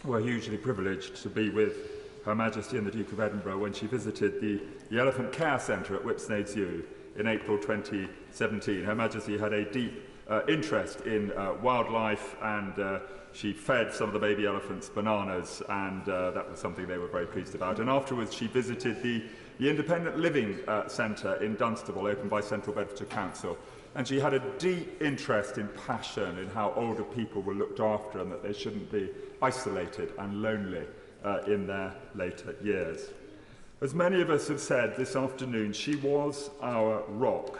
were hugely privileged to be with Her Majesty and the Duke of Edinburgh when she visited the Elephant Care Centre at Whipsnade Zoo in April 2017. Her Majesty had a deep interest in wildlife, and she fed some of the baby elephants bananas, and that was something they were very pleased about. And afterwards she visited the Independent Living Centre in Dunstable, opened by Central Bedfordshire Council. And she had a deep interest in passion, in how older people were looked after and that they shouldn't be isolated and lonely in their later years. As many of us have said this afternoon, she was our rock.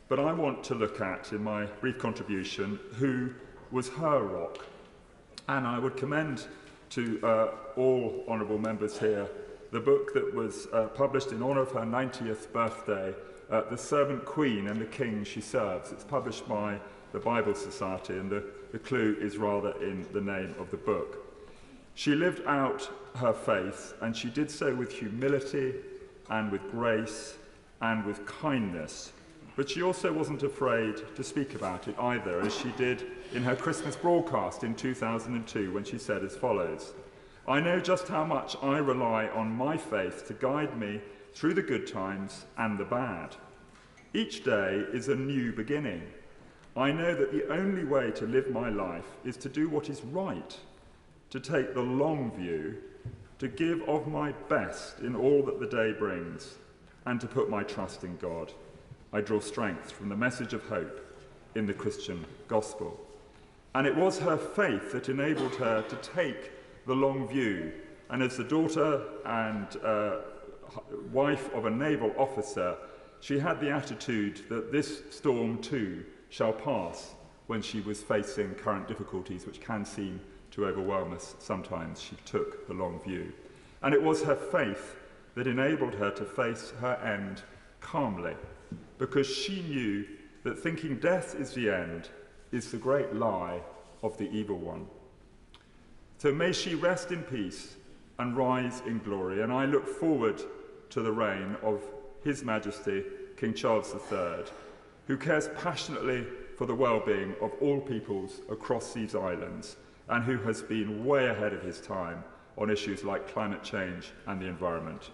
But I want to look at, in my brief contribution, who was her rock. And I would commend to all honourable members here the book that was published in honour of her 90th birthday, The Servant Queen and the King She Serves. It's published by the Bible Society, and the clue is rather in the name of the book. She lived out her faith, and she did so with humility and with grace and with kindness. But she also wasn't afraid to speak about it either, as she did in her Christmas broadcast in 2002, when she said as follows: "I know just how much I rely on my faith to guide me through the good times and the bad. Each day is a new beginning. I know that the only way to live my life is to do what is right, to take the long view, to give of my best in all that the day brings, and to put my trust in God. I draw strength from the message of hope in the Christian gospel." And it was her faith that enabled her to take the long view. And as the daughter and wife of a naval officer, she had the attitude that this storm too shall pass, when she was facing current difficulties which can seem to overwhelm us sometimes. She took the long view. And it was her faith that enabled her to face her end calmly, because she knew that thinking death is the end is the great lie of the evil one. So may she rest in peace and rise in glory, and I look forward to the reign of His Majesty King Charles III, who cares passionately for the well-being of all peoples across these islands, and who has been way ahead of his time on issues like climate change and the environment.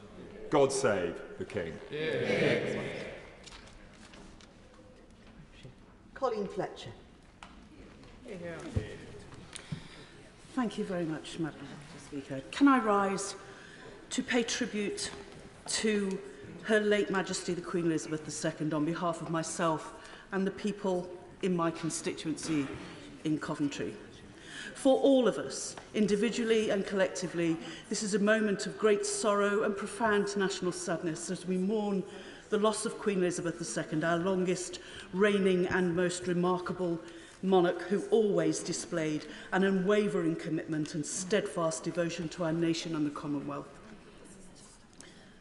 God save the King. Yeah. Colleen Fletcher. Thank you very much, Madam Speaker. Can I rise to pay tribute to Her late Majesty the Queen Elizabeth II on behalf of myself and the people in my constituency in Coventry. For all of us, individually and collectively, this is a moment of great sorrow and profound national sadness as we mourn the loss of Queen Elizabeth II, our longest reigning and most remarkable monarch, who always displayed an unwavering commitment and steadfast devotion to our nation and the Commonwealth.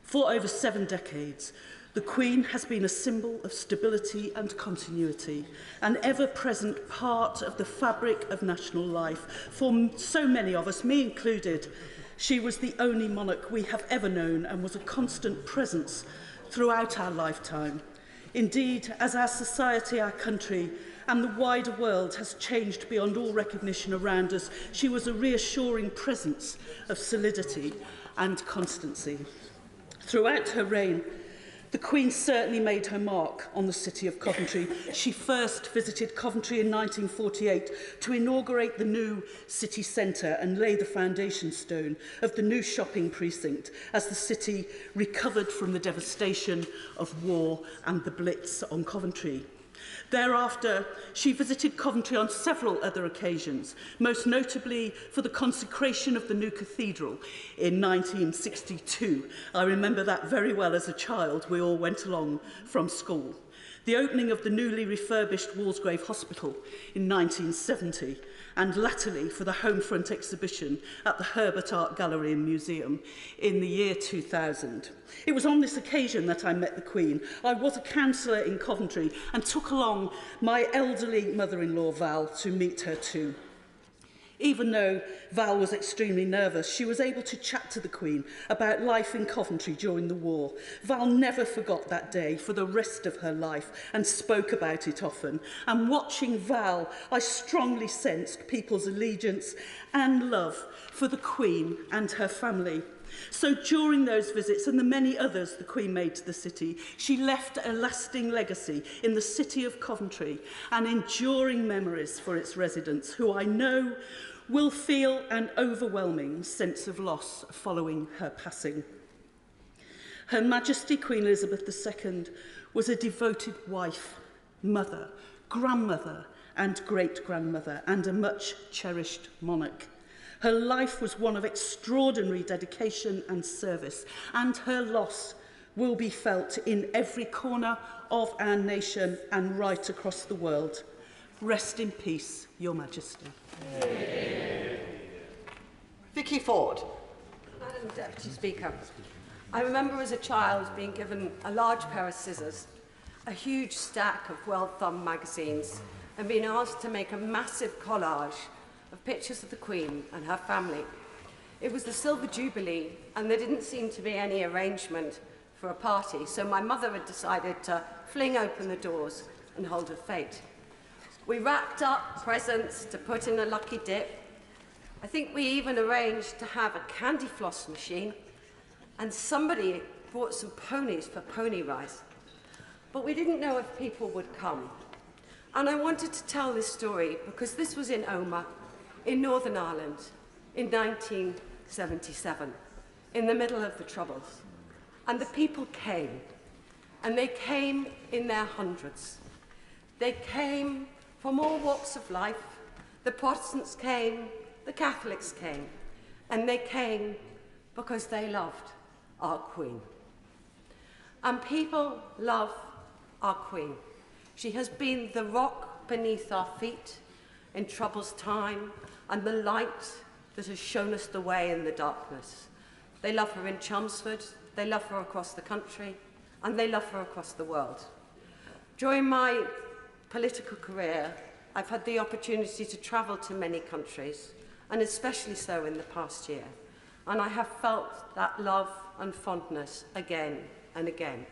For over 7 decades, the Queen has been a symbol of stability and continuity, an ever-present part of the fabric of national life. For so many of us, me included, she was the only monarch we have ever known and was a constant presence throughout our lifetime. Indeed, as our society, our country, and the wider world has changed beyond all recognition around us, she was a reassuring presence of solidity and constancy. Throughout her reign, the Queen certainly made her mark on the city of Coventry. She first visited Coventry in 1948 to inaugurate the new city centre and lay the foundation stone of the new shopping precinct as the city recovered from the devastation of war and the Blitz on Coventry. Thereafter, she visited Coventry on several other occasions, most notably for the consecration of the new cathedral in 1962. I remember that very well as a child. We all went along from school. The opening of the newly refurbished Walsgrave Hospital in 1970, and latterly for the Homefront exhibition at the Herbert Art Gallery and Museum in the year 2000. It was on this occasion that I met the Queen. I was a councillor in Coventry and took along my elderly mother-in-law Val to meet her too. Even though Val was extremely nervous, she was able to chat to the Queen about life in Coventry during the war. Val never forgot that day for the rest of her life and spoke about it often. And watching Val, I strongly sensed people's allegiance and love for the Queen and her family. So during those visits and the many others the Queen made to the city, she left a lasting legacy in the city of Coventry and enduring memories for its residents, who I know will feel an overwhelming sense of loss following her passing. Her Majesty Queen Elizabeth II was a devoted wife, mother, grandmother and great-grandmother, and a much cherished monarch. Her life was one of extraordinary dedication and service, and her loss will be felt in every corner of our nation and right across the world. Rest in peace, Your Majesty. Vicky Ford. Madam Deputy Speaker, I remember as a child being given a large pair of scissors, a huge stack of well-thumbed magazines, and being asked to make a massive collage of pictures of the Queen and her family. It was the Silver Jubilee, and there didn't seem to be any arrangement for a party, so my mother had decided to fling open the doors and hold her fate. We wrapped up presents to put in a lucky dip. I think we even arranged to have a candy floss machine, and somebody bought some ponies for pony rice. But we didn't know if people would come. And I wanted to tell this story because this was in Omagh, in Northern Ireland, in 1977, in the middle of the Troubles. And the people came, and they came in their hundreds. They came from all walks of life. The Protestants came, the Catholics came, and they came because they loved our Queen. And people love our Queen. She has been the rock beneath our feet in trouble's time, and the light that has shown us the way in the darkness. They love her in Chelmsford, they love her across the country, and they love her across the world. During my political career, I've had the opportunity to travel to many countries, and especially so in the past year, and I have felt that love and fondness again and again.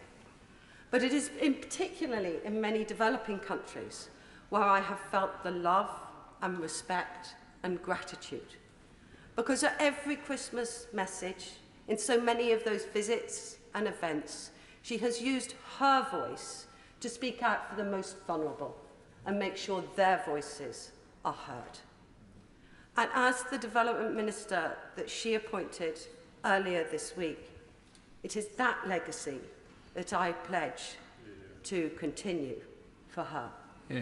But it is particularly in many developing countries where I have felt the love and respect and gratitude. Because at every Christmas message, in so many of those visits and events, she has used her voice to speak out for the most vulnerable and make sure their voices are heard. And as the Development Minister that she appointed earlier this week, it is that legacy that I pledge to continue for her. Yeah.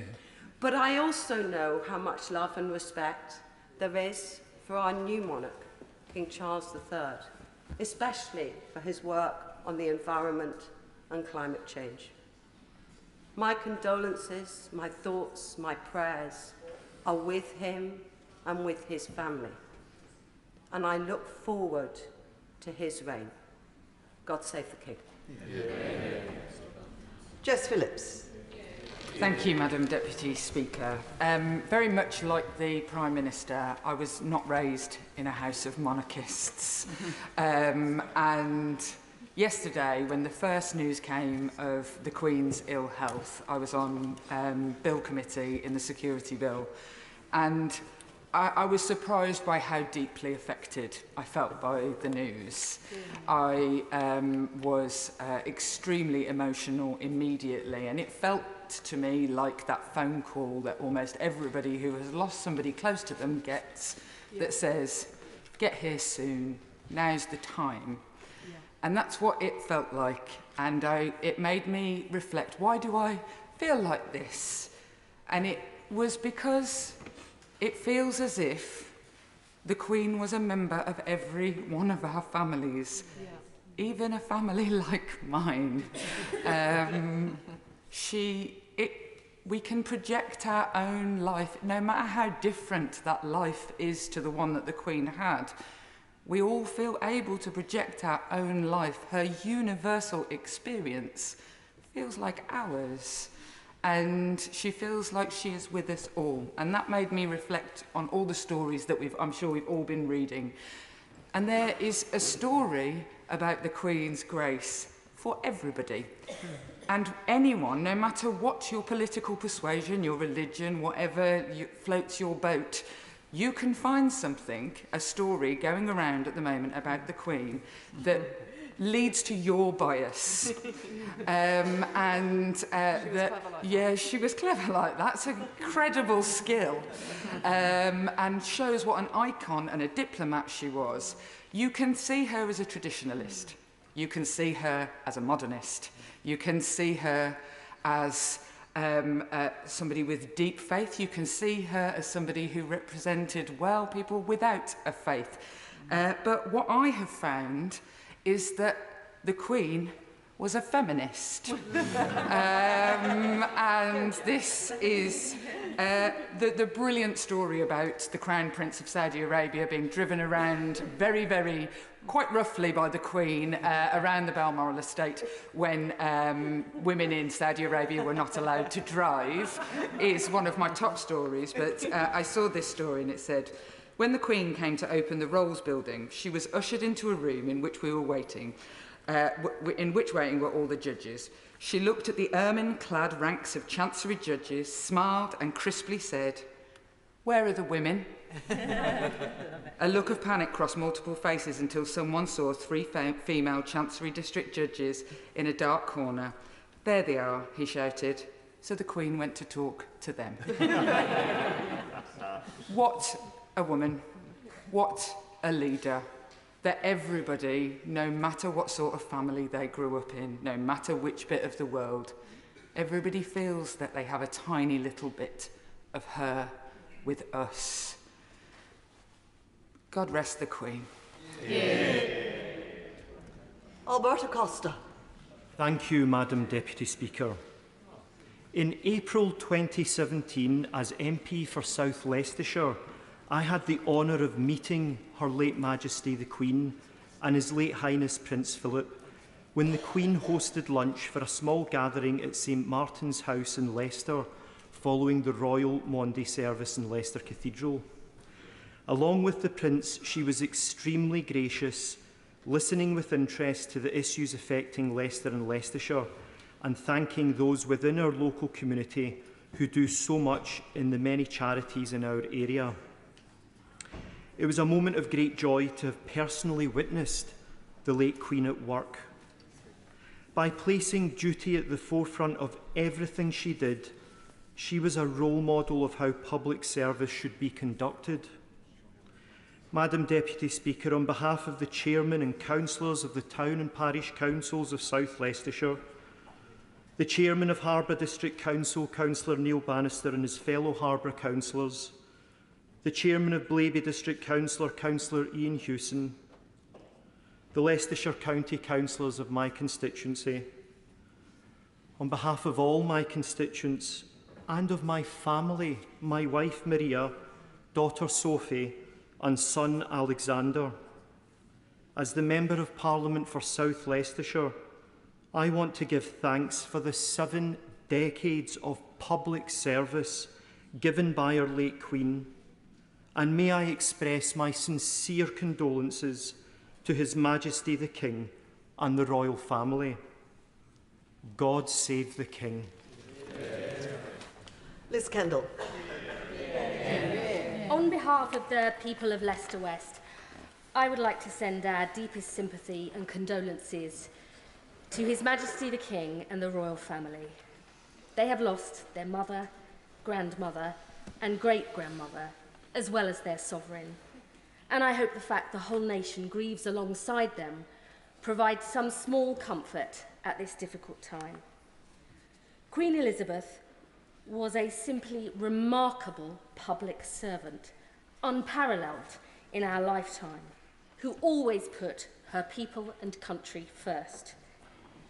But I also know how much love and respect there is for our new monarch, King Charles III, especially for his work on the environment and climate change. My condolences, my thoughts, my prayers are with him and with his family. And I look forward to his reign. God save the King. Jess Phillips. Thank you, Madam Deputy Speaker. Very much like the Prime Minister, I was not raised in a house of monarchists. And yesterday, when the first news came of the Queen's ill health, I was on Bill Committee in the Security Bill, and I was surprised by how deeply affected I felt by the news. I was extremely emotional immediately, and it felt to me like that phone call that almost everybody who has lost somebody close to them gets, that says, "Get here soon, now's the time." And that's what it felt like, and it made me reflect, why do I feel like this? And it was because it feels as if the Queen was a member of every one of our families, even a family like mine. We can project our own life, no matter how different that life is to the one that the Queen had. We all feel able to project our own life. Her universal experience feels like ours. And she feels like she is with us all. And that made me reflect on all the stories that I'm sure we've all been reading. And there is a story about the Queen's grace for everybody. And anyone, no matter what your political persuasion, your religion, whatever floats your boat, you can find something, a story going around at the moment about the Queen that leads to your bias. She was clever like that. It's a credible skill, and shows what an icon and a diplomat she was. You can see her as a traditionalist. You can see her as a modernist. You can see her as somebody with deep faith. You can see her as somebody who represented, well, people without a faith. But what I have found is that the Queen was a feminist. And this is the brilliant story about the Crown Prince of Saudi Arabia being driven around very, very, quite roughly by the Queen around the Balmoral estate when women in Saudi Arabia were not allowed to drive, is one of my top stories. But I saw this story and it said, when the Queen came to open the Rolls building, she was ushered into a room in which we were waiting, in which waiting were all the judges. She looked at the ermine-clad ranks of Chancery judges, smiled and crisply said, "Where are the women?" A look of panic crossed multiple faces until someone saw 3 female Chancery District judges in a dark corner. "There they are," he shouted. So the Queen went to talk to them. What a woman, what a leader, that everybody, no matter what sort of family they grew up in, no matter which bit of the world, everybody feels that they have a tiny little bit of her with us. God rest the Queen. Alberto Costa. Thank you, Madam Deputy Speaker. In April 2017, as MP for South Leicestershire, I had the honour of meeting Her late Majesty the Queen and His late Highness Prince Philip when the Queen hosted lunch for a small gathering at St Martin's House in Leicester following the Royal Maundy service in Leicester Cathedral. Along with the Prince, she was extremely gracious, listening with interest to the issues affecting Leicester and Leicestershire, and thanking those within our local community who do so much in the many charities in our area. It was a moment of great joy to have personally witnessed the late Queen at work. By placing duty at the forefront of everything she did, she was a role model of how public service should be conducted. Madam Deputy Speaker, on behalf of the Chairman and Councillors of the Town and Parish Councils of South Leicestershire, the Chairman of Harbour District Council, Councillor Neil Bannister, and his fellow Harbour councillors, the Chairman of Blaby District Councillor, Councillor Ian Hewson, the Leicestershire County Councillors of my constituency, on behalf of all my constituents and of my family, my wife Maria, daughter Sophie, and son Alexander, as the Member of Parliament for South Leicestershire, I want to give thanks for the 7 decades of public service given by our late Queen, and may I express my sincere condolences to His Majesty the King and the royal family. God save the King. Liz Kendall. On behalf of the people of Leicester West, I would like to send our deepest sympathy and condolences to His Majesty the King and the royal family. They have lost their mother, grandmother, and great-grandmother, as well as their sovereign. And I hope the fact the whole nation grieves alongside them provides some small comfort at this difficult time. Queen Elizabeth was a simply remarkable public servant, unparalleled in our lifetime, who always put her people and country first.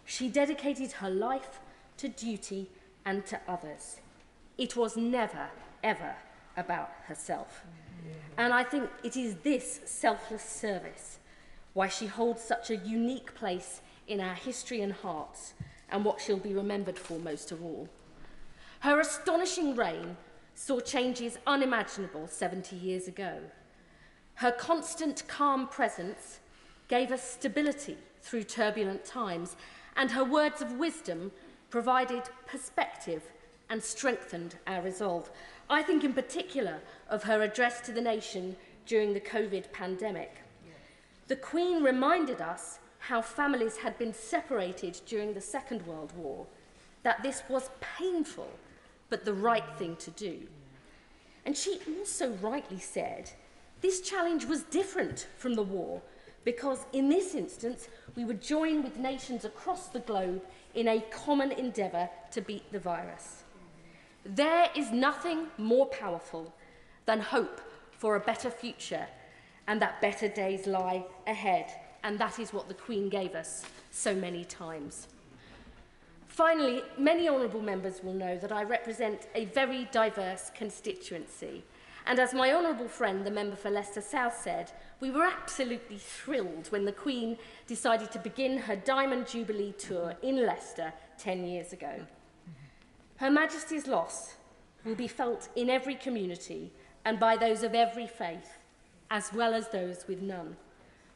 She dedicated her life to duty and to others. It was never, ever about herself. And I think it is this selfless service why she holds such a unique place in our history and hearts, and what she'll be remembered for most of all. Her astonishing reign saw changes unimaginable 70 years ago. Her constant calm presence gave us stability through turbulent times, and her words of wisdom provided perspective and strengthened our resolve. I think in particular of her address to the nation during the COVID pandemic. The Queen reminded us how families had been separated during the Second World War, that this was painful, but the right thing to do. And she also rightly said this challenge was different from the war, because in this instance, we would join with nations across the globe in a common endeavour to beat the virus. There is nothing more powerful than hope for a better future, and that better days lie ahead. And that is what the Queen gave us so many times. Finally, many honourable members will know that I represent a very diverse constituency. And as my honourable friend, the member for Leicester South, said, we were absolutely thrilled when the Queen decided to begin her Diamond Jubilee tour in Leicester 10 years ago. Her Majesty's loss will be felt in every community and by those of every faith, as well as those with none.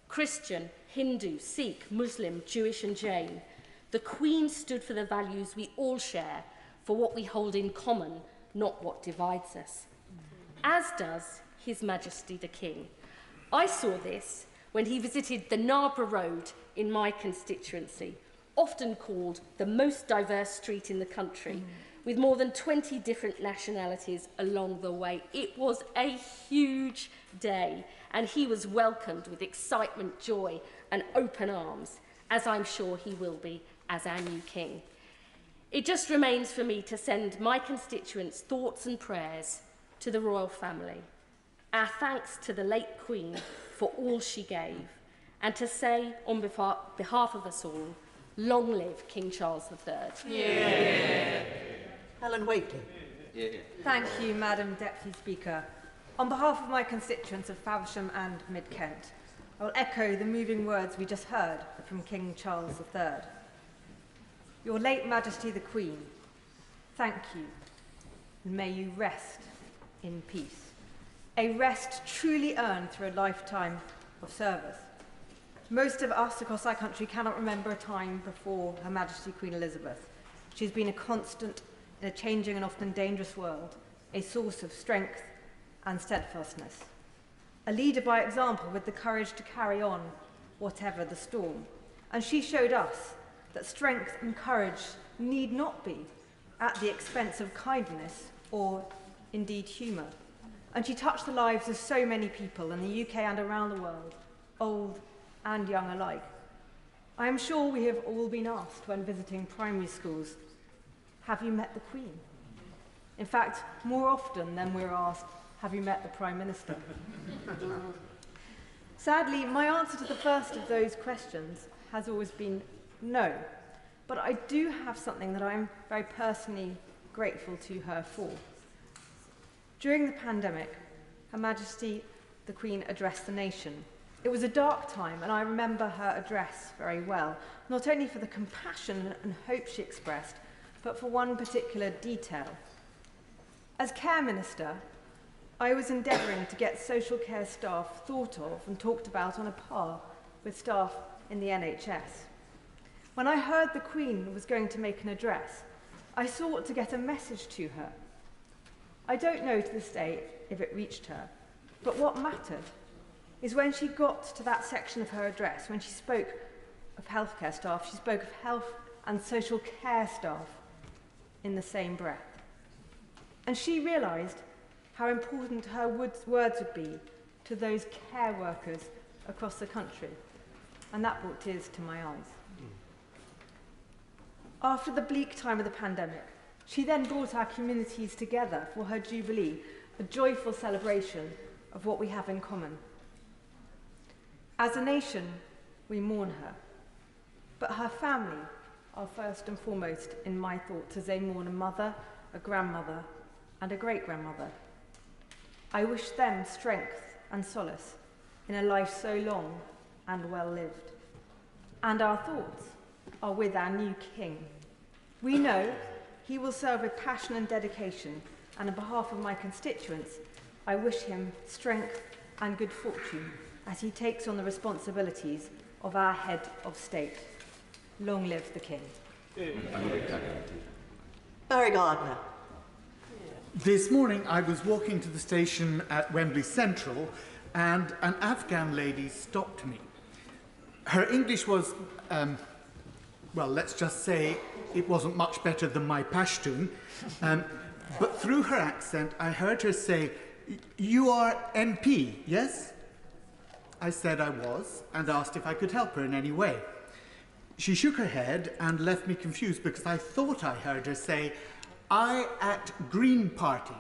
Christian, Hindu, Sikh, Muslim, Jewish and Jain, the Queen stood for the values we all share, for what we hold in common, not what divides us. As does His Majesty the King. I saw this when he visited the Narborough Road in my constituency, often called the most diverse street in the country, with more than 20 different nationalities along the way. It was a huge day, and he was welcomed with excitement, joy, and open arms, as I'm sure he will be as our new king. It just remains for me to send my constituents' thoughts and prayers to the royal family, our thanks to the late Queen for all she gave, and to say on behalf of us all, long live King Charles III. Yeah. Helen Whately. Thank you, Madam Deputy Speaker. On behalf of my constituents of Faversham and Mid-Kent, I will echo the moving words we just heard from King Charles III. Your late Majesty the Queen, thank you, and may you rest in peace. A rest truly earned through a lifetime of service. Most of us across our country cannot remember a time before Her Majesty Queen Elizabeth. She has been a constant in a changing and often dangerous world, a source of strength and steadfastness. A leader by example with the courage to carry on whatever the storm. And she showed us that strength and courage need not be at the expense of kindness or indeed humour. And she touched the lives of so many people in the UK and around the world, old and young alike. I am sure we have all been asked when visiting primary schools, have you met the Queen? In fact, more often than we're asked, have you met the Prime Minister? Sadly, my answer to the first of those questions has always been no. But I do have something that I'm very personally grateful to her for. During the pandemic, Her Majesty the Queen addressed the nation. It was a dark time, and I remember her address very well, not only for the compassion and hope she expressed, but for one particular detail. As Care Minister, I was endeavouring to get social care staff thought of and talked about on a par with staff in the NHS. When I heard the Queen was going to make an address, I sought to get a message to her. I don't know to this day if it reached her, but what mattered is when she got to that section of her address, when she spoke of healthcare staff, she spoke of health and social care staff in the same breath. And she realised how important her words would be to those care workers across the country. And that brought tears to my eyes. After the bleak time of the pandemic, she then brought our communities together for her Jubilee, a joyful celebration of what we have in common. As a nation, we mourn her, but her family are first and foremost in my thoughts as they mourn a mother, a grandmother, and a great-grandmother. I wish them strength and solace in a life so long and well lived. And our thoughts are with our new King. We know he will serve with passion and dedication, and on behalf of my constituents, I wish him strength and good fortune as he takes on the responsibilities of our head of state. Long live the King. Barry Gardner. This morning I was walking to the station at Wembley Central and an Afghan lady stopped me. Her English was, well, let's just say it wasn't much better than my Pashtun, but through her accent I heard her say, "You are MP, yes?" I said I was and asked if I could help her in any way. She shook her head and left me confused because I thought I heard her say, "I at Green Party.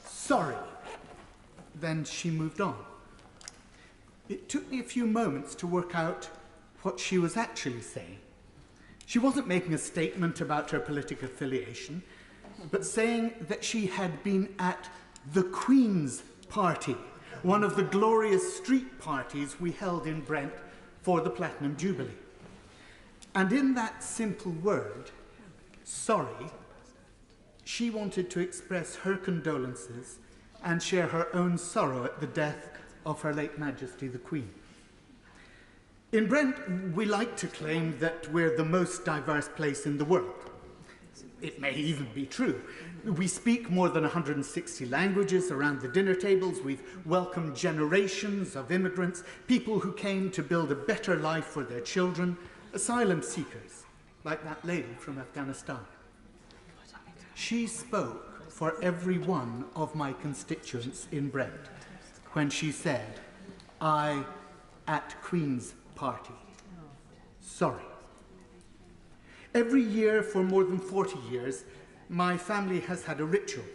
Sorry." Then she moved on. It took me a few moments to work out what she was actually saying. She wasn't making a statement about her political affiliation, but saying that she had been at the Queen's Party, one of the glorious street parties we held in Brent for the Platinum Jubilee. And in that simple word, sorry, she wanted to express her condolences and share her own sorrow at the death of Her late Majesty the Queen. In Brent, we like to claim that we're the most diverse place in the world. It may even be true. We speak more than 160 languages around the dinner tables. We've welcomed generations of immigrants, people who came to build a better life for their children, asylum seekers, like that lady from Afghanistan. She spoke for every one of my constituents in Brent when she said, "I at Queen's Party. Sorry." Every year for more than 40 years, my family has had a ritual.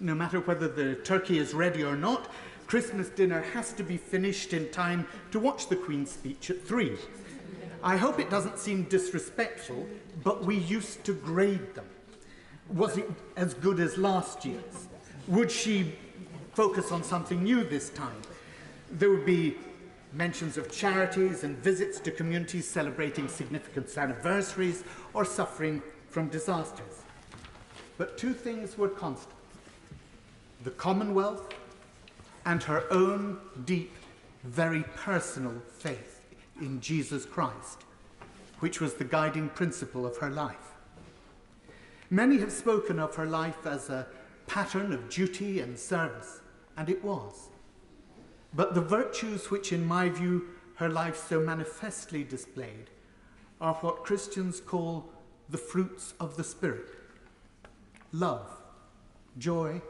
No matter whether the turkey is ready or not, Christmas dinner has to be finished in time to watch the Queen's speech at 3. I hope it doesn't seem disrespectful, but we used to grade them. Was it as good as last year's? Would she focus on something new this time? There would be mentions of charities and visits to communities celebrating significant anniversaries or suffering from disasters. But two things were constant: the Commonwealth and her own deep, very personal faith in Jesus Christ, which was the guiding principle of her life. Many have spoken of her life as a pattern of duty and service, and it was. But the virtues which, in my view, her life so manifestly displayed are what Christians call the fruits of the Spirit: love, joy,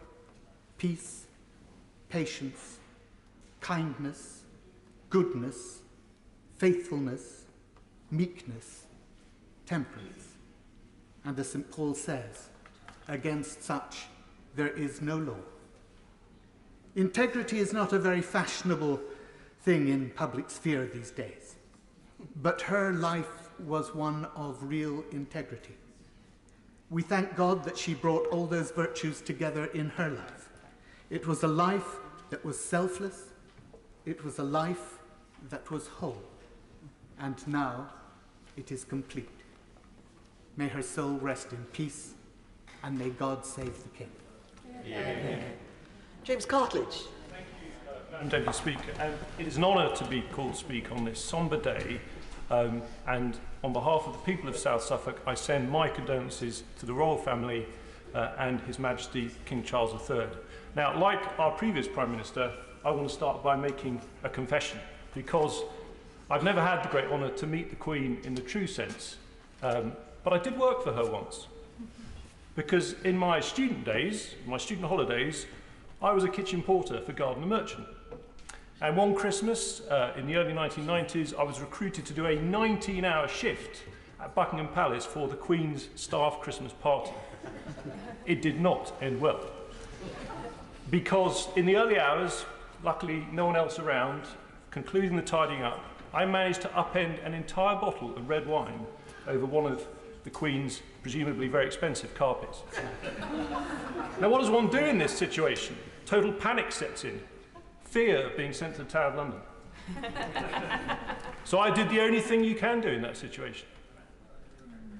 peace, patience, kindness, goodness, faithfulness, meekness, temperance. And as St. Paul says, against such there is no law. Integrity is not a very fashionable thing in public sphere these days, but her life was one of real integrity. We thank God that she brought all those virtues together in her life. It was a life that was selfless. It was a life that was whole. And now it is complete. May her soul rest in peace, and may God save the King. Yeah. James Cartledge. Thank you, Madam Deputy Speaker. And it is an honour to be called to speak on this sombre day. And on behalf of the people of South Suffolk, I send my condolences to the royal family and His Majesty King Charles III. Now, like our previous Prime Minister, I want to start by making a confession, because I've never had the great honour to meet the Queen in the true sense. But I did work for her once, because in my student days, my student holidays, I was a kitchen porter for Gardner Merchant. And one Christmas in the early 1990s, I was recruited to do a 19-hour shift at Buckingham Palace for the Queen's staff Christmas party. It did not end well, because in the early hours, luckily no one else around, concluding the tidying up, I managed to upend an entire bottle of red wine over one of the Queen's presumably very expensive carpets. Now, what does one do in this situation? Total panic sets in. Fear of being sent to the Tower of London. So I did the only thing you can do in that situation.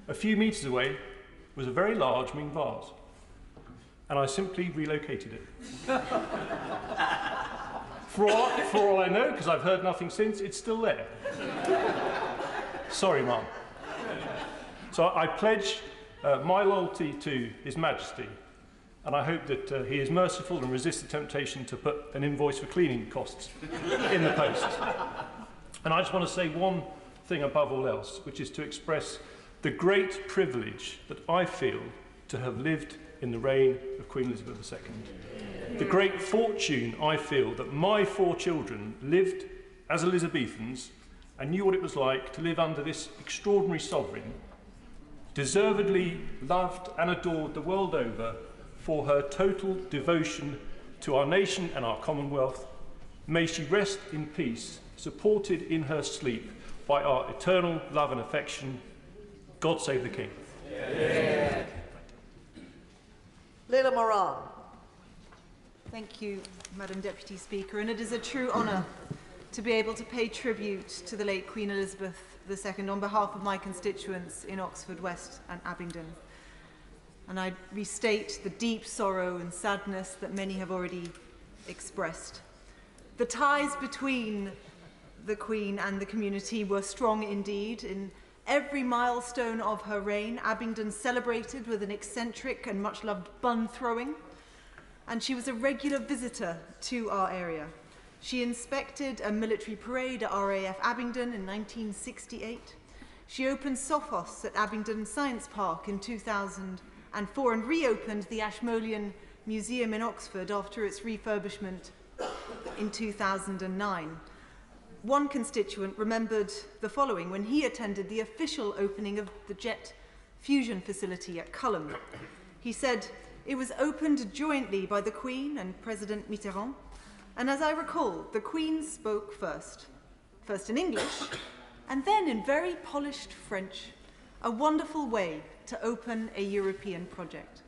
A few metres away was a very large Ming vase, and I simply relocated it. For all I know, because I've heard nothing since, it's still there. Sorry, Mum. So I pledge my loyalty to His Majesty, and I hope that he is merciful and resists the temptation to put an invoice for cleaning costs in the post. And I just want to say one thing above all else, which is to express the great privilege that I feel to have lived in the reign of Queen Elizabeth II. The great fortune I feel that my 4 children lived as Elizabethans and knew what it was like to live under this extraordinary sovereign, deservedly loved and adored the world over for her total devotion to our nation and our Commonwealth. May she rest in peace, supported in her sleep by our eternal love and affection. God save the King. Yeah. Leila Moran. Thank you, Madam Deputy Speaker, and it is a true honour to be able to pay tribute to the late Queen Elizabeth II on behalf of my constituents in Oxford West and Abingdon. And I restate the deep sorrow and sadness that many have already expressed. The ties between the Queen and the community were strong indeed. In every milestone of her reign, Abingdon celebrated with an eccentric and much-loved bun throwing, and she was a regular visitor to our area. She inspected a military parade at RAF Abingdon in 1968. She opened Sophos at Abingdon Science Park in 2004 and reopened the Ashmolean Museum in Oxford after its refurbishment in 2009. One constituent remembered the following when he attended the official opening of the Jet Fusion facility at Culham. He said, "It was opened jointly by the Queen and President Mitterrand, and as I recall, the Queen spoke first in English, and then in very polished French, a wonderful way to open a European project."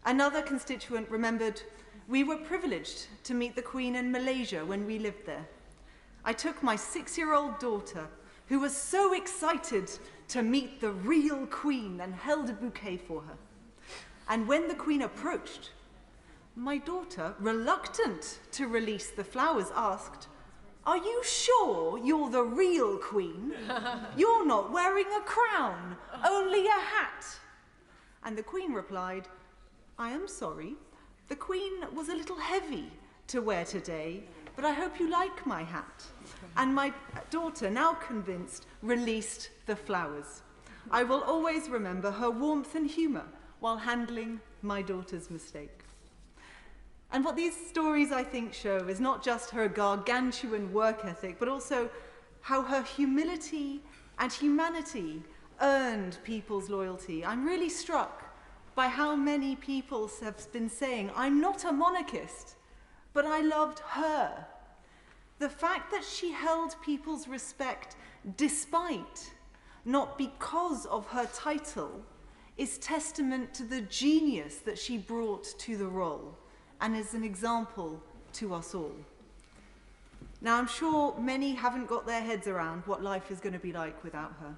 Another constituent remembered, "We were privileged to meet the Queen in Malaysia when we lived there. I took my 6-year-old daughter, who was so excited to meet the real Queen, and held a bouquet for her. And when the Queen approached, my daughter, reluctant to release the flowers, asked, 'Are you sure you're the real Queen? You're not wearing a crown, only a hat.' And the Queen replied, 'I am sorry, the Queen was a little heavy to wear today, but I hope you like my hat.' And my daughter, now convinced, released the flowers. I will always remember her warmth and humour while handling my daughter's mistake." And what these stories, I think, show is not just her gargantuan work ethic, but also how her humility and humanity earned people's loyalty. I'm really struck by how many people have been saying, "I'm not a monarchist, but I loved her." The fact that she held people's respect despite, not because of her title, is testament to the genius that she brought to the role, and is an example to us all. Now, I'm sure many haven't got their heads around what life is going to be like without her.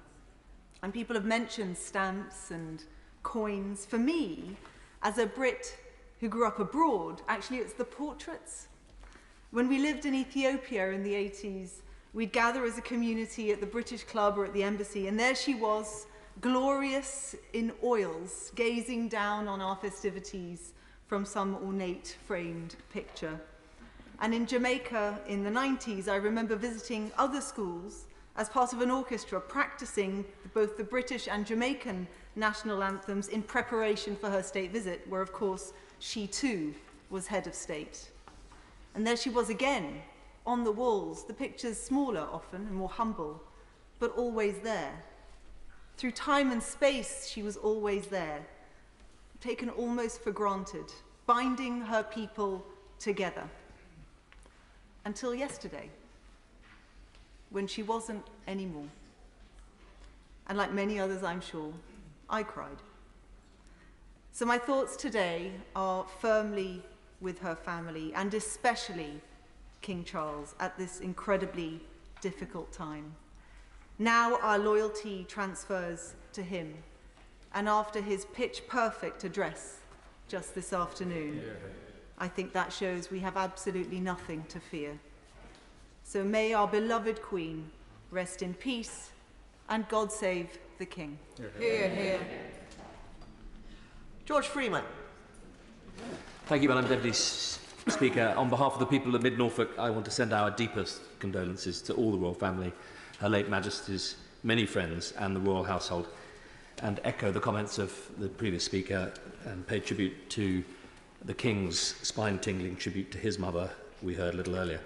And people have mentioned stamps and coins. For me, as a Brit who grew up abroad, actually it's the portraits. When we lived in Ethiopia in the 80s, we'd gather as a community at the British Club or at the embassy, and there she was, glorious in oils, gazing down on our festivities from some ornate framed picture. And in Jamaica in the 90s, I remember visiting other schools as part of an orchestra, practicing both the British and Jamaican national anthems in preparation for her state visit, where of course she too was head of state. And there she was again, on the walls, the pictures smaller often and more humble, but always there. Through time and space, she was always there, taken almost for granted, binding her people together. Until yesterday, when she wasn't anymore. And like many others, I'm sure, I cried. So my thoughts today are firmly with her family, and especially King Charles at this incredibly difficult time. Now our loyalty transfers to him, and after his pitch-perfect address just this afternoon, I think that shows we have absolutely nothing to fear. So may our beloved Queen rest in peace, and God save the King. Hear, hear. George Freeman. Thank you, Madam Deputy Speaker. On behalf of the people of Mid-Norfolk, I want to send our deepest condolences to all the royal family, Her late Majesty's many friends and the royal household, and echo the comments of the previous speaker and pay tribute to the King's spine-tingling tribute to his mother we heard a little earlier.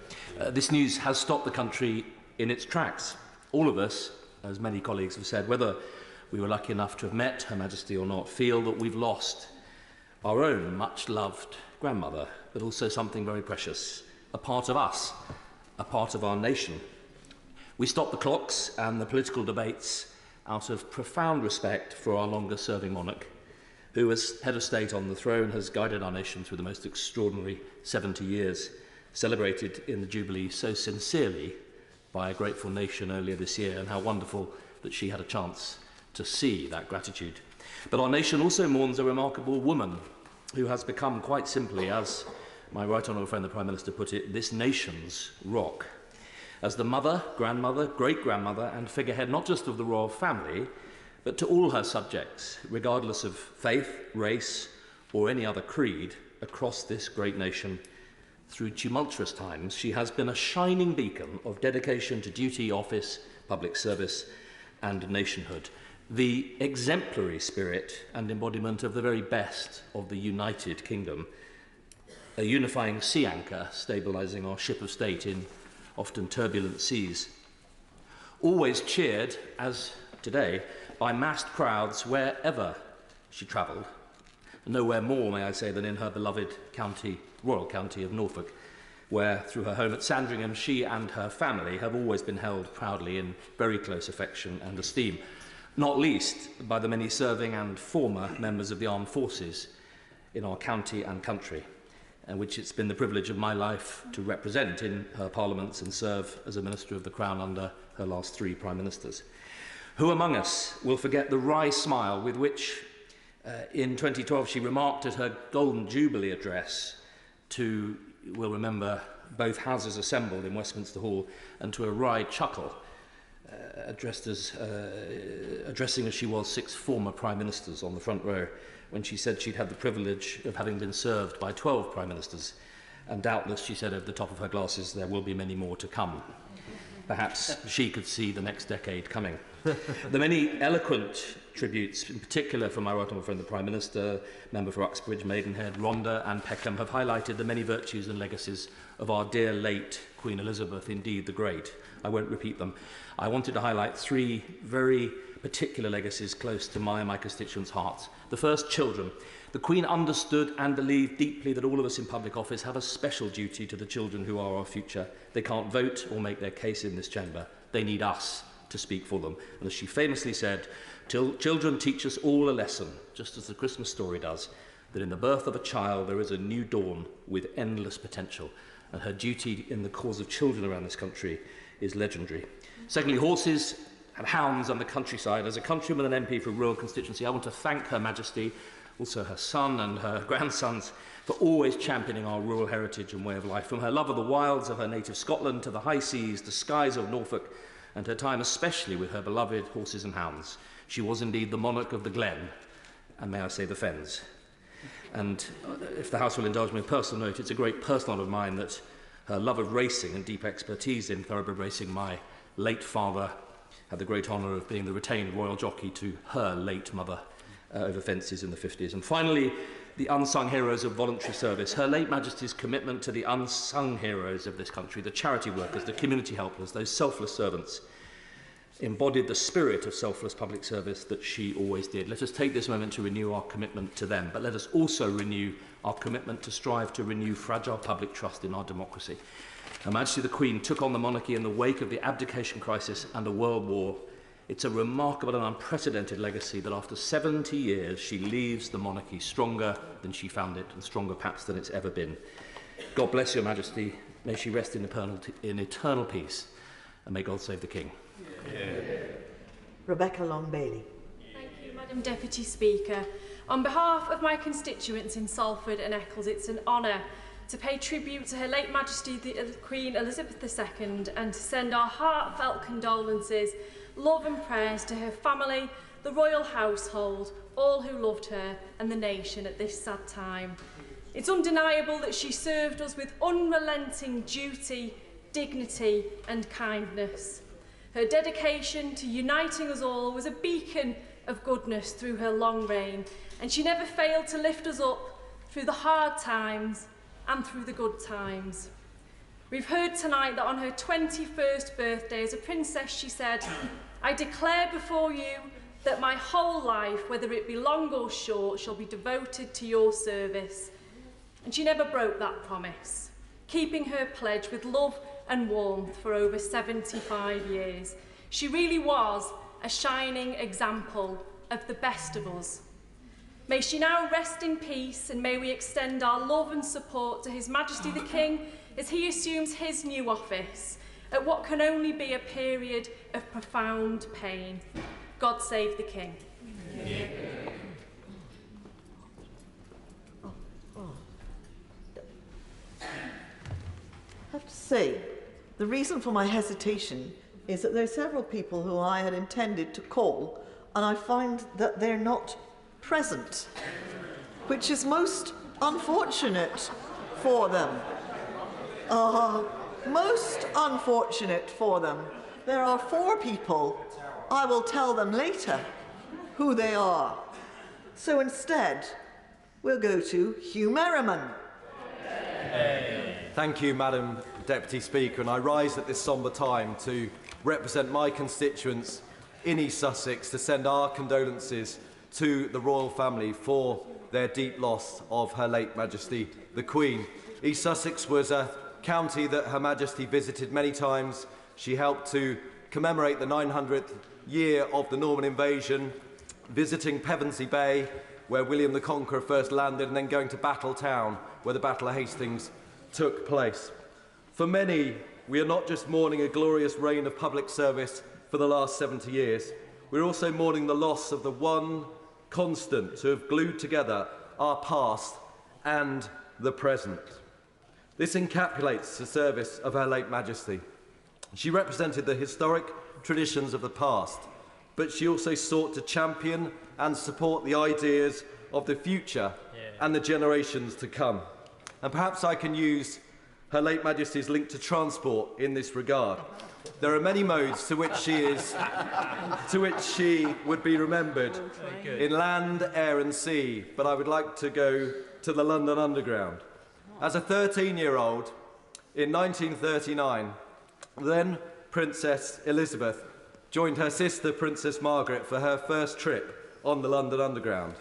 This news has stopped the country in its tracks. All of us, as many colleagues have said, whether we were lucky enough to have met Her Majesty or not, feel that we've lost our own much-loved grandmother, but also something very precious, a part of us, a part of our nation. We stopped the clocks and the political debates out of profound respect for our longest-serving monarch, who, as head of state on the throne, has guided our nation through the most extraordinary 70 years, celebrated in the Jubilee so sincerely by a grateful nation earlier this year, and how wonderful that she had a chance to see that gratitude. But our nation also mourns a remarkable woman who has become, quite simply, as my right honourable friend the Prime Minister put it, this nation's rock. As the mother, grandmother, great-grandmother and figurehead not just of the royal family, but to all her subjects, regardless of faith, race or any other creed, across this great nation. Through tumultuous times, she has been a shining beacon of dedication to duty, office, public service and nationhood, the exemplary spirit and embodiment of the very best of the United Kingdom, a unifying sea anchor stabilising our ship of state in often turbulent seas, always cheered, as today, by massed crowds wherever she travelled, nowhere more, may I say, than in her beloved county, royal county of Norfolk, where, through her home at Sandringham, she and her family have always been held proudly in very close affection and esteem, not least by the many serving and former members of the armed forces, in our county and country, and which it's been the privilege of my life to represent in her parliaments and serve as a Minister of the Crown under her last 3 Prime Ministers. Who among us will forget the wry smile with which in 2012 she remarked at her Golden Jubilee address to, we'll remember, both houses assembled in Westminster Hall, and to a wry chuckle, addressing as she was 6 former Prime Ministers on the front row, when she said she'd had the privilege of having been served by 12 Prime Ministers, and doubtless, she said over the top of her glasses, there will be many more to come. Perhaps she could see the next decade coming. The many eloquent tributes, in particular from my right honourable friend the Prime Minister, member for Uxbridge, Maidenhead, Rhondda and Peckham, have highlighted the many virtues and legacies of our dear late Queen Elizabeth, indeed the Great. I won't repeat them. I wanted to highlight 3 very particular legacies close to my and my constituents' hearts. The first, children. The Queen understood and believed deeply that all of us in public office have a special duty to the children who are our future. They can't vote or make their case in this chamber. They need us to speak for them. And as she famously said, children teach us all a lesson, just as the Christmas story does, that in the birth of a child there is a new dawn with endless potential. And her duty in the cause of children around this country is legendary. Secondly, horses and hounds and the countryside. As a countryman and MP for a rural constituency, I want to thank Her Majesty, also her son and her grandsons, for always championing our rural heritage and way of life. From her love of the wilds of her native Scotland to the high seas, the skies of Norfolk, and her time especially with her beloved horses and hounds. She was indeed the monarch of the Glen, and may I say the Fens. And if the House will indulge me a personal note, it's a great personal honour of mine that her love of racing and deep expertise in thoroughbred racing, my late father had the great honour of being the retained royal jockey to her late mother over fences in the 50s. And finally, the unsung heroes of voluntary service. Her late Majesty's commitment to the unsung heroes of this country, the charity workers, the community helpers, those selfless servants, embodied the spirit of selfless public service that she always did. Let us take this moment to renew our commitment to them, but let us also renew our commitment to strive to renew fragile public trust in our democracy. Her Majesty the Queen took on the monarchy in the wake of the abdication crisis and the World War. It's a remarkable and unprecedented legacy that after 70 years she leaves the monarchy stronger than she found it, and stronger perhaps than it's ever been. God bless Your Majesty. May she rest in eternal peace, and may God save the King. Rebecca Long-Bailey. Thank you, Madam Deputy Speaker. On behalf of my constituents in Salford and Eccles, it's an honour to pay tribute to Her late Majesty the Queen Elizabeth II and to send our heartfelt condolences, love and prayers to her family, the royal household, all who loved her and the nation at this sad time. It's undeniable that she served us with unrelenting duty, dignity and kindness. Her dedication to uniting us all was a beacon of goodness through her long reign, and she never failed to lift us up through the hard times and through the good times. We've heard tonight that on her 21st birthday as a princess, she said, "I declare before you that my whole life, whether it be long or short, shall be devoted to your service." And she never broke that promise, keeping her pledge with love and warmth for over 75 years. She really was a shining example of the best of us. May she now rest in peace, and may we extend our love and support to His Majesty the King as he assumes his new office at what can only be a period of profound pain. God save the King. I have to say, the reason for my hesitation is that there are several people who I had intended to call, and I find that they're not present, which is most unfortunate for them. Most unfortunate for them. There are 4 people. I will tell them later who they are. So instead, we'll go to Hugh Merriman. Thank you, Madam Deputy Speaker, and I rise at this sombre time to represent my constituents in East Sussex to send our condolences to the royal family for their deep loss of Her late Majesty the Queen. East Sussex was a county that Her Majesty visited many times. She helped to commemorate the 900th year of the Norman invasion, visiting Pevensey Bay where William the Conqueror first landed, and then going to Battle Town, where the Battle of Hastings took place. For many, we are not just mourning a glorious reign of public service for the last 70 years, we're also mourning the loss of the one constant to have glued together our past and the present. This encapsulates the service of Her late Majesty. She represented the historic traditions of the past, but she also sought to champion and support the ideas of the future and the generations to come. And perhaps I can use Her late Majesty's link to transport in this regard. There are many modes to which she would be remembered in land, air and sea, but I would like to go to the London Underground. As a 13-year-old, in 1939, then Princess Elizabeth joined her sister Princess Margaret for her first trip on the London Underground.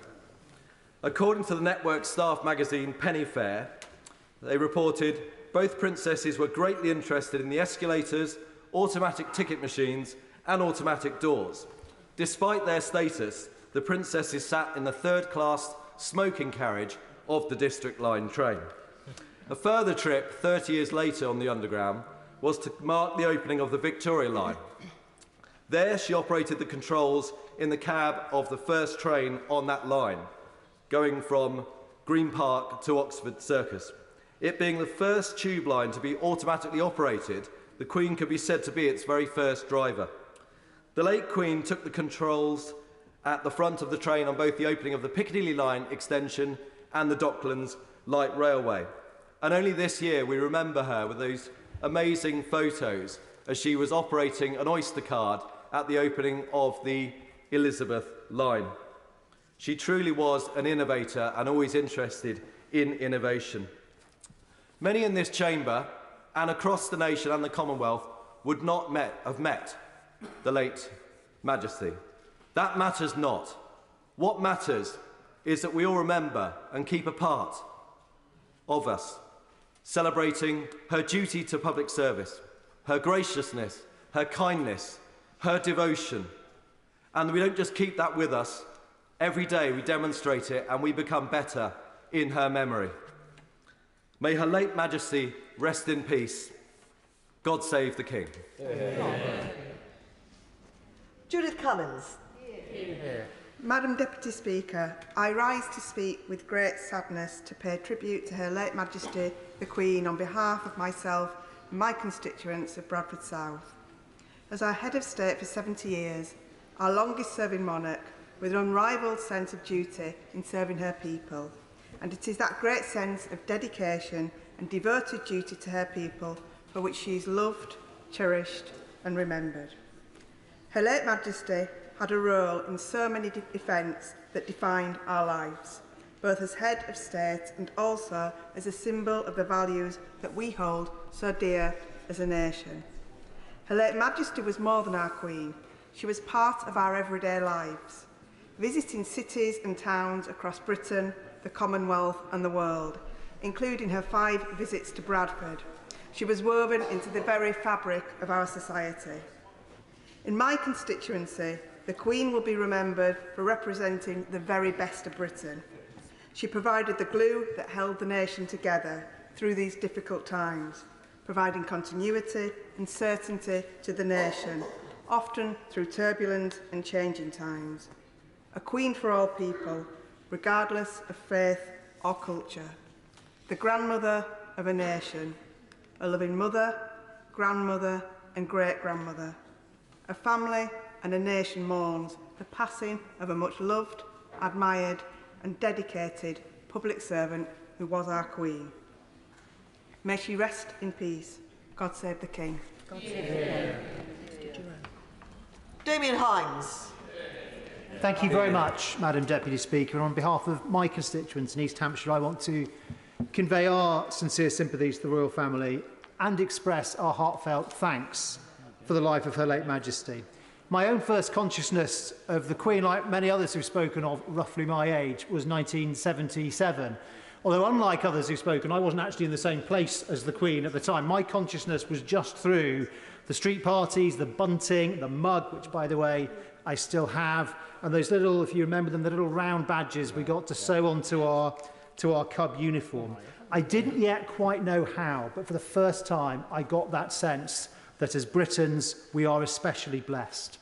According to the network staff magazine Penny Fair, they reported both princesses were greatly interested in the escalators, automatic ticket machines and automatic doors. Despite their status, the princesses sat in the third-class smoking carriage of the District Line train. A further trip 30 years later on the Underground was to mark the opening of the Victoria Line. There she operated the controls in the cab of the first train on that line, going from Green Park to Oxford Circus. It being the first tube line to be automatically operated, the Queen could be said to be its very first driver. The late Queen took the controls at the front of the train on both the opening of the Piccadilly Line extension and the Docklands Light Railway. And only this year we remember her with those amazing photos as she was operating an Oyster card at the opening of the Elizabeth Line. She truly was an innovator and always interested in innovation. Many in this chamber and across the nation and the Commonwealth would not have met the late Majesty. That matters not. What matters is that we all remember and keep a part of us, celebrating her duty to public service, her graciousness, her kindness, her devotion. And we don't just keep that with us. Every day we demonstrate it and we become better in her memory. May Her late Majesty rest in peace. God save the King. Judith Cummins. Madam Deputy Speaker, I rise to speak with great sadness to pay tribute to Her late Majesty the Queen on behalf of myself and my constituents of Bradford South. As our head of state for 70 years, our longest serving monarch with an unrivalled sense of duty in serving her people, and it is that great sense of dedication and devoted duty to her people for which she is loved, cherished and remembered. Her late Majesty had a role in so many events that defined our lives, both as head of state and also as a symbol of the values that we hold so dear as a nation. Her late Majesty was more than our Queen. She was part of our everyday lives, visiting cities and towns across Britain, the Commonwealth and the world, including her 5 visits to Bradford. She was woven into the very fabric of our society. In my constituency, the Queen will be remembered for representing the very best of Britain. She provided the glue that held the nation together through these difficult times, providing continuity and certainty to the nation, often through turbulent and changing times. A Queen for all people, regardless of faith or culture. The grandmother of a nation, a loving mother, grandmother and great-grandmother. A family and a nation mourns the passing of a much-loved, admired and dedicated public servant who was our Queen. May she rest in peace. God save the King. God save the King. Damien Hines. Thank you very much, Madam Deputy Speaker. On behalf of my constituents in East Hampshire, I want to convey our sincere sympathies to the royal family and express our heartfelt thanks for the life of Her late Majesty. My own first consciousness of the Queen, like many others who've spoken of roughly my age, was 1977. Although unlike others who've spoken, I wasn't actually in the same place as the Queen at the time. My consciousness was just through The street parties, the bunting, the mug, which, by the way, I still have, and those little, if you remember them, the little round badges we got to sew onto our Cub uniform. I didn't yet quite know how, but for the first time, I got that sense that as Britons, we are especially blessed.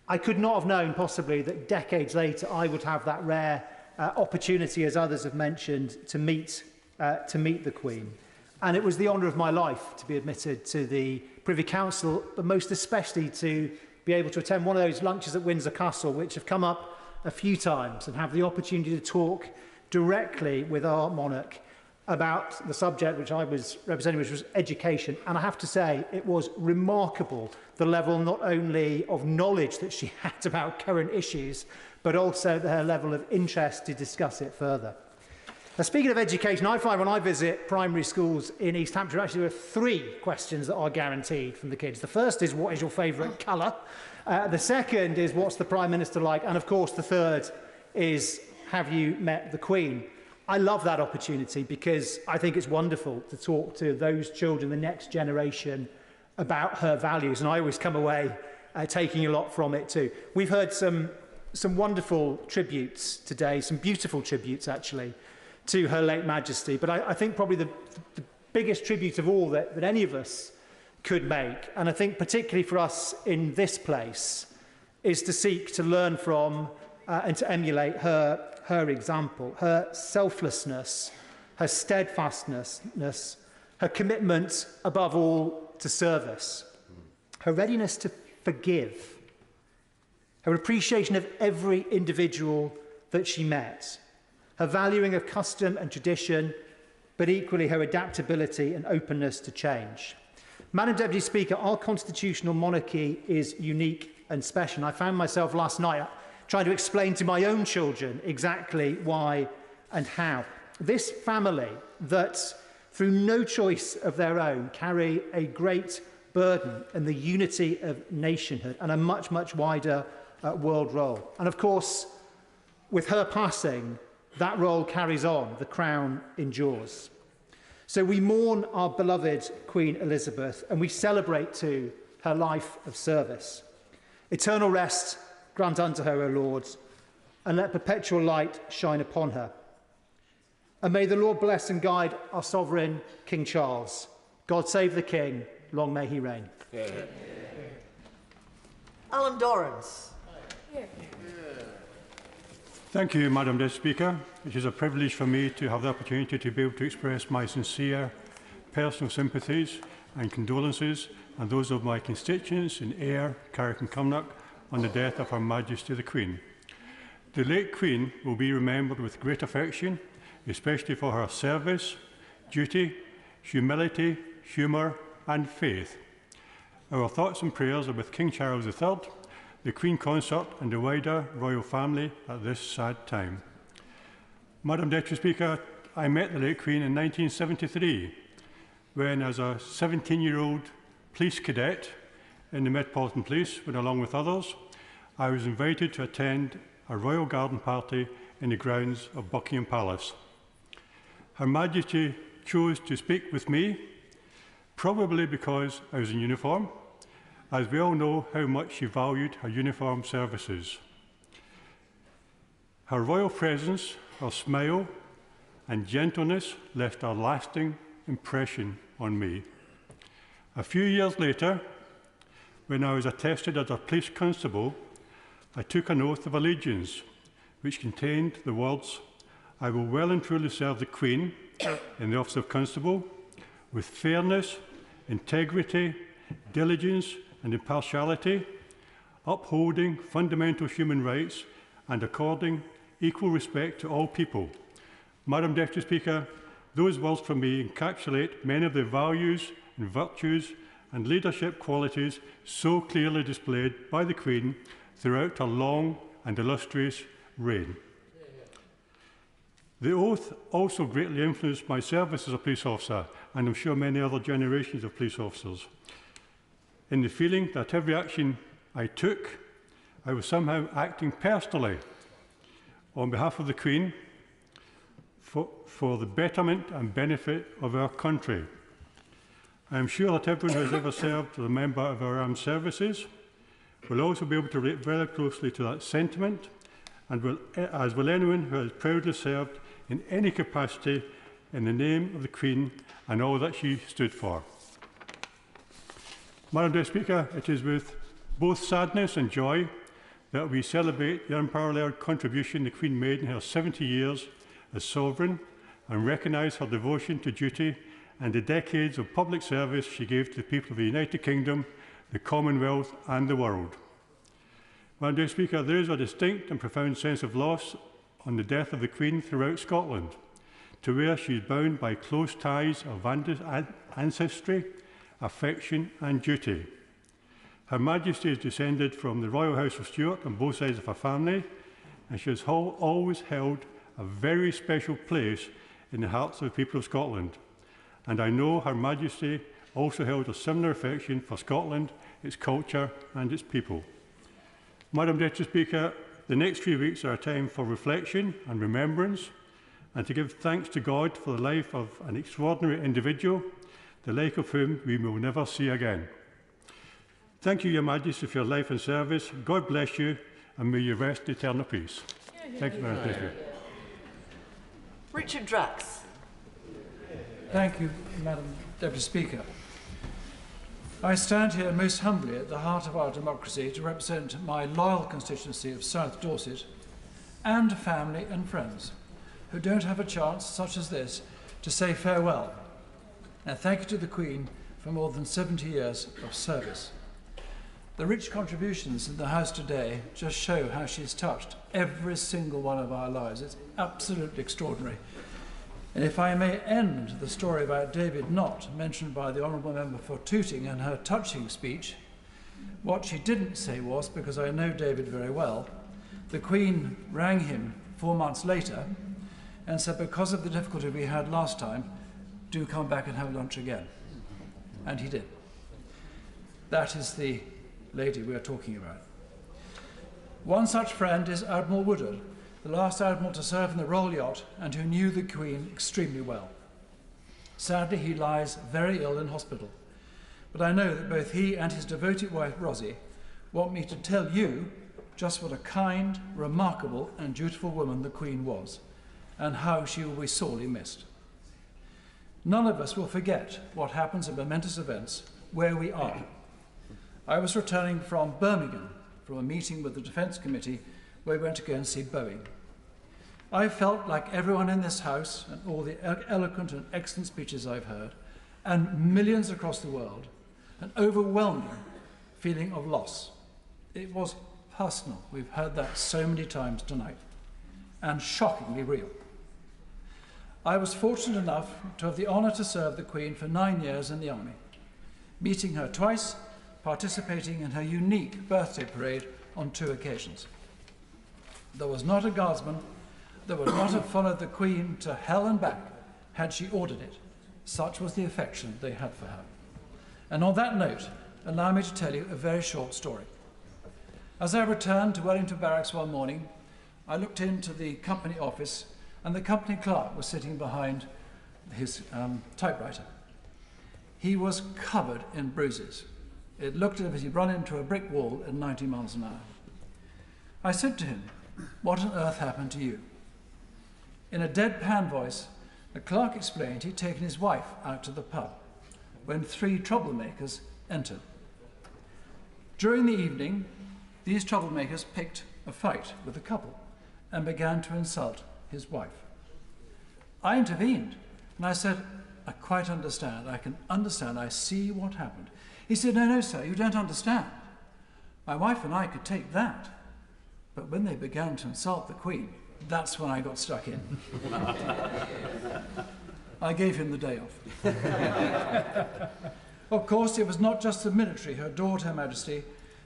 I could not have known, possibly, that decades later, I would have that rare opportunity, as others have mentioned, to meet the Queen. And it was the honour of my life to be admitted to the Privy Council, but most especially to be able to attend one of those lunches at Windsor Castle, which have come up a few times, and have the opportunity to talk directly with our monarch about the subject which I was representing, which was education. And I have to say, it was remarkable, the level not only of knowledge that she had about current issues, but also her level of interest to discuss it further. Now, speaking of education, I find when I visit primary schools in East Hampshire, actually there are 3 questions that are guaranteed from the kids. The first is, what is your favourite colour? The second is, what's the Prime Minister like? And of course, the third is, have you met the Queen? I love that opportunity because I think it's wonderful to talk to those children, the next generation, about her values. And I always come away taking a lot from it too. We've heard some wonderful tributes today, some beautiful tributes actually, to Her late Majesty. But I think probably the biggest tribute of all that any of us could make, and I think particularly for us in this place, is to seek to learn from and to emulate her example, her selflessness, her steadfastness, her commitment above all to service, her readiness to forgive, her appreciation of every individual that she met, her valuing of custom and tradition, but equally her adaptability and openness to change. Madam Deputy Speaker, our constitutional monarchy is unique and special. I found myself last night trying to explain to my own children exactly why and how. This family that, through no choice of their own, carry a great burden in the unity of nationhood and a much, much wider world role. And of course, with her passing, that role carries on, the crown endures. So we mourn our beloved Queen Elizabeth, and we celebrate too her life of service. Eternal rest grant unto her, O Lord, and let perpetual light shine upon her. And may the Lord bless and guide our sovereign King Charles. God save the King, long may he reign. Yeah. Alan Dorrans. Thank you, Madam Deputy Speaker. It is a privilege for me to have the opportunity to be able to express my sincere personal sympathies and condolences and those of my constituents in Ayr, Carrick and Cumnock on the death of Her Majesty the Queen. The late Queen will be remembered with great affection, especially for her service, duty, humility, humour and faith. Our thoughts and prayers are with King Charles III, the Queen Consort and the wider royal family at this sad time. Madam Deputy Speaker, I met the late Queen in 1973 when, as a 17-year-old police cadet in the Metropolitan Police, when along with others, I was invited to attend a royal garden party in the grounds of Buckingham Palace. Her Majesty chose to speak with me, probably because I was in uniform, as we all know how much she valued her uniform services. Her royal presence, her smile and gentleness left a lasting impression on me. A few years later, when I was attested as a police constable, I took an oath of allegiance, which contained the words, "I will well and truly serve the Queen in the office of constable, with fairness, integrity, diligence and impartiality, upholding fundamental human rights and according equal respect to all people." Madam Deputy Speaker, those words from me encapsulate many of the values and virtues and leadership qualities so clearly displayed by the Queen throughout her long and illustrious reign. The oath also greatly influenced my service as a police officer, and I'm sure many other generations of police officers, in the feeling that every action I took, I was somehow acting personally on behalf of the Queen for the betterment and benefit of our country. I am sure that everyone who has ever served as a member of our armed services will also be able to relate very closely to that sentiment, and as will anyone who has proudly served in any capacity in the name of the Queen and all that she stood for. Madam Deputy Speaker, it is with both sadness and joy that we celebrate the unparalleled contribution the Queen made in her 70 years as Sovereign and recognise her devotion to duty and the decades of public service she gave to the people of the United Kingdom, the Commonwealth and the world. Madam Deputy Speaker, there is a distinct and profound sense of loss on the death of the Queen throughout Scotland, to where she is bound by close ties of ancestry, affection and duty. Her Majesty is descended from the Royal House of Stuart on both sides of her family, and she has always held a very special place in the hearts of the people of Scotland. And I know Her Majesty also held a similar affection for Scotland, its culture and its people. Madam Deputy Speaker, the next few weeks are a time for reflection and remembrance, and to give thanks to God for the life of an extraordinary individual, the like of whom we will never see again. Thank you, Your Majesty, for your life and service. God bless you, and may you rest in eternal peace. Thank you, Madam Speaker. Richard Drax. Thank you, Madam Deputy Speaker. I stand here most humbly at the heart of our democracy to represent my loyal constituency of South Dorset and family and friends who don't have a chance such as this to say farewell. And thank you to the Queen for more than 70 years of service. The rich contributions in the House today just show how she's touched every single one of our lives. It's absolutely extraordinary. And if I may end the story about David Nott, mentioned by the Honourable Member for Tooting in her touching speech, what she didn't say was, because I know David very well, the Queen rang him 4 months later and said, because of the difficulty we had last time, do come back and have lunch again. And he did. That is the lady we are talking about. One such friend is Admiral Woodard, the last admiral to serve in the Royal Yacht and who knew the Queen extremely well. Sadly, he lies very ill in hospital, but I know that both he and his devoted wife, Rosie, want me to tell you just what a kind, remarkable and dutiful woman the Queen was, and how she will be sorely missed. None of us will forget what happens at momentous events where we are. I was returning from Birmingham from a meeting with the Defence Committee where we went to go and see Boeing. I felt like everyone in this House and all the eloquent and excellent speeches I've heard, and millions across the world, an overwhelming feeling of loss. It was personal. We've heard that so many times tonight, and shockingly real. I was fortunate enough to have the honour to serve the Queen for 9 years in the Army, meeting her twice, participating in her unique birthday parade on 2 occasions. There was not a guardsman that would not have followed the Queen to hell and back had she ordered it. Such was the affection they had for her. And on that note, allow me to tell you a very short story. As I returned to Wellington Barracks one morning, I looked into the company office and the company clerk was sitting behind his typewriter. He was covered in bruises. It looked as if he'd run into a brick wall at 90 miles an hour. I said to him, "What on earth happened to you?" In a deadpan voice, the clerk explained he'd taken his wife out to the pub when 3 troublemakers entered. During the evening, these troublemakers picked a fight with the couple and began to insult his wife. I intervened and I said, "I quite understand, I can understand, I see what happened." He said, no, sir, you don't understand. My wife and I could take that. But when they began to insult the Queen, that's when I got stuck in. I gave him the day off. Of course, it was not just the military who adored Her Majesty.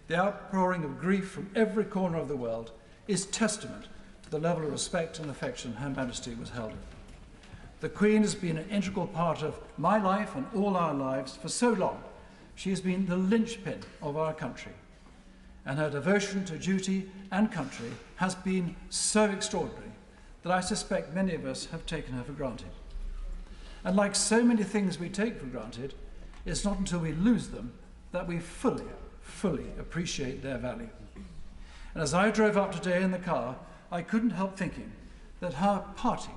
The outpouring of grief from every corner of the world is testament to the level of respect and affection Her Majesty was held with. The Queen has been an integral part of my life and all our lives for so long. She has been the linchpin of our country, and her devotion to duty and country has been so extraordinary that I suspect many of us have taken her for granted. And like so many things we take for granted, It's not until we lose them that we fully appreciate their value. And as I drove up today in the car, I couldn't help thinking that her parting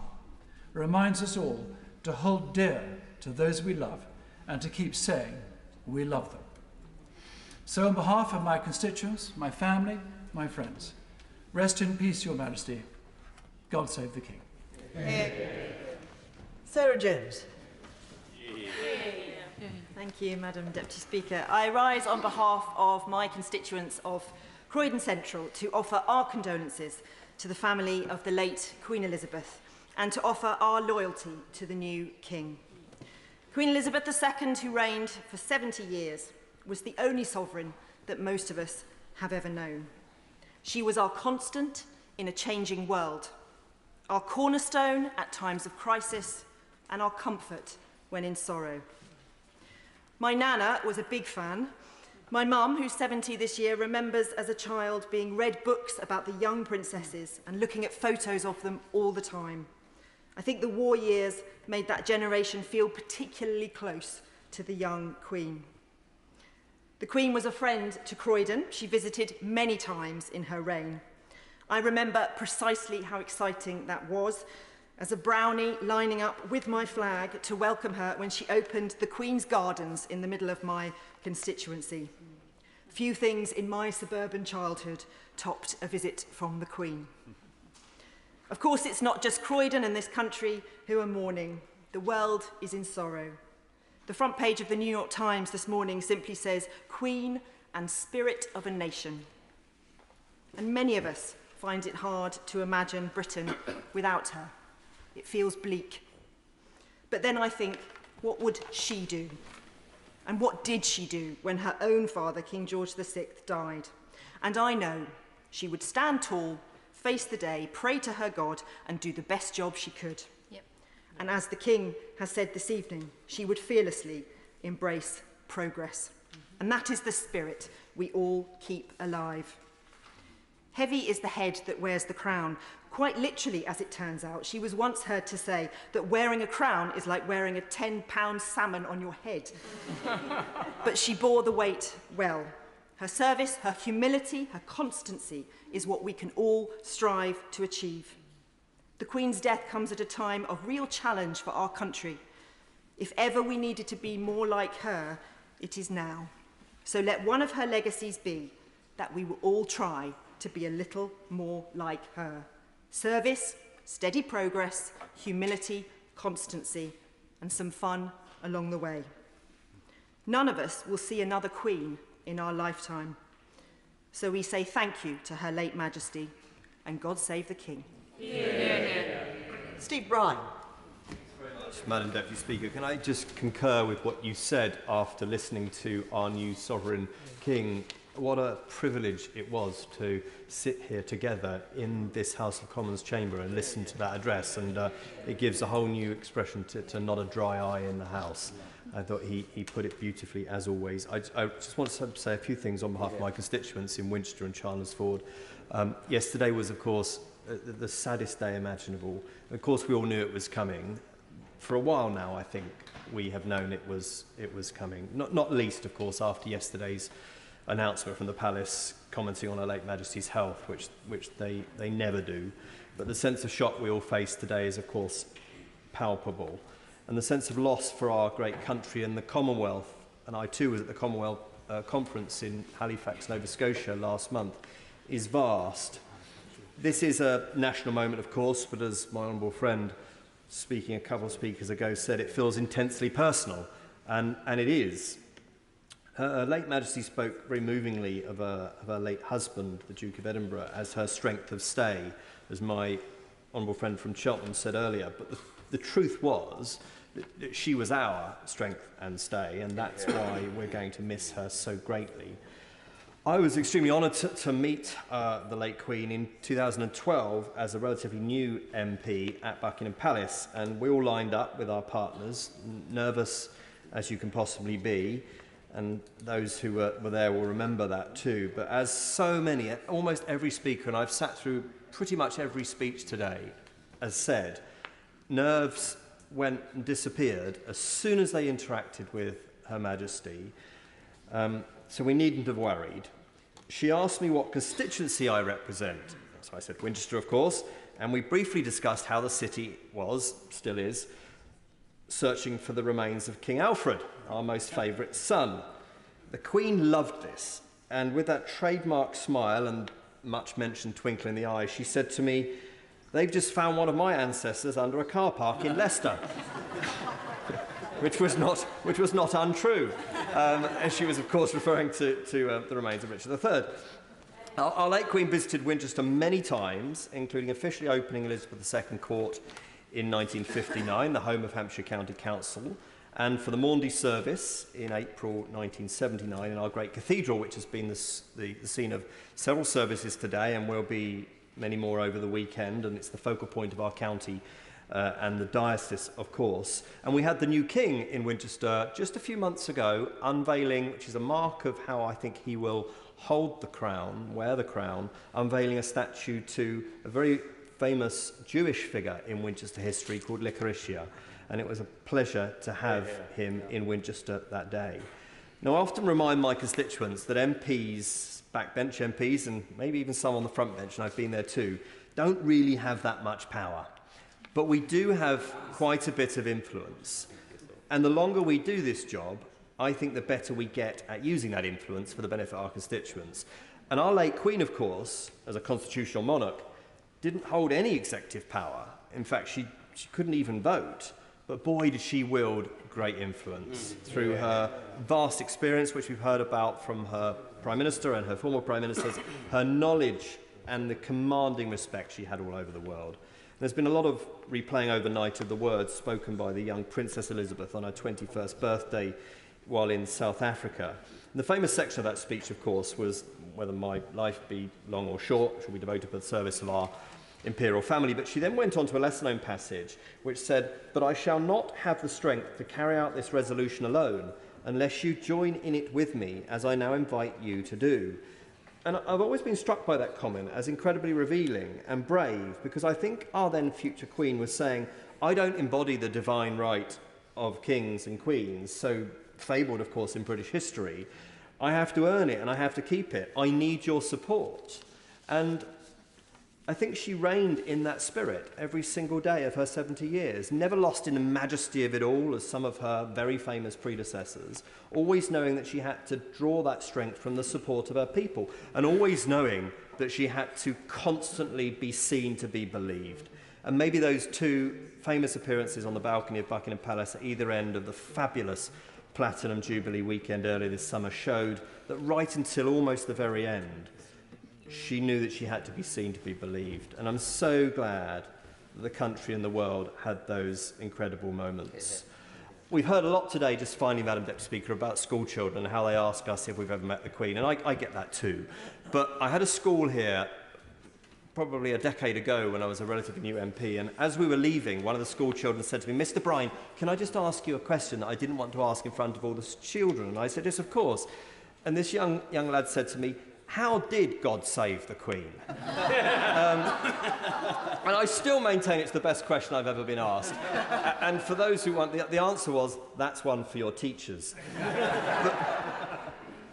reminds us all to hold dear to those we love and to keep saying we love them. So on behalf of my constituents, my family, my friends, rest in peace, Your Majesty. God save the King. Sarah Jones. Thank you, Madam Deputy Speaker. I rise on behalf of my constituents of Croydon Central to offer our condolences to the family of the late Queen Elizabeth and to offer our loyalty to the new King. Queen Elizabeth II, who reigned for 70 years, was the only sovereign that most of us have ever known. She was our constant in a changing world, our cornerstone at times of crisis, and our comfort when in sorrow. My nana was a big fan. My mum, who's 70 this year, remembers as a child being read books about the young princesses and looking at photos of them all the time. I think the war years made that generation feel particularly close to the young Queen. The Queen was a friend to Croydon. She visited many times in her reign. I remember precisely how exciting that was, as a brownie lining up with my flag to welcome her when she opened the Queen's Gardens in the middle of my constituency. Few things in my suburban childhood topped a visit from the Queen. Of course, it's not just Croydon and this country who are mourning. The world is in sorrow. The front page of the New York Times this morning simply says, Queen and Spirit of a Nation. And many of us find it hard to imagine Britain without her. It feels bleak. But then I think, what would she do? And what did she do when her own father, King George VI, died? And I know she would stand tall, face the day, pray to her God, and do the best job she could. Yep. And as the King has said this evening, she would fearlessly embrace progress. And that is the spirit we all keep alive. Heavy is the head that wears the crown. Quite literally, as it turns out, she was once heard to say that wearing a crown is like wearing a 10-pound salmon on your head. But she bore the weight well. Her service, her humility, her constancy is what we can all strive to achieve. The Queen's death comes at a time of real challenge for our country. If ever we needed to be more like her, it is now. So let one of her legacies be that we will all try to be a little more like her. Service, steady progress, humility, constancy, and some fun along the way. None of us will see another Queen in our lifetime. So we say thank you to Her late Majesty, and God save the King. Steve Bryan. Madam Deputy Speaker, can I just concur with what you said after listening to our new Sovereign King? What a privilege it was to sit here together in this House of Commons chamber and listen to that address, and it gives a whole new expression to not a dry eye in the House. I thought he put it beautifully, as always. I just want to say a few things on behalf of my constituents in Winchester and Chalmers-Ford. Yesterday was, of course, the saddest day imaginable. Of course, we all knew it was coming. For a while now, I think we have known it was coming. Not least, of course, after yesterday's announcement from the Palace commenting on Her late Majesty's health, which they never do. But the sense of shock we all face today is, of course, palpable. And the sense of loss for our great country and the Commonwealth, and I too was at the Commonwealth conference in Halifax, Nova Scotia last month, is vast. This is a national moment, of course, but as my honourable friend, speaking a couple of speakers ago, said, it feels intensely personal, and it is. Her late Majesty spoke very movingly of her late husband, the Duke of Edinburgh, as her strength of stay, as my honourable friend from Cheltenham said earlier. But the truth was that she was our strength and stay, and that's why we're going to miss her so greatly. I was extremely honoured to meet the late Queen in 2012 as a relatively new MP at Buckingham Palace, and we all lined up with our partners, nervous as you can possibly be, and those who were there will remember that too. But as so many, almost every speaker, and I've sat through pretty much every speech today, has said, nerves went and disappeared as soon as they interacted with Her Majesty, so we needn't have worried. She asked me what constituency I represent. So I said Winchester, of course, and we briefly discussed how the city was, still is, searching for the remains of King Alfred, our most favourite son. The Queen loved this, and with that trademark smile and much mentioned twinkle in the eye, she said to me, "They've just found one of my ancestors under a car park in Leicester." which was not untrue. And she was, of course, referring to the remains of Richard III. Our late Queen visited Winchester many times, including officially opening Elizabeth II Court in 1959, the home of Hampshire County Council, and for the Maundy service in April 1979 in our great cathedral, which has been the scene of several services today and will be many more over the weekend, and it's the focal point of our county and the diocese, of course. And we had the new king in Winchester just a few months ago, unveiling, which is a mark of how I think he will hold the crown, wear the crown, unveiling a statue to a very famous Jewish figure in Winchester history called Licoricia. And it was a pleasure to have him in Winchester that day. Now, I often remind my constituents that MPs, backbench MPs, and maybe even some on the front bench, and I've been there too, don't really have that much power. But we do have quite a bit of influence. And the longer we do this job, I think the better we get at using that influence for the benefit of our constituents. And our late Queen, of course, as a constitutional monarch, didn't hold any executive power. In fact, she couldn't even vote. But boy, did she wield great influence through her vast experience, which we've heard about from her Prime Minister and her former Prime Ministers, her knowledge and the commanding respect she had all over the world. There's been a lot of replaying overnight of the words spoken by the young Princess Elizabeth on her 21st birthday while in South Africa. And the famous section of that speech, of course, was whether my life be long or short, shall be devoted to the service of our imperial family. But she then went on to a lesser-known passage which said, "But I shall not have the strength to carry out this resolution alone unless you join in it with me, as I now invite you to do." And I've always been struck by that comment as incredibly revealing and brave, because I think our then future Queen was saying, I don't embody the divine right of kings and queens, so fabled, of course, in British history. I have to earn it and I have to keep it. I need your support. And I think she reigned in that spirit every single day of her 70 years, never lost in the majesty of it all, as some of her very famous predecessors, always knowing that she had to draw that strength from the support of her people, and always knowing that she had to constantly be seen to be believed. And maybe those two famous appearances on the balcony of Buckingham Palace at either end of the fabulous Platinum Jubilee weekend earlier this summer showed that right until almost the very end, she knew that she had to be seen to be believed. And I'm so glad that the country and the world had those incredible moments. We've heard a lot today, just finally, Madam Deputy Speaker, about school children and how they ask us if we've ever met the Queen. And I get that too. But I had a school here probably a decade ago when I was a relatively new MP. And as we were leaving, one of the school children said to me, "Mr. Bryan, can I just ask you a question that I didn't want to ask in front of all the children?" And I said, "Yes, of course." And this young lad said to me, "How did God save the Queen?" And I still maintain it's the best question I've ever been asked. And for those who want, the answer was, that's one for your teachers.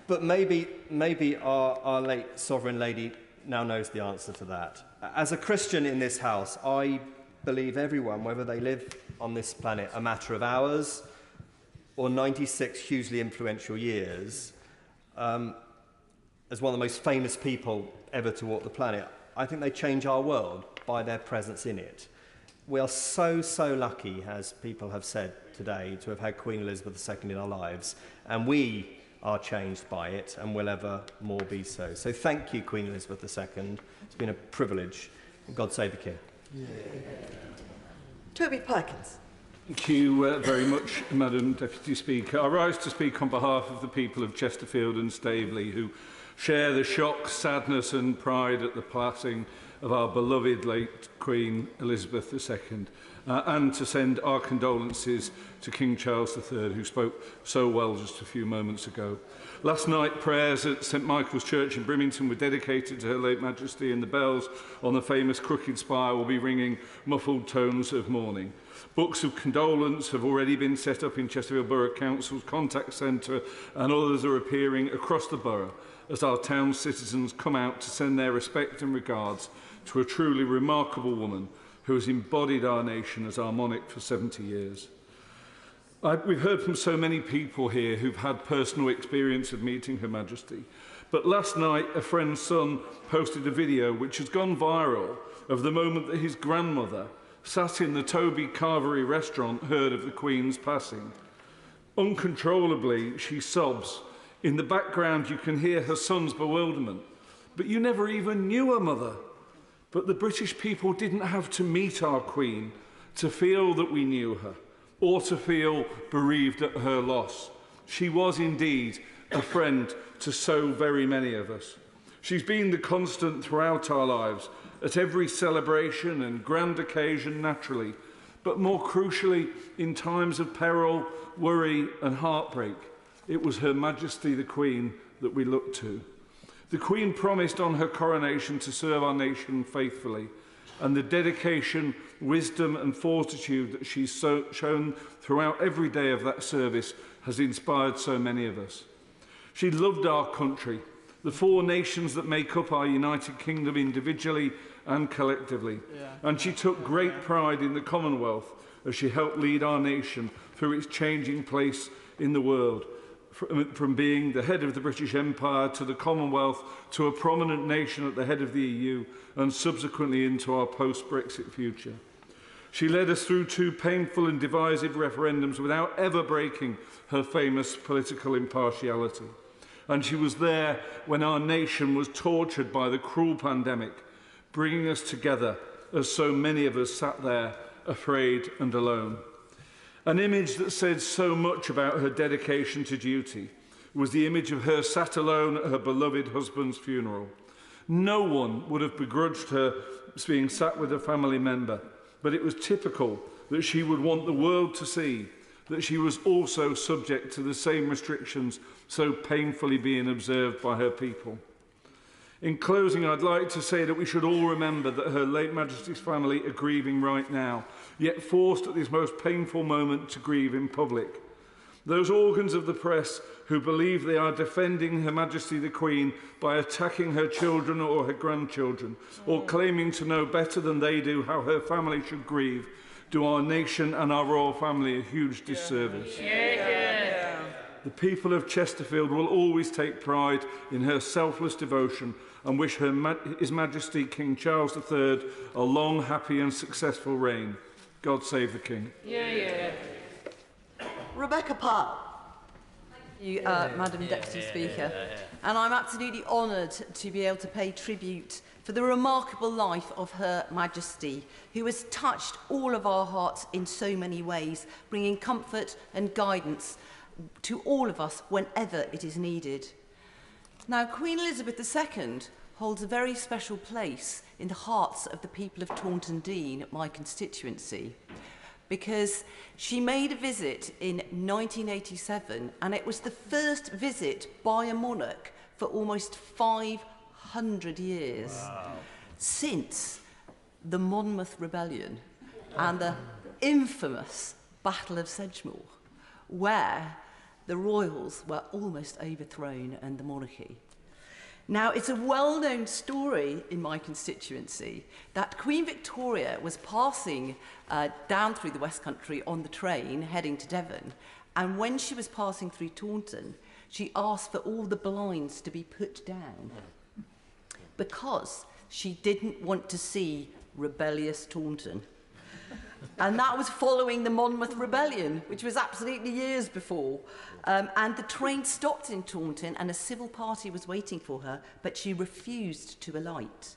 But maybe our late Sovereign Lady now knows the answer to that. As a Christian in this House, I believe everyone, whether they live on this planet a matter of hours or 96 hugely influential years, as one of the most famous people ever to walk the planet, I think they change our world by their presence in it. We are so lucky, as people have said today, to have had Queen Elizabeth II in our lives, and we are changed by it and will ever more be so. So thank you, Queen Elizabeth II. It's been a privilege. God save the King. Yeah. Toby Perkins. Thank you very much, Madam Deputy Speaker. I rise to speak on behalf of the people of Chesterfield and Staveley, who share the shock, sadness and pride at the passing of our beloved late Queen Elizabeth II, and to send our condolences to King Charles III, who spoke so well just a few moments ago. Last night, prayers at St Michael's Church in Brimington were dedicated to Her late Majesty, and the bells on the famous crooked spire will be ringing muffled tones of mourning. Books of condolence have already been set up in Chesterfield Borough Council's contact centre, and others are appearing across the borough as our town citizens come out to send their respect and regards to a truly remarkable woman who has embodied our nation as our monarch for 70 years. We've heard from so many people here who've had personal experience of meeting Her Majesty, but last night a friend's son posted a video which has gone viral of the moment that his grandmother sat in the Toby Carvery restaurant, heard of the Queen's passing. Uncontrollably, she sobs. In the background, you can hear her son's bewilderment. But you never even knew her mother. But the British people didn't have to meet our Queen to feel that we knew her, or to feel bereaved at her loss. She was indeed a friend to so very many of us. She's been the constant throughout our lives, at every celebration and grand occasion naturally, but more crucially in times of peril, worry and heartbreak. It was Her Majesty the Queen that we looked to. The Queen promised on her coronation to serve our nation faithfully, and the dedication, wisdom and fortitude that she's shown throughout every day of that service has inspired so many of us. She loved our country, the 4 nations that make up our United Kingdom individually and collectively, and she took great pride in the Commonwealth as she helped lead our nation through its changing place in the world, from being the head of the British Empire to the Commonwealth to a prominent nation at the head of the EU and subsequently into our post-Brexit future. She led us through 2 painful and divisive referendums without ever breaking her famous political impartiality. And she was there when our nation was tortured by the cruel pandemic, bringing us together as so many of us sat there afraid and alone. An image that said so much about her dedication to duty was the image of her sat alone at her beloved husband's funeral. No one would have begrudged her being sat with a family member, but it was typical that she would want the world to see that she was also subject to the same restrictions so painfully being observed by her people. In closing, I'd like to say that we should all remember that Her late Majesty's family are grieving right now, yet forced at this most painful moment to grieve in public. Those organs of the press who believe they are defending Her Majesty the Queen by attacking her children or her grandchildren, or claiming to know better than they do how her family should grieve, do our nation and our royal family a huge disservice. The people of Chesterfield will always take pride in her selfless devotion and wish His Majesty King Charles III a long, happy and successful reign. God save the King. Rebecca Parr. Thank you, Madam Deputy Speaker. And I'm absolutely honoured to be able to pay tribute for the remarkable life of Her Majesty, who has touched all of our hearts in so many ways, bringing comfort and guidance to all of us whenever it is needed. Now, Queen Elizabeth II holds a very special place in the hearts of the people of Taunton Deane, my constituency, because she made a visit in 1987, and it was the first visit by a monarch for almost 500 years, since the Monmouth Rebellion and the infamous Battle of Sedgemoor, where the royals were almost overthrown and the monarchy. Now, it's a well-known story in my constituency that Queen Victoria was passing down through the West Country on the train heading to Devon, and when she was passing through Taunton, she asked for all the blinds to be put down because she didn't want to see rebellious Taunton. And that was following the Monmouth Rebellion, which was absolutely years before. And the train stopped in Taunton and a civil party was waiting for her, but she refused to alight.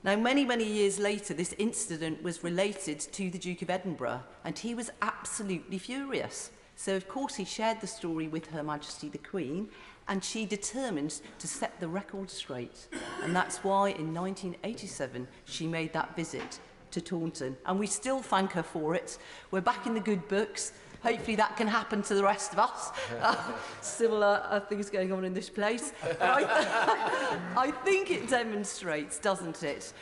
Now, many, many years later, this incident was related to the Duke of Edinburgh, and he was absolutely furious. So, of course, he shared the story with Her Majesty the Queen, and she determined to set the record straight. And that's why in 1987 she made that visit to Taunton. And we still thank her for it. We're back in the good books. Hopefully that can happen to the rest of us. Similar things going on in this place. I think it demonstrates, doesn't it,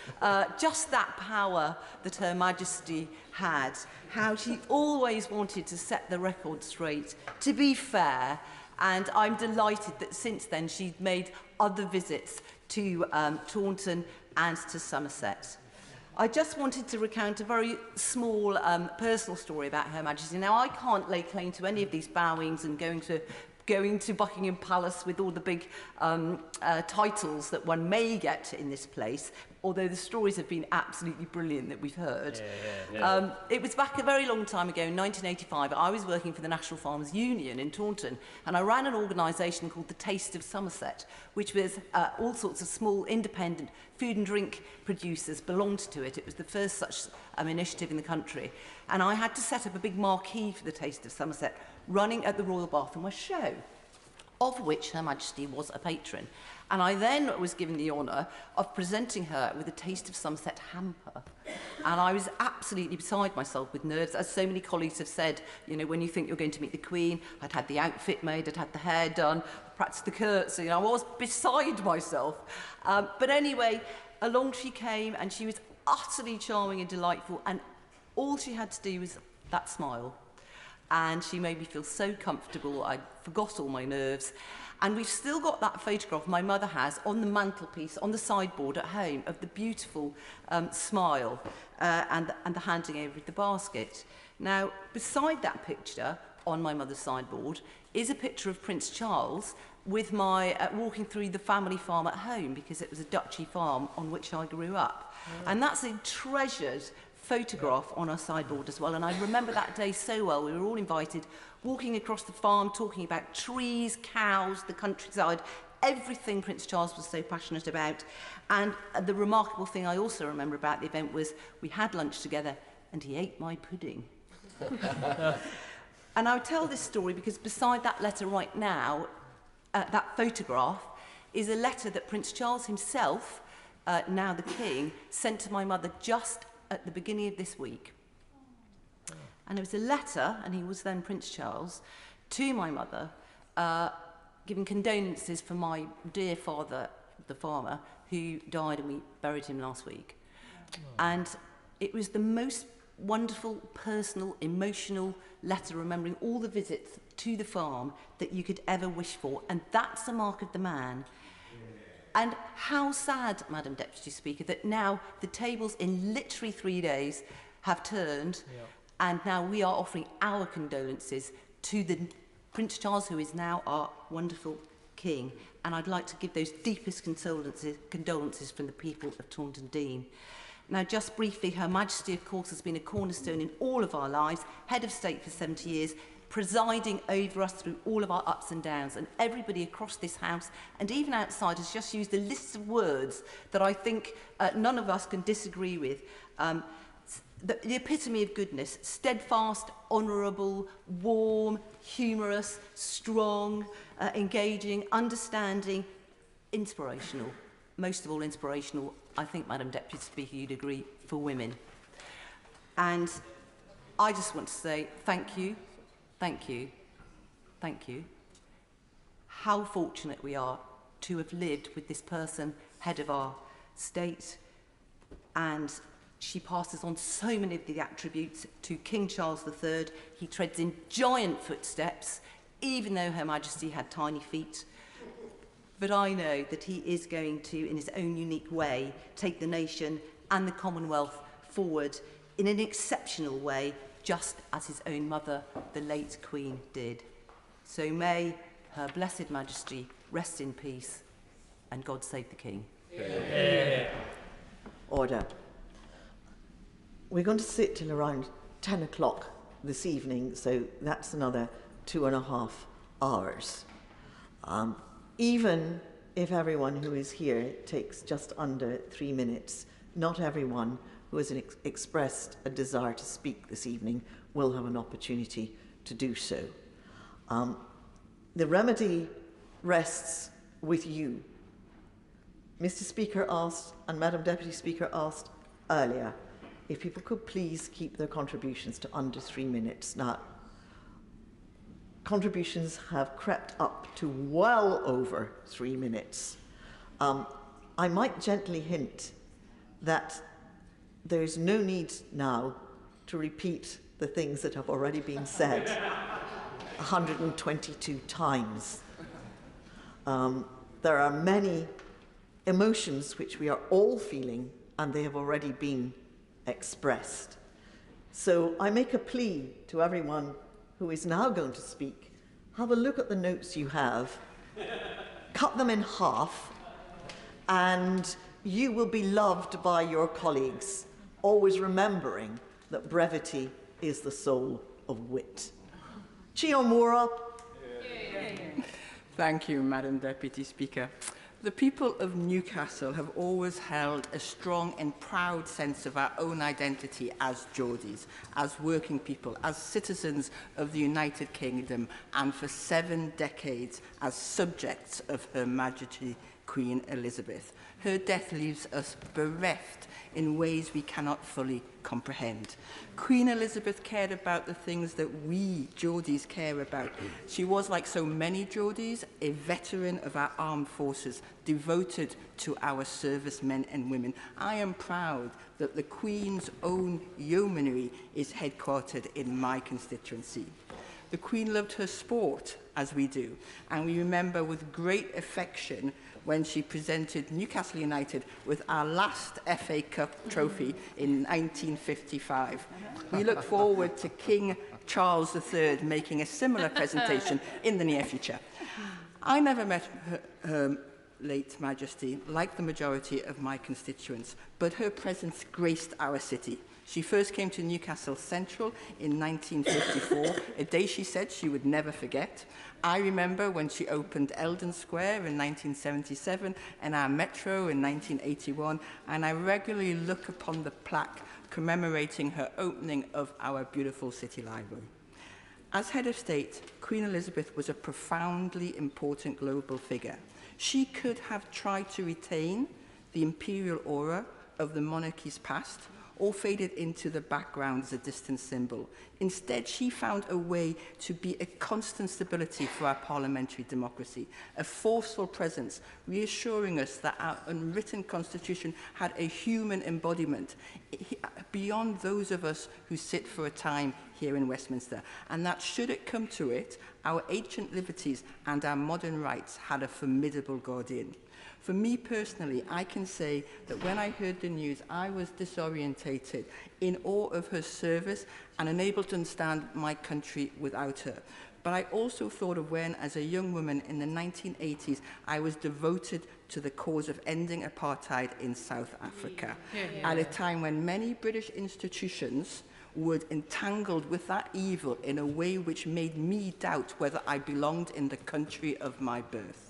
just that power that Her Majesty had, how she always wanted to set the record straight, to be fair, and I'm delighted that since then she's made other visits to Taunton and to Somerset. I just wanted to recount a very small personal story about Her Majesty. Now, I can't lay claim to any of these bowings and going to Buckingham Palace with all the big titles that one may get in this place, although the stories have been absolutely brilliant that we've heard. It was back a very long time ago, in 1985. I was working for the National Farmers Union in Taunton, and I ran an organisation called the Taste of Somerset, which was all sorts of small, independent food and drink producers belonged to it. It was the first such initiative in the country. And I had to set up a big marquee for the Taste of Somerset, running at the Royal Bath and West Show, of which Her Majesty was a patron. And I then was given the honour of presenting her with a Taste of Somerset hamper. And I was absolutely beside myself with nerves. As so many colleagues have said, you know, when you think you're going to meet the Queen, I'd had the outfit made, I'd had the hair done, practiced the curtsy, I was beside myself. But anyway, along she came, and she was utterly charming and delightful, and all she had to do was that smile. And she made me feel so comfortable, I forgot all my nerves. And we've still got that photograph my mother has on the mantelpiece, on the sideboard at home, of the beautiful smile and the handing over of the basket. Now, beside that picture on my mother's sideboard is a picture of Prince Charles with my walking through the family farm at home, because it was a duchy farm on which I grew up. And that's a treasured photograph on our sideboard as well, and I remember that day so well. We were all invited, walking across the farm, talking about trees, cows, the countryside, everything Prince Charles was so passionate about. And the remarkable thing I also remember about the event was we had lunch together and he ate my pudding. And I would tell this story because beside that letter right now, that photograph, is a letter that Prince Charles himself, now the King, sent to my mother just at the beginning of this week. And it was a letter, and he was then Prince Charles, to my mother, giving condolences for my dear father, the farmer, who died, and we buried him last week. And it was the most wonderful, personal, emotional letter, remembering all the visits to the farm that you could ever wish for. And that's the mark of the man. And how sad, Madam Deputy Speaker, that now the tables in literally 3 days have turned, and now we are offering our condolences to the Prince Charles, who is now our wonderful King. And I'd like to give those deepest condolences from the people of Taunton Deane. Now, just briefly, Her Majesty, of course, has been a cornerstone in all of our lives, head of state for 70 years, presiding over us through all of our ups and downs, and everybody across this house and even outside has just used a list of words that I think none of us can disagree with. The epitome of goodness: steadfast, honourable, warm, humorous, strong, engaging, understanding, inspirational. Most of all inspirational, I think, Madam Deputy Speaker, you'd agree, for women. And I just want to say thank you. Thank you. Thank you. How fortunate we are to have lived with this person, head of our state, and she passes on so many of the attributes to King Charles III. He treads in giant footsteps, even though Her Majesty had tiny feet. But I know that he is going to, in his own unique way, take the nation and the Commonwealth forward in an exceptional way, just as his own mother, the late Queen, did. So may Her Blessed Majesty rest in peace, and God save the King. Yeah. Order. We're going to sit till around 10 o'clock this evening, so that's another 2.5 hours. Even if everyone who is here takes just under 3 minutes, not everyone who has expressed a desire to speak this evening will have an opportunity to do so. The remedy rests with you. Mr. Speaker asked, and Madam Deputy Speaker asked earlier, if people could please keep their contributions to under 3 minutes. Now, contributions have crept up to well over 3 minutes. I might gently hint that there is no need now to repeat the things that have already been said 122 times. There are many emotions which we are all feeling, and they have already been expressed. So I make a plea to everyone who is now going to speak. Have a look at the notes you have, cut them in half, and you will be loved by your colleagues, always remembering that brevity is the soul of wit. Chiomura. Thank you, Madam Deputy Speaker. The people of Newcastle have always held a strong and proud sense of our own identity as Geordies, as working people, as citizens of the United Kingdom, and for 7 decades as subjects of Her Majesty Queen Elizabeth. Her death leaves us bereft in ways we cannot fully comprehend. Queen Elizabeth cared about the things that we Geordies care about. She was, like so many Geordies, a veteran of our armed forces, devoted to our servicemen and women. I am proud that the Queen's own yeomanry is headquartered in my constituency. The Queen loved her sport, as we do, and we remember with great affection when she presented Newcastle United with our last FA Cup trophy in 1955. We look forward to King Charles III making a similar presentation in the near future. I never met her late Majesty, like the majority of my constituents, but her presence graced our city. She first came to Newcastle Central in 1954, a day she said she would never forget. I remember when she opened Eldon Square in 1977 and our Metro in 1981, and I regularly look upon the plaque commemorating her opening of our beautiful city library. As head of state, Queen Elizabeth was a profoundly important global figure. She could have tried to retain the imperial aura of the monarchy's past, or faded into the background as a distant symbol. Instead, she found a way to be a constant stability for our parliamentary democracy, a forceful presence, reassuring us that our unwritten constitution had a human embodiment beyond those of us who sit for a time here in Westminster, and that should it come to it, our ancient liberties and our modern rights had a formidable guardian. For me personally, I can say that when I heard the news, I was disorientated, in awe of her service and unable to understand my country without her. But I also thought of when, as a young woman in the 1980s, I was devoted to the cause of ending apartheid in South Africa, at a time when many British institutions were entangled with that evil in a way which made me doubt whether I belonged in the country of my birth.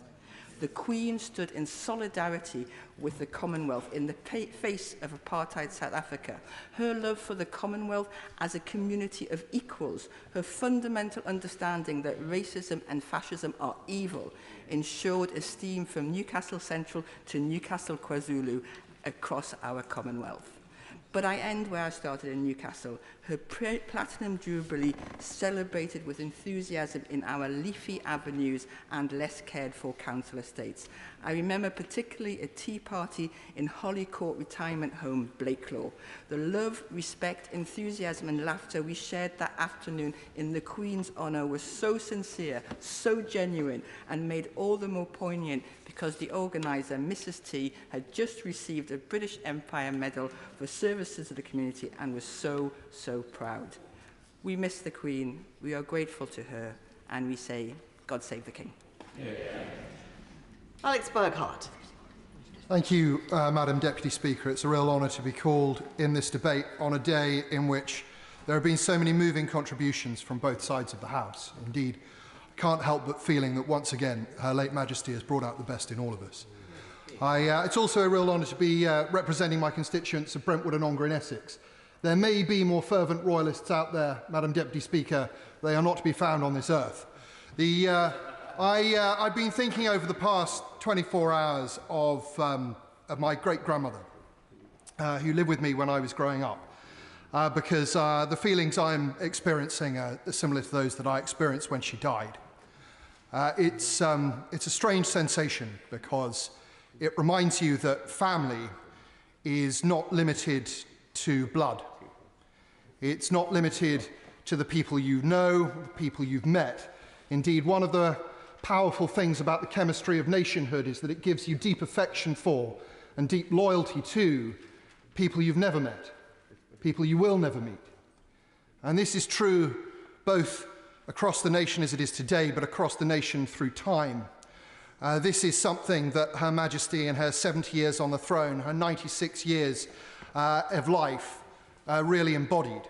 The Queen stood in solidarity with the Commonwealth in the face of apartheid South Africa. Her love for the Commonwealth as a community of equals, her fundamental understanding that racism and fascism are evil, ensured esteem from Newcastle Central to Newcastle KwaZulu across our Commonwealth. But I end where I started in Newcastle. Her Platinum Jubilee celebrated with enthusiasm in our leafy avenues and less cared for council estates. I remember particularly a tea party in Holly Court Retirement Home, Blakelaw. The love, respect, enthusiasm and laughter we shared that afternoon in the Queen's honour was so sincere, so genuine, and made all the more poignant because the organiser, Mrs. T, had just received a British Empire Medal for services to the community and was so proud. We miss the Queen, we are grateful to her, and we say, God save the King. Yeah. Alex Burghardt. Thank you, Madam Deputy Speaker. It's a real honour to be called in this debate on a day in which there have been so many moving contributions from both sides of the House. Indeed, I can't help but feeling that once again Her late Majesty has brought out the best in all of us. It's also a real honour to be representing my constituents of Brentwood and Ongar in Essex. There may be more fervent royalists out there, Madam Deputy Speaker. They are not to be found on this earth. The I've been thinking over the past 24 hours of my great-grandmother, who lived with me when I was growing up, because the feelings I'm experiencing are similar to those that I experienced when she died. It's a strange sensation because it reminds you that family is not limited to blood. It's not limited to the people you know, the people you've met. Indeed, one of the powerful things about the chemistry of nationhood is that it gives you deep affection for and deep loyalty to people you've never met, people you will never meet. And this is true both across the nation as it is today, but across the nation through time. This is something that Her Majesty in her 70 years on the throne, her 96 years of life, really embodied.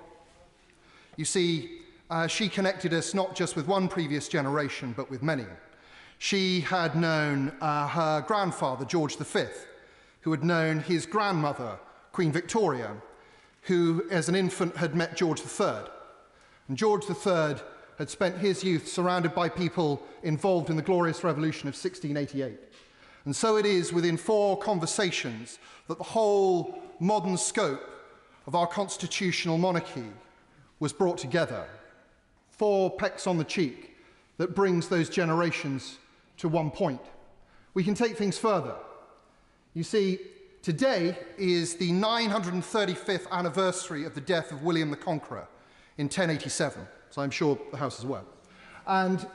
You see, she connected us not just with one previous generation, but with many. She had known her grandfather, George V, who had known his grandmother, Queen Victoria, who as an infant had met George III. And George III had spent his youth surrounded by people involved in the Glorious Revolution of 1688. And so it is within 4 conversations that the whole modern scope of our constitutional monarchy was brought together. 4 pecks on the cheek that brings those generations to one point. We can take things further. You see, today is the 935th anniversary of the death of William the Conqueror in 1087, so I'm sure the House is aware. And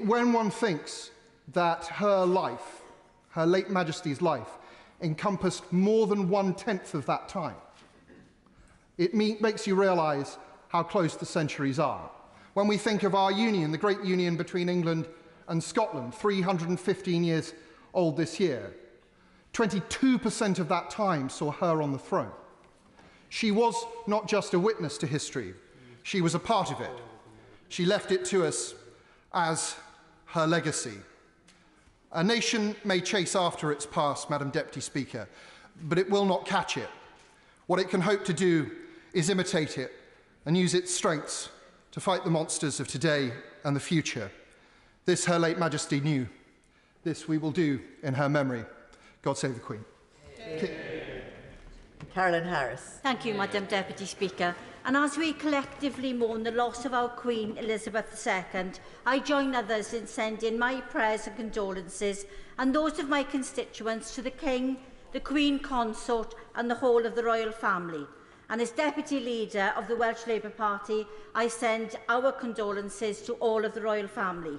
when one thinks that her life, her late Majesty's life, encompassed more than 1/10 of that time, it makes you realise how close the centuries are. When we think of our union, the great union between England and Scotland, 315 years old this year, 22% of that time saw her on the throne. She was not just a witness to history, she was a part of it. She left it to us as her legacy. A nation may chase after its past, Madam Deputy Speaker, but it will not catch it. What it can hope to do is imitate it and use its strengths to fight the monsters of today and the future. This Her late Majesty knew. This we will do in her memory. God save the Queen. Carolyn Harris. Thank you, Madam Deputy Speaker. And as we collectively mourn the loss of our Queen Elizabeth II, I join others in sending my prayers and condolences and those of my constituents to the King, the Queen Consort and the whole of the royal family. And as Deputy Leader of the Welsh Labour Party, I send our condolences to all of the royal family.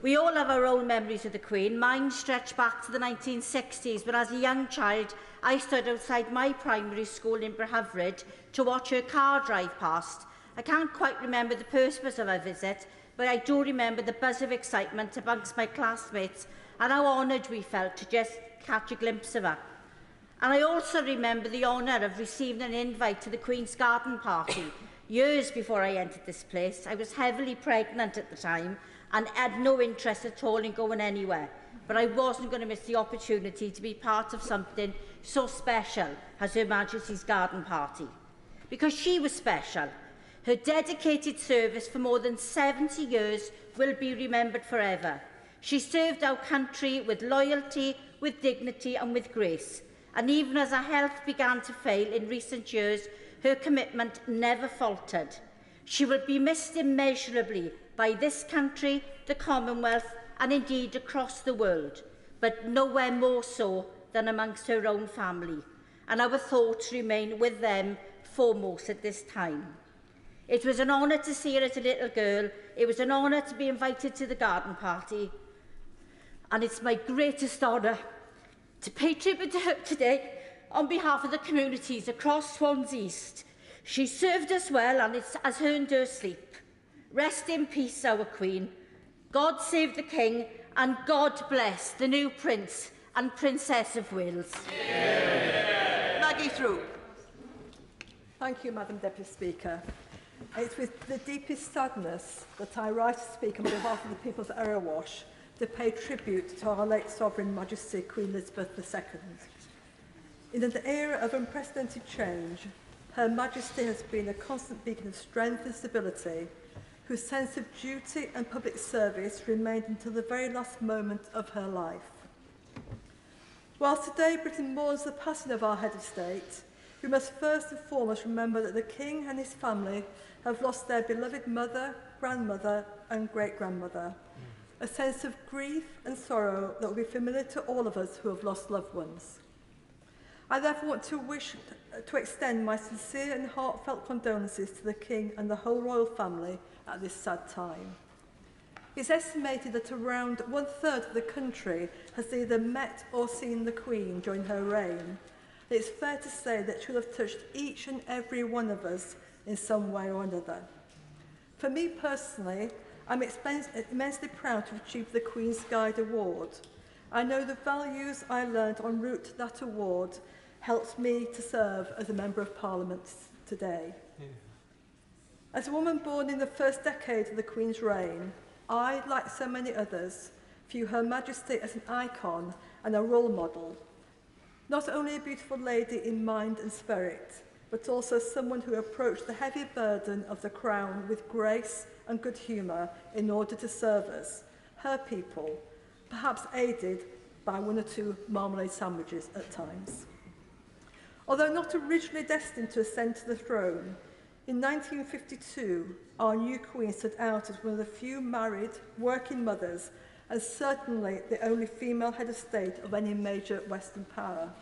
We all have our own memories of the Queen. Mine stretch back to the 1960s, when as a young child, I stood outside my primary school in Bryhyfryd to watch her car drive past. I can't quite remember the purpose of her visit, but I do remember the buzz of excitement amongst my classmates and how honoured we felt to just catch a glimpse of her. And I also remember the honour of receiving an invite to the Queen's Garden Party. Years before I entered this place, I was heavily pregnant at the time and had no interest at all in going anywhere. But I wasn't going to miss the opportunity to be part of something so special as Her Majesty's Garden Party. Because she was special. Her dedicated service for more than 70 years will be remembered forever. She served our country with loyalty, with dignity and with grace. And even as her health began to fail in recent years, her commitment never faltered. She will be missed immeasurably by this country, the Commonwealth, and indeed across the world, but nowhere more so than amongst her own family. And our thoughts remain with them foremost at this time. It was an honour to see her as a little girl. It was an honour to be invited to the garden party. And it's my greatest honour to pay tribute to her today on behalf of the communities across Swans East. She served us well and it has earned her sleep. Rest in peace, our Queen. God save the King and God bless the new Prince and Princess of Wales. Yeah. Maggie Throop. Thank you, Madam Deputy Speaker. It's with the deepest sadness that I rise to speak on behalf of the people of Erewash to pay tribute to our late Sovereign Majesty Queen Elizabeth II. In an era of unprecedented change, Her Majesty has been a constant beacon of strength and stability, whose sense of duty and public service remained until the very last moment of her life. Whilst today Britain mourns the passing of our head of state, we must first and foremost remember that the King and his family have lost their beloved mother, grandmother and great-grandmother. A sense of grief and sorrow that will be familiar to all of us who have lost loved ones. I therefore want to extend my sincere and heartfelt condolences to the King and the whole royal family at this sad time. It's estimated that around 1/3 of the country has either met or seen the Queen during her reign. It's fair to say that she will have touched each and every one of us in some way or another. For me personally, I'm immensely proud to have achieved the Queen's Guide Award. I know the values I learned en route to that award helped me to serve as a Member of Parliament today. Yeah. As a woman born in the first decade of the Queen's reign, I, like so many others, view Her Majesty as an icon and a role model. Not only a beautiful lady in mind and spirit, but also someone who approached the heavy burden of the crown with grace and good humour in order to serve us, her people, perhaps aided by 1 or 2 marmalade sandwiches at times. Although not originally destined to ascend to the throne, in 1952, our new Queen stood out as one of the few married, working mothers, and certainly the only female head of state of any major Western power.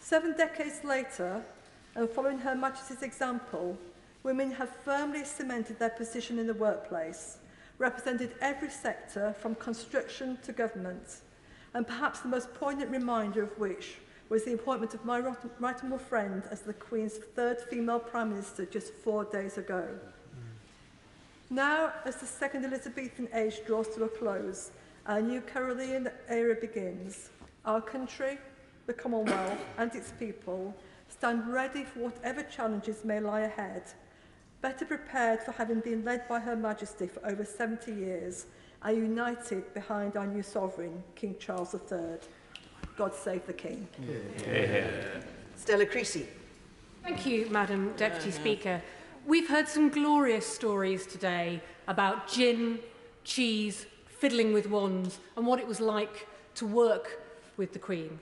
7 decades later, and following Her Majesty's example, women have firmly cemented their position in the workplace, represented every sector from construction to government, and perhaps the most poignant reminder of which was the appointment of my right honourable friend as the Queen's 3rd female Prime Minister just 4 days ago. Now, as the second Elizabethan age draws to a close, our new Carolean era begins. Our country, the Commonwealth and its people stand ready for whatever challenges may lie ahead, better prepared for having been led by Her Majesty for over 70 years, and united behind our new sovereign, King Charles III. God save the King. Yeah. Stella Creasy. Thank you, Madam Deputy Speaker. We've heard some glorious stories today about gin, cheese, fiddling with wands, and what it was like to work with the Queen.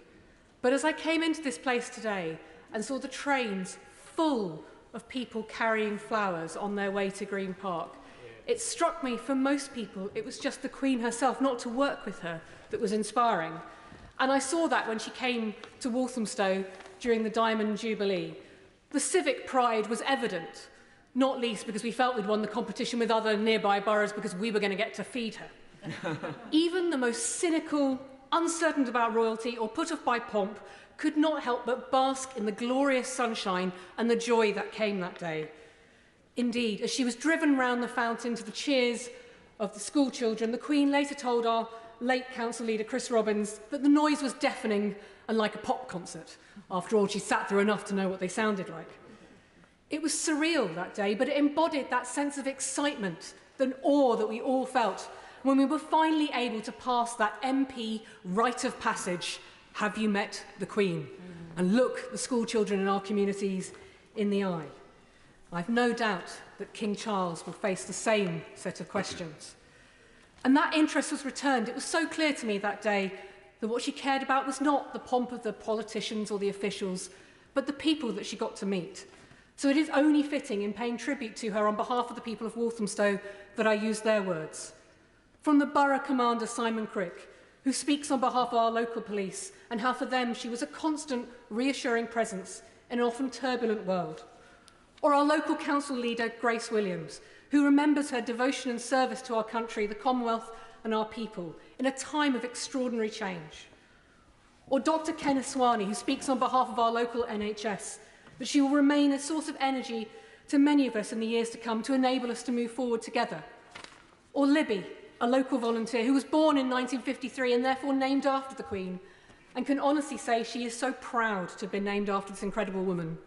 But as I came into this place today and saw the trains full of people carrying flowers on their way to Green Park, it struck me for most people it was just the Queen herself, not to work with her, that was inspiring. And I saw that when she came to Walthamstow during the Diamond Jubilee. The civic pride was evident, not least because we felt we'd won the competition with other nearby boroughs because we were going to get to feed her. Even the most cynical, uncertain about royalty or put off by pomp could not help but bask in the glorious sunshine and the joy that came that day. Indeed, as she was driven round the fountain to the cheers of the school children, the Queen later told our late council leader Chris Robbins that the noise was deafening and like a pop concert. After all, she sat through enough to know what they sounded like. It was surreal that day, but it embodied that sense of excitement, the awe that we all felt when we were finally able to pass that MP rite of passage, "Have you met the Queen?" and look the school children in our communities in the eye. I've no doubt that King Charles will face the same set of questions. And that interest was returned. It was so clear to me that day that what she cared about was not the pomp of the politicians or the officials, but the people that she got to meet. So it is only fitting in paying tribute to her on behalf of the people of Walthamstow that I use their words. From the Borough Commander Simon Crick, who speaks on behalf of our local police, and how for them she was a constant, reassuring presence in an often turbulent world. Or our local council leader, Grace Williams, who remembers her devotion and service to our country, the Commonwealth and our people, in a time of extraordinary change. Or Dr. Kenneth Swaney, who speaks on behalf of our local NHS, that she will remain a source of energy to many of us in the years to come to enable us to move forward together. Or Libby, a local volunteer who was born in 1953 and therefore named after the Queen, and can honestly say she is so proud to have been named after this incredible woman.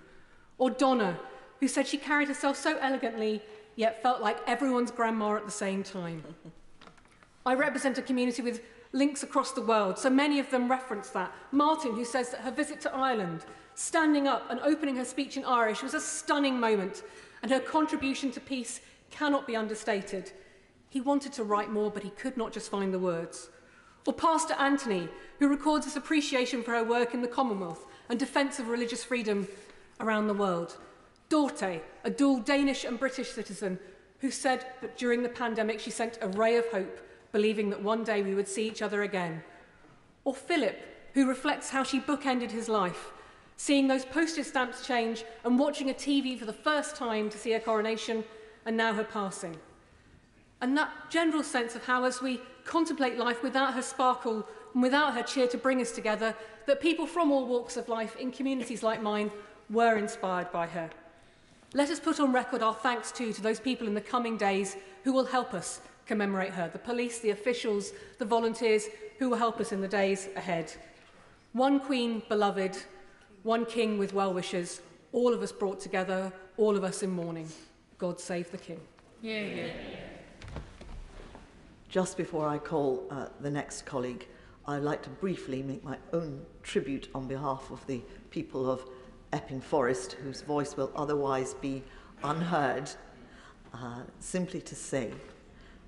Or Donna, who said she carried herself so elegantly, yet felt like everyone's grandma at the same time. I represent a community with links across the world, so many of them reference that. Martin, who says that her visit to Ireland, standing up and opening her speech in Irish, was a stunning moment, and her contribution to peace cannot be understated. He wanted to write more, but he could not just find the words. Or Pastor Anthony, who records his appreciation for her work in the Commonwealth and defence of religious freedom around the world. Dorte, a dual Danish and British citizen, who said that during the pandemic she sent a ray of hope, believing that one day we would see each other again. Or Philip, who reflects how she bookended his life, seeing those postage stamps change and watching a TV for the first time to see her coronation and now her passing. And that general sense of how, as we contemplate life without her sparkle and without her cheer to bring us together, that people from all walks of life in communities like mine were inspired by her. Let us put on record our thanks too to those people in the coming days who will help us commemorate her, the police, the officials, the volunteers who will help us in the days ahead. One Queen beloved, one King with well-wishers, all of us brought together, all of us in mourning. God save the King. Yeah, yeah. Just before I call the next colleague, I'd like to briefly make my own tribute on behalf of the people of Epping Forest, whose voice will otherwise be unheard, simply to say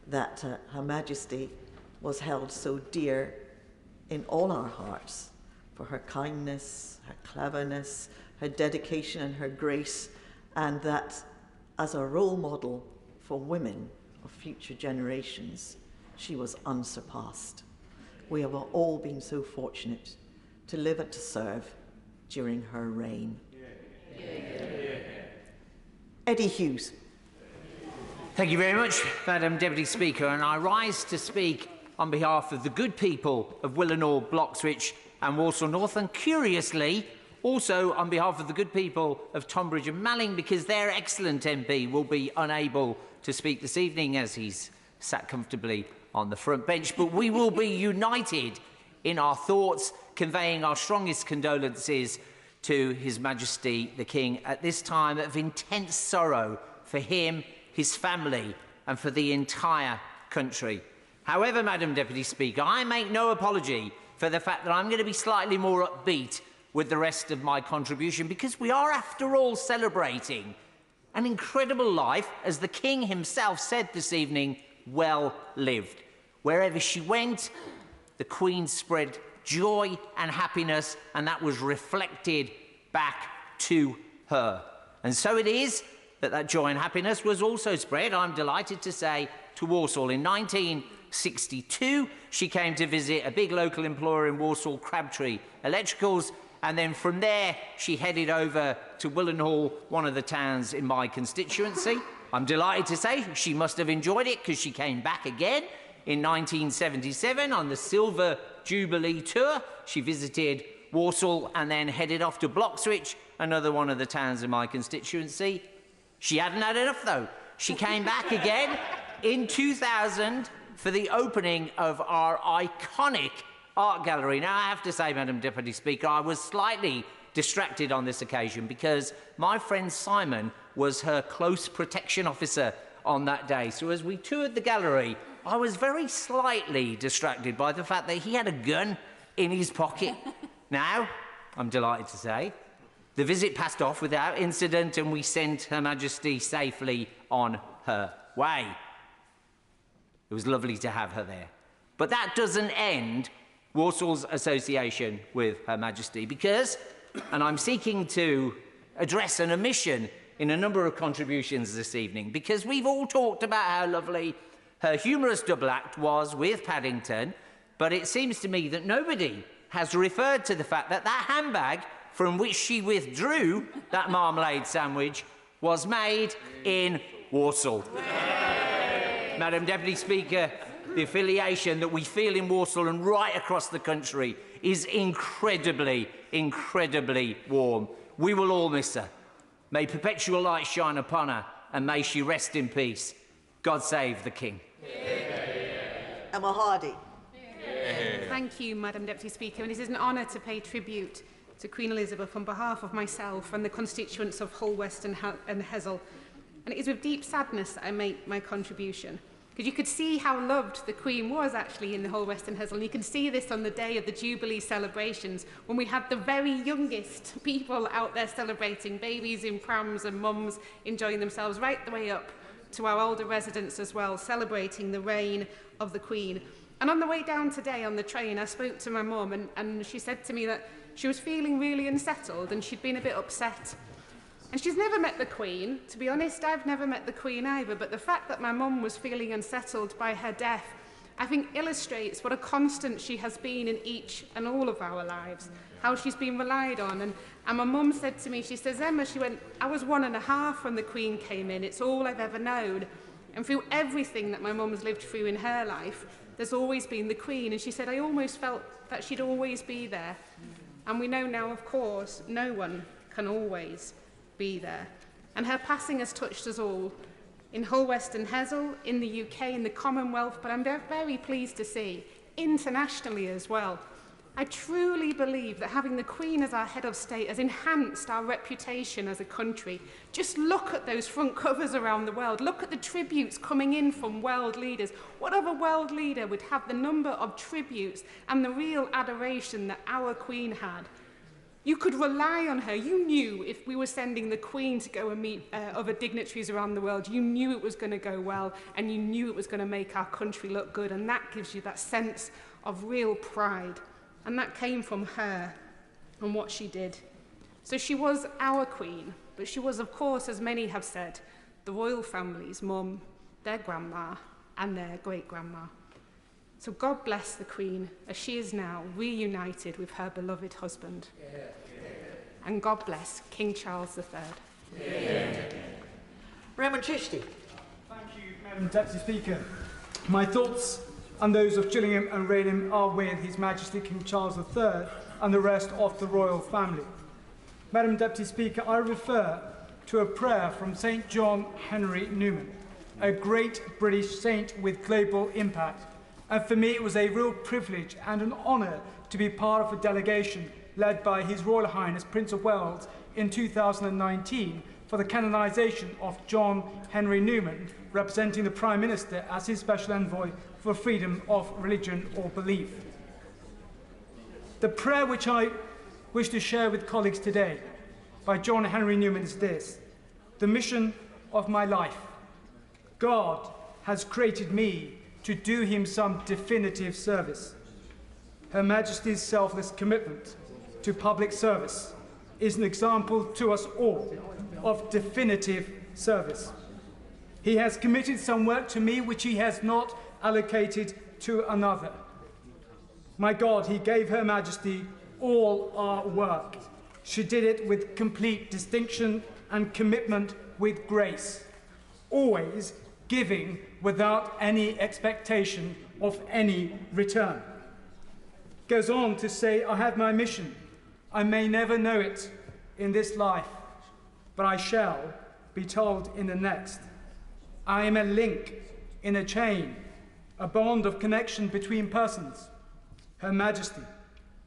that Her Majesty was held so dear in all our hearts for her kindness, her cleverness, her dedication and her grace, and that as a role model for women of future generations, she was unsurpassed. We have all been so fortunate to live and to serve during her reign. Eddie Hughes. Thank you very much, Madam Deputy Speaker, and I rise to speak on behalf of the good people of Willenhall, Bloxwich and Walsall North, and curiously, also on behalf of the good people of Tonbridge and Malling, because their excellent MP will be unable to speak this evening as he's sat comfortably on the front bench, but we will be united in our thoughts, conveying our strongest condolences to His Majesty the King at this time of intense sorrow for him, his family and for the entire country. However, Madam Deputy Speaker, I make no apology for the fact that I'm going to be slightly more upbeat with the rest of my contribution, because we are, after all, celebrating an incredible life, as the King himself said this evening, well lived. Wherever she went, the Queen spread joy and happiness, and that was reflected back to her. And so it is that joy and happiness was also spread, I'm delighted to say, to Walsall. In 1962, she came to visit a big local employer in Walsall, Crabtree Electricals, and then from there she headed over to Willenhall, one of the towns in my constituency. I'm delighted to say she must have enjoyed it, because she came back again in 1977 on the Silver Jubilee Tour. She visited Walsall and then headed off to Bloxwich, another one of the towns in my constituency. She hadn't had enough, though. She came back again in 2000 for the opening of our iconic art gallery. Now, I have to say, Madam Deputy Speaker, I was slightly distracted on this occasion because my friend Simon was her close protection officer on that day. So as we toured the gallery, I was very slightly distracted by the fact that he had a gun in his pocket. Now, I'm delighted to say, the visit passed off without incident and we sent Her Majesty safely on her way. It was lovely to have her there. But that doesn't end Walsall's association with Her Majesty, because, and I'm seeking to address an omission in a number of contributions this evening, because we've all talked about how lovely her humorous double act was with Paddington, but it seems to me that nobody has referred to the fact that that handbag from which she withdrew that marmalade sandwich was made in Walsall. Madam Deputy Speaker, the affiliation that we feel in Walsall and right across the country is incredibly, incredibly warm. We will all miss her. May perpetual light shine upon her, and may she rest in peace. God save the King. Emma Hardy. Thank you, Madam Deputy Speaker. And it is an honour to pay tribute to Queen Elizabeth on behalf of myself and the constituents of Hull West and Hesel. And it is with deep sadness that I make my contribution, because you could see how loved the Queen was actually in the Hull West and Hesel. And you can see this on the day of the Jubilee celebrations, when we had the very youngest people out there celebrating, babies in prams and mums enjoying themselves, right the way up to our older residents as well, celebrating the reign of the Queen. And on the way down today on the train, I spoke to my mum, and she said to me that she was feeling really unsettled and she'd been a bit upset. And she's never met the Queen. To be honest, I've never met the Queen either, but the fact that my mum was feeling unsettled by her death, I think illustrates what a constant she has been in each and all of our lives, how she's been relied on. And my mum said to me, she says, Emma, she went, I was 1.5 when the Queen came in. It's all I've ever known. And through everything that my mum's lived through in her life, there's always been the Queen. And she said, I almost felt that she'd always be there. And we know now, of course, no one can always be there. And her passing has touched us all, in Hull, West and Hessel, in the UK, in the Commonwealth, but I'm very pleased to see, internationally as well. I truly believe that having the Queen as our head of state has enhanced our reputation as a country. Just look at those front covers around the world. Look at the tributes coming in from world leaders. What other world leader would have the number of tributes and the real adoration that our Queen had? You could rely on her. You knew if we were sending the Queen to go and meet other dignitaries around the world, you knew it was going to go well, and you knew it was going to make our country look good, and that gives you that sense of real pride. And that came from her and what she did. So she was our Queen, but she was, of course, as many have said, the royal family's mum, their grandma, and their great-grandma. So God bless the Queen, as she is now reunited with her beloved husband. And God bless King Charles III. Raymond Chisty. Thank you, Madam Deputy Speaker. My thoughts and those of Gillingham and Raynham are with His Majesty King Charles III and the rest of the royal family. Madam Deputy Speaker, I refer to a prayer from St. John Henry Newman, a great British saint with global impact. And for me, it was a real privilege and an honour to be part of a delegation led by His Royal Highness Prince of Wales in 2019 for the canonisation of John Henry Newman, representing the Prime Minister as his special envoy for freedom of religion or belief. The prayer which I wish to share with colleagues today by John Henry Newman is this: the mission of my life. God has created me to do him some definitive service. Her Majesty's selfless commitment to public service is an example to us all of definitive service. He has committed some work to me which he has not allocated to another. My God, he gave Her Majesty all our work. She did it with complete distinction and commitment with grace, always giving without any expectation of any return. Goes on to say, I have my mission. I may never know it in this life, but I shall be told in the next. I am a link in a chain, a bond of connection between persons. Her Majesty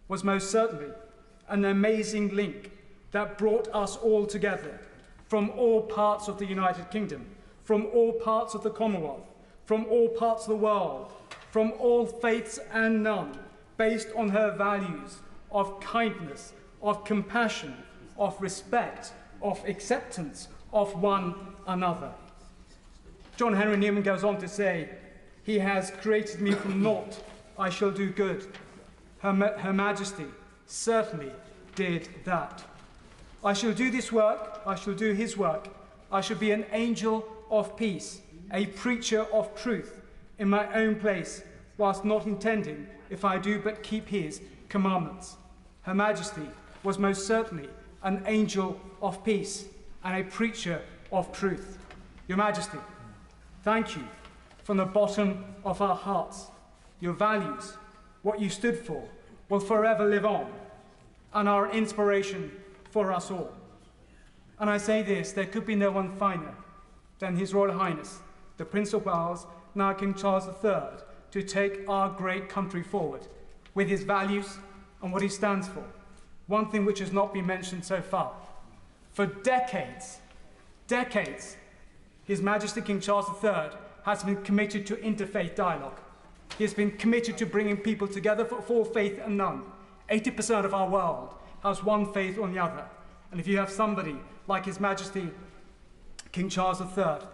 was most certainly an amazing link that brought us all together from all parts of the United Kingdom, from all parts of the Commonwealth, from all parts of the world, from all faiths and none, based on her values of kindness, of compassion, of respect, of acceptance of one another. John Henry Newman goes on to say, he has created me from naught, I shall do good. Her Majesty certainly did that. I shall do this work, I shall do his work. I shall be an angel of peace, a preacher of truth in my own place, whilst not intending, if I do but keep his commandments. Her Majesty was most certainly an angel of peace and a preacher of truth. Your Majesty, thank you from the bottom of our hearts. Your values, what you stood for, will forever live on and are an inspiration for us all. And I say this, there could be no one finer than His Royal Highness, the Prince of Wales, now King Charles III, to take our great country forward with his values and what he stands for. One thing which has not been mentioned so far. For decades, His Majesty King Charles III has been committed to interfaith dialogue. He has been committed to bringing people together for all faith and none. 80% of our world has one faith or the other. And if you have somebody like His Majesty King Charles III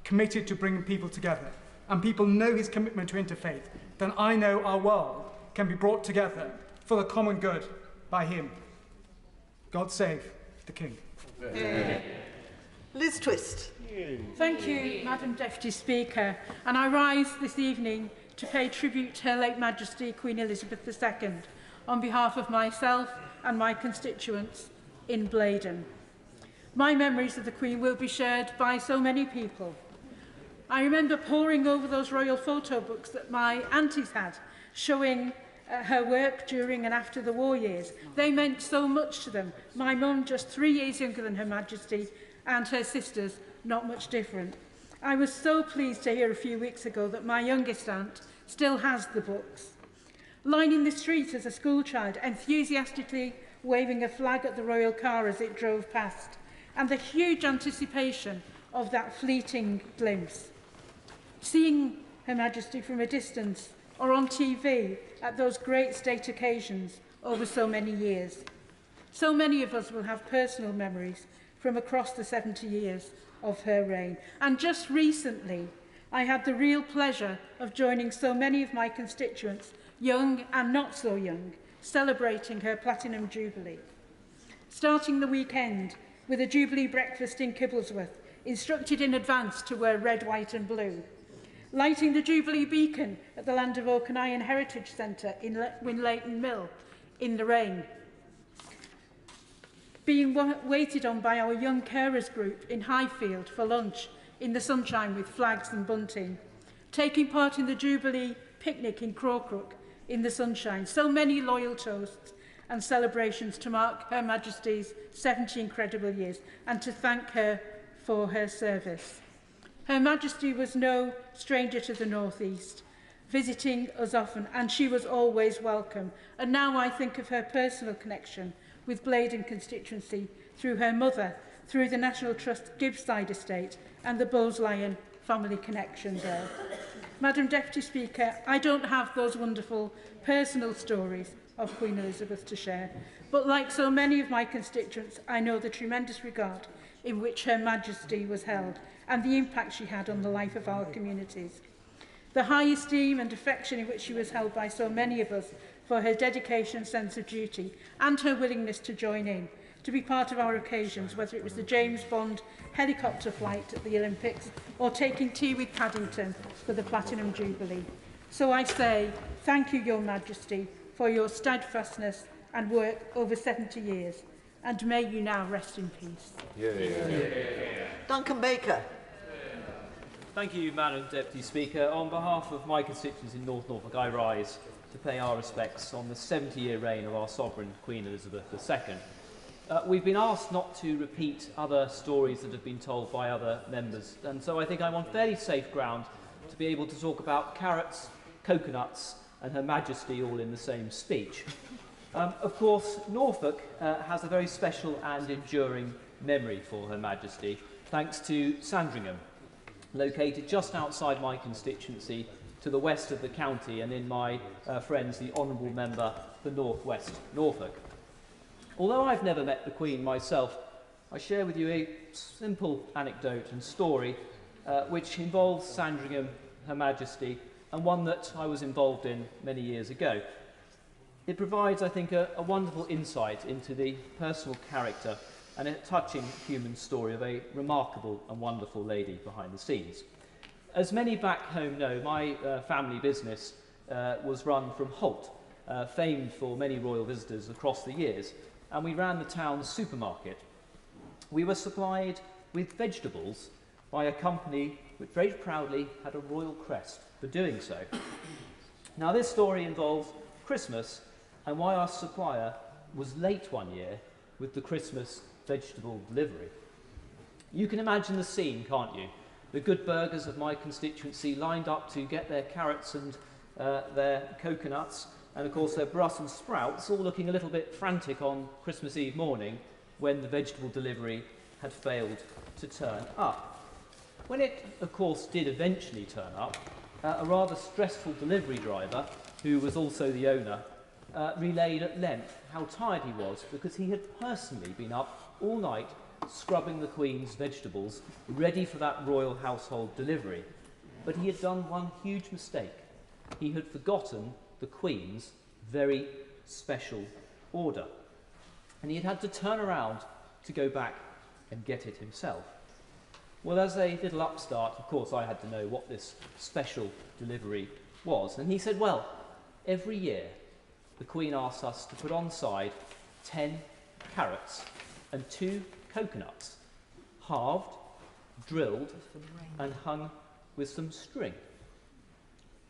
committed to bringing people together, and people know his commitment to interfaith, then I know our world can be brought together for the common good by him. God save the King. Liz Truss. Thank you, Madam Deputy Speaker, and I rise this evening to pay tribute to Her late Majesty Queen Elizabeth II on behalf of myself and my constituents in Blaydon. My memories of the Queen will be shared by so many people. I remember poring over those royal photo books that my aunties had, showing her work during and after the war years. They meant so much to them. My mum, just 3 years younger than Her Majesty, and her sisters, not much different. I was so pleased to hear a few weeks ago that my youngest aunt still has the books. Lining the streets as a schoolchild, enthusiastically waving a flag at the royal car as it drove past, and the huge anticipation of that fleeting glimpse. Seeing Her Majesty from a distance or on TV at those great state occasions over so many years. So many of us will have personal memories from across the 70 years of her reign. And just recently, I had the real pleasure of joining so many of my constituents, young and not so young, celebrating her Platinum Jubilee. Starting the weekend with a Jubilee breakfast in Kibblesworth, instructed in advance to wear red, white and blue. Lighting the Jubilee beacon at the Land of Okanagan Heritage Centre in Winlayton Mill in the rain. Being waited on by our young carers group in Highfield for lunch in the sunshine with flags and bunting. Taking part in the Jubilee picnic in Crawcrook in the sunshine. So many loyal toasts and celebrations to mark Her Majesty's 70 incredible years and to thank her for her service. Her Majesty was no stranger to the North East, visiting us often, and she was always welcome. And now I think of her personal connection with Blaydon constituency through her mother, through the National Trust Gibbside estate and the Bowes-Lyon family connection there. Madam Deputy Speaker, I don't have those wonderful personal stories of Queen Elizabeth to share, but like so many of my constituents, I know the tremendous regard in which Her Majesty was held and the impact she had on the life of our communities. The high esteem and affection in which she was held by so many of us for her dedication and sense of duty and her willingness to join in, to be part of our occasions, whether it was the James Bond helicopter flight at the Olympics or taking tea with Paddington for the Platinum Jubilee. So I say, thank you, Your Majesty, for your steadfastness and work over 70 years, and may you now rest in peace. Duncan Baker. Thank you, Madam Deputy Speaker. On behalf of my constituents in North Norfolk, I rise to pay our respects on the 70-year reign of our sovereign Queen Elizabeth II. We've been asked not to repeat other stories that have been told by other members, and so I think I'm on fairly safe ground to be able to talk about carrots, coconuts and Her Majesty all in the same speech. Of course, Norfolk has a very special and enduring memory for Her Majesty, thanks to Sandringham, located just outside my constituency to the west of the county and in my friends, the Honourable Member for North West Norfolk. Although I've never met the Queen myself, I share with you a simple anecdote and story which involves Sandringham, Her Majesty, and one that I was involved in many years ago. It provides, I think, a wonderful insight into the personal character and a touching human story of a remarkable and wonderful lady behind the scenes. As many back home know, my family business was run from Holt, famed for many royal visitors across the years, and we ran the town's supermarket. We were supplied with vegetables by a company which very proudly had a royal crest for doing so. Now, this story involves Christmas and why our supplier was late one year with the Christmas vegetable delivery. You can imagine the scene, can't you? The good burghers of my constituency lined up to get their carrots and their coconuts and of course their Brussels sprouts, all looking a little bit frantic on Christmas Eve morning when the vegetable delivery had failed to turn up. When it, of course, did eventually turn up, a rather stressful delivery driver, who was also the owner, relayed at length how tired he was because he had personally been up all night scrubbing the Queen's vegetables, ready for that royal household delivery. But he had done one huge mistake. He had forgotten the Queen's very special order. And he had to turn around to go back and get it himself. Well, as a little upstart, of course, I had to know what this special delivery was. And he said, well, every year the Queen asks us to put on side 10 carrots and 2 coconuts, halved, drilled, and hung with some string.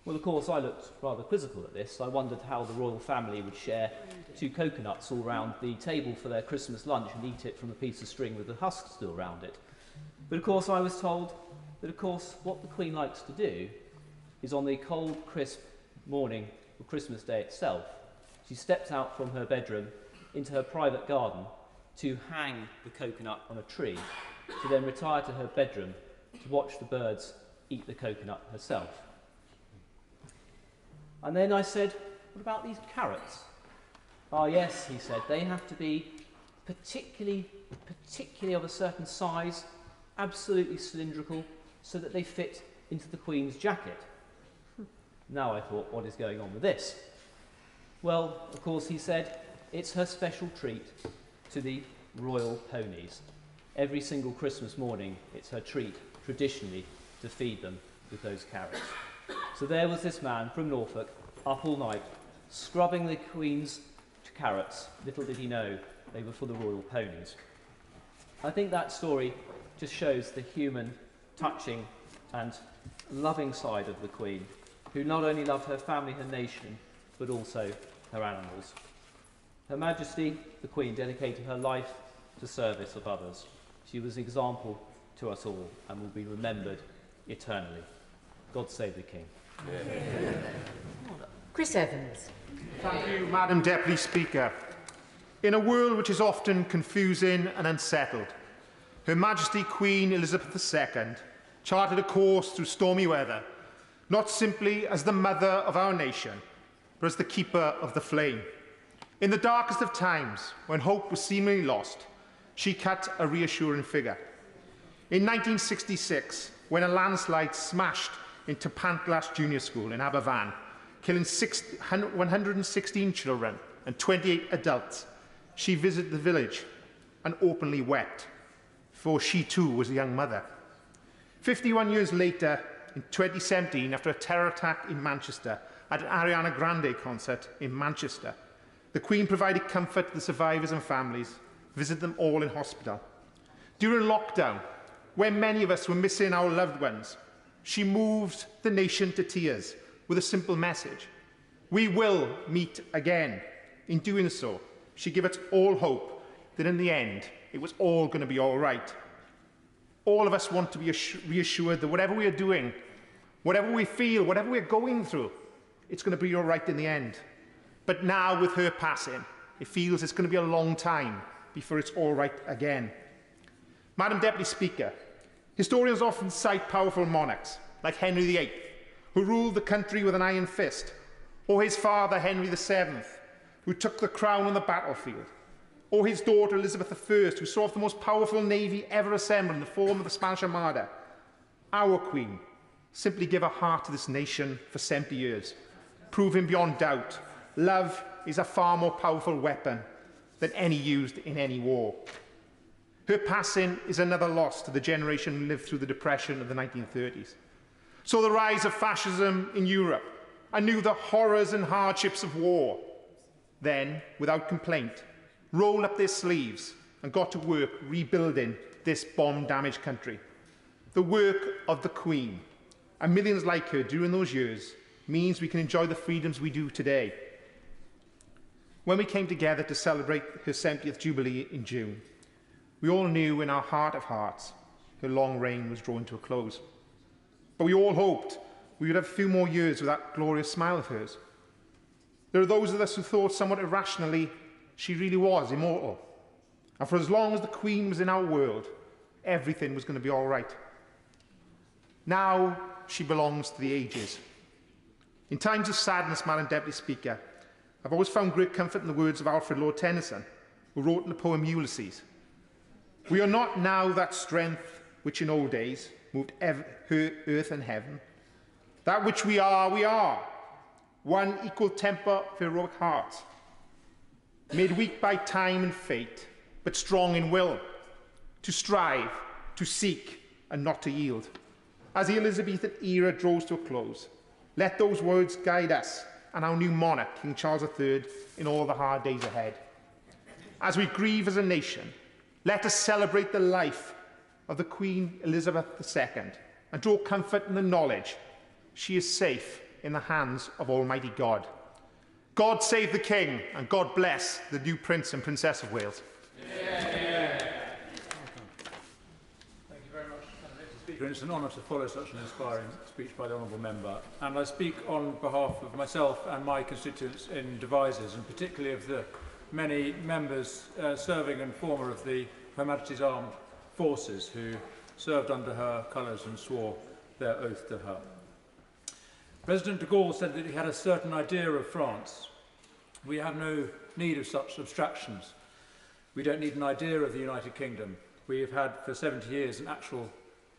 Well, of course, I looked rather quizzical at this. I wondered how the royal family would share 2 coconuts all round the table for their Christmas lunch and eat it from a piece of string with the husk still round it. But of course, I was told that, of course, what the Queen likes to do is on the cold, crisp morning of Christmas Day itself, she steps out from her bedroom into her private garden to hang the coconut on a tree, to then retire to her bedroom to watch the birds eat the coconut herself. And then I said, what about these carrots? Ah, yes, he said, they have to be particularly of a certain size, absolutely cylindrical, so that they fit into the Queen's jacket. Now I thought, what is going on with this? Well, of course, he said, it's her special treat to the royal ponies. Every single Christmas morning, it's her treat, traditionally, to feed them with those carrots. So there was this man from Norfolk, up all night, scrubbing the Queen's carrots. Little did he know they were for the royal ponies. I think that story just shows the human, touching and loving side of the Queen, who not only loved her family, her nation, but also her animals. Her Majesty, the Queen, dedicated her life to service of others. She was an example to us all and will be remembered eternally. God save the King. Yeah. Chris Evans. Thank you, Madam Deputy Speaker. In a world which is often confusing and unsettled, Her Majesty Queen Elizabeth II charted a course through stormy weather, not simply as the mother of our nation, but as the keeper of the flame. In the darkest of times, when hope was seemingly lost, she cut a reassuring figure. In 1966, when a landslide smashed into Pantlas Junior School in Aberfan, killing 116 children and 28 adults, she visited the village and openly wept, for she too was a young mother. 51 years later, in 2017, after a terror attack in Manchester at an Ariana Grande concert in Manchester, the Queen provided comfort to the survivors and families, visited them all in hospital. During lockdown, when many of us were missing our loved ones, she moved the nation to tears with a simple message: we will meet again. In doing so, she gave us all hope that in the end, it was all going to be all right. All of us want to be reassured that whatever we are doing, whatever we feel, whatever we're going through, it's going to be all right in the end. But now, with her passing, it feels it's going to be a long time before it's all right again. Madam Deputy Speaker, historians often cite powerful monarchs, like Henry VIII, who ruled the country with an iron fist, or his father, Henry VII, who took the crown on the battlefield, or his daughter, Elizabeth I, who saw off the most powerful navy ever assembled in the form of the Spanish Armada. Our Queen simply gave her heart to this nation for 70 years, proving beyond doubt love is a far more powerful weapon than any used in any war. Her passing is another loss to the generation who lived through the Depression of the 1930s. Saw the rise of fascism in Europe and knew the horrors and hardships of war. Then, without complaint, rolled up their sleeves and got to work rebuilding this bomb-damaged country. The work of the Queen, and millions like her during those years, means we can enjoy the freedoms we do today. When we came together to celebrate her 70th Jubilee in June, we all knew in our heart of hearts her long reign was drawing to a close. But we all hoped we would have a few more years with that glorious smile of hers. There are those of us who thought somewhat irrationally she really was immortal. And for as long as the Queen was in our world, everything was going to be all right. Now she belongs to the ages. In times of sadness, Madam Deputy Speaker, I've always found great comfort in the words of Alfred Lord Tennyson, who wrote in the poem Ulysses: We are not now that strength which in old days moved earth and heaven. That which we are, one equal temper of heroic heart, made weak by time and fate, but strong in will, to strive, to seek, and not to yield. As the Elizabethan era draws to a close, let those words guide us and our new monarch, King Charles III, in all the hard days ahead. As we grieve as a nation, let us celebrate the life of the Queen Elizabeth II and draw comfort in the knowledge she is safe in the hands of Almighty God. God save the King, and God bless the new Prince and Princess of Wales. It's an honour to follow such an inspiring speech by the Honourable Member, and I speak on behalf of myself and my constituents in Devizes, and particularly of the many members serving and former of Her Majesty's Armed Forces who served under her colours and swore their oath to her. President de Gaulle said that he had a certain idea of France. We have no need of such abstractions. We don't need an idea of the United Kingdom. We have had for 70 years an actual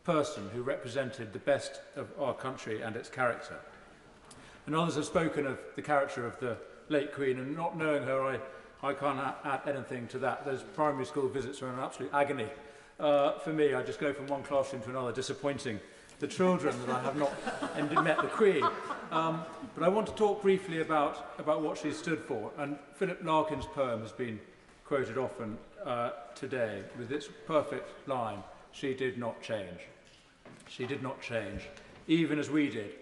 person who represented the best of our country and its character. And others have spoken of the character of the late Queen, and not knowing her, I can't add anything to that. Those primary school visits are an absolute agony for me. I just go from one classroom to another, disappointing the children that I have not met the Queen. But I want to talk briefly about what she stood for. And Philip Larkin's poem has been quoted often today with its perfect line, "She did not change." She did not change, even as we did.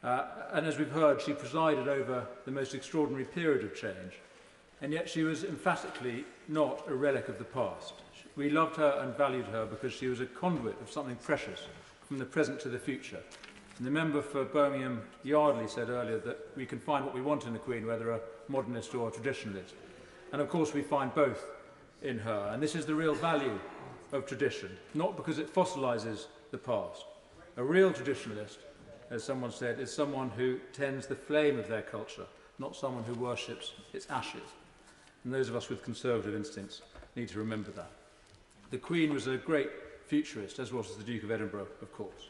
And as we've heard, she presided over the most extraordinary period of change. And yet she was emphatically not a relic of the past. We loved her and valued her because she was a conduit of something precious from the present to the future. And the member for Birmingham Yardley said earlier that we can find what we want in the Queen, whether a modernist or a traditionalist. And of course we find both in her. And this is the real value of tradition, not because it fossilises the past. A real traditionalist, as someone said, is someone who tends the flame of their culture, not someone who worships its ashes. And those of us with conservative instincts need to remember that. The Queen was a great futurist, as was the Duke of Edinburgh, of course.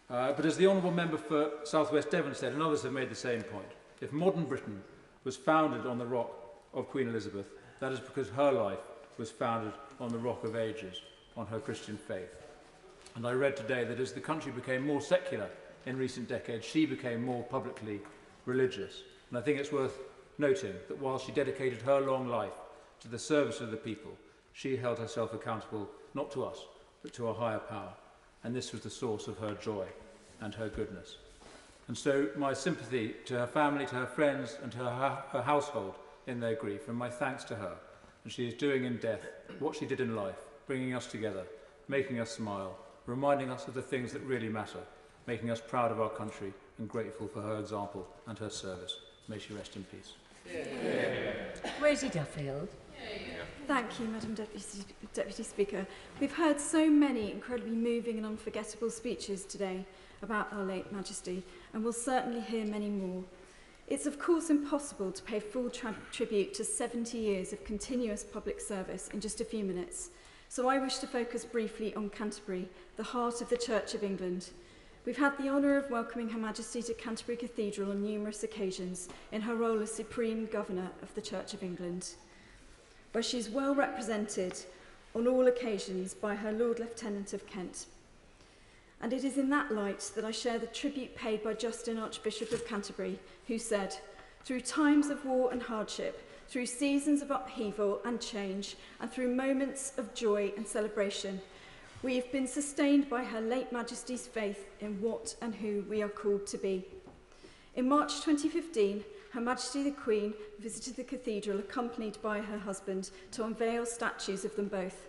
But as the Honourable Member for South West Devon said, and others have made the same point, if modern Britain was founded on the rock of Queen Elizabeth, that is because her life was founded on the rock of ages, on her Christian faith. And I read today that as the country became more secular in recent decades, she became more publicly religious. And I think it's worth noting that while she dedicated her long life to the service of the people, she held herself accountable not to us, but to a higher power. And this was the source of her joy and her goodness. And so my sympathy to her family, to her friends, and to her household in their grief, and my thanks to her. And she is doing in death what she did in life, bringing us together, making us smile, reminding us of the things that really matter, making us proud of our country and grateful for her example and her service. May she rest in peace. Rosie Duffield. Thank you, Madam Deputy Speaker. We've heard so many incredibly moving and unforgettable speeches today about our late Majesty, and we'll certainly hear many more. It's of course impossible to pay full tribute to 70 years of continuous public service in just a few minutes, so I wish to focus briefly on Canterbury, the heart of the Church of England. We've had the honour of welcoming Her Majesty to Canterbury Cathedral on numerous occasions in her role as Supreme Governor of the Church of England, where she is well represented on all occasions by her Lord Lieutenant of Kent. And it is in that light that I share the tribute paid by Justin, Archbishop of Canterbury, who said, "Through times of war and hardship, through seasons of upheaval and change, and through moments of joy and celebration, we have been sustained by Her late Majesty's faith in what and who we are called to be." In March 2015, Her Majesty the Queen visited the cathedral accompanied by her husband to unveil statues of them both.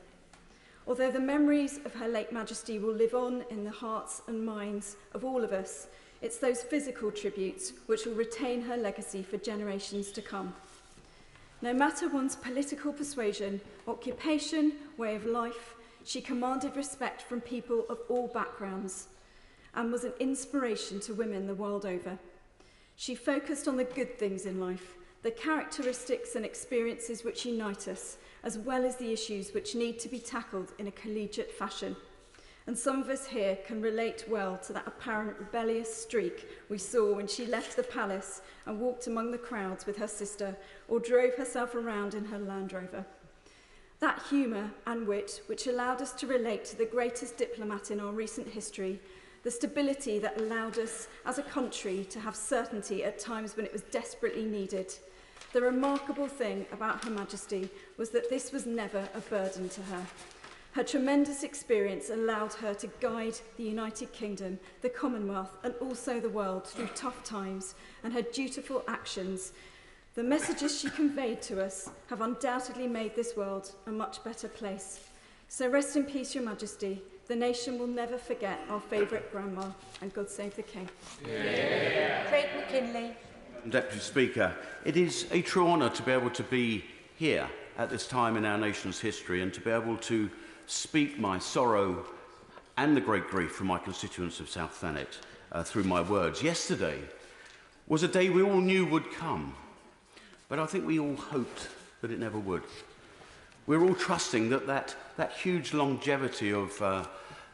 Although the memories of Her late Majesty will live on in the hearts and minds of all of us, it's those physical tributes which will retain her legacy for generations to come. No matter one's political persuasion, occupation, way of life, she commanded respect from people of all backgrounds and was an inspiration to women the world over. She focused on the good things in life, the characteristics and experiences which unite us, as well as the issues which need to be tackled in a collegiate fashion. And some of us here can relate well to that apparent rebellious streak we saw when she left the palace and walked among the crowds with her sister or drove herself around in her Land Rover. That humour and wit which allowed us to relate to the greatest diplomat in our recent history, the stability that allowed us as a country to have certainty at times when it was desperately needed. The remarkable thing about Her Majesty was that this was never a burden to her. Her tremendous experience allowed her to guide the United Kingdom, the Commonwealth, and also the world through tough times, and her dutiful actions, the messages she conveyed to us, have undoubtedly made this world a much better place. So rest in peace, Your Majesty. The nation will never forget our favourite grandma, and God save the King. Yeah. Craig McKinley. Deputy Speaker, it is a true honour to be able to be here at this time in our nation's history and to be able to speak my sorrow and the great grief from my constituents of South Thanet through my words. Yesterday was a day we all knew would come, but I think we all hoped that it never would. We're all trusting that that huge longevity of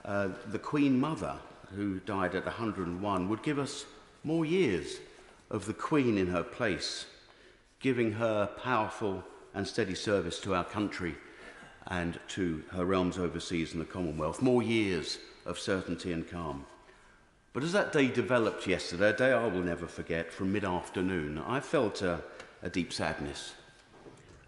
the Queen Mother, who died at 101, would give us more years of the Queen in her place, giving her powerful and steady service to our country and to her realms overseas and the Commonwealth, more years of certainty and calm. But as that day developed yesterday, a day I will never forget, from mid-afternoon, I felt a deep sadness.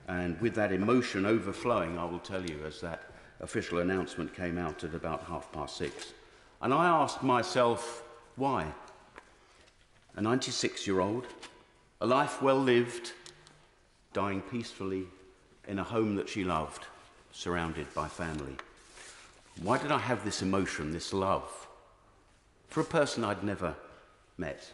And with that emotion overflowing, I will tell you, as that official announcement came out at about 6:30. And I asked myself, why? A 96-year-old, a life well lived, dying peacefully in a home that she loved, surrounded by family. Why did I have this emotion, this love, for a person I'd never met?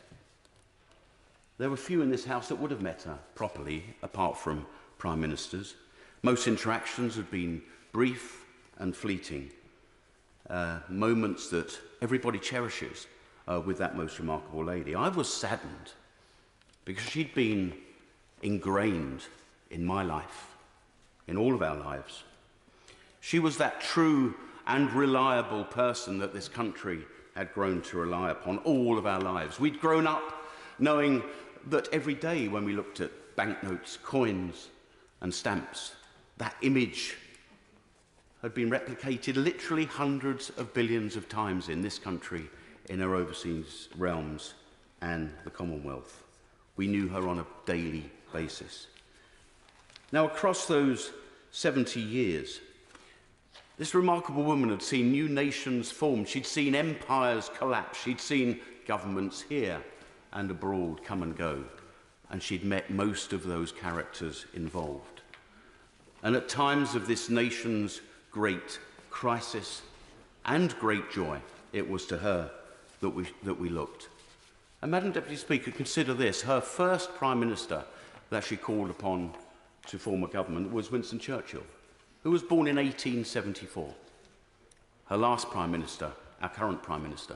There were few in this house that would have met her properly, apart from Prime Ministers. Most interactions had been brief and fleeting, moments that everybody cherishes with that most remarkable lady. I was saddened because she'd been ingrained in my life, in all of our lives. She was that true and reliable person that this country had grown to rely upon all of our lives. We'd grown up knowing that every day when we looked at banknotes, coins, and stamps, that image had been replicated literally hundreds of billions of times in this country, in her overseas realms and the Commonwealth. We knew her on a daily basis. Now, across those 70 years, this remarkable woman had seen new nations formed. She'd seen empires collapse. She'd seen governments here and abroad come and go. And she'd met most of those characters involved. And at times of this nation's great crisis and great joy, it was to her that we looked. And Madam Deputy Speaker, consider this. Her first Prime Minister that she called upon to form a government was Winston Churchill, who was born in 1874. Her last Prime Minister, our current Prime Minister,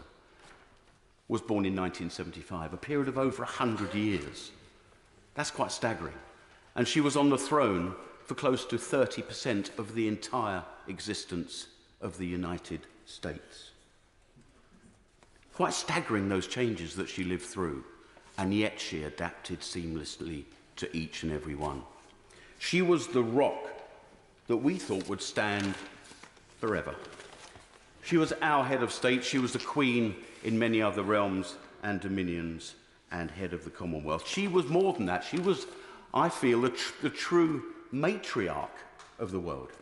was born in 1975, a period of over 100 years. That's quite staggering. And she was on the throne for close to 30% of the entire existence of the United States. Quite staggering, those changes that she lived through, and yet she adapted seamlessly to each and every one. She was the rock that we thought would stand forever. She was our head of state. She was the Queen in many other realms and dominions and head of the Commonwealth. She was more than that. She was, I feel, the true matriarch of the world.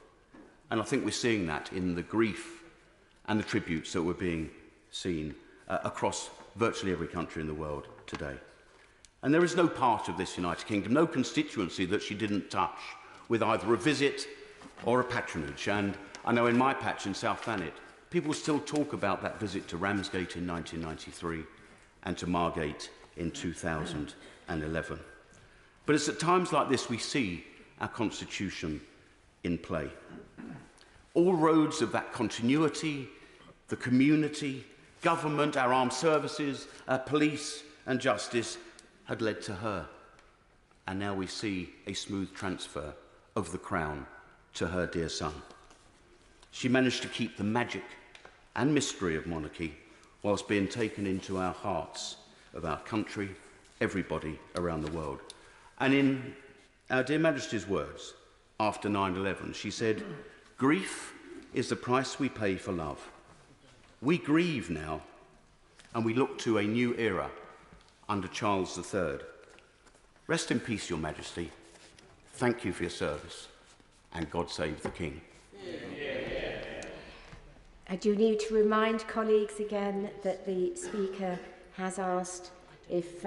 And I think we're seeing that in the grief and the tributes that were being seen across virtually every country in the world today. And there is no part of this United Kingdom, no constituency that she didn't touch with either a visit or a patronage. And I know in my patch in South Thanet, people still talk about that visit to Ramsgate in 1993 and to Margate in 2011. But it's at times like this we see our Constitution in play. All roads of that continuity, the community, government, our armed services, our police and justice had led to her. And now we see a smooth transfer of the crown to her dear son. She managed to keep the magic and mystery of monarchy whilst being taken into our hearts of our country, everybody around the world. And in our dear Majesty's words, after 9/11, she said, "Grief is the price we pay for love. We grieve now, and we look to a new era under Charles III. Rest in peace, Your Majesty. Thank you for your service, and God save the King." I do need to remind colleagues again that the Speaker has asked if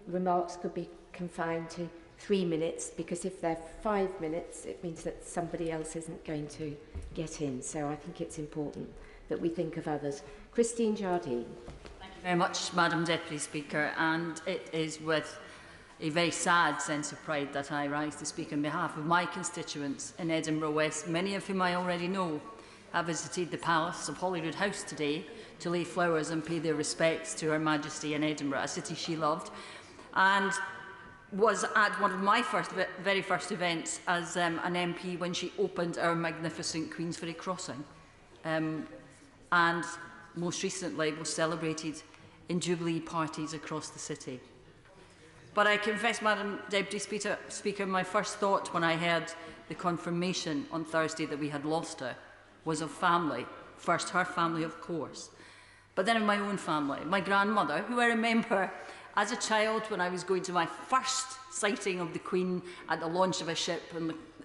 remarks could be confined to 3 minutes, because if they're 5 minutes, it means that somebody else isn't going to get in. So I think it's important that we think of others. Christine Jardine. Thank you very much, Madam Deputy Speaker, and it is with a very sad sense of pride that I rise to speak on behalf of my constituents in Edinburgh West, many of whom I already know. I visited the Palace of Holyrood House today to lay flowers and pay their respects to Her Majesty in Edinburgh, a city she loved, and was at one of my very first events as an MP when she opened our magnificent Queensferry crossing, and most recently was celebrated in Jubilee parties across the city. But I confess, Madam Deputy Speaker, my first thought when I heard the confirmation on Thursday that we had lost her was of family. First, her family, of course, but then of my own family. My grandmother, who I remember as a child when I was going to my first sighting of the Queen at the launch of a ship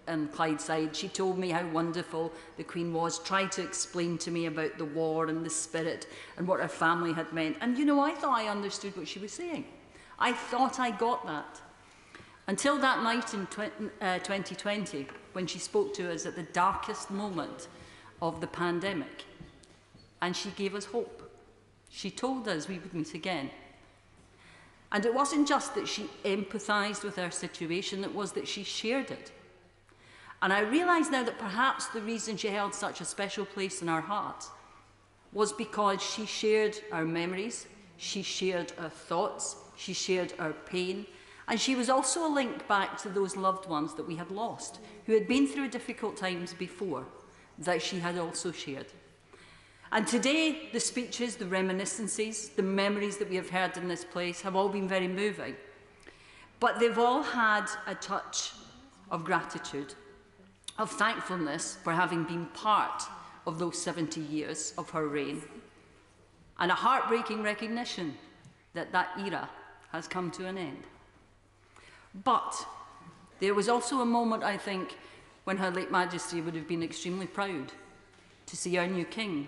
in Clydeside. She told me how wonderful the Queen was, tried to explain to me about the war and the spirit and what her family had meant. And, you know, I thought I understood what she was saying. I thought I got that. Until that night in 2020, when she spoke to us at the darkest moment of the pandemic, and she gave us hope. She told us we would meet again. And it wasn't just that she empathised with our situation, it was that she shared it. And I realise now that perhaps the reason she held such a special place in our hearts was because she shared our memories, she shared our thoughts, she shared our pain, and she was also a link back to those loved ones that we had lost, who had been through difficult times before, that she had also shared. And today, the speeches, the reminiscences, the memories that we have heard in this place have all been very moving. But they've all had a touch of gratitude, of thankfulness for having been part of those 70 years of her reign, and a heartbreaking recognition that that era has come to an end. But there was also a moment, I think, when Her late Majesty would have been extremely proud to see our new King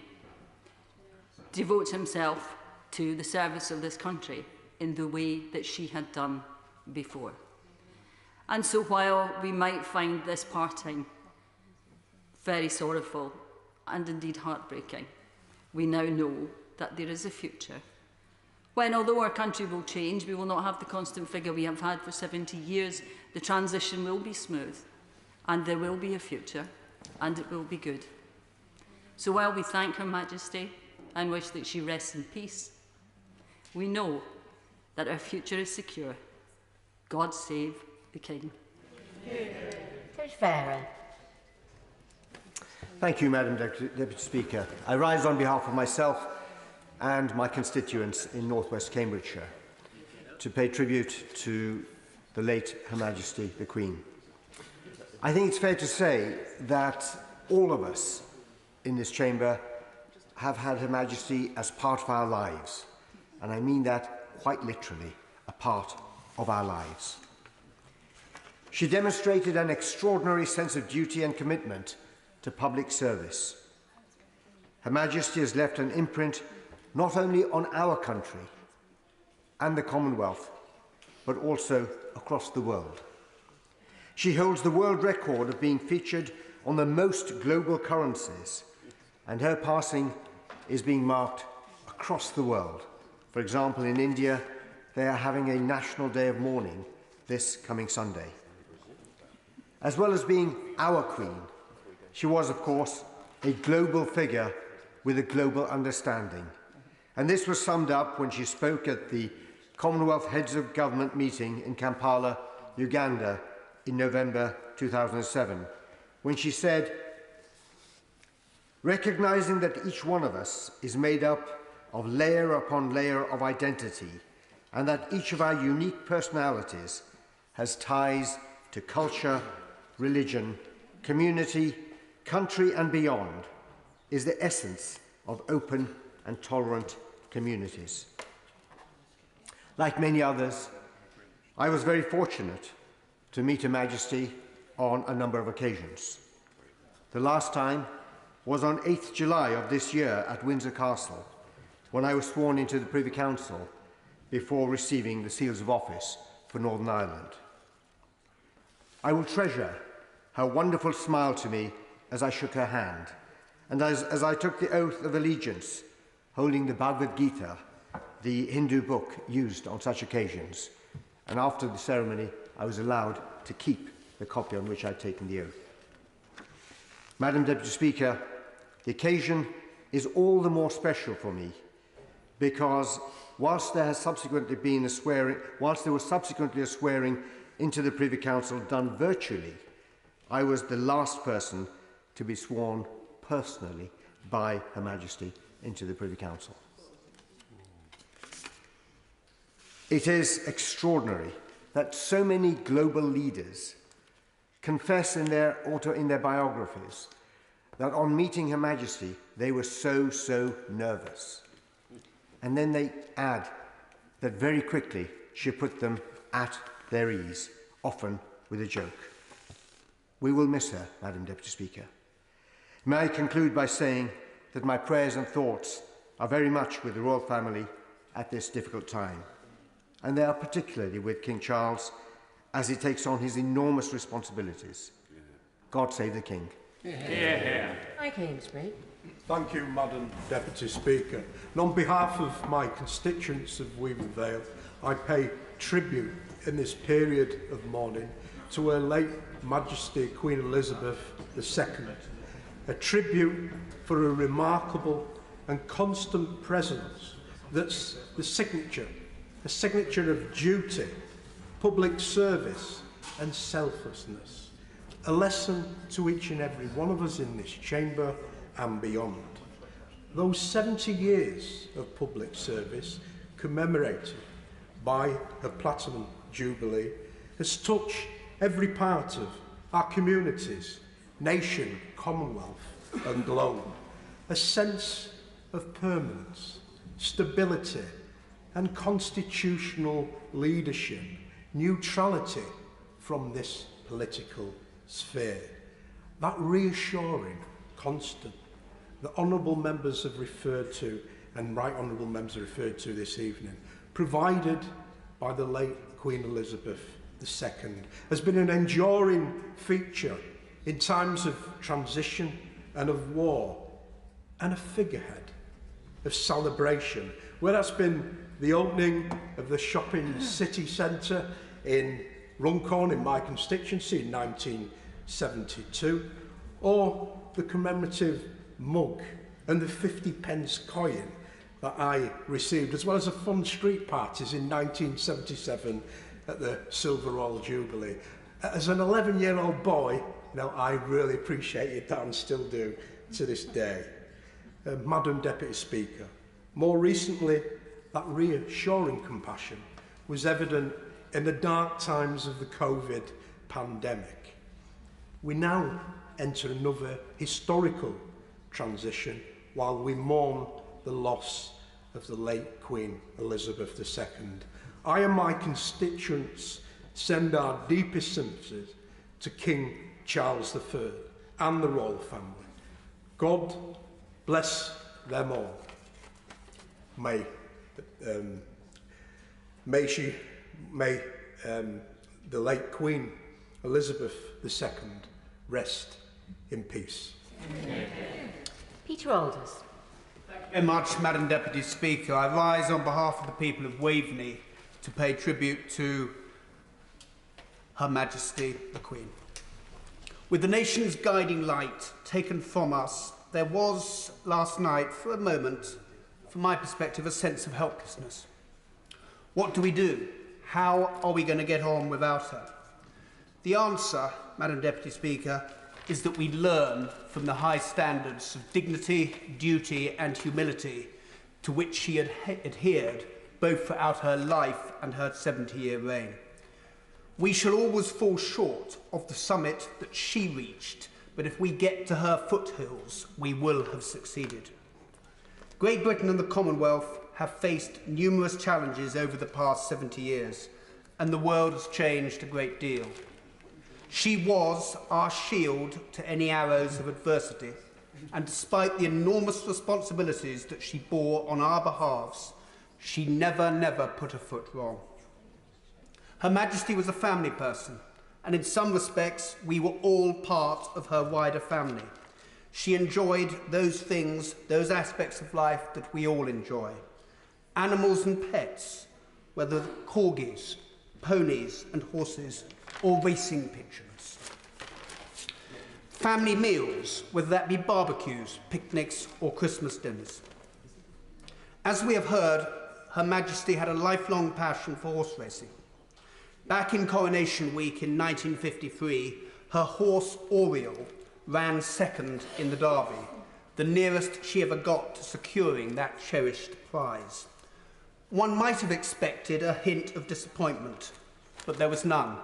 devote himself to the service of this country in the way that she had done before. And so while we might find this parting very sorrowful and indeed heartbreaking, we now know that there is a future when, although our country will change, we will not have the constant figure we have had for 70 years. The transition will be smooth, and there will be a future, and it will be good. So while we thank Her Majesty and wish that she rests in peace, we know that our future is secure. God save the King. Thank you, Madam Deputy Speaker. I rise on behalf of myself and my constituents in North West Cambridgeshire to pay tribute to the late Her Majesty the Queen. I think it's fair to say that all of us in this chamber have had Her Majesty as part of our lives, and I mean that quite literally, a part of our lives. She demonstrated an extraordinary sense of duty and commitment to public service. Her Majesty has left an imprint not only on our country and the Commonwealth, but also across the world. She holds the world record of being featured on the most global currencies, and her passing is being marked across the world. For example, in India, they are having a national day of mourning this coming Sunday. As well as being our Queen, she was, of course, a global figure with a global understanding. And this was summed up when she spoke at the Commonwealth Heads of Government meeting in Kampala, Uganda, in November 2007, when she said, "Recognizing that each one of us is made up of layer upon layer of identity, and that each of our unique personalities has ties to culture, religion, community, country and beyond, is the essence of open and tolerant communities." Like many others, I was very fortunate to meet Her Majesty on a number of occasions. The last time was on 8th July of this year at Windsor Castle, when I was sworn into the Privy Council before receiving the seals of office for Northern Ireland. I will treasure her wonderful smile to me as I shook her hand, and as I took the oath of allegiance, holding the Bhagavad Gita, the Hindu book used on such occasions, and after the ceremony I was allowed to keep the copy on which I had taken the oath. Madam Deputy Speaker, the occasion is all the more special for me because whilst there was subsequently a swearing into the Privy Council done virtually, I was the last person to be sworn personally by Her Majesty into the Privy Council. It is extraordinary that so many global leaders confess in their biographies that on meeting Her Majesty they were so nervous. And then they add that very quickly she put them at their ease, often with a joke. We will miss her, Madam Deputy Speaker. May I conclude by saying that my prayers and thoughts are very much with the royal family at this difficult time, and they are particularly with King Charles as he takes on his enormous responsibilities. God save the King. Mike Amesbury. Thank you, Madam Deputy Speaker. And on behalf of my constituents of Weaver Vale, I pay tribute in this period of mourning to Her late Majesty Queen Elizabeth II, a tribute for a remarkable and constant presence that's a signature of duty, public service and selflessness, a lesson to each and every one of us in this chamber and beyond. Those 70 years of public service commemorated by the Platinum Jubilee has touched every part of our communities, nation, commonwealth and globe. A sense of permanence, stability and constitutional leadership, neutrality from this political sphere. That reassuring constant that honourable members have referred to, and right honourable members have referred to this evening, provided by the late Queen Elizabeth II, has been an enduring feature in times of transition and of war, and a figurehead of celebration, whether that's been the opening of the shopping city centre in Runcorn in my constituency in 1972, or the commemorative mug and the 50-pence coin that I received, as well as the fun street parties in 1977 at the Silver Royal Jubilee. As an 11-year-old boy, I really appreciated that and still do to this day. Madam Deputy Speaker, more recently, that reassuring compassion was evident in the dark times of the COVID pandemic. We now enter another historical transition while we mourn the loss of the late Queen Elizabeth II. I and my constituents send our deepest sympathies to King Charles III and the royal family. God bless them all. May the late Queen Elizabeth II rest in peace. Peter Alders. Thank you very much, Madam Deputy Speaker. I rise on behalf of the people of Waveney to pay tribute to Her Majesty the Queen. With the nation's guiding light taken from us, there was last night, for a moment, from my perspective, a sense of helplessness. What do we do? How are we going to get on without her? The answer, Madam Deputy Speaker, is that we learn from the high standards of dignity, duty and humility to which she had adhered both throughout her life and her 70-year reign. We shall always fall short of the summit that she reached, but if we get to her foothills, we will have succeeded. Great Britain and the Commonwealth have faced numerous challenges over the past 70 years, and the world has changed a great deal. She was our shield to any arrows of adversity, and despite the enormous responsibilities that she bore on our behalves, she never put a foot wrong. Her Majesty was a family person, and in some respects, we were all part of her wider family. She enjoyed those things, those aspects of life that we all enjoy. Animals and pets, whether corgis, ponies and horses, or racing pigeons. Family meals, whether that be barbecues, picnics, or Christmas dinners. As we have heard, Her Majesty had a lifelong passion for horse racing. Back in Coronation Week in 1953, her horse Oriole ran second in the Derby, the nearest she ever got to securing that cherished prize. One might have expected a hint of disappointment, but there was none.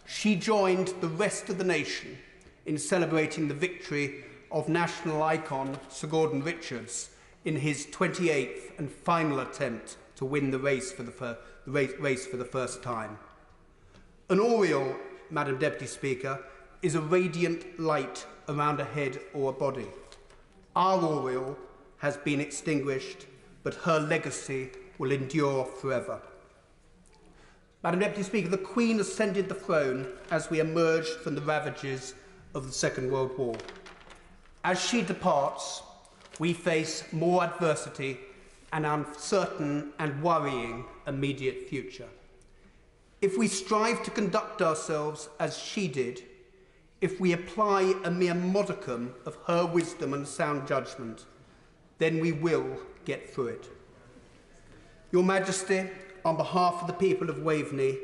She joined the rest of the nation in celebrating the victory of national icon Sir Gordon Richards in his 28th and final attempt to win the race for the first time. An Oriole, Madam Deputy Speaker, is a radiant light around a head or a body. Our Oriole has been extinguished, but her legacy will endure forever. Madam Deputy Speaker, the Queen ascended the throne as we emerged from the ravages of the Second World War. As she departs, we face more adversity and uncertain and worrying immediate future. If we strive to conduct ourselves as she did, if we apply a mere modicum of her wisdom and sound judgment, then we will get through it. Your Majesty, on behalf of the people of Waveney,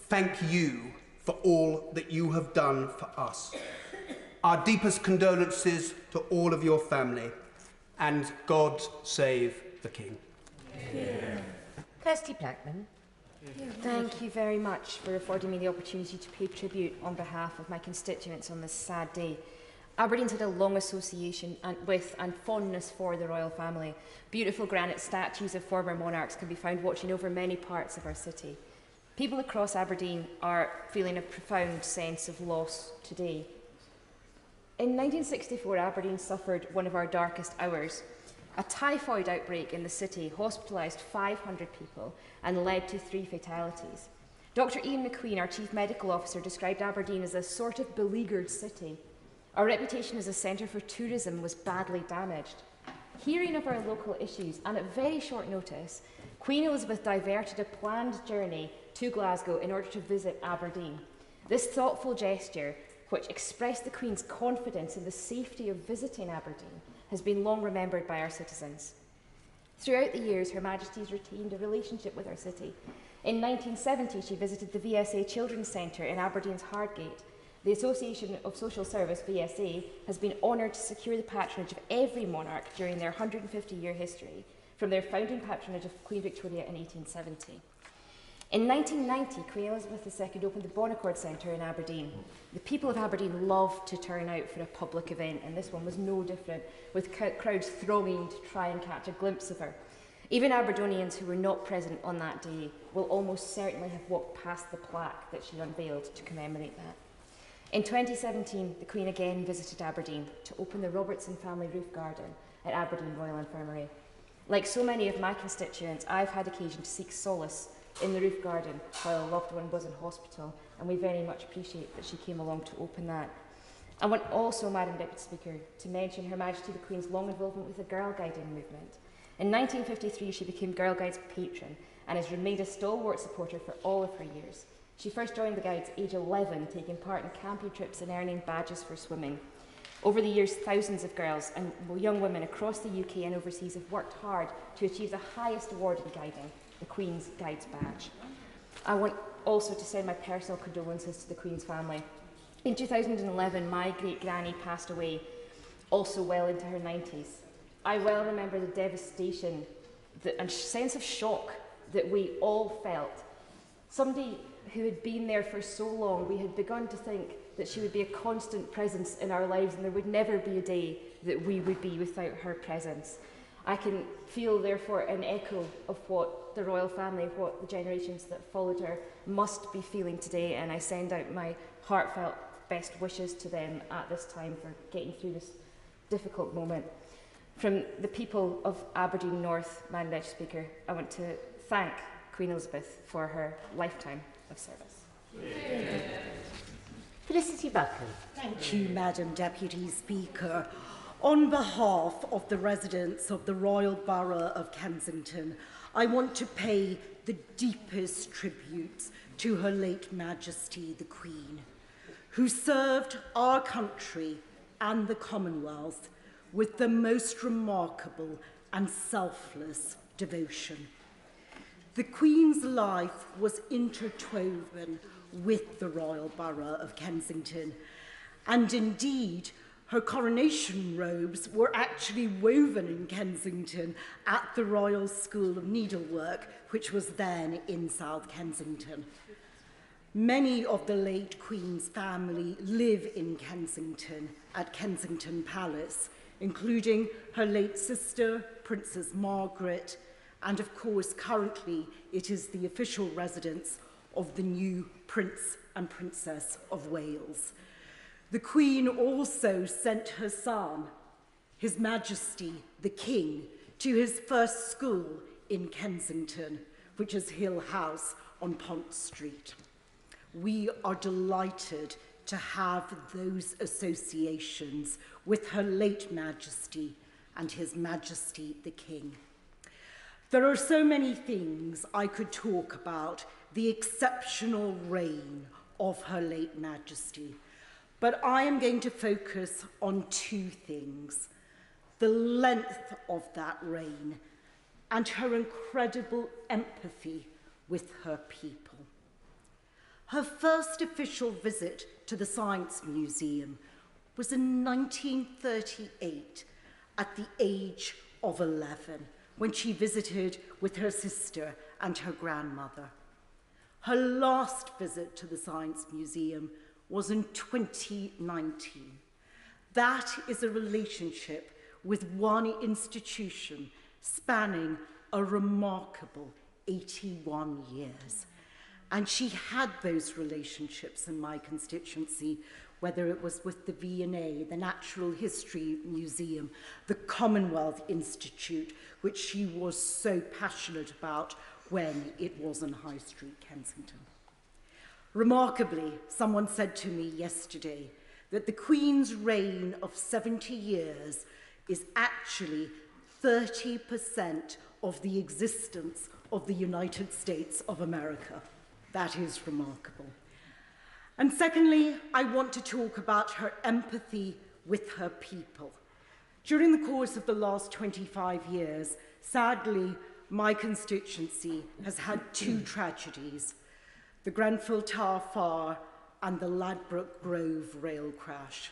thank you for all that you have done for us. Our deepest condolences to all of your family, and God save the King. Yeah. Kirsty Blackman. Thank you very much for affording me the opportunity to pay tribute on behalf of my constituents on this sad day. Aberdeen's had a long association with and fondness for the royal family. Beautiful granite statues of former monarchs can be found watching over many parts of our city. People across Aberdeen are feeling a profound sense of loss today. In 1964, Aberdeen suffered one of our darkest hours. A typhoid outbreak in the city hospitalised 500 people and led to 3 fatalities. Dr. Ian McQueen, our Chief Medical Officer, described Aberdeen as a sort of beleaguered city. Our reputation as a centre for tourism was badly damaged. Hearing of our local issues, and at very short notice, Queen Elizabeth diverted a planned journey to Glasgow in order to visit Aberdeen. This thoughtful gesture, which expressed the Queen's confidence in the safety of visiting Aberdeen, has been long remembered by our citizens. Throughout the years, Her Majesty's retained a relationship with our city. In 1970, she visited the VSA Children's Centre in Aberdeen's Hardgate. The Association of Social Service, VSA, has been honoured to secure the patronage of every monarch during their 150-year history, from their founding patronage of Queen Victoria in 1870. In 1990, Queen Elizabeth II opened the Bonaccord Centre in Aberdeen. The people of Aberdeen love to turn out for a public event, and this one was no different, with crowds thronging to try and catch a glimpse of her. Even Aberdonians who were not present on that day will almost certainly have walked past the plaque that she unveiled to commemorate that. In 2017, the Queen again visited Aberdeen to open the Robertson Family Roof Garden at Aberdeen Royal Infirmary. Like so many of my constituents, I've had occasion to seek solace in the roof garden while a loved one was in hospital, and we very much appreciate that she came along to open that. I want also, Madam Deputy Speaker, to mention Her Majesty the Queen's long involvement with the Girl Guiding movement. In 1953, she became Girl Guides patron and has remained a stalwart supporter for all of her years. She first joined the Guides age 11, taking part in camping trips and earning badges for swimming. Over the years, thousands of girls and young women across the UK and overseas have worked hard to achieve the highest award in guiding, the Queen's Guides Badge. I want also to send my personal condolences to the Queen's family. In 2011, my great-granny passed away, also well into her 90s. I well remember the devastation and sense of shock that we all felt. Somebody who had been there for so long, we had begun to think that she would be a constant presence in our lives and there would never be a day that we would be without her presence. I can feel, therefore, an echo of what the royal family, what the generations that followed her must be feeling today, and I send out my heartfelt best wishes to them at this time for getting through this difficult moment. From the people of Aberdeen North, Madam Deputy Speaker, I want to thank Queen Elizabeth for her lifetime of service. Felicity Buckley. Thank you, Madam Deputy Speaker. On behalf of the residents of the Royal Borough of Kensington, I want to pay the deepest tributes to Her late Majesty the Queen, who served our country and the Commonwealth with the most remarkable and selfless devotion. The Queen's life was interwoven with the Royal Borough of Kensington, and indeed, her coronation robes were actually woven in Kensington at the Royal School of Needlework, which was then in South Kensington. Many of the late Queen's family live in Kensington at Kensington Palace, including her late sister, Princess Margaret, and of course, currently, it is the official residence of the new Prince and Princess of Wales. The Queen also sent her son, His Majesty the King, to his first school in Kensington, which is Hill House on Pont Street. We are delighted to have those associations with Her late Majesty and His Majesty the King. There are so many things I could talk about the exceptional reign of Her late Majesty, but I am going to focus on two things: the length of that reign and her incredible empathy with her people. Her first official visit to the Science Museum was in 1938 at the age of 11, when she visited with her sister and her grandmother. Her last visit to the Science Museum was in 2019. That is a relationship with one institution spanning a remarkable 81 years. And she had those relationships in my constituency, whether it was with the V&A, the Natural History Museum, the Commonwealth Institute, which she was so passionate about when it was in High Street, Kensington. Remarkably, someone said to me yesterday that the Queen's reign of 70 years is actually 30% of the existence of the United States of America. That is remarkable. And secondly, I want to talk about her empathy with her people. During the course of the last 25 years, sadly, my constituency has had two tragedies: the Grenfell Tower fire and the Ladbroke Grove rail crash.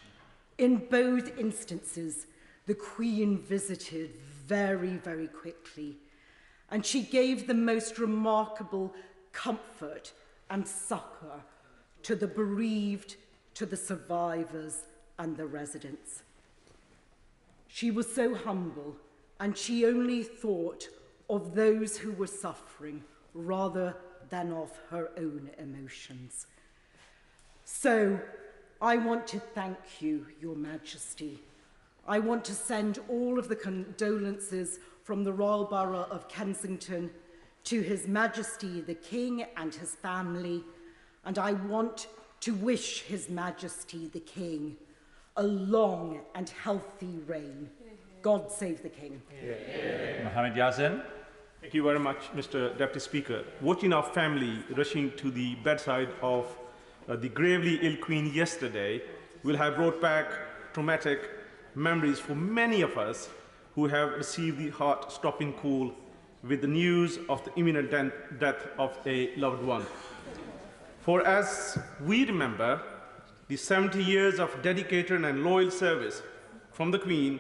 In both instances, the Queen visited very, very quickly, and she gave the most remarkable comfort and succour to the bereaved, to the survivors and the residents. She was so humble, and she only thought of those who were suffering rather than of her own emotions. So I want to thank you, Your Majesty. I want to send all of the condolences from the Royal Borough of Kensington to His Majesty the King and his family, and I want to wish His Majesty the King a long and healthy reign. God save the King. Mohammed Yazin. Thank you very much, Mr. Deputy Speaker. Watching our family rushing to the bedside of the gravely ill Queen yesterday will have brought back traumatic memories for many of us who have received the heart-stopping call with the news of the imminent death of a loved one. For as we remember, the 70 years of dedicated and loyal service from the Queen,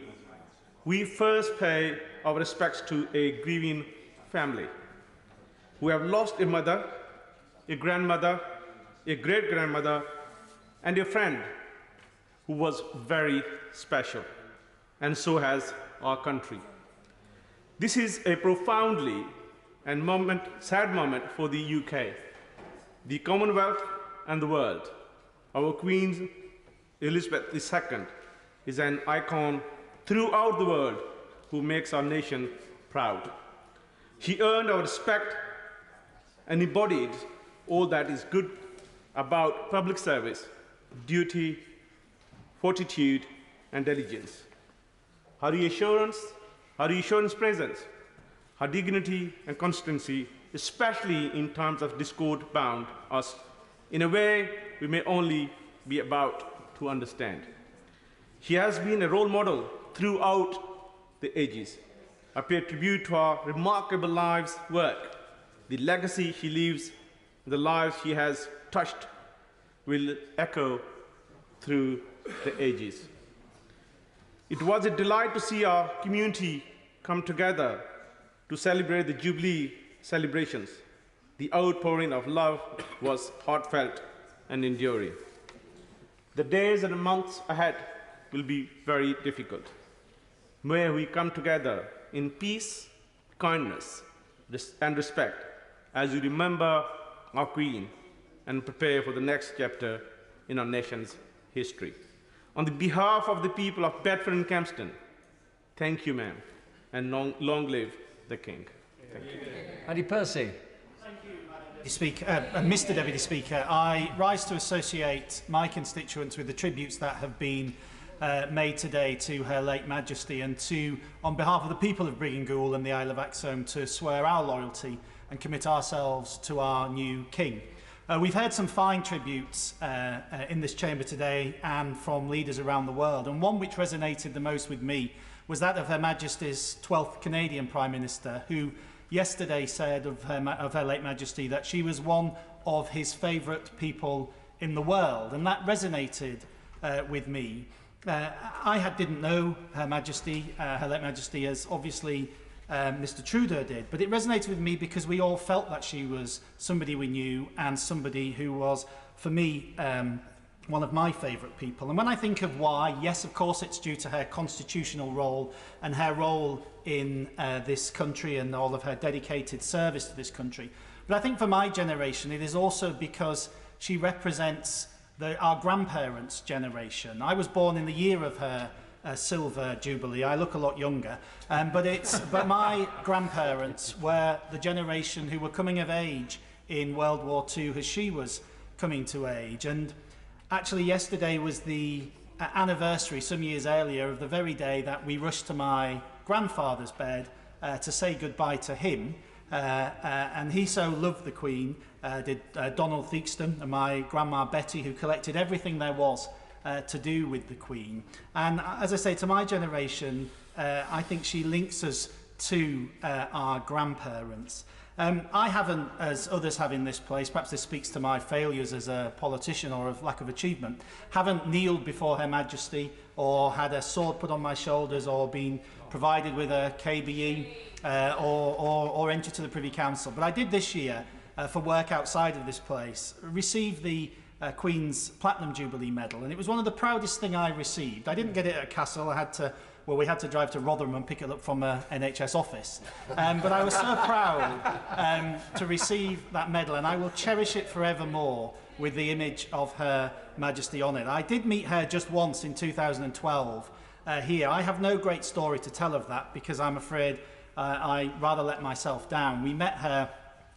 we first pay our respects to a grieving family who have lost a mother, a grandmother, a great-grandmother, and a friend who was very special, and so has our country. This is a profoundly and sad moment for the UK, the Commonwealth, and the world. Our Queen Elizabeth II is an icon throughout the world who makes our nation proud. She earned our respect and embodied all that is good about public service, duty, fortitude, and diligence. Her reassurance presence, her dignity and constancy, especially in times of discord, bound us in a way we may only be about to understand. She has been a role model throughout the ages. I pay tribute to her remarkable life's work. The legacy she leaves, the lives she has touched, will echo through the ages. It was a delight to see our community come together to celebrate the Jubilee celebrations. The outpouring of love was heartfelt and enduring. The days and the months ahead will be very difficult. May we come together in peace, kindness, and respect as we remember our Queen and prepare for the next chapter in our nation's history. On the behalf of the people of Bedford and Campston, thank you, ma'am, and long live the King. Thank you. Andy Percy. Mr. Deputy Speaker, I rise to associate my constituents with the tributes that have been made today to Her late Majesty, and to, on behalf of the people of Briggingool and the Isle of Axholme, to swear our loyalty and commit ourselves to our new King. We've heard some fine tributes in this chamber today and from leaders around the world, and one which resonated the most with me was that of Her Majesty's 12th Canadian Prime Minister, who yesterday said of Her late Majesty that she was one of his favourite people in the world, and that resonated with me. I didn't know Her Majesty, Her late Majesty, as obviously Mr. Trudeau did, but it resonated with me because we all felt that she was somebody we knew and somebody who was, for me, one of my favourite people. And when I think of why, yes, of course, it's due to her constitutional role and her role in this country and all of her dedicated service to this country. But I think for my generation, it is also because she represents our grandparents' generation. I was born in the year of her silver jubilee. I look a lot younger, but my grandparents were the generation who were coming of age in World War II as she was coming to age. And actually yesterday was the anniversary, some years earlier, of the very day that we rushed to my grandfather's bed to say goodbye to him. And he so loved the Queen, did Donald Theakston and my grandma Betty, who collected everything there was to do with the Queen. And as I say, to my generation, I think she links us to our grandparents. I haven't, as others have in this place, perhaps this speaks to my failures as a politician or of lack of achievement, haven't kneeled before Her Majesty or had a sword put on my shoulders or been provided with a KBE or entered to the Privy Council. But I did this year, for work outside of this place, receive the Queen's Platinum Jubilee Medal, and it was one of the proudest things I received. I didn't get it at Castle. We had to drive to Rotherham and pick it up from an NHS office. But I was so proud to receive that medal, and I will cherish it forevermore with the image of Her Majesty on it. I did meet her just once in 2012 here. I have no great story to tell of that because I'm afraid I rather let myself down. We met her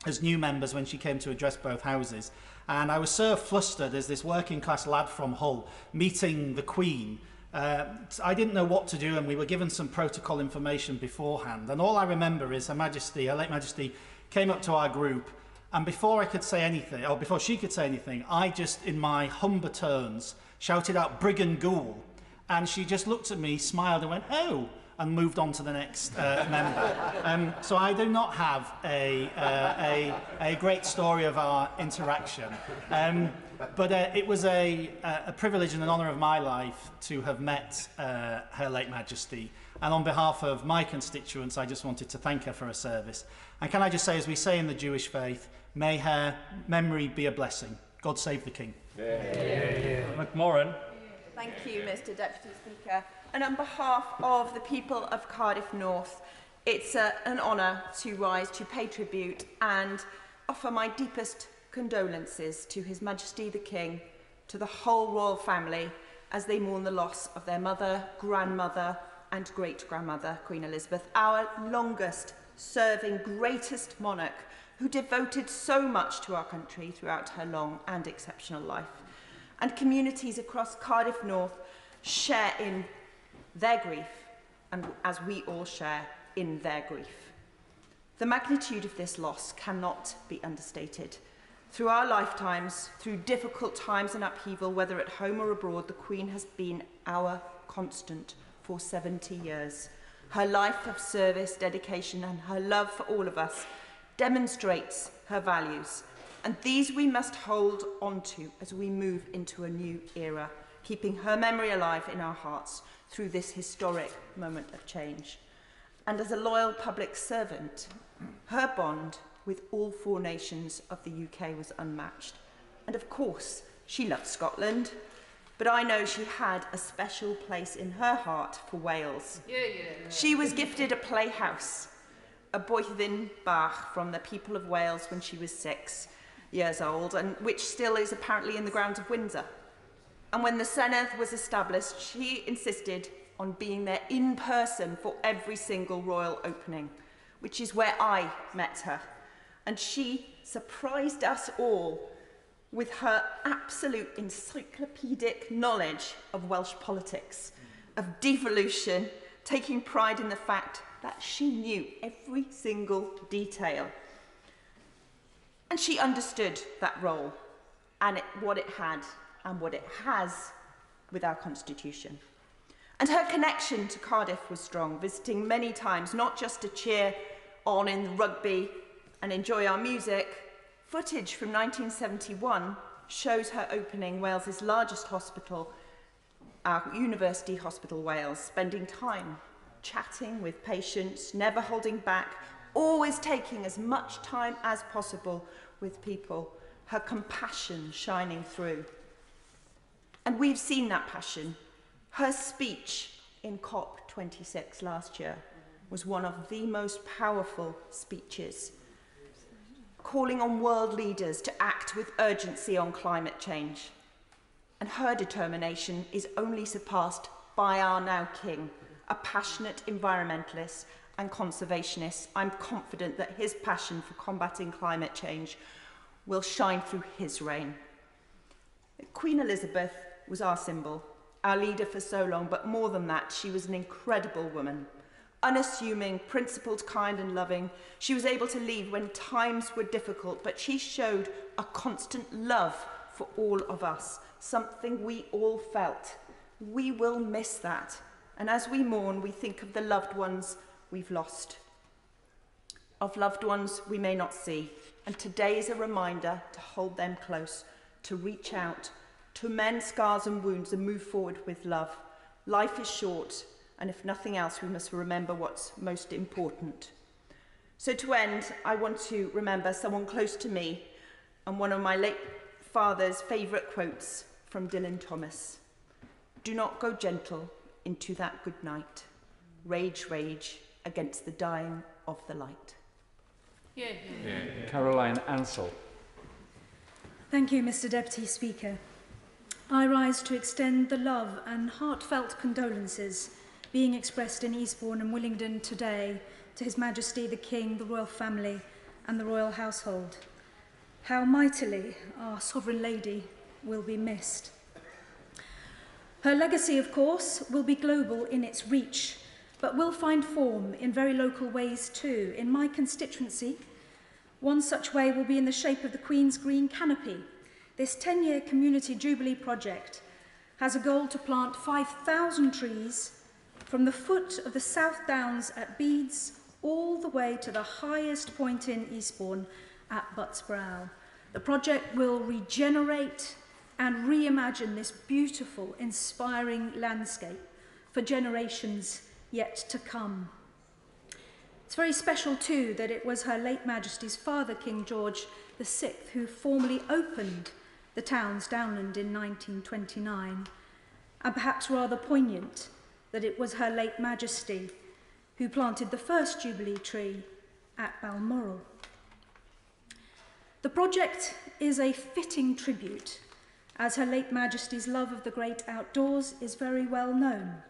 as new members when she came to address both houses, and I was so flustered as this working class lad from Hull meeting the Queen. I didn't know what to do, and we were given some protocol information beforehand, and all I remember is Her Majesty, Her late Majesty, came up to our group, and before I could say anything, or before she could say anything, I just, in my humber tones, shouted out "Briggingool," and she just looked at me, smiled and went, "Oh, and moved on to the next member. So I do not have a great story of our interaction. But it was a privilege and an honour of my life to have met Her late Majesty. And on behalf of my constituents, I just wanted to thank her for her service. And can I just say, as we say in the Jewish faith, may her memory be a blessing. God save the King. McMorran. Thank you, Mr. Deputy Speaker. And on behalf of the people of Cardiff North, it's an honour to rise to pay tribute and offer my deepest condolences to His Majesty the King, to the whole royal family, as they mourn the loss of their mother, grandmother and great-grandmother, Queen Elizabeth, our longest-serving, greatest monarch, who devoted so much to our country throughout her long and exceptional life. And communities across Cardiff North share in their grief, and as we all share in their grief. The magnitude of this loss cannot be understated. Through our lifetimes, through difficult times and upheaval, whether at home or abroad, the Queen has been our constant for 70 years. Her life of service, dedication, and her love for all of us demonstrates her values, and these we must hold on to as we move into a new era, keeping her memory alive in our hearts through this historic moment of change. And as a loyal public servant, her bond with all four nations of the UK was unmatched. And of course, she loved Scotland, but I know she had a special place in her heart for Wales. She was gifted a playhouse, a Boethyn Bach, from the people of Wales when she was 6 years old, and which still is apparently in the grounds of Windsor. And when the Senedd was established, she insisted on being there in person for every single royal opening, which is where I met her. And she surprised us all with her absolute encyclopedic knowledge of Welsh politics, of devolution, taking pride in the fact that she knew every single detail. And she understood that role and what it had and what it has with our constitution. And her connection to Cardiff was strong, visiting many times, not just to cheer on in rugby and enjoy our music. Footage from 1971 shows her opening Wales's largest hospital, our University Hospital Wales, spending time chatting with patients, never holding back, always taking as much time as possible with people, her compassion shining through. And we've seen that passion. Her speech in COP26 last year was one of the most powerful speeches, calling on world leaders to act with urgency on climate change. And her determination is only surpassed by our now King, a passionate environmentalist and conservationist. I'm confident that his passion for combating climate change will shine through his reign. Queen Elizabeth was our symbol, our leader for so long, but more than that, she was an incredible woman. Unassuming, principled, kind and loving. She was able to lead when times were difficult, but she showed a constant love for all of us, something we all felt. We will miss that. And as we mourn, we think of the loved ones we've lost, of loved ones we may not see. And today is a reminder to hold them close, to reach out, to mend scars and wounds and move forward with love. Life is short, and if nothing else, we must remember what's most important. So to end, I want to remember someone close to me and one of my late father's favourite quotes from Dylan Thomas. Do not go gentle into that good night. Rage, rage against the dying of the light. Caroline Ansell. Thank you, Mr. Deputy Speaker. I rise to extend the love and heartfelt condolences being expressed in Eastbourne and Willingdon today to His Majesty the King, the royal family and the royal household. How mightily our Sovereign Lady will be missed. Her legacy, of course, will be global in its reach, but will find form in very local ways too. In my constituency, one such way will be in the shape of the Queen's Green Canopy. This 10-year community jubilee project has a goal to plant 5,000 trees from the foot of the South Downs at Beeds all the way to the highest point in Eastbourne at Buttsbrow. The project will regenerate and reimagine this beautiful, inspiring landscape for generations yet to come. It's very special too that it was Her late Majesty's father, King George VI, who formally opened the town's downland in 1929, and perhaps rather poignant that it was Her late Majesty who planted the first Jubilee tree at Balmoral. The project is a fitting tribute, as Her late Majesty's love of the great outdoors is very well known.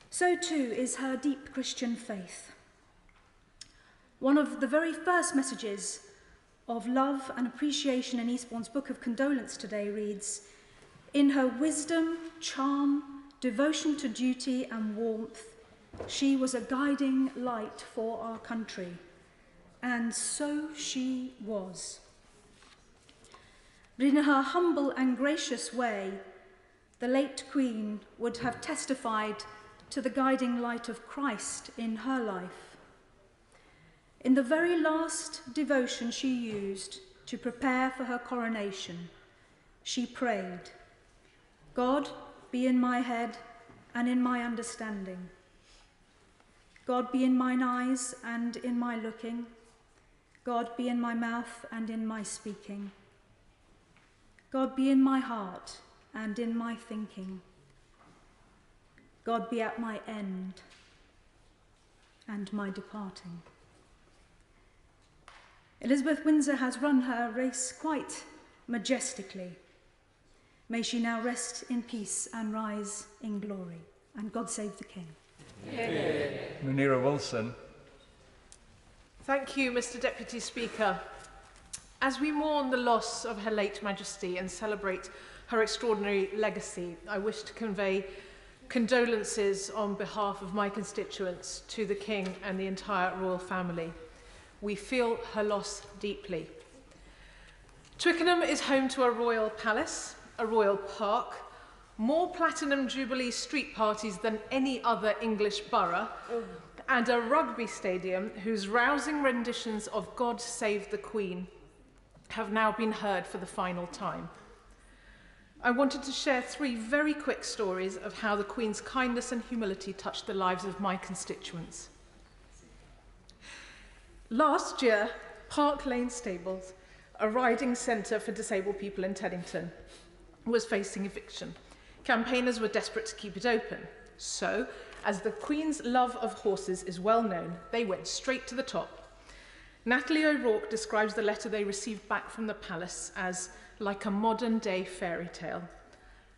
So too is her deep Christian faith. One of the very first messages of love and appreciation in Eastbourne's Book of Condolence today reads, "In her wisdom, charm, devotion to duty and warmth, she was a guiding light for our country." And so she was. But in her humble and gracious way, the late Queen would have testified to the guiding light of Christ in her life. In the very last devotion she used to prepare for her coronation, she prayed, "God, be in my head and in my understanding. God, be in mine eyes and in my looking. God, be in my mouth and in my speaking. God, be in my heart and in my thinking. God, be at my end and my departing." Elizabeth Windsor has run her race quite majestically. May she now rest in peace and rise in glory. And God save the King. Munira Wilson. Thank you, Mr. Deputy Speaker. As we mourn the loss of Her late Majesty and celebrate her extraordinary legacy, I wish to convey condolences on behalf of my constituents to the King and the entire royal family. We feel her loss deeply. Twickenham is home to a royal palace, a royal park, more Platinum Jubilee street parties than any other English borough, and a rugby stadium whose rousing renditions of God Save the Queen have now been heard for the final time. I wanted to share 3 very quick stories of how the Queen's kindness and humility touched the lives of my constituents. Last year, Park Lane Stables, a riding centre for disabled people in Teddington, was facing eviction. Campaigners were desperate to keep it open. So, as the Queen's love of horses is well known, they went straight to the top. Natalie O'Rourke describes the letter they received back from the palace as like a modern-day fairy tale.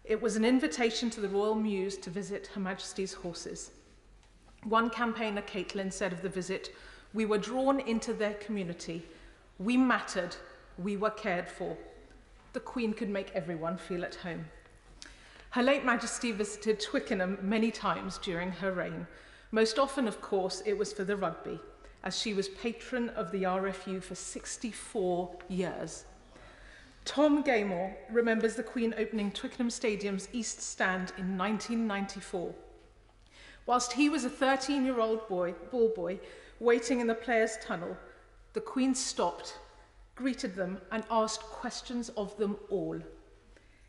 It was an invitation to the Royal Muse to visit Her Majesty's horses. One campaigner, Caitlin, said of the visit, "We were drawn into their community. We mattered. We were cared for." The Queen could make everyone feel at home. Her late Majesty visited Twickenham many times during her reign. Most often, of course, it was for the rugby, as she was patron of the RFU for 64 years. Tom Gaymore remembers the Queen opening Twickenham Stadium's East Stand in 1994. Whilst he was a 13-year-old ball boy waiting in the players' tunnel, the Queen stopped, greeted them, and asked questions of them all.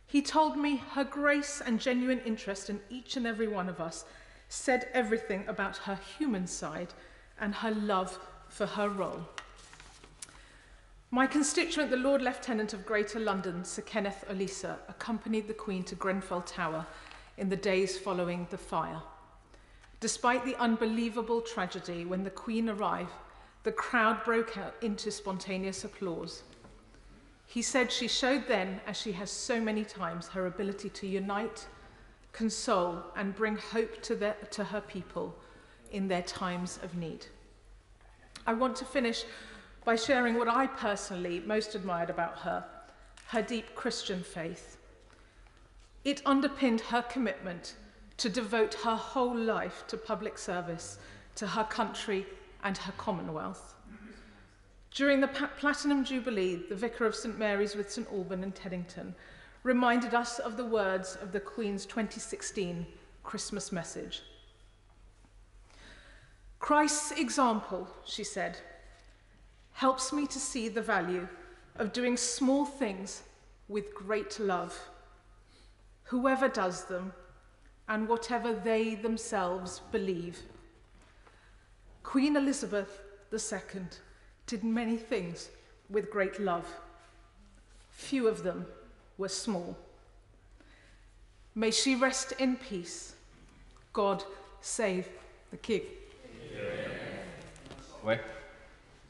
He told me her grace and genuine interest in each and every one of us said everything about her human side and her love for her role. My constituent, the Lord Lieutenant of Greater London, Sir Kenneth Olisa, accompanied the Queen to Grenfell Tower in the days following the fire. Despite the unbelievable tragedy, when the Queen arrived, the crowd broke out into spontaneous applause. He said she showed then, as she has so many times, her ability to unite, console, and bring hope to her people in their times of need. I want to finish by sharing what I personally most admired about her, her deep Christian faith. It underpinned her commitment to devote her whole life to public service, to her country and her Commonwealth. During the Platinum Jubilee, the Vicar of St Mary's with St Alban in Teddington reminded us of the words of the Queen's 2016 Christmas message. Christ's example, she said, helps me to see the value of doing small things with great love, whoever does them and whatever they themselves believe. Queen Elizabeth II did many things with great love. Few of them were small. May she rest in peace. God save the King. Wait.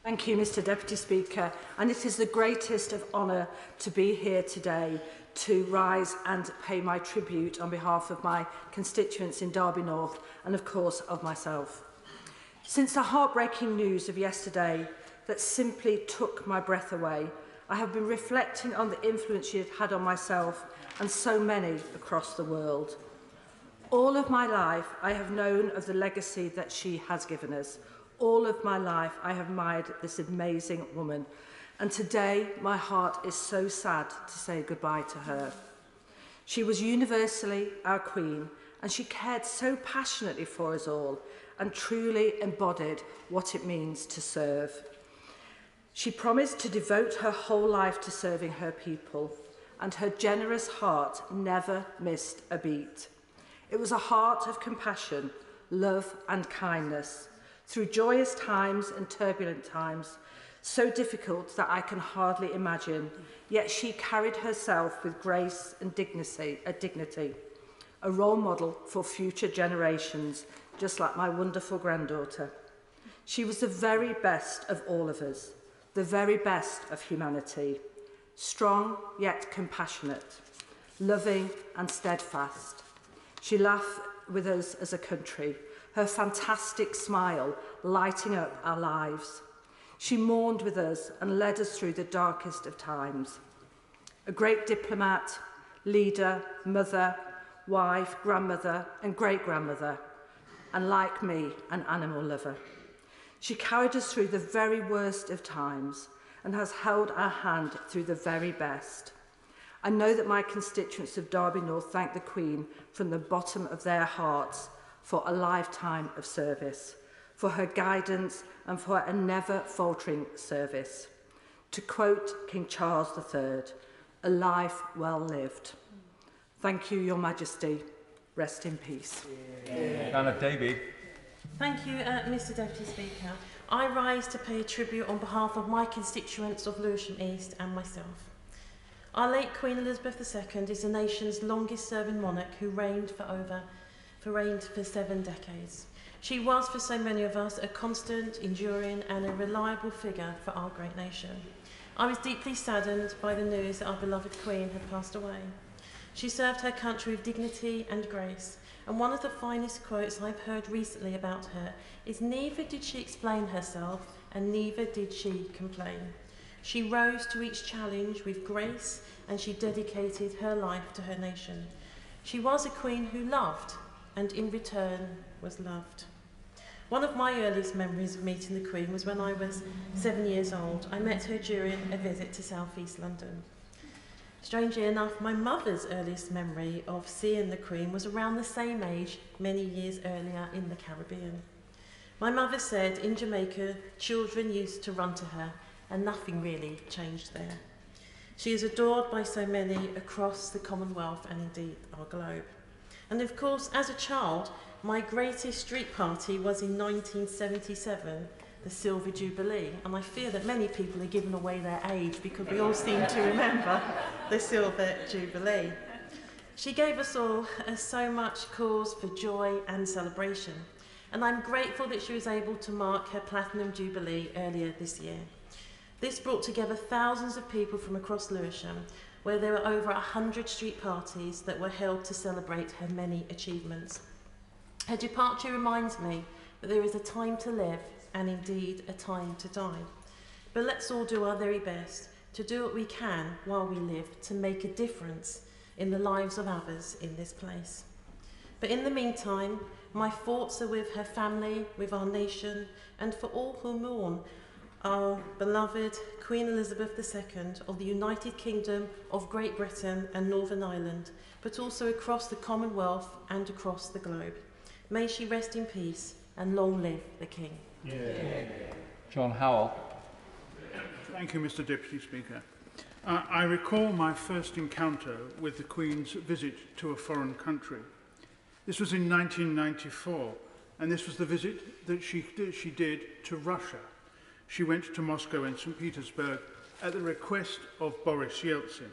Thank you, Mr. Deputy Speaker, and it is the greatest of honour to be here today to rise and pay my tribute on behalf of my constituents in Derby North and, of course, of myself. Since the heartbreaking news of yesterday that simply took my breath away, I have been reflecting on the influence she has had on myself and so many across the world. All of my life, I have known of the legacy that she has given us. All of my life, I have admired this amazing woman. And today, my heart is so sad to say goodbye to her. She was universally our Queen, and she cared so passionately for us all and truly embodied what it means to serve. She promised to devote her whole life to serving her people, and her generous heart never missed a beat. It was a heart of compassion, love and kindness, through joyous times and turbulent times, so difficult that I can hardly imagine, yet she carried herself with grace and dignity, a role model for future generations, just like my wonderful granddaughter. She was the very best of all of us, the very best of humanity, strong yet compassionate, loving and steadfast. She laughed with us as a country, her fantastic smile lighting up our lives. She mourned with us and led us through the darkest of times. A great diplomat, leader, mother, wife, grandmother and great-grandmother, and like me, an animal lover. She carried us through the very worst of times and has held our hand through the very best. I know that my constituents of Derby North thank the Queen from the bottom of their hearts for a lifetime of service, for her guidance and for a never faltering service. To quote King Charles III, a life well lived. Thank you, Your Majesty. Rest in peace. Anna Davey. Thank you, Mr. Deputy Speaker. I rise to pay tribute on behalf of my constituents of Lewisham East and myself. Our late Queen Elizabeth II is the nation's longest-serving monarch who reigned for 7 decades. She was, for so many of us, a constant, enduring and a reliable figure for our great nation. I was deeply saddened by the news that our beloved Queen had passed away. She served her country with dignity and grace, and one of the finest quotes I've heard recently about her is, "Neither did she explain herself, and neither did she complain." She rose to each challenge with grace, and she dedicated her life to her nation. She was a queen who loved, and in return was loved. One of my earliest memories of meeting the Queen was when I was 7 years old. I met her during a visit to South East London. Strangely enough, my mother's earliest memory of seeing the Queen was around the same age, many years earlier in the Caribbean. My mother said in Jamaica, children used to run to her, and nothing really changed there. She is adored by so many across the Commonwealth and indeed our globe. And of course, as a child, my greatest street party was in 1977, the Silver Jubilee, and I fear that many people are giving away their age because we all seem to remember the Silver Jubilee. She gave us all so much cause for joy and celebration, and I'm grateful that she was able to mark her Platinum Jubilee earlier this year. This brought together thousands of people from across Lewisham, where there were over 100 street parties that were held to celebrate her many achievements. Her departure reminds me that there is a time to live and indeed a time to die. But let's all do our very best to do what we can while we live to make a difference in the lives of others in this place. But in the meantime, my thoughts are with her family, with our nation, and for all who mourn our beloved Queen Elizabeth II of the United Kingdom of Great Britain and Northern Ireland, but also across the Commonwealth and across the globe. May she rest in peace. and long live the King. John Howell. Thank you, Mr. Deputy Speaker. I recall my first encounter with the Queen's visit to a foreign country. This was in 1994, and this was the visit that she did to Russia. She went to Moscow and St. Petersburg at the request of Boris Yeltsin.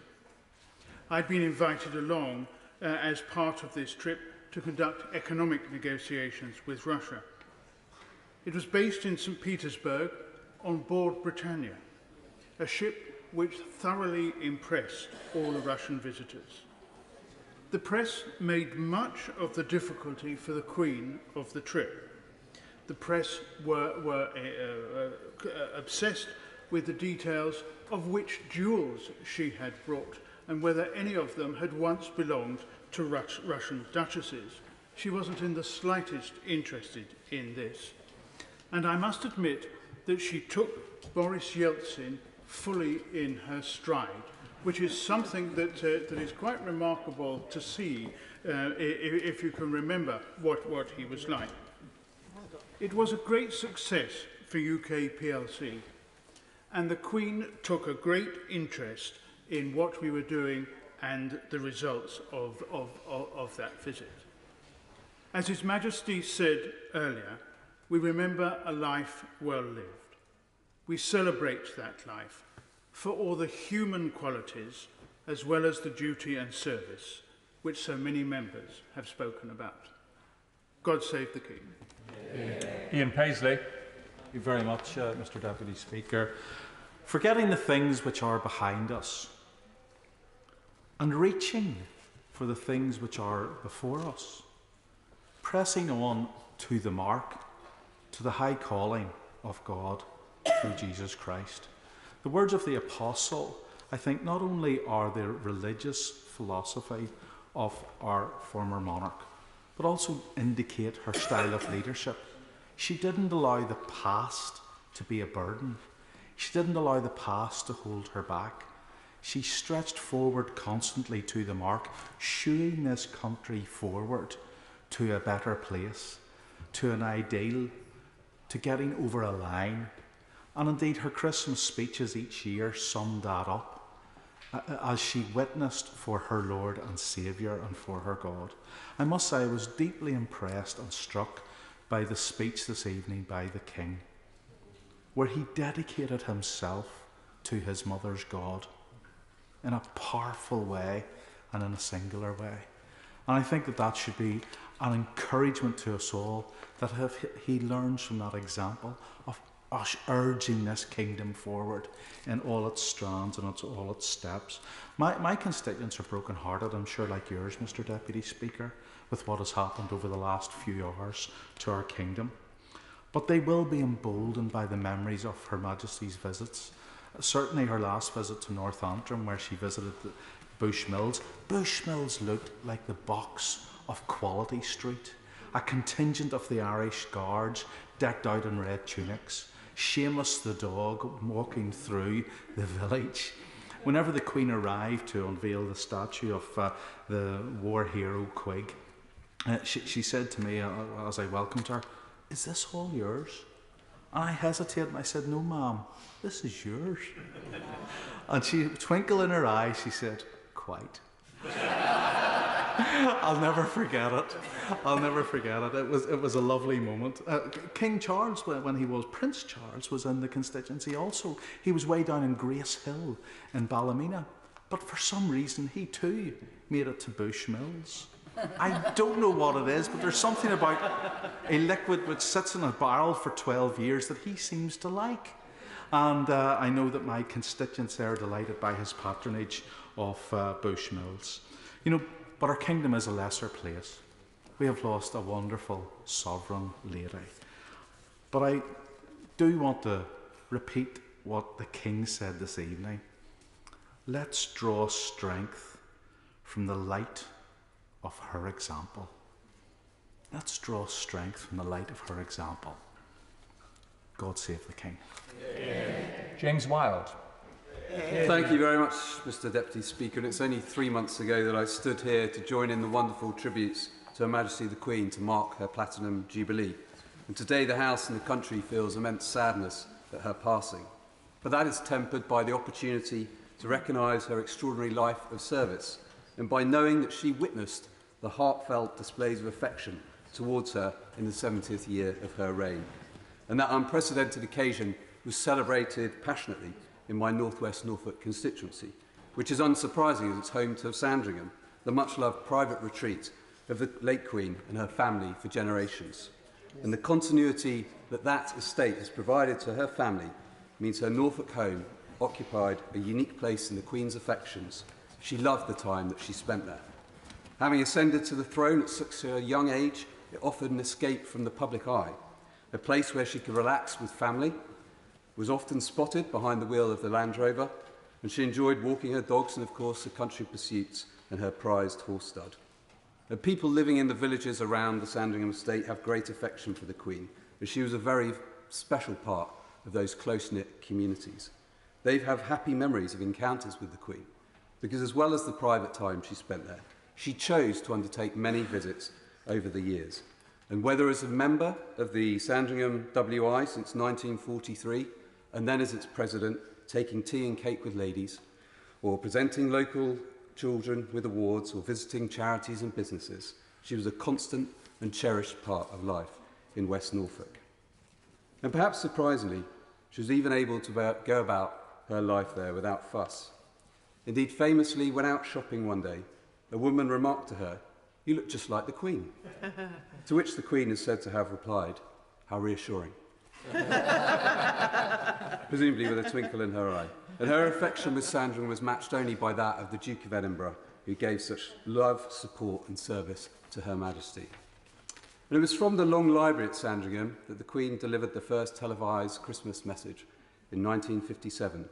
I'd been invited along as part of this trip to conduct economic negotiations with Russia. It was based in St. Petersburg on board Britannia, a ship which thoroughly impressed all the Russian visitors. The press made much of the difficulty for the Queen of the trip. The press were obsessed with the details of which jewels she had brought and whether any of them had once belonged to Russian duchesses. She wasn't in the slightest interested in this. And I must admit that she took Boris Yeltsin fully in her stride, which is something that is quite remarkable to see if you can remember what he was like. It was a great success for UK PLC, and the Queen took a great interest in what we were doing and the results of that visit. As His Majesty said earlier, we remember a life well lived. We celebrate that life for all the human qualities as well as the duty and service which so many members have spoken about. God save the King. Ian Paisley. Thank you very much, Mr. Deputy Speaker. Forgetting the things which are behind us and reaching for the things which are before us, pressing on to the mark, to the high calling of God through Jesus Christ. The words of the Apostle, I think, not only are the religious philosophy of our former monarch, but also indicate her style of leadership. She didn't allow the past to be a burden. She didn't allow the past to hold her back. She stretched forward constantly to the mark, shooing this country forward to a better place, to an ideal, to getting over a line. And indeed, her Christmas speeches each year summed that up as she witnessed for her Lord and Saviour and for her God. I must say I was deeply impressed and struck by the speech this evening by the King, where he dedicated himself to his mother's God in a powerful way and in a singular way. And I think that that should be an encouragement to us all, that he learns from that example of us urging this kingdom forward in all its strands and all its steps. My constituents are broken-hearted, I'm sure, like yours, Mr. Deputy Speaker, with what has happened over the last few hours to our kingdom. But they will be emboldened by the memories of Her Majesty's visits. Certainly her last visit to North Antrim, where she visited the Bushmills. Bushmills looked like the box of Quality Street. A contingent of the Irish Guards decked out in red tunics. Seamus the dog walking through the village. Whenever the Queen arrived to unveil the statue of the war hero Quig, she said to me as I welcomed her, "Is this all yours?" And I hesitated and I said, "No, ma'am, this is yours." And she, twinkle in her eye, she said, "Quite." I'll never forget it. I'll never forget it. It was a lovely moment. King Charles, when he was Prince Charles, was in the constituency also. He was way down in Grace Hill in Ballymena, but for some reason he too made it to Bushmills. I don't know what it is, but there's something about a liquid which sits in a barrel for 12 years that he seems to like. And I know that my constituents are delighted by his patronage of Bushmills. You know, but our kingdom is a lesser place. We have lost a wonderful sovereign lady. But I do want to repeat what the King said this evening. Let's draw strength from the light of her example. Let's draw strength from the light of her example. God save the King. James Wilde. Thank you very much, Mr. Deputy Speaker. And it's only 3 months ago that I stood here to join in the wonderful tributes to Her Majesty the Queen to mark her Platinum Jubilee. and today the House and the country feels immense sadness at her passing. But that is tempered by the opportunity to recognise her extraordinary life of service, and by knowing that she witnessed the heartfelt displays of affection towards her in the 70th year of her reign. And that unprecedented occasion was celebrated passionately in my North West Norfolk constituency, which is unsurprising as it's home to Sandringham, the much-loved private retreat of the late Queen and her family for generations. And the continuity that that estate has provided to her family means her Norfolk home occupied a unique place in the Queen's affections. She loved the time that she spent there. Having ascended to the throne at such a young age, it offered an escape from the public eye, a place where she could relax with family, was often spotted behind the wheel of the Land Rover, and she enjoyed walking her dogs and, of course, the country pursuits and her prized horse stud. The people living in the villages around the Sandringham estate have great affection for the Queen, as she was a very special part of those close-knit communities. They have happy memories of encounters with the Queen, because as well as the private time she spent there, she chose to undertake many visits over the years. And whether as a member of the Sandringham WI since 1943, and then as its president, taking tea and cake with ladies, or presenting local children with awards, or visiting charities and businesses, she was a constant and cherished part of life in West Norfolk. And perhaps surprisingly, she was even able to go about her life there without fuss. Indeed, famously, when out shopping one day, a woman remarked to her, "You look just like the Queen." To which the Queen is said to have replied, "How reassuring." Presumably with a twinkle in her eye. And her affection with Sandringham was matched only by that of the Duke of Edinburgh, who gave such love, support and service to Her Majesty. And it was from the long library at Sandringham that the Queen delivered the first televised Christmas message in 1957.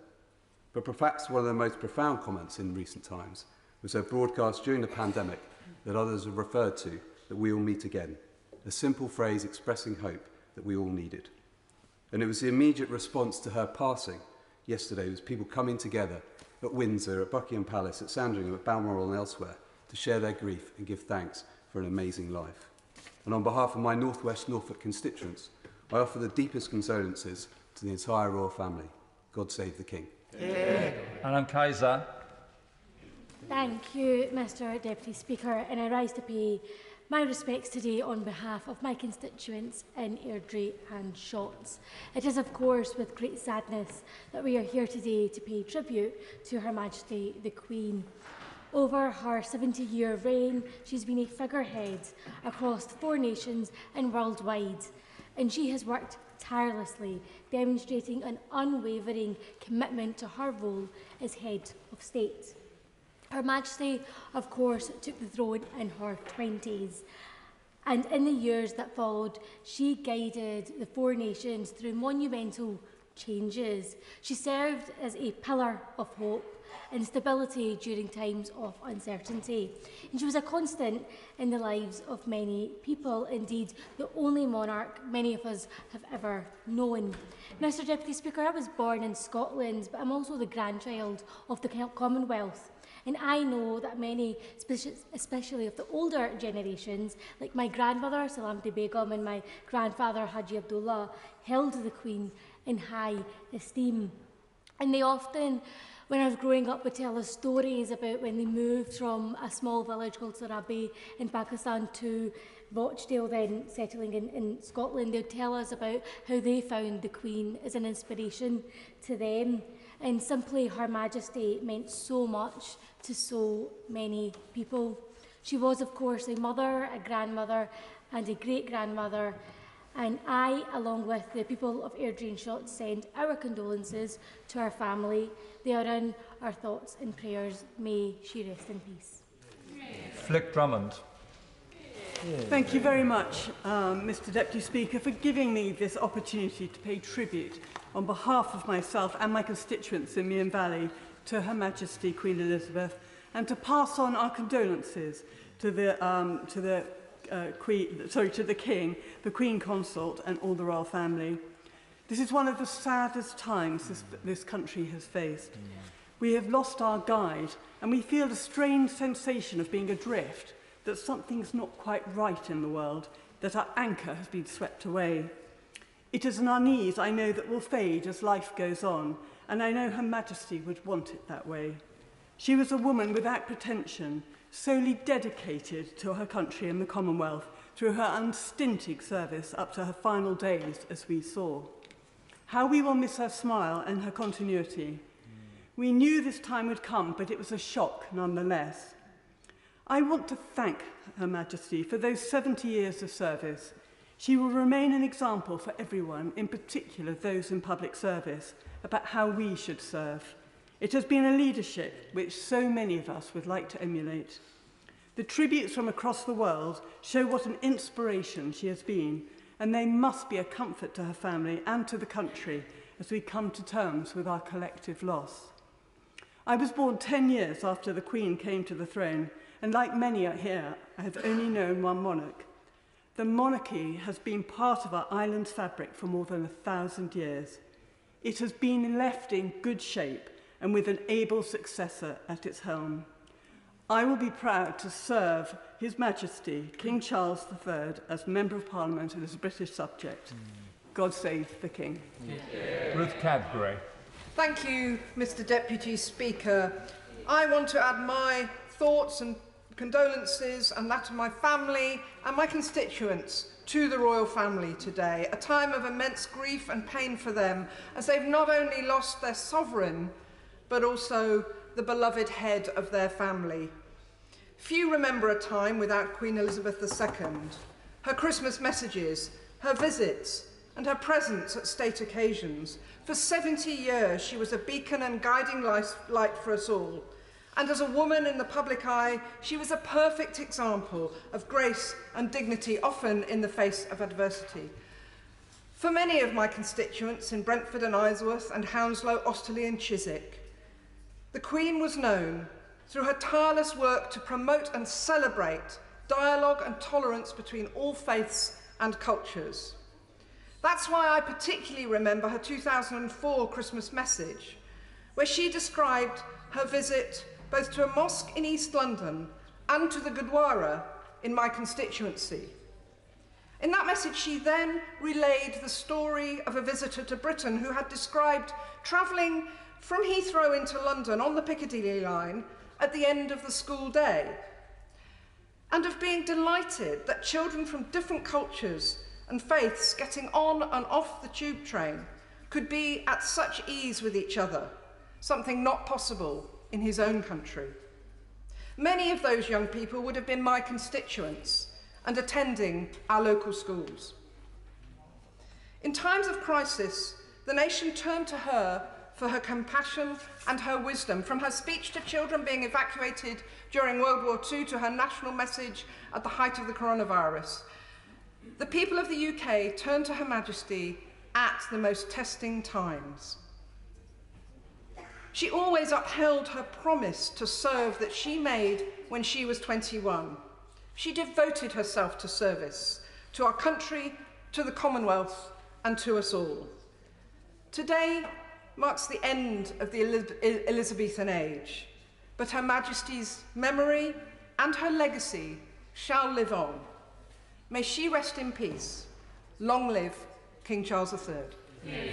But perhaps one of the most profound comments in recent times was her broadcast during the pandemic that others have referred to, that we will meet again, a simple phrase expressing hope that we all needed. And it was the immediate response to her passing yesterday, was people coming together at Windsor, at Buckingham Palace, at Sandringham, at Balmoral and elsewhere to share their grief and give thanks for an amazing life. And on behalf of my North West Norfolk constituents, I offer the deepest condolences to the entire royal family. God save the King. Anam Kaiser. Thank you, Mr Deputy Speaker, and I rise to pay my respects today on behalf of my constituents in Airdrie and Shotts. It is, of course, with great sadness that we are here today to pay tribute to Her Majesty the Queen. Over her 70-year reign, she's been a figurehead across the 4 nations and worldwide, and she has worked tirelessly, demonstrating an unwavering commitment to her role as head of state. Her Majesty, of course, took the throne in her 20s, and in the years that followed, she guided the 4 nations through monumental changes. She served as a pillar of hope and stability during times of uncertainty. And she was a constant in the lives of many people, indeed the only monarch many of us have ever known. Mr Deputy Speaker, I was born in Scotland, but I'm also the grandchild of the Commonwealth. And I know that many, especially of the older generations, like my grandmother, Salamati Begum, and my grandfather, Haji Abdullah, held the Queen in high esteem. And they often, when I was growing up, would tell us stories about when they moved from a small village called Sarabi in Pakistan to Rochdale, then settling in Scotland. They would tell us about how they found the Queen as an inspiration to them. And simply, Her Majesty meant so much to so many people. She was, of course, a mother, a grandmother, and a great-grandmother. And I, along with the people of Airdrie and Shotts, send our condolences to her family. They are in our thoughts and prayers. May she rest in peace. Flick Drummond. Thank you very much, Mr Deputy Speaker, for giving me this opportunity to pay tribute on behalf of myself and my constituents in Meon Valley to Her Majesty Queen Elizabeth, and to pass on our condolences to the King, the Queen Consort, and all the royal family. This is one of the saddest times this country has faced. We have lost our guide, and we feel a strange sensation of being adrift, that something's not quite right in the world, that our anchor has been swept away. It is an unease I know that will fade as life goes on, and I know Her Majesty would want it that way. She was a woman without pretension, solely dedicated to her country and the Commonwealth through her unstinted service up to her final days, as we saw. How we will miss her smile and her continuity. We knew this time would come, but it was a shock nonetheless. I want to thank Her Majesty for those 70 years of service. She will remain an example for everyone, in particular those in public service, about how we should serve. It has been a leadership which so many of us would like to emulate. The tributes from across the world show what an inspiration she has been, and they must be a comfort to her family and to the country as we come to terms with our collective loss. I was born 10 years after the Queen came to the throne, and like many here, I have only known one monarch. The monarchy has been part of our island's fabric for more than 1,000 years. It has been left in good shape and with an able successor at its helm. I will be proud to serve His Majesty, King Charles III, as Member of Parliament and as a British subject. God save the King. Yeah. Ruth Cadbury. Thank you, Mr. Deputy Speaker. I want to add my thoughts and condolences and that of my family and my constituents to the royal family today, a time of immense grief and pain for them, as they've not only lost their sovereign, but also the beloved head of their family. Few remember a time without Queen Elizabeth II, her Christmas messages, her visits, and her presence at state occasions. For 70 years, she was a beacon and guiding light for us all. And as a woman in the public eye, she was a perfect example of grace and dignity, often in the face of adversity. For many of my constituents in Brentford and Isleworth and Hounslow, Osterley and Chiswick, the Queen was known through her tireless work to promote and celebrate dialogue and tolerance between all faiths and cultures. That's why I particularly remember her 2004 Christmas message, where she described her visit both to a mosque in East London and to the Gurdwara in my constituency. In that message, she then relayed the story of a visitor to Britain who had described travelling from Heathrow into London on the Piccadilly line at the end of the school day, and of being delighted that children from different cultures and faiths getting on and off the tube train could be at such ease with each other, something not possible in his own country. Many of those young people would have been my constituents and attending our local schools. In times of crisis, the nation turned to her for her compassion and her wisdom, from her speech to children being evacuated during World War II to her national message at the height of the coronavirus. The people of the UK turned to Her Majesty at the most testing times. She always upheld her promise to serve that she made when she was 21. She devoted herself to service, to our country, to the Commonwealth, and to us all. Today marks the end of the Elizabethan age, but Her Majesty's memory and her legacy shall live on. May she rest in peace. Long live King Charles III. Thank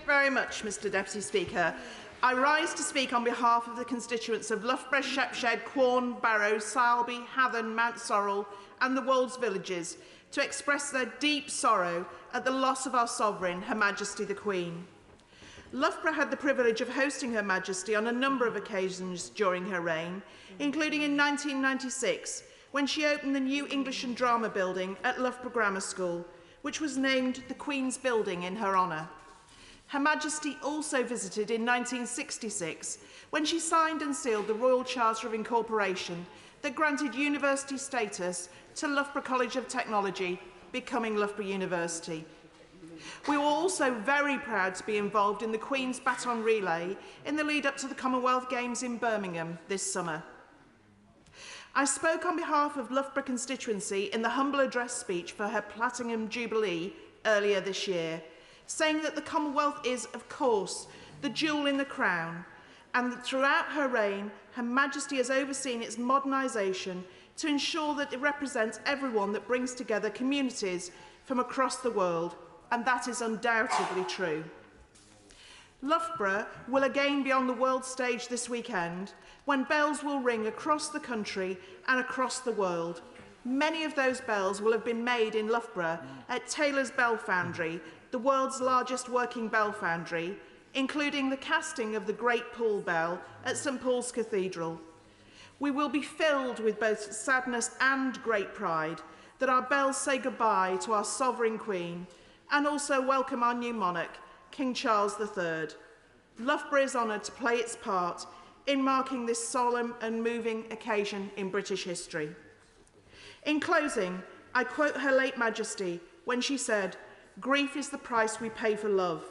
you very much, Mr. Deputy Speaker. I rise to speak on behalf of the constituents of Loughborough, Shepshed, Quorn, Barrow, Salby, Hathern, Mount Sorrel and the Wolds villages to express their deep sorrow at the loss of our sovereign, Her Majesty the Queen. Loughborough had the privilege of hosting Her Majesty on a number of occasions during her reign, including in 1996, when she opened the new English and Drama building at Loughborough Grammar School, which was named the Queen's Building in her honour. Her Majesty also visited in 1966, when she signed and sealed the Royal Charter of Incorporation that granted university status to Loughborough College of Technology, becoming Loughborough University. We were also very proud to be involved in the Queen's Baton Relay in the lead-up to the Commonwealth Games in Birmingham this summer. I spoke on behalf of Loughborough constituency in the humble address speech for her Platinum Jubilee earlier this year, saying that the Commonwealth is, of course, the jewel in the crown, and that throughout her reign, Her Majesty has overseen its modernisation, to ensure that it represents everyone that brings together communities from across the world, and that is undoubtedly true. Loughborough will again be on the world stage this weekend, when bells will ring across the country and across the world. Many of those bells will have been made in Loughborough at Taylor's Bell Foundry, the world's largest working bell foundry, including the casting of the Great Paul Bell at St Paul's Cathedral. We will be filled with both sadness and great pride that our bells say goodbye to our sovereign Queen and also welcome our new monarch, King Charles III. Loughborough is honoured to play its part in marking this solemn and moving occasion in British history. In closing, I quote Her late Majesty when she said, "Grief is the price we pay for love."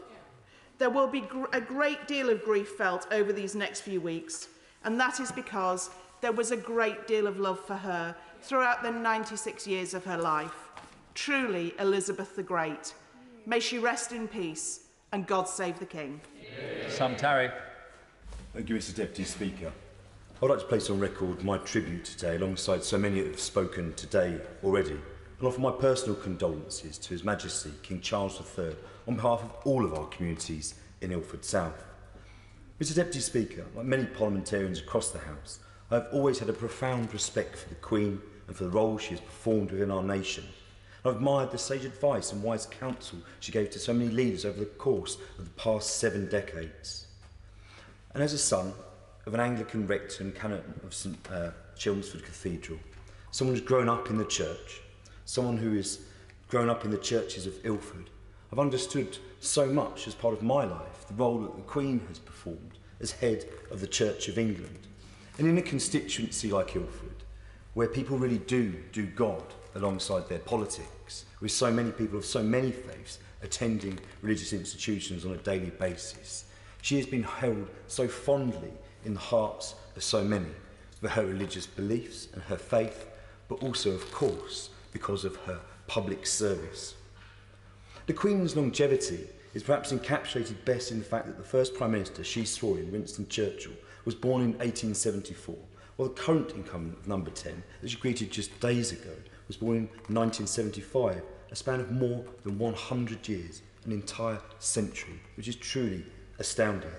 There will be a great deal of grief felt over these next few weeks, and that is because there was a great deal of love for her throughout the 96 years of her life. Truly, Elizabeth the Great. May she rest in peace, and God save the King. Sam Tarry. Thank you, Mr. Deputy Speaker. I'd like to place on record my tribute today, alongside so many that have spoken today already, and offer my personal condolences to His Majesty King Charles III on behalf of all of our communities in Ilford South. Mr. Deputy Speaker, like many parliamentarians across the House, I have always had a profound respect for the Queen and for the role she has performed within our nation. I've admired the sage advice and wise counsel she gave to so many leaders over the course of the past 7 decades. And as a son of an Anglican rector and canon of St Chelmsford Cathedral, someone who's grown up in the church, someone who has grown up in the churches of Ilford, I've understood so much as part of my life the role that the Queen has performed as head of the Church of England. And in a constituency like Ilford, where people really do God alongside their politics, with so many people of so many faiths attending religious institutions on a daily basis, she has been held so fondly in the hearts of so many for her religious beliefs and her faith, but also, of course, because of her public service. The Queen's longevity is perhaps encapsulated best in the fact that the first Prime Minister she saw in, Winston Churchill, was born in 1874, while the current incumbent of number 10, that she greeted just days ago, was born in 1975, a span of more than 100 years, an entire century, which is truly astounding.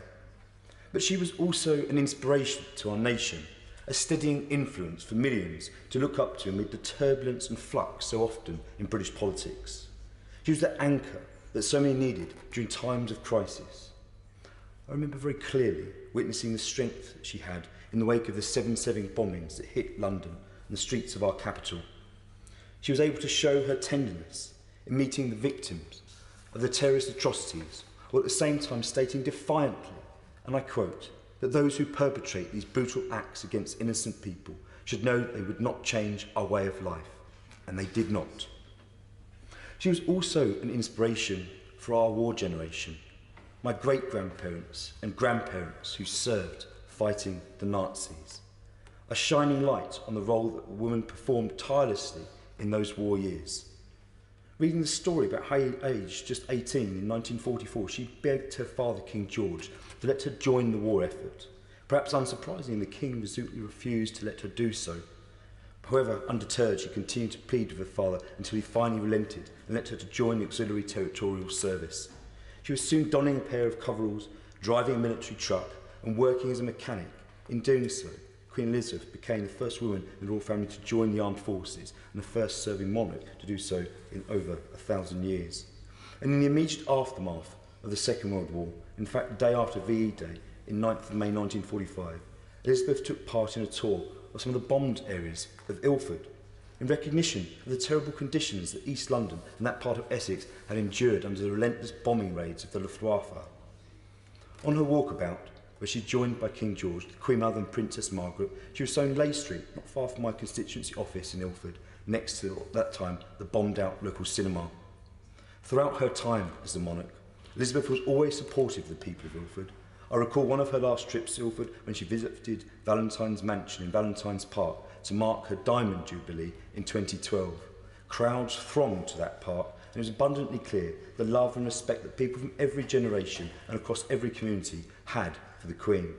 But she was also an inspiration to our nation, a steadying influence for millions to look up to amid the turbulence and flux so often in British politics. She was the anchor that so many needed during times of crisis. I remember very clearly witnessing the strength that she had in the wake of the 7/7 bombings that hit London and the streets of our capital. She was able to show her tenderness in meeting the victims of the terrorist atrocities, while at the same time stating defiantly, and I quote, that those who perpetrate these brutal acts against innocent people should know that they would not change our way of life, and they did not. She was also an inspiration for our war generation, my great-grandparents and grandparents who served fighting the Nazis, a shining light on the role that a woman performed tirelessly in those war years. Reading the story about how, aged just 18 in 1944, she begged her father, King George, to let her join the war effort. Perhaps unsurprisingly, the King resolutely refused to let her do so. However, undeterred, she continued to plead with her father until he finally relented and let her to join the Auxiliary Territorial Service. She was soon donning a pair of coveralls, driving a military truck and working as a mechanic. In doing so, Queen Elizabeth became the first woman in the royal family to join the armed forces and the first serving monarch to do so in over 1,000 years. And in the immediate aftermath of the Second World War, in fact the day after VE Day, in 9th of May 1945, Elizabeth took part in a tour of some of the bombed areas of Ilford, in recognition of the terrible conditions that East London and that part of Essex had endured under the relentless bombing raids of the Luftwaffe. On her walkabout, where she joined by King George, the Queen Mother and Princess Margaret, she was shown Leigh Street, not far from my constituency office in Ilford, next to, at that time, the bombed-out local cinema. Throughout her time as the monarch, Elizabeth was always supportive of the people of Ilford. I recall one of her last trips to Ilford when she visited Valentine's Mansion in Valentine's Park to mark her Diamond Jubilee in 2012. Crowds thronged to that park, and it was abundantly clear the love and respect that people from every generation and across every community had for the Queen.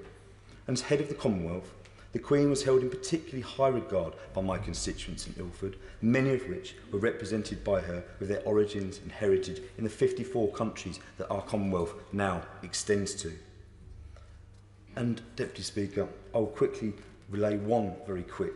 And as head of the Commonwealth, The Queen was held in particularly high regard by my constituents in Ilford, many of which were represented by her with their origins and heritage in the 54 countries that our Commonwealth now extends to. And, Deputy Speaker, I will quickly relay one very quick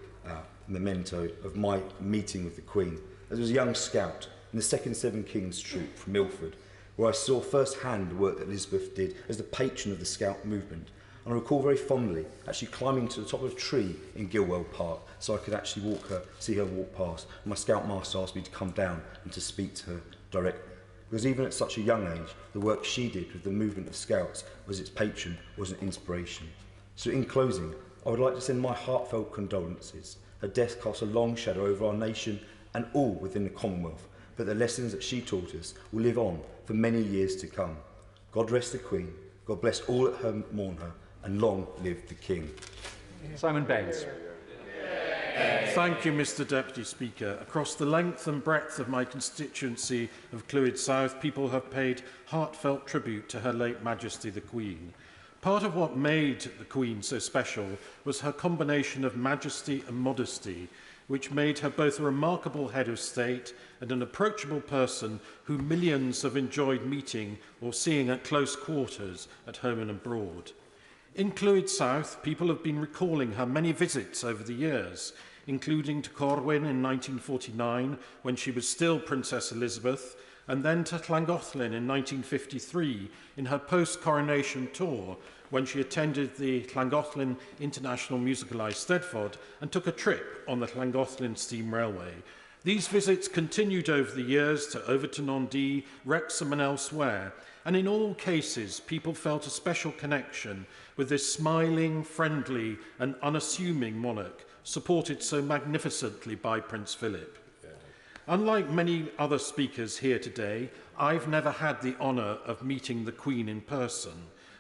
memento of my meeting with the Queen. As I was a young scout in the 2nd Seven Kings troop from Milford, where I saw firsthand the work that Elizabeth did as the patron of the Scout movement. And I recall very fondly actually climbing to the top of a tree in Gilwell Park so I could actually see her walk past. And my Scout Master asked me to come down and to speak to her directly. Because even at such a young age, the work she did with the movement of Scouts as its patron was an inspiration. So in closing, I would like to send my heartfelt condolences. Her death casts a long shadow over our nation and all within the Commonwealth, but the lessons that she taught us will live on for many years to come. God rest the Queen, God bless all that mourn her, and long live the King. Simon Baines. Thank you, Mr Deputy Speaker. Across the length and breadth of my constituency of Clwyd South, people have paid heartfelt tribute to Her late Majesty the Queen. Part of what made the Queen so special was her combination of majesty and modesty, which made her both a remarkable head of state and an approachable person who millions have enjoyed meeting or seeing at close quarters at home and abroad. In Clwyd South, people have been recalling her many visits over the years, including to Corwin in 1949, when she was still Princess Elizabeth, and then to Llangollen in 1953 in her post-coronation tour, when she attended the Llangollen International Musical Eisteddfod and took a trip on the Llangollen Steam Railway. These visits continued over the years to Overton-on-Dee, Wrexham and elsewhere, and in all cases people felt a special connection with this smiling, friendly and unassuming monarch, supported so magnificently by Prince Philip. Unlike many other speakers here today, I've never had the honour of meeting the Queen in person,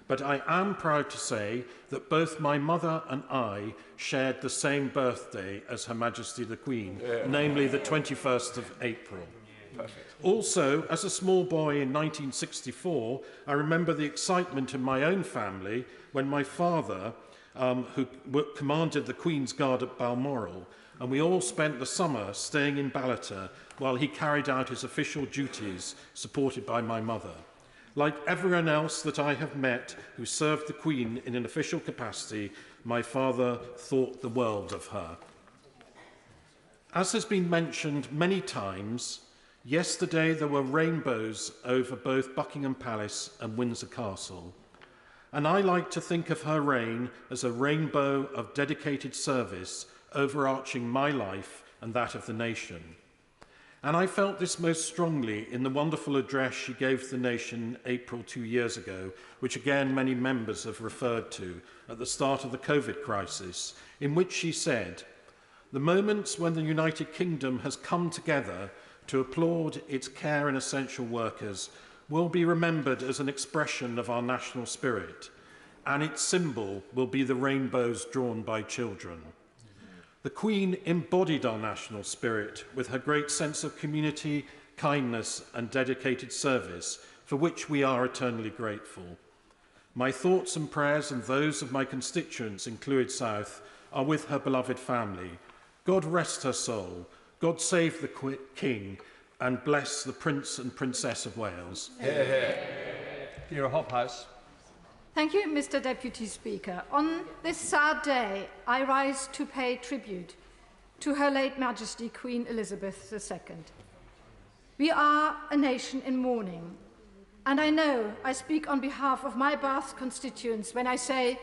but I am proud to say that both my mother and I shared the same birthday as Her Majesty the Queen, namely the 21st of April. Perfect. Also, as a small boy in 1964, I remember the excitement in my own family when my father, who commanded the Queen's Guard at Balmoral, and we all spent the summer staying in Ballater while he carried out his official duties, supported by my mother. Like everyone else that I have met who served the Queen in an official capacity, my father thought the world of her. As has been mentioned many times, yesterday there were rainbows over both Buckingham Palace and Windsor Castle. And I like to think of her reign as a rainbow of dedicated service overarching my life and that of the nation. And I felt this most strongly in the wonderful address she gave to the nation April 2 years ago, which again many members have referred to at the start of the COVID crisis, in which she said, "The moments when the United Kingdom has come together to applaud its care and essential workers will be remembered as an expression of our national spirit, and its symbol will be the rainbows drawn by children." The Queen embodied our national spirit with her great sense of community, kindness and dedicated service, for which we are eternally grateful. My thoughts and prayers and those of my constituents in Clwyd South are with her beloved family. God rest her soul, God save the King, and bless the Prince and Princess of Wales. Dear Hophouse. Thank you, Mr Deputy Speaker. On this sad day, I rise to pay tribute to Her late Majesty Queen Elizabeth II. We are a nation in mourning, and I know I speak on behalf of my Bath constituents when I say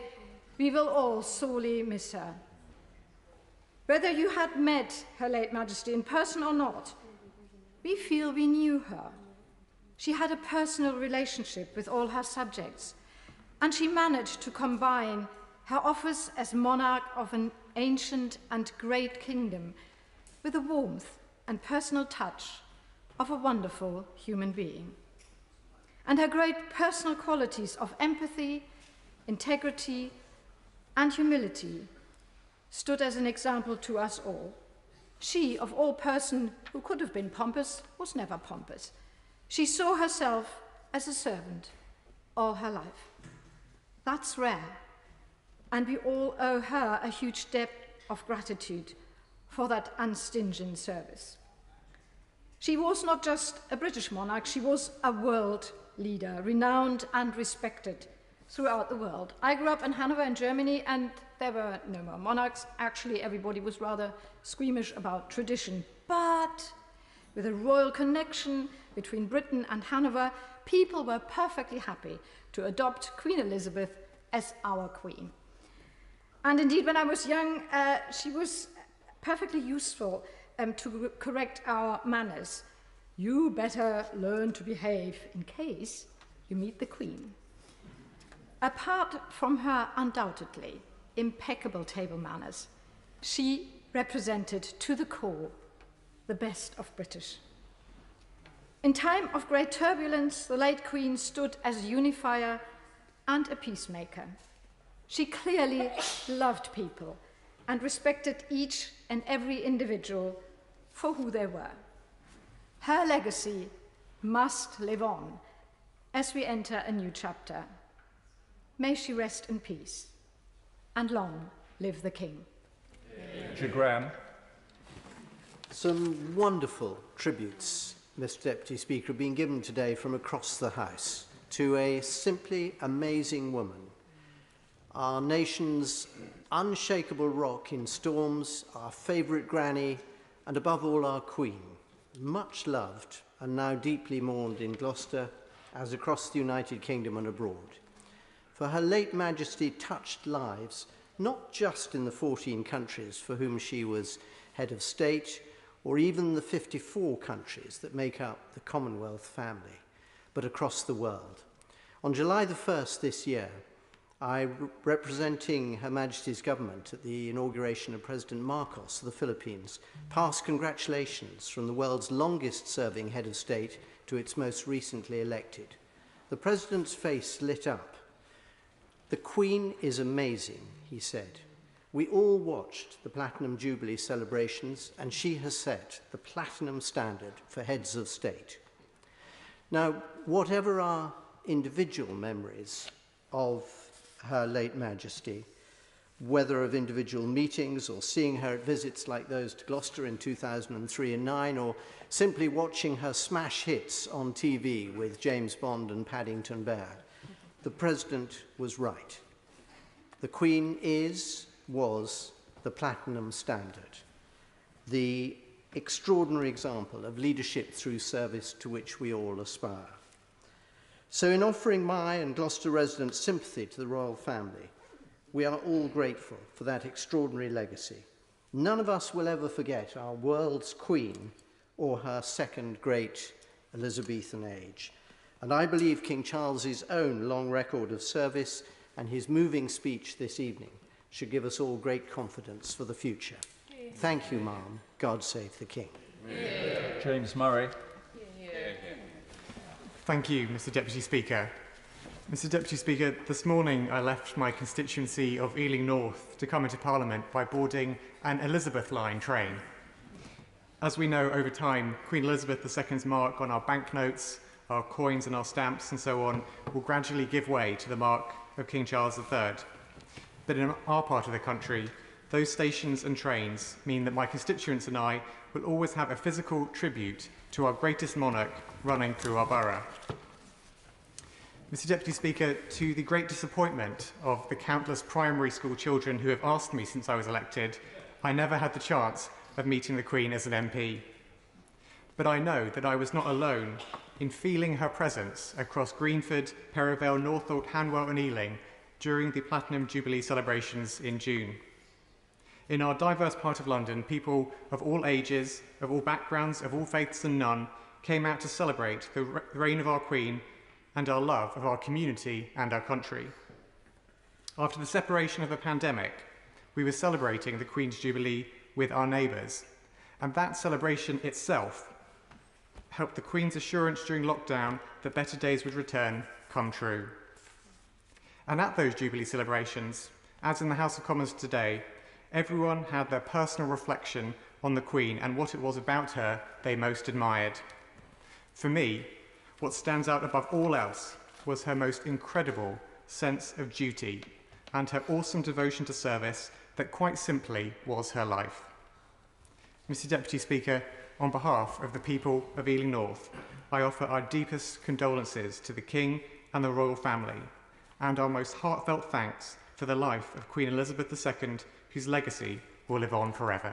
we will all sorely miss her. Whether you had met Her late Majesty in person or not, we feel we knew her. She had a personal relationship with all her subjects, and she managed to combine her office as monarch of an ancient and great kingdom with the warmth and personal touch of a wonderful human being. And her great personal qualities of empathy, integrity, and humility stood as an example to us all. She, of all persons who could have been pompous, was never pompous. She saw herself as a servant all her life. That's rare. and we all owe her a huge debt of gratitude for that unstingent service. She was not just a British monarch, she was a world leader, renowned and respected throughout the world. I grew up in Hanover in Germany, and there were no more monarchs. Actually, everybody was rather squeamish about tradition. But with a royal connection between Britain and Hanover, people were perfectly happy to adopt Queen Elizabeth as our queen. And indeed, when I was young, she was perfectly useful to correct our manners. You better learn to behave in case you meet the Queen. Apart from her undoubtedly impeccable table manners, she represented to the core the best of British. In time of great turbulence, the late Queen stood as a unifier and a peacemaker. She clearly loved people and respected each and every individual for who they were. Her legacy must live on as we enter a new chapter. May she rest in peace, and long live the King. Graham. Some wonderful tributes, Mr. Deputy Speaker, have been given today from across the House to a simply amazing woman, our nation's unshakable rock in storms, our favourite granny, and above all our Queen, much loved and now deeply mourned in Gloucester as across the United Kingdom and abroad. For her late Majesty touched lives not just in the 14 countries for whom she was head of state, or even the 54 countries that make up the Commonwealth family, but across the world. On July the 1st this year, I, representing Her Majesty's government at the inauguration of President Marcos of the Philippines, passed congratulations from the world's longest-serving head of state to its most recently elected. The President's face lit up. "The Queen is amazing," he said. "We all watched the Platinum Jubilee celebrations, and she has set the platinum standard for heads of state." Now, whatever our individual memories of Her late Majesty, whether of individual meetings or seeing her at visits like those to Gloucester in 2003 and 2009, or simply watching her smash hits on TV with James Bond and Paddington Bear, the President was right. The Queen was the platinum standard, the extraordinary example of leadership through service to which we all aspire. So in offering my and Gloucester residents' sympathy to the royal family, we are all grateful for that extraordinary legacy. None of us will ever forget our world's Queen or her second great Elizabethan age. And I believe King Charles's own long record of service and his moving speech this evening should give us all great confidence for the future. Thank you, ma'am. God save the King. James Murray. Thank you, Mr. Deputy Speaker. Mr. Deputy Speaker, this morning I left my constituency of Ealing North to come into Parliament by boarding an Elizabeth line train. As we know, over time, Queen Elizabeth II's mark on our banknotes, our coins and our stamps and so on will gradually give way to the mark of King Charles III. But in our part of the country, those stations and trains mean that my constituents and I will always have a physical tribute to our greatest monarch running through our borough. Mr. Deputy Speaker, to the great disappointment of the countless primary school children who have asked me since I was elected, I never had the chance of meeting the Queen as an MP. But I know that I was not alone in feeling her presence across Greenford, Perivale, Northolt, Hanwell and Ealing during the Platinum Jubilee celebrations in June. In our diverse part of London, people of all ages, of all backgrounds, of all faiths and none, came out to celebrate the reign of our Queen and our love of our community and our country. After the separation of the pandemic, we were celebrating the Queen's Jubilee with our neighbours, and that celebration itself helped the Queen's assurance during lockdown that better days would return come true. And at those Jubilee celebrations, as in the House of Commons today, everyone had their personal reflection on the Queen and what it was about her they most admired. For me, what stands out above all else was her most incredible sense of duty, and her awesome devotion to service that quite simply was her life. Mr. Deputy Speaker, on behalf of the people of Ely North, I offer our deepest condolences to the King and the royal family, and our most heartfelt thanks for the life of Queen Elizabeth II, whose legacy will live on forever.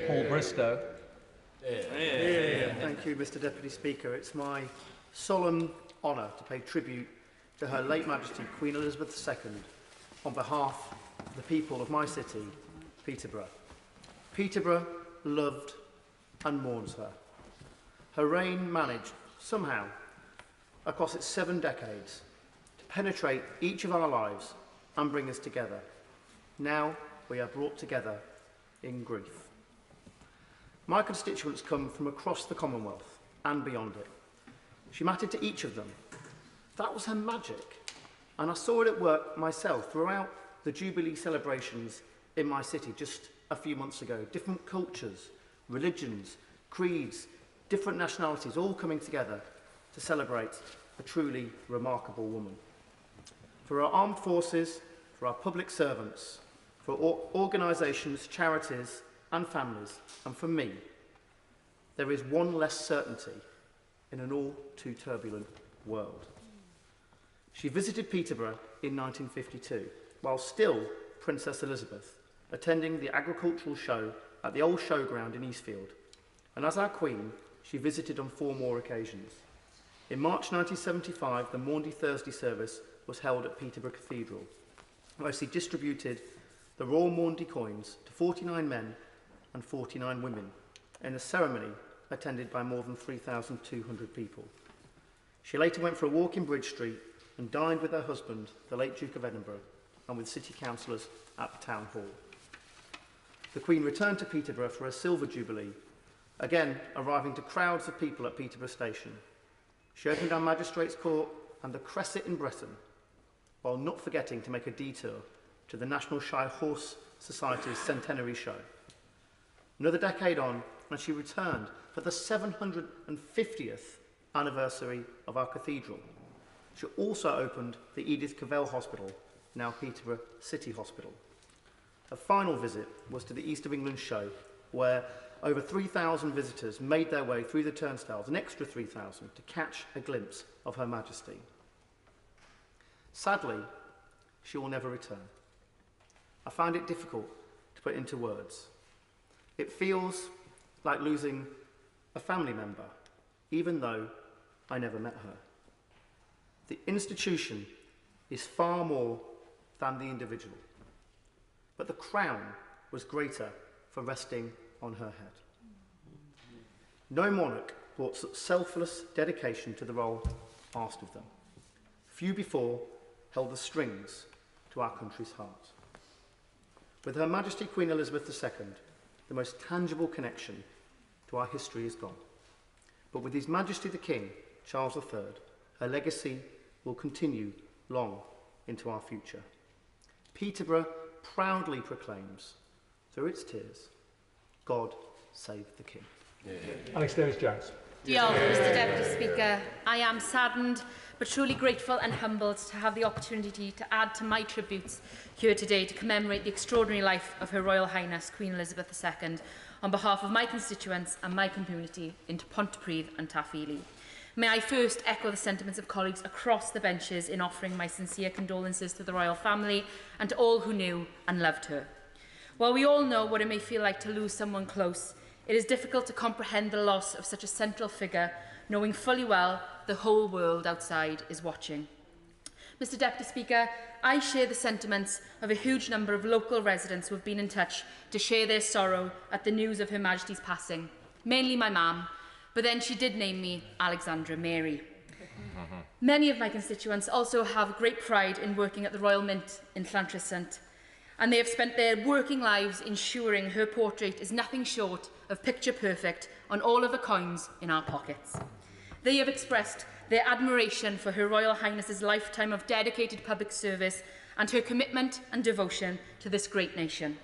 Paul Bristow. Thank you, Mr. Deputy Speaker. It's my solemn honour to pay tribute to Her late Majesty Queen Elizabeth II on behalf of the people of my city, Peterborough. Peterborough loved and mourns her. Her reign managed, somehow, across its 7 decades, to penetrate each of our lives and bring us together. Now we are brought together in grief. My constituents come from across the Commonwealth and beyond it. She mattered to each of them. That was her magic, and I saw it at work myself throughout the Jubilee celebrations in my city just a few months ago. Different cultures, religions, creeds, different nationalities all coming together to celebrate a truly remarkable woman. For our armed forces, for our public servants, for organisations, charities and families, and for me, there is one less certainty in an all too turbulent world. She visited Peterborough in 1952, while still Princess Elizabeth, attending the agricultural show at the old showground in Eastfield. And as our Queen, she visited on 4 more occasions. In March 1975, the Maundy Thursday service was held at Peterborough Cathedral, where she distributed the Royal Maundy coins to 49 men and 49 women in a ceremony attended by more than 3,200 people. She later went for a walk in Bridge Street and dined with her husband, the late Duke of Edinburgh, and with city councillors at the Town Hall. The Queen returned to Peterborough for a Silver Jubilee, again arriving to crowds of people at Peterborough Station. She opened our Magistrates' Court and the Cresset in Breton, while not forgetting to make a detour to the National Shire Horse Society's centenary show. Another decade on, and she returned for the 750th anniversary of our cathedral. She also opened the Edith Cavell Hospital, now Peterborough City Hospital. Her final visit was to the East of England show, where over 3,000 visitors made their way through the turnstiles, an extra 3,000, to catch a glimpse of Her Majesty. Sadly, she will never return. I find it difficult to put into words. It feels like losing a family member, even though I never met her. The institution is far more than the individual, but the crown was greater for resting on her head. No monarch brought such selfless dedication to the role asked of them. Few before held the strings to our country's heart. With Her Majesty Queen Elizabeth II, the most tangible connection to our history is gone. But with His Majesty the King, Charles III, her legacy will continue long into our future. Peterborough proudly proclaims, through its tears, God save the King. Alex Davies-Jones. Diolch, Mr Deputy Speaker. I am saddened but truly grateful and humbled to have the opportunity to add to my tributes here today to commemorate the extraordinary life of Her Royal Highness Queen Elizabeth II on behalf of my constituents and my community in Pontypridd and Taff Ely. May I first echo the sentiments of colleagues across the benches in offering my sincere condolences to the royal family and to all who knew and loved her. While we all know what it may feel like to lose someone close, it is difficult to comprehend the loss of such a central figure, knowing fully well the whole world outside is watching. Mr Deputy Speaker, I share the sentiments of a huge number of local residents who have been in touch to share their sorrow at the news of Her Majesty's passing, mainly my mum, but then she did name me Alexandra Mary. Many of my constituents also have great pride in working at the Royal Mint in Llantrisant, and they have spent their working lives ensuring her portrait is nothing short of picture perfect on all of the coins in our pockets. They have expressed their admiration for Her Royal Highness's lifetime of dedicated public service and her commitment and devotion to this great nation.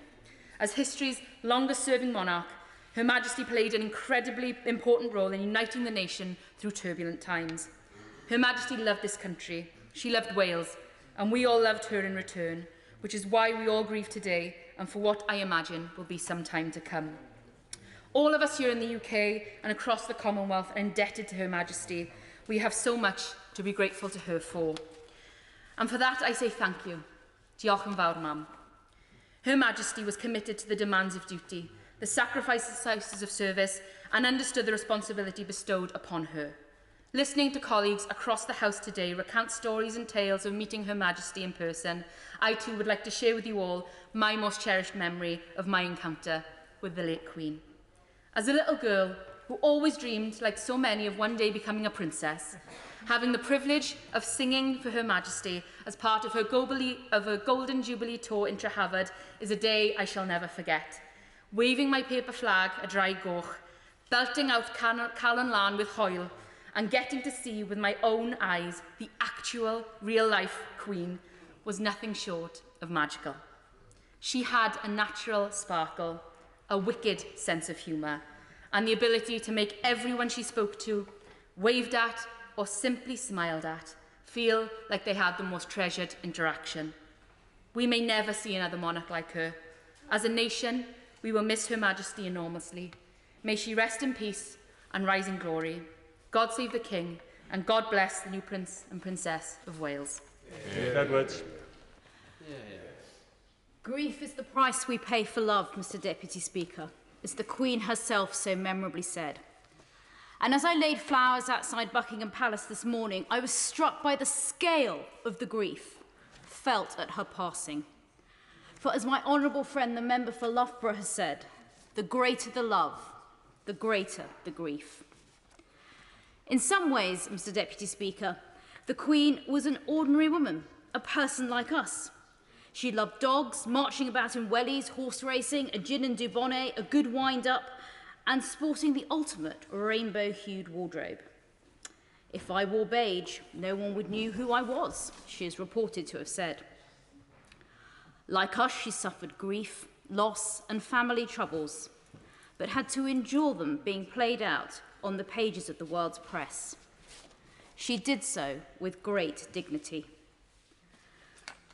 As history's longest-serving monarch, Her Majesty played an incredibly important role in uniting the nation through turbulent times. Her Majesty loved this country, she loved Wales, and we all loved her in return, which is why we all grieve today and for what I imagine will be some time to come. All of us here in the UK and across the Commonwealth are indebted to Her Majesty. We have so much to be grateful to her for. And for that I say thank you. Diolch yn fawr, Mam. Her Majesty was committed to the demands of duty, the sacrifices of service, and understood the responsibility bestowed upon her. Listening to colleagues across the House today recount stories and tales of meeting Her Majesty in person, I too would like to share with you all my most cherished memory of my encounter with the late Queen. As a little girl who always dreamed, like so many, of one day becoming a princess, having the privilege of singing for Her Majesty as part of her Golden Jubilee tour in Trehavard is a day I shall never forget. Waving my paper flag a dry goch, belting out Calon Lan with Hoyle, and getting to see with my own eyes the actual, real-life Queen was nothing short of magical. She had a natural sparkle, a wicked sense of humour, and the ability to make everyone she spoke to, waved at, or simply smiled at, feel like they had the most treasured interaction. We may never see another monarch like her. As a nation, we will miss Her Majesty enormously. May she rest in peace and rise in glory. God save the King, and God bless the new Prince and Princess of Wales. Edwards. Grief is the price we pay for love, Mr. Deputy Speaker, as the Queen herself so memorably said. And as I laid flowers outside Buckingham Palace this morning, I was struck by the scale of the grief felt at her passing. For as my honourable friend, the member for Loughborough, has said, the greater the love, the greater the grief. In some ways, Mr. Deputy Speaker, the Queen was an ordinary woman, a person like us. She loved dogs, marching about in wellies, horse racing, a gin and dubonnet, a good wind-up, and sporting the ultimate rainbow-hued wardrobe. If I wore beige, no one would know who I was, she is reported to have said. Like us, she suffered grief, loss, and family troubles, but had to endure them being played out on the pages of the world's press. She did so with great dignity.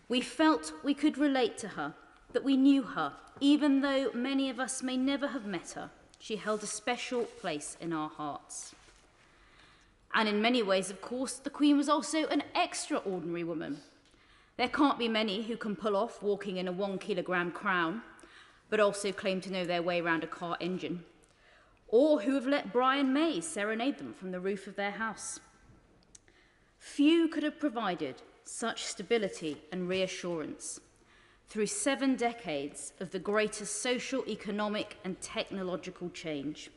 We felt we could relate to her, that we knew her, even though many of us may never have met her. She held a special place in our hearts. And in many ways, of course, the Queen was also an extraordinary woman. There can't be many who can pull off walking in a 1 kilogram crown, but also claim to know their way around a car engine, or who have let Brian May serenade them from the roof of their house. Few could have provided such stability and reassurance through 7 decades of the greatest social, economic and technological change,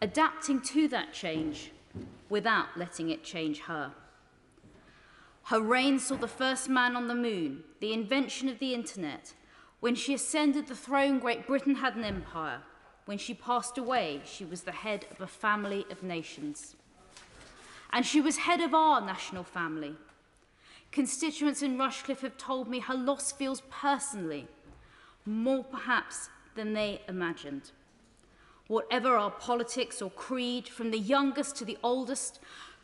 adapting to that change without letting it change her. Her reign saw the first man on the moon, the invention of the internet. When she ascended the throne, Great Britain had an empire. When she passed away, she was the head of a family of nations. And she was head of our national family. Constituents in Rushcliffe have told me her loss feels personally, more perhaps than they imagined. Whatever our politics or creed, from the youngest to the oldest,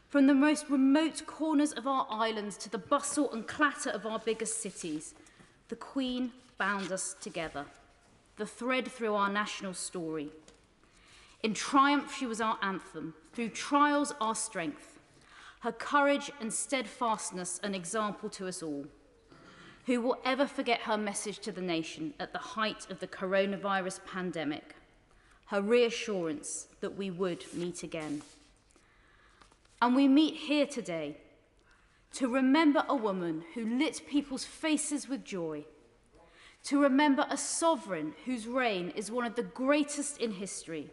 from the most remote corners of our islands to the bustle and clatter of our biggest cities, the Queen bound us together, the thread through our national story. In triumph, she was our anthem. Through trials, our strength. Her courage and steadfastness an example to us all. Who will ever forget her message to the nation at the height of the coronavirus pandemic? Her reassurance that we would meet again. And we meet here today to remember a woman who lit people's faces with joy, to remember a sovereign whose reign is one of the greatest in history,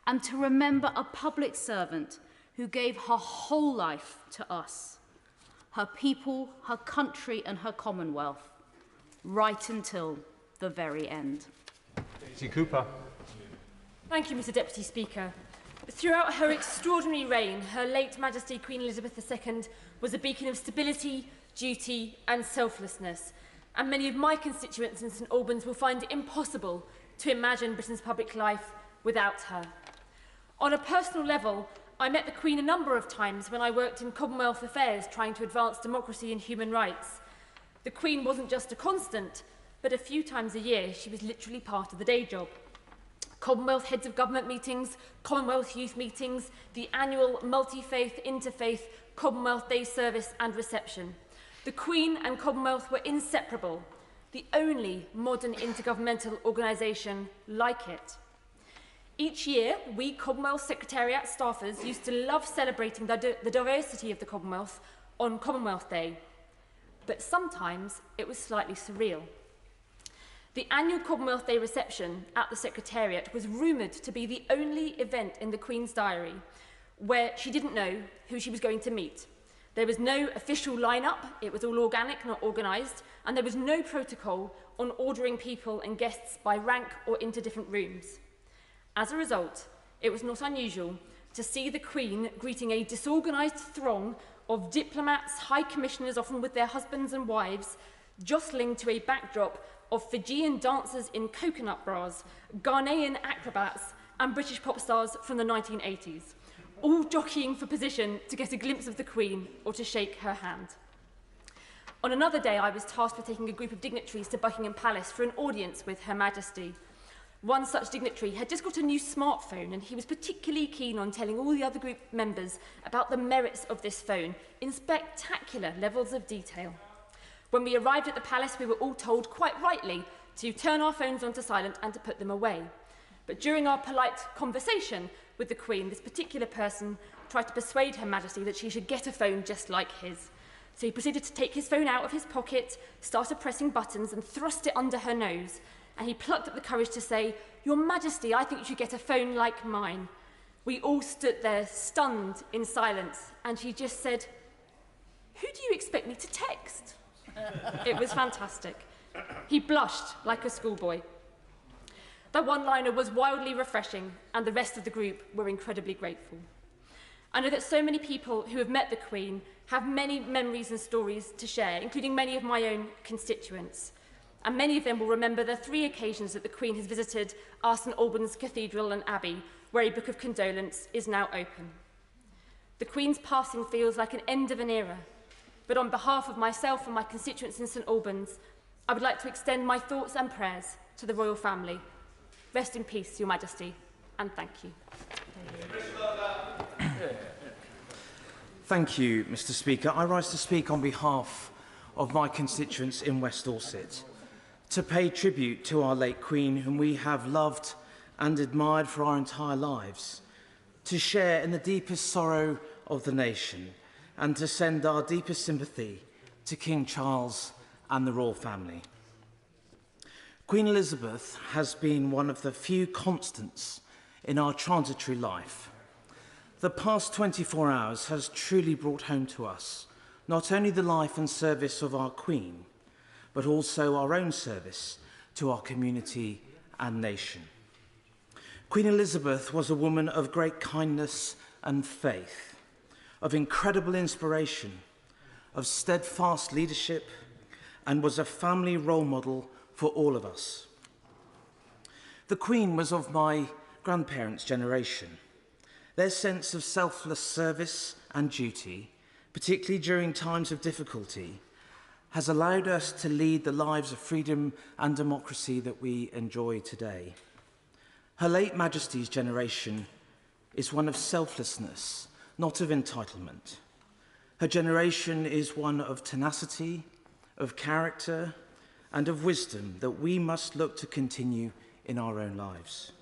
and to remember a public servant who gave her whole life to us, her people, her country and her Commonwealth, right until the very end. Daisy Cooper. Thank you, Mr. Deputy Speaker. Throughout her extraordinary reign, Her late Majesty Queen Elizabeth II was a beacon of stability, duty and selflessness, and many of my constituents in St Albans will find it impossible to imagine Britain's public life without her. On a personal level, I met the Queen a number of times when I worked in Commonwealth affairs trying to advance democracy and human rights. The Queen wasn't just a constant, but a few times a year she was literally part of the day job. Commonwealth Heads of Government meetings, Commonwealth Youth meetings, the annual multi-faith, interfaith Commonwealth Day service and reception. The Queen and Commonwealth were inseparable, the only modern intergovernmental organisation like it. Each year, we Commonwealth Secretariat staffers used to love celebrating the diversity of the Commonwealth on Commonwealth Day. But sometimes it was slightly surreal. The annual Commonwealth Day reception at the Secretariat was rumoured to be the only event in the Queen's diary where she didn't know who she was going to meet. There was no official lineup, it was all organic, not organised, and there was no protocol on ordering people and guests by rank or into different rooms. As a result, it was not unusual to see the Queen greeting a disorganised throng of diplomats, high commissioners, often with their husbands and wives, jostling to a backdrop of Fijian dancers in coconut bras, Ghanaian acrobats, and British pop stars from the 1980s, all jockeying for position to get a glimpse of the Queen or to shake her hand. On another day, I was tasked with taking a group of dignitaries to Buckingham Palace for an audience with Her Majesty. One such dignitary had just got a new smartphone, and he was particularly keen on telling all the other group members about the merits of this phone in spectacular levels of detail. When we arrived at the palace, we were all told, quite rightly, to turn our phones onto silent and to put them away. But during our polite conversation with the Queen, this particular person tried to persuade Her Majesty that she should get a phone just like his. So he proceeded to take his phone out of his pocket, started pressing buttons and thrust it under her nose. And he plucked up the courage to say, "Your Majesty, I think you should get a phone like mine." We all stood there, stunned in silence, and she just said, "Who do you expect me to text?" It was fantastic. He blushed like a schoolboy. The one-liner was wildly refreshing, and the rest of the group were incredibly grateful. I know that so many people who have met the Queen have many memories and stories to share, including many of my own constituents. And many of them will remember the 3 occasions that the Queen has visited our St Albans Cathedral and Abbey, where a book of condolence is now open. The Queen's passing feels like an end of an era, but on behalf of myself and my constituents in St Albans, I would like to extend my thoughts and prayers to the royal family. Rest in peace, Your Majesty, and thank you. Thank you, Mr Speaker. I rise to speak on behalf of my constituents in West Dorset, to pay tribute to our late Queen, whom we have loved and admired for our entire lives, to share in the deepest sorrow of the nation, and to send our deepest sympathy to King Charles and the royal family. Queen Elizabeth has been one of the few constants in our transitory life. The past 24 hours has truly brought home to us not only the life and service of our Queen, but also our own service to our community and nation. Queen Elizabeth was a woman of great kindness and faith, of incredible inspiration, of steadfast leadership, and was a family role model for all of us. The Queen was of my grandparents' generation. Their sense of selfless service and duty, particularly during times of difficulty, has allowed us to lead the lives of freedom and democracy that we enjoy today. Her late Majesty's generation is one of selflessness, not of entitlement. Her generation is one of tenacity, of character, and of wisdom that we must look to continue in our own lives.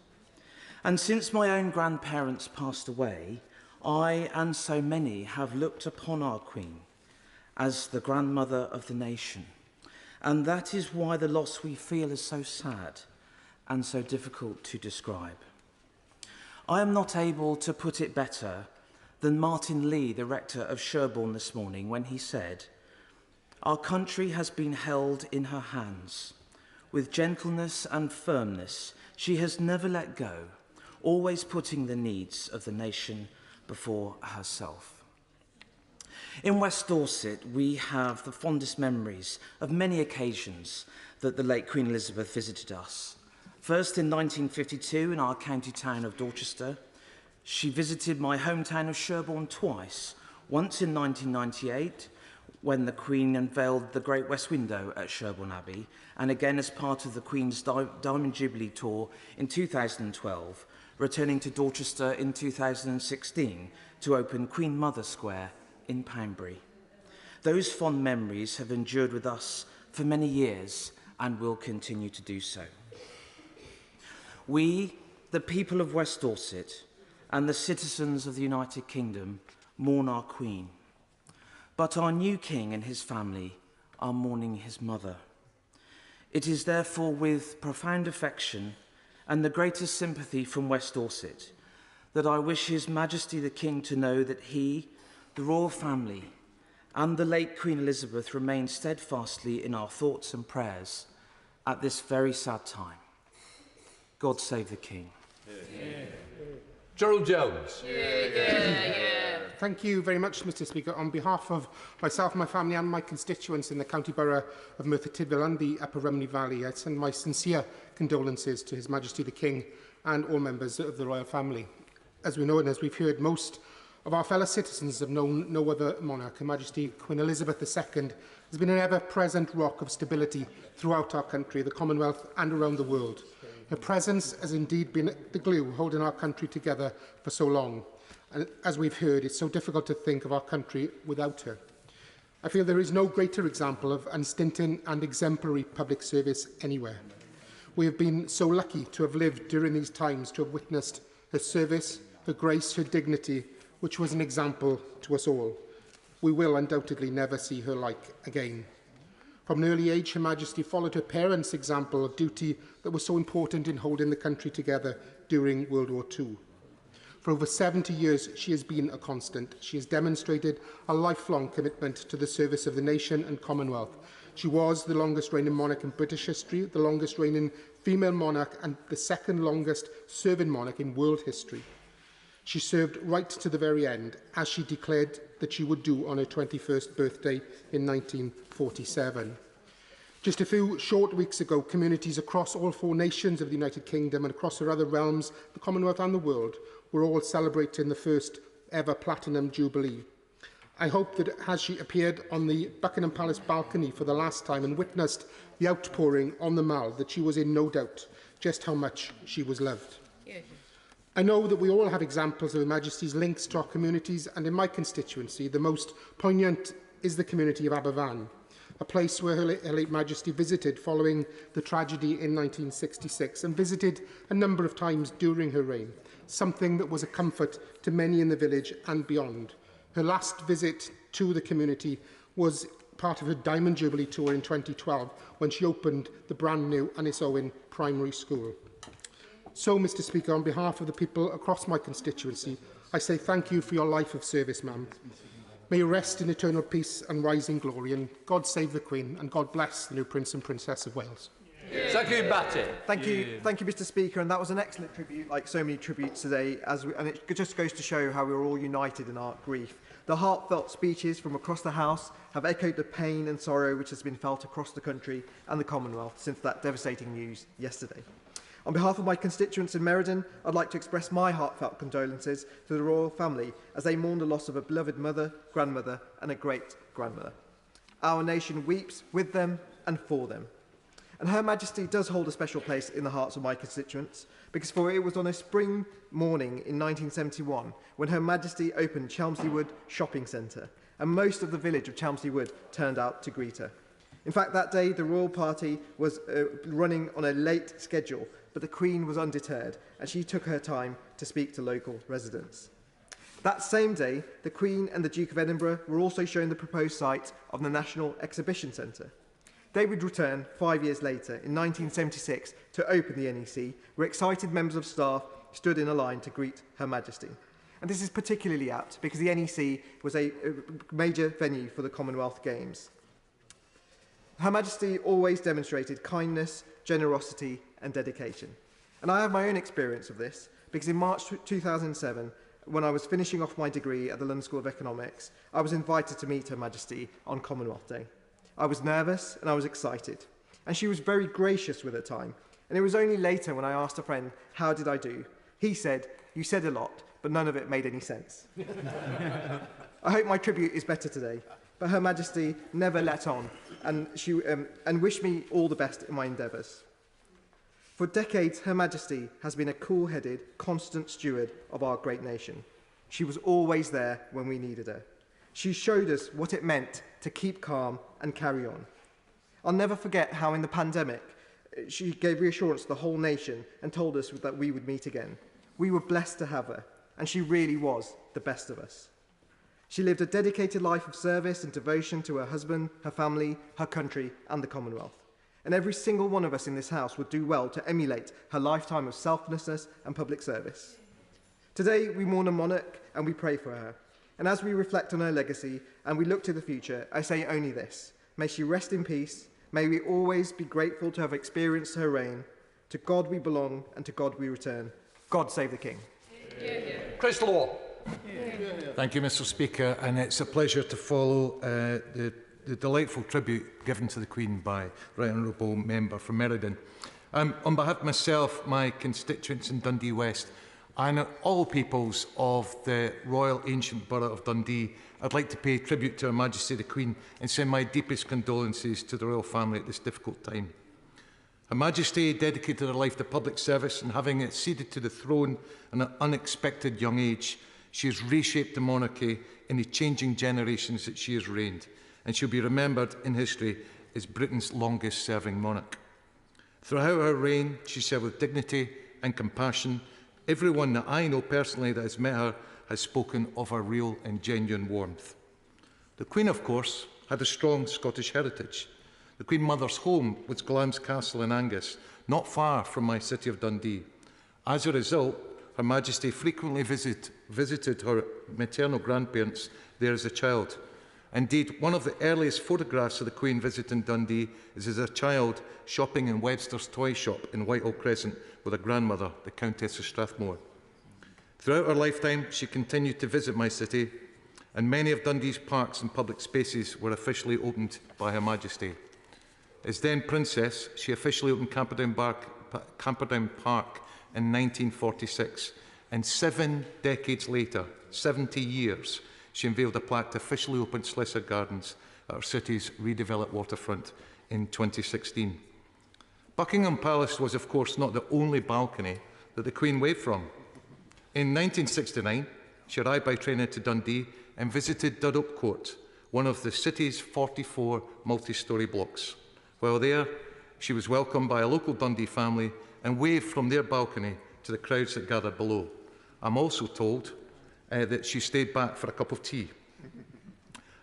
And since my own grandparents passed away, I and so many have looked upon our Queen as the grandmother of the nation. And that is why the loss we feel is so sad and so difficult to describe. I am not able to put it better than Martin Lee, the rector of Sherborne this morning, when he said, "Our country has been held in her hands. With gentleness and firmness, she has never let go, always putting the needs of the nation before herself." In West Dorset, we have the fondest memories of many occasions that the late Queen Elizabeth visited us. First in 1952 in our county town of Dorchester, She visited my hometown of Sherborne twice, once in 1998, when the Queen unveiled the Great West Window at Sherborne Abbey, and again as part of the Queen's Diamond Jubilee Tour in 2012, returning to Dorchester in 2016 to open Queen Mother Square in Poundbury. Those fond memories have endured with us for many years and will continue to do so. We, the people of West Dorset, and the citizens of the United Kingdom, mourn our Queen. But our new King and his family are mourning his mother. It is therefore with profound affection and the greatest sympathy from West Dorset that I wish His Majesty the King to know that he, the royal family, and the late Queen Elizabeth remain steadfastly in our thoughts and prayers at this very sad time. God save the King. Yeah. Gerald Jones. Thank you very much, Mr Speaker. On behalf of myself, my family and my constituents in the county borough of Merthyr Tydfil and the Upper Rumney Valley, I send my sincere condolences to His Majesty the King and all members of the royal family. As we know and as we've heard, most of our fellow citizens have known no other monarch. Her Majesty Queen Elizabeth II has been an ever-present rock of stability throughout our country, the Commonwealth and around the world. Her presence has indeed been the glue holding our country together for so long. And as we've heard, it's so difficult to think of our country without her. I feel there is no greater example of unstinting and exemplary public service anywhere. We have been so lucky to have lived during these times, to have witnessed her service, her grace, her dignity, which was an example to us all. We will undoubtedly never see her like again. From an early age, Her Majesty followed her parents' example of duty that was so important in holding the country together during World War II. For over 70 years, she has been a constant. She has demonstrated a lifelong commitment to the service of the nation and Commonwealth. She was the longest reigning monarch in British history, the longest reigning female monarch, and the second longest serving monarch in world history. She served right to the very end, as she declared that she would do on her 21st birthday in 1947. Just a few short weeks ago, communities across all 4 nations of the United Kingdom and across her other realms, the Commonwealth and the world, were all celebrating the first ever Platinum Jubilee. I hope that as she appeared on the Buckingham Palace balcony for the last time and witnessed the outpouring on the Mall, that she was in no doubt just how much she was loved. I know that we all have examples of Her Majesty's links to our communities, and in my constituency, the most poignant is the community of Aberfan, a place where Her late Majesty visited following the tragedy in 1966 and visited a number of times during her reign, something that was a comfort to many in the village and beyond. Her last visit to the community was part of her Diamond Jubilee tour in 2012 when she opened the brand new Annis Owen Primary School. So, Mr Speaker, on behalf of the people across my constituency, I say thank you for your life of service, ma'am. May you rest in eternal peace and rising glory, and God save the Queen, and God bless the new Prince and Princess of Wales. Thank you, Mr Speaker, and that was an excellent tribute, like so many tributes today, and it just goes to show how we're all united in our grief. The heartfelt speeches from across the House have echoed the pain and sorrow which has been felt across the country and the Commonwealth since that devastating news yesterday. On behalf of my constituents in Meriden, I'd like to express my heartfelt condolences to the royal family as they mourn the loss of a beloved mother, grandmother and a great-grandmother. Our nation weeps with them and for them. And Her Majesty does hold a special place in the hearts of my constituents, because for it was on a spring morning in 1971 when Her Majesty opened Chelmsley Wood Shopping Centre, and most of the village of Chelmsley Wood turned out to greet her. In fact, that day the royal party was running on a late schedule, but the Queen was undeterred, and she took her time to speak to local residents. That same day, the Queen and the Duke of Edinburgh were also shown the proposed site of the National Exhibition Centre. They would return 5 years later, in 1976, to open the NEC, where excited members of staff stood in a line to greet Her Majesty. And this is particularly apt because the NEC was a major venue for the Commonwealth Games. Her Majesty always demonstrated kindness, generosity and dedication. And I have my own experience of this because in March 2007, when I was finishing off my degree at the London School of Economics, I was invited to meet Her Majesty on Commonwealth Day. I was nervous and I was excited, and she was very gracious with her time. And it was only later when I asked a friend, how did I do? He said, you said a lot, but none of it made any sense. I hope my tribute is better today, but Her Majesty never let on, and wished me all the best in my endeavours. For decades, Her Majesty has been a cool-headed, constant steward of our great nation. She was always there when we needed her. She showed us what it meant to keep calm and carry on. I'll never forget how in the pandemic, she gave reassurance to the whole nation and told us that we would meet again. We were blessed to have her, and she really was the best of us. She lived a dedicated life of service and devotion to her husband, her family, her country, and the Commonwealth. And every single one of us in this house would do well to emulate her lifetime of selflessness and public service. Today, we mourn a monarch and we pray for her. And as we reflect on her legacy and we look to the future, I say only this: may she rest in peace. May we always be grateful to have experienced her reign. To God we belong and to God we return. God save the King. Chris Law. Thank you, Mr. Speaker, and it's a pleasure to follow the delightful tribute given to the Queen by Right Honourable Member from Meriden. On behalf of myself, my constituents in Dundee West, and all peoples of the Royal Ancient Borough of Dundee, I'd like to pay tribute to Her Majesty the Queen and send my deepest condolences to the royal family at this difficult time. Her Majesty dedicated her life to public service, and having acceded to the throne at an unexpected young age, she has reshaped the monarchy in the changing generations that she has reigned, and she'll be remembered in history as Britain's longest-serving monarch. Throughout her reign, she served with dignity and compassion. Everyone that I know personally that has met her has spoken of her real and genuine warmth. The Queen, of course, had a strong Scottish heritage. The Queen Mother's home was Glamis Castle in Angus, not far from my city of Dundee. As a result, Her Majesty frequently visited her maternal grandparents there as a child. Indeed, one of the earliest photographs of the Queen visiting Dundee is as a child shopping in Webster's toy shop in Whitehall Crescent with her grandmother, the Countess of Strathmore. Throughout her lifetime, she continued to visit my city, and many of Dundee's parks and public spaces were officially opened by Her Majesty. As then Princess, she officially opened Camperdown Park in 1946, and 7 decades later, 70 years, she unveiled a plaque to officially open Slessor Gardens at our city's redeveloped waterfront in 2016. Buckingham Palace was, of course, not the only balcony that the Queen waved from. In 1969, she arrived by train into Dundee and visited Durrope Court, one of the city's 44 multi-storey blocks. While there, she was welcomed by a local Dundee family and waved from their balcony to the crowds that gathered below. I'm also told that she stayed back for a cup of tea.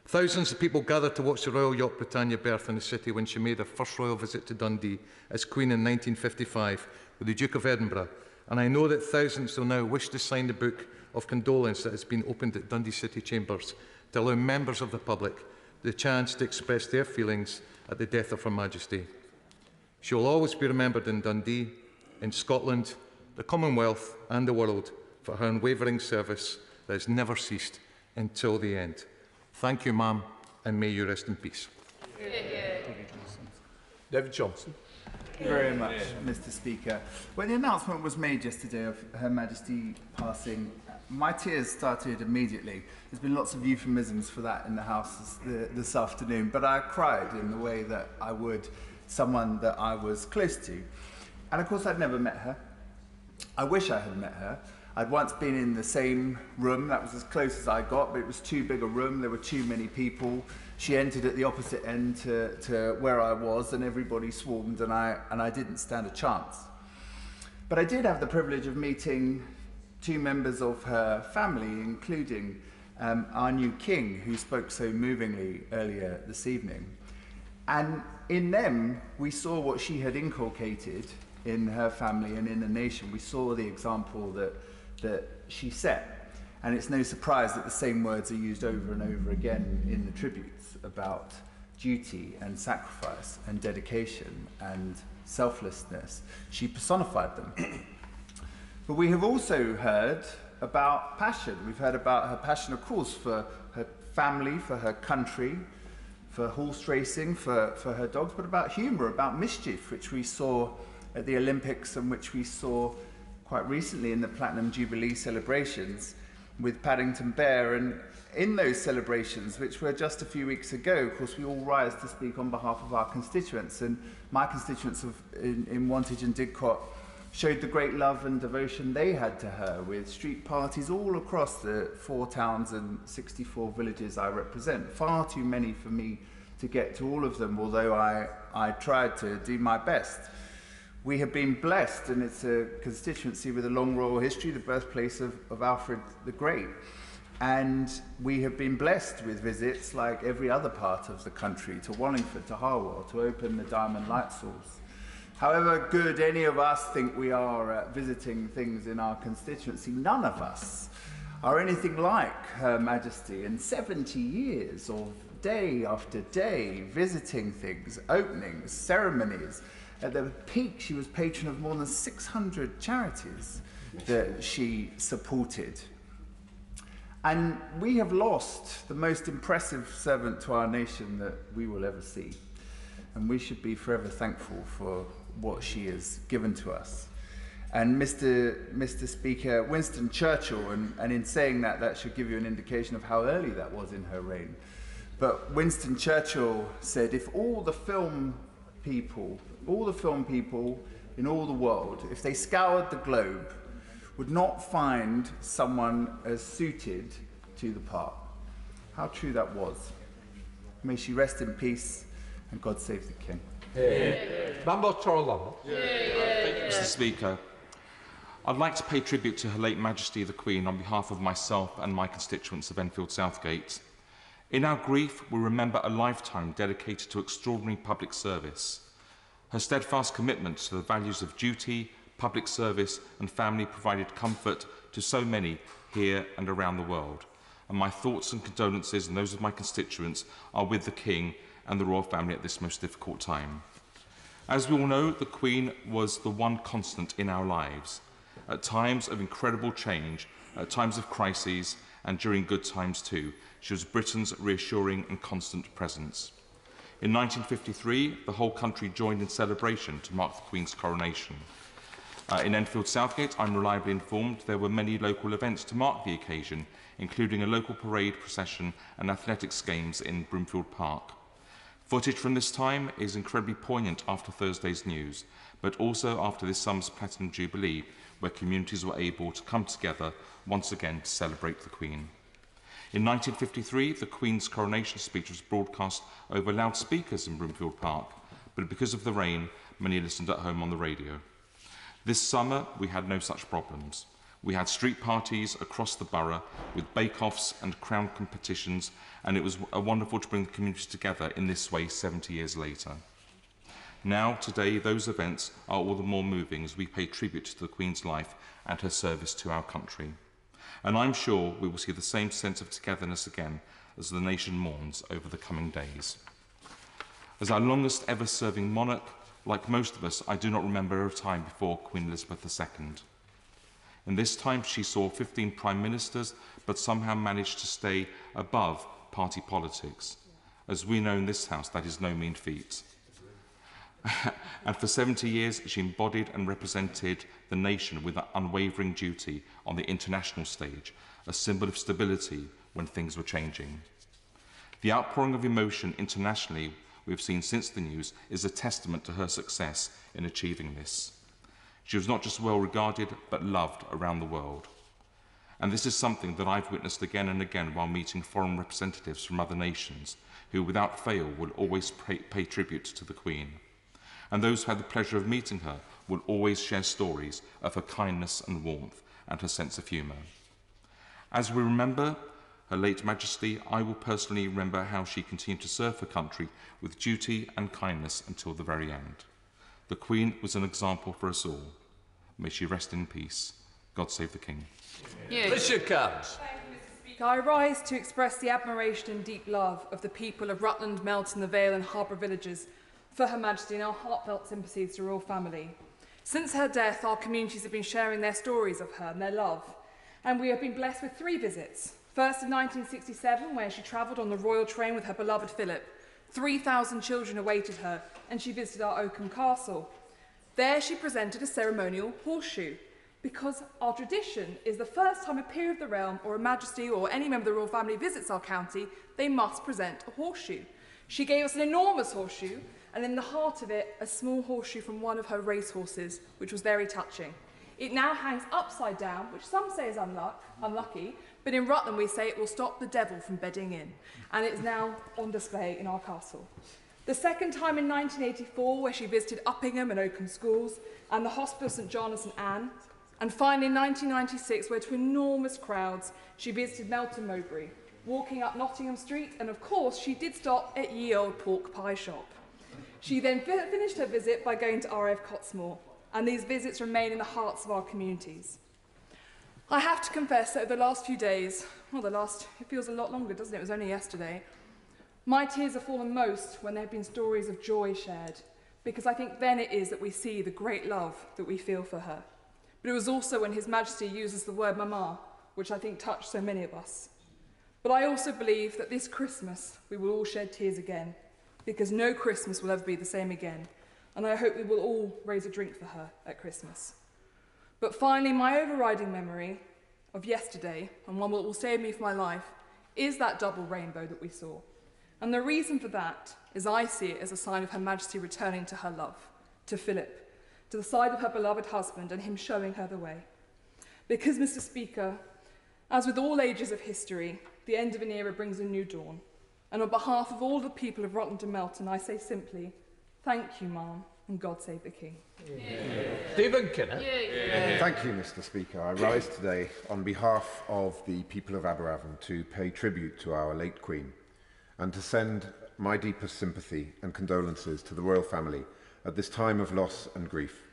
Thousands of people gathered to watch the Royal Yacht Britannia berth in the city when she made her first royal visit to Dundee as Queen in 1955 with the Duke of Edinburgh, and I know that thousands will now wish to sign the book of condolence that has been opened at Dundee City Chambers to allow members of the public the chance to express their feelings at the death of Her Majesty. She will always be remembered in Dundee, in Scotland, the Commonwealth and the world for her unwavering service that has never ceased until the end. Thank you, ma'am, and may you rest in peace. David Johnson. Thank you very much, Mr. Speaker. When the announcement was made yesterday of Her Majesty passing, my tears started immediately. There's been lots of euphemisms for that in the House this afternoon, but I cried in the way that I would someone that I was close to. And of course, I'd never met her. I wish I had met her. I'd once been in the same room. That was as close as I got, but it was too big a room. There were too many people. She entered at the opposite end to where I was, and everybody swarmed, and I didn't stand a chance. But I did have the privilege of meeting 2 members of her family, including our new king, who spoke so movingly earlier this evening. And in them, we saw what she had inculcated in her family and in the nation. We saw the example that she set. And it's no surprise that the same words are used over and over again in the tributes about duty and sacrifice and dedication and selflessness. She personified them. But we have also heard about passion. We've heard about her passion, of course, for her family, for her country, for horse racing, for her dogs, but about humour, about mischief, which we saw at the Olympics and which we saw quite recently in the Platinum Jubilee celebrations with Paddington Bear, and in those celebrations, which were just a few weeks ago, of course, we all rise to speak on behalf of our constituents, and my constituents in Wantage and Didcot showed the great love and devotion they had to her, with street parties all across the 4 towns and 64 villages I represent. Far too many for me to get to all of them, although I tried to do my best. We have been blessed, and it's a constituency with a long royal history, the birthplace of Alfred the Great. And we have been blessed with visits, like every other part of the country, to Wallingford, to Harwell, to open the Diamond Light Source. However good any of us think we are at visiting things in our constituency, none of us are anything like Her Majesty. In 70 years of day after day visiting things, openings, ceremonies, at the peak, she was patron of more than 600 charities that she supported. And we have lost the most impressive servant to our nation that we will ever see. And we should be forever thankful for what she has given to us. And Mr. Speaker, Winston Churchill, and in saying that, that should give you an indication of how early that was in her reign. But Winston Churchill said, if all the film people in all the world, if they scoured the globe, would not find someone as suited to the part. How true that was. May she rest in peace, and God save the King. Member Torlum. Thank you, Mr. Speaker. I'd like to pay tribute to Her late Majesty the Queen on behalf of myself and my constituents of Enfield Southgate. In our grief, we remember a lifetime dedicated to extraordinary public service. Her steadfast commitment to the values of duty, public service and family provided comfort to so many here and around the world. And my thoughts and condolences and those of my constituents are with the King and the royal family at this most difficult time. As we all know, the Queen was the one constant in our lives. At times of incredible change, at times of crises, and during good times too, she was Britain's reassuring and constant presence. In 1953, the whole country joined in celebration to mark the Queen's coronation. In Enfield Southgate, I'm reliably informed there were many local events to mark the occasion, including a local parade procession and athletics games in Broomfield Park. Footage from this time is incredibly poignant after Thursday's news, but also after this summer's Platinum Jubilee, where communities were able to come together once again to celebrate the Queen. In 1953, the Queen's coronation speech was broadcast over loudspeakers in Broomfield Park, but because of the rain, many listened at home on the radio. This summer, we had no such problems. We had street parties across the borough with bake-offs and crown competitions, and it was wonderful to bring the community together in this way 70 years later. Now, today, those events are all the more moving as we pay tribute to the Queen's life and her service to our country. And I'm sure we will see the same sense of togetherness again as the nation mourns over the coming days. As our longest ever serving monarch, like most of us, I do not remember a time before Queen Elizabeth II. In this time, she saw 15 prime ministers, but somehow managed to stay above party politics. As we know in this house, that is no mean feat. And for 70 years, she embodied and represented the nation with unwavering duty on the international stage, a symbol of stability when things were changing. The outpouring of emotion internationally we've seen since the news is a testament to her success in achieving this. She was not just well regarded, but loved around the world. And this is something that I've witnessed again and again while meeting foreign representatives from other nations, who without fail will always pay tribute to the Queen. And those who had the pleasure of meeting her will always share stories of her kindness and warmth and her sense of humour. As we remember Her late Majesty, I will personally remember how she continued to serve her country with duty and kindness until the very end. The Queen was an example for us all. May she rest in peace. God save the King. Richard Cairns. I rise to express the admiration and deep love of the people of Rutland, Melton, the Vale and Harbour villages for Her Majesty and our heartfelt sympathies to the royal family. Since her death, our communities have been sharing their stories of her and their love, and we have been blessed with 3 visits. First in 1967, where she travelled on the royal train with her beloved Philip. 3,000 children awaited her, and she visited our Oakham Castle. There she presented a ceremonial horseshoe. because our tradition is the first time a peer of the realm or a majesty or any member of the royal family visits our county, they must present a horseshoe. She gave us an enormous horseshoe, and in the heart of it, a small horseshoe from one of her racehorses, which was very touching. It now hangs upside down, which some say is unlucky, but in Rutland we say it will stop the devil from bedding in, and it is now on display in our castle. The second time in 1984, where she visited Uppingham and Oakham schools, and the Hospital St John and St Anne, and finally in 1996, where to enormous crowds, she visited Melton Mowbray, walking up Nottingham Street, and of course she did stop at Ye Old Pork Pie Shop. She then finished her visit by going to RAF Cottesmore, and these visits remain in the hearts of our communities. I have to confess that over the last few days, it feels a lot longer, doesn't it? It was only yesterday. My tears have fallen most when there have been stories of joy shared, because I think then it is that we see the great love that we feel for her. But it was also when His Majesty uses the word mama, which I think touched so many of us. But I also believe that this Christmas we will all shed tears again, because no Christmas will ever be the same again, and I hope we will all raise a drink for her at Christmas. But finally, my overriding memory of yesterday, and one that will stay with me for my life, is that double rainbow that we saw. And the reason for that is I see it as a sign of Her Majesty returning to her love, to Philip, to the side of her beloved husband, and him showing her the way. Because, Mr. Speaker, as with all ages of history, the end of an era brings a new dawn. And on behalf of all the people of Rutland and Melton, I say simply, thank you, Ma'am, and God save the King. Stephen Kinner. Thank you, Mr. Speaker. I rise today on behalf of the people of Aberavon to pay tribute to our late Queen and to send my deepest sympathy and condolences to the royal family at this time of loss and grief.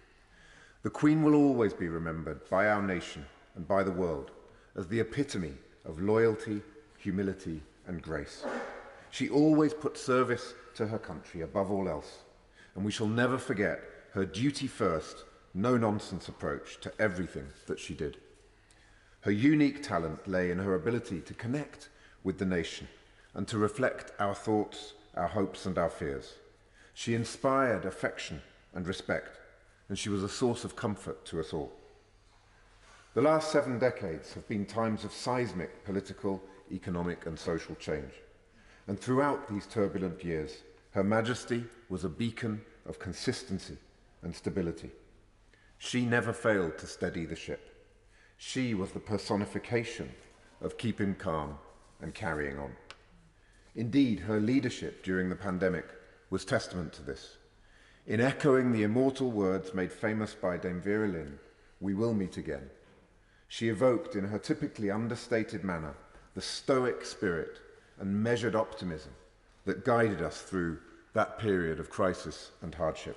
The Queen will always be remembered by our nation and by the world as the epitome of loyalty, humility, and grace. She always put service to her country above all else, and we shall never forget her duty-first, no-nonsense approach to everything that she did. Her unique talent lay in her ability to connect with the nation and to reflect our thoughts, our hopes, and our fears. She inspired affection and respect, and she was a source of comfort to us all. The last 7 decades have been times of seismic political, economic, and social change. And throughout these turbulent years, Her Majesty was a beacon of consistency and stability. She never failed to steady the ship. She was the personification of keeping calm and carrying on. Indeed, her leadership during the pandemic was testament to this. In echoing the immortal words made famous by Dame Vera Lynn, "We will meet again," she evoked in her typically understated manner the stoic spirit and measured optimism that guided us through that period of crisis and hardship.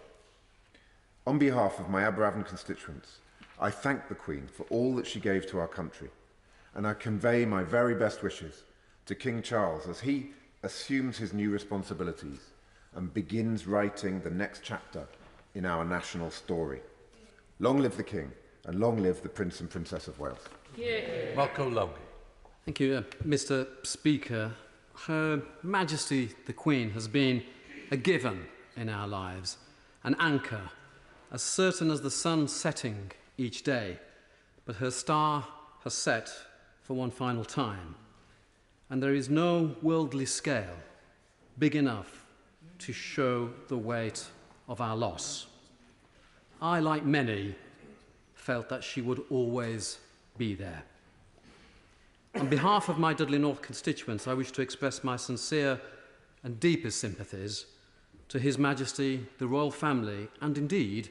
On behalf of my Aberavon constituents, I thank the Queen for all that she gave to our country, and I convey my very best wishes to King Charles as he assumes his new responsibilities and begins writing the next chapter in our national story. Long live the King, and long live the Prince and Princess of Wales. Marco Long. Thank you, Mr. Speaker. Her Majesty the Queen has been a given in our lives, an anchor, as certain as the sun setting each day, but her star has set for one final time, and there is no worldly scale big enough to show the weight of our loss. I, like many, felt that she would always be there. On behalf of my Dudley North constituents, I wish to express my sincere and deepest sympathies to His Majesty, the royal family, and indeed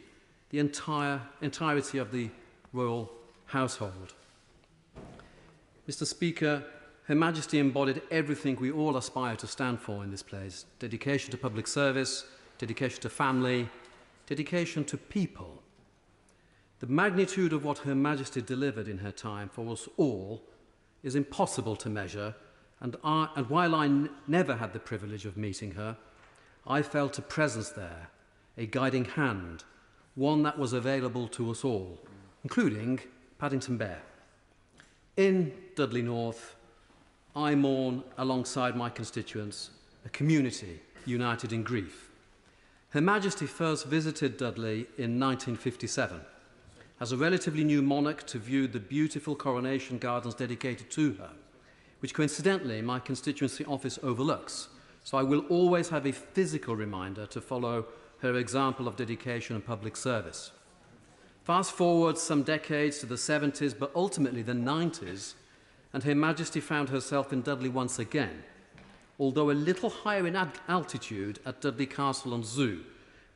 the entirety of the royal household. Mr. Speaker, Her Majesty embodied everything we all aspire to stand for in this place: dedication to public service, dedication to family, dedication to people. The magnitude of what Her Majesty delivered in her time for us all is impossible to measure, and while I never had the privilege of meeting her, I felt a presence there, a guiding hand, one that was available to us all, including Paddington Bear. In Dudley North, I mourn alongside my constituents, a community united in grief. Her Majesty first visited Dudley in 1957, as a relatively new monarch to view the beautiful coronation gardens dedicated to her, which coincidentally my constituency office overlooks, so I will always have a physical reminder to follow her example of dedication and public service. Fast forward some decades to the 70s, but ultimately the 90s, and Her Majesty found herself in Dudley once again, although a little higher in altitude at Dudley Castle and Zoo,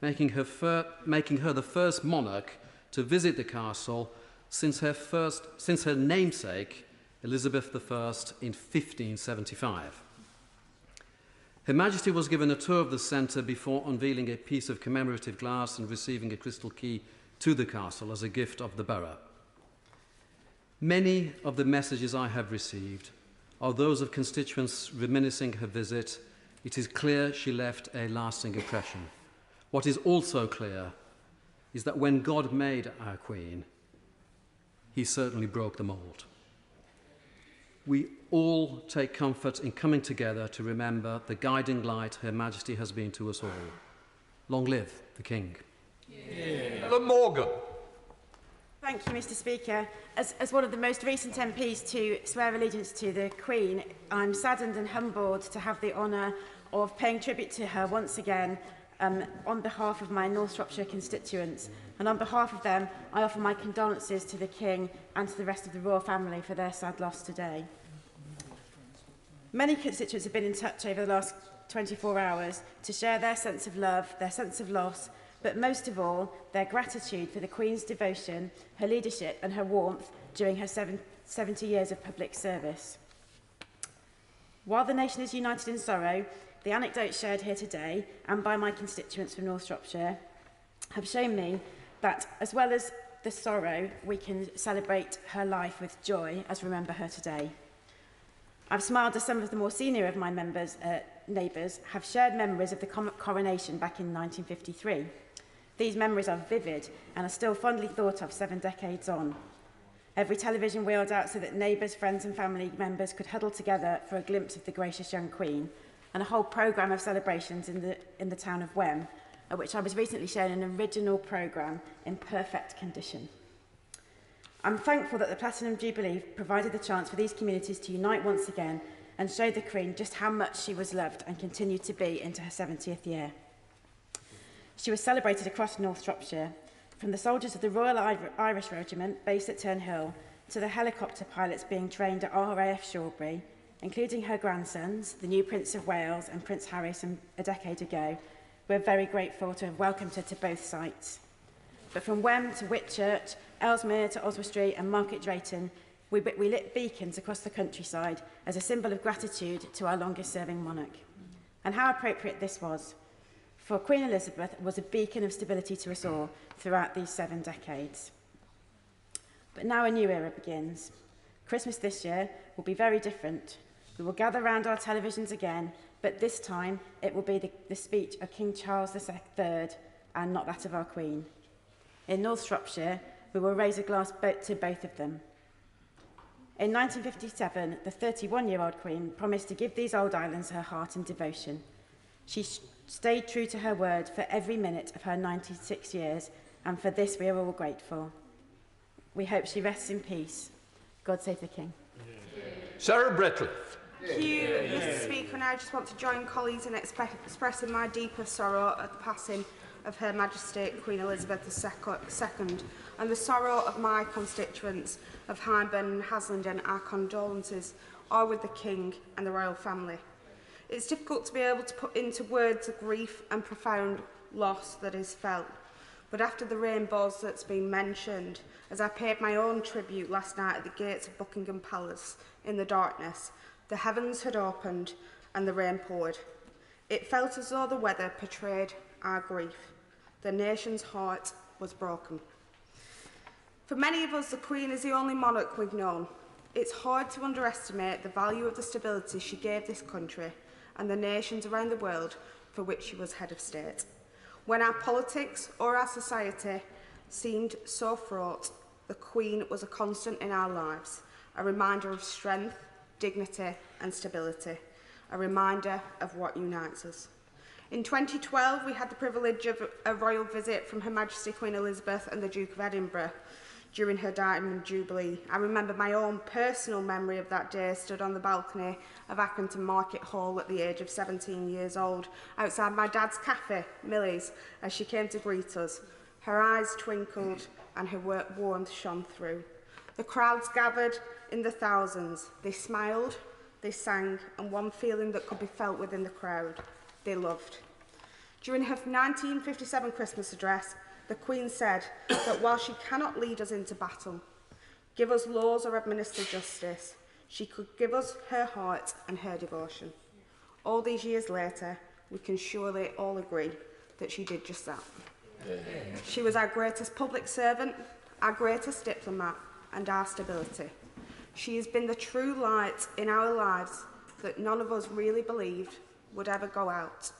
making her the first monarch to visit the castle since her namesake, Elizabeth I, in 1575. Her Majesty was given a tour of the centre before unveiling a piece of commemorative glass and receiving a crystal key to the castle as a gift of the borough. Many of the messages I have received are those of constituents reminiscing her visit. It is clear she left a lasting impression. What is also clear is that when God made our Queen, he certainly broke the mould. We all take comfort in coming together to remember the guiding light Her Majesty has been to us all. Long live the King. Ellen Morgan. Thank you, Mr. Speaker. As one of the most recent MPs to swear allegiance to the Queen, I'm saddened and humbled to have the honour of paying tribute to her once again on behalf of my North Shropshire constituents. And on behalf of them, I offer my condolences to the King and to the rest of the royal family for their sad loss today. Many constituents have been in touch over the last 24 hours to share their sense of love, their sense of loss, but most of all, their gratitude for the Queen's devotion, her leadership and her warmth during her 70 years of public service. While the nation is united in sorrow, the anecdotes shared here today and by my constituents from North Shropshire have shown me that, as well as the sorrow, we can celebrate her life with joy as we remember her today. I've smiled as some of the more senior of my neighbours have shared memories of the coronation back in 1953. These memories are vivid and are still fondly thought of 7 decades on. Every television wheeled out so that neighbours, friends and family members could huddle together for a glimpse of the gracious young Queen, and a whole programme of celebrations in the town of Wem, at which I was recently shown an original programme in perfect condition. I'm thankful that the Platinum Jubilee provided the chance for these communities to unite once again and show the Queen just how much she was loved and continued to be into her 70th year. She was celebrated across North Shropshire, from the soldiers of the Royal Irish Regiment based at Turnhill to the helicopter pilots being trained at RAF Shawbury, including her grandsons, the new Prince of Wales and Prince Harry a decade ago. We're very grateful to have welcomed her to both sites. But from Wem to Whitchurch, Ellesmere to Oswestry and Market Drayton, we lit beacons across the countryside as a symbol of gratitude to our longest-serving monarch. And how appropriate this was, for Queen Elizabeth was a beacon of stability to us all throughout these 7 decades. But now a new era begins. Christmas this year will be very different. We will gather round our televisions again, but this time it will be the speech of King Charles III and not that of our Queen. In North Shropshire, we will raise a glass to both of them. In 1957, the 31-year-old Queen promised to give these old islands her heart and devotion. She stayed true to her word for every minute of her 96 years, and for this we are all grateful. We hope she rests in peace. God save the King. Sarah Brettle. Thank you, Mr. Speaker, and I just want to join colleagues in expressing my deepest sorrow at the passing of Her Majesty Queen Elizabeth II and the sorrow of my constituents of Hyndburn and Haslingden. Our condolences are with the King and the royal family. It's difficult to be able to put into words the grief and profound loss that is felt, but after the rainbows that's been mentioned, as I paid my own tribute last night at the gates of Buckingham Palace in the darkness, the heavens had opened and the rain poured. It felt as though the weather portrayed our grief. The nation's heart was broken. For many of us, the Queen is the only monarch we've known. It's hard to underestimate the value of the stability she gave this country and the nations around the world for which she was head of state. When our politics or our society seemed so fraught, the Queen was a constant in our lives, a reminder of strength, dignity and stability, a reminder of what unites us. In 2012, we had the privilege of a royal visit from Her Majesty Queen Elizabeth and the Duke of Edinburgh. during her Diamond Jubilee. I remember my own personal memory of that day stood on the balcony of Accrington Market Hall at the age of 17 years old, outside my dad's cafe, Millie's, as she came to greet us. Her eyes twinkled and her warmth shone through. The crowds gathered in the thousands. They smiled, they sang, and one feeling that could be felt within the crowd: they loved. During her 1957 Christmas address, the Queen said that while she cannot lead us into battle, give us laws or administer justice, she could give us her heart and her devotion. All these years later, we can surely all agree that she did just that. She was our greatest public servant, our greatest diplomat, and our stability. She has been the true light in our lives that none of us really believed would ever go out.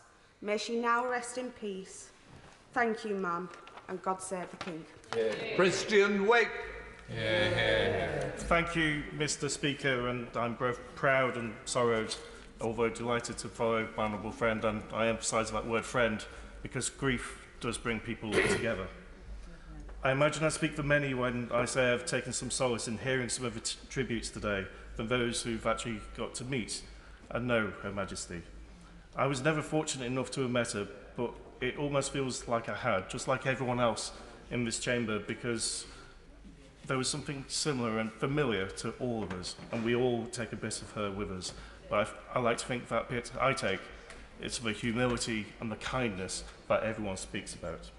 May she now rest in peace. Thank you, ma'am, and God save the King. Christian Wake. Thank you, Mr. Speaker, and I'm both proud and sorrowed, although delighted to follow my honourable friend, and I emphasise that word friend because grief does bring people together. I imagine I speak for many when I say I've taken some solace in hearing some of the tributes today from those who've actually got to meet and know Her Majesty. I was never fortunate enough to have met her, but it almost feels like I had, just like everyone else in this chamber, because there was something similar and familiar to all of us, and we all take a bit of her with us. But I like to think that bit I take is the humility and the kindness that everyone speaks about.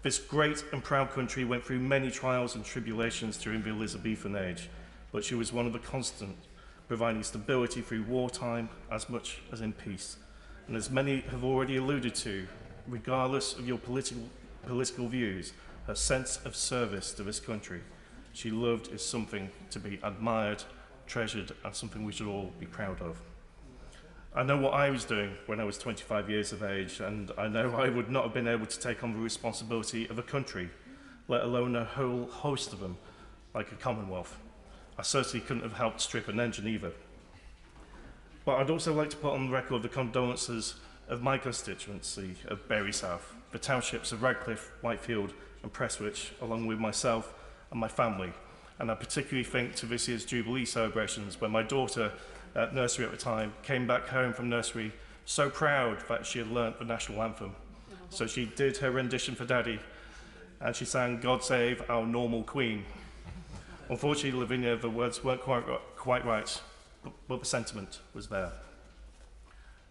This great and proud country went through many trials and tribulations during the Elizabethan age, but she was one of the constant, providing stability through wartime as much as in peace. And as many have already alluded to, regardless of your political views, her sense of service to this country she loved is something to be admired, treasured, and something we should all be proud of. I know what I was doing when I was 25 years of age, and I know I would not have been able to take on the responsibility of a country, let alone a whole host of them, like a Commonwealth. I certainly couldn't have helped strip an engine either. But I'd also like to put on the record the condolences of my constituency of Bury South, the townships of Radcliffe, Whitefield and Prestwich, along with myself and my family. And I particularly think to this year's Jubilee celebrations, when my daughter, at nursery at the time, came back home from nursery so proud that she had learnt the national anthem. So she did her rendition for Daddy, and she sang "God Save Our Normal Queen." Unfortunately, Lavinia, the words weren't quite right, but the sentiment was there.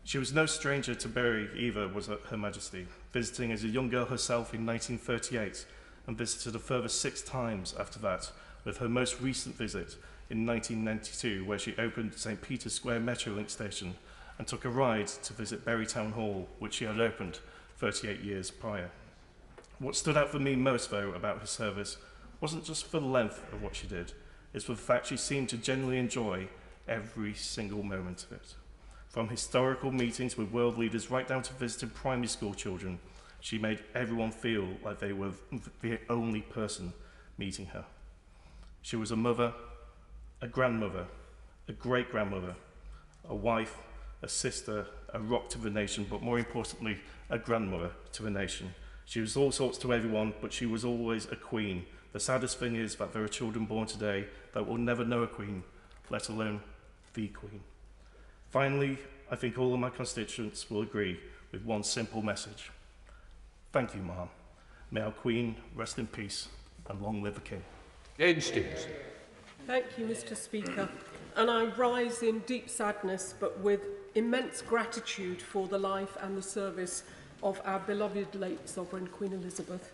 She was no stranger to Bury either, was Her Majesty, visiting as a young girl herself in 1938, and visited a further 6 times after that, with her most recent visit in 1992, where she opened St. Peter's Square Metrolink station and took a ride to visit Bury Town Hall, which she had opened 38 years prior. What stood out for me most, though, about her service wasn't just for the length of what she did, it's for the fact she seemed to genuinely enjoy every single moment of it. From historical meetings with world leaders right down to visiting primary school children, she made everyone feel like they were the only person meeting her. She was a mother, a grandmother, a great-grandmother, a wife, a sister, a rock to the nation, but more importantly, a grandmother to the nation. She was all sorts to everyone, but she was always a queen. The saddest thing is that there are children born today that will never know a queen, let alone the Queen. Finally, I think all of my constituents will agree with one simple message. Thank you, Ma'am. May our Queen rest in peace and long live the King. Instincts. Thank you, Mr. Speaker. And I rise in deep sadness, but with immense gratitude for the life and the service of our beloved late Sovereign Queen Elizabeth.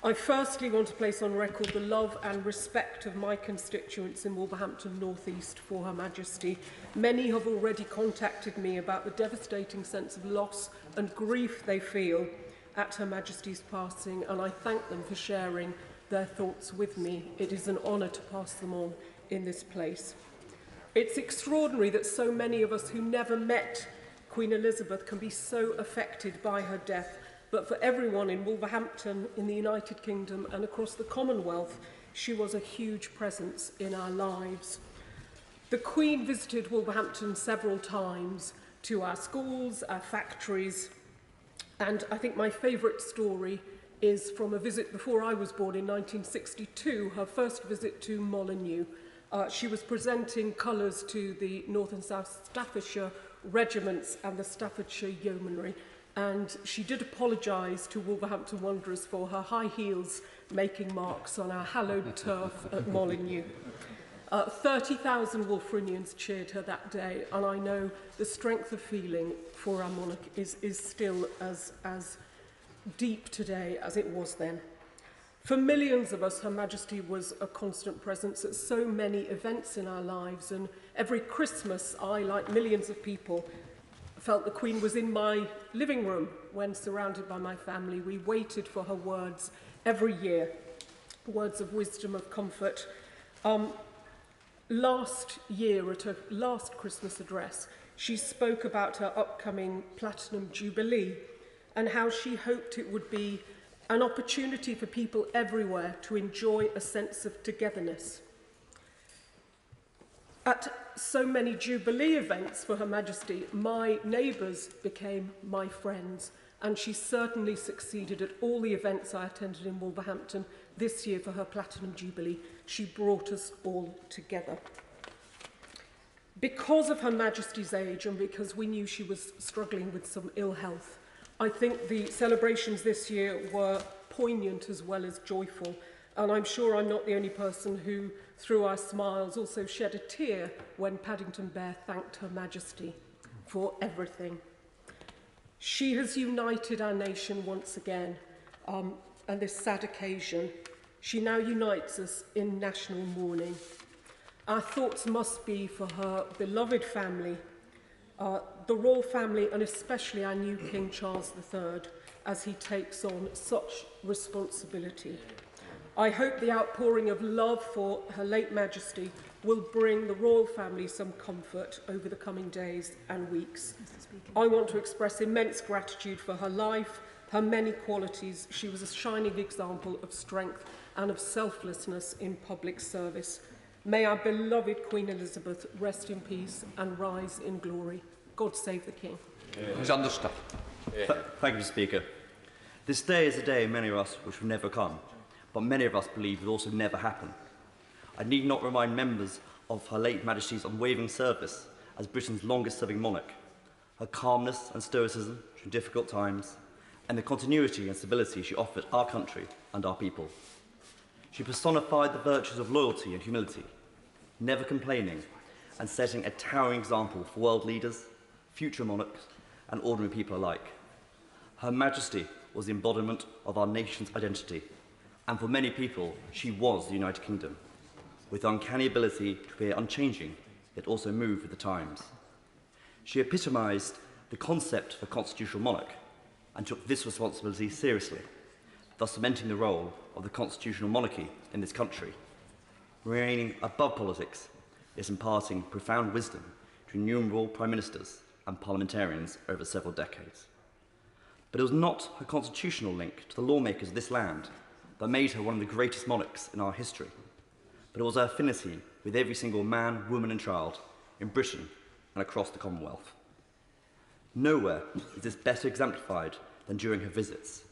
I firstly want to place on record the love and respect of my constituents in Wolverhampton North East for Her Majesty. Many have already contacted me about the devastating sense of loss and grief they feel at Her Majesty's passing, and I thank them for sharing their thoughts with me. It is an honour to pass them on in this place. It's extraordinary that so many of us who never met Queen Elizabeth can be so affected by her death, but for everyone in Wolverhampton, in the United Kingdom and across the Commonwealth, she was a huge presence in our lives. The Queen visited Wolverhampton several times to our schools, our factories, and I think my favourite story is from a visit before I was born in 1962, her first visit to Molineux. She was presenting colours to the North and South Staffordshire regiments and the Staffordshire Yeomanry, and she did apologise to Wolverhampton Wanderers for her high heels making marks on our hallowed turf at Molineux. 30,000 Wolfrinians cheered her that day, and I know the strength of feeling for our monarch is still as deep today as it was then. For millions of us, Her Majesty was a constant presence at so many events in our lives, and every Christmas I, like millions of people, felt the Queen was in my living room when, surrounded by my family, we waited for her words every year, words of wisdom, of comfort. Last year, at her last Christmas address, she spoke about her upcoming Platinum Jubilee and how she hoped it would be an opportunity for people everywhere to enjoy a sense of togetherness. At so many Jubilee events for Her Majesty, my neighbours became my friends, and she certainly succeeded at all the events I attended in Wolverhampton this year for her Platinum Jubilee. She brought us all together. Because of Her Majesty's age and because we knew she was struggling with some ill health, I think the celebrations this year were poignant as well as joyful, and I'm sure I'm not the only person who, through our smiles, also shed a tear when Paddington Bear thanked Her Majesty for everything. She has united our nation once again, and this sad occasion, she now unites us in national mourning. Our thoughts must be for her beloved family, the royal family, and especially our new King Charles III, as he takes on such responsibility. I hope the outpouring of love for Her late Majesty will bring the royal family some comfort over the coming days and weeks. I want to express immense gratitude for her life, her many qualities. She was a shining example of strength and of selflessness in public service. May our beloved Queen Elizabeth rest in peace and rise in glory. God save the King. Thank you, Mr. Speaker. This day is a day many of us which will never come, but many of us believe will also never happen. I need not remind members of Her late Majesty's unwavering service as Britain's longest-serving monarch, her calmness and stoicism through difficult times, and the continuity and stability she offered our country and our people. She personified the virtues of loyalty and humility, never complaining, and setting a towering example for world leaders, future monarchs, and ordinary people alike. Her Majesty was the embodiment of our nation's identity, and for many people, she was the United Kingdom, with uncanny ability to appear unchanging, yet also move with the times. She epitomised the concept of a constitutional monarch, and took this responsibility seriously, thus cementing the role of the constitutional monarchy in this country, remaining above politics, yet imparting profound wisdom to innumerable prime ministers and parliamentarians over several decades. But it was not her constitutional link to the lawmakers of this land that made her one of the greatest monarchs in our history, but it was her affinity with every single man, woman and child in Britain and across the Commonwealth. Nowhere is this better exemplified than during her visits,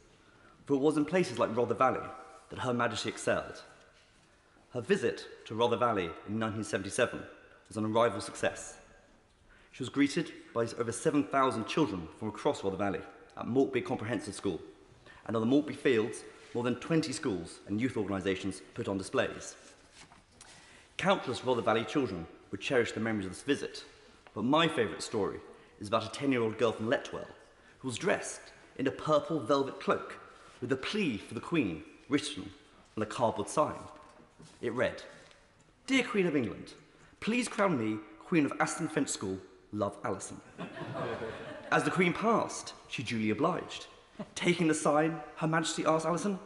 for it was in places like Rother Valley that Her Majesty excelled. Her visit to Rother Valley in 1977 was an unrivaled success. She was greeted by over 7,000 children from across Rother Valley at Maltby Comprehensive School, and on the Maltby Fields, more than 20 schools and youth organisations put on displays. Countless Rother Valley children would cherish the memories of this visit, but my favourite story is about a 10-year-old girl from Letwell who was dressed in a purple velvet cloak with a plea for the Queen written on a cardboard sign. It read, "Dear Queen of England, please crown me Queen of Aston Fench School, love Alison." As the Queen passed, she duly obliged. Taking the sign, Her Majesty asked Alison,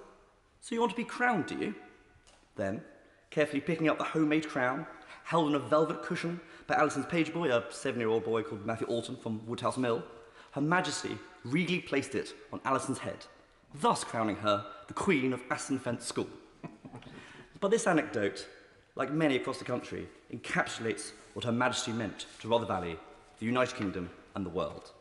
"So you want to be crowned, do you?" Then, carefully picking up the homemade crown, held on a velvet cushion by Alison's page boy, a 7-year-old boy called Matthew Alton from Woodhouse Mill, Her Majesty regally placed it on Alison's head, thus crowning her the Queen of Aston Fench School. But this anecdote, like many across the country, encapsulates what Her Majesty meant to Rother Valley, the United Kingdom and the world.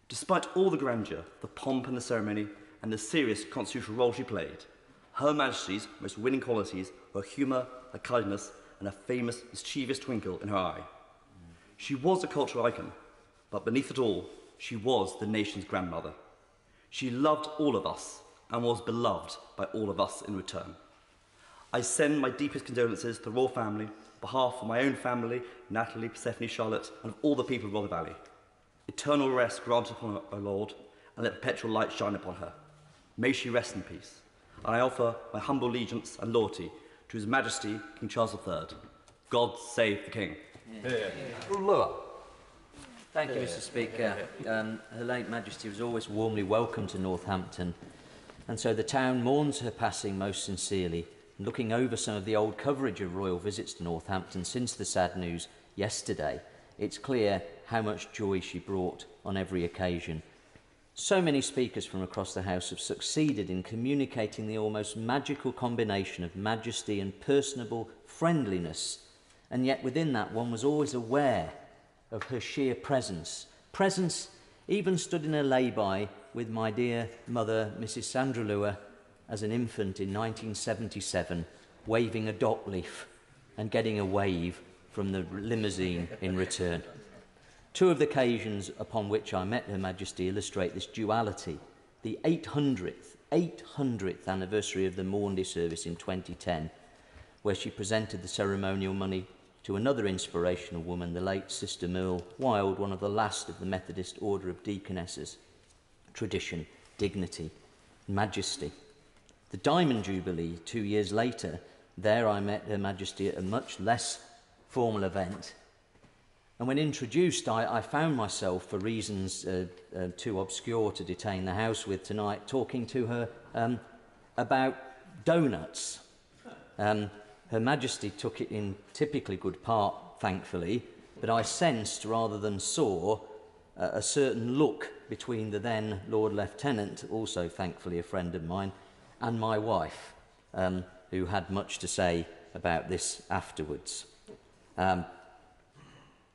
Despite all the grandeur, the pomp and the ceremony, and the serious constitutional role she played. Her Majesty's most winning qualities were humour, her kindness, and a famous mischievous twinkle in her eye. She was a cultural icon, but beneath it all, she was the nation's grandmother. She loved all of us and was beloved by all of us in return. I send my deepest condolences to the royal family on behalf of my own family, Natalie, Persephone, Charlotte, and of all the people of Rother Valley. Eternal rest grant upon her, O Lord, and let perpetual light shine upon her. May she rest in peace. And I offer my humble allegiance and loyalty to His Majesty King Charles III. God save the King. Thank you, Mr. Speaker. Her late Majesty was always warmly welcome to Northampton, and so the town mourns her passing most sincerely. And looking over some of the old coverage of royal visits to Northampton since the sad news yesterday, it's clear how much joy she brought on every occasion. So many speakers from across the House have succeeded in communicating the almost magical combination of majesty and personable friendliness, and yet within that one was always aware of her sheer presence. Presence even stood in a lay-by with my dear mother, Mrs. Sandra Lewis, as an infant in 1977, waving a dock leaf and getting a wave from the limousine in return. Two of the occasions upon which I met Her Majesty illustrate this duality. The 800th anniversary of the Maundy service in 2010, where she presented the ceremonial money to another inspirational woman, the late Sister Merle Wilde, one of the last of the Methodist Order of Deaconesses. Tradition, dignity, majesty. The Diamond Jubilee, 2 years later, there I met Her Majesty at a much less formal event. And when introduced, I found myself, for reasons too obscure to detain the House with tonight, talking to her about donuts. Her Majesty took it in typically good part, thankfully, but I sensed rather than saw a certain look between the then Lord Lieutenant, also thankfully a friend of mine, and my wife, who had much to say about this afterwards.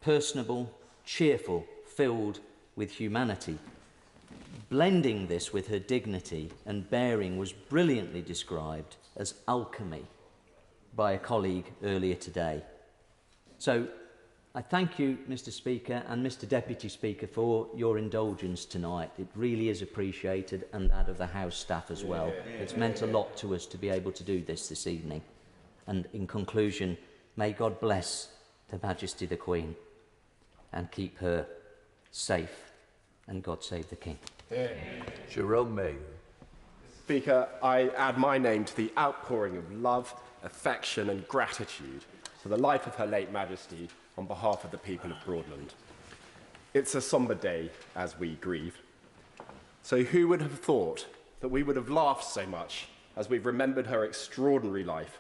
Personable, cheerful, filled with humanity. Blending this with her dignity and bearing was brilliantly described as alchemy by a colleague earlier today. So I thank you, Mr. Speaker and Mr. Deputy Speaker, for your indulgence tonight. It really is appreciated, and that of the House staff as well. It's meant a lot to us to be able to do this evening. And in conclusion, may God bless Her Majesty the Queen and keep her safe, and God save the King. Jerome May. Speaker, I add my name to the outpouring of love, affection and gratitude for the life of Her late Majesty on behalf of the people of Broadland. It's a sombre day as we grieve. So who would have thought that we would have laughed so much as we've remembered her extraordinary life?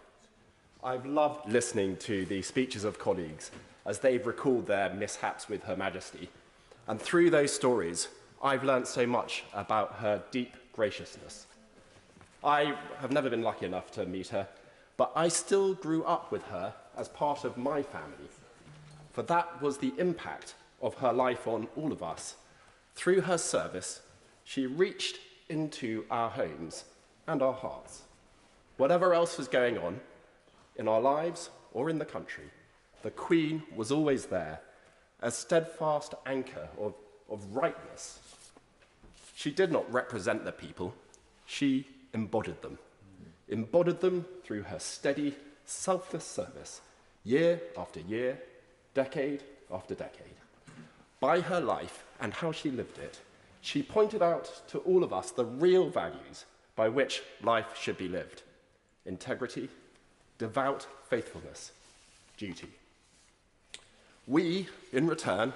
I've loved listening to the speeches of colleagues as they've recalled their mishaps with Her Majesty. And through those stories, I've learnt so much about her deep graciousness. I have never been lucky enough to meet her, but I still grew up with her as part of my family. For that was the impact of her life on all of us. Through her service, she reached into our homes and our hearts. Whatever else was going on in our lives or in the country, the Queen was always there, a steadfast anchor of rightness. She did not represent the people, she embodied them through her steady, selfless service, year after year, decade after decade. By her life and how she lived it, she pointed out to all of us the real values by which life should be lived: integrity, devout faithfulness, duty. We, in return,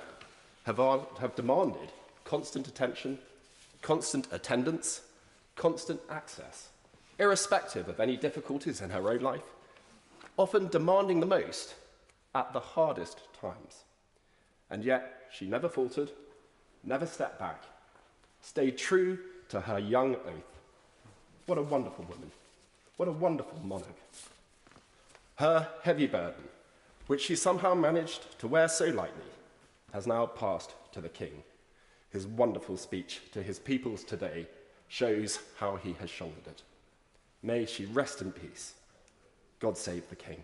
have demanded constant attention, constant attendance, constant access, irrespective of any difficulties in her own life, often demanding the most at the hardest times. And yet, she never faltered, never stepped back, stayed true to her young oath. What a wonderful woman. What a wonderful monarch. Her heavy burden, which she somehow managed to wear so lightly, has now passed to the King. His wonderful speech to his peoples today shows how he has shouldered it. May she rest in peace. God save the King.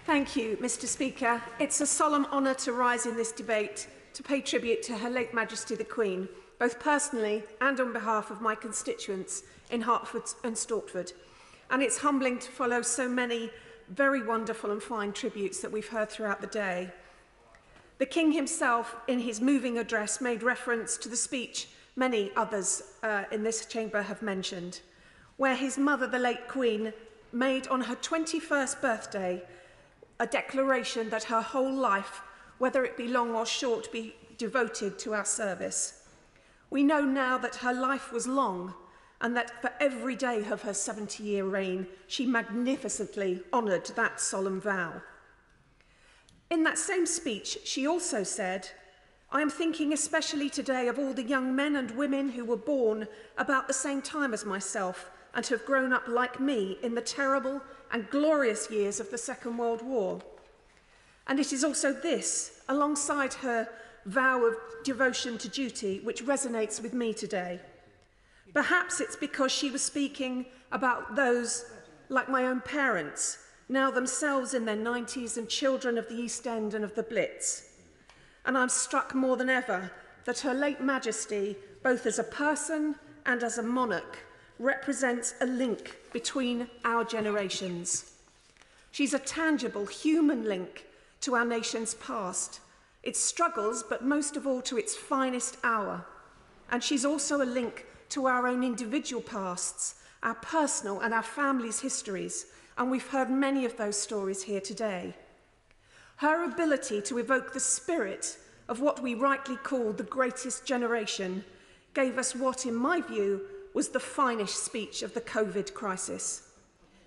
Thank you, Mr. Speaker. It's a solemn honour to rise in this debate to pay tribute to Her late Majesty the Queen, both personally and on behalf of my constituents in Hertford and Stortford. And it's humbling to follow so many very wonderful and fine tributes that we've heard throughout the day. The King himself, in his moving address, made reference to the speech many others in this chamber have mentioned, where his mother, the late Queen, made on her 21st birthday a declaration that her whole life, whether it be long or short, be devoted to our service. We know now that her life was long and that for every day of her 70-year reign, she magnificently honoured that solemn vow. In that same speech, she also said, "I am thinking especially today of all the young men and women who were born about the same time as myself and have grown up like me in the terrible and glorious years of the Second World War." And it is also this, alongside her vow of devotion to duty, which resonates with me today. Perhaps it's because she was speaking about those like my own parents, now themselves in their 90s and children of the East End and of the Blitz. And I'm struck more than ever that Her late Majesty, both as a person and as a monarch, represents a link between our generations. She's a tangible human link to our nation's past, its struggles, but most of all to its finest hour. And she's also a link to our own individual pasts, our personal and our family's histories, and we've heard many of those stories here today. Her ability to evoke the spirit of what we rightly call the greatest generation gave us what, in my view, was the finest speech of the COVID crisis.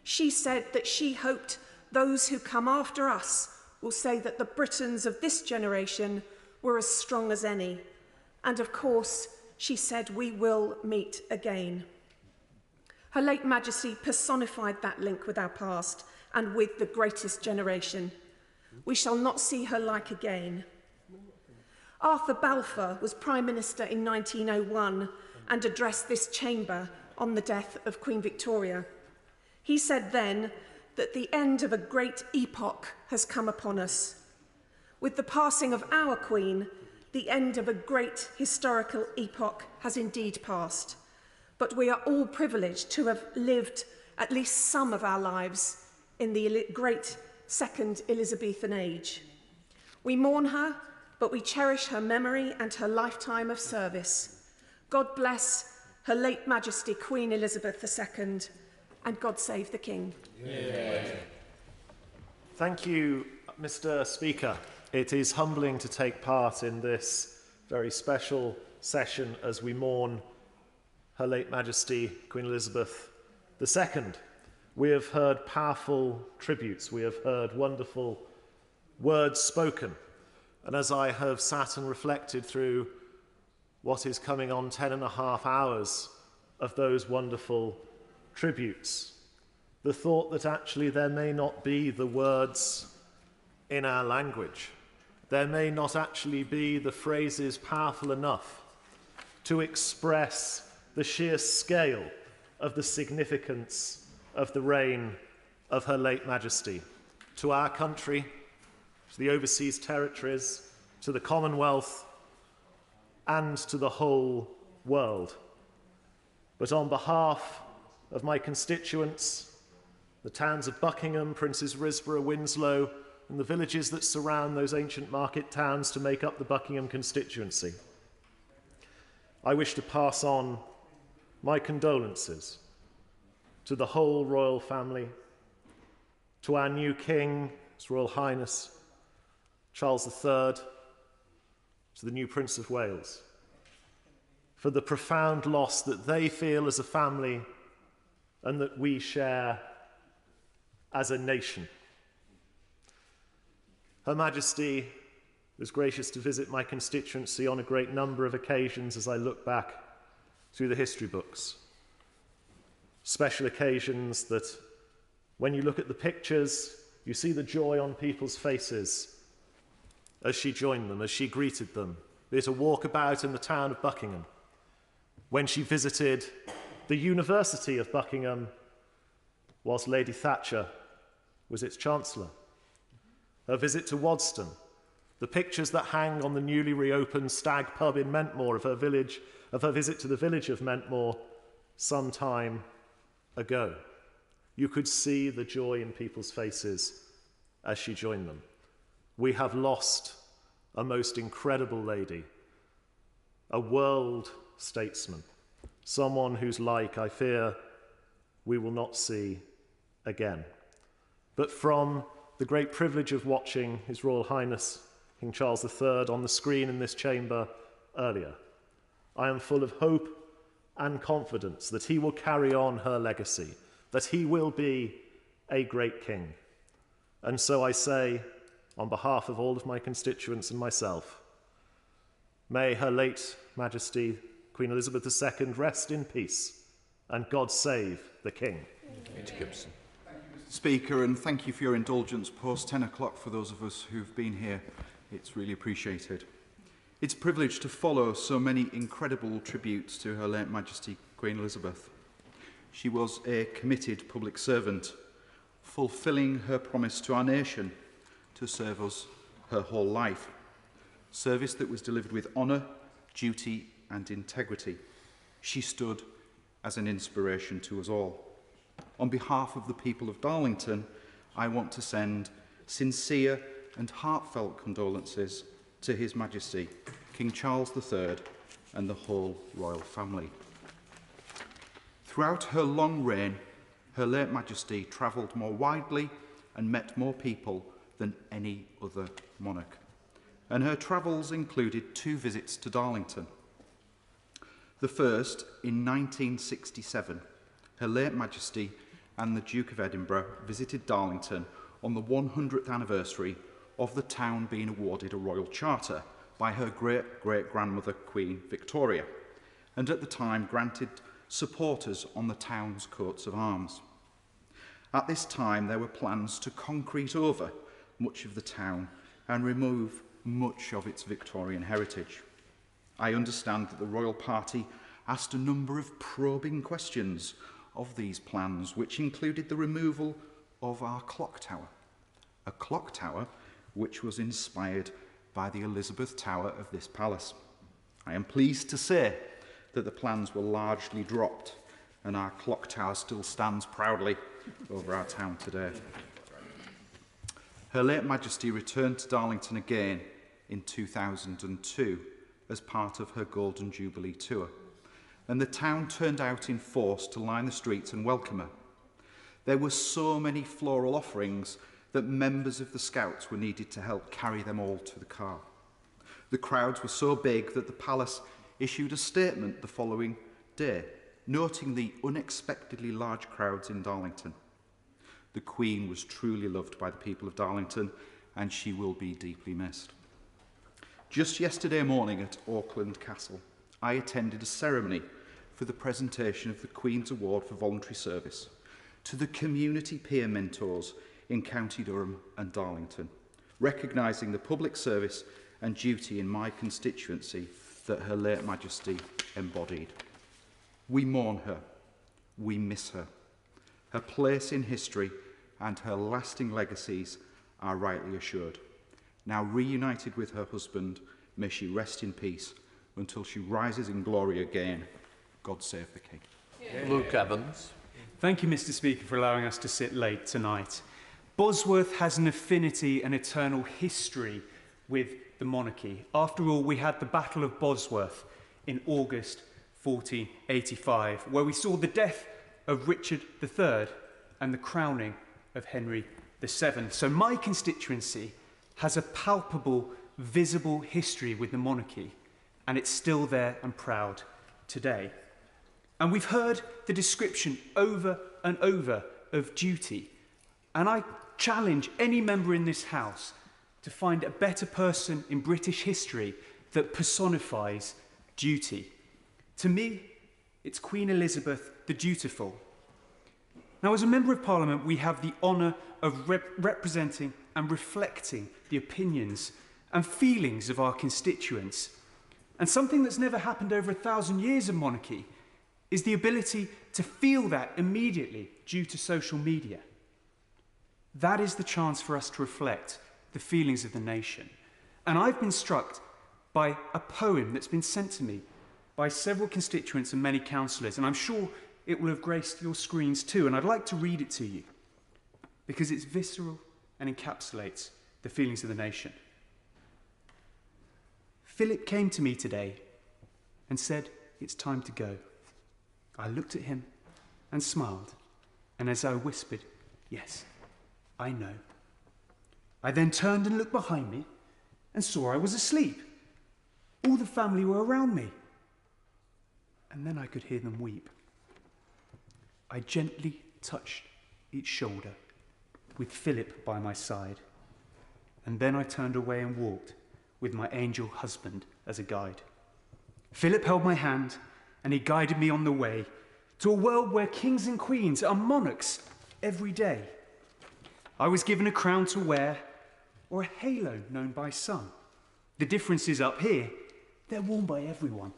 She said that she hoped those who come after us will say that the Britons of this generation were as strong as any. And of course, she said we will meet again. Her late Majesty personified that link with our past and with the greatest generation. We shall not see her like again. Arthur Balfour was Prime Minister in 1901 and addressed this chamber on the death of Queen Victoria. He said then that the end of a great epoch has come upon us. With the passing of our Queen, the end of a great historical epoch has indeed passed. But we are all privileged to have lived at least some of our lives in the great Second Elizabethan age. We mourn her, but we cherish her memory and her lifetime of service. God bless Her late Majesty Queen Elizabeth II, and God save the King. Yeah. Thank you, Mr. Speaker. It is humbling to take part in this very special session as we mourn Her late Majesty Queen Elizabeth II. We have heard powerful tributes. We have heard wonderful words spoken. And as I have sat and reflected through what is coming on 10.5 hours of those wonderful tributes, the thought that actually there may not be the words in our language, there may not actually be the phrases powerful enough to express the sheer scale of the significance of the reign of Her late Majesty to our country, to the overseas territories, to the Commonwealth, and to the whole world. But on behalf of my constituents, the towns of Buckingham, Princes Risborough, Winslow, and the villages that surround those ancient market towns to make up the Buckingham constituency, I wish to pass on my condolences to the whole royal family, to our new King, His Royal Highness Charles III, to the new Prince of Wales, for the profound loss that they feel as a family and that we share as a nation. Her Majesty was gracious to visit my constituency on a great number of occasions as I look back through the history books. Special occasions that, when you look at the pictures, you see the joy on people's faces as she joined them, as she greeted them, be it a walkabout in the town of Buckingham, when she visited the University of Buckingham whilst Lady Thatcher was its Chancellor. Her visit to Wadston, the pictures that hang on the newly reopened Stag pub in Mentmore of her visit to the village of Mentmore some time ago. You could see the joy in people's faces as she joined them. We have lost a most incredible lady, a world statesman, someone whose like I fear we will not see again. But from the great privilege of watching His Royal Highness King Charles III on the screen in this chamber earlier, I am full of hope and confidence that he will carry on her legacy, that he will be a great king. And so I say, on behalf of all of my constituents and myself, may Her late Majesty Queen Elizabeth II rest in peace, and God save the King. Gibson. Speaker, and thank you for your indulgence post 10 o'clock for those of us who've been here. It's really appreciated. It's a privilege to follow so many incredible tributes to Her late Majesty Queen Elizabeth. She was a committed public servant, fulfilling her promise to our nation to serve us her whole life. Service that was delivered with honour, duty and integrity. She stood as an inspiration to us all. On behalf of the people of Darlington, I want to send sincere and heartfelt condolences to His Majesty, King Charles III, and the whole royal family. Throughout her long reign, Her late Majesty travelled more widely and met more people than any other monarch. And her travels included 2 visits to Darlington. The first, in 1967, Her late Majesty and the Duke of Edinburgh visited Darlington on the 100th anniversary of the town being awarded a royal charter by her great-great-grandmother Queen Victoria, and at the time granted supporters on the town's coats of arms. At this time there were plans to concrete over much of the town and remove much of its Victorian heritage. I understand that the royal party asked a number of probing questions of these plans, which included the removal of our clock tower, a clock tower which was inspired by the Elizabeth Tower of this palace. I am pleased to say that the plans were largely dropped and our clock tower still stands proudly over our town today. Her late Majesty returned to Darlington again in 2002 as part of her Golden Jubilee tour, and the town turned out in force to line the streets and welcome her. There were so many floral offerings that members of the Scouts were needed to help carry them all to the car. The crowds were so big that the palace issued a statement the following day, noting the unexpectedly large crowds in Darlington. The Queen was truly loved by the people of Darlington, and she will be deeply missed. Just yesterday morning at Auckland Castle, I attended a ceremony for the presentation of the Queen's Award for Voluntary Service to the community peer mentors in County Durham and Darlington, recognising the public service and duty in my constituency that Her late Majesty embodied. We mourn her, we miss her. Her place in history and her lasting legacies are rightly assured. Now reunited with her husband, may she rest in peace until she rises in glory again. God save the King. Yeah. Luke Evans. Thank you, Mr. Speaker, for allowing us to sit late tonight. Bosworth has an affinity and eternal history with the monarchy. After all, we had the Battle of Bosworth in August 1485, where we saw the death of Richard III and the crowning of Henry VII. So my constituency has a palpable, visible history with the monarchy, and it's still there and proud today. And we've heard the description over and over of duty, and I challenge any member in this House to find a better person in British history that personifies duty. To me, it's Queen Elizabeth the Dutiful. Now, as a Member of Parliament, we have the honour of representing and reflecting the opinions and feelings of our constituents. And something that's never happened over 1,000 years of monarchy is the ability to feel that immediately due to social media. That is the chance for us to reflect the feelings of the nation. And I've been struck by a poem that's been sent to me by several constituents and many councillors, and I'm sure it will have graced your screens too, and I'd like to read it to you because it's visceral and encapsulates the feelings of the nation. Philip came to me today and said, "It's time to go." I looked at him and smiled, and as I whispered, "Yes, I know." I then turned and looked behind me and saw I was asleep. All the family were around me, and then I could hear them weep. I gently touched each shoulder with Philip by my side, and then I turned away and walked with my angel husband as a guide. Philip held my hand and he guided me on the way to a world where kings and queens are monarchs every day. I was given a crown to wear or a halo known by some. The difference is up here, they're worn by everyone.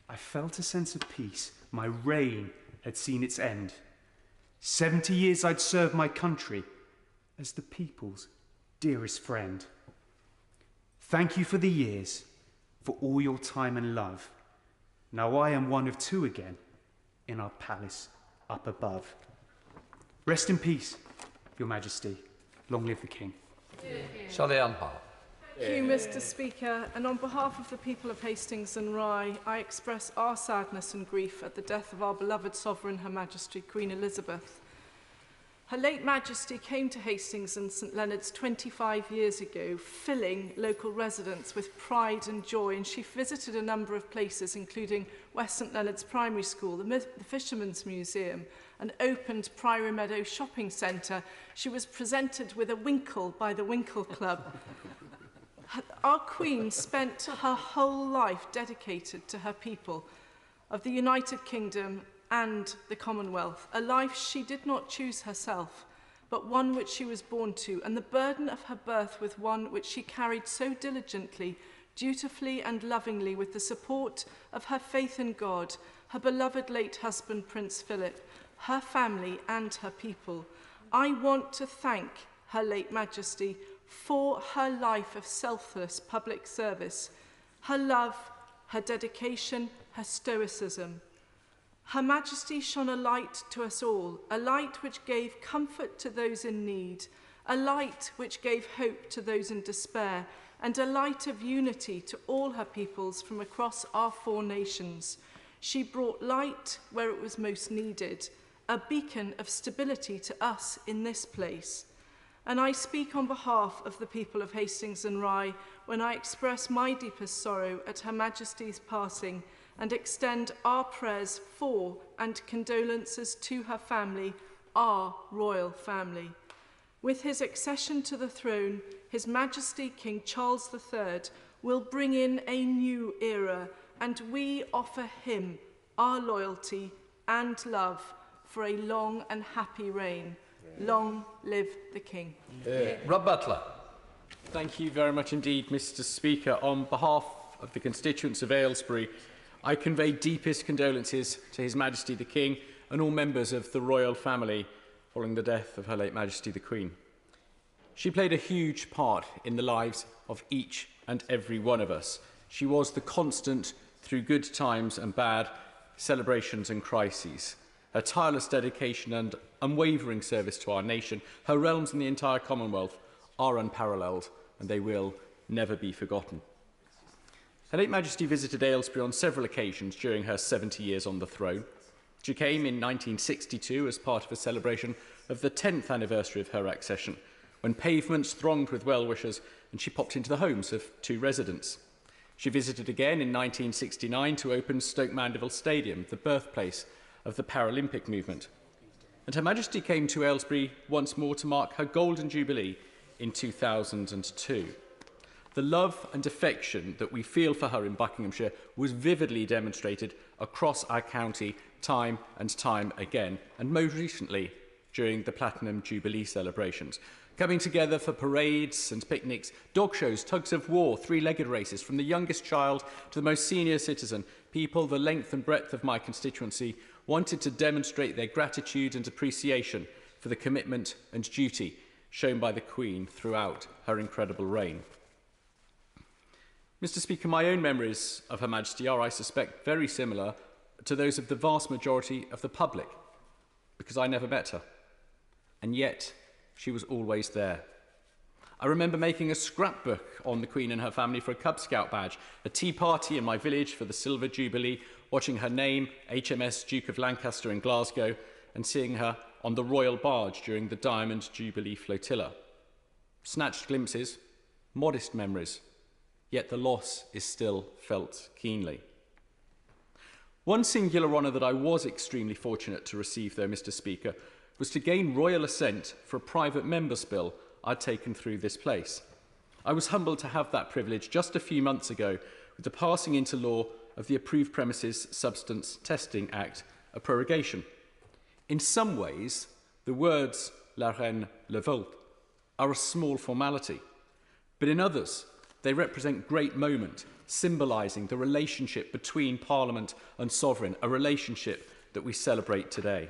I felt a sense of peace. My reign had seen its end. 70 years I'd served my country as the people's dearest friend. Thank you for the years, for all your time and love. Now I am one of two again in our palace up above. Rest in peace, Your Majesty. Long live the King. Sally-Ann Hart. Thank you, Mr. Speaker. And on behalf of the people of Hastings and Rye, I express our sadness and grief at the death of our beloved Sovereign, Her Majesty Queen Elizabeth. Her late Majesty came to Hastings and St Leonard's 25 years ago, filling local residents with pride and joy, and she visited a number of places, including West St Leonard's Primary School, the Fisherman's Museum, an opened Priory Meadow shopping centre. She was presented with a winkle by the Winkle Club. Our Queen spent her whole life dedicated to her people of the United Kingdom and the Commonwealth, a life she did not choose herself, but one which she was born to, and the burden of her birth was one which she carried so diligently, dutifully and lovingly, with the support of her faith in God, her beloved late husband Prince Philip, her family and her people. I want to thank Her late Majesty for her life of selfless public service, her love, her dedication, her stoicism. Her Majesty shone a light to us all, a light which gave comfort to those in need, a light which gave hope to those in despair, and a light of unity to all her peoples from across our 4 nations. She brought light where it was most needed, a beacon of stability to us in this place. And I speak on behalf of the people of Hastings and Rye when I express my deepest sorrow at Her Majesty's passing and extend our prayers for and condolences to her family, our royal family. With his accession to the throne, His Majesty King Charles III will bring in a new era, and we offer him our loyalty and love for a long and happy reign. Long live the King. Rob Butler. Thank you very much indeed, Mr. Speaker. On behalf of the constituents of Aylesbury, I convey deepest condolences to His Majesty the King and all members of the royal family following the death of Her late Majesty the Queen. She played a huge part in the lives of each and every one of us. She was the constant through good times and bad, celebrations and crises. Her tireless dedication and unwavering service to our nation, her realms and the entire Commonwealth are unparalleled, and they will never be forgotten. Her late Majesty visited Aylesbury on several occasions during her 70 years on the throne. She came in 1962 as part of a celebration of the 10th anniversary of her accession, when pavements thronged with well-wishers and she popped into the homes of 2 residents. She visited again in 1969 to open Stoke Mandeville Stadium, the birthplace of the Paralympic movement. And Her Majesty came to Aylesbury once more to mark her Golden Jubilee in 2002. The love and affection that we feel for her in Buckinghamshire was vividly demonstrated across our county time and time again, and most recently during the Platinum Jubilee celebrations, coming together for parades and picnics, dog shows, tugs of war, three-legged races, from the youngest child to the most senior citizen. People, the length and breadth of my constituency, wanted to demonstrate their gratitude and appreciation for the commitment and duty shown by the Queen throughout her incredible reign. Mr. Speaker, my own memories of Her Majesty are, I suspect, very similar to those of the vast majority of the public, because I never met her, and yet she was always there. I remember making a scrapbook on the Queen and her family for a Cub Scout badge, a tea party in my village for the Silver Jubilee, watching her name, HMS Duke of Lancaster in Glasgow, and seeing her on the royal barge during the Diamond Jubilee flotilla. Snatched glimpses, modest memories, yet the loss is still felt keenly. One singular honour that I was extremely fortunate to receive, though, Mr. Speaker, was to gain royal assent for a private member's bill I'd taken through this place. I was humbled to have that privilege just a few months ago with the passing into law of the Approved Premises Substance Testing Act, a prorogation. In some ways, the words La Reine le Vote are a small formality, but in others, they represent great moment, symbolising the relationship between Parliament and Sovereign, a relationship that we celebrate today.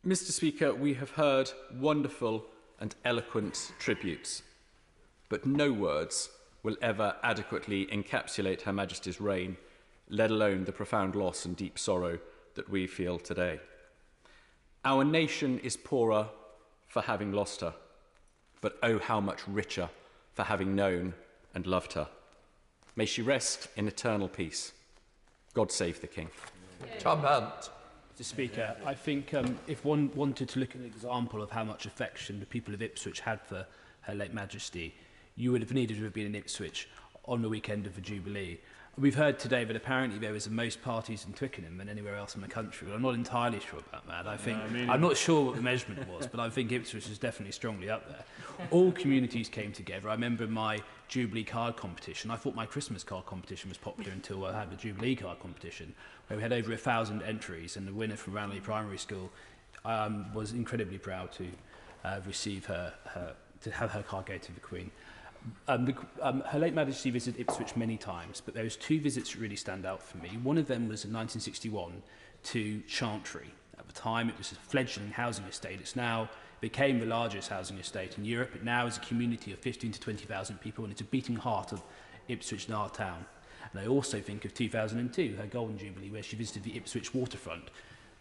Mr. Speaker, we have heard wonderful and eloquent tributes, but no words will ever adequately encapsulate Her Majesty's reign, let alone the profound loss and deep sorrow that we feel today. Our nation is poorer for having lost her, but oh, how much richer for having known and loved her. May she rest in eternal peace. God save the King. Tom Hunt. Mr. Speaker, I think if one wanted to look at an example of how much affection the people of Ipswich had for Her late Majesty, you would have needed to have been in Ipswich on the weekend of the Jubilee. We've heard today that apparently there was the most parties in Twickenham than anywhere else in the country. Well, I'm not entirely sure about that. I'm not sure what the measurement was, but I think Ipswich is definitely strongly up there. All communities came together. I remember my Jubilee card competition. I thought my Christmas card competition was popular until I had the Jubilee card competition, where we had over 1,000 entries, and the winner from Ranelagh Primary School was incredibly proud to receive to have her card go to the Queen. Her late Majesty visited Ipswich many times, but there was two visits that really stand out for me. One of them was in 1961 to Chantry. At the time, it was a fledgling housing estate. It's now became the largest housing estate in Europe. It now is a community of 15 to 20,000 people, and it's a beating heart of Ipswich and our town. And I also think of 2002, her Golden Jubilee, where she visited the Ipswich waterfront.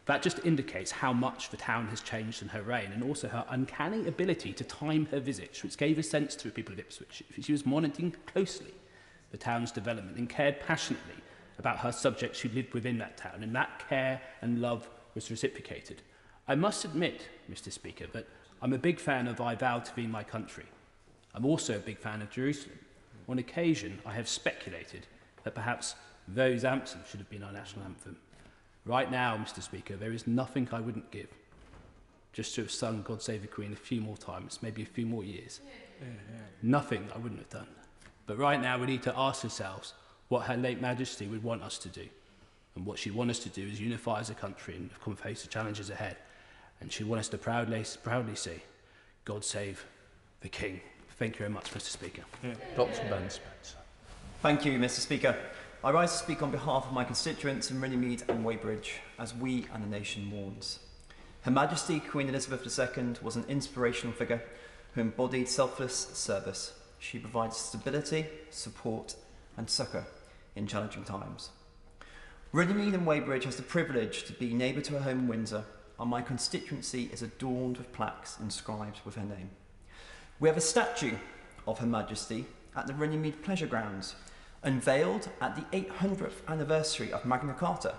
That just indicates how much the town has changed in her reign, and also her uncanny ability to time her visits, which gave a sense to the people of Ipswich. She was monitoring closely the town's development and cared passionately about her subjects who lived within that town, and that care and love was reciprocated. I must admit, Mr. Speaker, that I'm a big fan of I Vow to Be My Country. I'm also a big fan of Jerusalem. On occasion, I have speculated that perhaps Those Anthem should have been our national anthem. Right now, Mr. Speaker, there is nothing I wouldn't give just to have sung God Save the Queen a few more times, maybe a few more years. Nothing I wouldn't have done. But right now, we need to ask ourselves what Her late Majesty would want us to do. And what she'd want us to do is unify as a country and come face the challenges ahead. And she'd want us to proudly say, God Save the King. Thank you very much, Mr. Speaker. Dr. Ben Spencer. Thank you, Mr. Speaker. I rise to speak on behalf of my constituents in Runnymede and Weybridge as we and the nation mourns. Her Majesty Queen Elizabeth II was an inspirational figure who embodied selfless service. She provides stability, support and succour in challenging times. Runnymede and Weybridge has the privilege to be neighbour to her home in Windsor, and my constituency is adorned with plaques inscribed with her name. We have a statue of Her Majesty at the Runnymede Pleasure Grounds, unveiled at the 800th anniversary of Magna Carta,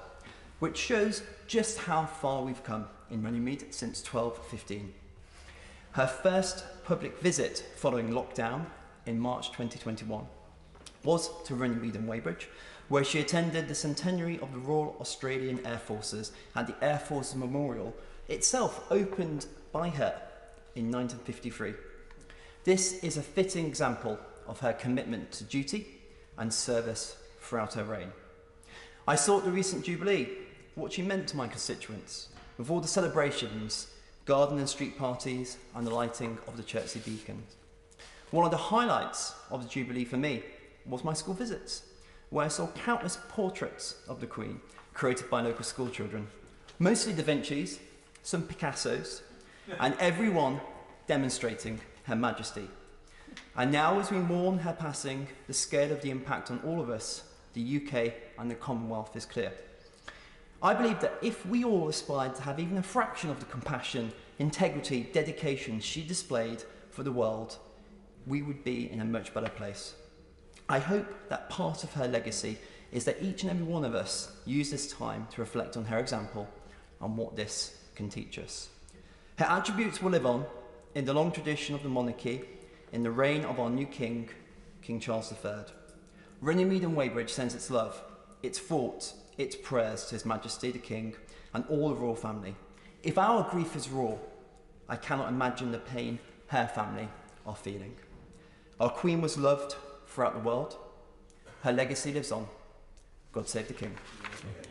which shows just how far we've come in Runnymede since 1215. Her first public visit following lockdown in March 2021 was to Runnymede and Weybridge, where she attended the centenary of the Royal Australian Air Forces at the Air Forces Memorial, itself opened by her in 1953. This is a fitting example of her commitment to duty and service throughout her reign. I saw at the recent Jubilee what she meant to my constituents with all the celebrations, garden and street parties, and the lighting of the Chertsey beacons. One of the highlights of the Jubilee for me was my school visits, where I saw countless portraits of the Queen created by local school children, mostly Da Vinci's, some Picasso's, and everyone demonstrating Her Majesty. And now, as we mourn her passing, the scale of the impact on all of us, the UK and the Commonwealth, is clear. I believe that if we all aspired to have even a fraction of the compassion, integrity, dedication she displayed for the world, we would be in a much better place. I hope that part of her legacy is that each and every one of us use this time to reflect on her example and what this can teach us. Her attributes will live on in the long tradition of the monarchy, in the reign of our new king, King Charles III. Runnymede and Weybridge sends its love, its thoughts, its prayers to His Majesty the King and all the royal family. If our grief is raw, I cannot imagine the pain her family are feeling. Our Queen was loved throughout the world. Her legacy lives on. God save the King.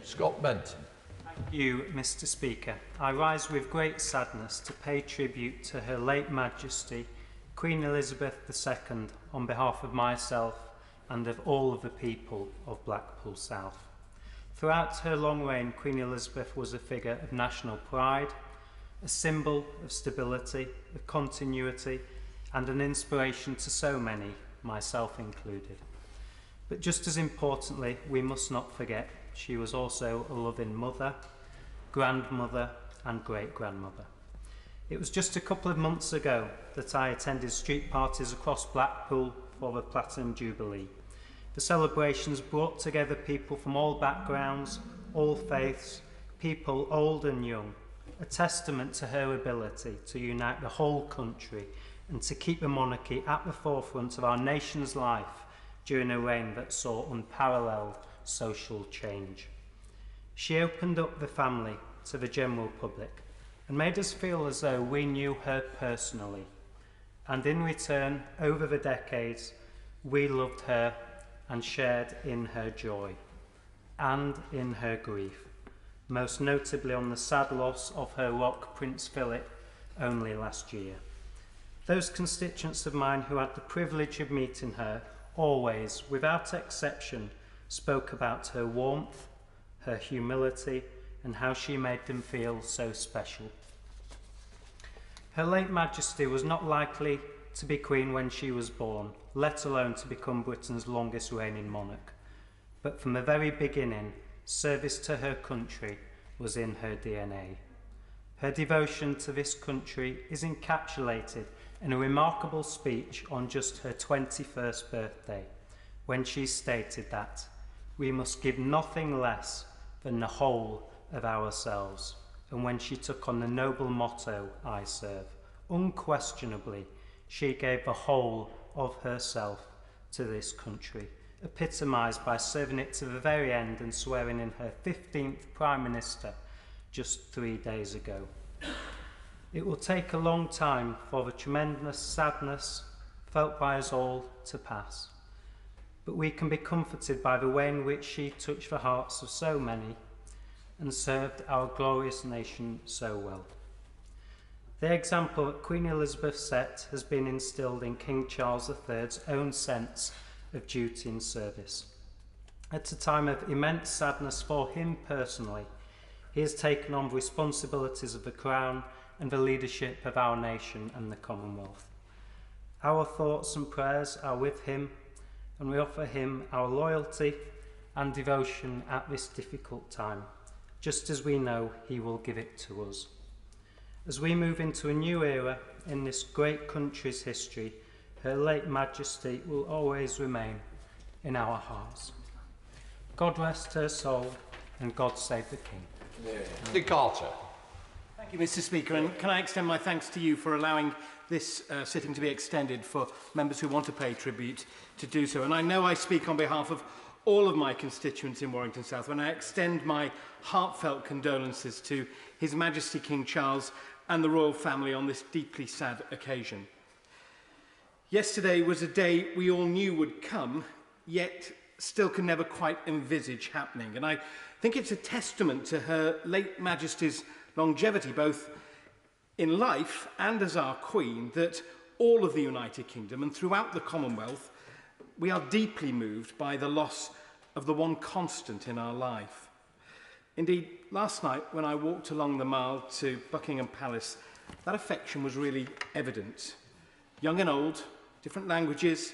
Scott Benton. Thank you, Mr. Speaker. I rise with great sadness to pay tribute to Her late Majesty, Queen Elizabeth II, on behalf of myself and of all of the people of Blackpool South. Throughout her long reign, Queen Elizabeth was a figure of national pride, a symbol of stability, of continuity, and an inspiration to so many, myself included. But just as importantly, we must not forget she was also a loving mother, grandmother, and great-grandmother. It was just a couple of months ago that I attended street parties across Blackpool for the Platinum Jubilee. The celebrations brought together people from all backgrounds, all faiths, people old and young, a testament to her ability to unite the whole country and to keep the monarchy at the forefront of our nation's life during a reign that saw unparalleled social change. She opened up the family to the general public and made us feel as though we knew her personally. And in return, over the decades, we loved her and shared in her joy and in her grief, most notably on the sad loss of her rock, Prince Philip, only last year. Those constituents of mine who had the privilege of meeting her always, without exception, spoke about her warmth, her humility, and how she made them feel so special. Her late Majesty was not likely to be Queen when she was born, let alone to become Britain's longest reigning monarch. But from the very beginning, service to her country was in her DNA. Her devotion to this country is encapsulated in a remarkable speech on just her 21st birthday, when she stated that we must give nothing less than the whole of ourselves, and when she took on the noble motto, I serve. Unquestionably, she gave the whole of herself to this country, epitomised by serving it to the very end and swearing in her 15th Prime Minister just 3 days ago. It will take a long time for the tremendous sadness felt by us all to pass, but we can be comforted by the way in which she touched the hearts of so many and served our glorious nation so well. The example that Queen Elizabeth set has been instilled in King Charles III's own sense of duty and service. At a time of immense sadness for him personally, he has taken on the responsibilities of the Crown and the leadership of our nation and the Commonwealth. Our thoughts and prayers are with him, and we offer him our loyalty and devotion at this difficult time, just as we know he will give it to us. As we move into a new era in this great country's history, Her late Majesty will always remain in our hearts. God rest her soul, and God save the King. Dick Carter. Thank you, Mr. Speaker, and can I extend my thanks to you for allowing this sitting to be extended for members who want to pay tribute to do so. And I know I speak on behalf of all of my constituents in Warrington South when I extend my heartfelt condolences to His Majesty King Charles and the royal family on this deeply sad occasion. Yesterday was a day we all knew would come, yet still can never quite envisage happening. And I think it's a testament to Her late Majesty's longevity, both in life and as our Queen, that all of the United Kingdom and throughout the Commonwealth, we are deeply moved by the loss of the one constant in our life. Indeed, last night when I walked along the Mall to Buckingham Palace, that affection was really evident. Young and old, different languages,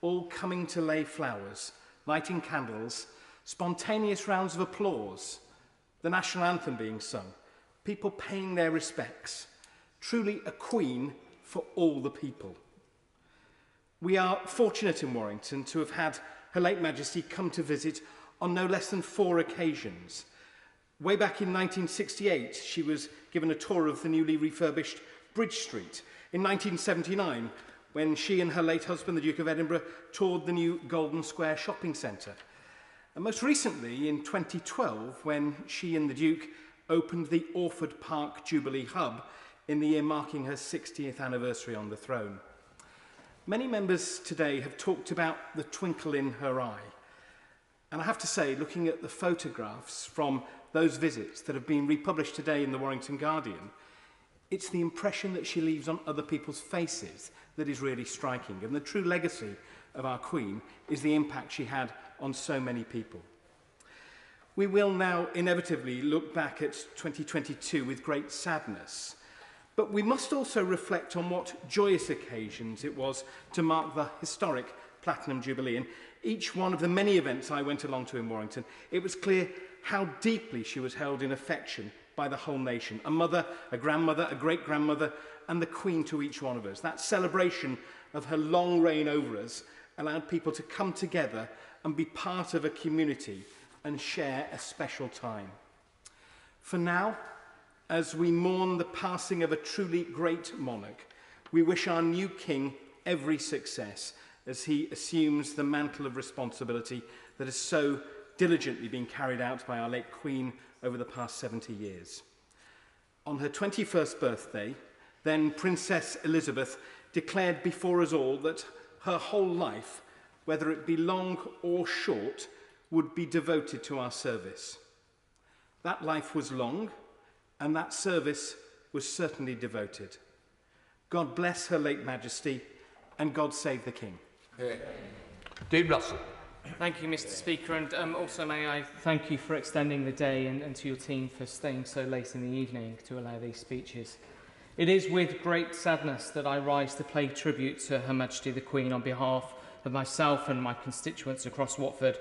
all coming to lay flowers, lighting candles, spontaneous rounds of applause, the national anthem being sung, people paying their respects. Truly a Queen for all the people. We are fortunate in Warrington to have had Her late Majesty come to visit on no less than 4 occasions. Way back in 1968, she was given a tour of the newly refurbished Bridge Street. In 1979, when she and her late husband, the Duke of Edinburgh, toured the new Golden Square shopping centre. And most recently, in 2012, when she and the Duke opened the Orford Park Jubilee Hub in the year marking her 60th anniversary on the throne. Many members today have talked about the twinkle in her eye. And I have to say, looking at the photographs from those visits that have been republished today in the Warrington Guardian, it's the impression that she leaves on other people's faces that is really striking. And the true legacy of our Queen is the impact she had on so many people. We will now inevitably look back at 2022 with great sadness. But we must also reflect on what joyous occasions it was to mark the historic Platinum Jubilee. And each one of the many events I went along to in Warrington, it was clear how deeply she was held in affection by the whole nation. A mother, a grandmother, a great-grandmother, and the Queen to each one of us. That celebration of her long reign over us allowed people to come together and be part of a community and share a special time. For now, as we mourn the passing of a truly great monarch, we wish our new king every success as he assumes the mantle of responsibility that has so diligently been carried out by our late Queen over the past 70 years. On her 21st birthday, then Princess Elizabeth declared before us all that her whole life, whether it be long or short, would be devoted to our service. That life was long, and that service was certainly devoted. God bless Her late Majesty, and God save the King. Dean Russell. Thank you, Mr. Speaker, and also may I thank you for extending the day and to your team for staying so late in the evening to allow these speeches. It is with great sadness that I rise to pay tribute to Her Majesty the Queen on behalf of myself and my constituents across Watford.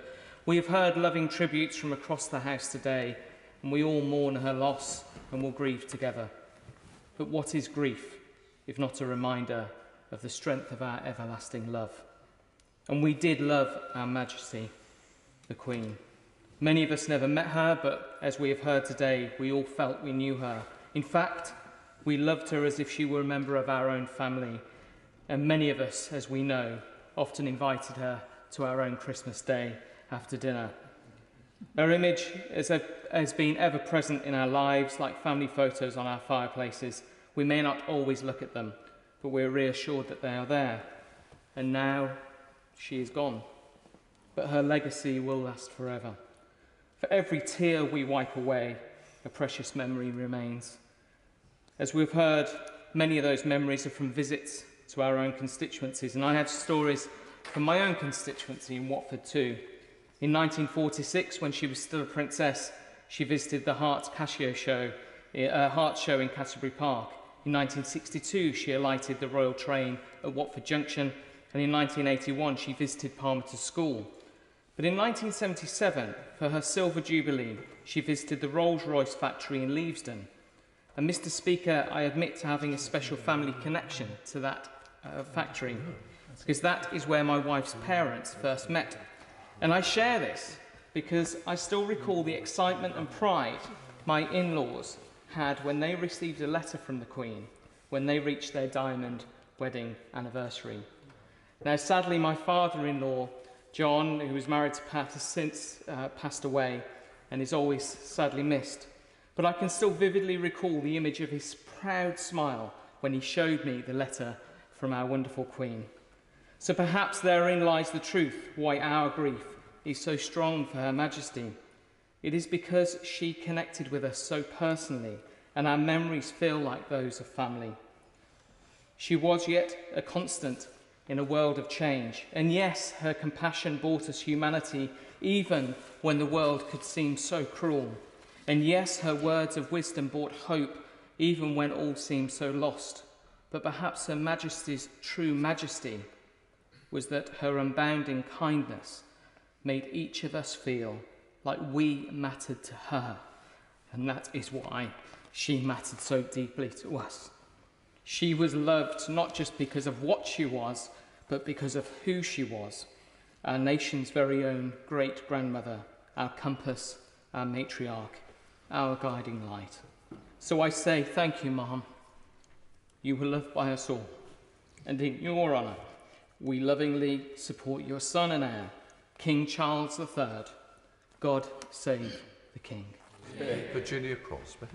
We have heard loving tributes from across the House today, and we all mourn her loss and will grieve together. But what is grief, if not a reminder of the strength of our everlasting love? And we did love Our Majesty, the Queen. Many of us never met her, but as we have heard today, we all felt we knew her. In fact, we loved her as if she were a member of our own family. And many of us, as we know, often invited her to our own Christmas Day after dinner. Her image has been ever present in our lives, like family photos on our fireplaces. We may not always look at them, but we're reassured that they are there. And now she is gone, but her legacy will last forever. For every tear we wipe away, a precious memory remains. As we've heard, many of those memories are from visits to our own constituencies, and I have stories from my own constituency in Watford too. In 1946, when she was still a princess, she visited the Hearts show in Canterbury Park. In 1962, she alighted the Royal Train at Watford Junction, and in 1981, she visited Parmenter School. But in 1977, for her Silver Jubilee, she visited the Rolls-Royce factory in Leavesden. And Mr. Speaker, I admit to having a special family connection to that factory, because that is where my wife's parents first met. And I share this because I still recall the excitement and pride my in-laws had when they received a letter from the Queen when they reached their diamond wedding anniversary. Now, sadly, my father-in-law, John, who was married to Pat, has since passed away and is always sadly missed. But I can still vividly recall the image of his proud smile when he showed me the letter from our wonderful Queen. So perhaps therein lies the truth why our grief is so strong for Her Majesty. It is because she connected with us so personally and our memories feel like those of family. She was yet a constant in a world of change, and yes, her compassion brought us humanity even when the world could seem so cruel. And yes, her words of wisdom brought hope even when all seemed so lost. But perhaps Her Majesty's true majesty was that her unbounding kindness made each of us feel like we mattered to her, and that is why she mattered so deeply to us. She was loved not just because of what she was, but because of who she was, our nation's very own great-grandmother, our compass, our matriarch, our guiding light. So I say thank you, Mum. You were loved by us all, and in your honour, we lovingly support your son and heir, King Charles III. God save the King. Virginia Crosby.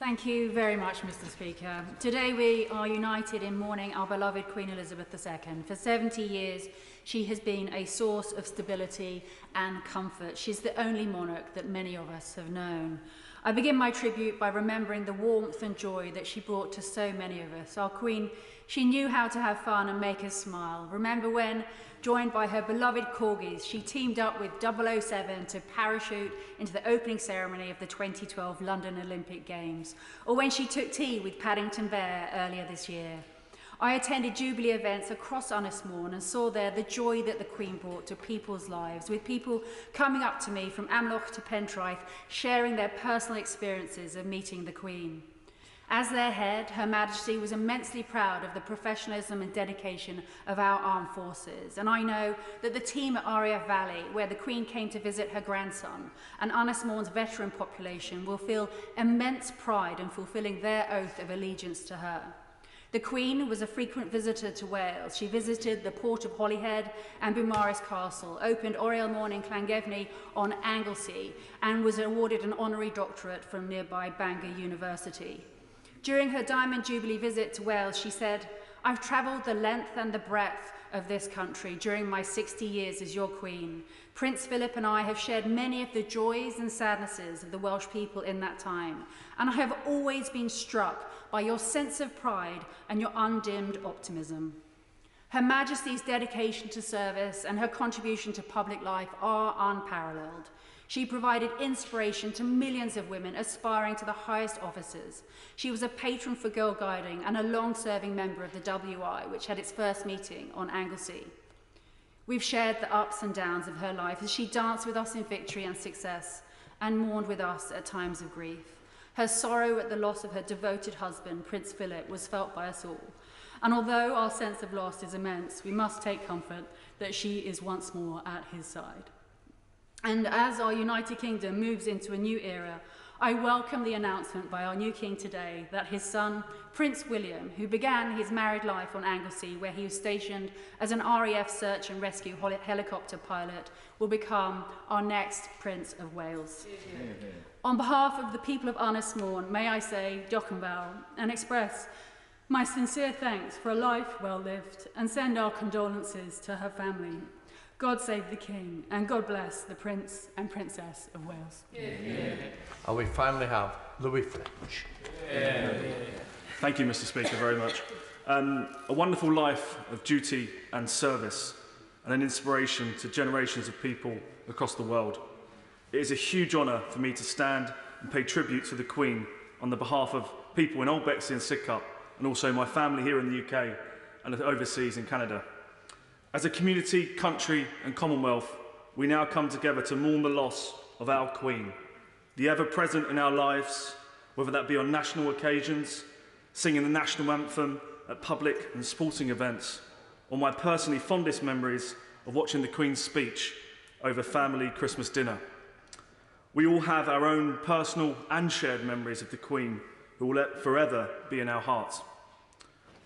Thank you very much, Mr. Speaker. Today we are united in mourning our beloved Queen Elizabeth II. For 70 years, she has been a source of stability and comfort. She's the only monarch that many of us have known. I begin my tribute by remembering the warmth and joy that she brought to so many of us. Our Queen, she knew how to have fun and make us smile. Remember when, joined by her beloved corgis, she teamed up with 007 to parachute into the opening ceremony of the 2012 London Olympic Games, or when she took tea with Paddington Bear earlier this year. I attended Jubilee events across Unismorn and saw there the joy that the Queen brought to people's lives, with people coming up to me from Amlwch to Pentraeth, sharing their personal experiences of meeting the Queen. As their head, Her Majesty was immensely proud of the professionalism and dedication of our armed forces. And I know that the team at RAF Valley, where the Queen came to visit her grandson, and Unismorn's veteran population will feel immense pride in fulfilling their oath of allegiance to her. The Queen was a frequent visitor to Wales. She visited the port of Holyhead and Beaumaris Castle, opened Oriel Morn in Llangefni on Anglesey, and was awarded an honorary doctorate from nearby Bangor University. During her Diamond Jubilee visit to Wales, she said, "I've travelled the length and the breadth of this country during my 60 years as your Queen. Prince Philip and I have shared many of the joys and sadnesses of the Welsh people in that time, and I have always been struck by your sense of pride and your undimmed optimism." Her Majesty's dedication to service and her contribution to public life are unparalleled. She provided inspiration to millions of women aspiring to the highest offices. She was a patron for Girl Guiding and a long-serving member of the WI, which had its first meeting on Anglesey. We've shared the ups and downs of her life as she danced with us in victory and success and mourned with us at times of grief. Her sorrow at the loss of her devoted husband, Prince Philip, was felt by us all. And although our sense of loss is immense, we must take comfort that she is once more at his side. And as our United Kingdom moves into a new era, I welcome the announcement by our new King today that his son, Prince William, who began his married life on Anglesey, where he was stationed as an RAF search and rescue helicopter pilot, will become our next Prince of Wales. On behalf of the people of Ynys may I say diolch yn fawr and express my sincere thanks for a life well lived and send our condolences to her family. God save the King, and God bless the Prince and Princess of Wales. And we finally have Louis French. Thank you, Mr. Speaker, very much. A wonderful life of duty and service, and an inspiration to generations of people across the world. It is a huge honour for me to stand and pay tribute to the Queen on the behalf of people in Old Bexley and Sidcup, and also my family here in the UK and overseas in Canada. As a community, country and Commonwealth, we now come together to mourn the loss of our Queen, the ever-present in our lives, whether that be on national occasions, singing the national anthem at public and sporting events, or my personally fondest memories of watching the Queen's speech over family Christmas dinner. We all have our own personal and shared memories of the Queen, who will forever be in our hearts.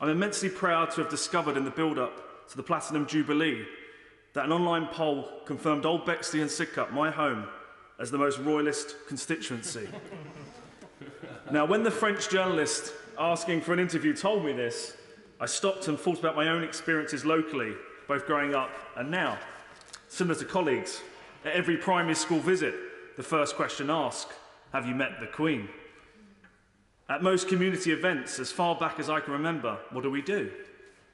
I'm immensely proud to have discovered in the build-up to the Platinum Jubilee that an online poll confirmed Old Bexley and Sidcup, my home, as the most royalist constituency. Now, when the French journalist asking for an interview told me this, I stopped and thought about my own experiences locally, both growing up and now. Similar to colleagues, at every primary school visit, the first question asked, have you met the Queen? At most community events, as far back as I can remember, what do?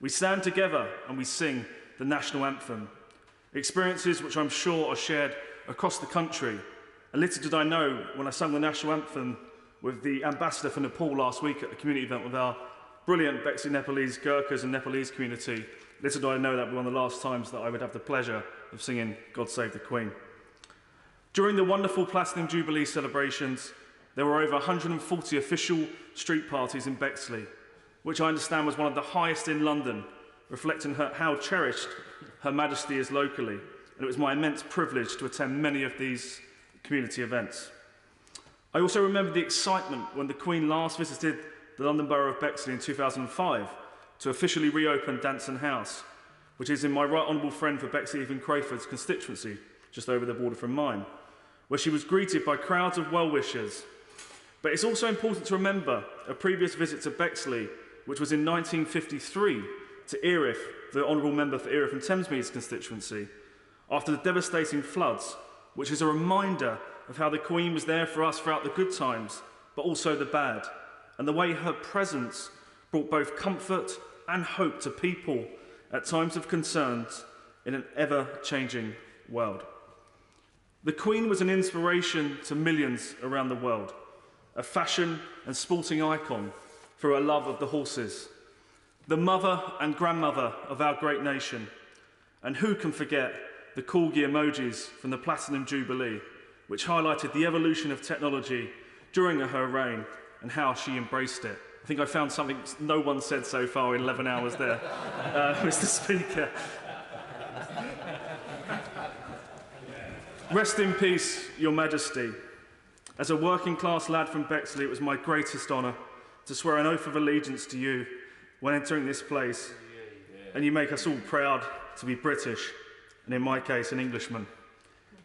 We stand together and we sing the national anthem. Experiences which I'm sure are shared across the country. And little did I know when I sang the national anthem with the ambassador for Nepal last week at the community event with our brilliant Bexley Nepalese Gurkhas and Nepalese community, little did I know that would be one of the last times that I would have the pleasure of singing God Save the Queen. During the wonderful Platinum Jubilee celebrations, there were over 140 official street parties in Bexley, which I understand was one of the highest in London, reflecting how cherished Her Majesty is locally, and it was my immense privilege to attend many of these community events. I also remember the excitement when the Queen last visited the London Borough of Bexley in 2005 to officially reopen Danson House, which is in my right honourable friend for Bexley Evan Crayford's constituency, just over the border from mine, where she was greeted by crowds of well-wishers. But it's also important to remember a previous visit to Bexley, which was in 1953 to Erith, the honourable member for Erith and Thamesmead's constituency, after the devastating floods, which is a reminder of how the Queen was there for us throughout the good times, but also the bad, and the way her presence brought both comfort and hope to people at times of concerns in an ever-changing world. The Queen was an inspiration to millions around the world, a fashion and sporting icon for her love of the horses, the mother and grandmother of our great nation, and who can forget the corgi emojis from the Platinum Jubilee, which highlighted the evolution of technology during her reign and how she embraced it. I think I found something no one said so far in 11 hours there, Mr. Speaker. Rest in peace, Your Majesty. As a working-class lad from Bexley, it was my greatest honour to swear an oath of allegiance to you when entering this place, and you make us all proud to be British, and in my case, an Englishman.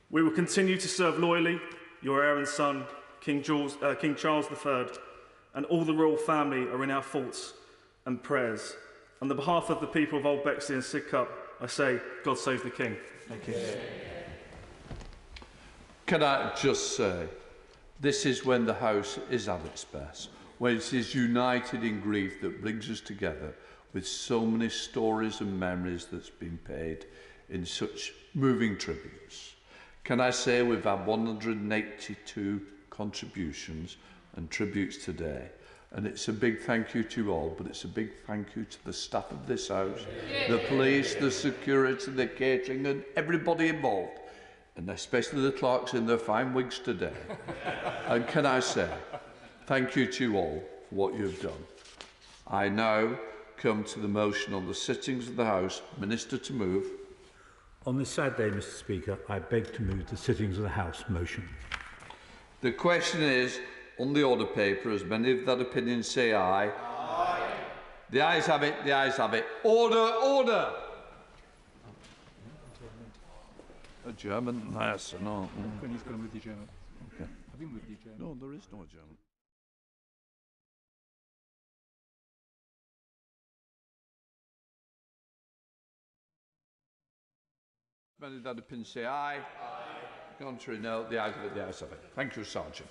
We will continue to serve loyally your heir and son, King Charles III, and all the royal family are in our thoughts and prayers. On the behalf of the people of Old Bexley and Sidcup, I say, God save the King. Thank you. Can I just say, this is when the House is at its best, when it is united in grief that brings us together with so many stories and memories that's been paid in such moving tributes. Can I say we've had 182 contributions and tributes today, and it's a big thank you to you all, but it's a big thank you to the staff of this House, the police, the security, the catering, and everybody involved, and especially the clerks in their fine wigs today. And can I say, thank you to you all for what you've done. I now come to the motion on the sittings of the House. Minister to move. On this sad day, Mr. Speaker, I beg to move the sittings of the House motion. The question is, on the order paper, as many of that opinion say aye. Aye. The ayes have it, the ayes have it. Order, order! Adjournment, yes, no. He's going to move the adjournment. Okay. Have you moved the adjournment? No, there is no adjournment. Many that opinion say aye. Aye. Contrary, no. The ayes have it, the ayes have it. Thank you, Sergeant.